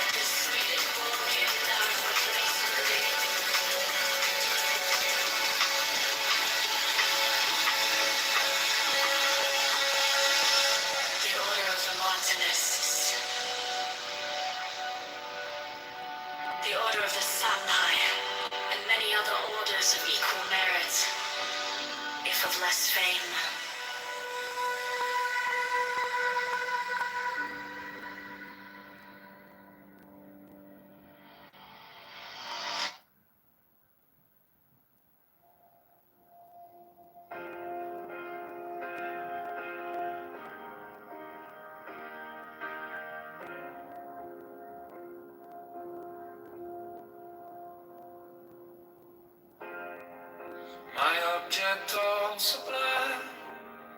the sweet and glorious love of Masonry, the Order of the Montanists, the Order of the Sapphire, and many other orders of equal merit, if of less fame. My object all sublime,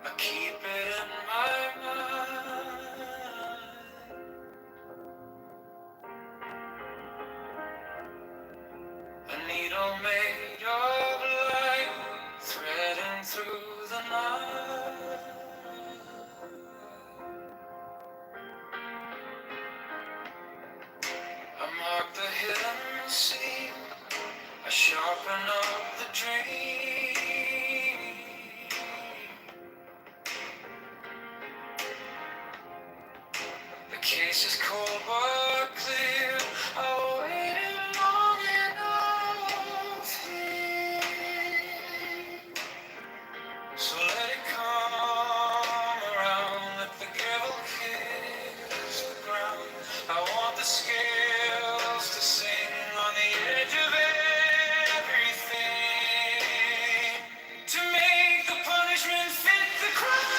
I keep it in my mind. A needle made of light, threading through the night. see. I sharpen up the dream. The case is cold but clear. I waited long enough here. So let it come around. Let the gavel kiss the ground. I want the scales to sing on the edge of everything. To make the punishment fit the crime.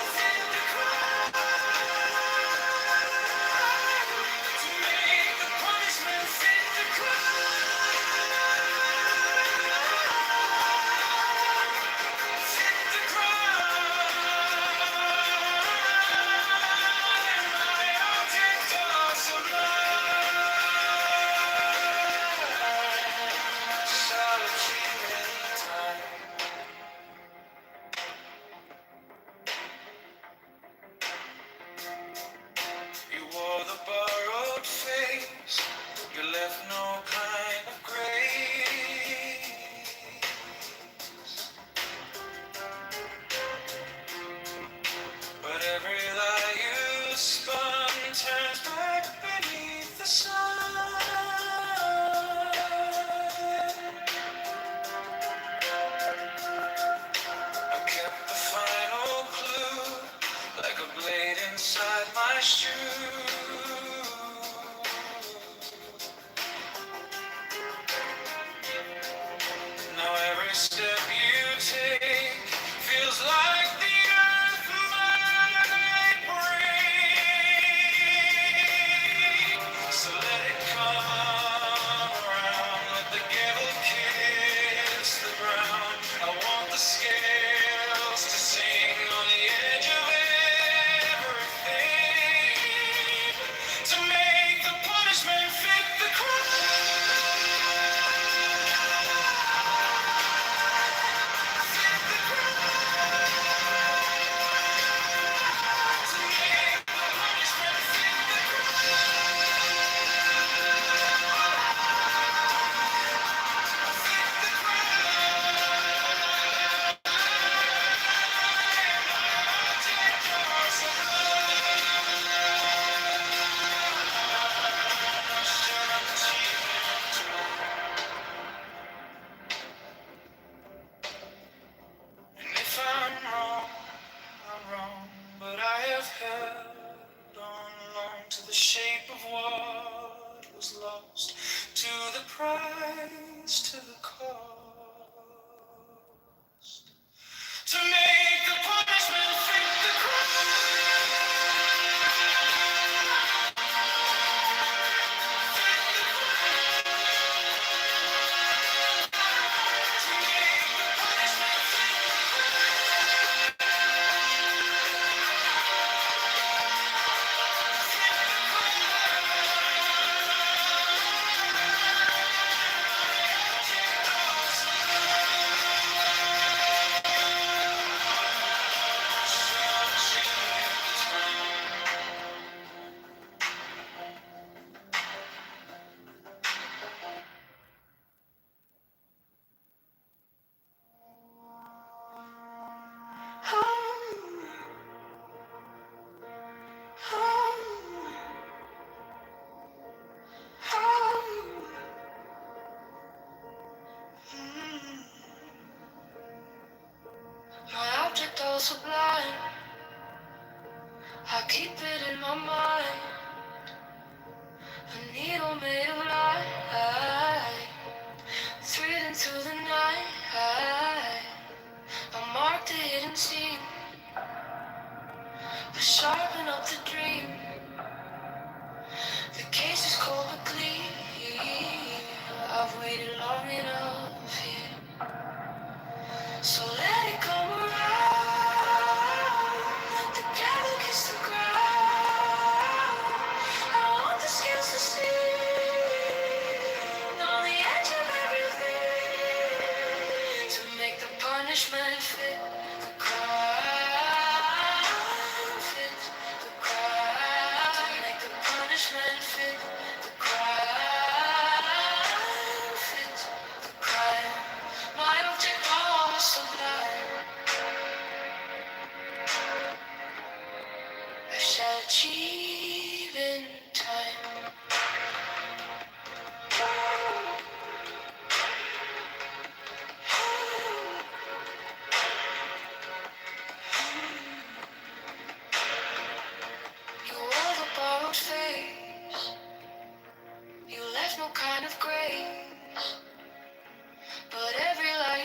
Fit the crime. To make the punishment fit the crime. Fit the crime. My object of sublime solitude and time. You wore the borrowed face. You left no kind of grace. But every lie you spun turns back beneath the sun. I kept the final clue like a blade inside my shoe. Now every step you take feels like the earth might break. So let it come around, let the gavel kiss the ground. I want the scales to sing on the edge of everything. To make the punishment fit the crime. And if I'm wrong, but I have held on long to the shape of what was lost, to the price, to the cost, to make the punishment fit the crime. My object all sublime, I keep it in my mind. A needle made of light, thread into the night. I marked a hidden scene, I sharpen up the dream. The case is cold but clean. I've waited long enough here, so let it come around. The devil kiss the ground. I want the scales to sing on the edge of everything. To make the punishment fit the crime. Fit the crime.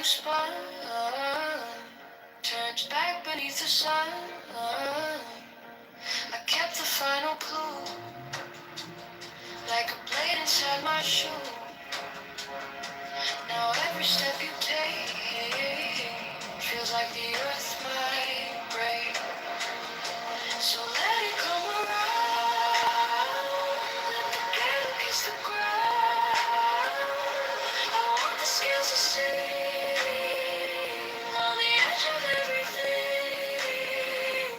you spun, turned back beneath the sun. I kept the final clue, like a blade inside my shoe. Now every step you take feels like the earth might break. So let it come around, let the gale kiss the ground. I want the scales to sing on the edge of everything,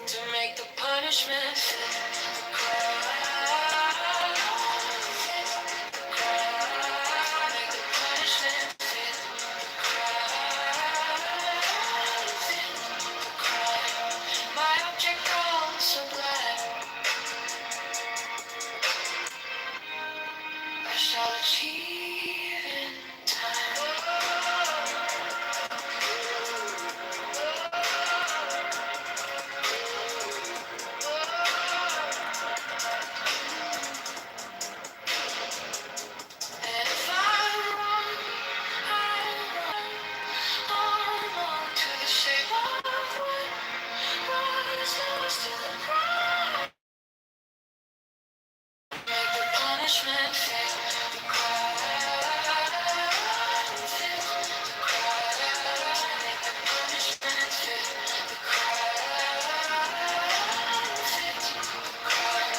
to make the punishment fit the crowd. Fit the crowd, make the punishment fit the crowd. Fit the crowd. My object gone so black, I shall achieve in time. And if I'm wrong, I'm on to the shape of what is lost in the crowd. Make the punishment fit the crowd. Fit the crowd. Make the punishment fit the crowd. Fit the crowd.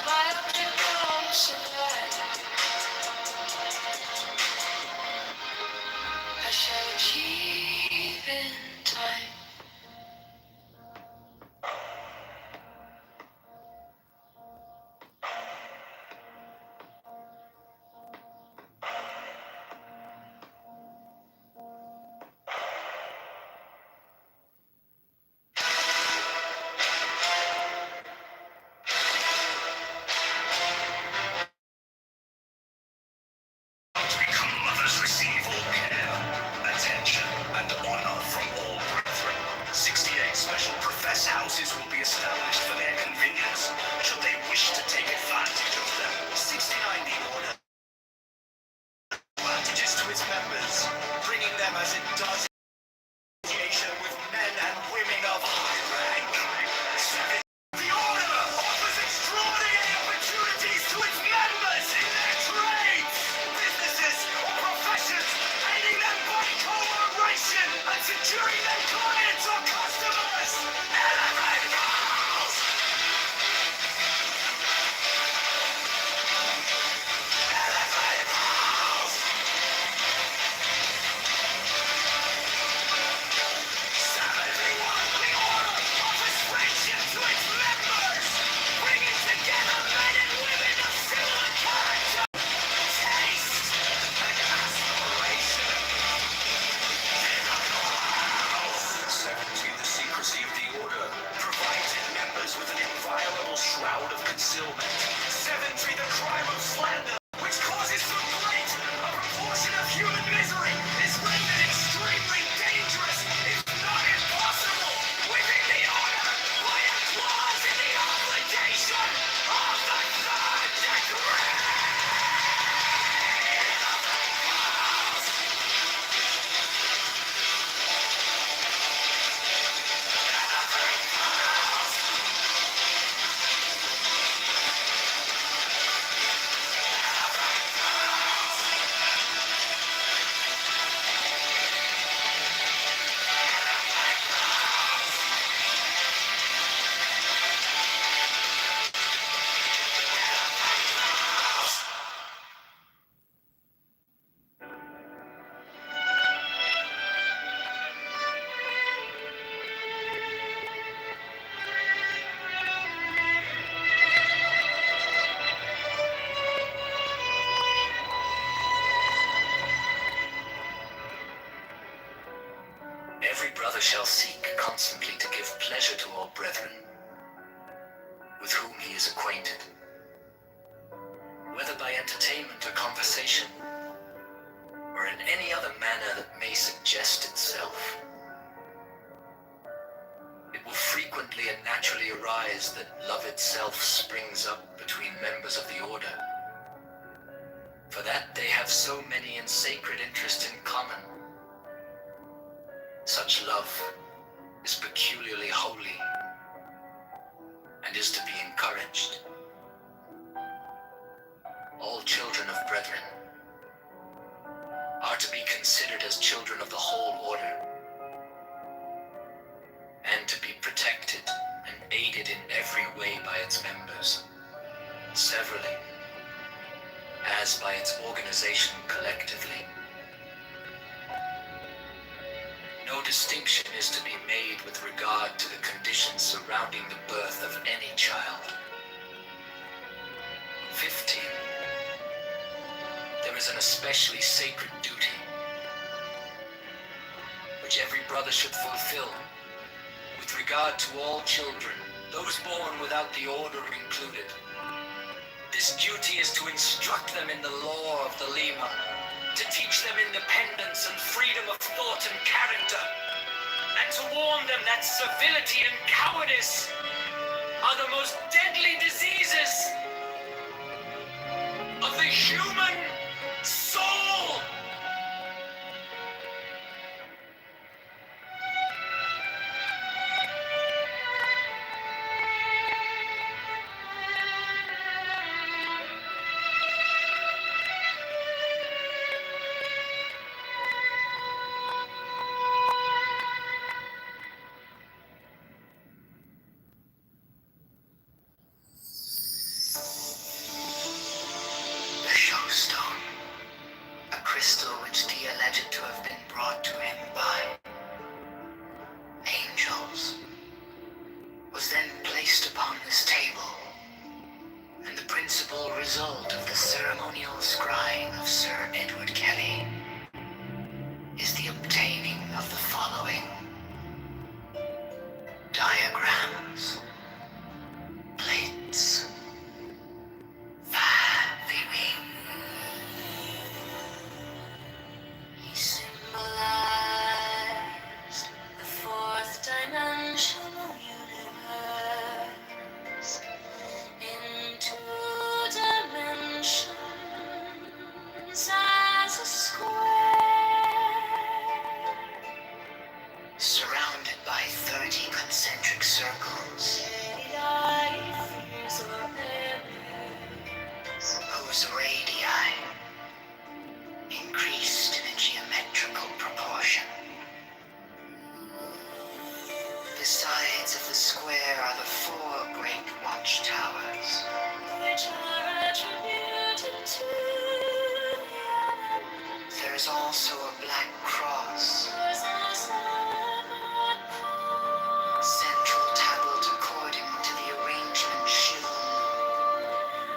My object comes so black, I shall achieve in time. Become mothers, receive all care, attention, and honor from all brethren. 68 special profess houses will be established for their convenience, should they wish to take advantage of them. 69 the order advantages to its members, bringing them as it does association with men and women of high rank. 7. The order offers extraordinary opportunities to its members in their trades, businesses, or professions, aiding them by cooperation and securing their clients or customers. Elevate goals! Elevate goals! 71. The order offers friendship to its members, bringing together men and women of similar character, taste, and aspiration. 70. The secrecy of the order provides its members with an inviolable shroud of concealment. 70. The crime of slander, which causes so great a proportion of human misery, is rendered extremely dangerous, if not impossible, within the order by a clause in the obligation of the third degree. Every brother shall seek constantly to give pleasure to all brethren with whom he is acquainted, whether by entertainment or conversation, or in any other manner that may suggest itself. It will frequently and naturally arise that love itself springs up between members of the order, for that they have so many and sacred interests in common, Such love is peculiarly holy and is to be encouraged. All children of brethren are to be considered as children of the whole order, and to be protected and aided in every way by its members, severally, as by its organization collectively. No distinction is to be made with regard to the conditions surrounding the birth of any child. 15. There is an especially sacred duty which every brother should fulfill with regard to all children, those born without the order included. This duty is to instruct them in the law of the Lima, to teach them independence and freedom of thought and character, and to warn them that servility and cowardice are the most deadly diseases of the human soul. The Showstone, a crystal which Dee alleged to have been brought to him by angels, was then placed upon this table, and the principal result of the ceremonial scrying of Sir Edward Kelly is the obtaining of the following diagrams, plates, He symbolized the fourth dimensional universe in 2 dimensions as a square. surrounded by 30 concentric circles, whose radii increased in a geometrical proportion. The sides of the square are the 4 great watchtowers, which are attributed to the elements. There is also a black cross, central tablet according to the arrangement shown.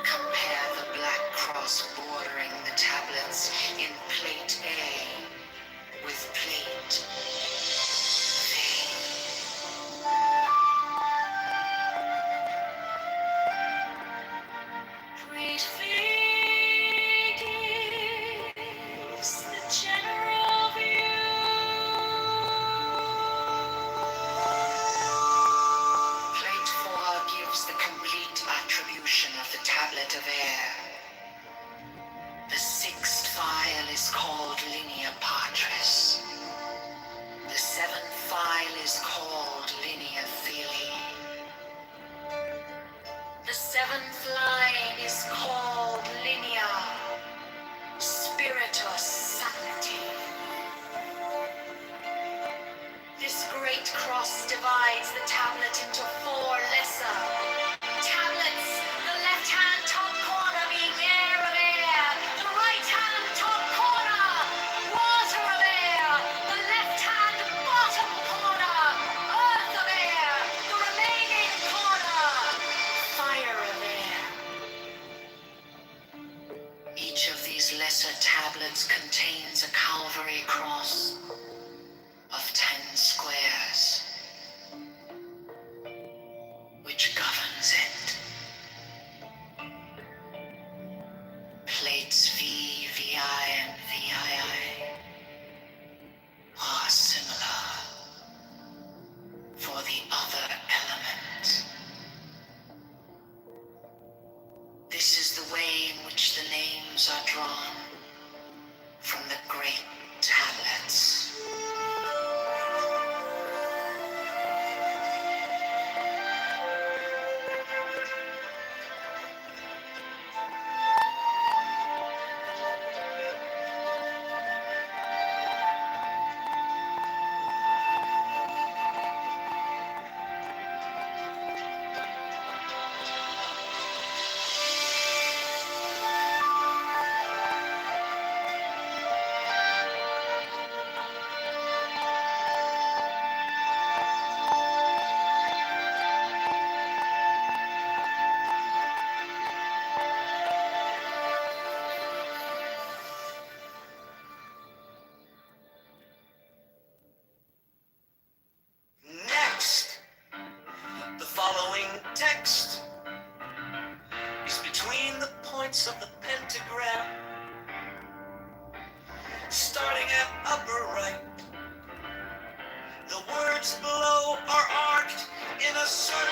Compare the black cross bordering the tablets in plate A with plate Great figures, the general view. Plate 4 gives the complete attribution of the tablet of air. The 6th file is called Linea Patris. The 7th file is called Linea Filii. The 7th line is called Linea Spiritus Sancti. This great cross divides the tablet into 4 lesser tablets, the left hand top corner being air of air, the right hand top corner water of air, the left hand bottom corner earth of air, the remaining corner fire of air. Each of these lesser tablets contains a Calvary cross of 10 squares, which govern are arced in a circle.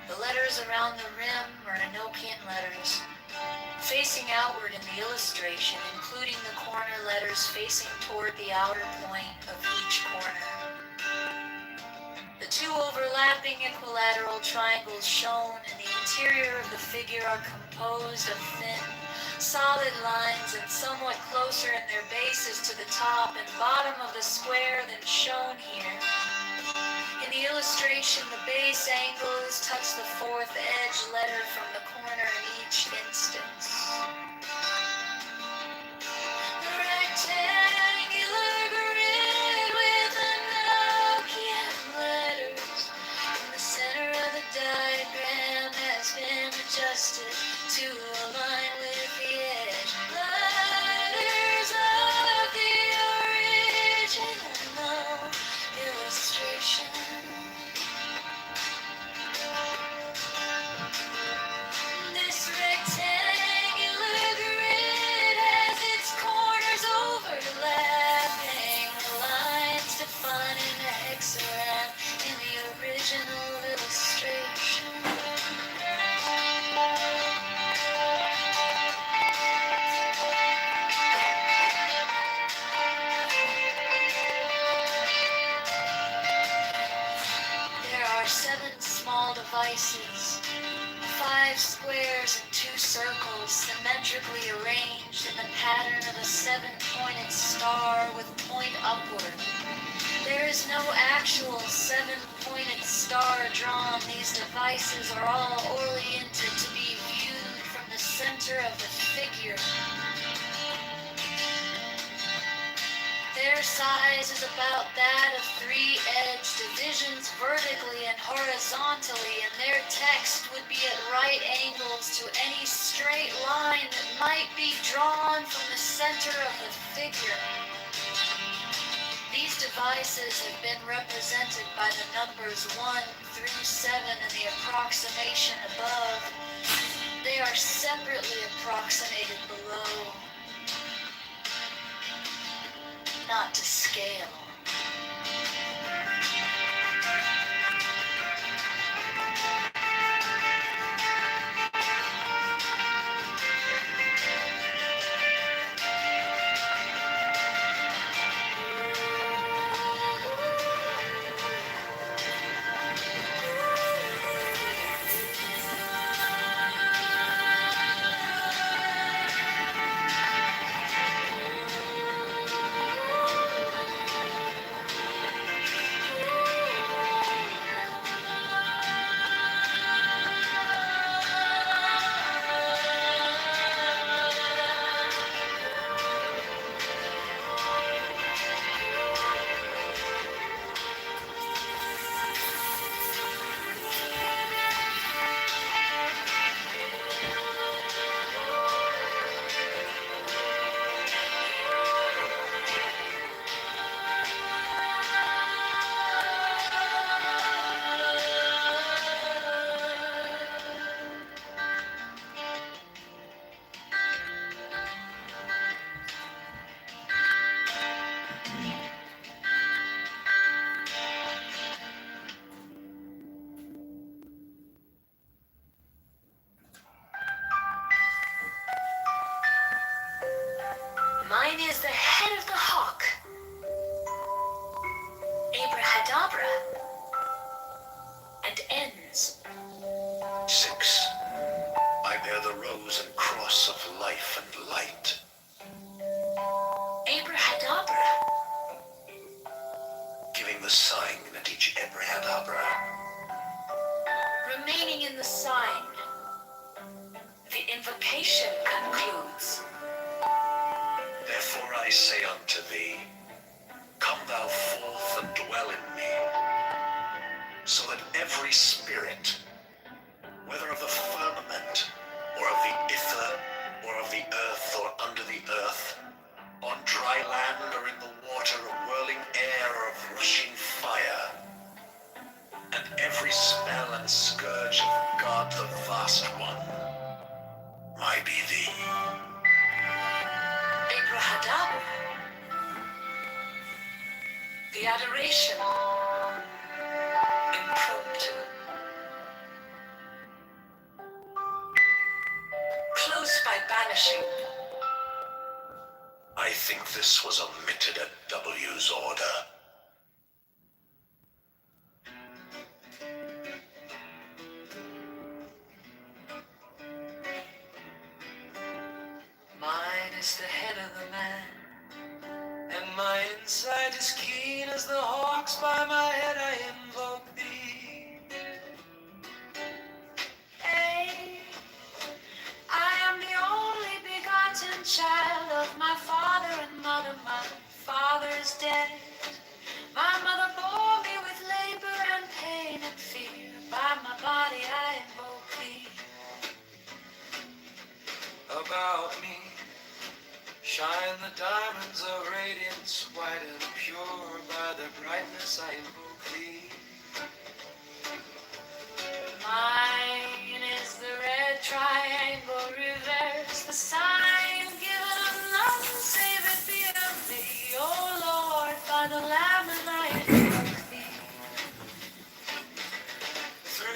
The letters around the rim are Enochian letters, facing outward in the illustration, including the corner letters facing toward the outer point of each corner. The two overlapping equilateral triangles shown in the interior of the figure are composed of thin, solid lines and somewhat closer in their bases to the top and bottom of the square than shown here. In the illustration, the base angles touch the fourth edge letter from the corner in each instance. The rectangular grid with Enochian letters in the center of the diagram has been adjusted to align with the edge letters of the original illustration. This rectangular grid has its corners overlapping, the lines defining the hexagram in the original illustration. There are 7 small devices, 5 squares and 2 circles symmetrically arranged in the pattern of a 7-pointed star with point upward. There is no actual 7-pointed star drawn. These devices are all oriented to be viewed from the center of the figure. Their size is about that of 3-edged divisions vertically and horizontally, and their text would be at right angles to any straight line that might be drawn from the center of the figure. These devices have been represented by the numbers 1 through 7 in the approximation above. They are separately approximated below. Not to scale. Abracadabra. And ends. 6. I bear the rose and cross of life and light. Abracadabra. Giving the sign at each abracadabra. Remaining in the sign. The invocation concludes. Therefore I say unto thee, come thou forth and dwell in me, so that every spirit, whether of the firmament, or of the ether, or of the earth, or under the earth, on dry land or in the water, of whirling air, or of rushing fire, and every spell and scourge of God the Vast One, might be thee. Abracadabra. The adoration. Impromptu. Close by banishing. I think this was omitted at W's order. Mine is the head of the man, and my inside is keen as the hawks. By my head I invoke thee. Hey, I am the only begotten child of my father and mother. My father is dead. My mother bore me with labor and pain and fear. By my body I invoke thee. About me shine the diamonds of radiance, white and pure. By their brightness I invoke thee. Mine is the red triangle reverse, the sign given of none save it be of thee, O Lord, by the Lamb and I invoke thee. 3,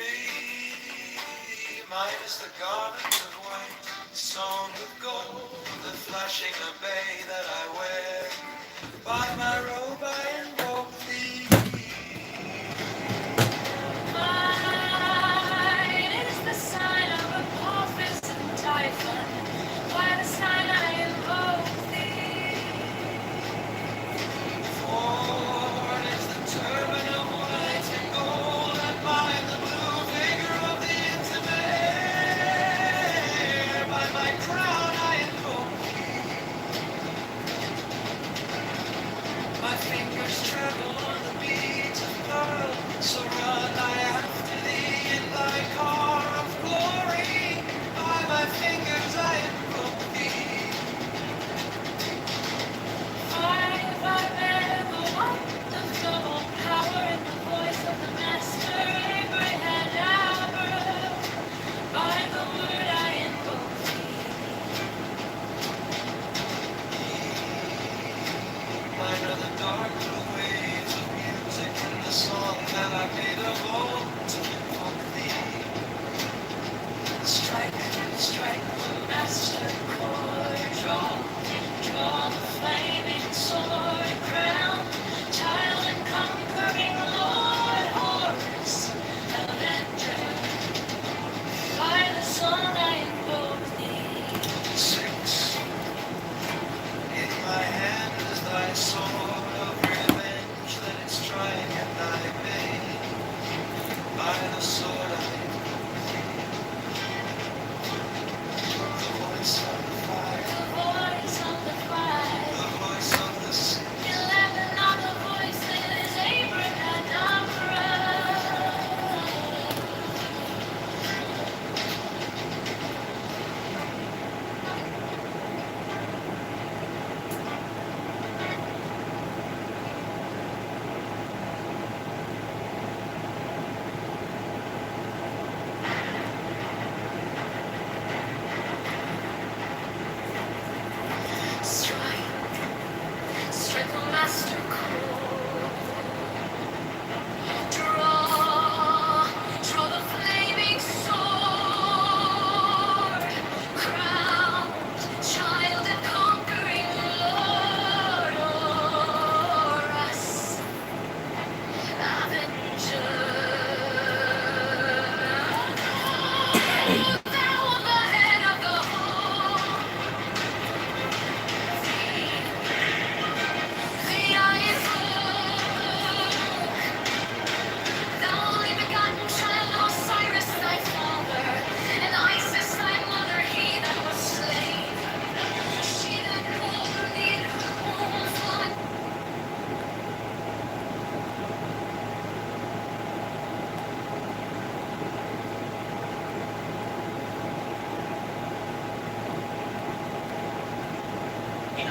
mine is the garment of white, sewn with gold, the flashing obey that I wear. By my robe I invoke thee. Mine is the sign of Apophis and Typhon, by the sign I invoke thee. 4 is the turban of white and gold, and mine the blue vigor of the intimate air. By my crown I invoke thee. My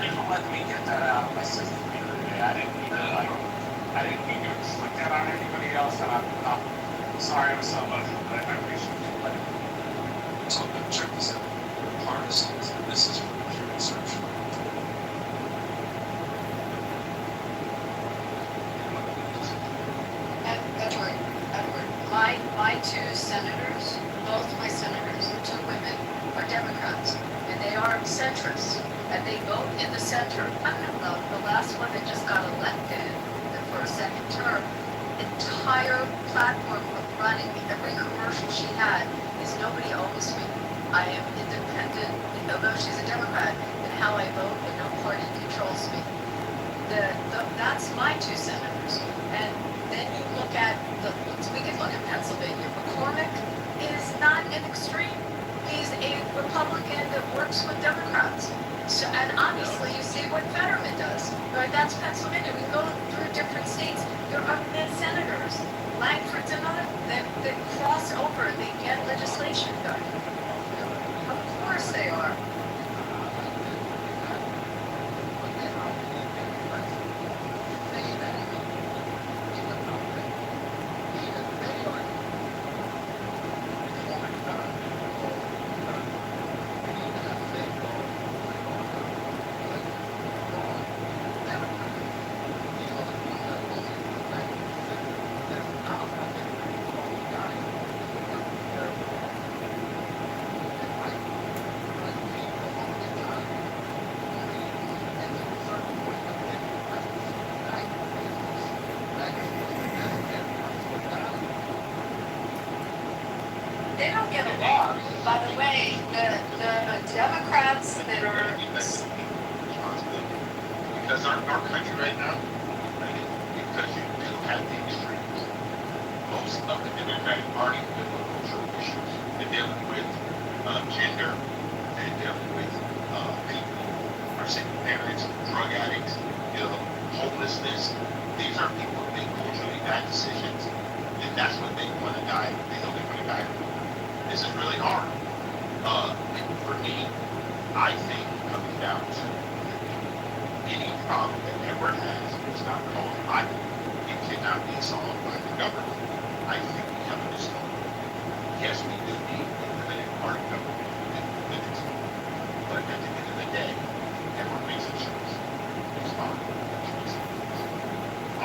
you for letting me get that out of my system the other day. I didn't mean to inflict that on anybody else, and I'm sorry I'm so emotional, but I appreciate you letting me. So check this out. We're partisans, and this is for pure research. Edward, my two senators, both my senators, the two women, are Democrats, and they are centrists, and they vote in the center. I don't know, the last one that just got elected for a second term, entire platform of running, every commercial she had is nobody owns me. I am independent, although she's a Democrat, and how I vote, and no party controls me. That's my two senators. And then you look at we can look at Pennsylvania. McCormick is not an extreme. He's a Republican that works with Democrats. So, and obviously you see what Fetterman does, right? That's Pennsylvania. We go through different states. There are senators. Langford's another. They cross over. They get legislation done. Of course they are. They don't get along. By the way, the Democrats that are because our country right now, because you do have the extremes. Most of the Democratic Party deal with cultural issues. They're dealing with gender. They're dealing with people who are single parents, drug addicts, homelessness. These are people who make culturally bad decisions, and that's what they want to guide. They know they're going to guide them. This is really hard. For me, I think coming down to any problem that Edward has is not caused by it cannot be solved by the government. I think we have to solve it. Yes, we do need a limited part of government limits. But at the end of the day, Edward makes a choice. It's fine.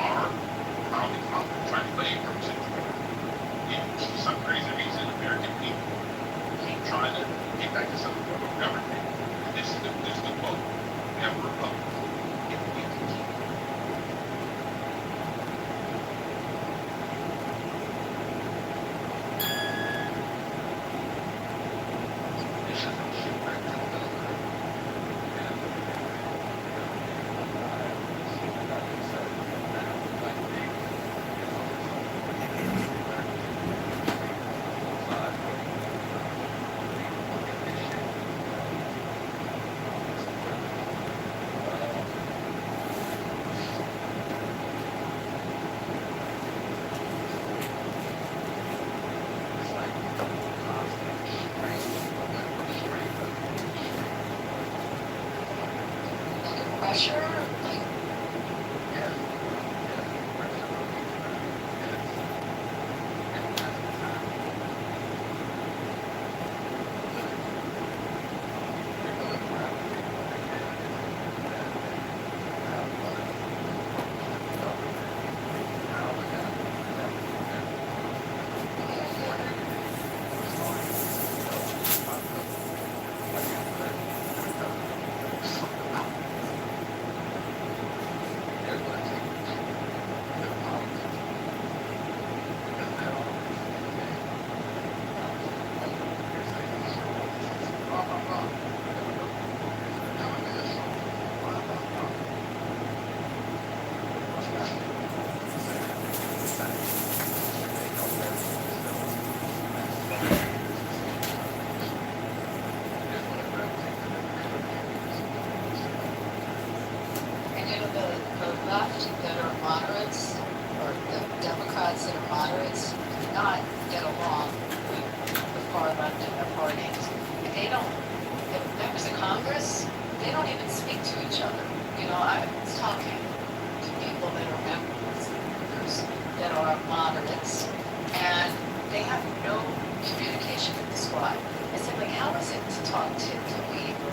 Our founding father tried to play from for some crazy reason, American people keep trying to get back to some form of government. And this is the quote. Never republic. If we can keep it. pressure. And you know, the left that are moderates, or the Democrats that are moderates, do not get along with the far left in their parties. They don't, the members of Congress, they don't even speak to each other. You know, I was talking to people that are members that are moderates, and they have no communication with the squad. I said, like, how is it to talk to Lee or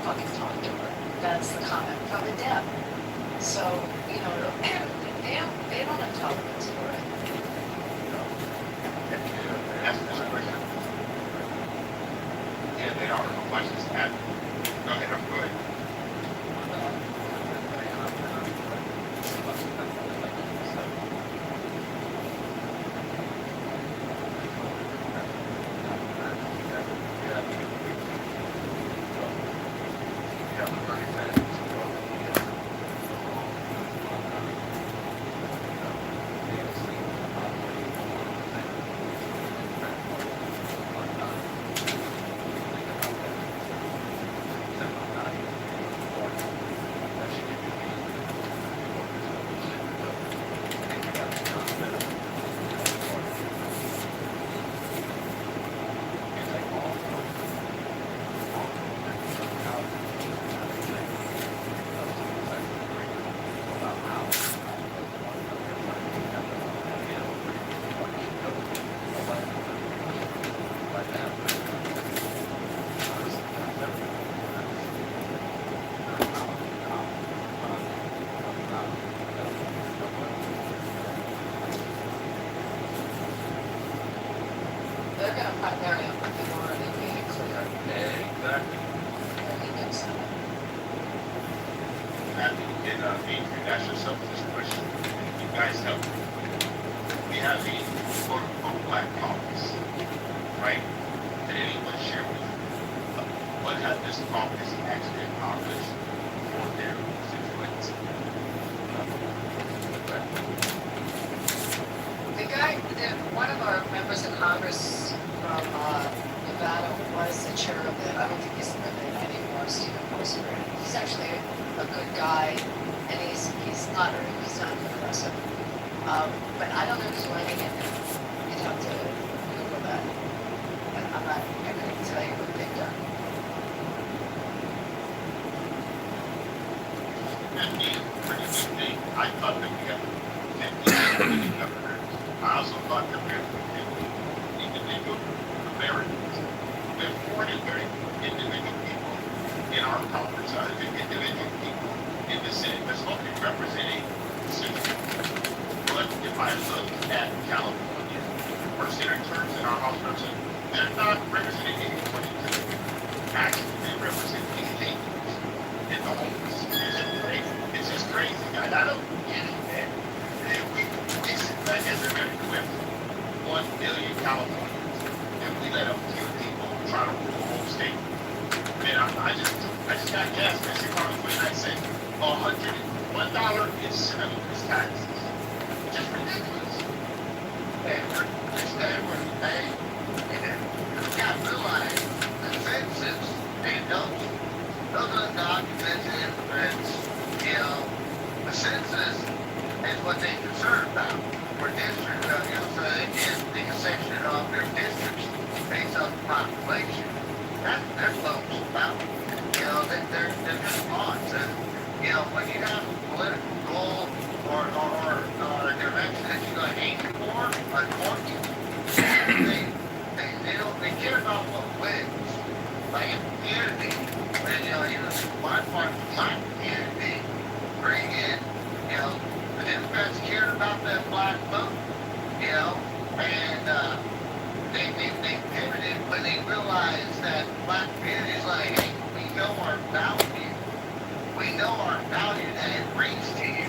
fucking talk to her? That's the comment from the Deb. So, you know, they don't have tolerance for it. Yeah, they don't know much is happening. Go ahead, I'm good. They're gonna primarily make it clear. Exactly. And ask yourself this question. You guys help. We have a quote unquote black caucus, right? Did anyone share with you what has this caucus actually accomplished for their constituents? The guy, one of our members of Congress from Nevada was the chair of it. I don't think he's living anymore, Stephen Postman. He's actually a good guy, and he's not progressive. But I don't know if he's running it. You'd have to Google that. And I couldn't tell you what they've done. I thought that we had 50 governors. I also thought that we had 50 individual Americans. We have 40 individual people in our Congress, individual people in the Senate that's only representing citizens. But if I look at California, our senators and our House representatives, they're not representing anyone. Actually, they represent teenagers in the homeless. It's just crazy. I don't get it, man. And we sit back as a very quick 1 million Californians, and we let a few people try to rule the whole state. Man, I just got gas station Congressman. I said $101 in senators taxes. Just ridiculous. And we're paying. You got to realize the census and those undocumented immigrants, you know, the census is what they're concerned about. For districts, you know, so they can section it off their districts based on the population. That's what they're focused about. You know, they're just thoughts. And, you know, when you have a political goal or a direction that you're going to aim for, unfortunately, they care about what wins. Like in the community, when, you know, my community bring in, you know, the Democrats cared about that black vote, you know, and they pivoted when they realized that black community is like, hey, we know our value. We know our value that it brings to you.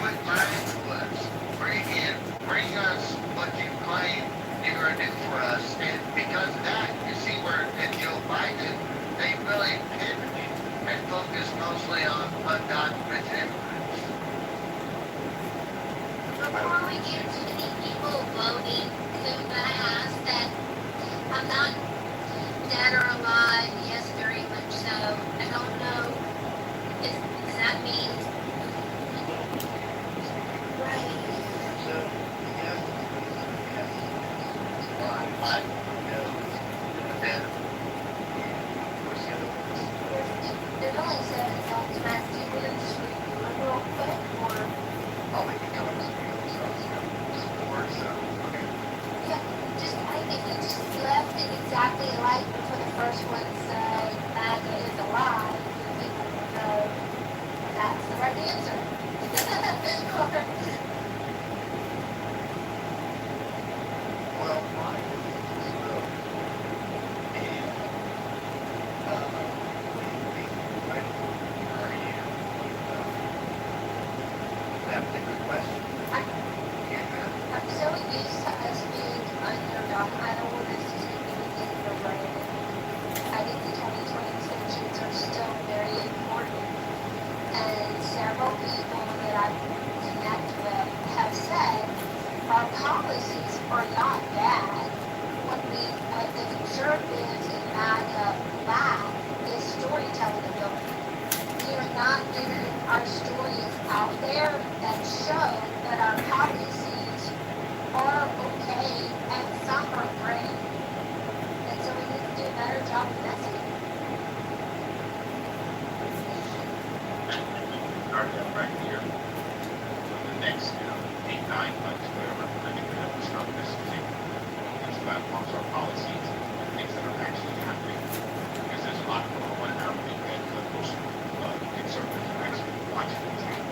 Quit lying to us. Bring us what you claim you're going to do for us. And because of that, you see where in Joe Biden, they really pivoted and focused mostly on undocumented immigrants. Before we get to the people voting, I'm gonna ask that I'm not dead or alive. Yes, very much so. I don't know. Does that mean? Right. What? our policies are not bad. What the conservatives and MAGA lack is storytelling ability. We are not getting our stories out there that show that our policies are okay and some are great. And so we need to do a better job of messaging. Start that right here. In the next, 8, 9 months, whatever, I think we have to start messaging these platforms, our policies, and things that are actually happening. Because there's a lot going on out there that most conservatives are actually watching.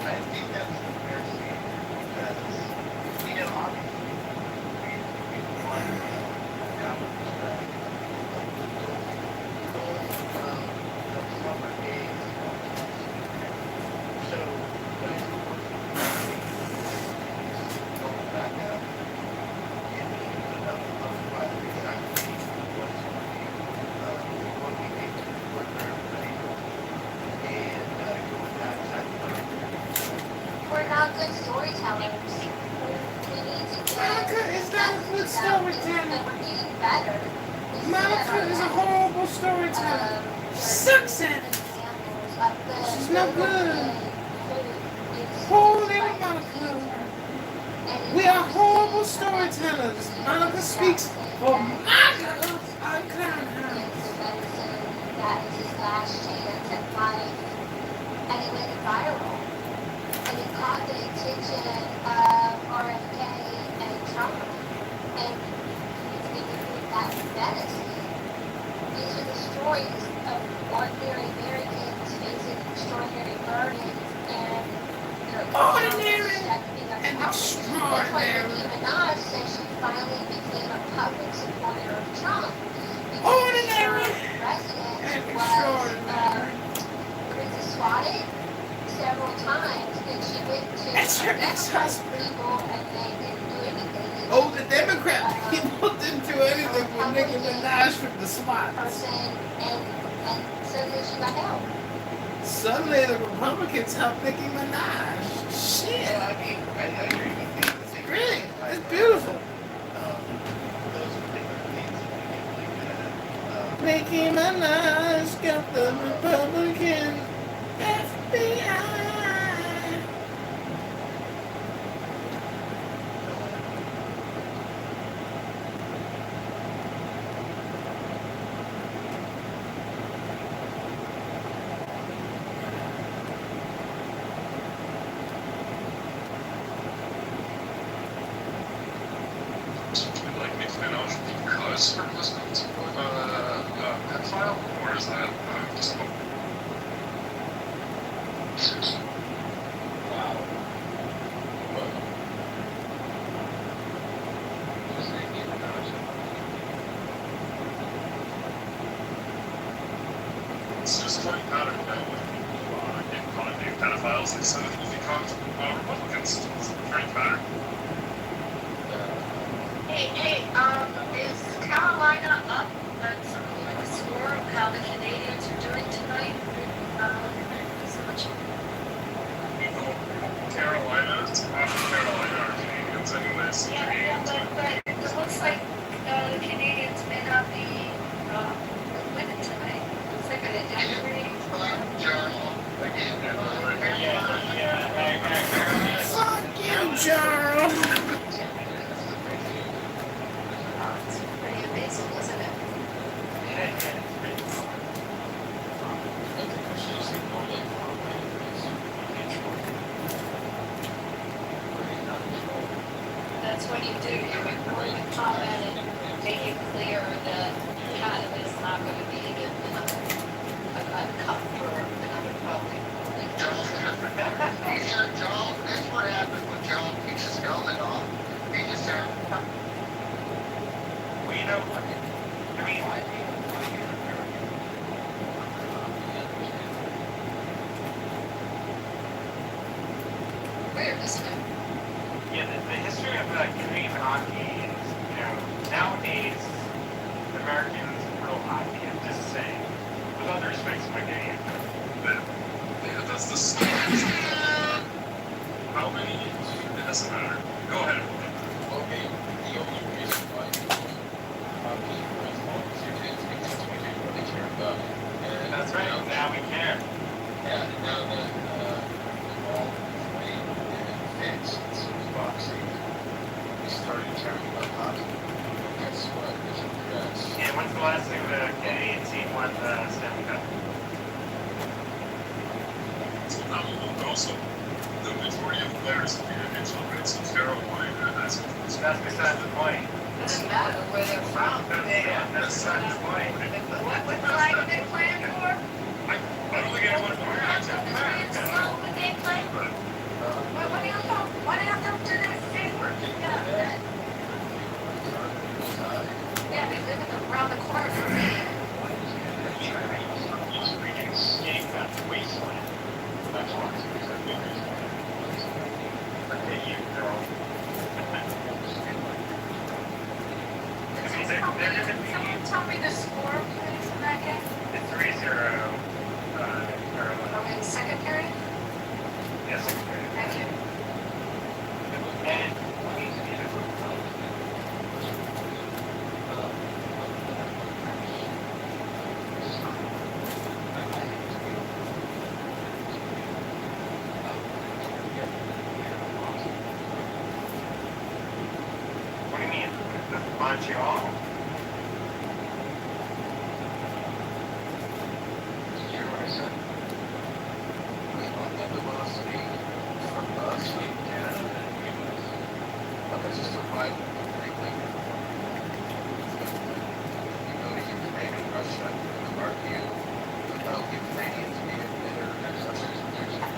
I think that's a fair statement because, obviously, we want to accomplish that. Those summer days, so when it's going back up, it means another otherwise exactly what we need to work for everybody and going back to We're not good storytellers. We need to get Monica is not a good storyteller. and we're getting better. Monica is a horrible storyteller. She sucks at it. She's no good. Holy Monica. We are horrible storytellers. Monica speaks for Monica. I crown her. That is his last chance at life. And it went viral. And it caught the attention of RFK and Trump. And he's giving that medicine. These are the stories of ordinary Americans facing extraordinary burdens and their Ordinary stepping up. and That's why Nicki Minaj said she finally became a public supporter of Trump. Ordinary President and was extraordinary. swatted several times, and she went to That's her Democrat ex-husband. people, and they didn't do anything. Oh, the Democrat people didn't do anything for Nicki Minaj from the SWAT. And suddenly she got help. Suddenly the Republicans helped Nicki Minaj. Shit. I mean, I agree with you. It's great. It's beautiful. Those particular things that we get really good at. Nicki Minaj got the Republican FBI. Like Nicki Minaj because her husband's a pedophile, or is that just wow? It's just a funny pattern that when people get caught being pedophiles, they suddenly become Republicans. It's a strange pattern. Hey, is Carolina up on something like a score of how the Canadians are doing tonight? So much. Carolina, half of Carolina are Canadians anyways. So Yeah, but it looks like the Canadians may not be winning tonight. Looks like an injury. Fuck you, Charles. Pretty amazing, isn't it? That's what you do. You report the comment and make it clear that cannabis is not going to be a cup for another public. Joel, that's what happened when Joel keeps his helmet off. He just said, well, Weird, isn't it? Yeah, the history of Canadian hockey is, nowadays, Americans real hockey, I'm just saying. With other respects, my game. Yeah, that's the story. How many? It doesn't matter. Go ahead. won the Stanley Cup. So now also, the majority of players in the NHL, right? So Carolina has. That's besides the point. Doesn't matter where they're from. That's besides the point. What flag are they playing for? I don't think anyone What would they play for? What do you do that favor? Yeah, they live around the corner from me. Wasteland. That's why. Okay, you girl. Someone tell me the score, please, in that game. It's 3-0. Are we in second period? Yes, second period. Thank you. And what do you mean? Montreal?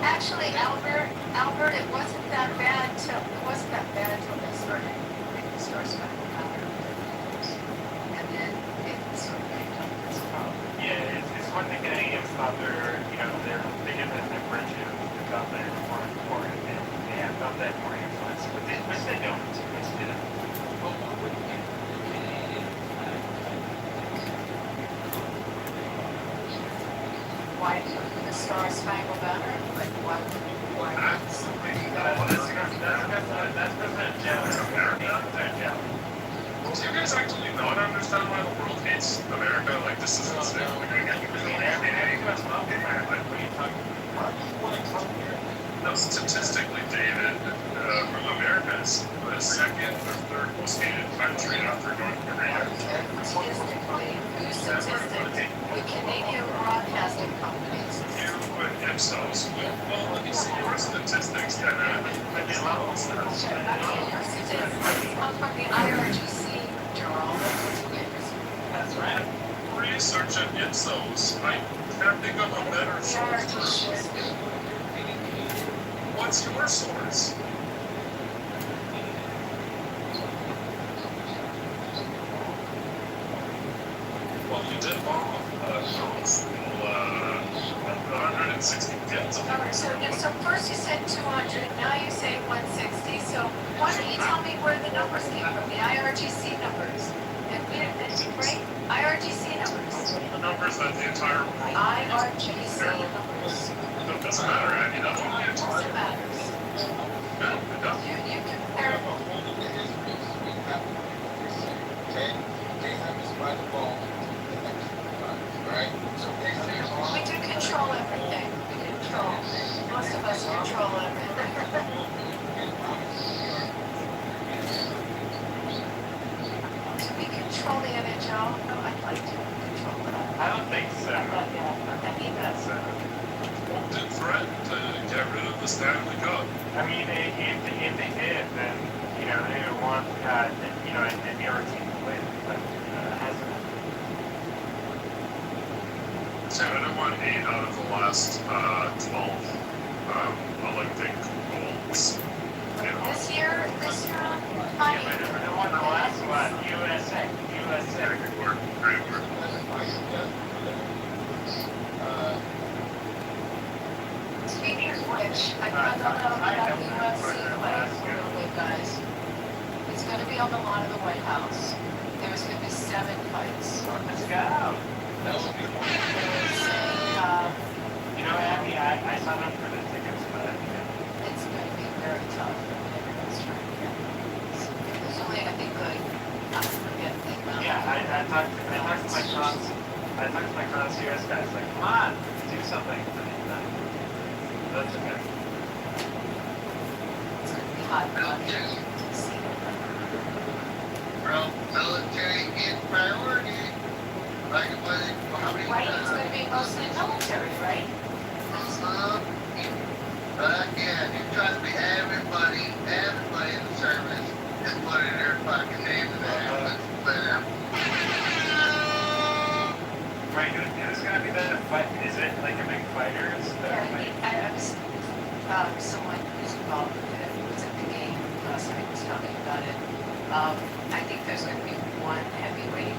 Actually, Albert, it wasn't that bad until they started making the Star Spangled Banner. And then it sort of picked up this problem. Yeah, it's one thing Canadians thought they're bigger than their bridges. They thought they were more important and they have felt that more influence. Which they don't. Which they don't. Why the Star Spangled Banner? Like why? That's because they're jealous. They're jealous. Do you guys actually not understand why the world hates America? Like, this is insane. No, statistically, David, America is the second or third most hated country after North Korea. Statistically, who's statistic? The Canadian broadcasting companies. You would Ipsos. Well, let me see your statistics then. Your statistics come from the IRGC, Jerome. That's right. Research at Ipsos. I can't think of a better source. What's your source? Well, you did follow. So 160 kids. So first you said 200, now you say 160. So why don't you tell me where the numbers came from? The IRGC numbers. Right? IRGC numbers. The numbers that the entire world. IRGC numbers. It doesn't matter, Andy. That's what we talking It about. matters. No, it doesn't. You compare. We do control everything. We control. Most of us control everything. Do we control the NHL? No, I'd like to control it. I don't think so. I need that. Did threaten to get rid of the Stanley Cup. I mean, if they did, then they would want the other team to win, but hasn't. Canada won 8 out of the last 12 Olympic golds. This year, Yeah, but they won the last one. USA. Great work. Great work. Speaking of which, I don't know about the UFC fight real quick, guys. It's going to be on the lawn of the White House. There's going to be 7 fights. Let's go. Abby, I signed up for the tickets, but It's going to be very tough. There's only, I think, I forget the amount. yeah, I talked to my cross. I talked to my cross US guys, like, come on, do something. That's okay. It's going to be hot. Bro, military is priority. Like, how many I think there's going to be one heavyweight,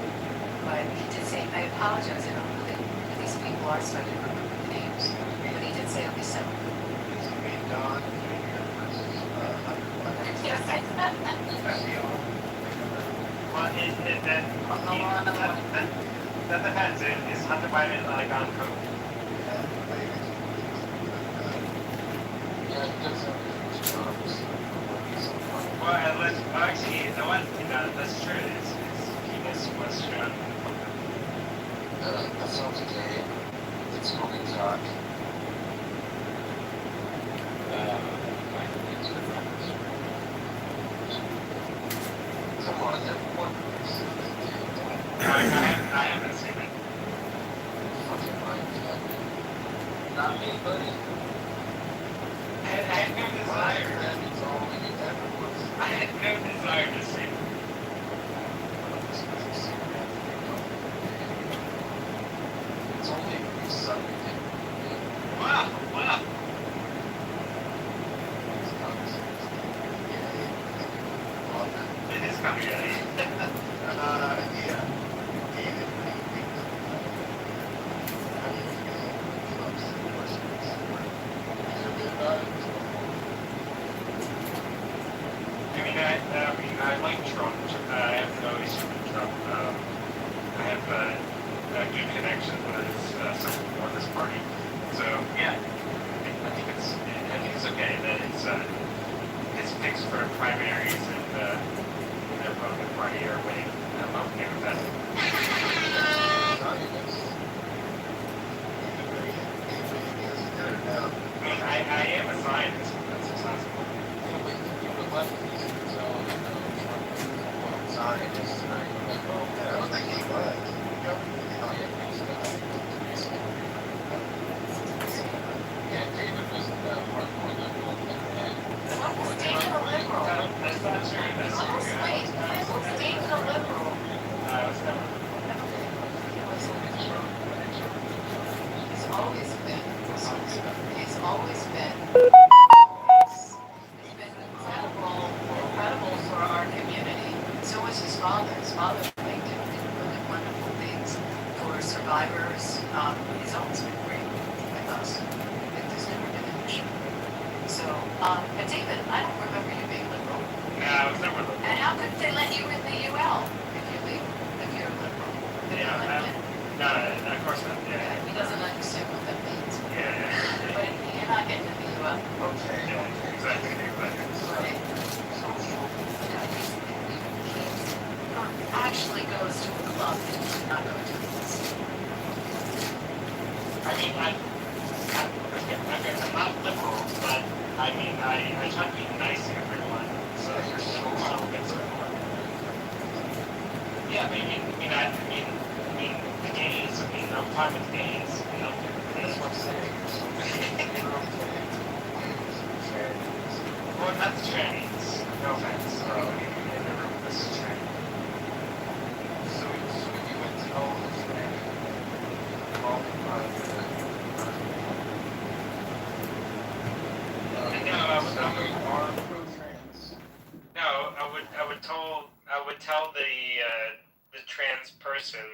but he did say, I apologize, I don't know that these people are, so I didn't remember the names, but he did say it'll be 7. It's gonna be Don Jr. versus Hunter Yes, I Well, that depends. Is Hunter Biden like on coke? Well, actually, you know what? That's true. He was strong. That sounds okay. It's smoking talk. Someone, everyone. I haven't seen it. Fucking mind. Not me, buddy. I had no desire. I had no desire to see it. It's only Sunday. Wow. It is coming out. yeah. I like Trump. I have no issue with Trump. I have good connections with support this party. So yeah, I think it's okay that it's fixed for primaries and the Republican Party are winning. I'm okay with that. I am a scientist. That's successful. Scientists, and I'm like, oh, yeah, I don't think he was. Yeah, David was one point of David a liberal? That's not true. That's true. Wait, was David a liberal? I was never. He's always been. He's always been. He's been incredible for our community. So was his father. His father did really wonderful things for survivors. He's always been great with us. There's never been an issue. So, but David, I don't remember you being liberal. No, I was never liberal. And how could they let you in the UL if you're liberal? No, of course not. Yeah. He doesn't understand what that means. Yeah. But you're not getting in the UL. Okay. Yeah, exactly. Right. Actually goes to a club and does not go to this. I mean, I'm not liberal, but I mean, I try to be nice to everyone. So you're so yeah, but I mean, the gays. I mean, I'm fine with gays. You know, that's what I'm saying. Well, not the trannies. No offense. This is tranny. So you went to all this I would tell the trans person,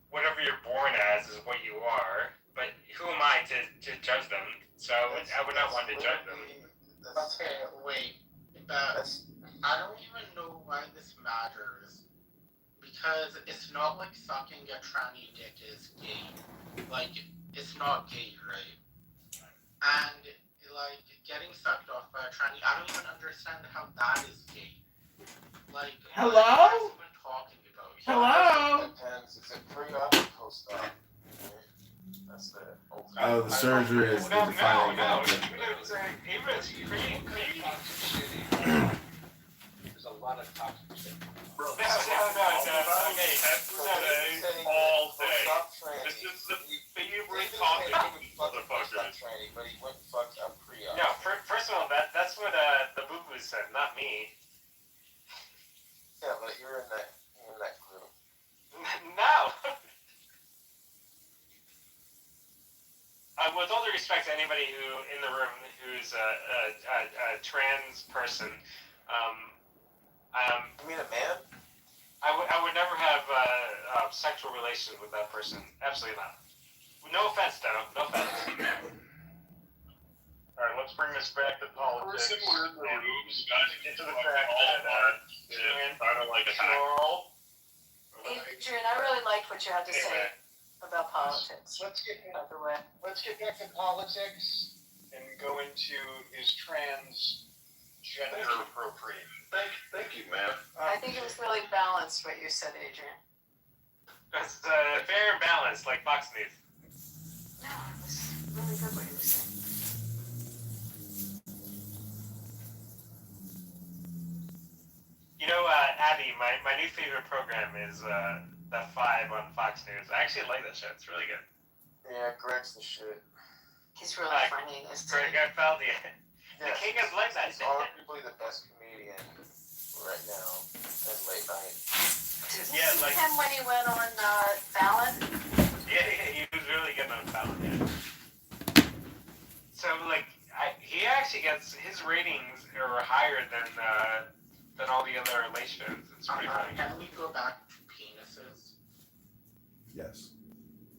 whatever you're born as is what you are. But who am I to judge them? So I would not want to judge them. Okay, wait. I don't even know why this matters. Because it's not like sucking a tranny dick is gay. Like, it's not gay, right? And, like, getting sucked off by a tranny, I don't even understand how that is gay. Like, hello? what is someone talking about? Hello? Depends. It's a pre-op or post-op. That's the ultimate. Oh, the surgery is the defining factor. There's a lot of toxic shit. No, okay, all day. This is the favorite topic of motherfuckers. But he went and fucked a pre-op. No, first of all, that's what the boo-boo said, not me. Yeah, but you're in that group. No. With all due respect to anybody who in the room who's a trans person. You mean a man? I would never have sexual relations with that person. Absolutely not. No offense, though. No offense. All right, let's bring this back to politics. Person we're in the rooms, guys, Get to the fact that I don't like attack. Adrian, I really liked what you had to say about politics. Let's get By the way, back to politics and go into is trans gender appropriate. Thank you, man. I think it was really balanced what you said, Adrian. That's fair and balanced, like Fox News. No, it was really good what you were saying. You know, Abby, my new favorite program is The 5 on Fox News. I actually like that show. It's really good. Yeah, Greg's the shit. He's really funny. Greg, I felt the king is like that. He's arguably the best comedian right now at late night. Did you see him when he went on Fallon? Yeah, he was really good on Fallon. Yeah. So like, he actually gets his ratings are higher than all the other late shows. It's pretty funny. Can we go back to penises? Yes.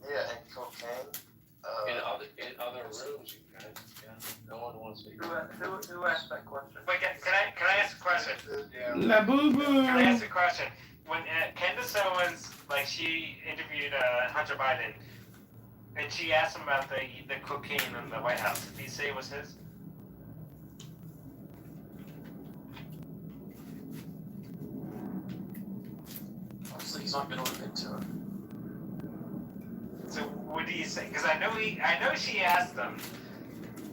Yeah, and cocaine. In other rooms, you guys. Yeah. No one wants to. Who asked that question? Wait, can I ask a question? La boo boo. Can I ask a question? When Candace Owens, like, she interviewed Hunter Biden, and she asked him about the cocaine in the White House. Did he say it was his? Obviously, he's not gonna admit to it. So what do you say? Because I know she asked him,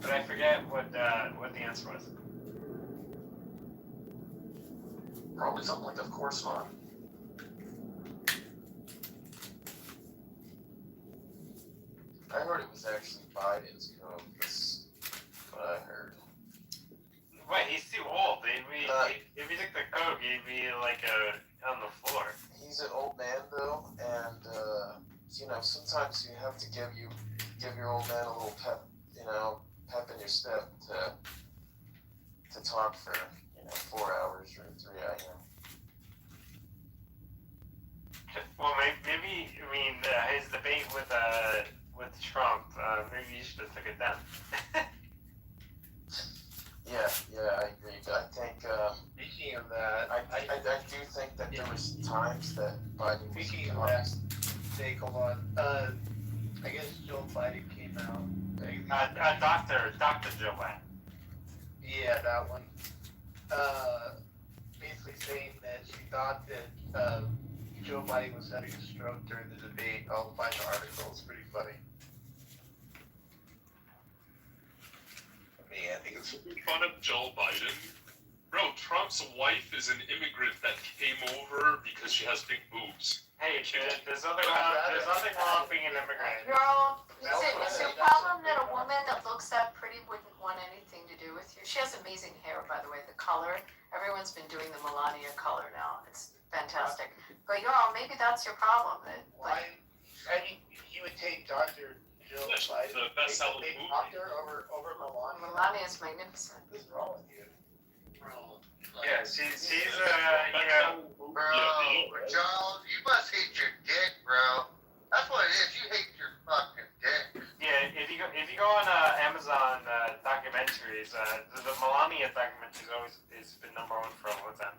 but I forget what the answer was. Probably something like, of course not. I heard it was actually Biden's coke. That's what I heard. Wait, he's too old. If he took the coke, he'd be like on the floor. He's an old man though, and you know, sometimes you have to give your old man a little pep in your step to talk for 4 hours or 3 hours. Well, maybe his debate with Trump. Maybe you should have took it down. Yeah, I agree. But I think Speaking of that, I do think that there was times that Biden was speaking of that, take hold on. I guess Joe Biden came out. Dr. Joe Biden. Yeah, that one. Basically saying that she thought that Joe Biden was having a stroke during the debate. I'll find the article. It's pretty funny. Man, it's making fun of Joe Biden. Bro, Trump's wife is an immigrant that came over because she has big boobs. Hey, there's nothing wrong with being an immigrant. Girl, is your problem that a woman that looks that pretty wouldn't want anything to do with you? She has amazing hair, by the way, the color. Everyone's been doing the Melania color now. It's fantastic. But y'all, maybe that's your problem. Why? I mean, you would take Dr. Joe Biden, the best-selling movie. doctor over Melania. Melania's magnificent. What's wrong with you? Yeah, she's Bro, Charles, you must hate your dick, bro. That's what it is. You hate your fucking dick. Yeah, if you go on Amazon documentaries, the Melania documentaries it's been #1 for a long time.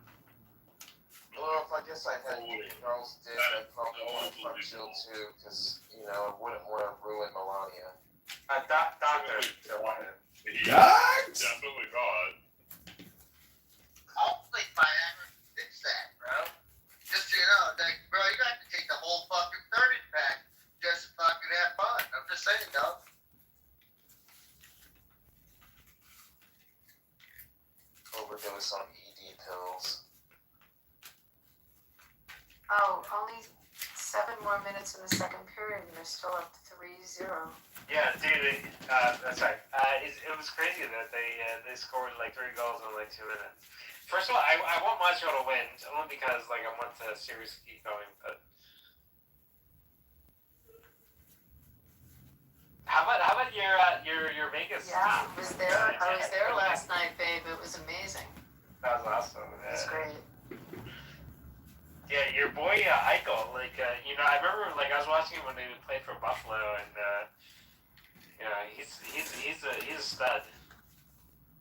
Well, if I guess I had Charles' dick, I'd probably want to fuck Jill too, because I wouldn't want to ruin Melania. Doctor. Definitely not. I don't think Viagra fix that, bro. Just so you know, bro, you got to take the whole fucking 30-pack just to fucking have fun. I'm just saying, dog. Overdose on ED pills. Oh, only 7 more minutes in the second period, and they're still up 3-0. Yeah, dude, that's right. It was crazy that they scored like 3 goals in like 2 minutes. First of all, I want Montreal to win only because I want the series to keep going. But how about your Vegas. Yeah, I was there. I was there last night, babe. It was amazing. That was awesome. It was great. Yeah, your boy Eichel, I remember I was watching him when they played for Buffalo, and he's a stud.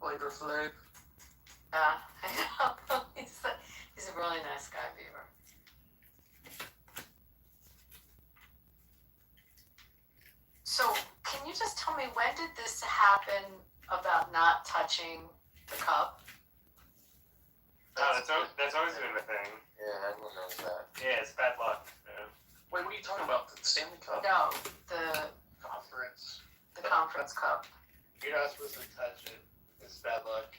Flavor Flav. I know. He's a really nice guy, Beaver. So, can you just tell me, when did this happen about not touching the cup? That's always been a thing. Yeah, everyone knows that. Yeah, it's bad luck. Yeah. Wait, what are you talking about? The Stanley Cup? No, the Conference. conference cup. You're not supposed to touch it. It's bad luck.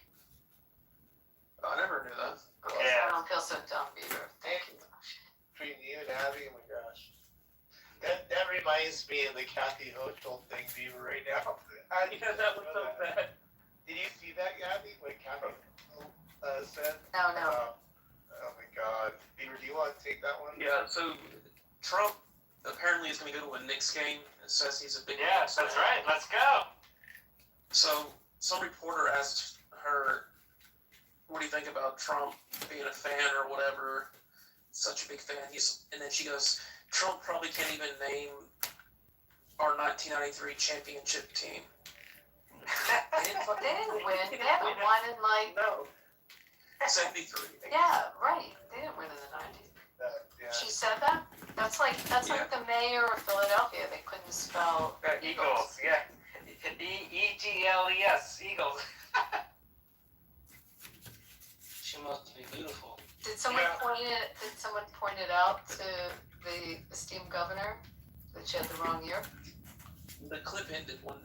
Oh, I never knew that. I don't feel so dumb, Beaver. Thank you. Between you and Abby, oh my gosh. That reminds me of the Kathy Hochul thing, Beaver, right now. That was so bad. Did you see that, Abby? What Kathy said? No. Oh my God. Beaver, do you want to take that one? Yeah, so Trump apparently is going to go to a Knicks game and says he's a big That's right. Let's go. So some reporter asked her, what do you think about Trump being a fan or whatever? Such a big fan. And then she goes, Trump probably can't even name our 1993 championship team. They didn't win. They haven't won in No. 73. Yeah, right. They didn't win in the 90s. Yeah. She said that? That's like the mayor of Philadelphia. They couldn't spell Eagles. Yeah. EGLES. Eagles. She must be beautiful. Did someone point it out to the esteemed governor that she had the wrong year? The clip ended when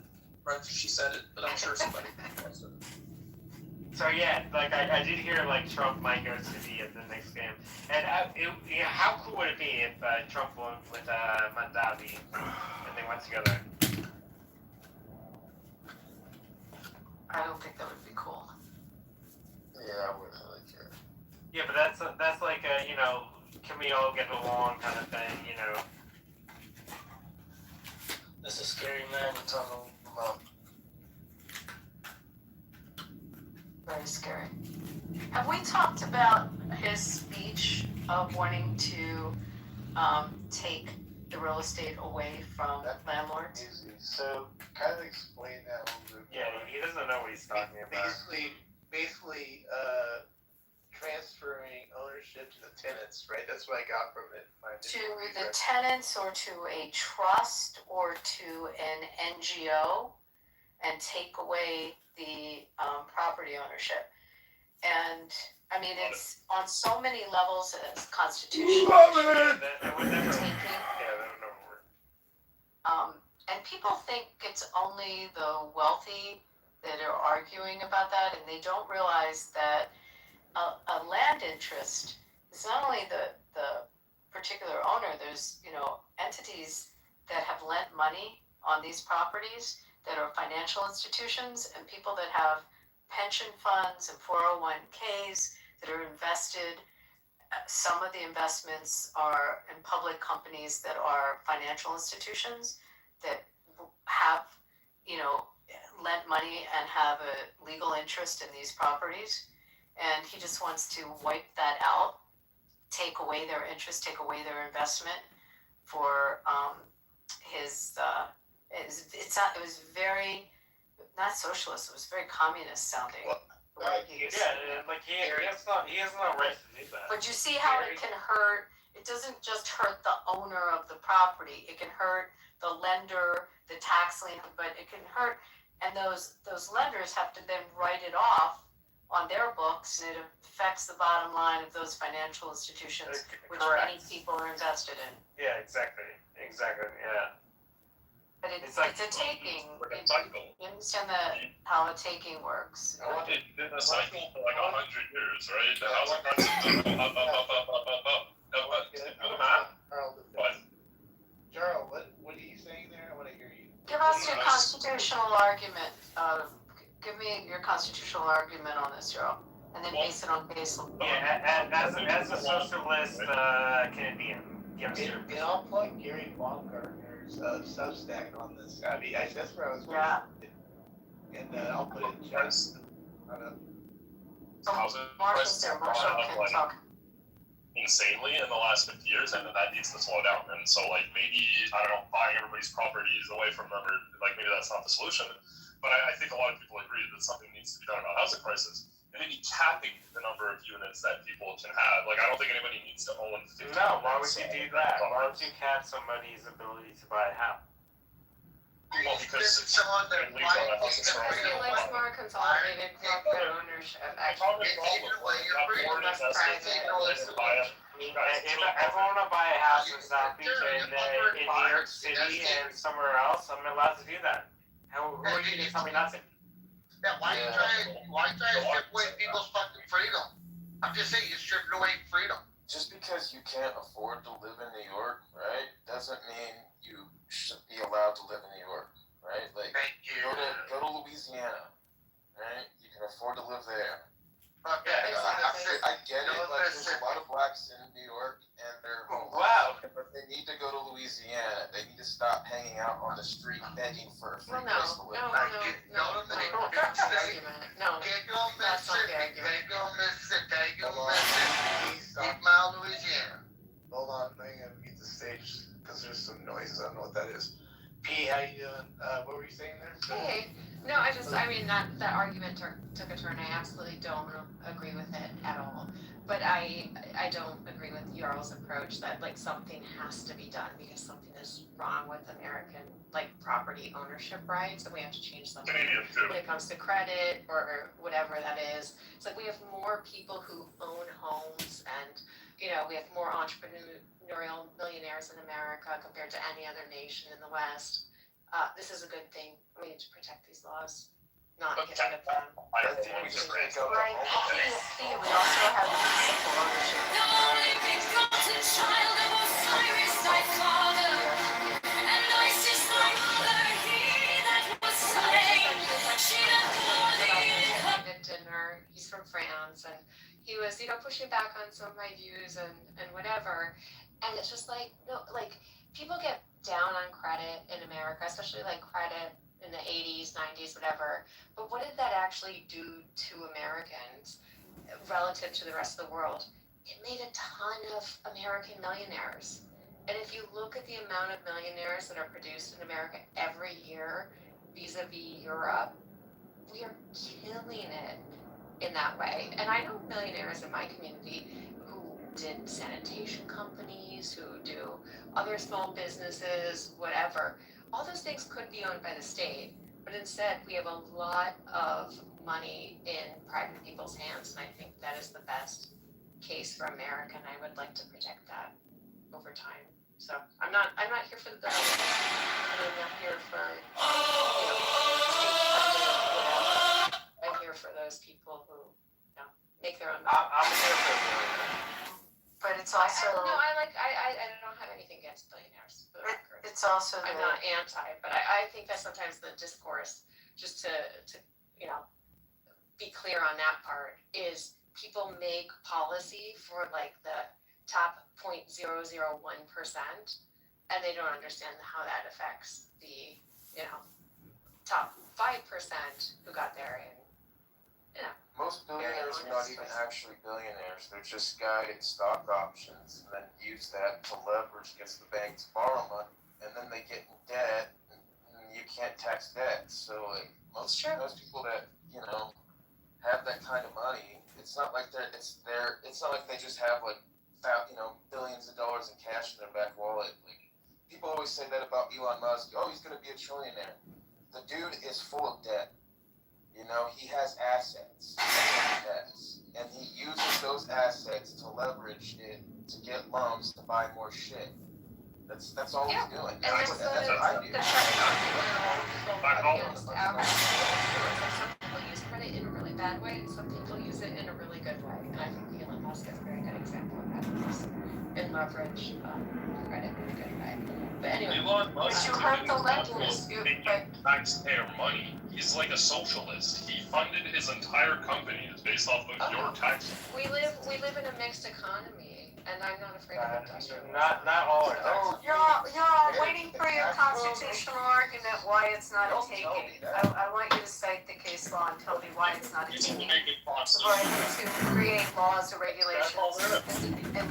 right after she said it, but I'm sure somebody else did. So yeah, I did hear Trump might go to the next game, and how cool would it be if Trump went with Mandavi and they went together? I don't think that would be cool. Yeah, I wouldn't really care. Yeah, but that's like a can we all get along kind of thing, That's a scary man we're talking about. Very scary. Have we talked about his speech of wanting to take the real estate away from landlords? Easy. So, kind of explain that a little bit. Yeah, he doesn't know what he's talking about. Basically, transferring ownership to the tenants, right? That's what I got from it. To the tenants, or to a trust, or to an NGO, and take away the property ownership. And I mean, it's on so many levels. It's constitutional. And people think it's only the wealthy that are arguing about that, and they don't realize that a land interest is not only the particular owner. There's entities that have lent money on these properties that are financial institutions, and people that have pension funds and 401ks that are invested. Some of the investments are in public companies that are financial institutions that have, lent money and have a legal interest in these properties. And he just wants to wipe that out, take away their interest, take away their investment for his. It was very not socialist. It was very communist sounding. He has no right to do that. But you see how it can hurt. It doesn't just hurt the owner of the property. It can hurt the lender, the tax lien, but it can hurt. And those lenders have to then write it off on their books, and it affects the bottom line of those financial institutions, which many people are invested in. Yeah, exactly, yeah. But it's a taking. You understand how a taking works. It's been a cycle for 100 years, right? The housing prices up. Jarl, what are you saying there? I want to hear you. Give us your constitutional argument. Give me your constitutional argument on this, Jarl, and then base it on baseline. Yeah, as a socialist Canadian. Yes, sir. I'll plug Gary Baumgartner's Substack on this. I mean, that's where I was going. Yeah. And I'll put it in chat. Housing prices have gone up like insanely in the last 50 years, and that needs to slow down. And so, like, maybe, I don't know, buying everybody's properties away from them, or like maybe that's not the solution. But I think a lot of people agree that something needs to be done about housing prices. And maybe capping the number of units that people can have. Like, I don't think anybody needs to own 50 No, why would units. you do that? Why would you cap somebody's ability to buy a house? Well, because it's someone that illegal on a house is I feel like it's more consolidated corporate ownership. Actually, If everyone want to buy a house in South Beach and in New York City and somewhere else, I'm allowed to do that. Who are you to tell me not to? Yeah, why you trying to strip away people's fucking freedom? I'm just saying, you're stripping away freedom. Just because you can't afford to live in New York, right, doesn't mean you should be allowed to live in New York, right? Like, go to Louisiana, right? You can afford to live there. Okay, I get it. Like, there's a lot of blacks in New York, and they're homeless. Wow. But they need to go to Louisiana. They need to stop hanging out on the street begging for a free Well, no, place to live. that's the argument. No, that's not the argument. Go Mississippi, Louisiana. Hold on, I'm gonna mute the stage because there's some noises. I don't know what that is. P, how you doing? What were you saying there? Hey, no, I mean, that argument took a turn. I absolutely don't agree with it at all. But I don't agree with Jarl's approach that, like, something has to be done because something is wrong with American, like, property ownership rights, and we have to change something when it comes to credit or whatever that is. It's like we have more people who own homes, and, you know, we have more entrepreneurial millionaires in America compared to any other nation in the West. This is a good thing. We need to protect these laws, not get rid of them. I think we just take out the Right. We also have municipal ownership. The only begotten child of Osiris, thy father, and Isis, thy mother, he that was slain. She that bore thee. David Dinner, he's from France, and he was, you know, pushing back on some of my views and whatever. And it's just like, no, like, people get down on credit in America, especially like credit in the 80s, 90s, whatever. But what did that actually do to Americans relative to the rest of the world? It made a ton of American millionaires. And if you look at the amount of millionaires that are produced in America every year vis-a-vis Europe, we are killing it in that way. And I know millionaires in my community who did sanitation companies, who do other small businesses, whatever. All those things could be owned by the state, but instead we have a lot of money in private people's hands, and I think that is the best case for America, and I would like to protect that over time. So I'm not here for the billions. I'm not here for, you know, state funding, whatever. I'm here for those people who, you know, make their own money. I'm here for it. But it's also. I don't have anything against billionaires. For the record. It's also. I'm not anti, but I think that sometimes the discourse, just to you know, be clear on that part, is people make policy for like the top 0.001%, and they don't understand how that affects the, you know, top 5% who got there, and you know. Most billionaires are not even actually billionaires. They're just guided stock options and then use that to leverage against the bank to borrow money. And then they get in debt, and you can't tax debt. So, like, most people that, you know, have that kind of money, it's not like it's not like they just have, like, you know, billions of dollars in cash in their back wallet. Like, people always say that about Elon Musk. Oh, he's going to be a trillionaire. The dude is full of debt. You know, he has assets, and he uses those assets to leverage it to get loans to buy more shit. That's all he's doing. And that's what I do. Some people use credit in a really bad way, and some people use it in a really good way. And I think Elon Musk is a very good example of that. And leverage credit in a good way. But anyway, Elon Musk you have the lenders. Taxpayer money. He's like a socialist. He funded his entire company based off of your taxes. We live in a mixed economy, and I'm not afraid of industrial. Not all are Oh, Texas. You're all waiting for your constitutional argument why it's not a taking. I want you to cite the case law and tell me why it's not a taking. Right, to create laws or regulations and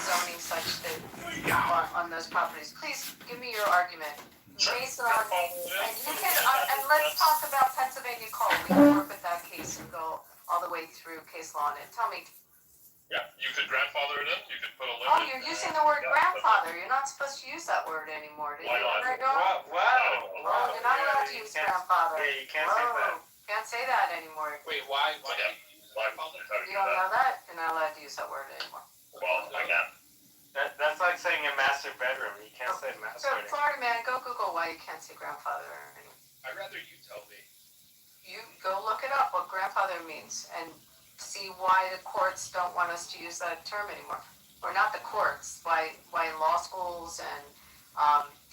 zoning such that on those properties. Please give me your argument. Based on, and you can, and let's talk about Pennsylvania coal. We can work with that case and go all the way through case law on it. Tell me. Yeah, you could grandfather it in. You could put a limit. Oh, you're using the word grandfather. You're not supposed to use that word anymore, do you? Why not? Wow. You're not allowed to use grandfather. Yeah, you can't say that. Can't say that anymore. Wait, why? You don't know that? You're not allowed to use that word anymore. Well, I can. That's like saying a master bedroom. You can't say master. So, Florida man, go Google why you can't say grandfather anymore. I'd rather you tell me. You go look it up what grandfather means and see why the courts don't want us to use that term anymore. Or not the courts, why law schools and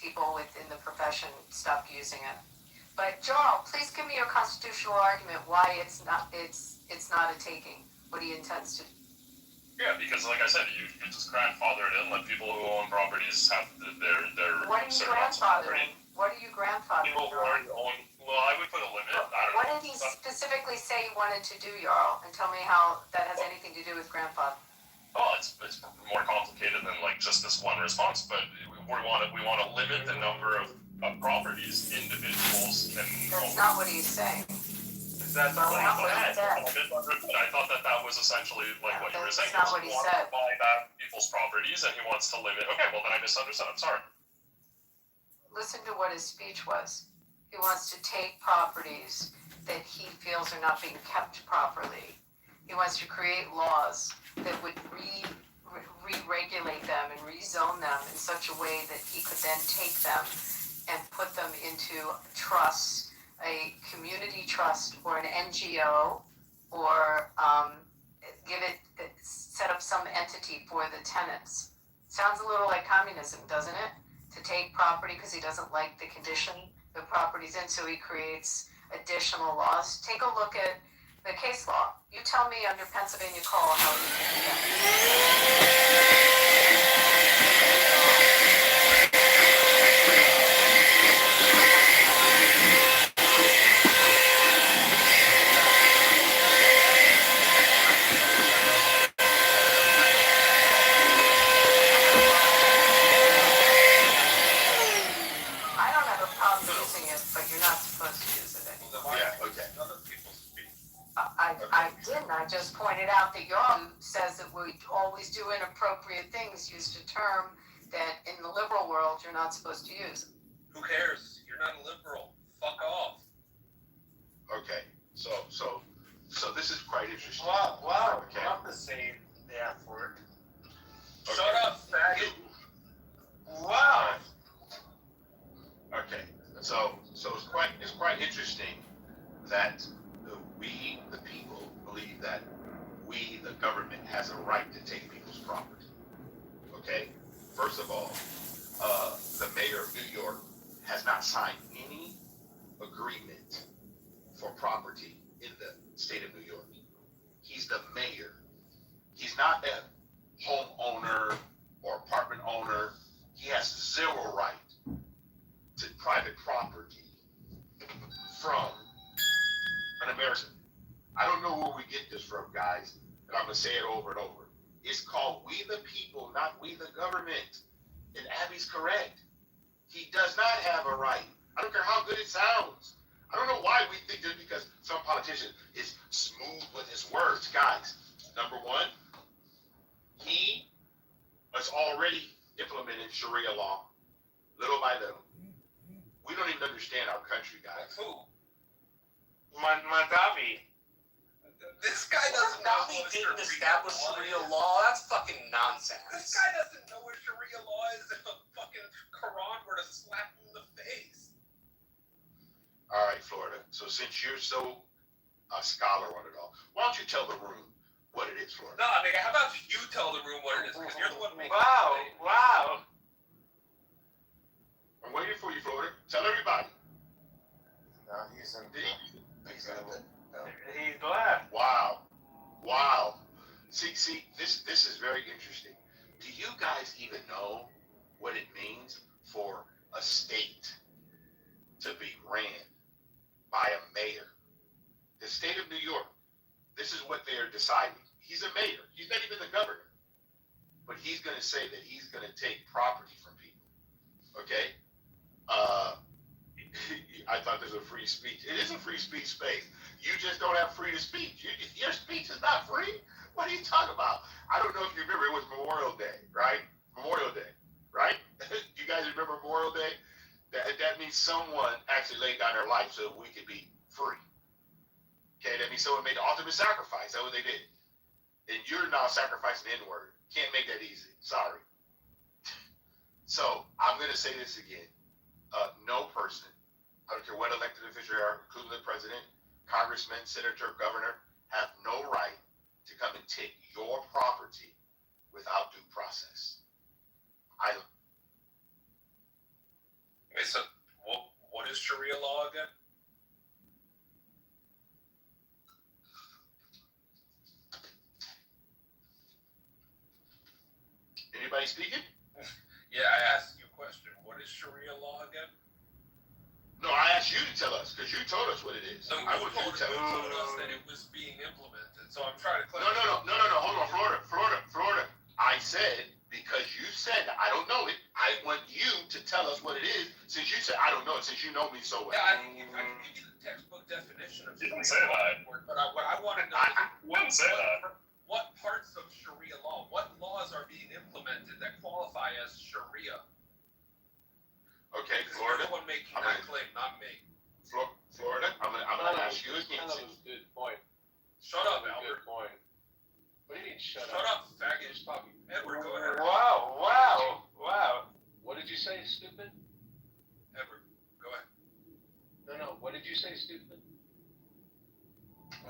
people within the profession stopped using it. But Joel, please give me your constitutional argument why it's not a taking. What he intends to do. Yeah, because like I said, you just grandfather it in, let people who own properties have their What are you grandfathering? What are you grandfathering? People who already own. Well, I would put a limit. I don't What know. did he specifically say he wanted to do, Jarl? And tell me how that has anything to do with grandfather. Oh, it's more complicated than like just this one response, but we want to limit the number of properties individuals can own. That's not what he's saying. That's not what he said. I thought that was essentially like what you were saying. That's not what he said. To buy back people's properties, and he wants to limit. Okay, well then I misunderstood. I'm sorry. Listen to what his speech was. He wants to take properties that he feels are not being kept properly. He wants to create laws that would re-regulate them and rezone them in such a way that he could then take them and put them into trusts, a community trust or an NGO, or set up some entity for the tenants. Sounds a little like communism, doesn't it? To take property because he doesn't like the condition the property's in, so he creates additional laws. Take a look at the case law. You tell me under Pennsylvania law how you can do that. I don't have a problem using it, but you're not supposed to use it anymore. Yeah, okay. I didn't. I just pointed out that y'all says that we always do inappropriate things, used a term that in the liberal world you're not supposed to use. Who cares? You're not a liberal. Fuck off. Okay, so this is quite interesting. Wow, Okay. not the same F word. Okay. Shut up, faggot. Wow. Okay, so it's quite interesting that we, the people, believe that we, the government, has a right to take people's property. Okay, first of all, the mayor of New York has not signed any agreement for property in the state of New York. He's the mayor. He's not a homeowner or apartment owner. He has zero right to private property from an American. I don't know where we get this from, guys, and I'm gonna say it over and over. It's called we the people, not we the government. And Abby's correct. He does not have a right. I don't care how good it sounds. I don't know why we think just because some politician is smooth with his words. Guys, number one, he has already implemented Sharia law, little by little. We don't even understand our country, guys. Who? Madavi. This guy doesn't know Navi what didn't Sharia establish law Sharia is. law. That's fucking nonsense. This guy doesn't know what Sharia law is if a fucking Quran were to slap him in the face. All right, Florida. So since you're so a scholar on it all, why don't you tell the room what it is, Florida? Nah, nigga, how about you tell the room what it is? Because you're the one making Wow. I'm waiting for you, Florida. Tell everybody. No, he's in it. He's left. Wow. See, this is very interesting. Do you guys even know what it means for a state to be ran by a mayor? The state of New York, this is what they're deciding. He's a mayor. He's not even the governor. But he's going to say that he's going to take property from people. Okay? I thought this was a free speech. It is a free speech space. You just don't have freedom of speech. Your speech is not free? What are you talking about? I don't know if you remember, it was Memorial Day, right? Memorial Day, right? You guys remember Memorial Day? That means someone actually laid down their life so we could be free. Okay, that means someone made the ultimate sacrifice. That's what they did. And you're now sacrificing the N-word. Can't make that easy. Sorry. So, I'm going to say this again. No person, I don't care what elected official you are, including the president, congressman, senator, governor, have no right to come and take your property without due process. I don't. Okay, so what is Sharia law again? Anybody speaking? Yeah, I asked you a question. What is Sharia law again? No, I asked you to tell us because you told us what it is. No, I want you to tell told us. us that it was being implemented. So I'm trying to No, clarify. hold on, Florida. I said, because you said, I don't know it, I want you to tell us what it is, since you said, I don't know it, since you know me so well. Yeah, I can give you the textbook definition of You Sharia didn't say law. that. But what I want to know is what parts of Sharia law, what laws are being implemented that qualify as Sharia? Okay, Because Florida. you're the one making that claim, not me. Florida, I'm gonna ask you again. That was a good point. Shut up, Good Albert. point. What do you mean shut Shut up, faggot. Just talking. Edward, go ahead. Wow. What did you say, stupid? Edward, go ahead. No. What did you say, stupid?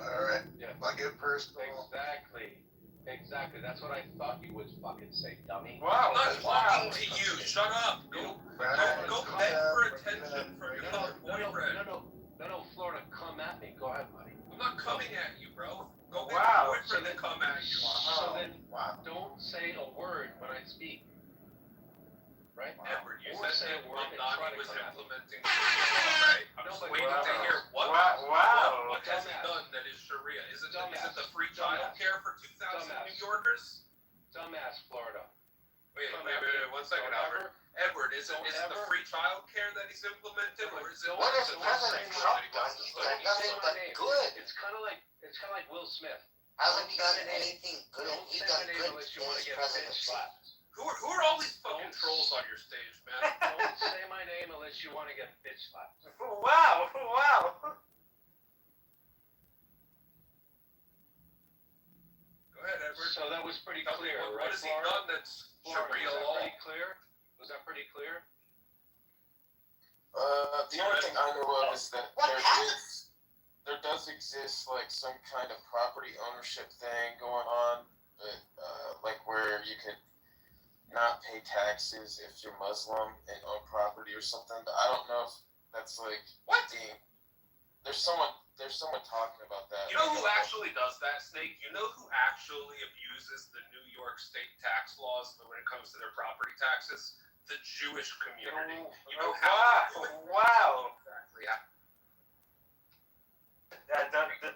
All right. Yeah. I'll get personal. Exactly. That's what I thought you would fucking say, dummy. Wow. I'm not talking to you. Shut up. Go beg for attention from your other boyfriend. No, Florida, come at me. Go ahead, buddy. I'm not coming at you, bro. Go beg Wow. your boyfriend to come at you. So then, don't say a word when I speak. Right? Edward, you Or said say that a word and try Mamdani to was come at me. implementing Sharia, right? I'm just Nobody- waiting to hear what has he Dumbass. done that is Sharia? Is it Dumbass. the free child care for 2,000 New Yorkers? Dumbass, Florida. Wait, 1 second, Albert. Edward, is it the free child care that he's implemented, or is it What has the President Trump done? He's done nothing but good. It's kind of like Will Smith. Hasn't done anything good. Don't He's say done my name good unless you in want his to get presidency. slapped. Who are all these fucking trolls on your stage, man? Don't say my name unless you want to get bitch slapped. Wow. Go ahead, Edward. So that was pretty Tell me, clear, what right, has he Florida? done that's Sharia Was that law? pretty clear? Was that pretty clear? The only thing I know of is that there does exist like some kind of property ownership thing going on, like where you could not pay taxes if you're Muslim and own property or something. But I don't know if that's like being. There's someone talking about that. You know who actually does that, Snake? You know who actually abuses the New York state tax laws when it comes to their property taxes? The Jewish community. You know how? Wow. Exactly.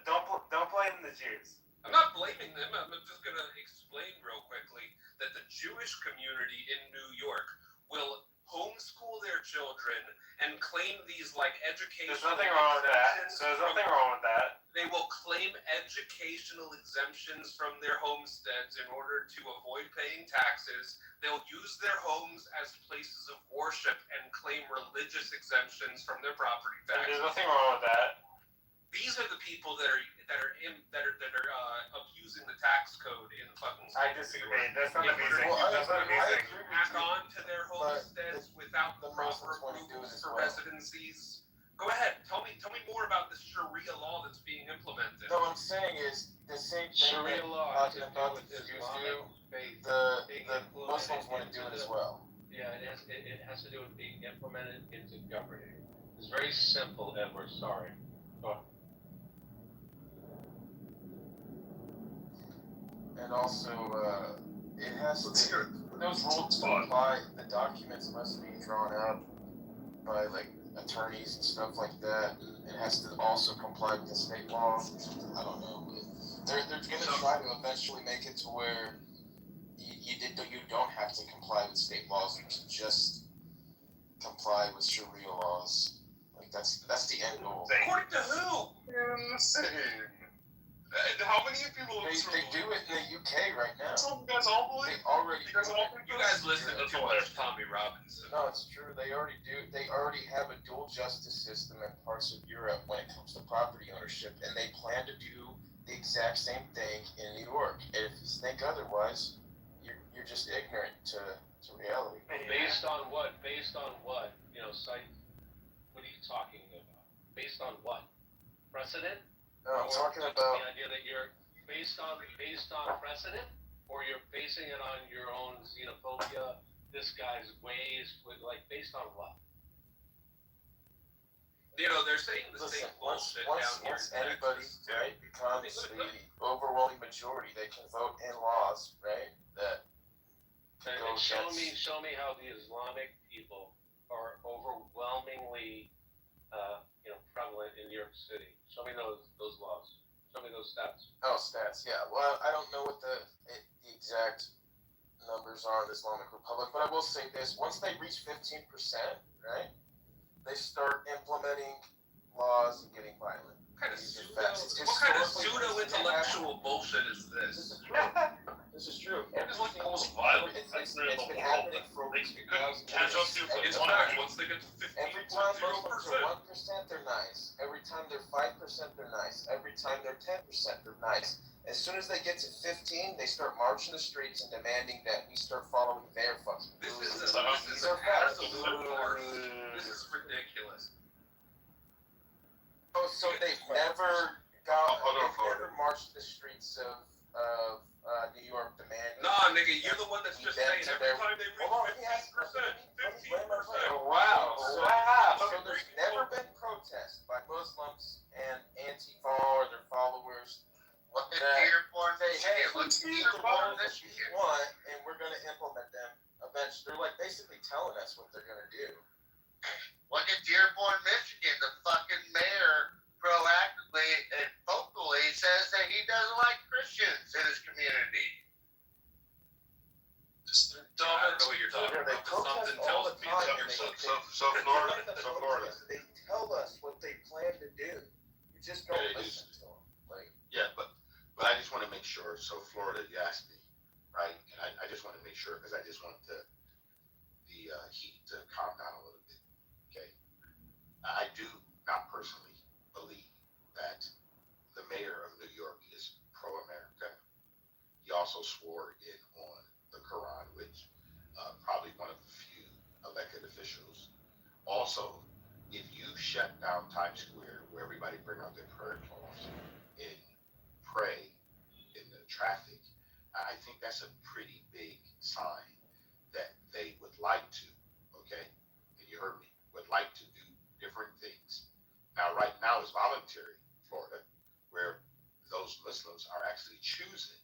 Don't blame the Jews. I'm not blaming them. I'm just going to explain real quickly that the Jewish community in New York will homeschool their children and claim these like educational. There's nothing wrong with that. They will claim educational exemptions from their homesteads in order to avoid paying taxes. They'll use their homes as places of worship and claim religious exemptions from their property taxes. There's nothing wrong with that. These are the people that are abusing the tax code in fucking. I disagree. That's not in abusing. order That's not abusing. to add on to their homesteads without the proper approvals for residencies. Go ahead. Tell me more about this Sharia law that's being implemented. No, what I'm saying is the same thing Sharia that law has to do about with the Jews Islamic do. faith. The Muslims want to do it as well. Yeah, it has to do with being implemented into governing. It's very simple, Edward. Sorry. Go ahead. And also, it has to. For those rules to apply, the documents must be drawn up by like attorneys and stuff like that. It has to also comply with the state law. I don't know. They're gonna try to eventually make it to where you don't have to comply with state laws and to just comply with Sharia laws. Like that's the end goal. According to who? Insane. How many people They do it in the UK right now. You guys all believe? They already do it. You guys listen to too much Tommy Robinson. No, it's true. They already do. They already have a dual justice system in parts of Europe when it comes to property ownership, and they plan to do the exact same thing in New York. And if you think otherwise, you're just ignorant to reality. Based on what? Based on what? You know, site. What are you talking about? Based on what? Precedent? No, I'm talking Or about. the idea that you're based on precedent, or you're basing it on your own xenophobia, this guy's ways, like based on what? You know, they're saying the Listen, same bullshit down here once in anybody Texas. right becomes the overwhelming majority, they can vote in laws, right? That can And go show against. me how the Islamic people are overwhelmingly, prevalent in New York City. Show me those laws. Show me those stats. Oh, stats. Yeah. Well, I don't know what the exact numbers are in the Islamic Republic, but I will say this: once they reach 15%, right, they start implementing laws and getting violent. What kind of pseudo-intellectual bullshit is this? This is true. It is like the most violent country in the world. They couldn't catch up to It's back back. once they get to 15%. Every time Muslims are 1%, they're nice. Every time they're 5%, they're nice. Every time they're 10%, they're nice. As soon as they get to 15, they start marching the streets and demanding that we start following their fucking rules. This is absolute farce. This is ridiculous. Oh, so they've never marched the streets of New York demanding. Nah, nigga, you're the one that's just saying every time they reach 15%. Wow. So there's never been protest by Muslims and Antifa or their followers. Look at Dearborn, Say, hey, look at these are the Dearborn, rules that we want, and we're going to implement them eventually. They're like basically telling us what they're going to do. Look at Dearborn, Michigan. The fucking mayor proactively and vocally says that he doesn't like Christians in his community. I don't know what you're talking about. Something tells me So Florida. They tell us what they plan to do. We just don't listen to them. Yeah, but I just want to make sure. So Florida, you asked me, right? And I just want to make sure because I just want the heat to calm down a little bit. Okay, I do not personally believe that the mayor of New York is pro-America. He also swore in on the Quran, which probably one of the few elected officials. Also, if you shut down Times Square, where everybody bring out their prayer cloths and pray in the traffic, I think that's a pretty big sign that they would like to, okay? And you heard me, would like to do different things. Now, right now it's voluntary, Florida, where those Muslims are actually choosing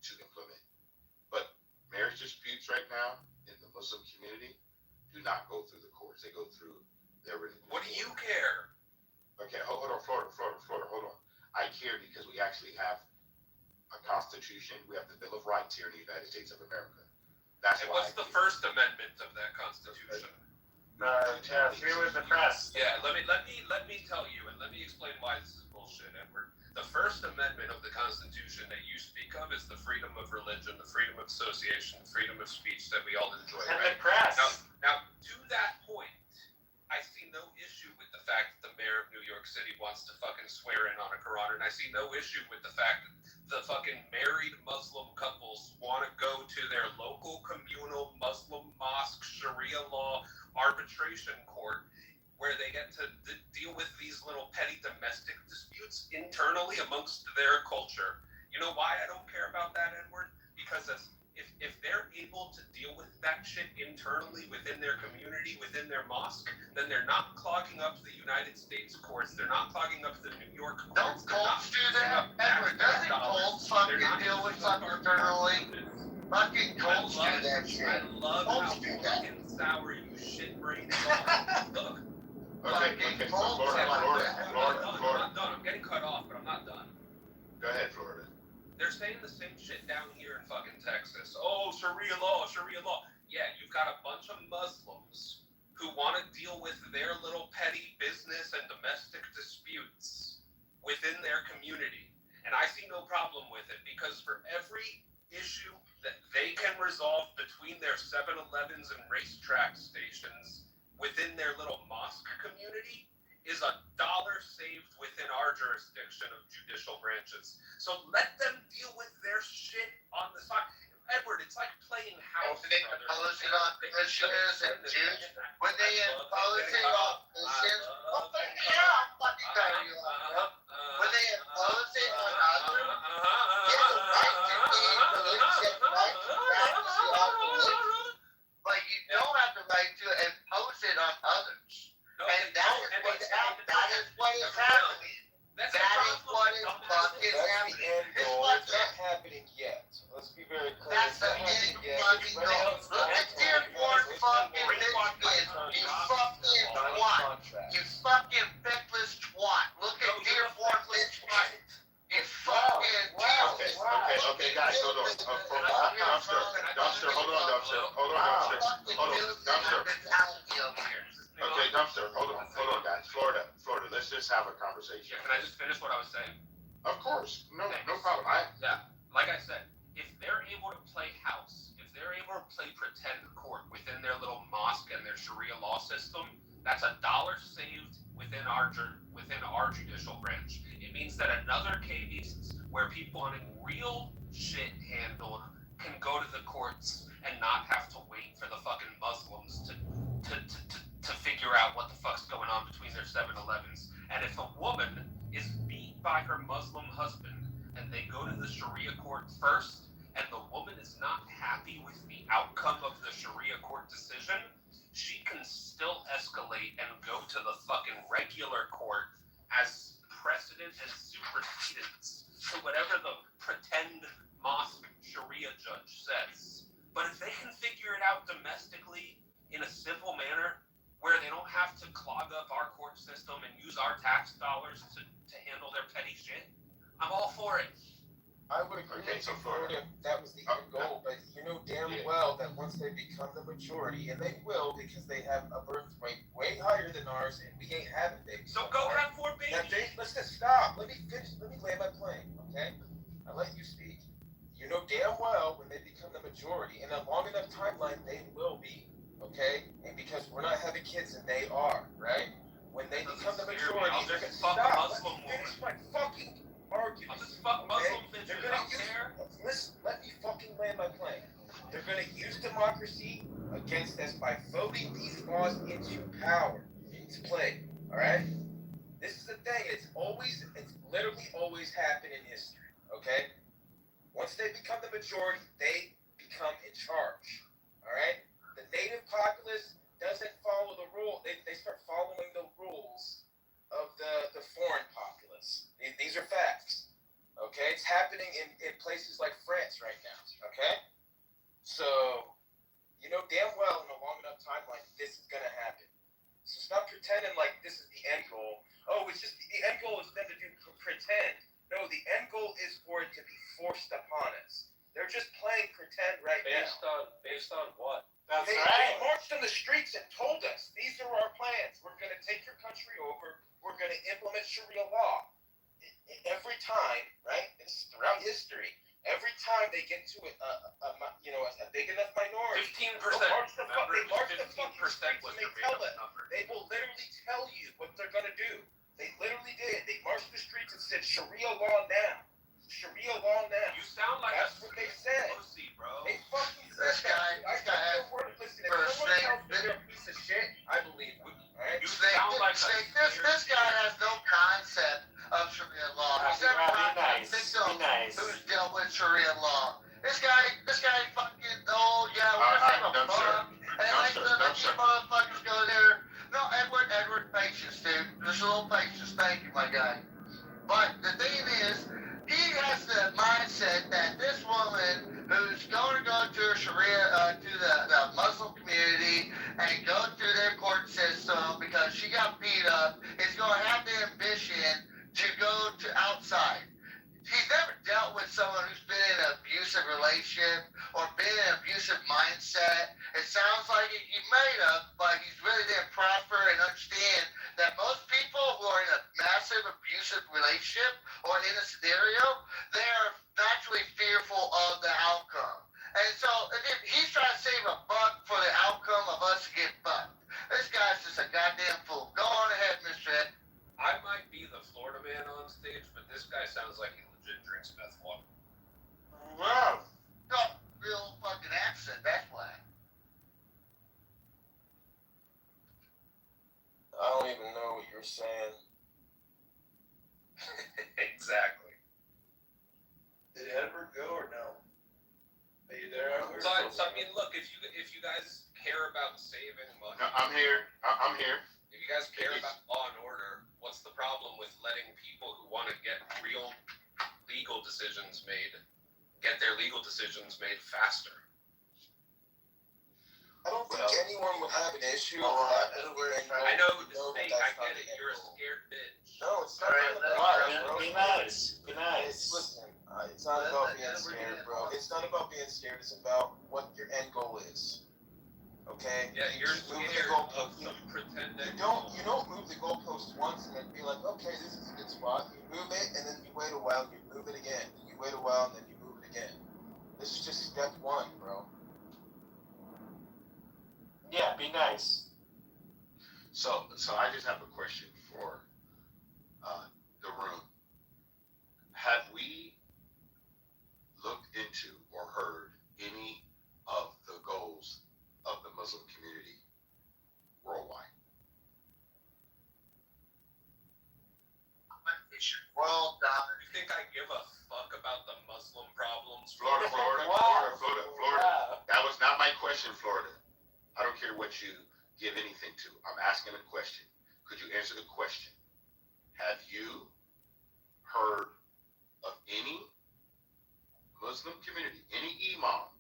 to implement. But marriage disputes right now in the Muslim community do not go through the courts. They go through their religion. What do you care? Okay, hold on, Florida, hold on. I care because we actually have a constitution. We have the Bill of Rights here in the United States of America. That's And why what's the First Amendment of that Constitution? Free with the press. Yeah, let me tell you, and let me explain why this is bullshit, Edward. The First Amendment of the Constitution that you speak of is the freedom of religion, the freedom of association, the freedom of speech that we all enjoy. And Right? the press. Now, to that point, I see no issue with the fact that the mayor of New York City wants to fucking swear in on a Quran, and I see no issue with the fact that the fucking married Muslim couples want to go to their local communal Muslim mosque Sharia law arbitration court where they get to deal with these little petty domestic disputes internally amongst their culture. You know why I don't care about that, Edward? Because if they're able to deal with that shit internally within their community, within their mosque, then they're not clogging up the United States courts. They're not clogging up the New York courts. Don't Colts do that? Edward, doesn't Colts fucking deal with fucking internally? Fucking Colts do that shit. I love Colts how do that. fucking sour you shit brains are. Look. Fucking so Colts Florida, are like that. I'm not done. I'm getting cut off, but I'm not done. Go ahead, Florida. They're saying the same shit down here in fucking Texas. Oh, Sharia law, Sharia law. Yeah, you've got a bunch of Muslims who want to deal with their little petty business and domestic disputes within their community. And I see no problem with it, because for every issue that they can resolve between their 7-Elevens and racetrack stations within their little mosque community is $1 saved within our jurisdiction of judicial branches. So let them deal with their shit on the side. Edward, it's like playing house, When they brother. impose it on commissioners and Jews, when they impose it on Christians, I'll fucking tell you, when they impose it on others, it's a right to be religious, right to practice your religion, but you don't have the right to impose it on others. And that is what's happening. That is what is happening. That is what is fucking happening. It's what's not happening yet. Let's be very clear. That's the end fucking goal. Look at Dearborn fucking Michigan. You fucking twat. You fucking feckless twat. Look at Dearborn Michigan. You fucking Okay, guys, hold on. Dumpster, hold on, Dumpster. Okay, Dumpster, hold on, guys. Florida, let's just have a conversation. Yeah, can I just finish what I was saying? Of course, no problem. Like I said, if they're able to play house, if they're able to play pretend court within their little mosque and their Sharia law system, that's $1 saved within our judicial branch. It means that another case where people wanting real shit handled can go to the courts and not have to wait for the fucking Muslims to figure out what the fuck's going on between their 7-Elevens. And if a woman is beat by her Muslim husband and they go to the Sharia court first, and the woman is not happy with the outcome of the Sharia court decision, she can still escalate and go to the fucking regular court as precedent and supersedence to whatever the pretend mosque Sharia judge says. But if they can figure it out domestically in a civil manner, where they don't have to clog up our court system and use our tax dollars to handle their petty shit, I'm all for it. I would agree with you, Florida, that was the end goal, but you know damn well that once they become the majority, and they will because they have a birth rate way higher than ours, and we ain't having babies. So go have more babies. Let's just stop. Let me finish. Let me land my plane, okay? I'll let you speak. You know damn well when they become the majority, in a long enough timeline, they will be, okay? And because we're not having kids and they are, right? When they become the majority, they're gonna stop. Let me finish my fucking argument. I'll just fuck Muslim bitches. They're gonna listen, let me fucking land my plane. They're gonna use democracy against us by voting these laws into power, into play. Alright? This is the thing, it's literally always happened in history. Okay? Once they become the majority, they become in charge. Alright? The native populace doesn't follow the rule. They start following the rules of the foreign populace. These are facts. Okay? It's happening in places like France right now. Okay? So, you know damn well in a long enough timeline this is gonna happen. So stop pretending like this is the end goal. Oh, it's just the end goal is them to do pretend. No, the end goal is for it to be forced upon us. They're just playing pretend right now. Based on what? They marched in the streets and told us, these are our plans. We're going to take your country over. We're going to implement Sharia law. Every time, right? It's throughout history. Every time they get to a big enough minority, 15%. They march the fucking streets was and they your tell us. number. They will literally tell you what they're going to do. They literally did. They marched the streets and said Sharia law now. Sharia law now. You sound like that's what they said. Pussy, bro. They fucking said that. I got no word. Listen, if someone tells me they're a piece of shit, I believe them. Alright? You sound like this guy has no concept of Sharia law. He's never who's dealt with Sharia law. This guy fucking, oh yeah, we're gonna take a fuck. And like you motherfuckers go there. No, Edward, patience, dude. Just a little patience. Thank you, my guy. But the thing is, he has the mindset that this woman who's going to go made up is going to have the ambition to go to outside. He's never dealt with someone who's been in an abusive relationship or been in an abusive mindset. It sounds like he made up, but he's really didn't prosper and understand that most people who are in a massive abusive relationship or in a scenario, they are naturally fearful of the outcome. And so he's trying to save a buck for the outcome of us to get bucked. This guy's just a goddamn fool. Go on ahead, Mr. Ed. I might be the Florida man on stage, but this guy sounds like he legit drinks meth water. Wow. Got real fucking accent, that's why. I don't even know what you're saying. Exactly. Did Edward go or no? Are you there, Edward? So I mean, look, if you guys care about saving money, No, I'm here. I'm here. if you guys care about law and order, what's the problem with letting people who want to get real legal decisions made get their legal decisions made faster? I don't think anyone would have an issue with that. I know the state, I get it. You're a scared bitch. No, it's not about Be nice. Be nice. Listen, it's not about being scared, bro. It's not about being scared. It's about what your end goal is. Okay? Yeah, you're Move the scared goalpost. of some pretending. You don't move the goalpost once and then be like, okay, this is a good spot. You move it and then you wait a while and you move it again. You wait a while and then you move it again. This is just step one, bro. Yeah, be nice. So I just have a question for the room. Have we looked into or heard any of the goals of the Muslim community worldwide? Well done. You think I give a fuck about the Muslim problems? Florida. That was not my question, Florida. I don't care what you give anything to. I'm asking a question. Could you answer the question? Have you heard of any Muslim community, any imam?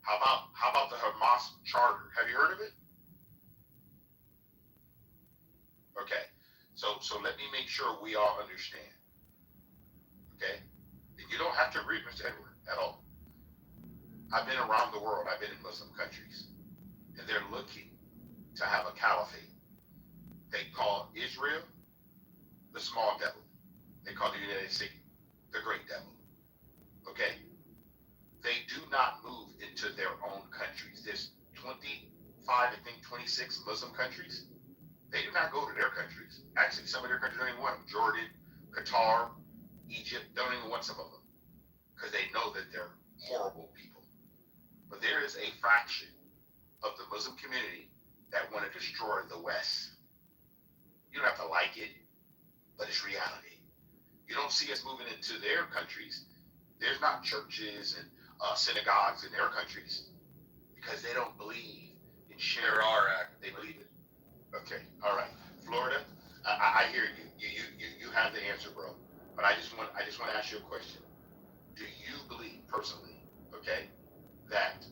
How about the Hamas charter? Have you heard of it? Okay. So let me make sure we all understand. Okay? And you don't have to agree, Mr. Edward, at all. I've been around the world. I've been in Muslim countries. And they're looking to have a caliphate. They call Israel the small devil. They call the United States the great devil. Okay? They do not move into their own countries. There's 25, I think 26 Muslim countries. They do not go to their countries. Actually, some of their countries don't even want them. Jordan, Qatar, Egypt don't even want some of them. Because they know that they're horrible people. But there is a fraction of the Muslim community that want to destroy the West. You don't have to like it, but it's reality. You don't see us moving into their countries. There's not churches and synagogues in their countries because they don't believe in sharing. There are, they believe it. Okay, all right. Florida, I hear you. You have the answer, bro. But I just want to ask you a question. Do you believe personally, okay, that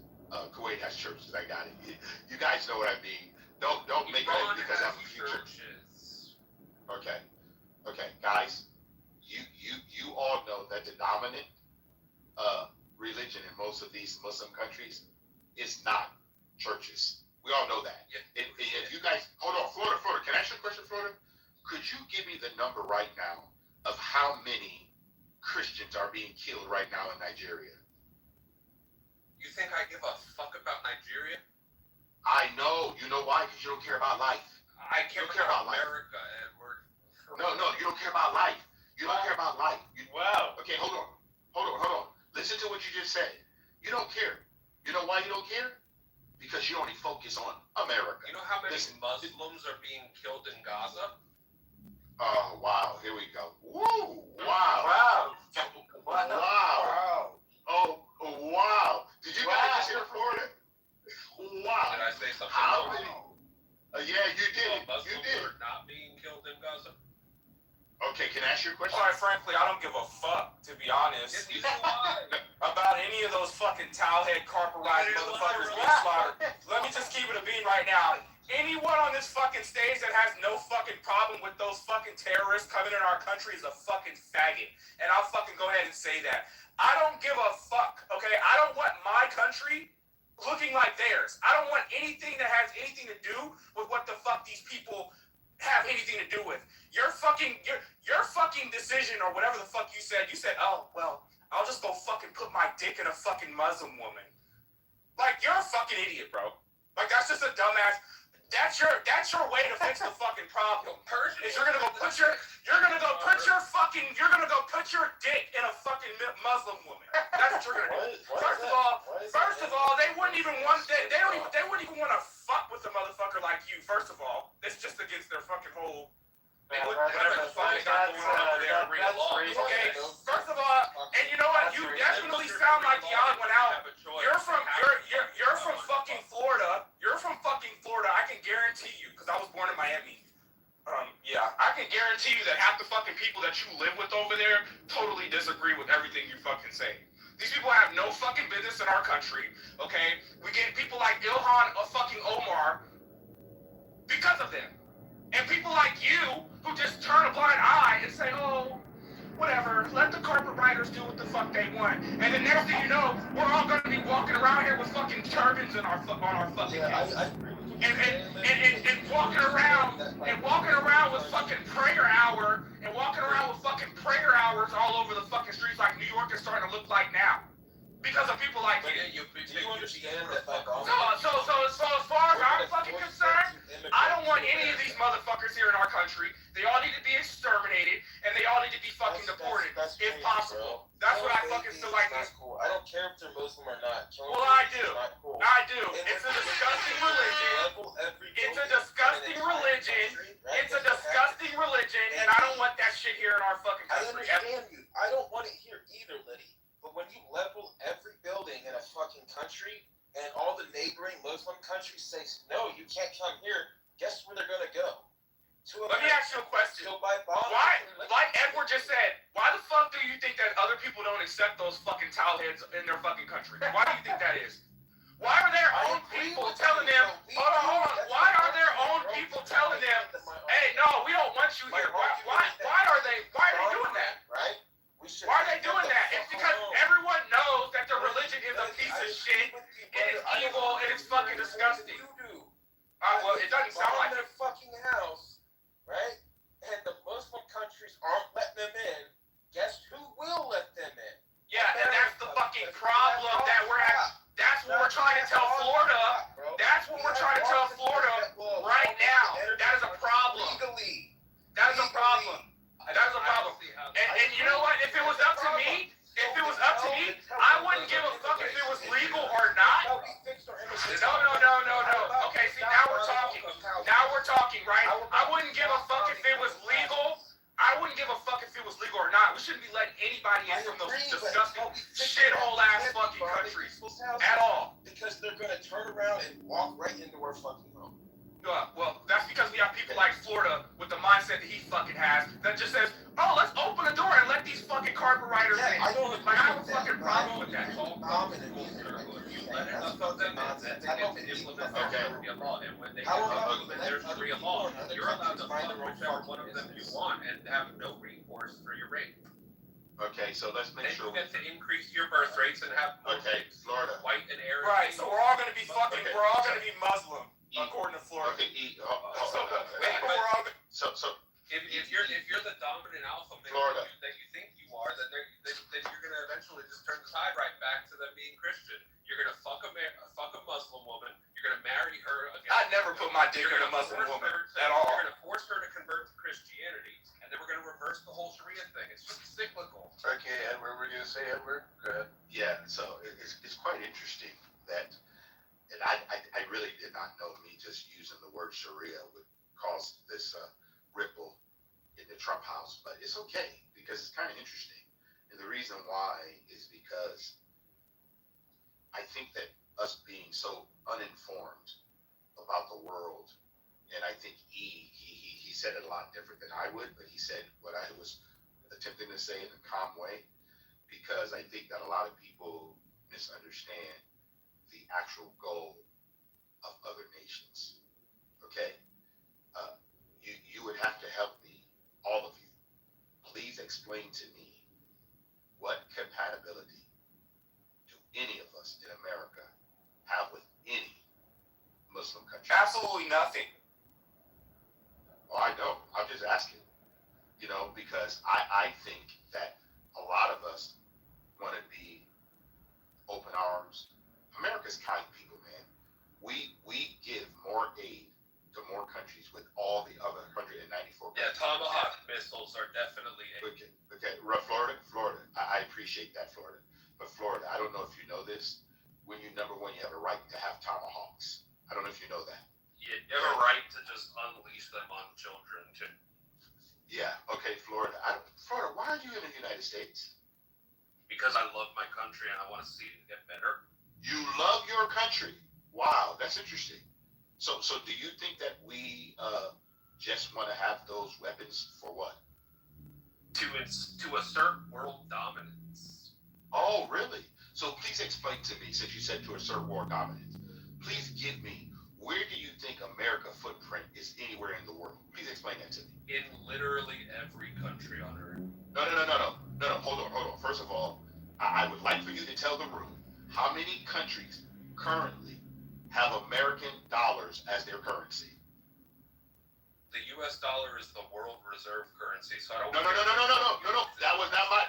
Kuwait has churches? I got it. You guys know what I mean. Don't make it because I'm a future. Okay, guys. You all know that the dominant religion in most of these Muslim countries is not churches. We all know that. If you guys, hold on, Florida, can I ask you a question, Florida? Could you give me the number right now of how many Christians are being killed right now in Nigeria? You think I give a fuck about Nigeria? I know. You know why? Because you don't care about life. I care about America, Edward. No, you don't care about life. You don't care about life. Wow. Okay, hold on. Listen to what you just said. You don't care. You know why you don't care? Because you only focus on America. You know how many Muslims are being killed in Gaza? Oh, wow. Here we go. Woo! Wow. Oh, wow. Did you guys just hear Florida? Wow. Did I say something How wrong? many? Yeah, you did. Muslims are not being killed in Gaza? Okay, can I ask you a question? Quite frankly, I don't give a fuck, to be honest, about any of those fucking towelhead carpet riding motherfuckers being slaughtered. Let me just keep it a bean right now. anyone on this fucking stage that has no fucking problem with those fucking terrorists coming in our country is a fucking faggot. And I'll fucking go ahead and say that. I don't give a fuck, okay? I don't want my country looking like theirs. I don't want anything that has anything to do with what the fuck these people have anything to do with. Your fucking decision or whatever the fuck you said, oh, well, I'll just go fucking put my dick in a fucking Muslim woman. Like, you're a fucking idiot, bro. Like, that's just a dumbass. That's your way to fix the fucking problem. Is you're gonna go put your dick in a fucking Muslim woman. That's what you're gonna do. First of all, they wouldn't even want they wouldn't even want to fuck with a motherfucker like you. First of all, it's just against their fucking whole. Whatever the fuck they got going on over there, real law. Okay, first of all, and you know what? You definitely sound like the odd one out. You're from fucking Florida. You're from fucking Florida. I can guarantee you, because I was born in Miami. Yeah, I can guarantee you that half the fucking people that you live with over there totally disagree with everything you fucking say. These people have no fucking business in our country. Okay, we get people like Ilhan fucking Omar because of them. And people like you who just turn a blind eye and say, oh, whatever, let the carpet riders do what the fuck they want. And the next thing you know, we're all going to be walking around here with fucking turbans on our fucking heads. And walking around with fucking prayer hour and walking around with fucking prayer hours all over the fucking streets like New York is starting to look like now. Because of people like you. Do you understand that, like, So as far as I'm fucking concerned, I don't want any of these motherfuckers here in our country. They all need to be exterminated, and they all need to be fucking deported, if possible. That's what I fucking feel like. That's cool. I don't care if they're Muslim or not. Well, I do. I do. It's a disgusting religion. It's a disgusting religion. It's a disgusting religion, and I don't want that shit here in our fucking country. I understand you. I don't want it here either, Liddy. But when you level every building in a fucking country and all the neighboring Muslim countries say, no, you can't come here, guess where they're going to go? Let me ask you a question. Why, like Edward just said, why the fuck do you think that other people don't accept those fucking towel heads in their fucking country? Why do you think that is? Why are their own people telling them, hold on, why are their own people telling them, hey, no, we don't want you here. Why are they doing that? Right? Why are they doing that? It's because everyone knows that the religion is a piece of shit, it is evil, and it's fucking disgusting. Well, it doesn't sound like it. Fucking house, right? And the Muslim countries aren't letting them in. Guess who will let them in? Yeah, and that's the fucking problem that we're at. That's what we're trying to tell Florida. That's what we're trying to tell Florida right now. That is a problem. That is a problem. That is a problem. And you know what? If it was up to me, I wouldn't give a fuck if it was legal or not. No. Okay, see, now we're talking. Right? I wouldn't give a fuck if it was legal. I wouldn't give a fuck if it was legal or not. We shouldn't be letting anybody in from those disgusting shithole ass fucking countries at all. Because they're gonna turn around and walk right into our fucking home. Well, that's because we have people like Florida with the mindset that he fucking has that just says, oh, let's open the door and let these fucking carpet riders in. I have a fucking problem with that. You're allowed to fuck whichever one of them you want and have no recourse for your rape. Okay, so let's make sure. You get to increase your birth rates and have Florida. White and Arab. Right, so we're all gonna be fucking. We're all gonna be Muslim, according to Florida. Okay, if you're the dominant alpha male Florida that you think you are, then you're gonna eventually just turn the tide right back to them being Christian. You're gonna fuck a Muslim woman. You're gonna marry her again. I'd never put my dick in a Muslim woman at all. You're gonna force her to convert to Christianity, and then we're gonna reverse the whole Sharia thing. It's just cyclical. Okay, Edward, we're gonna say Edward. Go ahead. Yeah, so it's quite interesting that, and I really did not know me just using the word Sharia would cause this ripple in the Trump house, but it's okay because it's kind of interesting, and the reason why is because I think that us being so uninformed about the world, and I think he said it a lot different than I would, but he said what I was attempting to say in a calm way, because I think that a lot of people misunderstand the actual goal of other nations. okay, you would have to help me, all of you. Please explain to me what compatibility do any of us in America have with any Muslim country? Absolutely nothing. Oh, I know. I'm just asking. Because I think that a lot of us want to be open arms. America's kind people, man. We give more aid to more countries with all the other 194 countries. Yeah, Tomahawk missiles are definitely Okay. Florida. I appreciate that, Florida. But Florida, I don't know if you know this. When you number one, you have a right to have Tomahawks. I don't know if you know that. you have a right to just unleash them on children too. Yeah. Okay, Florida. Florida, why are you in the United States? Because I love my country and I want to see it get better. You love your country. Wow, that's interesting. So do you think that we just want to have those weapons for what? To assert world dominance. Oh, really? So please explain to me, since you said to assert world dominance, please give me, where do you think America's footprint is anywhere in the world? Please explain that to me. In literally every country on earth. No. Hold on. First of all, I would like for you to tell the room how many countries currently have American dollars as their currency. The U.S. dollar is the world reserve currency, so I don't. No. That was not my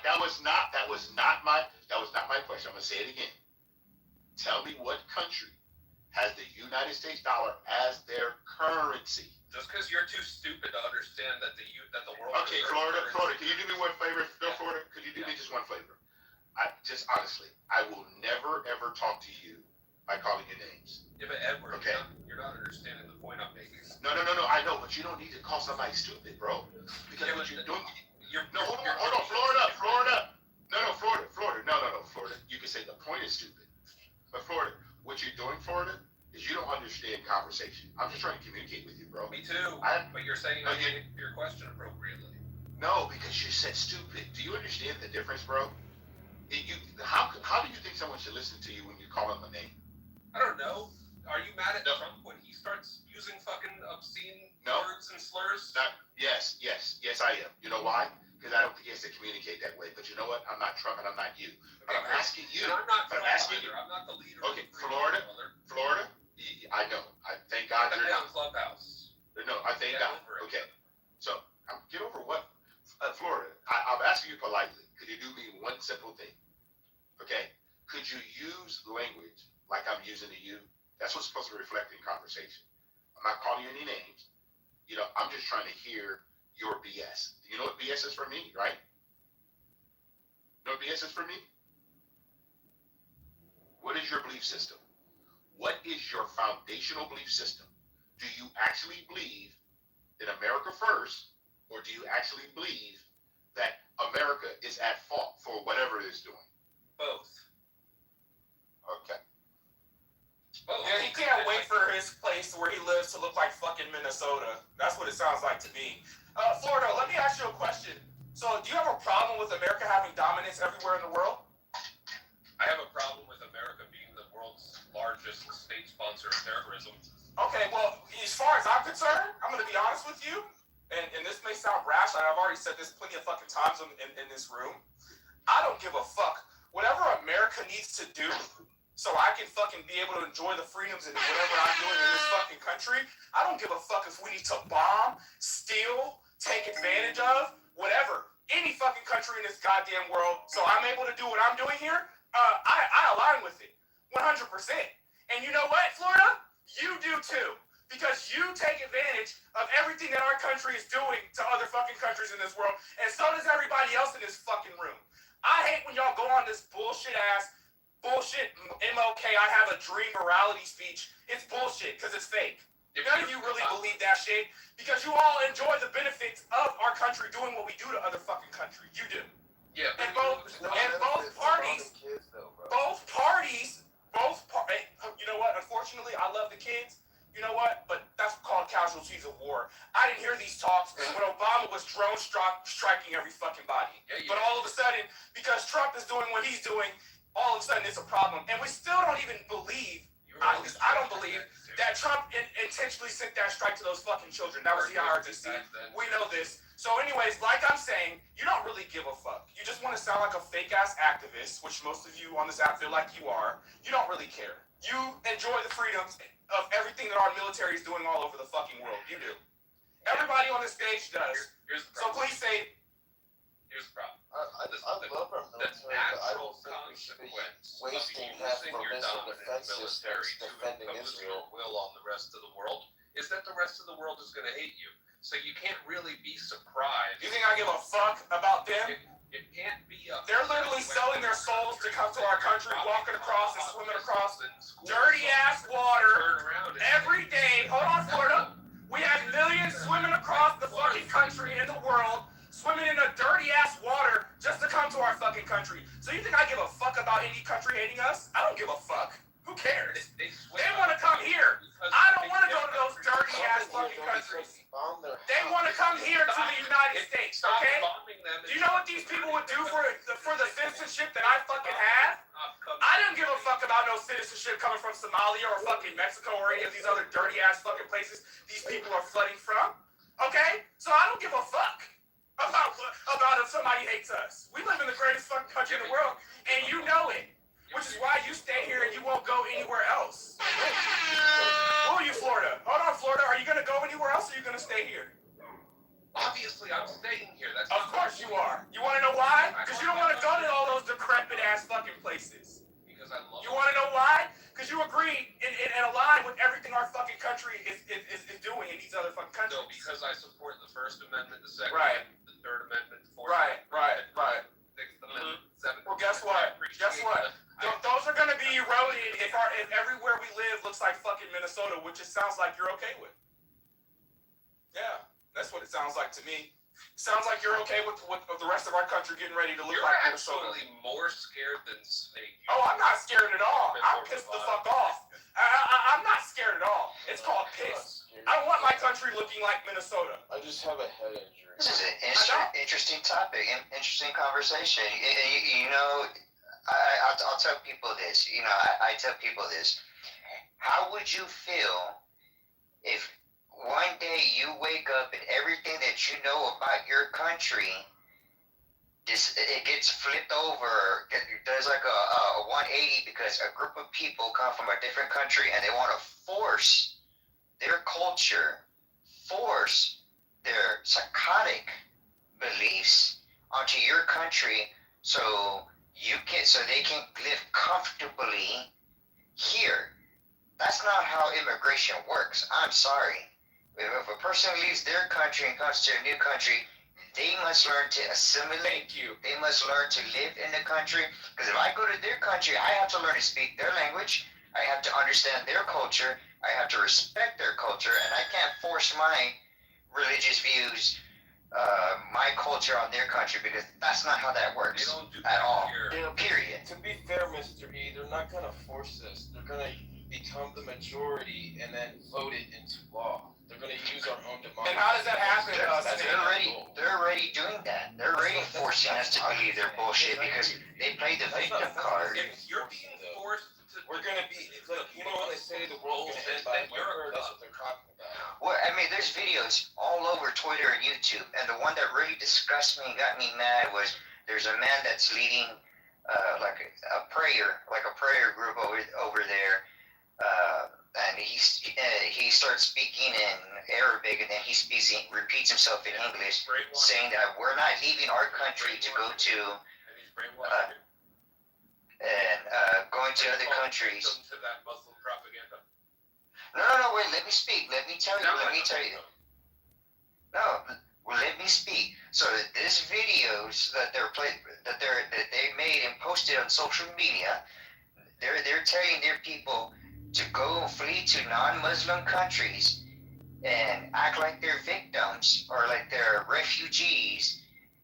question. I'm gonna say it again. Tell me what country has the United States dollar as their currency. Just because you're too stupid to understand that the world. Okay, Florida. Can you do me one favor? No, Florida. Could you do me just one favor? Just honestly, I will never ever talk to you by calling you names. Yeah, but Edward, okay. You're not understanding the point I'm making. No. I know, but you don't need to call somebody stupid, bro. Because what you're doing. Hold on, Florida. No, Florida. No, Florida. You can say the point is stupid, but Florida, what you're doing, Florida, is you don't understand conversation. I'm just trying to communicate with you, bro. Me too. But you're saying I didn't answer your question appropriately. No, because you said stupid. Do you understand the difference, bro? How do you think someone should listen to you when you call them a name? I don't know. Are you mad at Trump when he starts using fucking obscene words and slurs? Yes, I am. You know why? Because I don't think he has to communicate that way. But you know what? I'm not Trump and I'm not you. But I'm asking you. And I'm not Trump either. I'm not the leader. Okay, Florida. I know. I thank God you're not. Clubhouse. No, I thank God. Okay. So get over what? Florida. I'm asking you politely. Could you do me one simple thing? Okay. Could you use language like I'm using to you? That's what's supposed to reflect in conversation. I'm not calling you any names. I'm just trying to hear your BS. You know what BS is for me, right? You know what BS is for me? What is your belief system? What is your foundational belief system? Do you actually believe in America first, or do you actually believe that America is at fault for whatever it is doing? Both. Okay. Yeah, he can't wait for his place where he lives to look like fucking Minnesota. That's what it sounds like to me. Florida, let me ask you a question. So, do you have a problem with America having dominance everywhere in the world? I have a problem with America being the world's largest state sponsor of terrorism. Okay, well, as far as I'm concerned, I'm going to be honest with you, and this may sound rash, and I've already said this plenty of fucking times in this room. I don't give a fuck. Whatever America needs to do so I can fucking be able to enjoy the freedoms and whatever I'm doing in this fucking country, I don't give a fuck if we need to bomb, steal, take advantage of, whatever. Any fucking country in this goddamn world, so I'm able to do what I'm doing here, I align with it, 100%. And you know what, Florida? You do too. Because you take advantage of everything that our country is doing to other fucking countries in this world, and so does everybody else in this fucking room. I hate when y'all go on this bullshit MLK, I have a dream morality speech. It's bullshit, because it's fake. None of you really believe that shit, because you all enjoy the benefits of our country doing what we do to other fucking countries. You do. Yeah. And both parties, you know what, unfortunately, I love the kids. You know what? But that's called casualties of war. I didn't hear these talks when Obama was drone striking every fucking body. But all of a sudden, because Trump is doing what he's doing, all of a sudden it's a problem. And we still don't even believe I don't believe that Trump intentionally sent that strike to those fucking children. That was the IRGC. We know this. So anyways, like I'm saying, you don't really give a fuck. You just want to sound like a fake-ass activist, which most of you on this app feel like you are. You don't really care. You enjoy the freedoms of everything that our military is doing all over the fucking world. You do. Everybody on this stage does. Here's the So problem. please say, Here's the problem. I love our military, but I don't think we should be wasting half of our missile defense systems defending Israel. Will on the rest of the world is that the rest of the world is going to hate you. So you can't really be surprised. you think I give a fuck about them? It can't be a. They're literally selling their souls to come to our country, walking across and swimming across dirty ass water every day. Hold on, Florida. We have millions swimming across the fucking country and the world, swimming in the dirty ass water just to come to our fucking country. So you think I give a fuck about any country hating us? I don't give a fuck. Who cares? They want to come here. I don't want to go to those dirty ass fucking countries. They want to come here to the United States, okay? Do you know what these people would do for the citizenship that I fucking have? I didn't give a fuck about no citizenship coming from Somalia or fucking Mexico or any of these other dirty ass fucking places these people are flooding from. Okay? So I don't give a fuck about if somebody hates us. We live in the greatest fucking country in the world, and you know it. Which is why you stay here and you won't go anywhere else. Will you, Florida? Hold on, Florida. Are you going to go anywhere else or are you going to stay here? Obviously, I'm staying here. That's of course you are. You want to know why? Because you don't want to go to all those decrepit ass fucking places. Because I love You want to know why? Because you agree and align with everything our fucking country is doing in these other fucking countries. No, because I support the First Amendment, the Second Right. Amendment, the Third Amendment, the Fourth Right. Amendment, Sixth Amendment, Seventh Well, guess what? Guess what? Those are going to be eroded if everywhere we live looks like fucking Minnesota, which it sounds like you're okay with. Yeah, that's what it sounds like to me. Sounds like you're okay with the rest of our country getting ready to look You're like Minnesota. actually more scared than Snake. Oh, I'm not scared at all. I'm pissed the fuck off. I'm not scared at all. It's called piss. I don't want my country looking like Minnesota. I just have a head injury. This is an interesting topic, interesting conversation. You know, I'll tell people this. You know, I tell people this. How would you feel if one day you wake up and everything that you know about your country, it gets flipped over, there's like a 180 because a group of people come from a different country and they want to force their culture, force their psychotic beliefs onto your country so they can live comfortably here. That's not how immigration works. I'm sorry. If a person leaves their country and comes to a new country, they must learn to assimilate. They must learn to live in the country. Because if I go to their country, I have to learn to speak their language. I have to understand their culture. I have to respect their culture. And I can't force my religious views, my culture on their country, because that's not how that works at all. Period. To be fair, Mr. E, they're not going to force this. They're going to become the majority and then vote it into law. They're going to use our own democracy. And how does that happen? They're already doing that. They're already forcing us to believe their bullshit because they play the victim card. If you're being forced to, we're going to be, like, you know when they say the world's going to end by November, that's what they're talking about. Well, I mean, there's videos all over Twitter and YouTube, and the one that really disgusted me and got me mad was there's a man that's leading like a prayer group over there, and he starts speaking in Arabic, and then repeats himself in English, saying that we're not leaving our country to go to going to other countries. To that Muslim propaganda. No, wait, let me speak. Let me tell you. No, well, let me speak. So these videos that they made and posted on social media, they're telling their people to go flee to non-Muslim countries and act like they're victims or like they're refugees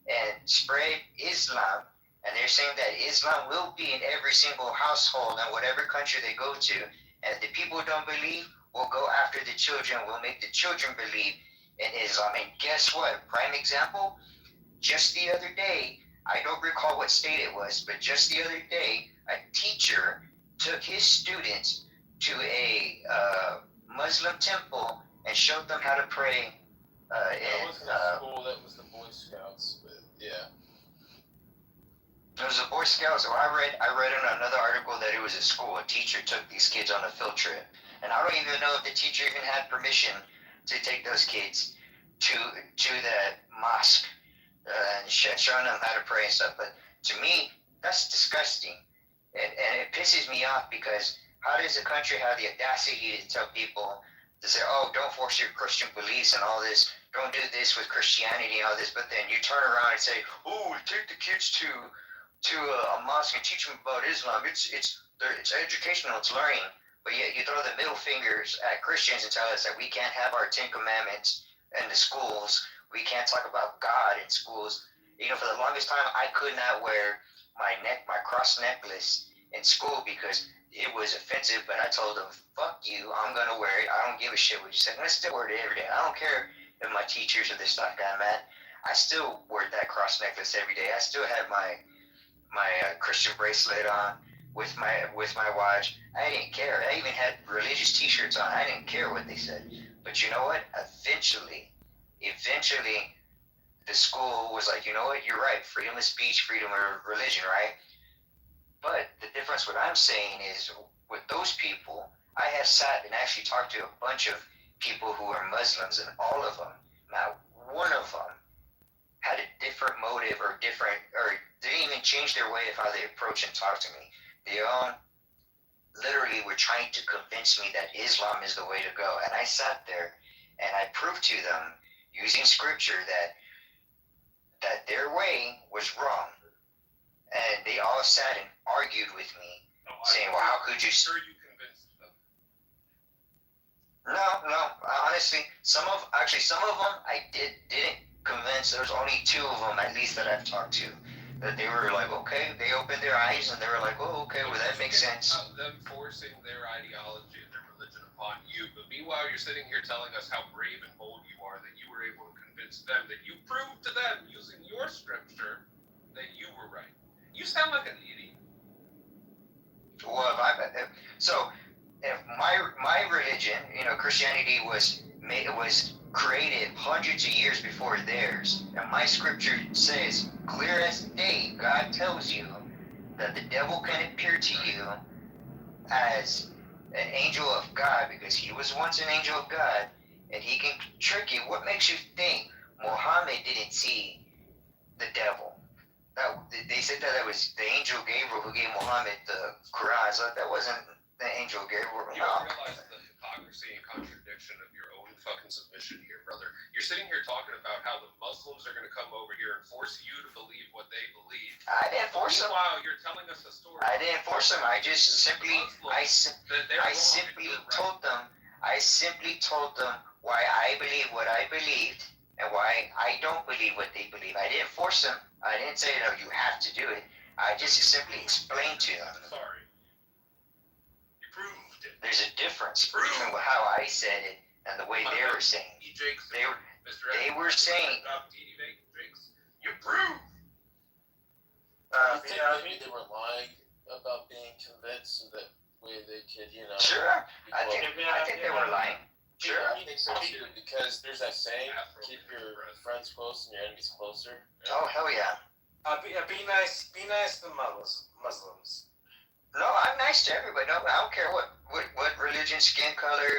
and spread Islam. And they're saying that Islam will be in every single household in whatever country they go to. And if the people don't believe, we'll go after the children. We'll make the children believe in Islam. And guess what? Prime example, just the other day, I don't recall what state it was, but just the other day, a teacher took his students to a Muslim temple and showed them how to pray. That wasn't a school, that was the Boy Scouts, but yeah. It was a Boy Scouts. So I read in another article that it was a school. A teacher took these kids on a field trip, and I don't even know if the teacher even had permission to take those kids to that mosque and showing them how to pray and stuff. But to me, that's disgusting, and it pisses me off because how does a country have the audacity to tell people to say, oh, don't force your Christian beliefs and all this, don't do this with Christianity and all this, but then you turn around and say, oh, take the kids to a mosque and teach them about Islam. It's educational, it's learning. But yet you throw the middle fingers at Christians and tell us that we can't have our 10 Commandments in the schools. We can't talk about God in schools. You know, for the longest time, I could not wear my cross necklace in school because it was offensive. But I told them, fuck you, I'm going to wear it. I don't give a shit what you said. And I still wear it every day. I don't care if my teachers or this like that, man. I still wear that cross necklace every day. I still have my Christian bracelet on with my watch. I didn't care. I even had religious T-shirts on. I didn't care what they said. But you know what? Eventually, the school was like, you know what? You're right. Freedom of speech, freedom of religion, right? But the difference, what I'm saying is, with those people, I have sat and actually talked to a bunch of people who are Muslims, and all of them, not one of them, had a different motive or didn't even change their way of how they approach and talk to me. They all literally were trying to convince me that Islam is the way to go. And I sat there and I proved to them using scripture that their way was wrong. And they all sat and argued with me, saying, well, how could you... Sure you convinced them. No. Honestly, some of them I didn't convince. There's only 2 of them at least that I've talked to. That they were like, okay, they opened their eyes and they were like, oh, okay, well, that makes sense. Them forcing their ideology and their religion upon you, but meanwhile, you're sitting here telling us how brave and bold you are, that you were able to convince them, that you proved to them using your scripture that you were right. You sound like an idiot. Well, if my religion, Christianity was created hundreds of years before theirs, and my scripture says clear as day, God tells you that the devil can appear to you as an angel of God because he was once an angel of God, and he can trick you. What makes you think Muhammad didn't see the devil? They said that it was the angel Gabriel who gave Muhammad the Quran. So that wasn't the angel Gabriel. You don't realize the hypocrisy and contradiction of your own fucking submission here, brother. You're sitting here talking about how the Muslims are going to come over here and force you to believe what they believe. I didn't force them. Meanwhile, you're telling us a story. I didn't force them. I just simply told them why I believe what I believed and why I don't believe what they believe. I didn't force them. I didn't say, no, you have to do it. I just simply explained to them. Sorry. You proved it. There's a difference between how I said it and the way they were saying. They were saying. You proved. Maybe they were lying about being convinced so that way they could, Sure. I think they were lying. Sure. I think so too, because there's that saying, keep your friends close and your enemies closer. Oh, hell yeah. Be nice to Muslims. No, I'm nice to everybody. No, I don't care what religion, skin color,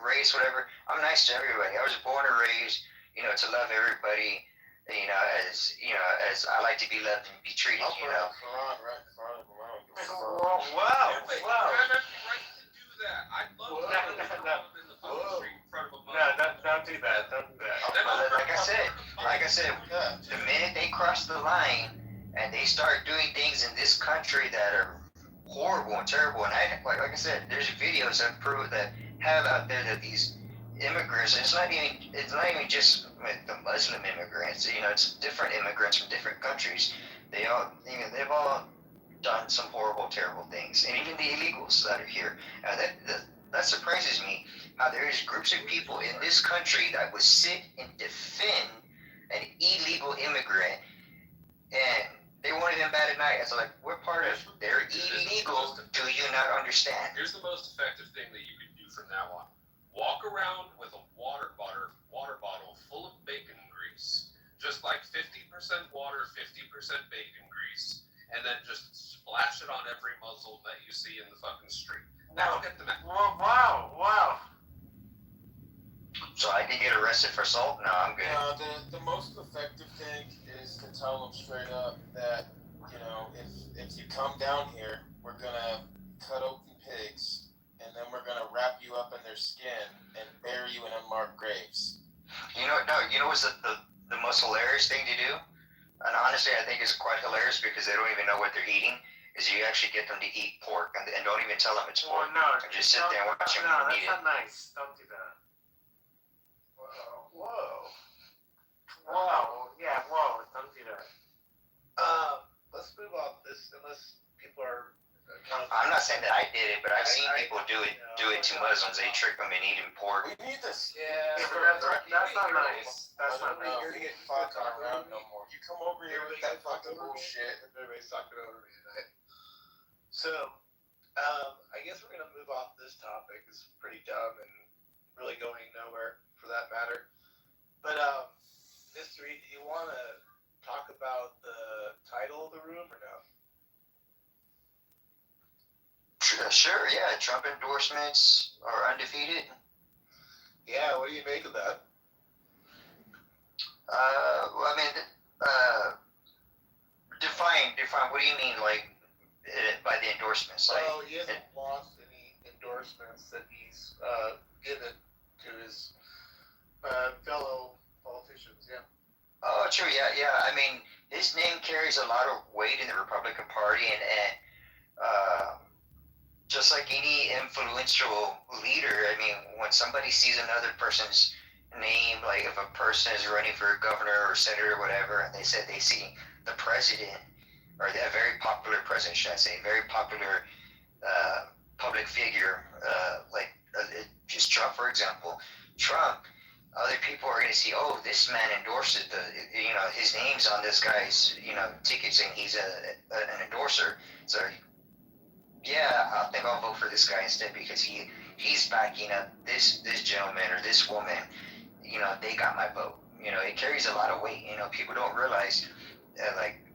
race, whatever. I'm nice to everybody. I was born and raised, to love everybody, as I like to be loved and be treated, Quran right in front of them. Wow. You have every right to do that. I'd love to in the street in front of a don't do that. Like I said, the minute they cross the line and they start doing things in this country that are horrible and terrible, and like I said, there's videos that prove that have out there that these immigrants, it's not even just the Muslim immigrants, it's different immigrants from different countries. They've all done some horrible, terrible things, and even the illegals that are here. That surprises me, how there's groups of people in this country that would sit and defend an illegal immigrant, and they won't even bat an eye. It's like, we're part of, they're illegal. Do you not understand. Here's the most effective thing that you can do from now on. Walk around with a water bottle full of bacon grease. Just like 50% water, 50% bacon grease. And then just splash it on every Muslim that you see in the fucking street. That'll get them out. Wow. So I can get arrested for assault? No, I'm good. The most effective thing is to tell them straight up that, you know, if you come down here, we're gonna cut open pigs, and then we're gonna wrap you up in their skin and bury you in unmarked graves. You know what's the most hilarious thing to do? And honestly, I think it's quite hilarious because they don't even know what they're eating. Is you actually get them to eat pork and don't even tell them it's pork. No, and just sit there and watch them eat it. That's not nice. Don't do that. Whoa. Yeah, whoa. Don't do that. Let's move on this, unless people are. I'm not saying that I did it, but I've seen people do it to Muslims. They trick them and eat them pork. We need this. Yeah, That's not nice. That's not nice. You're getting fucked around no more. You come over here with that fucking bullshit. Everybody's talking over me tonight. So, I guess we're gonna move off this topic. It's pretty dumb and really going nowhere for that matter. But Mr. E, do you want to talk about the title of the room or no? Sure, yeah. Trump endorsements are undefeated. Yeah, what do you make of that? Well, I mean, define. What do you mean, like, by the endorsements? Like, Well, he hasn't lost any endorsements that he's given to his fellow politicians. Yeah. Oh, true. Yeah. I mean, his name carries a lot of weight in the Republican Party, and just like any influential leader, I mean, when somebody sees another person's name, like if a person is running for governor or senator or whatever, and they said they see the president, or a very popular president, should I say, very popular public figure, just Trump, for example. Trump, other people are going to see, oh, this man endorses his name's on this guy's, tickets, and he's an endorser. So, yeah, I think I'll vote for this guy instead because he's backing up this gentleman or this woman. They got my vote. It carries a lot of weight. People don't realize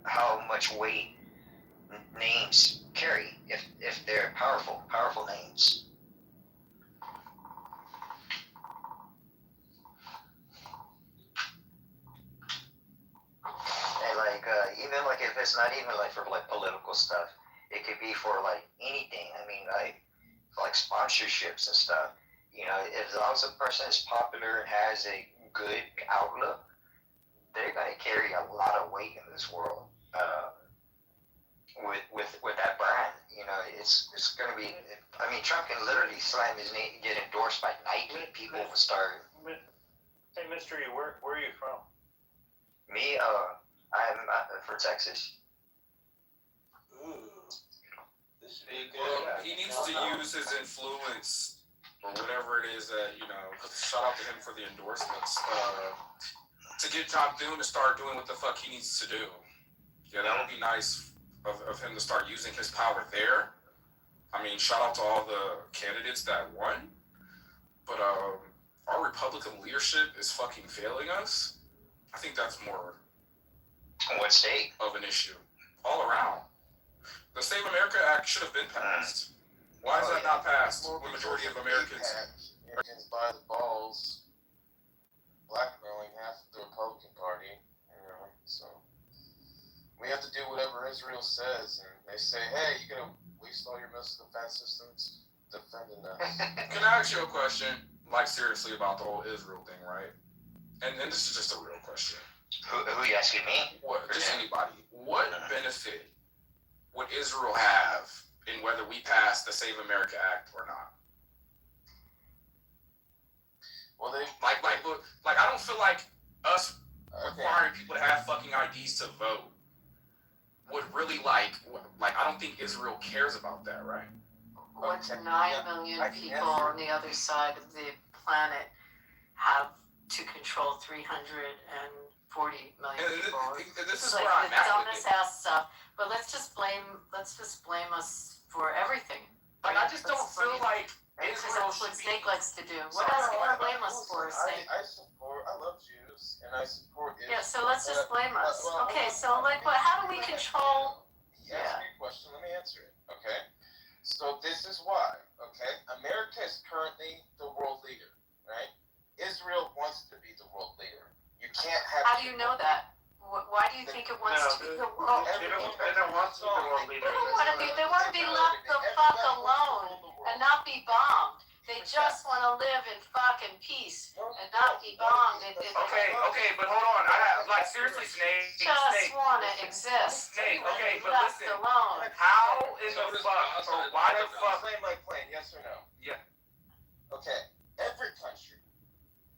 how much weight names carry if they're powerful names. And even if it's not even for political stuff, it could be for anything. I mean, like sponsorships and stuff. As long as a person is popular and has a good outlook, they're going to carry a lot of weight in this world. With that brand, it's going to be. I mean, Trump can literally slam his name, get endorsed by Nike. People will start. Hey, Mystery, where are you from? Me, I'm from Texas. Well, he needs to use his influence or whatever it is that, shout out to him for the endorsements, to get job done to start doing what the fuck he needs to do. Yeah, that would be nice of him to start using his power there. I mean, shout out to all the candidates that won, but our Republican leadership is fucking failing us. I think that's more what state of an issue all around. The Save America Act should have been passed. Why is that not passed? The majority of Americans. Americans by the balls, blackmailing half of the Republican Party. So we have to do whatever Israel says, and they say, "Hey, you're gonna waste all your missile defense systems defending us." Can I ask you a question, seriously, about the whole Israel thing, right? And this is just a real question. Who are you asking me? Just anybody. What benefit would Israel have in whether we pass the Save America Act or not? Well, they I don't feel like us requiring people to have fucking IDs to vote would really I don't think Israel cares about that, right? What's 9 million people on the other side of the planet have to control 340 million people? This is like where I'm the at. dumbest ass stuff. But let's just blame us for everything. what Snake likes to do. What else can you blame us for, Snake? I love Jews, and I support Israel. Yeah, so let's just blame us. well, Okay, hold on. so like, what? How do we control? You asked me a question, let me answer it, okay? So this is why, okay? America is currently the world leader, right? Israel wants to be the world leader. You can't have. How do you know that? Why do you think it wants to be the world They leader? don't want to be the world leader. They don't want to be. They want to be left the fuck alone and not be bombed. They just want to live in fucking peace and not be bombed. Okay, but hold on. Seriously, Snake. Just want to exist. Snake, okay, but left listen. alone. How in the fuck, or why the fuck? My plan, yes or no? Yeah. Okay, every country,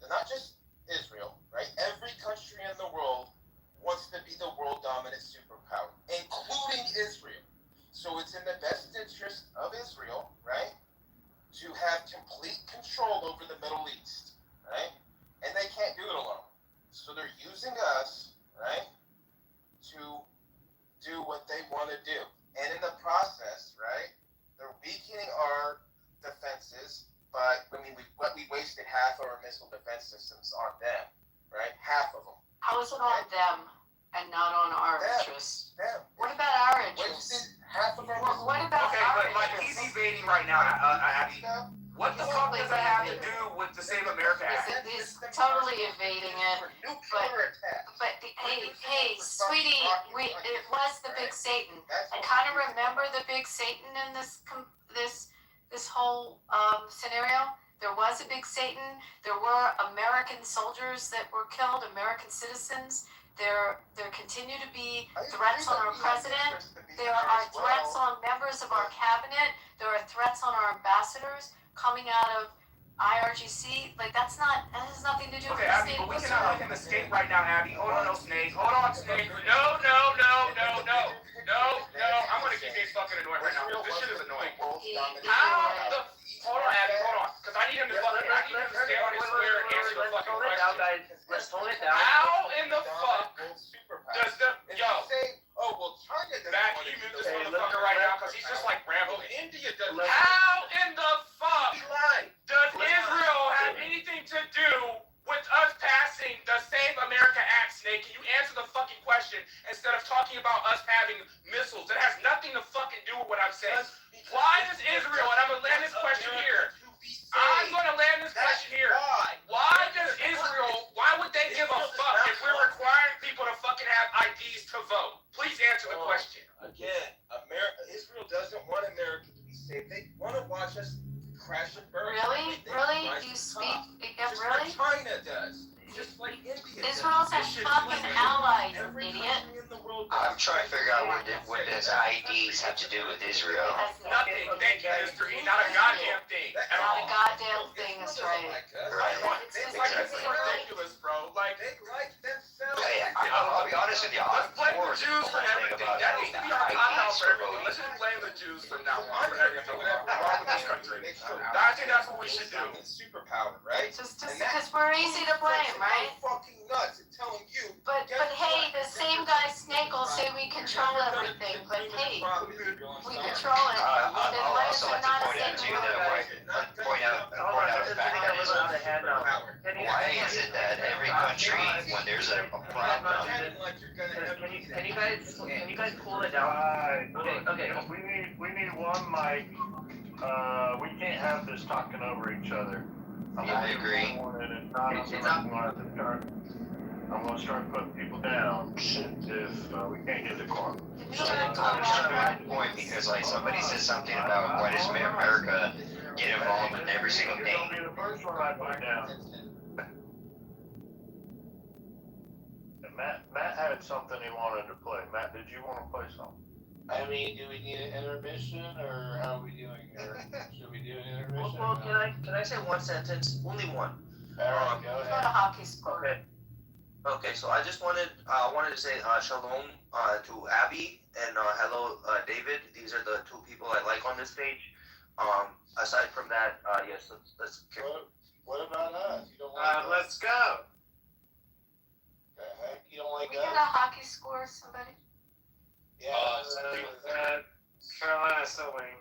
not just Israel, right? Every country in the world wants to be the world dominant superpower, including Israel. So it's in the best interest of Israel, right, to have complete control over the Middle East, right? And they can't do it alone. So they're using us, right, to do what they want to do. And in the process, right, they're weakening our defenses by, we wasted half of our missile defense systems on them, right? Half of them. How is it on them and not on our interests? What about our interests? Half of our What about Okay, our but interests? he's evading right now, Abby. What the fuck does that have to do with the Save America Act? He's totally evading it. But hey, sweetie, it was the big Satan. I kind of remember the big Satan in this whole scenario. There was a big Satan. There were American soldiers that were killed, American citizens. There continue to be threats on our president. There are threats on members of our cabinet. There are threats on our ambassadors coming out of IRGC. Like that has nothing to do with Okay, the Abby, state but we of cannot let him escape right now, Abby. Hold on, Snake. Hold on, Snake. No. I'm gonna keep getting fucking annoyed right now. This shit is annoying. Hold on, Abby, hold on. Because I need him to stay on his square and answer the fucking question. Let's tone it down. How in the fuck does the China doesn't Matt, want can you to mute do this that. motherfucker right now? Because he's just like rambling. India doesn't. How in the fuck does Israel have anything to do with us passing the Save America Act, Snake? Can you answer the fucking question instead of talking about us having missiles? That has nothing to fucking do with what I'm saying. Why does Israel, and I'm going to land this question here. I'm going to land this question here. Why would they give a fuck if we're requiring people to fucking have IDs to vote? Please answer the question. Again, Israel doesn't want America to be safe. They want to watch us crash and burn. Really? Really? You speak? Really? China does. Just like India does. Israel's a fucking ally, you idiot. I'm trying to figure out what does IDs have to do with Israel. Nothing. Thank you, Mr. E. Not a goddamn thing. Not a goddamn thing is right. It's like it's ridiculous, bro. Like they like themselves. Hey, I'll be honest with you. Let's blame the Jews for everything. That needs to be our cop-out for everything. Let's just blame the Jews from now on for everything wrong with this country. I think that's what we should do. Superpower, right? Just because we're easy to blame, right? Fucking nuts and telling you. But hey, the same guy Snake will say we control everything. But hey, we control it. Then why is there not a Satan? Point out the fact that why is it that every country, when there's a problem, Can you guys cool it down? Okay. We need one mic. We can't have this talking over each other. I agree. I'm gonna start putting people down if we can't get the quorum. Point because like somebody says something about why does America get involved in every single thing. It'll be the first one I put down. And Matt had something he wanted to play. Matt, did you want to play something? I mean, do we need an intermission, or how are we doing? Or should we do an intermission? Well, can I say one sentence? Only one. Alright, go Got a ahead. hockey score. Okay, so I just wanted to say shalom to Abby and hello David. These are the two people I like on this page. Aside from that, yes, let's. What about us? You don't like us? Let's go. The heck? You don't like We us? get a hockey score, somebody? Yeah. Carolina still winning.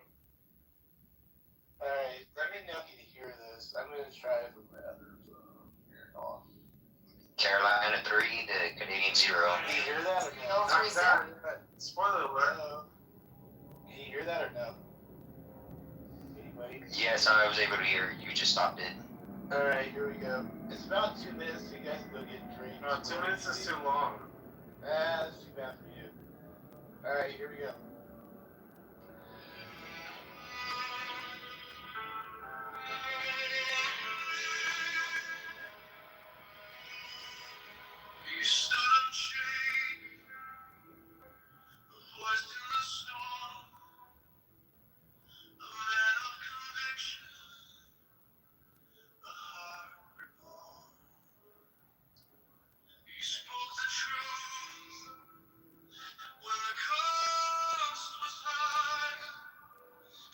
Alright, let me know if you hear this. rating 0. Did you hear that or no? No, it's reset. Spoiler alert. Did you hear that or no? Anybody? Yes, I was able to hear. You just stopped it. Alright, here we go. It's about 2 minutes, so you guys can go get a drink. No, 2 minutes is too long. That's too bad for you. Alright, here we go. He stood unchained, a voice in the storm, a man of conviction, a heart reborn. He spoke the truth when the cost was high.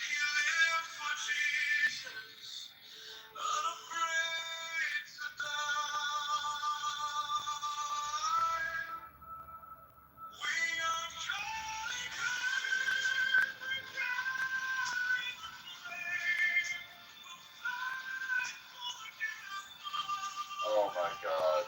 He lived for Jesus, unafraid to die. We are Charlie Kirk, we carry the flame, we'll fight for the kingdom. Oh my God.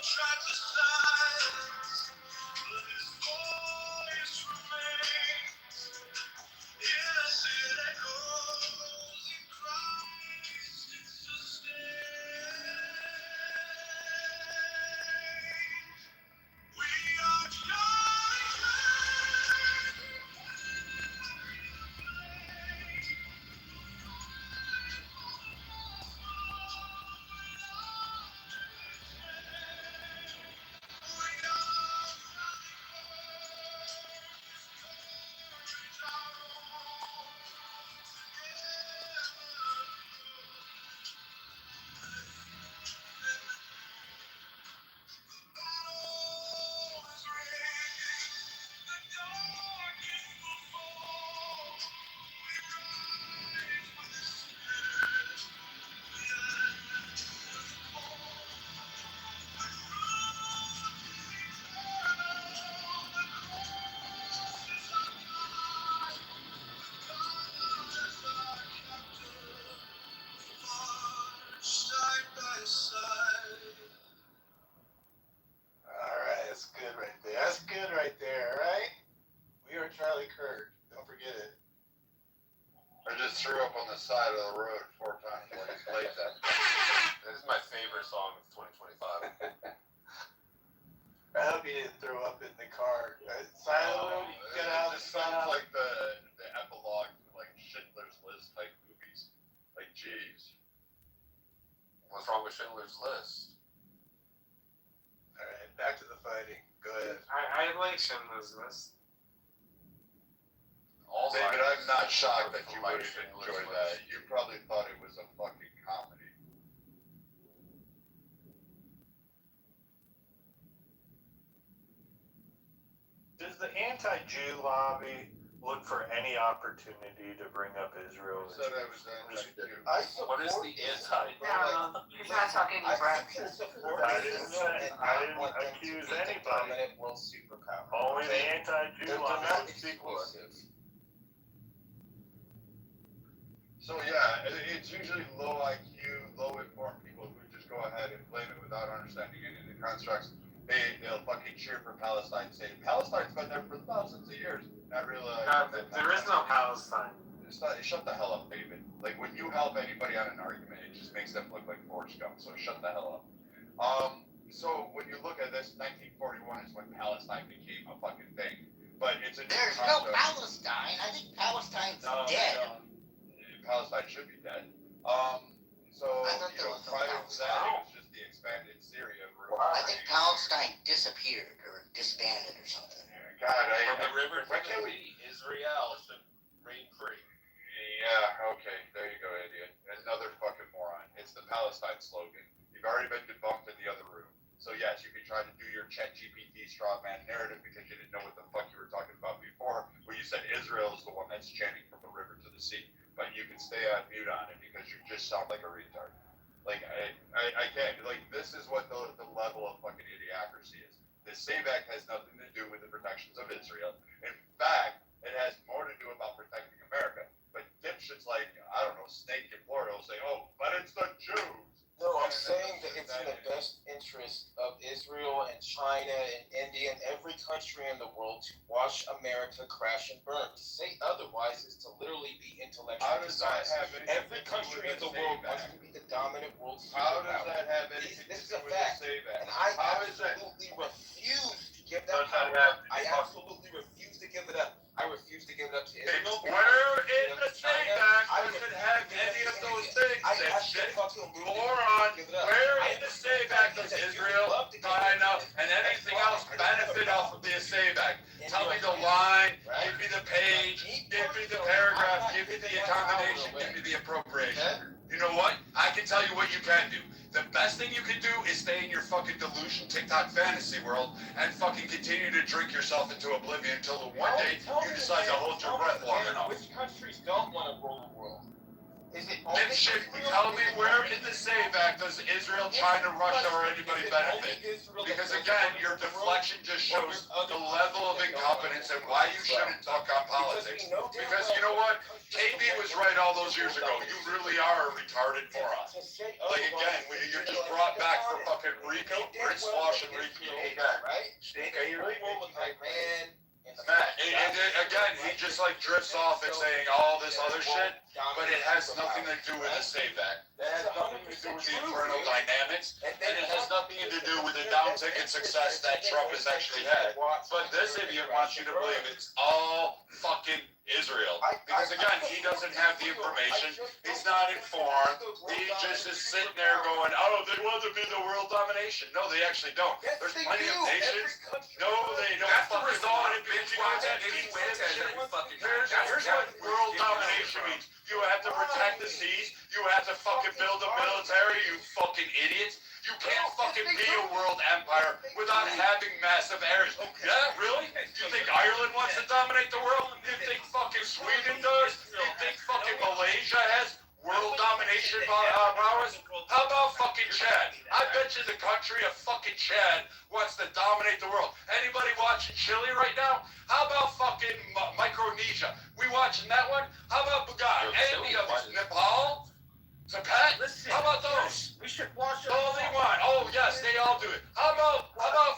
Tried to silence, but his voice remains. Yes, it echoes in Christ sustained. We are side by side. Alright, that's good right there. That's good right there, alright? We are Charlie Kirk. Don't forget it. I just threw up on the side of the road 4 times when he played that. That is my favorite song of 2025. I hope you didn't throw up in the car. Silent, get out of the sounds sound. like the epilogue to like Schindler's List type movies. Like, jeez. What's wrong with Schindler's List? Alright, back to the fighting. Go ahead. I like Schindler's List. David, I'm not shocked that you would have enjoyed that. You probably thought it was a fucking comedy. Does the anti-Jew lobby look for any opportunity to bring up Israel? Who said I was anti-Jew? What is the anti? He's not talking to you, Brett. I didn't accuse anybody. World superpower. Only the anti-Jew They're lobby not would speak for it. exclusive. So yeah, it's usually low IQ, low informed people who just go ahead and blame it without understanding any of the constructs. They'll fucking cheer for Palestine, say Palestine's been there for thousands of years. Not realizing There is no Palestine. Shut the hell up, David. Like, when you help anybody on an argument, it just makes them look like Forrest Gump. So shut the hell up. So when you look at this, 1941 is when Palestine became a fucking thing. But it's a new There's no Palestine. I think Palestine's dead. Palestine should be dead. So I thought there was no prior to that, it was just the expanded Syria. I think Palestine disappeared or disbanded or something. God, From the river why to can't the we? sea, Israel should reign free. Yeah, okay, there you go, idiot. Another fucking moron. It's the Palestine slogan. You've already been debunked in the other room. So yes, you can try to do your ChatGPT straw man narrative because you didn't know what the fuck you were talking about before, where you said Israel is the one that's chanting from the river to the sea. But you can stay on mute on it because you just sound like a retard. Like, I can't. Like, this is what the level of fucking idiocracy is. The SAVE Act has nothing to do with the protections of Israel. In fact, it has more to do about protecting America. But dipshits like, I don't know, Snake in Florida will say, oh, but it's the Jews. No, I'm saying that it's in the best interest of Israel and China and India and every country in the world to watch America crash and burn. To say otherwise is to literally be intellectually How does that dishonest. have anything Every to do country with in the the world SAVE wants Act? to be the dominant world How does superpower. that have anything This is to a do with fact. the SAVE Act? And I How is that? absolutely refuse to give that power up. I absolutely refuse to give it up. I refuse to give it up to Israel. Where in the SAVE Act does it have any of those things? That shit. Moron. Where in the SAVE Act does Israel, China, and anything else benefit off of the SAVE Act? Tell me the line, give me the page, give me the paragraph, give me the accommodation, give me the appropriation. You know what? I can tell you what you can do. The best thing you can do is stay in your fucking delusion TikTok fantasy world and fucking continue to drink yourself into oblivion until the one day you decide to hold your breath long enough. Which countries don't want to rule the world? Is it only Dipshit, Israel? tell me where in the SAVE Act does Israel, China, Russia, or anybody benefit? Because again, your deflection just shows the level of incompetence and why you shouldn't talk on politics. Because you know what? KB was right all those years ago. You really are a retarded moron. Like again, you're just brought back for fucking repeat, rinse, wash, and repeat. Right? Are you really like, man? Matt, and again, he just like drifts off and saying all this other shit, but it has nothing to do with the SAVE Act. It has nothing to do with the internal dynamics, and it has nothing to do with the down ticket success that Trump has actually had. But this idiot wants you to believe it's all fucking Israel. Because again, he doesn't have the information, he's not informed, he just is sitting there going, oh, they want to be the world domination. No, they actually don't. There's plenty of nations. No, they don't. That's the fucking result want of it. binge You know watching that Eddie means Winters shit. every fucking Here's what world domination means. You have to protect the seas. You have to fucking build a military, you fucking idiots. You can't fucking be a world empire without having massive areas. Yeah, really? You think Ireland wants to dominate the world? You think fucking Sweden does? You think fucking Malaysia has world domination prowess? How about fucking Chad? I bet you the country of fucking Chad wants to dominate the world. Anybody watching Chile right now? How about fucking Micronesia? We watching that one? How about Bhutan? Any of these? Nepal? Tibet? How about those? We should watch All they want. Oh yes, they all do it. How about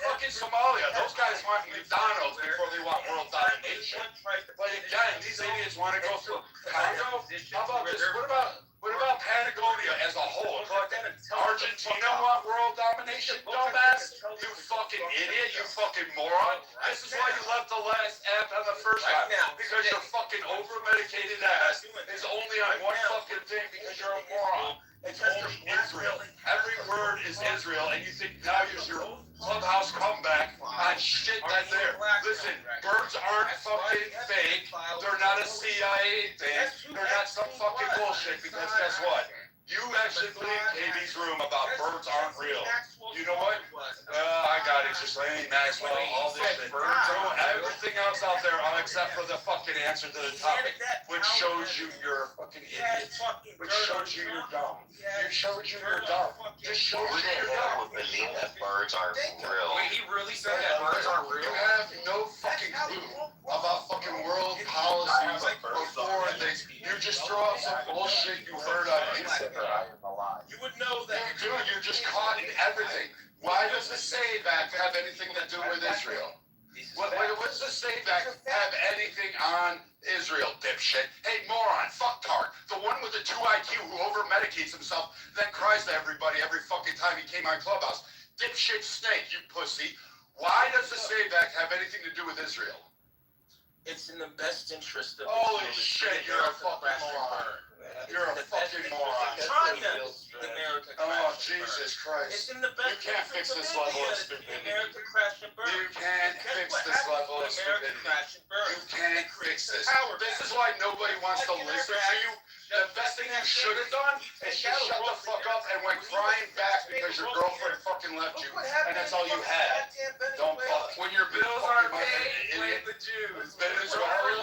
fucking Somalia? Those guys want McDonald's before they want world domination. But again, these idiots want to go for Congo. How about this? What about Patagonia as a whole? Argentina want world domination, dumbass? You fucking idiot, you fucking moron. This is why you left the last app on the first time. Because your fucking over-medicated ass is only on one fucking thing because you're a moron. It's only Israel. Every word is Israel, and you think now you're your clubhouse comeback on shit that's there. Listen, birds aren't fucking fake. They're not a CIA thing. They're not some fucking bullshit, because guess what? You actually believe KB's room about birds aren't real. You know what? I got it. Just Laney Maxwell, all this shit. Throw everything else out there except for the fucking answer to the topic, which shows you you're a fucking idiot. Which shows you you're dumb. It shows you you're dumb. Just shows you you're dumb. would believe that birds aren't real. Wait, he really said that birds aren't real? You have no fucking clue about fucking world policies or foreign things. You just throw out some bullshit you heard on Instagram. You would know that. You do. You're just caught in everything. Why does the SAVE Act have anything to do with Israel? What's the SAVE Act have anything on Israel, dipshit? Hey, moron, fucktard. The one with the 2 IQ who over-medicates himself, then cries to everybody every fucking time he came on Clubhouse. Dipshit snake, you pussy. Why does the SAVE Act have anything to do with Israel? It's in the best interest of Holy shit, you're a fucking moron. You're a fucking moron. China, America. Oh, Jesus Christ. It's in the You best can't fix interest this of level of India that the stupidity. American crash and burn. You can't Guess fix what this happens level when of American stupidity. crash and burn? You can't fix this. Power This back. is why nobody wants to Like in listen Iraq, to you. The best thing you should have done is just shut the fuck up and went crying back because your girlfriend fucking left you, and that's all you had. Don't fuck when your Bills aren't paid, blame the Jews. Venezuela,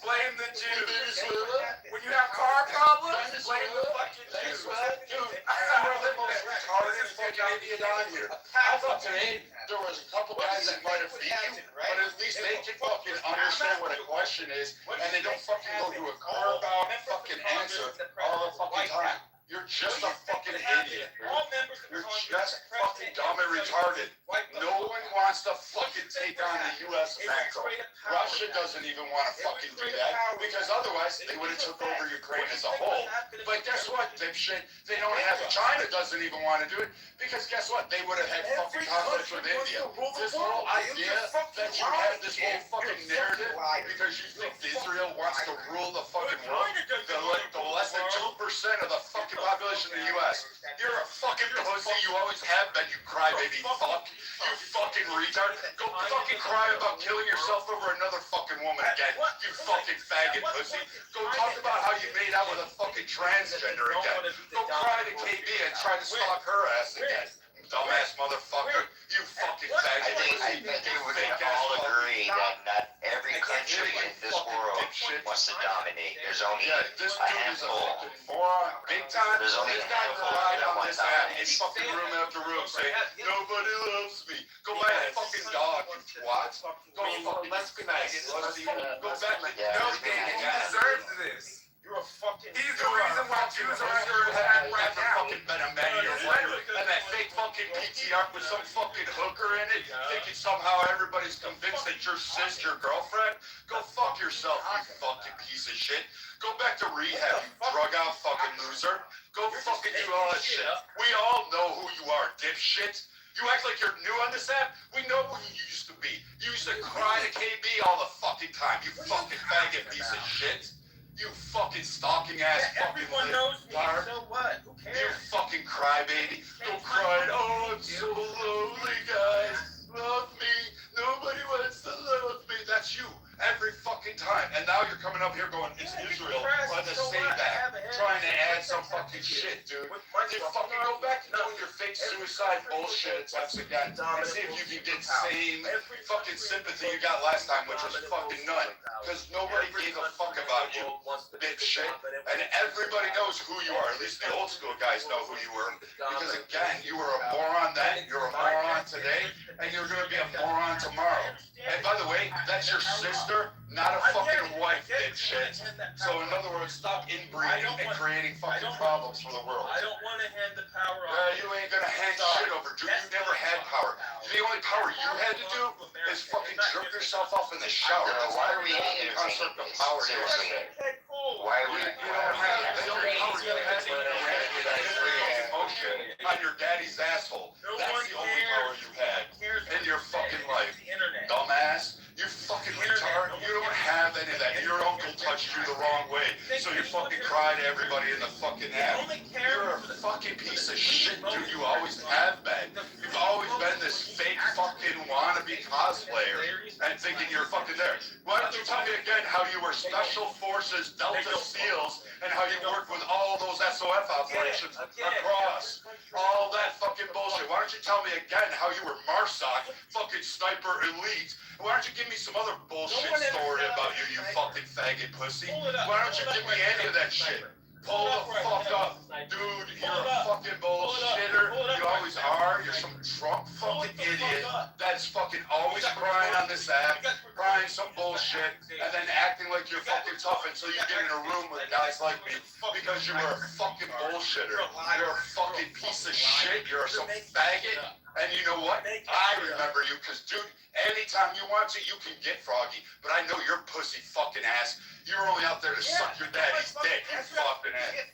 Blame the Jews. When you have car problems, blame the fucking Jews. Dude, you're the most retarded fucking idiot on here. I thought today there was a couple guys that might have beat you, but at least they can fucking understand what a question is, and they don't fucking go to a carve-out fucking answer all the fucking time. You're just a fucking idiot. You're just fucking dumb and retarded. No one wants to fucking take on the U.S. macro. Russia doesn't even want to fucking do that because otherwise they would have took over Ukraine as a whole. But guess what, dipshit? They don't have it. China doesn't even want to do it because guess what? They would have had fucking conflict with India. This whole idea that you have this whole fucking narrative because you think Israel wants to rule the fucking world, the less than 2% of the fucking population in the U.S. You're a fucking pussy. You always have been, you crybaby fuck. You fucking retard. Go fucking cry about killing yourself over another fucking woman again. You fucking faggot pussy. Go talk about how you made out with a fucking transgender again. Go cry to KB and try to stalk her ass again. Dumbass motherfucker. You fucking faggot pussy. I think we can all agree that not every country in this world wants to dominate. There's only this a dude is a handful. fucking moron. Big time. There's only This a guy handful relied that on want this app in domination. fucking room after room saying, nobody loves me. Go buy a fucking dog, you twat. Go fucking faggot pussy. Go back to No, he deserves this. You're a fucking. He's the reason why Jews are under attack right now. Fucking been a man in your life, and that fake fucking PTR with some fucking hooker in it, thinking somehow everybody's convinced that you're sis, your girlfriend. Go fuck yourself, you fucking piece of shit. Go back to rehab, you drug out fucking loser. Go fucking do all that shit. We all know who you are, dipshit. You act like you're new on this app. We know who you used to be. You used to cry to KB all the fucking time. You fucking faggot piece of shit. You fucking stalking ass fucking Everyone knows me, so what? Who cares? You fucking crybaby. Go crying. Oh, I'm so lonely, guys. Love me. Nobody wants to love me. That's you. Every fucking time. And now you're coming up here going, it's Israel on the same back. Trying to add some fucking shit, dude. You fucking go back to doing your fake suicide bullshit attempts again and see if you can get same fucking sympathy you got last time, which was fucking none. Because nobody gave a fuck about you, bitch shit. And everybody knows who you are. At least the old school guys know who you were. Because again, you were a moron then, you're a moron today, and you're gonna be a moron tomorrow. And by the way, that's your sister, not a fucking wife, dipshit. So in other words, stop inbreeding and creating fucking problems for the world. I don't want to hand the power off. You ain't gonna hand shit over, dude. You never had power. The only power you had to do is fucking jerk yourself off in the shower. Why are we the concept of power here? Why are we? You don't have the only power you had to fucking motion on your daddy's asshole. That's the only power you had in your fucking life. Dumbass. You fucking retard. You don't have any of that. Your uncle touched you the wrong way. So you fucking cry to everybody in the fucking app. You're a fucking piece of shit, dude. You always have been. You've always been this fake fucking wannabe cosplayer and thinking you're fucking there. Why don't you tell me again how you were Special Forces Delta SEALs and how you worked with all those SOF operations across all that fucking bullshit? Why don't you tell me again how you were MARSOC, fucking Sniper Elite? Why don't you give me some other bullshit story about you, you fucking faggot pussy? Why don't you give me any of that shit? Pull the fuck up. Dude, you're a fucking bullshitter. You always are. You're some drunk fucking idiot that's fucking always crying on this app, crying some bullshit, and then acting like you're fucking tough until you get in a room with guys like me because you were a fucking bullshitter. You're a fucking piece of shit. You're some faggot. And you know what? I remember you because, dude, anytime you want to, you can get Froggy. But I know your pussy fucking ass. You're only out there to suck your daddy's dick, you fucking ass.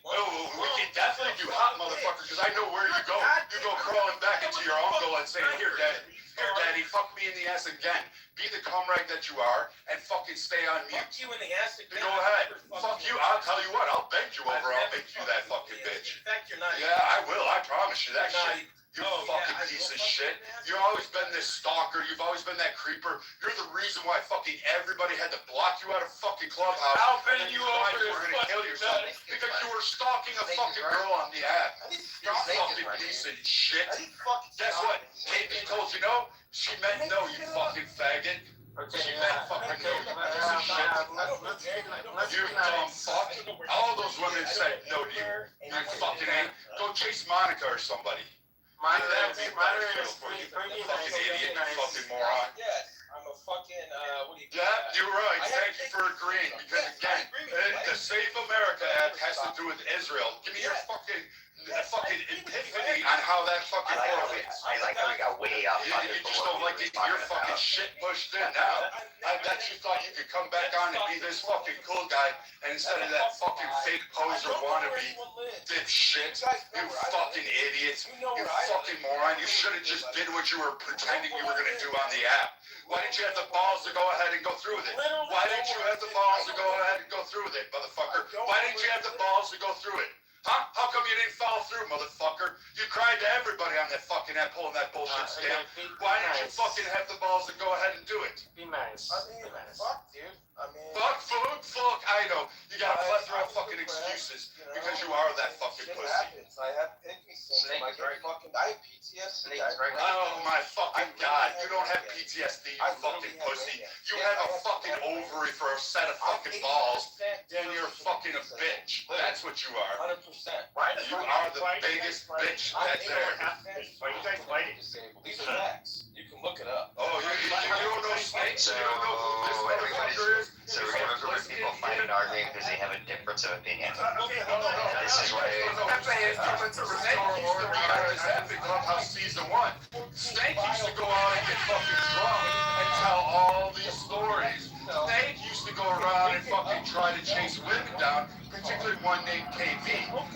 Oh, we can definitely do hot motherfucker because I know where you go. You go crawling back into your uncle and saying, here, daddy, fuck me in the ass again. be the comrade that you are, and fucking stay on mute. Fuck you in the ass again. Go ahead. Fuck you. I'll tell you what. I'll bend you over. I'll make you that fucking bitch. In fact, you're not. Yeah, I will. I promise you that shit. You Oh, fucking yeah, piece of shit. You've always been this stalker. You've always been that creeper. You're the reason why fucking everybody had to block you out of fucking Clubhouse. I'll and bend then you thought over you were this gonna kill fucking yourself nut. because you were stalking a fucking girl on the app. You fucking piece of shit. Guess what? Katie told you no. She meant no, you fucking faggot. She meant fucking no, you piece of shit. You dumb fuck. All those women said no to you. You fucking ain't. Go chase Monica or somebody. Maybe that would be a better feel for you. You fucking idiot, you fucking moron. Yes, I'm a fucking, what do you Yeah, you're right. Thank you for agreeing. Because again, the Save America Act has to do with Israel. Give me your fucking epiphany on how that fucking correlates. I like how we got way off. You just don't like to get your fucking shit pushed in now. I bet you thought you could come back on and be this fucking cool guy, and instead of that fucking fake poser wannabe dipshit, you fucking idiot, you fucking moron, you should have just did what you were pretending you were gonna do on the app. Why didn't you have the balls to go ahead and go through with it? Why didn't you have the balls to go ahead and go through with it, motherfucker? Why didn't you have the balls to go through it? Huh? How come you didn't follow through, motherfucker? You cried to everybody on that fucking app pulling that bullshit scam. Why didn't you fucking have the balls to go ahead and do it? Be nice. I mean, fuck, dude. I mean, Fuck, I know. You got a plethora of fucking excuses because you are that fucking shit pussy. happens. I have kidney stones. I get fucking, I have PTSD. Oh my fucking god, you don't have PTSD, you fucking pussy. You have a fucking ovary for a set of fucking balls, and you're fucking a bitch. That's what you are. 100%. You are the biggest bitch that's there. Are you guys fighting disabled? These are facts. You can look it up. Oh, you don't know snakes? You don't know who this motherfucker is? So we're gonna go with people fighting and arguing because they have a difference of opinion. This is why. Clubhouse season 1. Snake used to go out and get fucking drunk and tell all these stories. Snake used to go around and fucking try to chase women down, particularly one named KB.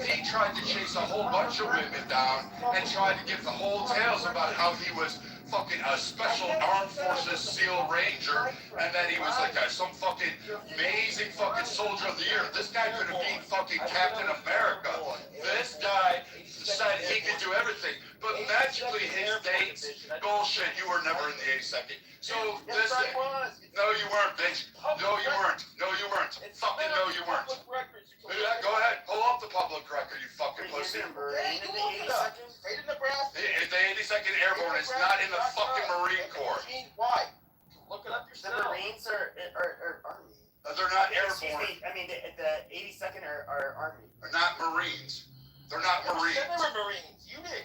He tried to chase a whole bunch of women down and tried to give the whole tales about how he was fucking a special armed forces SEAL Ranger, and then he was like some fucking amazing fucking soldier of the year. This guy could have been fucking Captain America. This guy said he could do everything, but magically his dates, bullshit, you were never in the 82nd. So listen, no you weren't, bitch. No you weren't. No you weren't. Fucking no you weren't. Yeah, go ahead, pull up the public record, you fucking pussy. The 82nd Airborne is not in the fucking Marine Corps. Why? Look it up yourself. The Marines are Army. They're not Excuse airborne. me, I mean, the 82nd are Army. They're not Marines. They're not Marines. They were Marines. You did.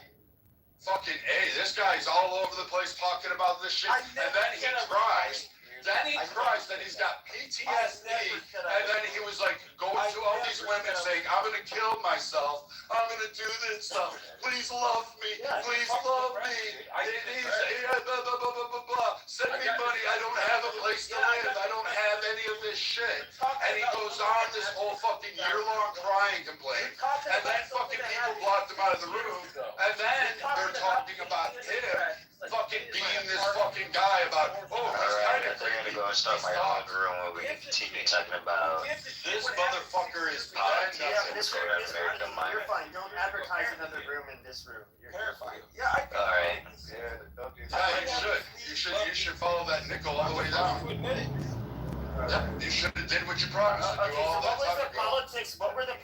Fucking A, this guy's all over the place talking about this shit, and then he cries. Then he cries that he's got PTSD, and then he was like going to all these women saying, I'm gonna kill myself, I'm gonna do this stuff, please love me, please love me, blah, blah, blah, blah, blah, blah. Send me money, I don't have a place to live, I don't have any of this shit. And he goes on this whole fucking year-long crying complaint, and then fucking people blocked him out of the room, and then they're talking about him fucking being this fucking guy about, oh, he's kind of They're gonna go and start my own room where we can continue talking about this motherfucker is This room, you're fine. Don't advertise another room in this room. You're fine. Yeah, I all right. Yeah, don't do Yeah, you should follow that nickel all the way down. Yeah, you should have did what you promised to do Okay, all so that what was time the ago. politics? What were the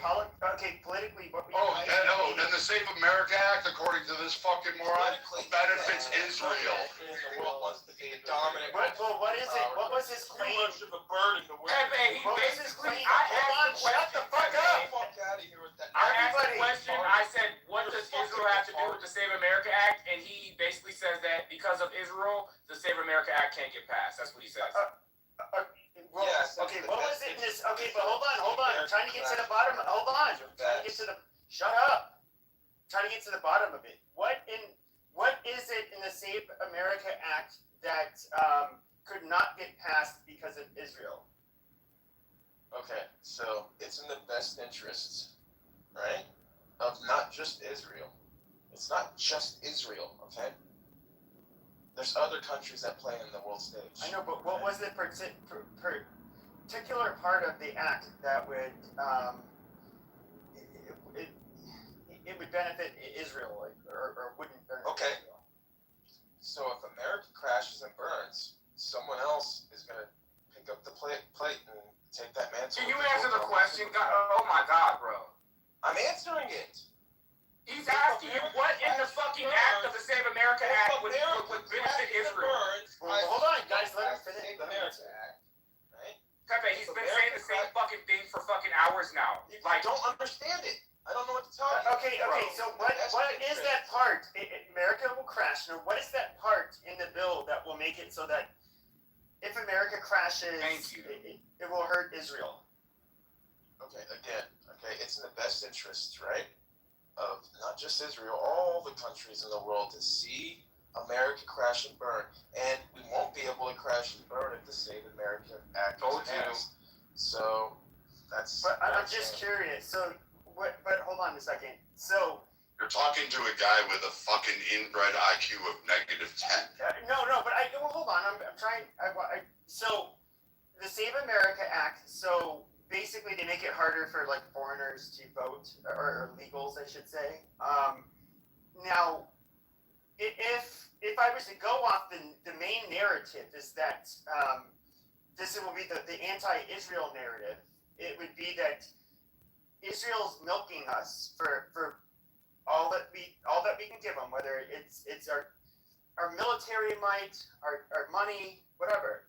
politically, what were And the Save America Act, according to this fucking moron, benefits Israel. dominant. What is it? What was his claim? Too much of a burden to wear. What was his claim? I Hold on, shut the fuck up! Fuck out of here with that. I asked the question, I said, what does Israel have to do with the Save America Act? And he basically says that because of Israel, the Save America Act can't get passed. That's what he says. Well, okay, what was it in this? Okay, but hold on. I'm trying to get to the bottom. Hold on. Shut up. Trying to get to the bottom of it. What is it in the Save America Act that could not get passed because of Israel? Okay, so it's in the best interests, right, of not just Israel. It's not just Israel, okay? there's other countries that play in the world stage. I know, but what was the particular part of the act that would it would benefit Israel, like, or wouldn't benefit Okay. Israel? So if America crashes and burns, someone else is gonna pick up the plate and take that mantle. Can you answer the question? Oh my God, bro. I'm answering it. He's asking you what in the fucking act of the Save America Act would benefit Israel. Well, hold on, guys. Let us finish. America Act, right? Pepe, he's been saying the same fucking thing for fucking hours now. I don't understand it. I don't know what to tell you. Okay. So what is that part? America will crash. Now, what is that part in the bill that will make it so that if America crashes, it will hurt Israel? Okay, it's in the best interest, right, of not just Israel, all the countries in the world to see America crash and burn, and we won't be able to crash and burn if the Save America Act is passed. So that's. But I'm just curious. So what? But hold on a second. So. You're talking to a guy with a fucking inbred IQ of -10. No, but hold on. I'm trying. So the Save America Act. So basically, they make it harder for like foreigners to vote, or illegals, I should say. Now, if I was to go off the main narrative is that this will be the anti-Israel narrative. It would be that Israel's milking us for all that we can give them, whether it's our military might, our money, whatever.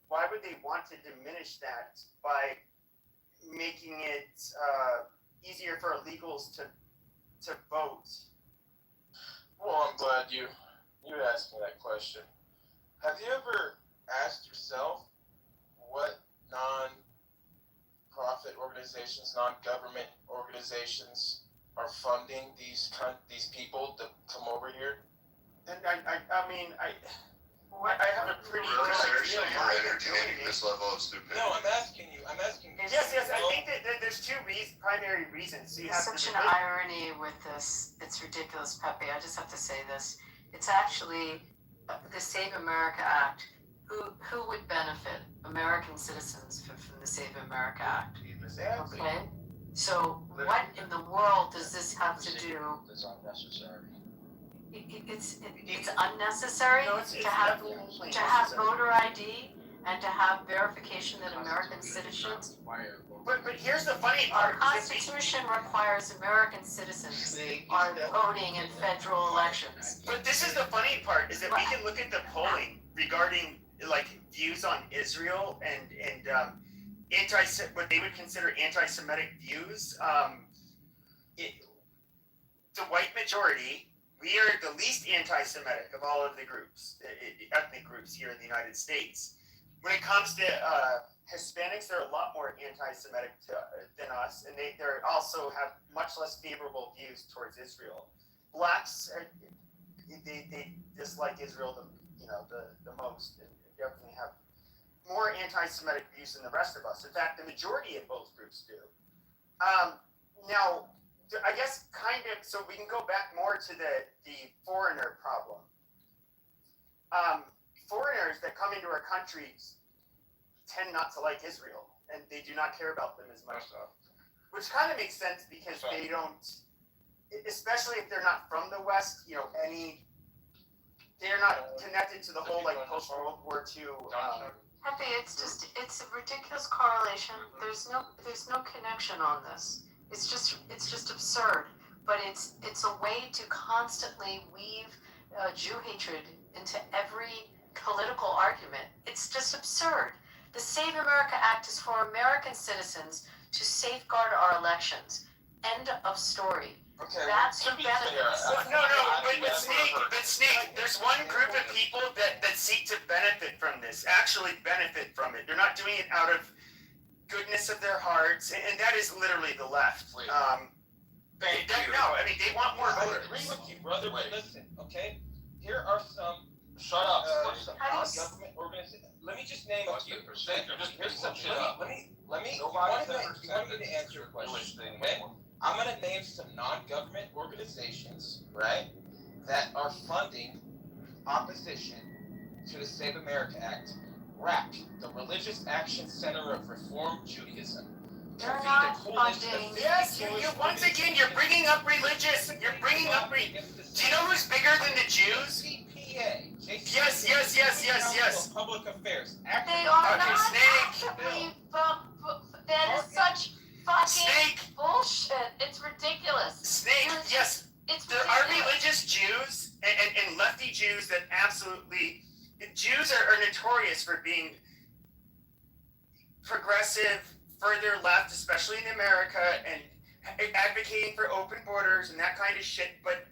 Why would they want to diminish that by making it easier for illegals to vote? Well, I'm glad you asked me that question. Have you ever asked yourself what non-profit organizations, non-government organizations are funding these people to come over here? And I have a pretty Really good seriously, idea you're why they're entertaining doing it. this level of stupidity. No, I'm asking you. Yes, I think that there's two primary reasons. You have Such an irony with this. It's ridiculous, Pepe. I just have to say this. It's actually the Save America Act. Who would benefit? American citizens from the Save America Act. Okay? So what in the world does this have to do? It's unnecessary. It's unnecessary to have voter ID and to have verification that American citizens. But here's the funny part. Our Constitution requires American citizens are voting in federal elections. But this is the funny part, is that we can look at the polling regarding like views on Israel and what they would consider anti-Semitic views. The white majority. We are the least anti-Semitic of all of the groups, ethnic groups here in the United States. When it comes to Hispanics, they're a lot more anti-Semitic than us, and they also have much less favorable views towards Israel. Blacks, they dislike Israel the most, and definitely have more anti-Semitic views than the rest of us. In fact, the majority of both groups do. Now, I guess so we can go back more to the foreigner problem. Foreigners that come into our countries tend not to like Israel, and they do not care about them as much. Which kind of makes sense because they don't, especially if they're not from the West, they're not connected to the whole post-World War II. Pepe, it's a ridiculous correlation. There's no connection on this. It's just absurd, but it's a way to constantly weave Jew hatred into every political argument. It's just absurd. The Save America Act is for American citizens to safeguard our elections. End of story. Okay, That's who benefits. But Snake, there's one group of people that seek to benefit from this, actually benefit from it. They're not doing it out of goodness of their hearts, and that is literally the left. They want more voters. I agree with you, brother, but listen, okay? Here are some non-government organizations. Let me just name a few. Let me. You wanted me to answer your question, okay? I'm gonna name some non-government organizations, right? that are funding opposition to the Save America Act, RAC, the Religious Action Center of Reform Judaism, They're convened not a coalition of funding. Yes, you once again, you're bringing up religious. You're bringing up. Do you know who's bigger than the Jews? JCPA. Yes. Public Affairs. They are Okay, not Snake. actively. That is such fucking bullshit. It's ridiculous. Snake. Yes. It's There are ridiculous. religious Jews and lefty Jews that absolutely. Jews are notorious for being progressive, further left, especially in America, and advocating for open borders and that kind of shit. But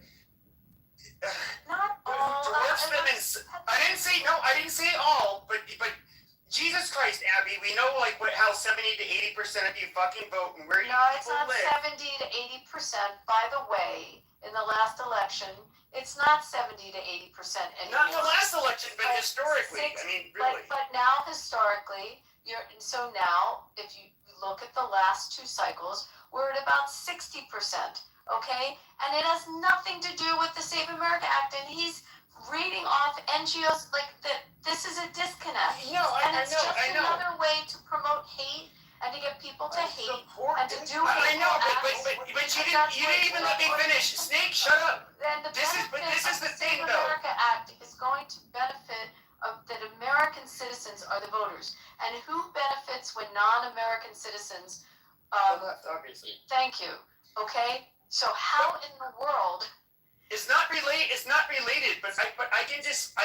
not all. I didn't say all, but Jesus Christ, Abby, we know how 70 to 80% of you fucking vote and where you It's people not live. 70 to 80%. By the way, in the last election, it's not 70 to 80% anymore. Not in the last election, but historically. Really. But now historically, so now if you look at the last two cycles, we're at about 60%. Okay, and it has nothing to do with the Save America Act, and he's reading off NGOs like that. This is a disconnect, and it's just another way to promote hate and to get people to hate and to do hateful I know, acts. but you didn't even let me finish. Snake, shut up. And the This is the thing, Save though. America Act is going to benefit that American citizens are the voters, and who benefits when non-American citizens? The left, obviously. Thank you. Okay, so how in the world? It's not related, but I can just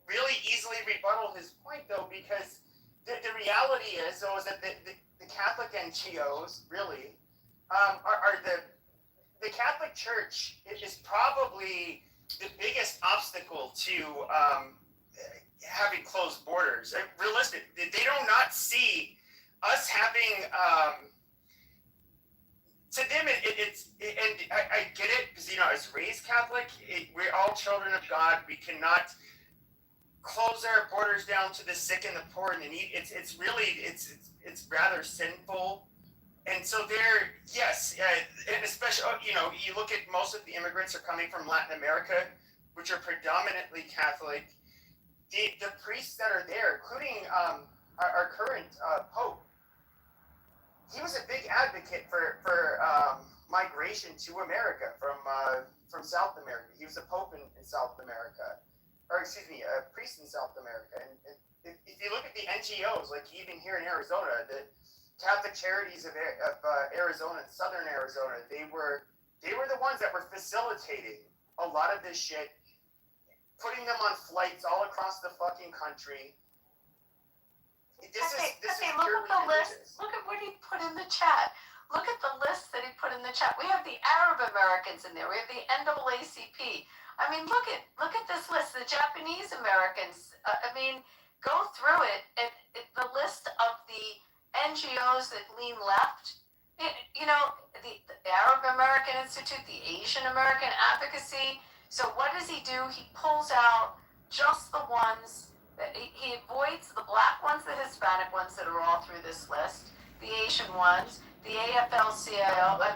really easily rebuttal his point though, because the reality is that the Catholic NGOs really are the Catholic Church is probably the biggest obstacle to having closed borders. Realistic, they do not see us having. To them, and I get it because I was raised Catholic. We're all children of God. We cannot close our borders down to the sick and the poor and the needy. It's rather sinful. And so and especially you look at most of the immigrants are coming from Latin America, which are predominantly Catholic. The priests that are there, including our current Pope. He was a big advocate for migration to America from South America. He was a pope in South America, or excuse me, a priest in South America. And if you look at the NGOs, like even here in Arizona, the Catholic Charities of Arizona and Southern Arizona, they were the ones that were facilitating a lot of this shit, putting them on flights all across the fucking country. This is Look at the list. Look at what he put in the chat. Look at the list that he put in the chat. We have the Arab Americans in there. We have the NAACP. I mean, look at this list. The Japanese Americans. Go through it. The list of the NGOs that lean left. The Arab American Institute, the Asian American Advocacy. So what does he do? He pulls out just the ones. He avoids the black ones, the Hispanic ones that are all through this list, the Asian ones, the AFL-CIO. No.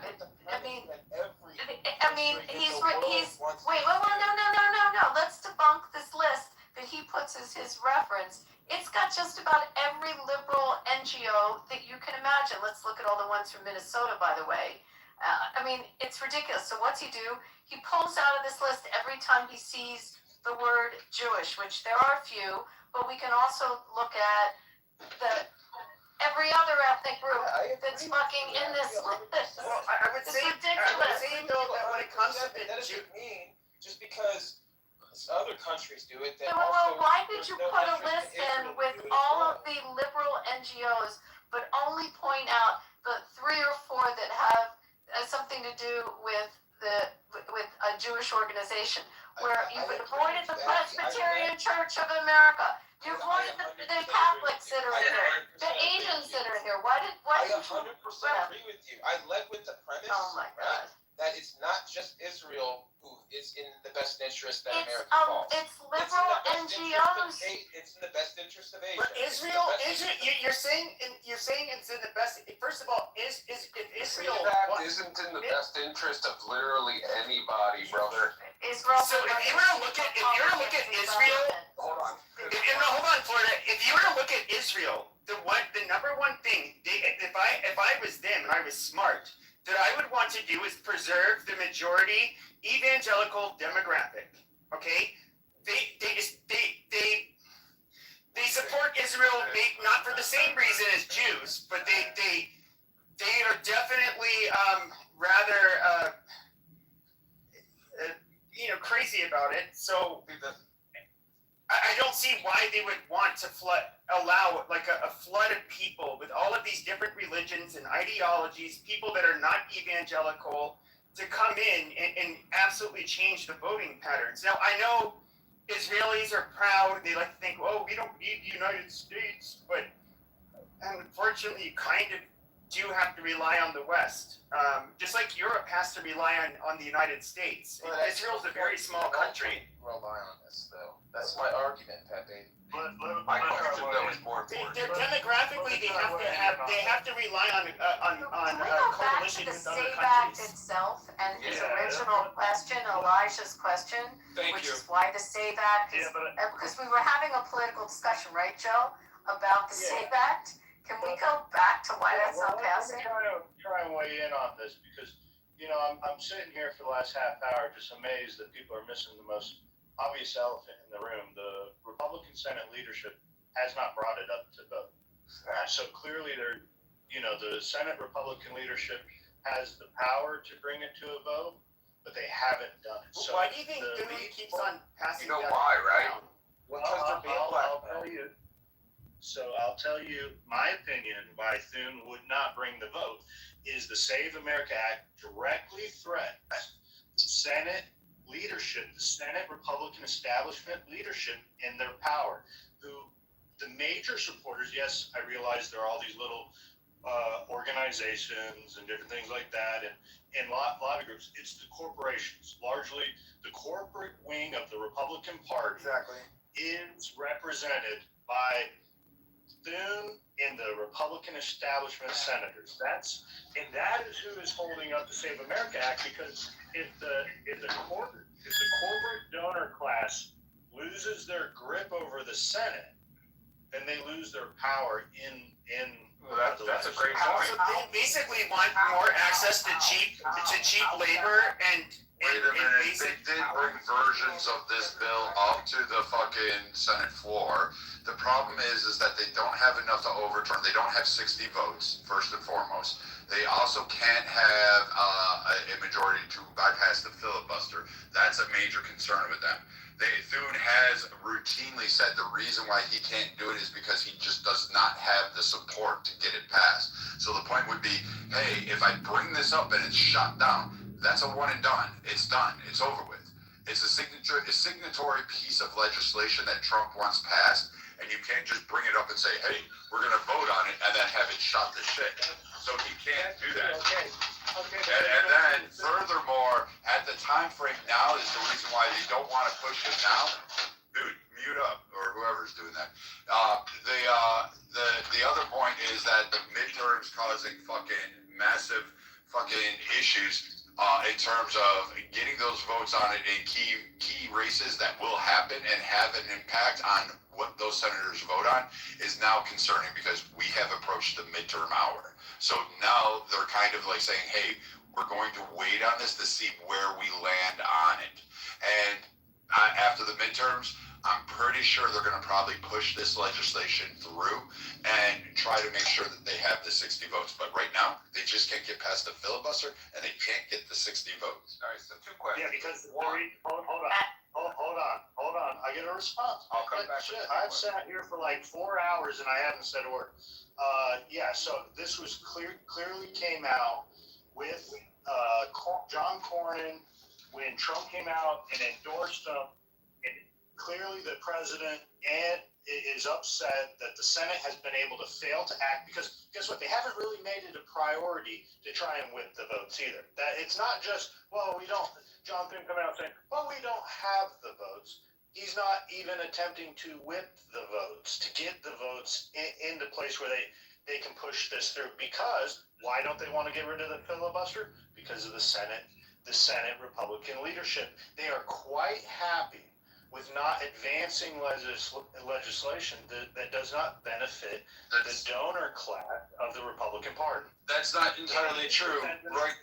Let's debunk this list that he puts as his reference. It's got just about every liberal NGO that you can imagine. Let's look at all the ones from Minnesota, by the way. It's ridiculous. So what's he do? He pulls out of this list every time he sees the word Jewish, which there are a few, but we can also look at every other ethnic group that's fucking in this list. Well, I would say though that when it comes to the that doesn't mean just because other countries do it. Why did you put a list in with all of the liberal NGOs, but only point out the 3 or 4 that have something to do with a Jewish organization? Where you've avoided the Presbyterian Church of America, you avoided the Catholics that are in here, the Asians that are in here. Why did you? 100% agree with you. I led with the premise. Oh my God. That it's not just Israel who is in the best interest that America falls. It's liberal NGOs. It's in the best interest of Asia. But Israel, you're saying it's in the best. First of all, if Israel isn't in the best interest of literally anybody, brother. Israel. So if you were to look at Israel, Hold on. hold on, Florida. If you were to look at Israel, the number one thing, if I was them and I was smart, that I would want to do is preserve the majority evangelical demographic. Okay, they support Israel, not for the same reason as Jews, but they are definitely rather crazy about it. So I don't see why they would want to allow like a flood of people with all of these different religions and ideologies, people that are not evangelical, to come in and absolutely change the voting patterns. Now, I know Israelis are proud. They like to think, oh, we don't need the United States. But unfortunately, you kind of do have to rely on the West. Just like Europe has to rely on the United States. Well, Israel's a very small country. Rely on this, though. That's my argument, Pepe. My question though is more important. Demographically, they have to rely on Can we go back to coalition the with other SAVE Act countries. itself and his original question, Elijah's question, which is why the SAVE Act is, because we were having a political discussion, right, Joe, about the SAVE Act? Can we go back to why that's not passing? I'm try and weigh in on this because, I'm sitting here for the last half hour just amazed that people are missing the most obvious elephant in the room. The Republican Senate leadership has not brought it up to vote. So clearly the Senate Republican leadership has the power to bring it to a vote, but they haven't done it. So Why do you think Thune keeps on passing You know that why, right? down? Well, I'll tell you my opinion why Thune would not bring the vote is the Save America Act directly threatens the Senate leadership, the Senate Republican establishment leadership in their power, who the major supporters, yes, I realize there are all these little organizations and different things like that, and a lot of groups. It's the corporations, largely the corporate wing of the Republican Party. Exactly. Is represented by Thune in the Republican establishment of senators. That is who is holding up the Save America Act, because if the corporate donor class loses their grip over the Senate, then they lose their power in That's a great point. So they basically want more access to cheap labor and Wait a minute, they did bring versions of this bill up to the fucking Senate floor. The problem is that they don't have enough to overturn. They don't have 60 votes, first and foremost. They also can't have a majority to bypass the filibuster. That's a major concern with them. Thune has routinely said the reason why he can't do it is because he just does not have the support to get it passed. So the point would be, hey, if I bring this up and it's shot down, that's a one and done. It's done. It's over with. It's a signatory piece of legislation that Trump wants passed, and you can't just bring it up and say, hey, we're going to vote on it, and then have it shot to shit. So he can't do that. Okay. And then, furthermore, at the time frame now is the reason why they don't want to push it now. Dude, mute up, or whoever's doing that. The other point is that the midterms causing fucking massive fucking issues in terms of getting those votes on it in key races that will happen and have an impact on what those senators vote on is now concerning, because we have approached the midterm hour. So now they're kind of like saying, hey, we're going to wait on this to see where we land on it. And after the midterms, I'm pretty sure they're going to probably push this legislation through and try to make sure that they have the 60 votes. But right now, they just can't get past the filibuster, and they can't get the 60 votes. All right, so two questions. Yeah, because hold on. I get a response. I'll come back. Shit, I've sat here for like 4 hours and I haven't said a word. So this was clearly came out with John Cornyn when Trump came out and endorsed him. And clearly the president is upset that the Senate has been able to fail to act, because guess what? They haven't really made it a priority to try and whip the votes either. That it's not just, well, we don't. John Thune coming out saying, well, we don't have the votes. He's not even attempting to whip the votes, to get the votes in the place where they can push this through. Because why don't they want to get rid of the filibuster? Because of the Senate the Senate Republican leadership. They are quite happy with not advancing legislation that does not benefit the donor class of the Republican Party. That's not entirely true, right?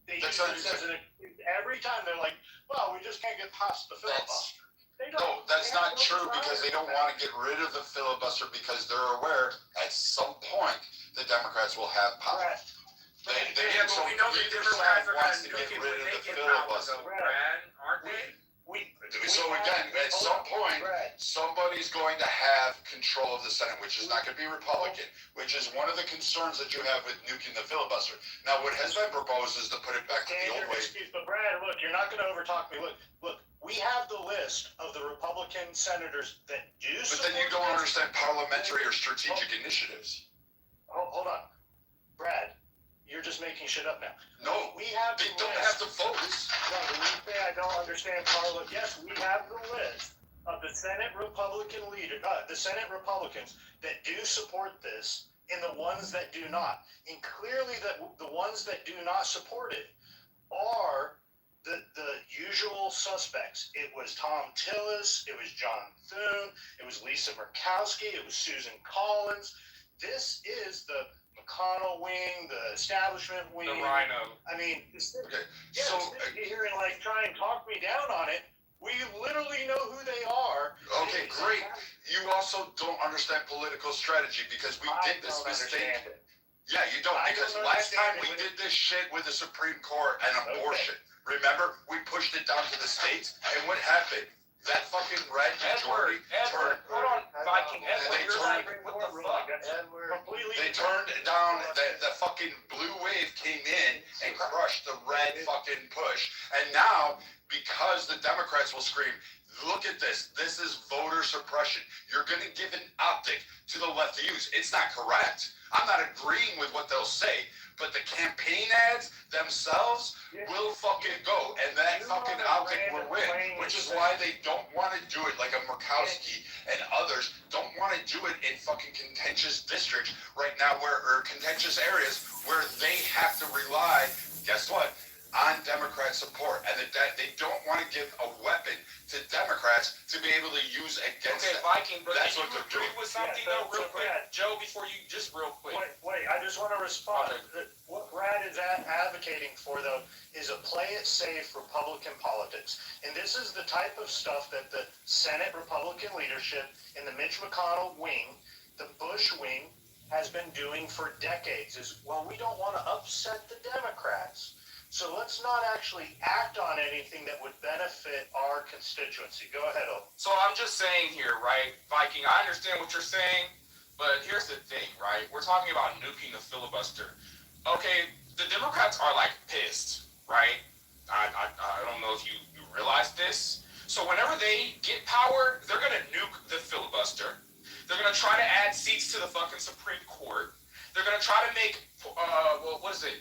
They use this as an excuse every time. They're like, well, we just can't get past the filibuster. No, that's not true because they don't want to get rid of the filibuster because they're aware at some point the Democrats will have power. But we know the Democrats are going to nuke it when they get power, though, Brad, aren't they? So again, at some point, somebody's going to have control of the Senate, which is not going to be Republican, which is one of the concerns that you have with nuking the filibuster. Now, what has been proposed is to put it back to the old way. But Brad, look, you're not going to overtalk me. Look, we have the list of the Republican senators that do But then you don't understand parliamentary or strategic initiatives. Hold on. Brad, you're just making shit up now. No, we have they don't have the votes. No, when you say I don't understand parliament, yes, we have the list of the Senate Republican the Senate Republicans that do support this and the ones that do not. And clearly the ones that do not support it are the usual suspects. It was Tom Tillis, it was John Thune, it was Lisa Murkowski, it was Susan Collins. This is the McConnell wing, the establishment wing. The Rhino. I mean, okay. So you hear and like try and talk me down on it. We literally know who they are. Okay, great. You also don't understand political strategy because we did this mistake. Yeah, you don't, because last time we did this shit with the Supreme Court and abortion. Remember, we pushed it down to the states, and what happened? That fucking red majority turned. Hold on, Viking. They turned. What the fuck? They turned down. The fucking blue wave came in and crushed the red fucking push. And now, because the Democrats will scream, look at this. This is voter suppression. You're going to give an optic to the left to use. It's not correct. I'm not agreeing with what they'll say, but the campaign ads themselves will fucking go, and that fucking optic will win, which is why they don't want to do it like a Murkowski and others don't want to do it in fucking contentious districts right now or contentious areas where they have to rely, guess what, on Democrat support, and that they don't want to give a weapon to Democrats to be able to use against them. Viking, but that's can what you they're agree doing. with something though, real quick, Joe? Before you, just real quick. Wait, I just want to respond. What Brad is advocating for, though, is a play it safe Republican politics, and this is the type of stuff that the Senate Republican leadership in the Mitch McConnell wing, the Bush wing, has been doing for decades. Is, well, we don't want to upset the Democrats. So let's not actually act on anything that would benefit our constituency. Go ahead, Owen. So I'm just saying here, right, Viking, I understand what you're saying, but here's the thing, right? We're talking about nuking the filibuster. Okay, the Democrats are like pissed, right? I don't know if you realize this. So whenever they get power, they're gonna nuke the filibuster. They're gonna try to add seats to the fucking Supreme Court. They're gonna try to make, what is it?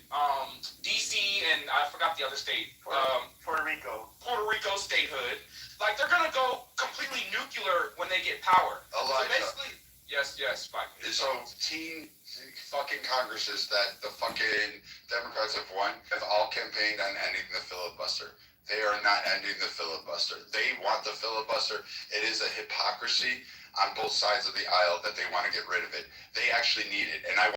DC and I forgot the other state. Puerto Rico. Puerto Rico statehood. Like they're gonna go completely nuclear when they get power. Elijah. So basically, yes, fine. So teen fucking Congresses that the fucking Democrats have won have all campaigned on ending the filibuster. They are not ending the filibuster. They want the filibuster. It is a hypocrisy on both sides of the aisle that they want to get rid of it. They actually need it. And I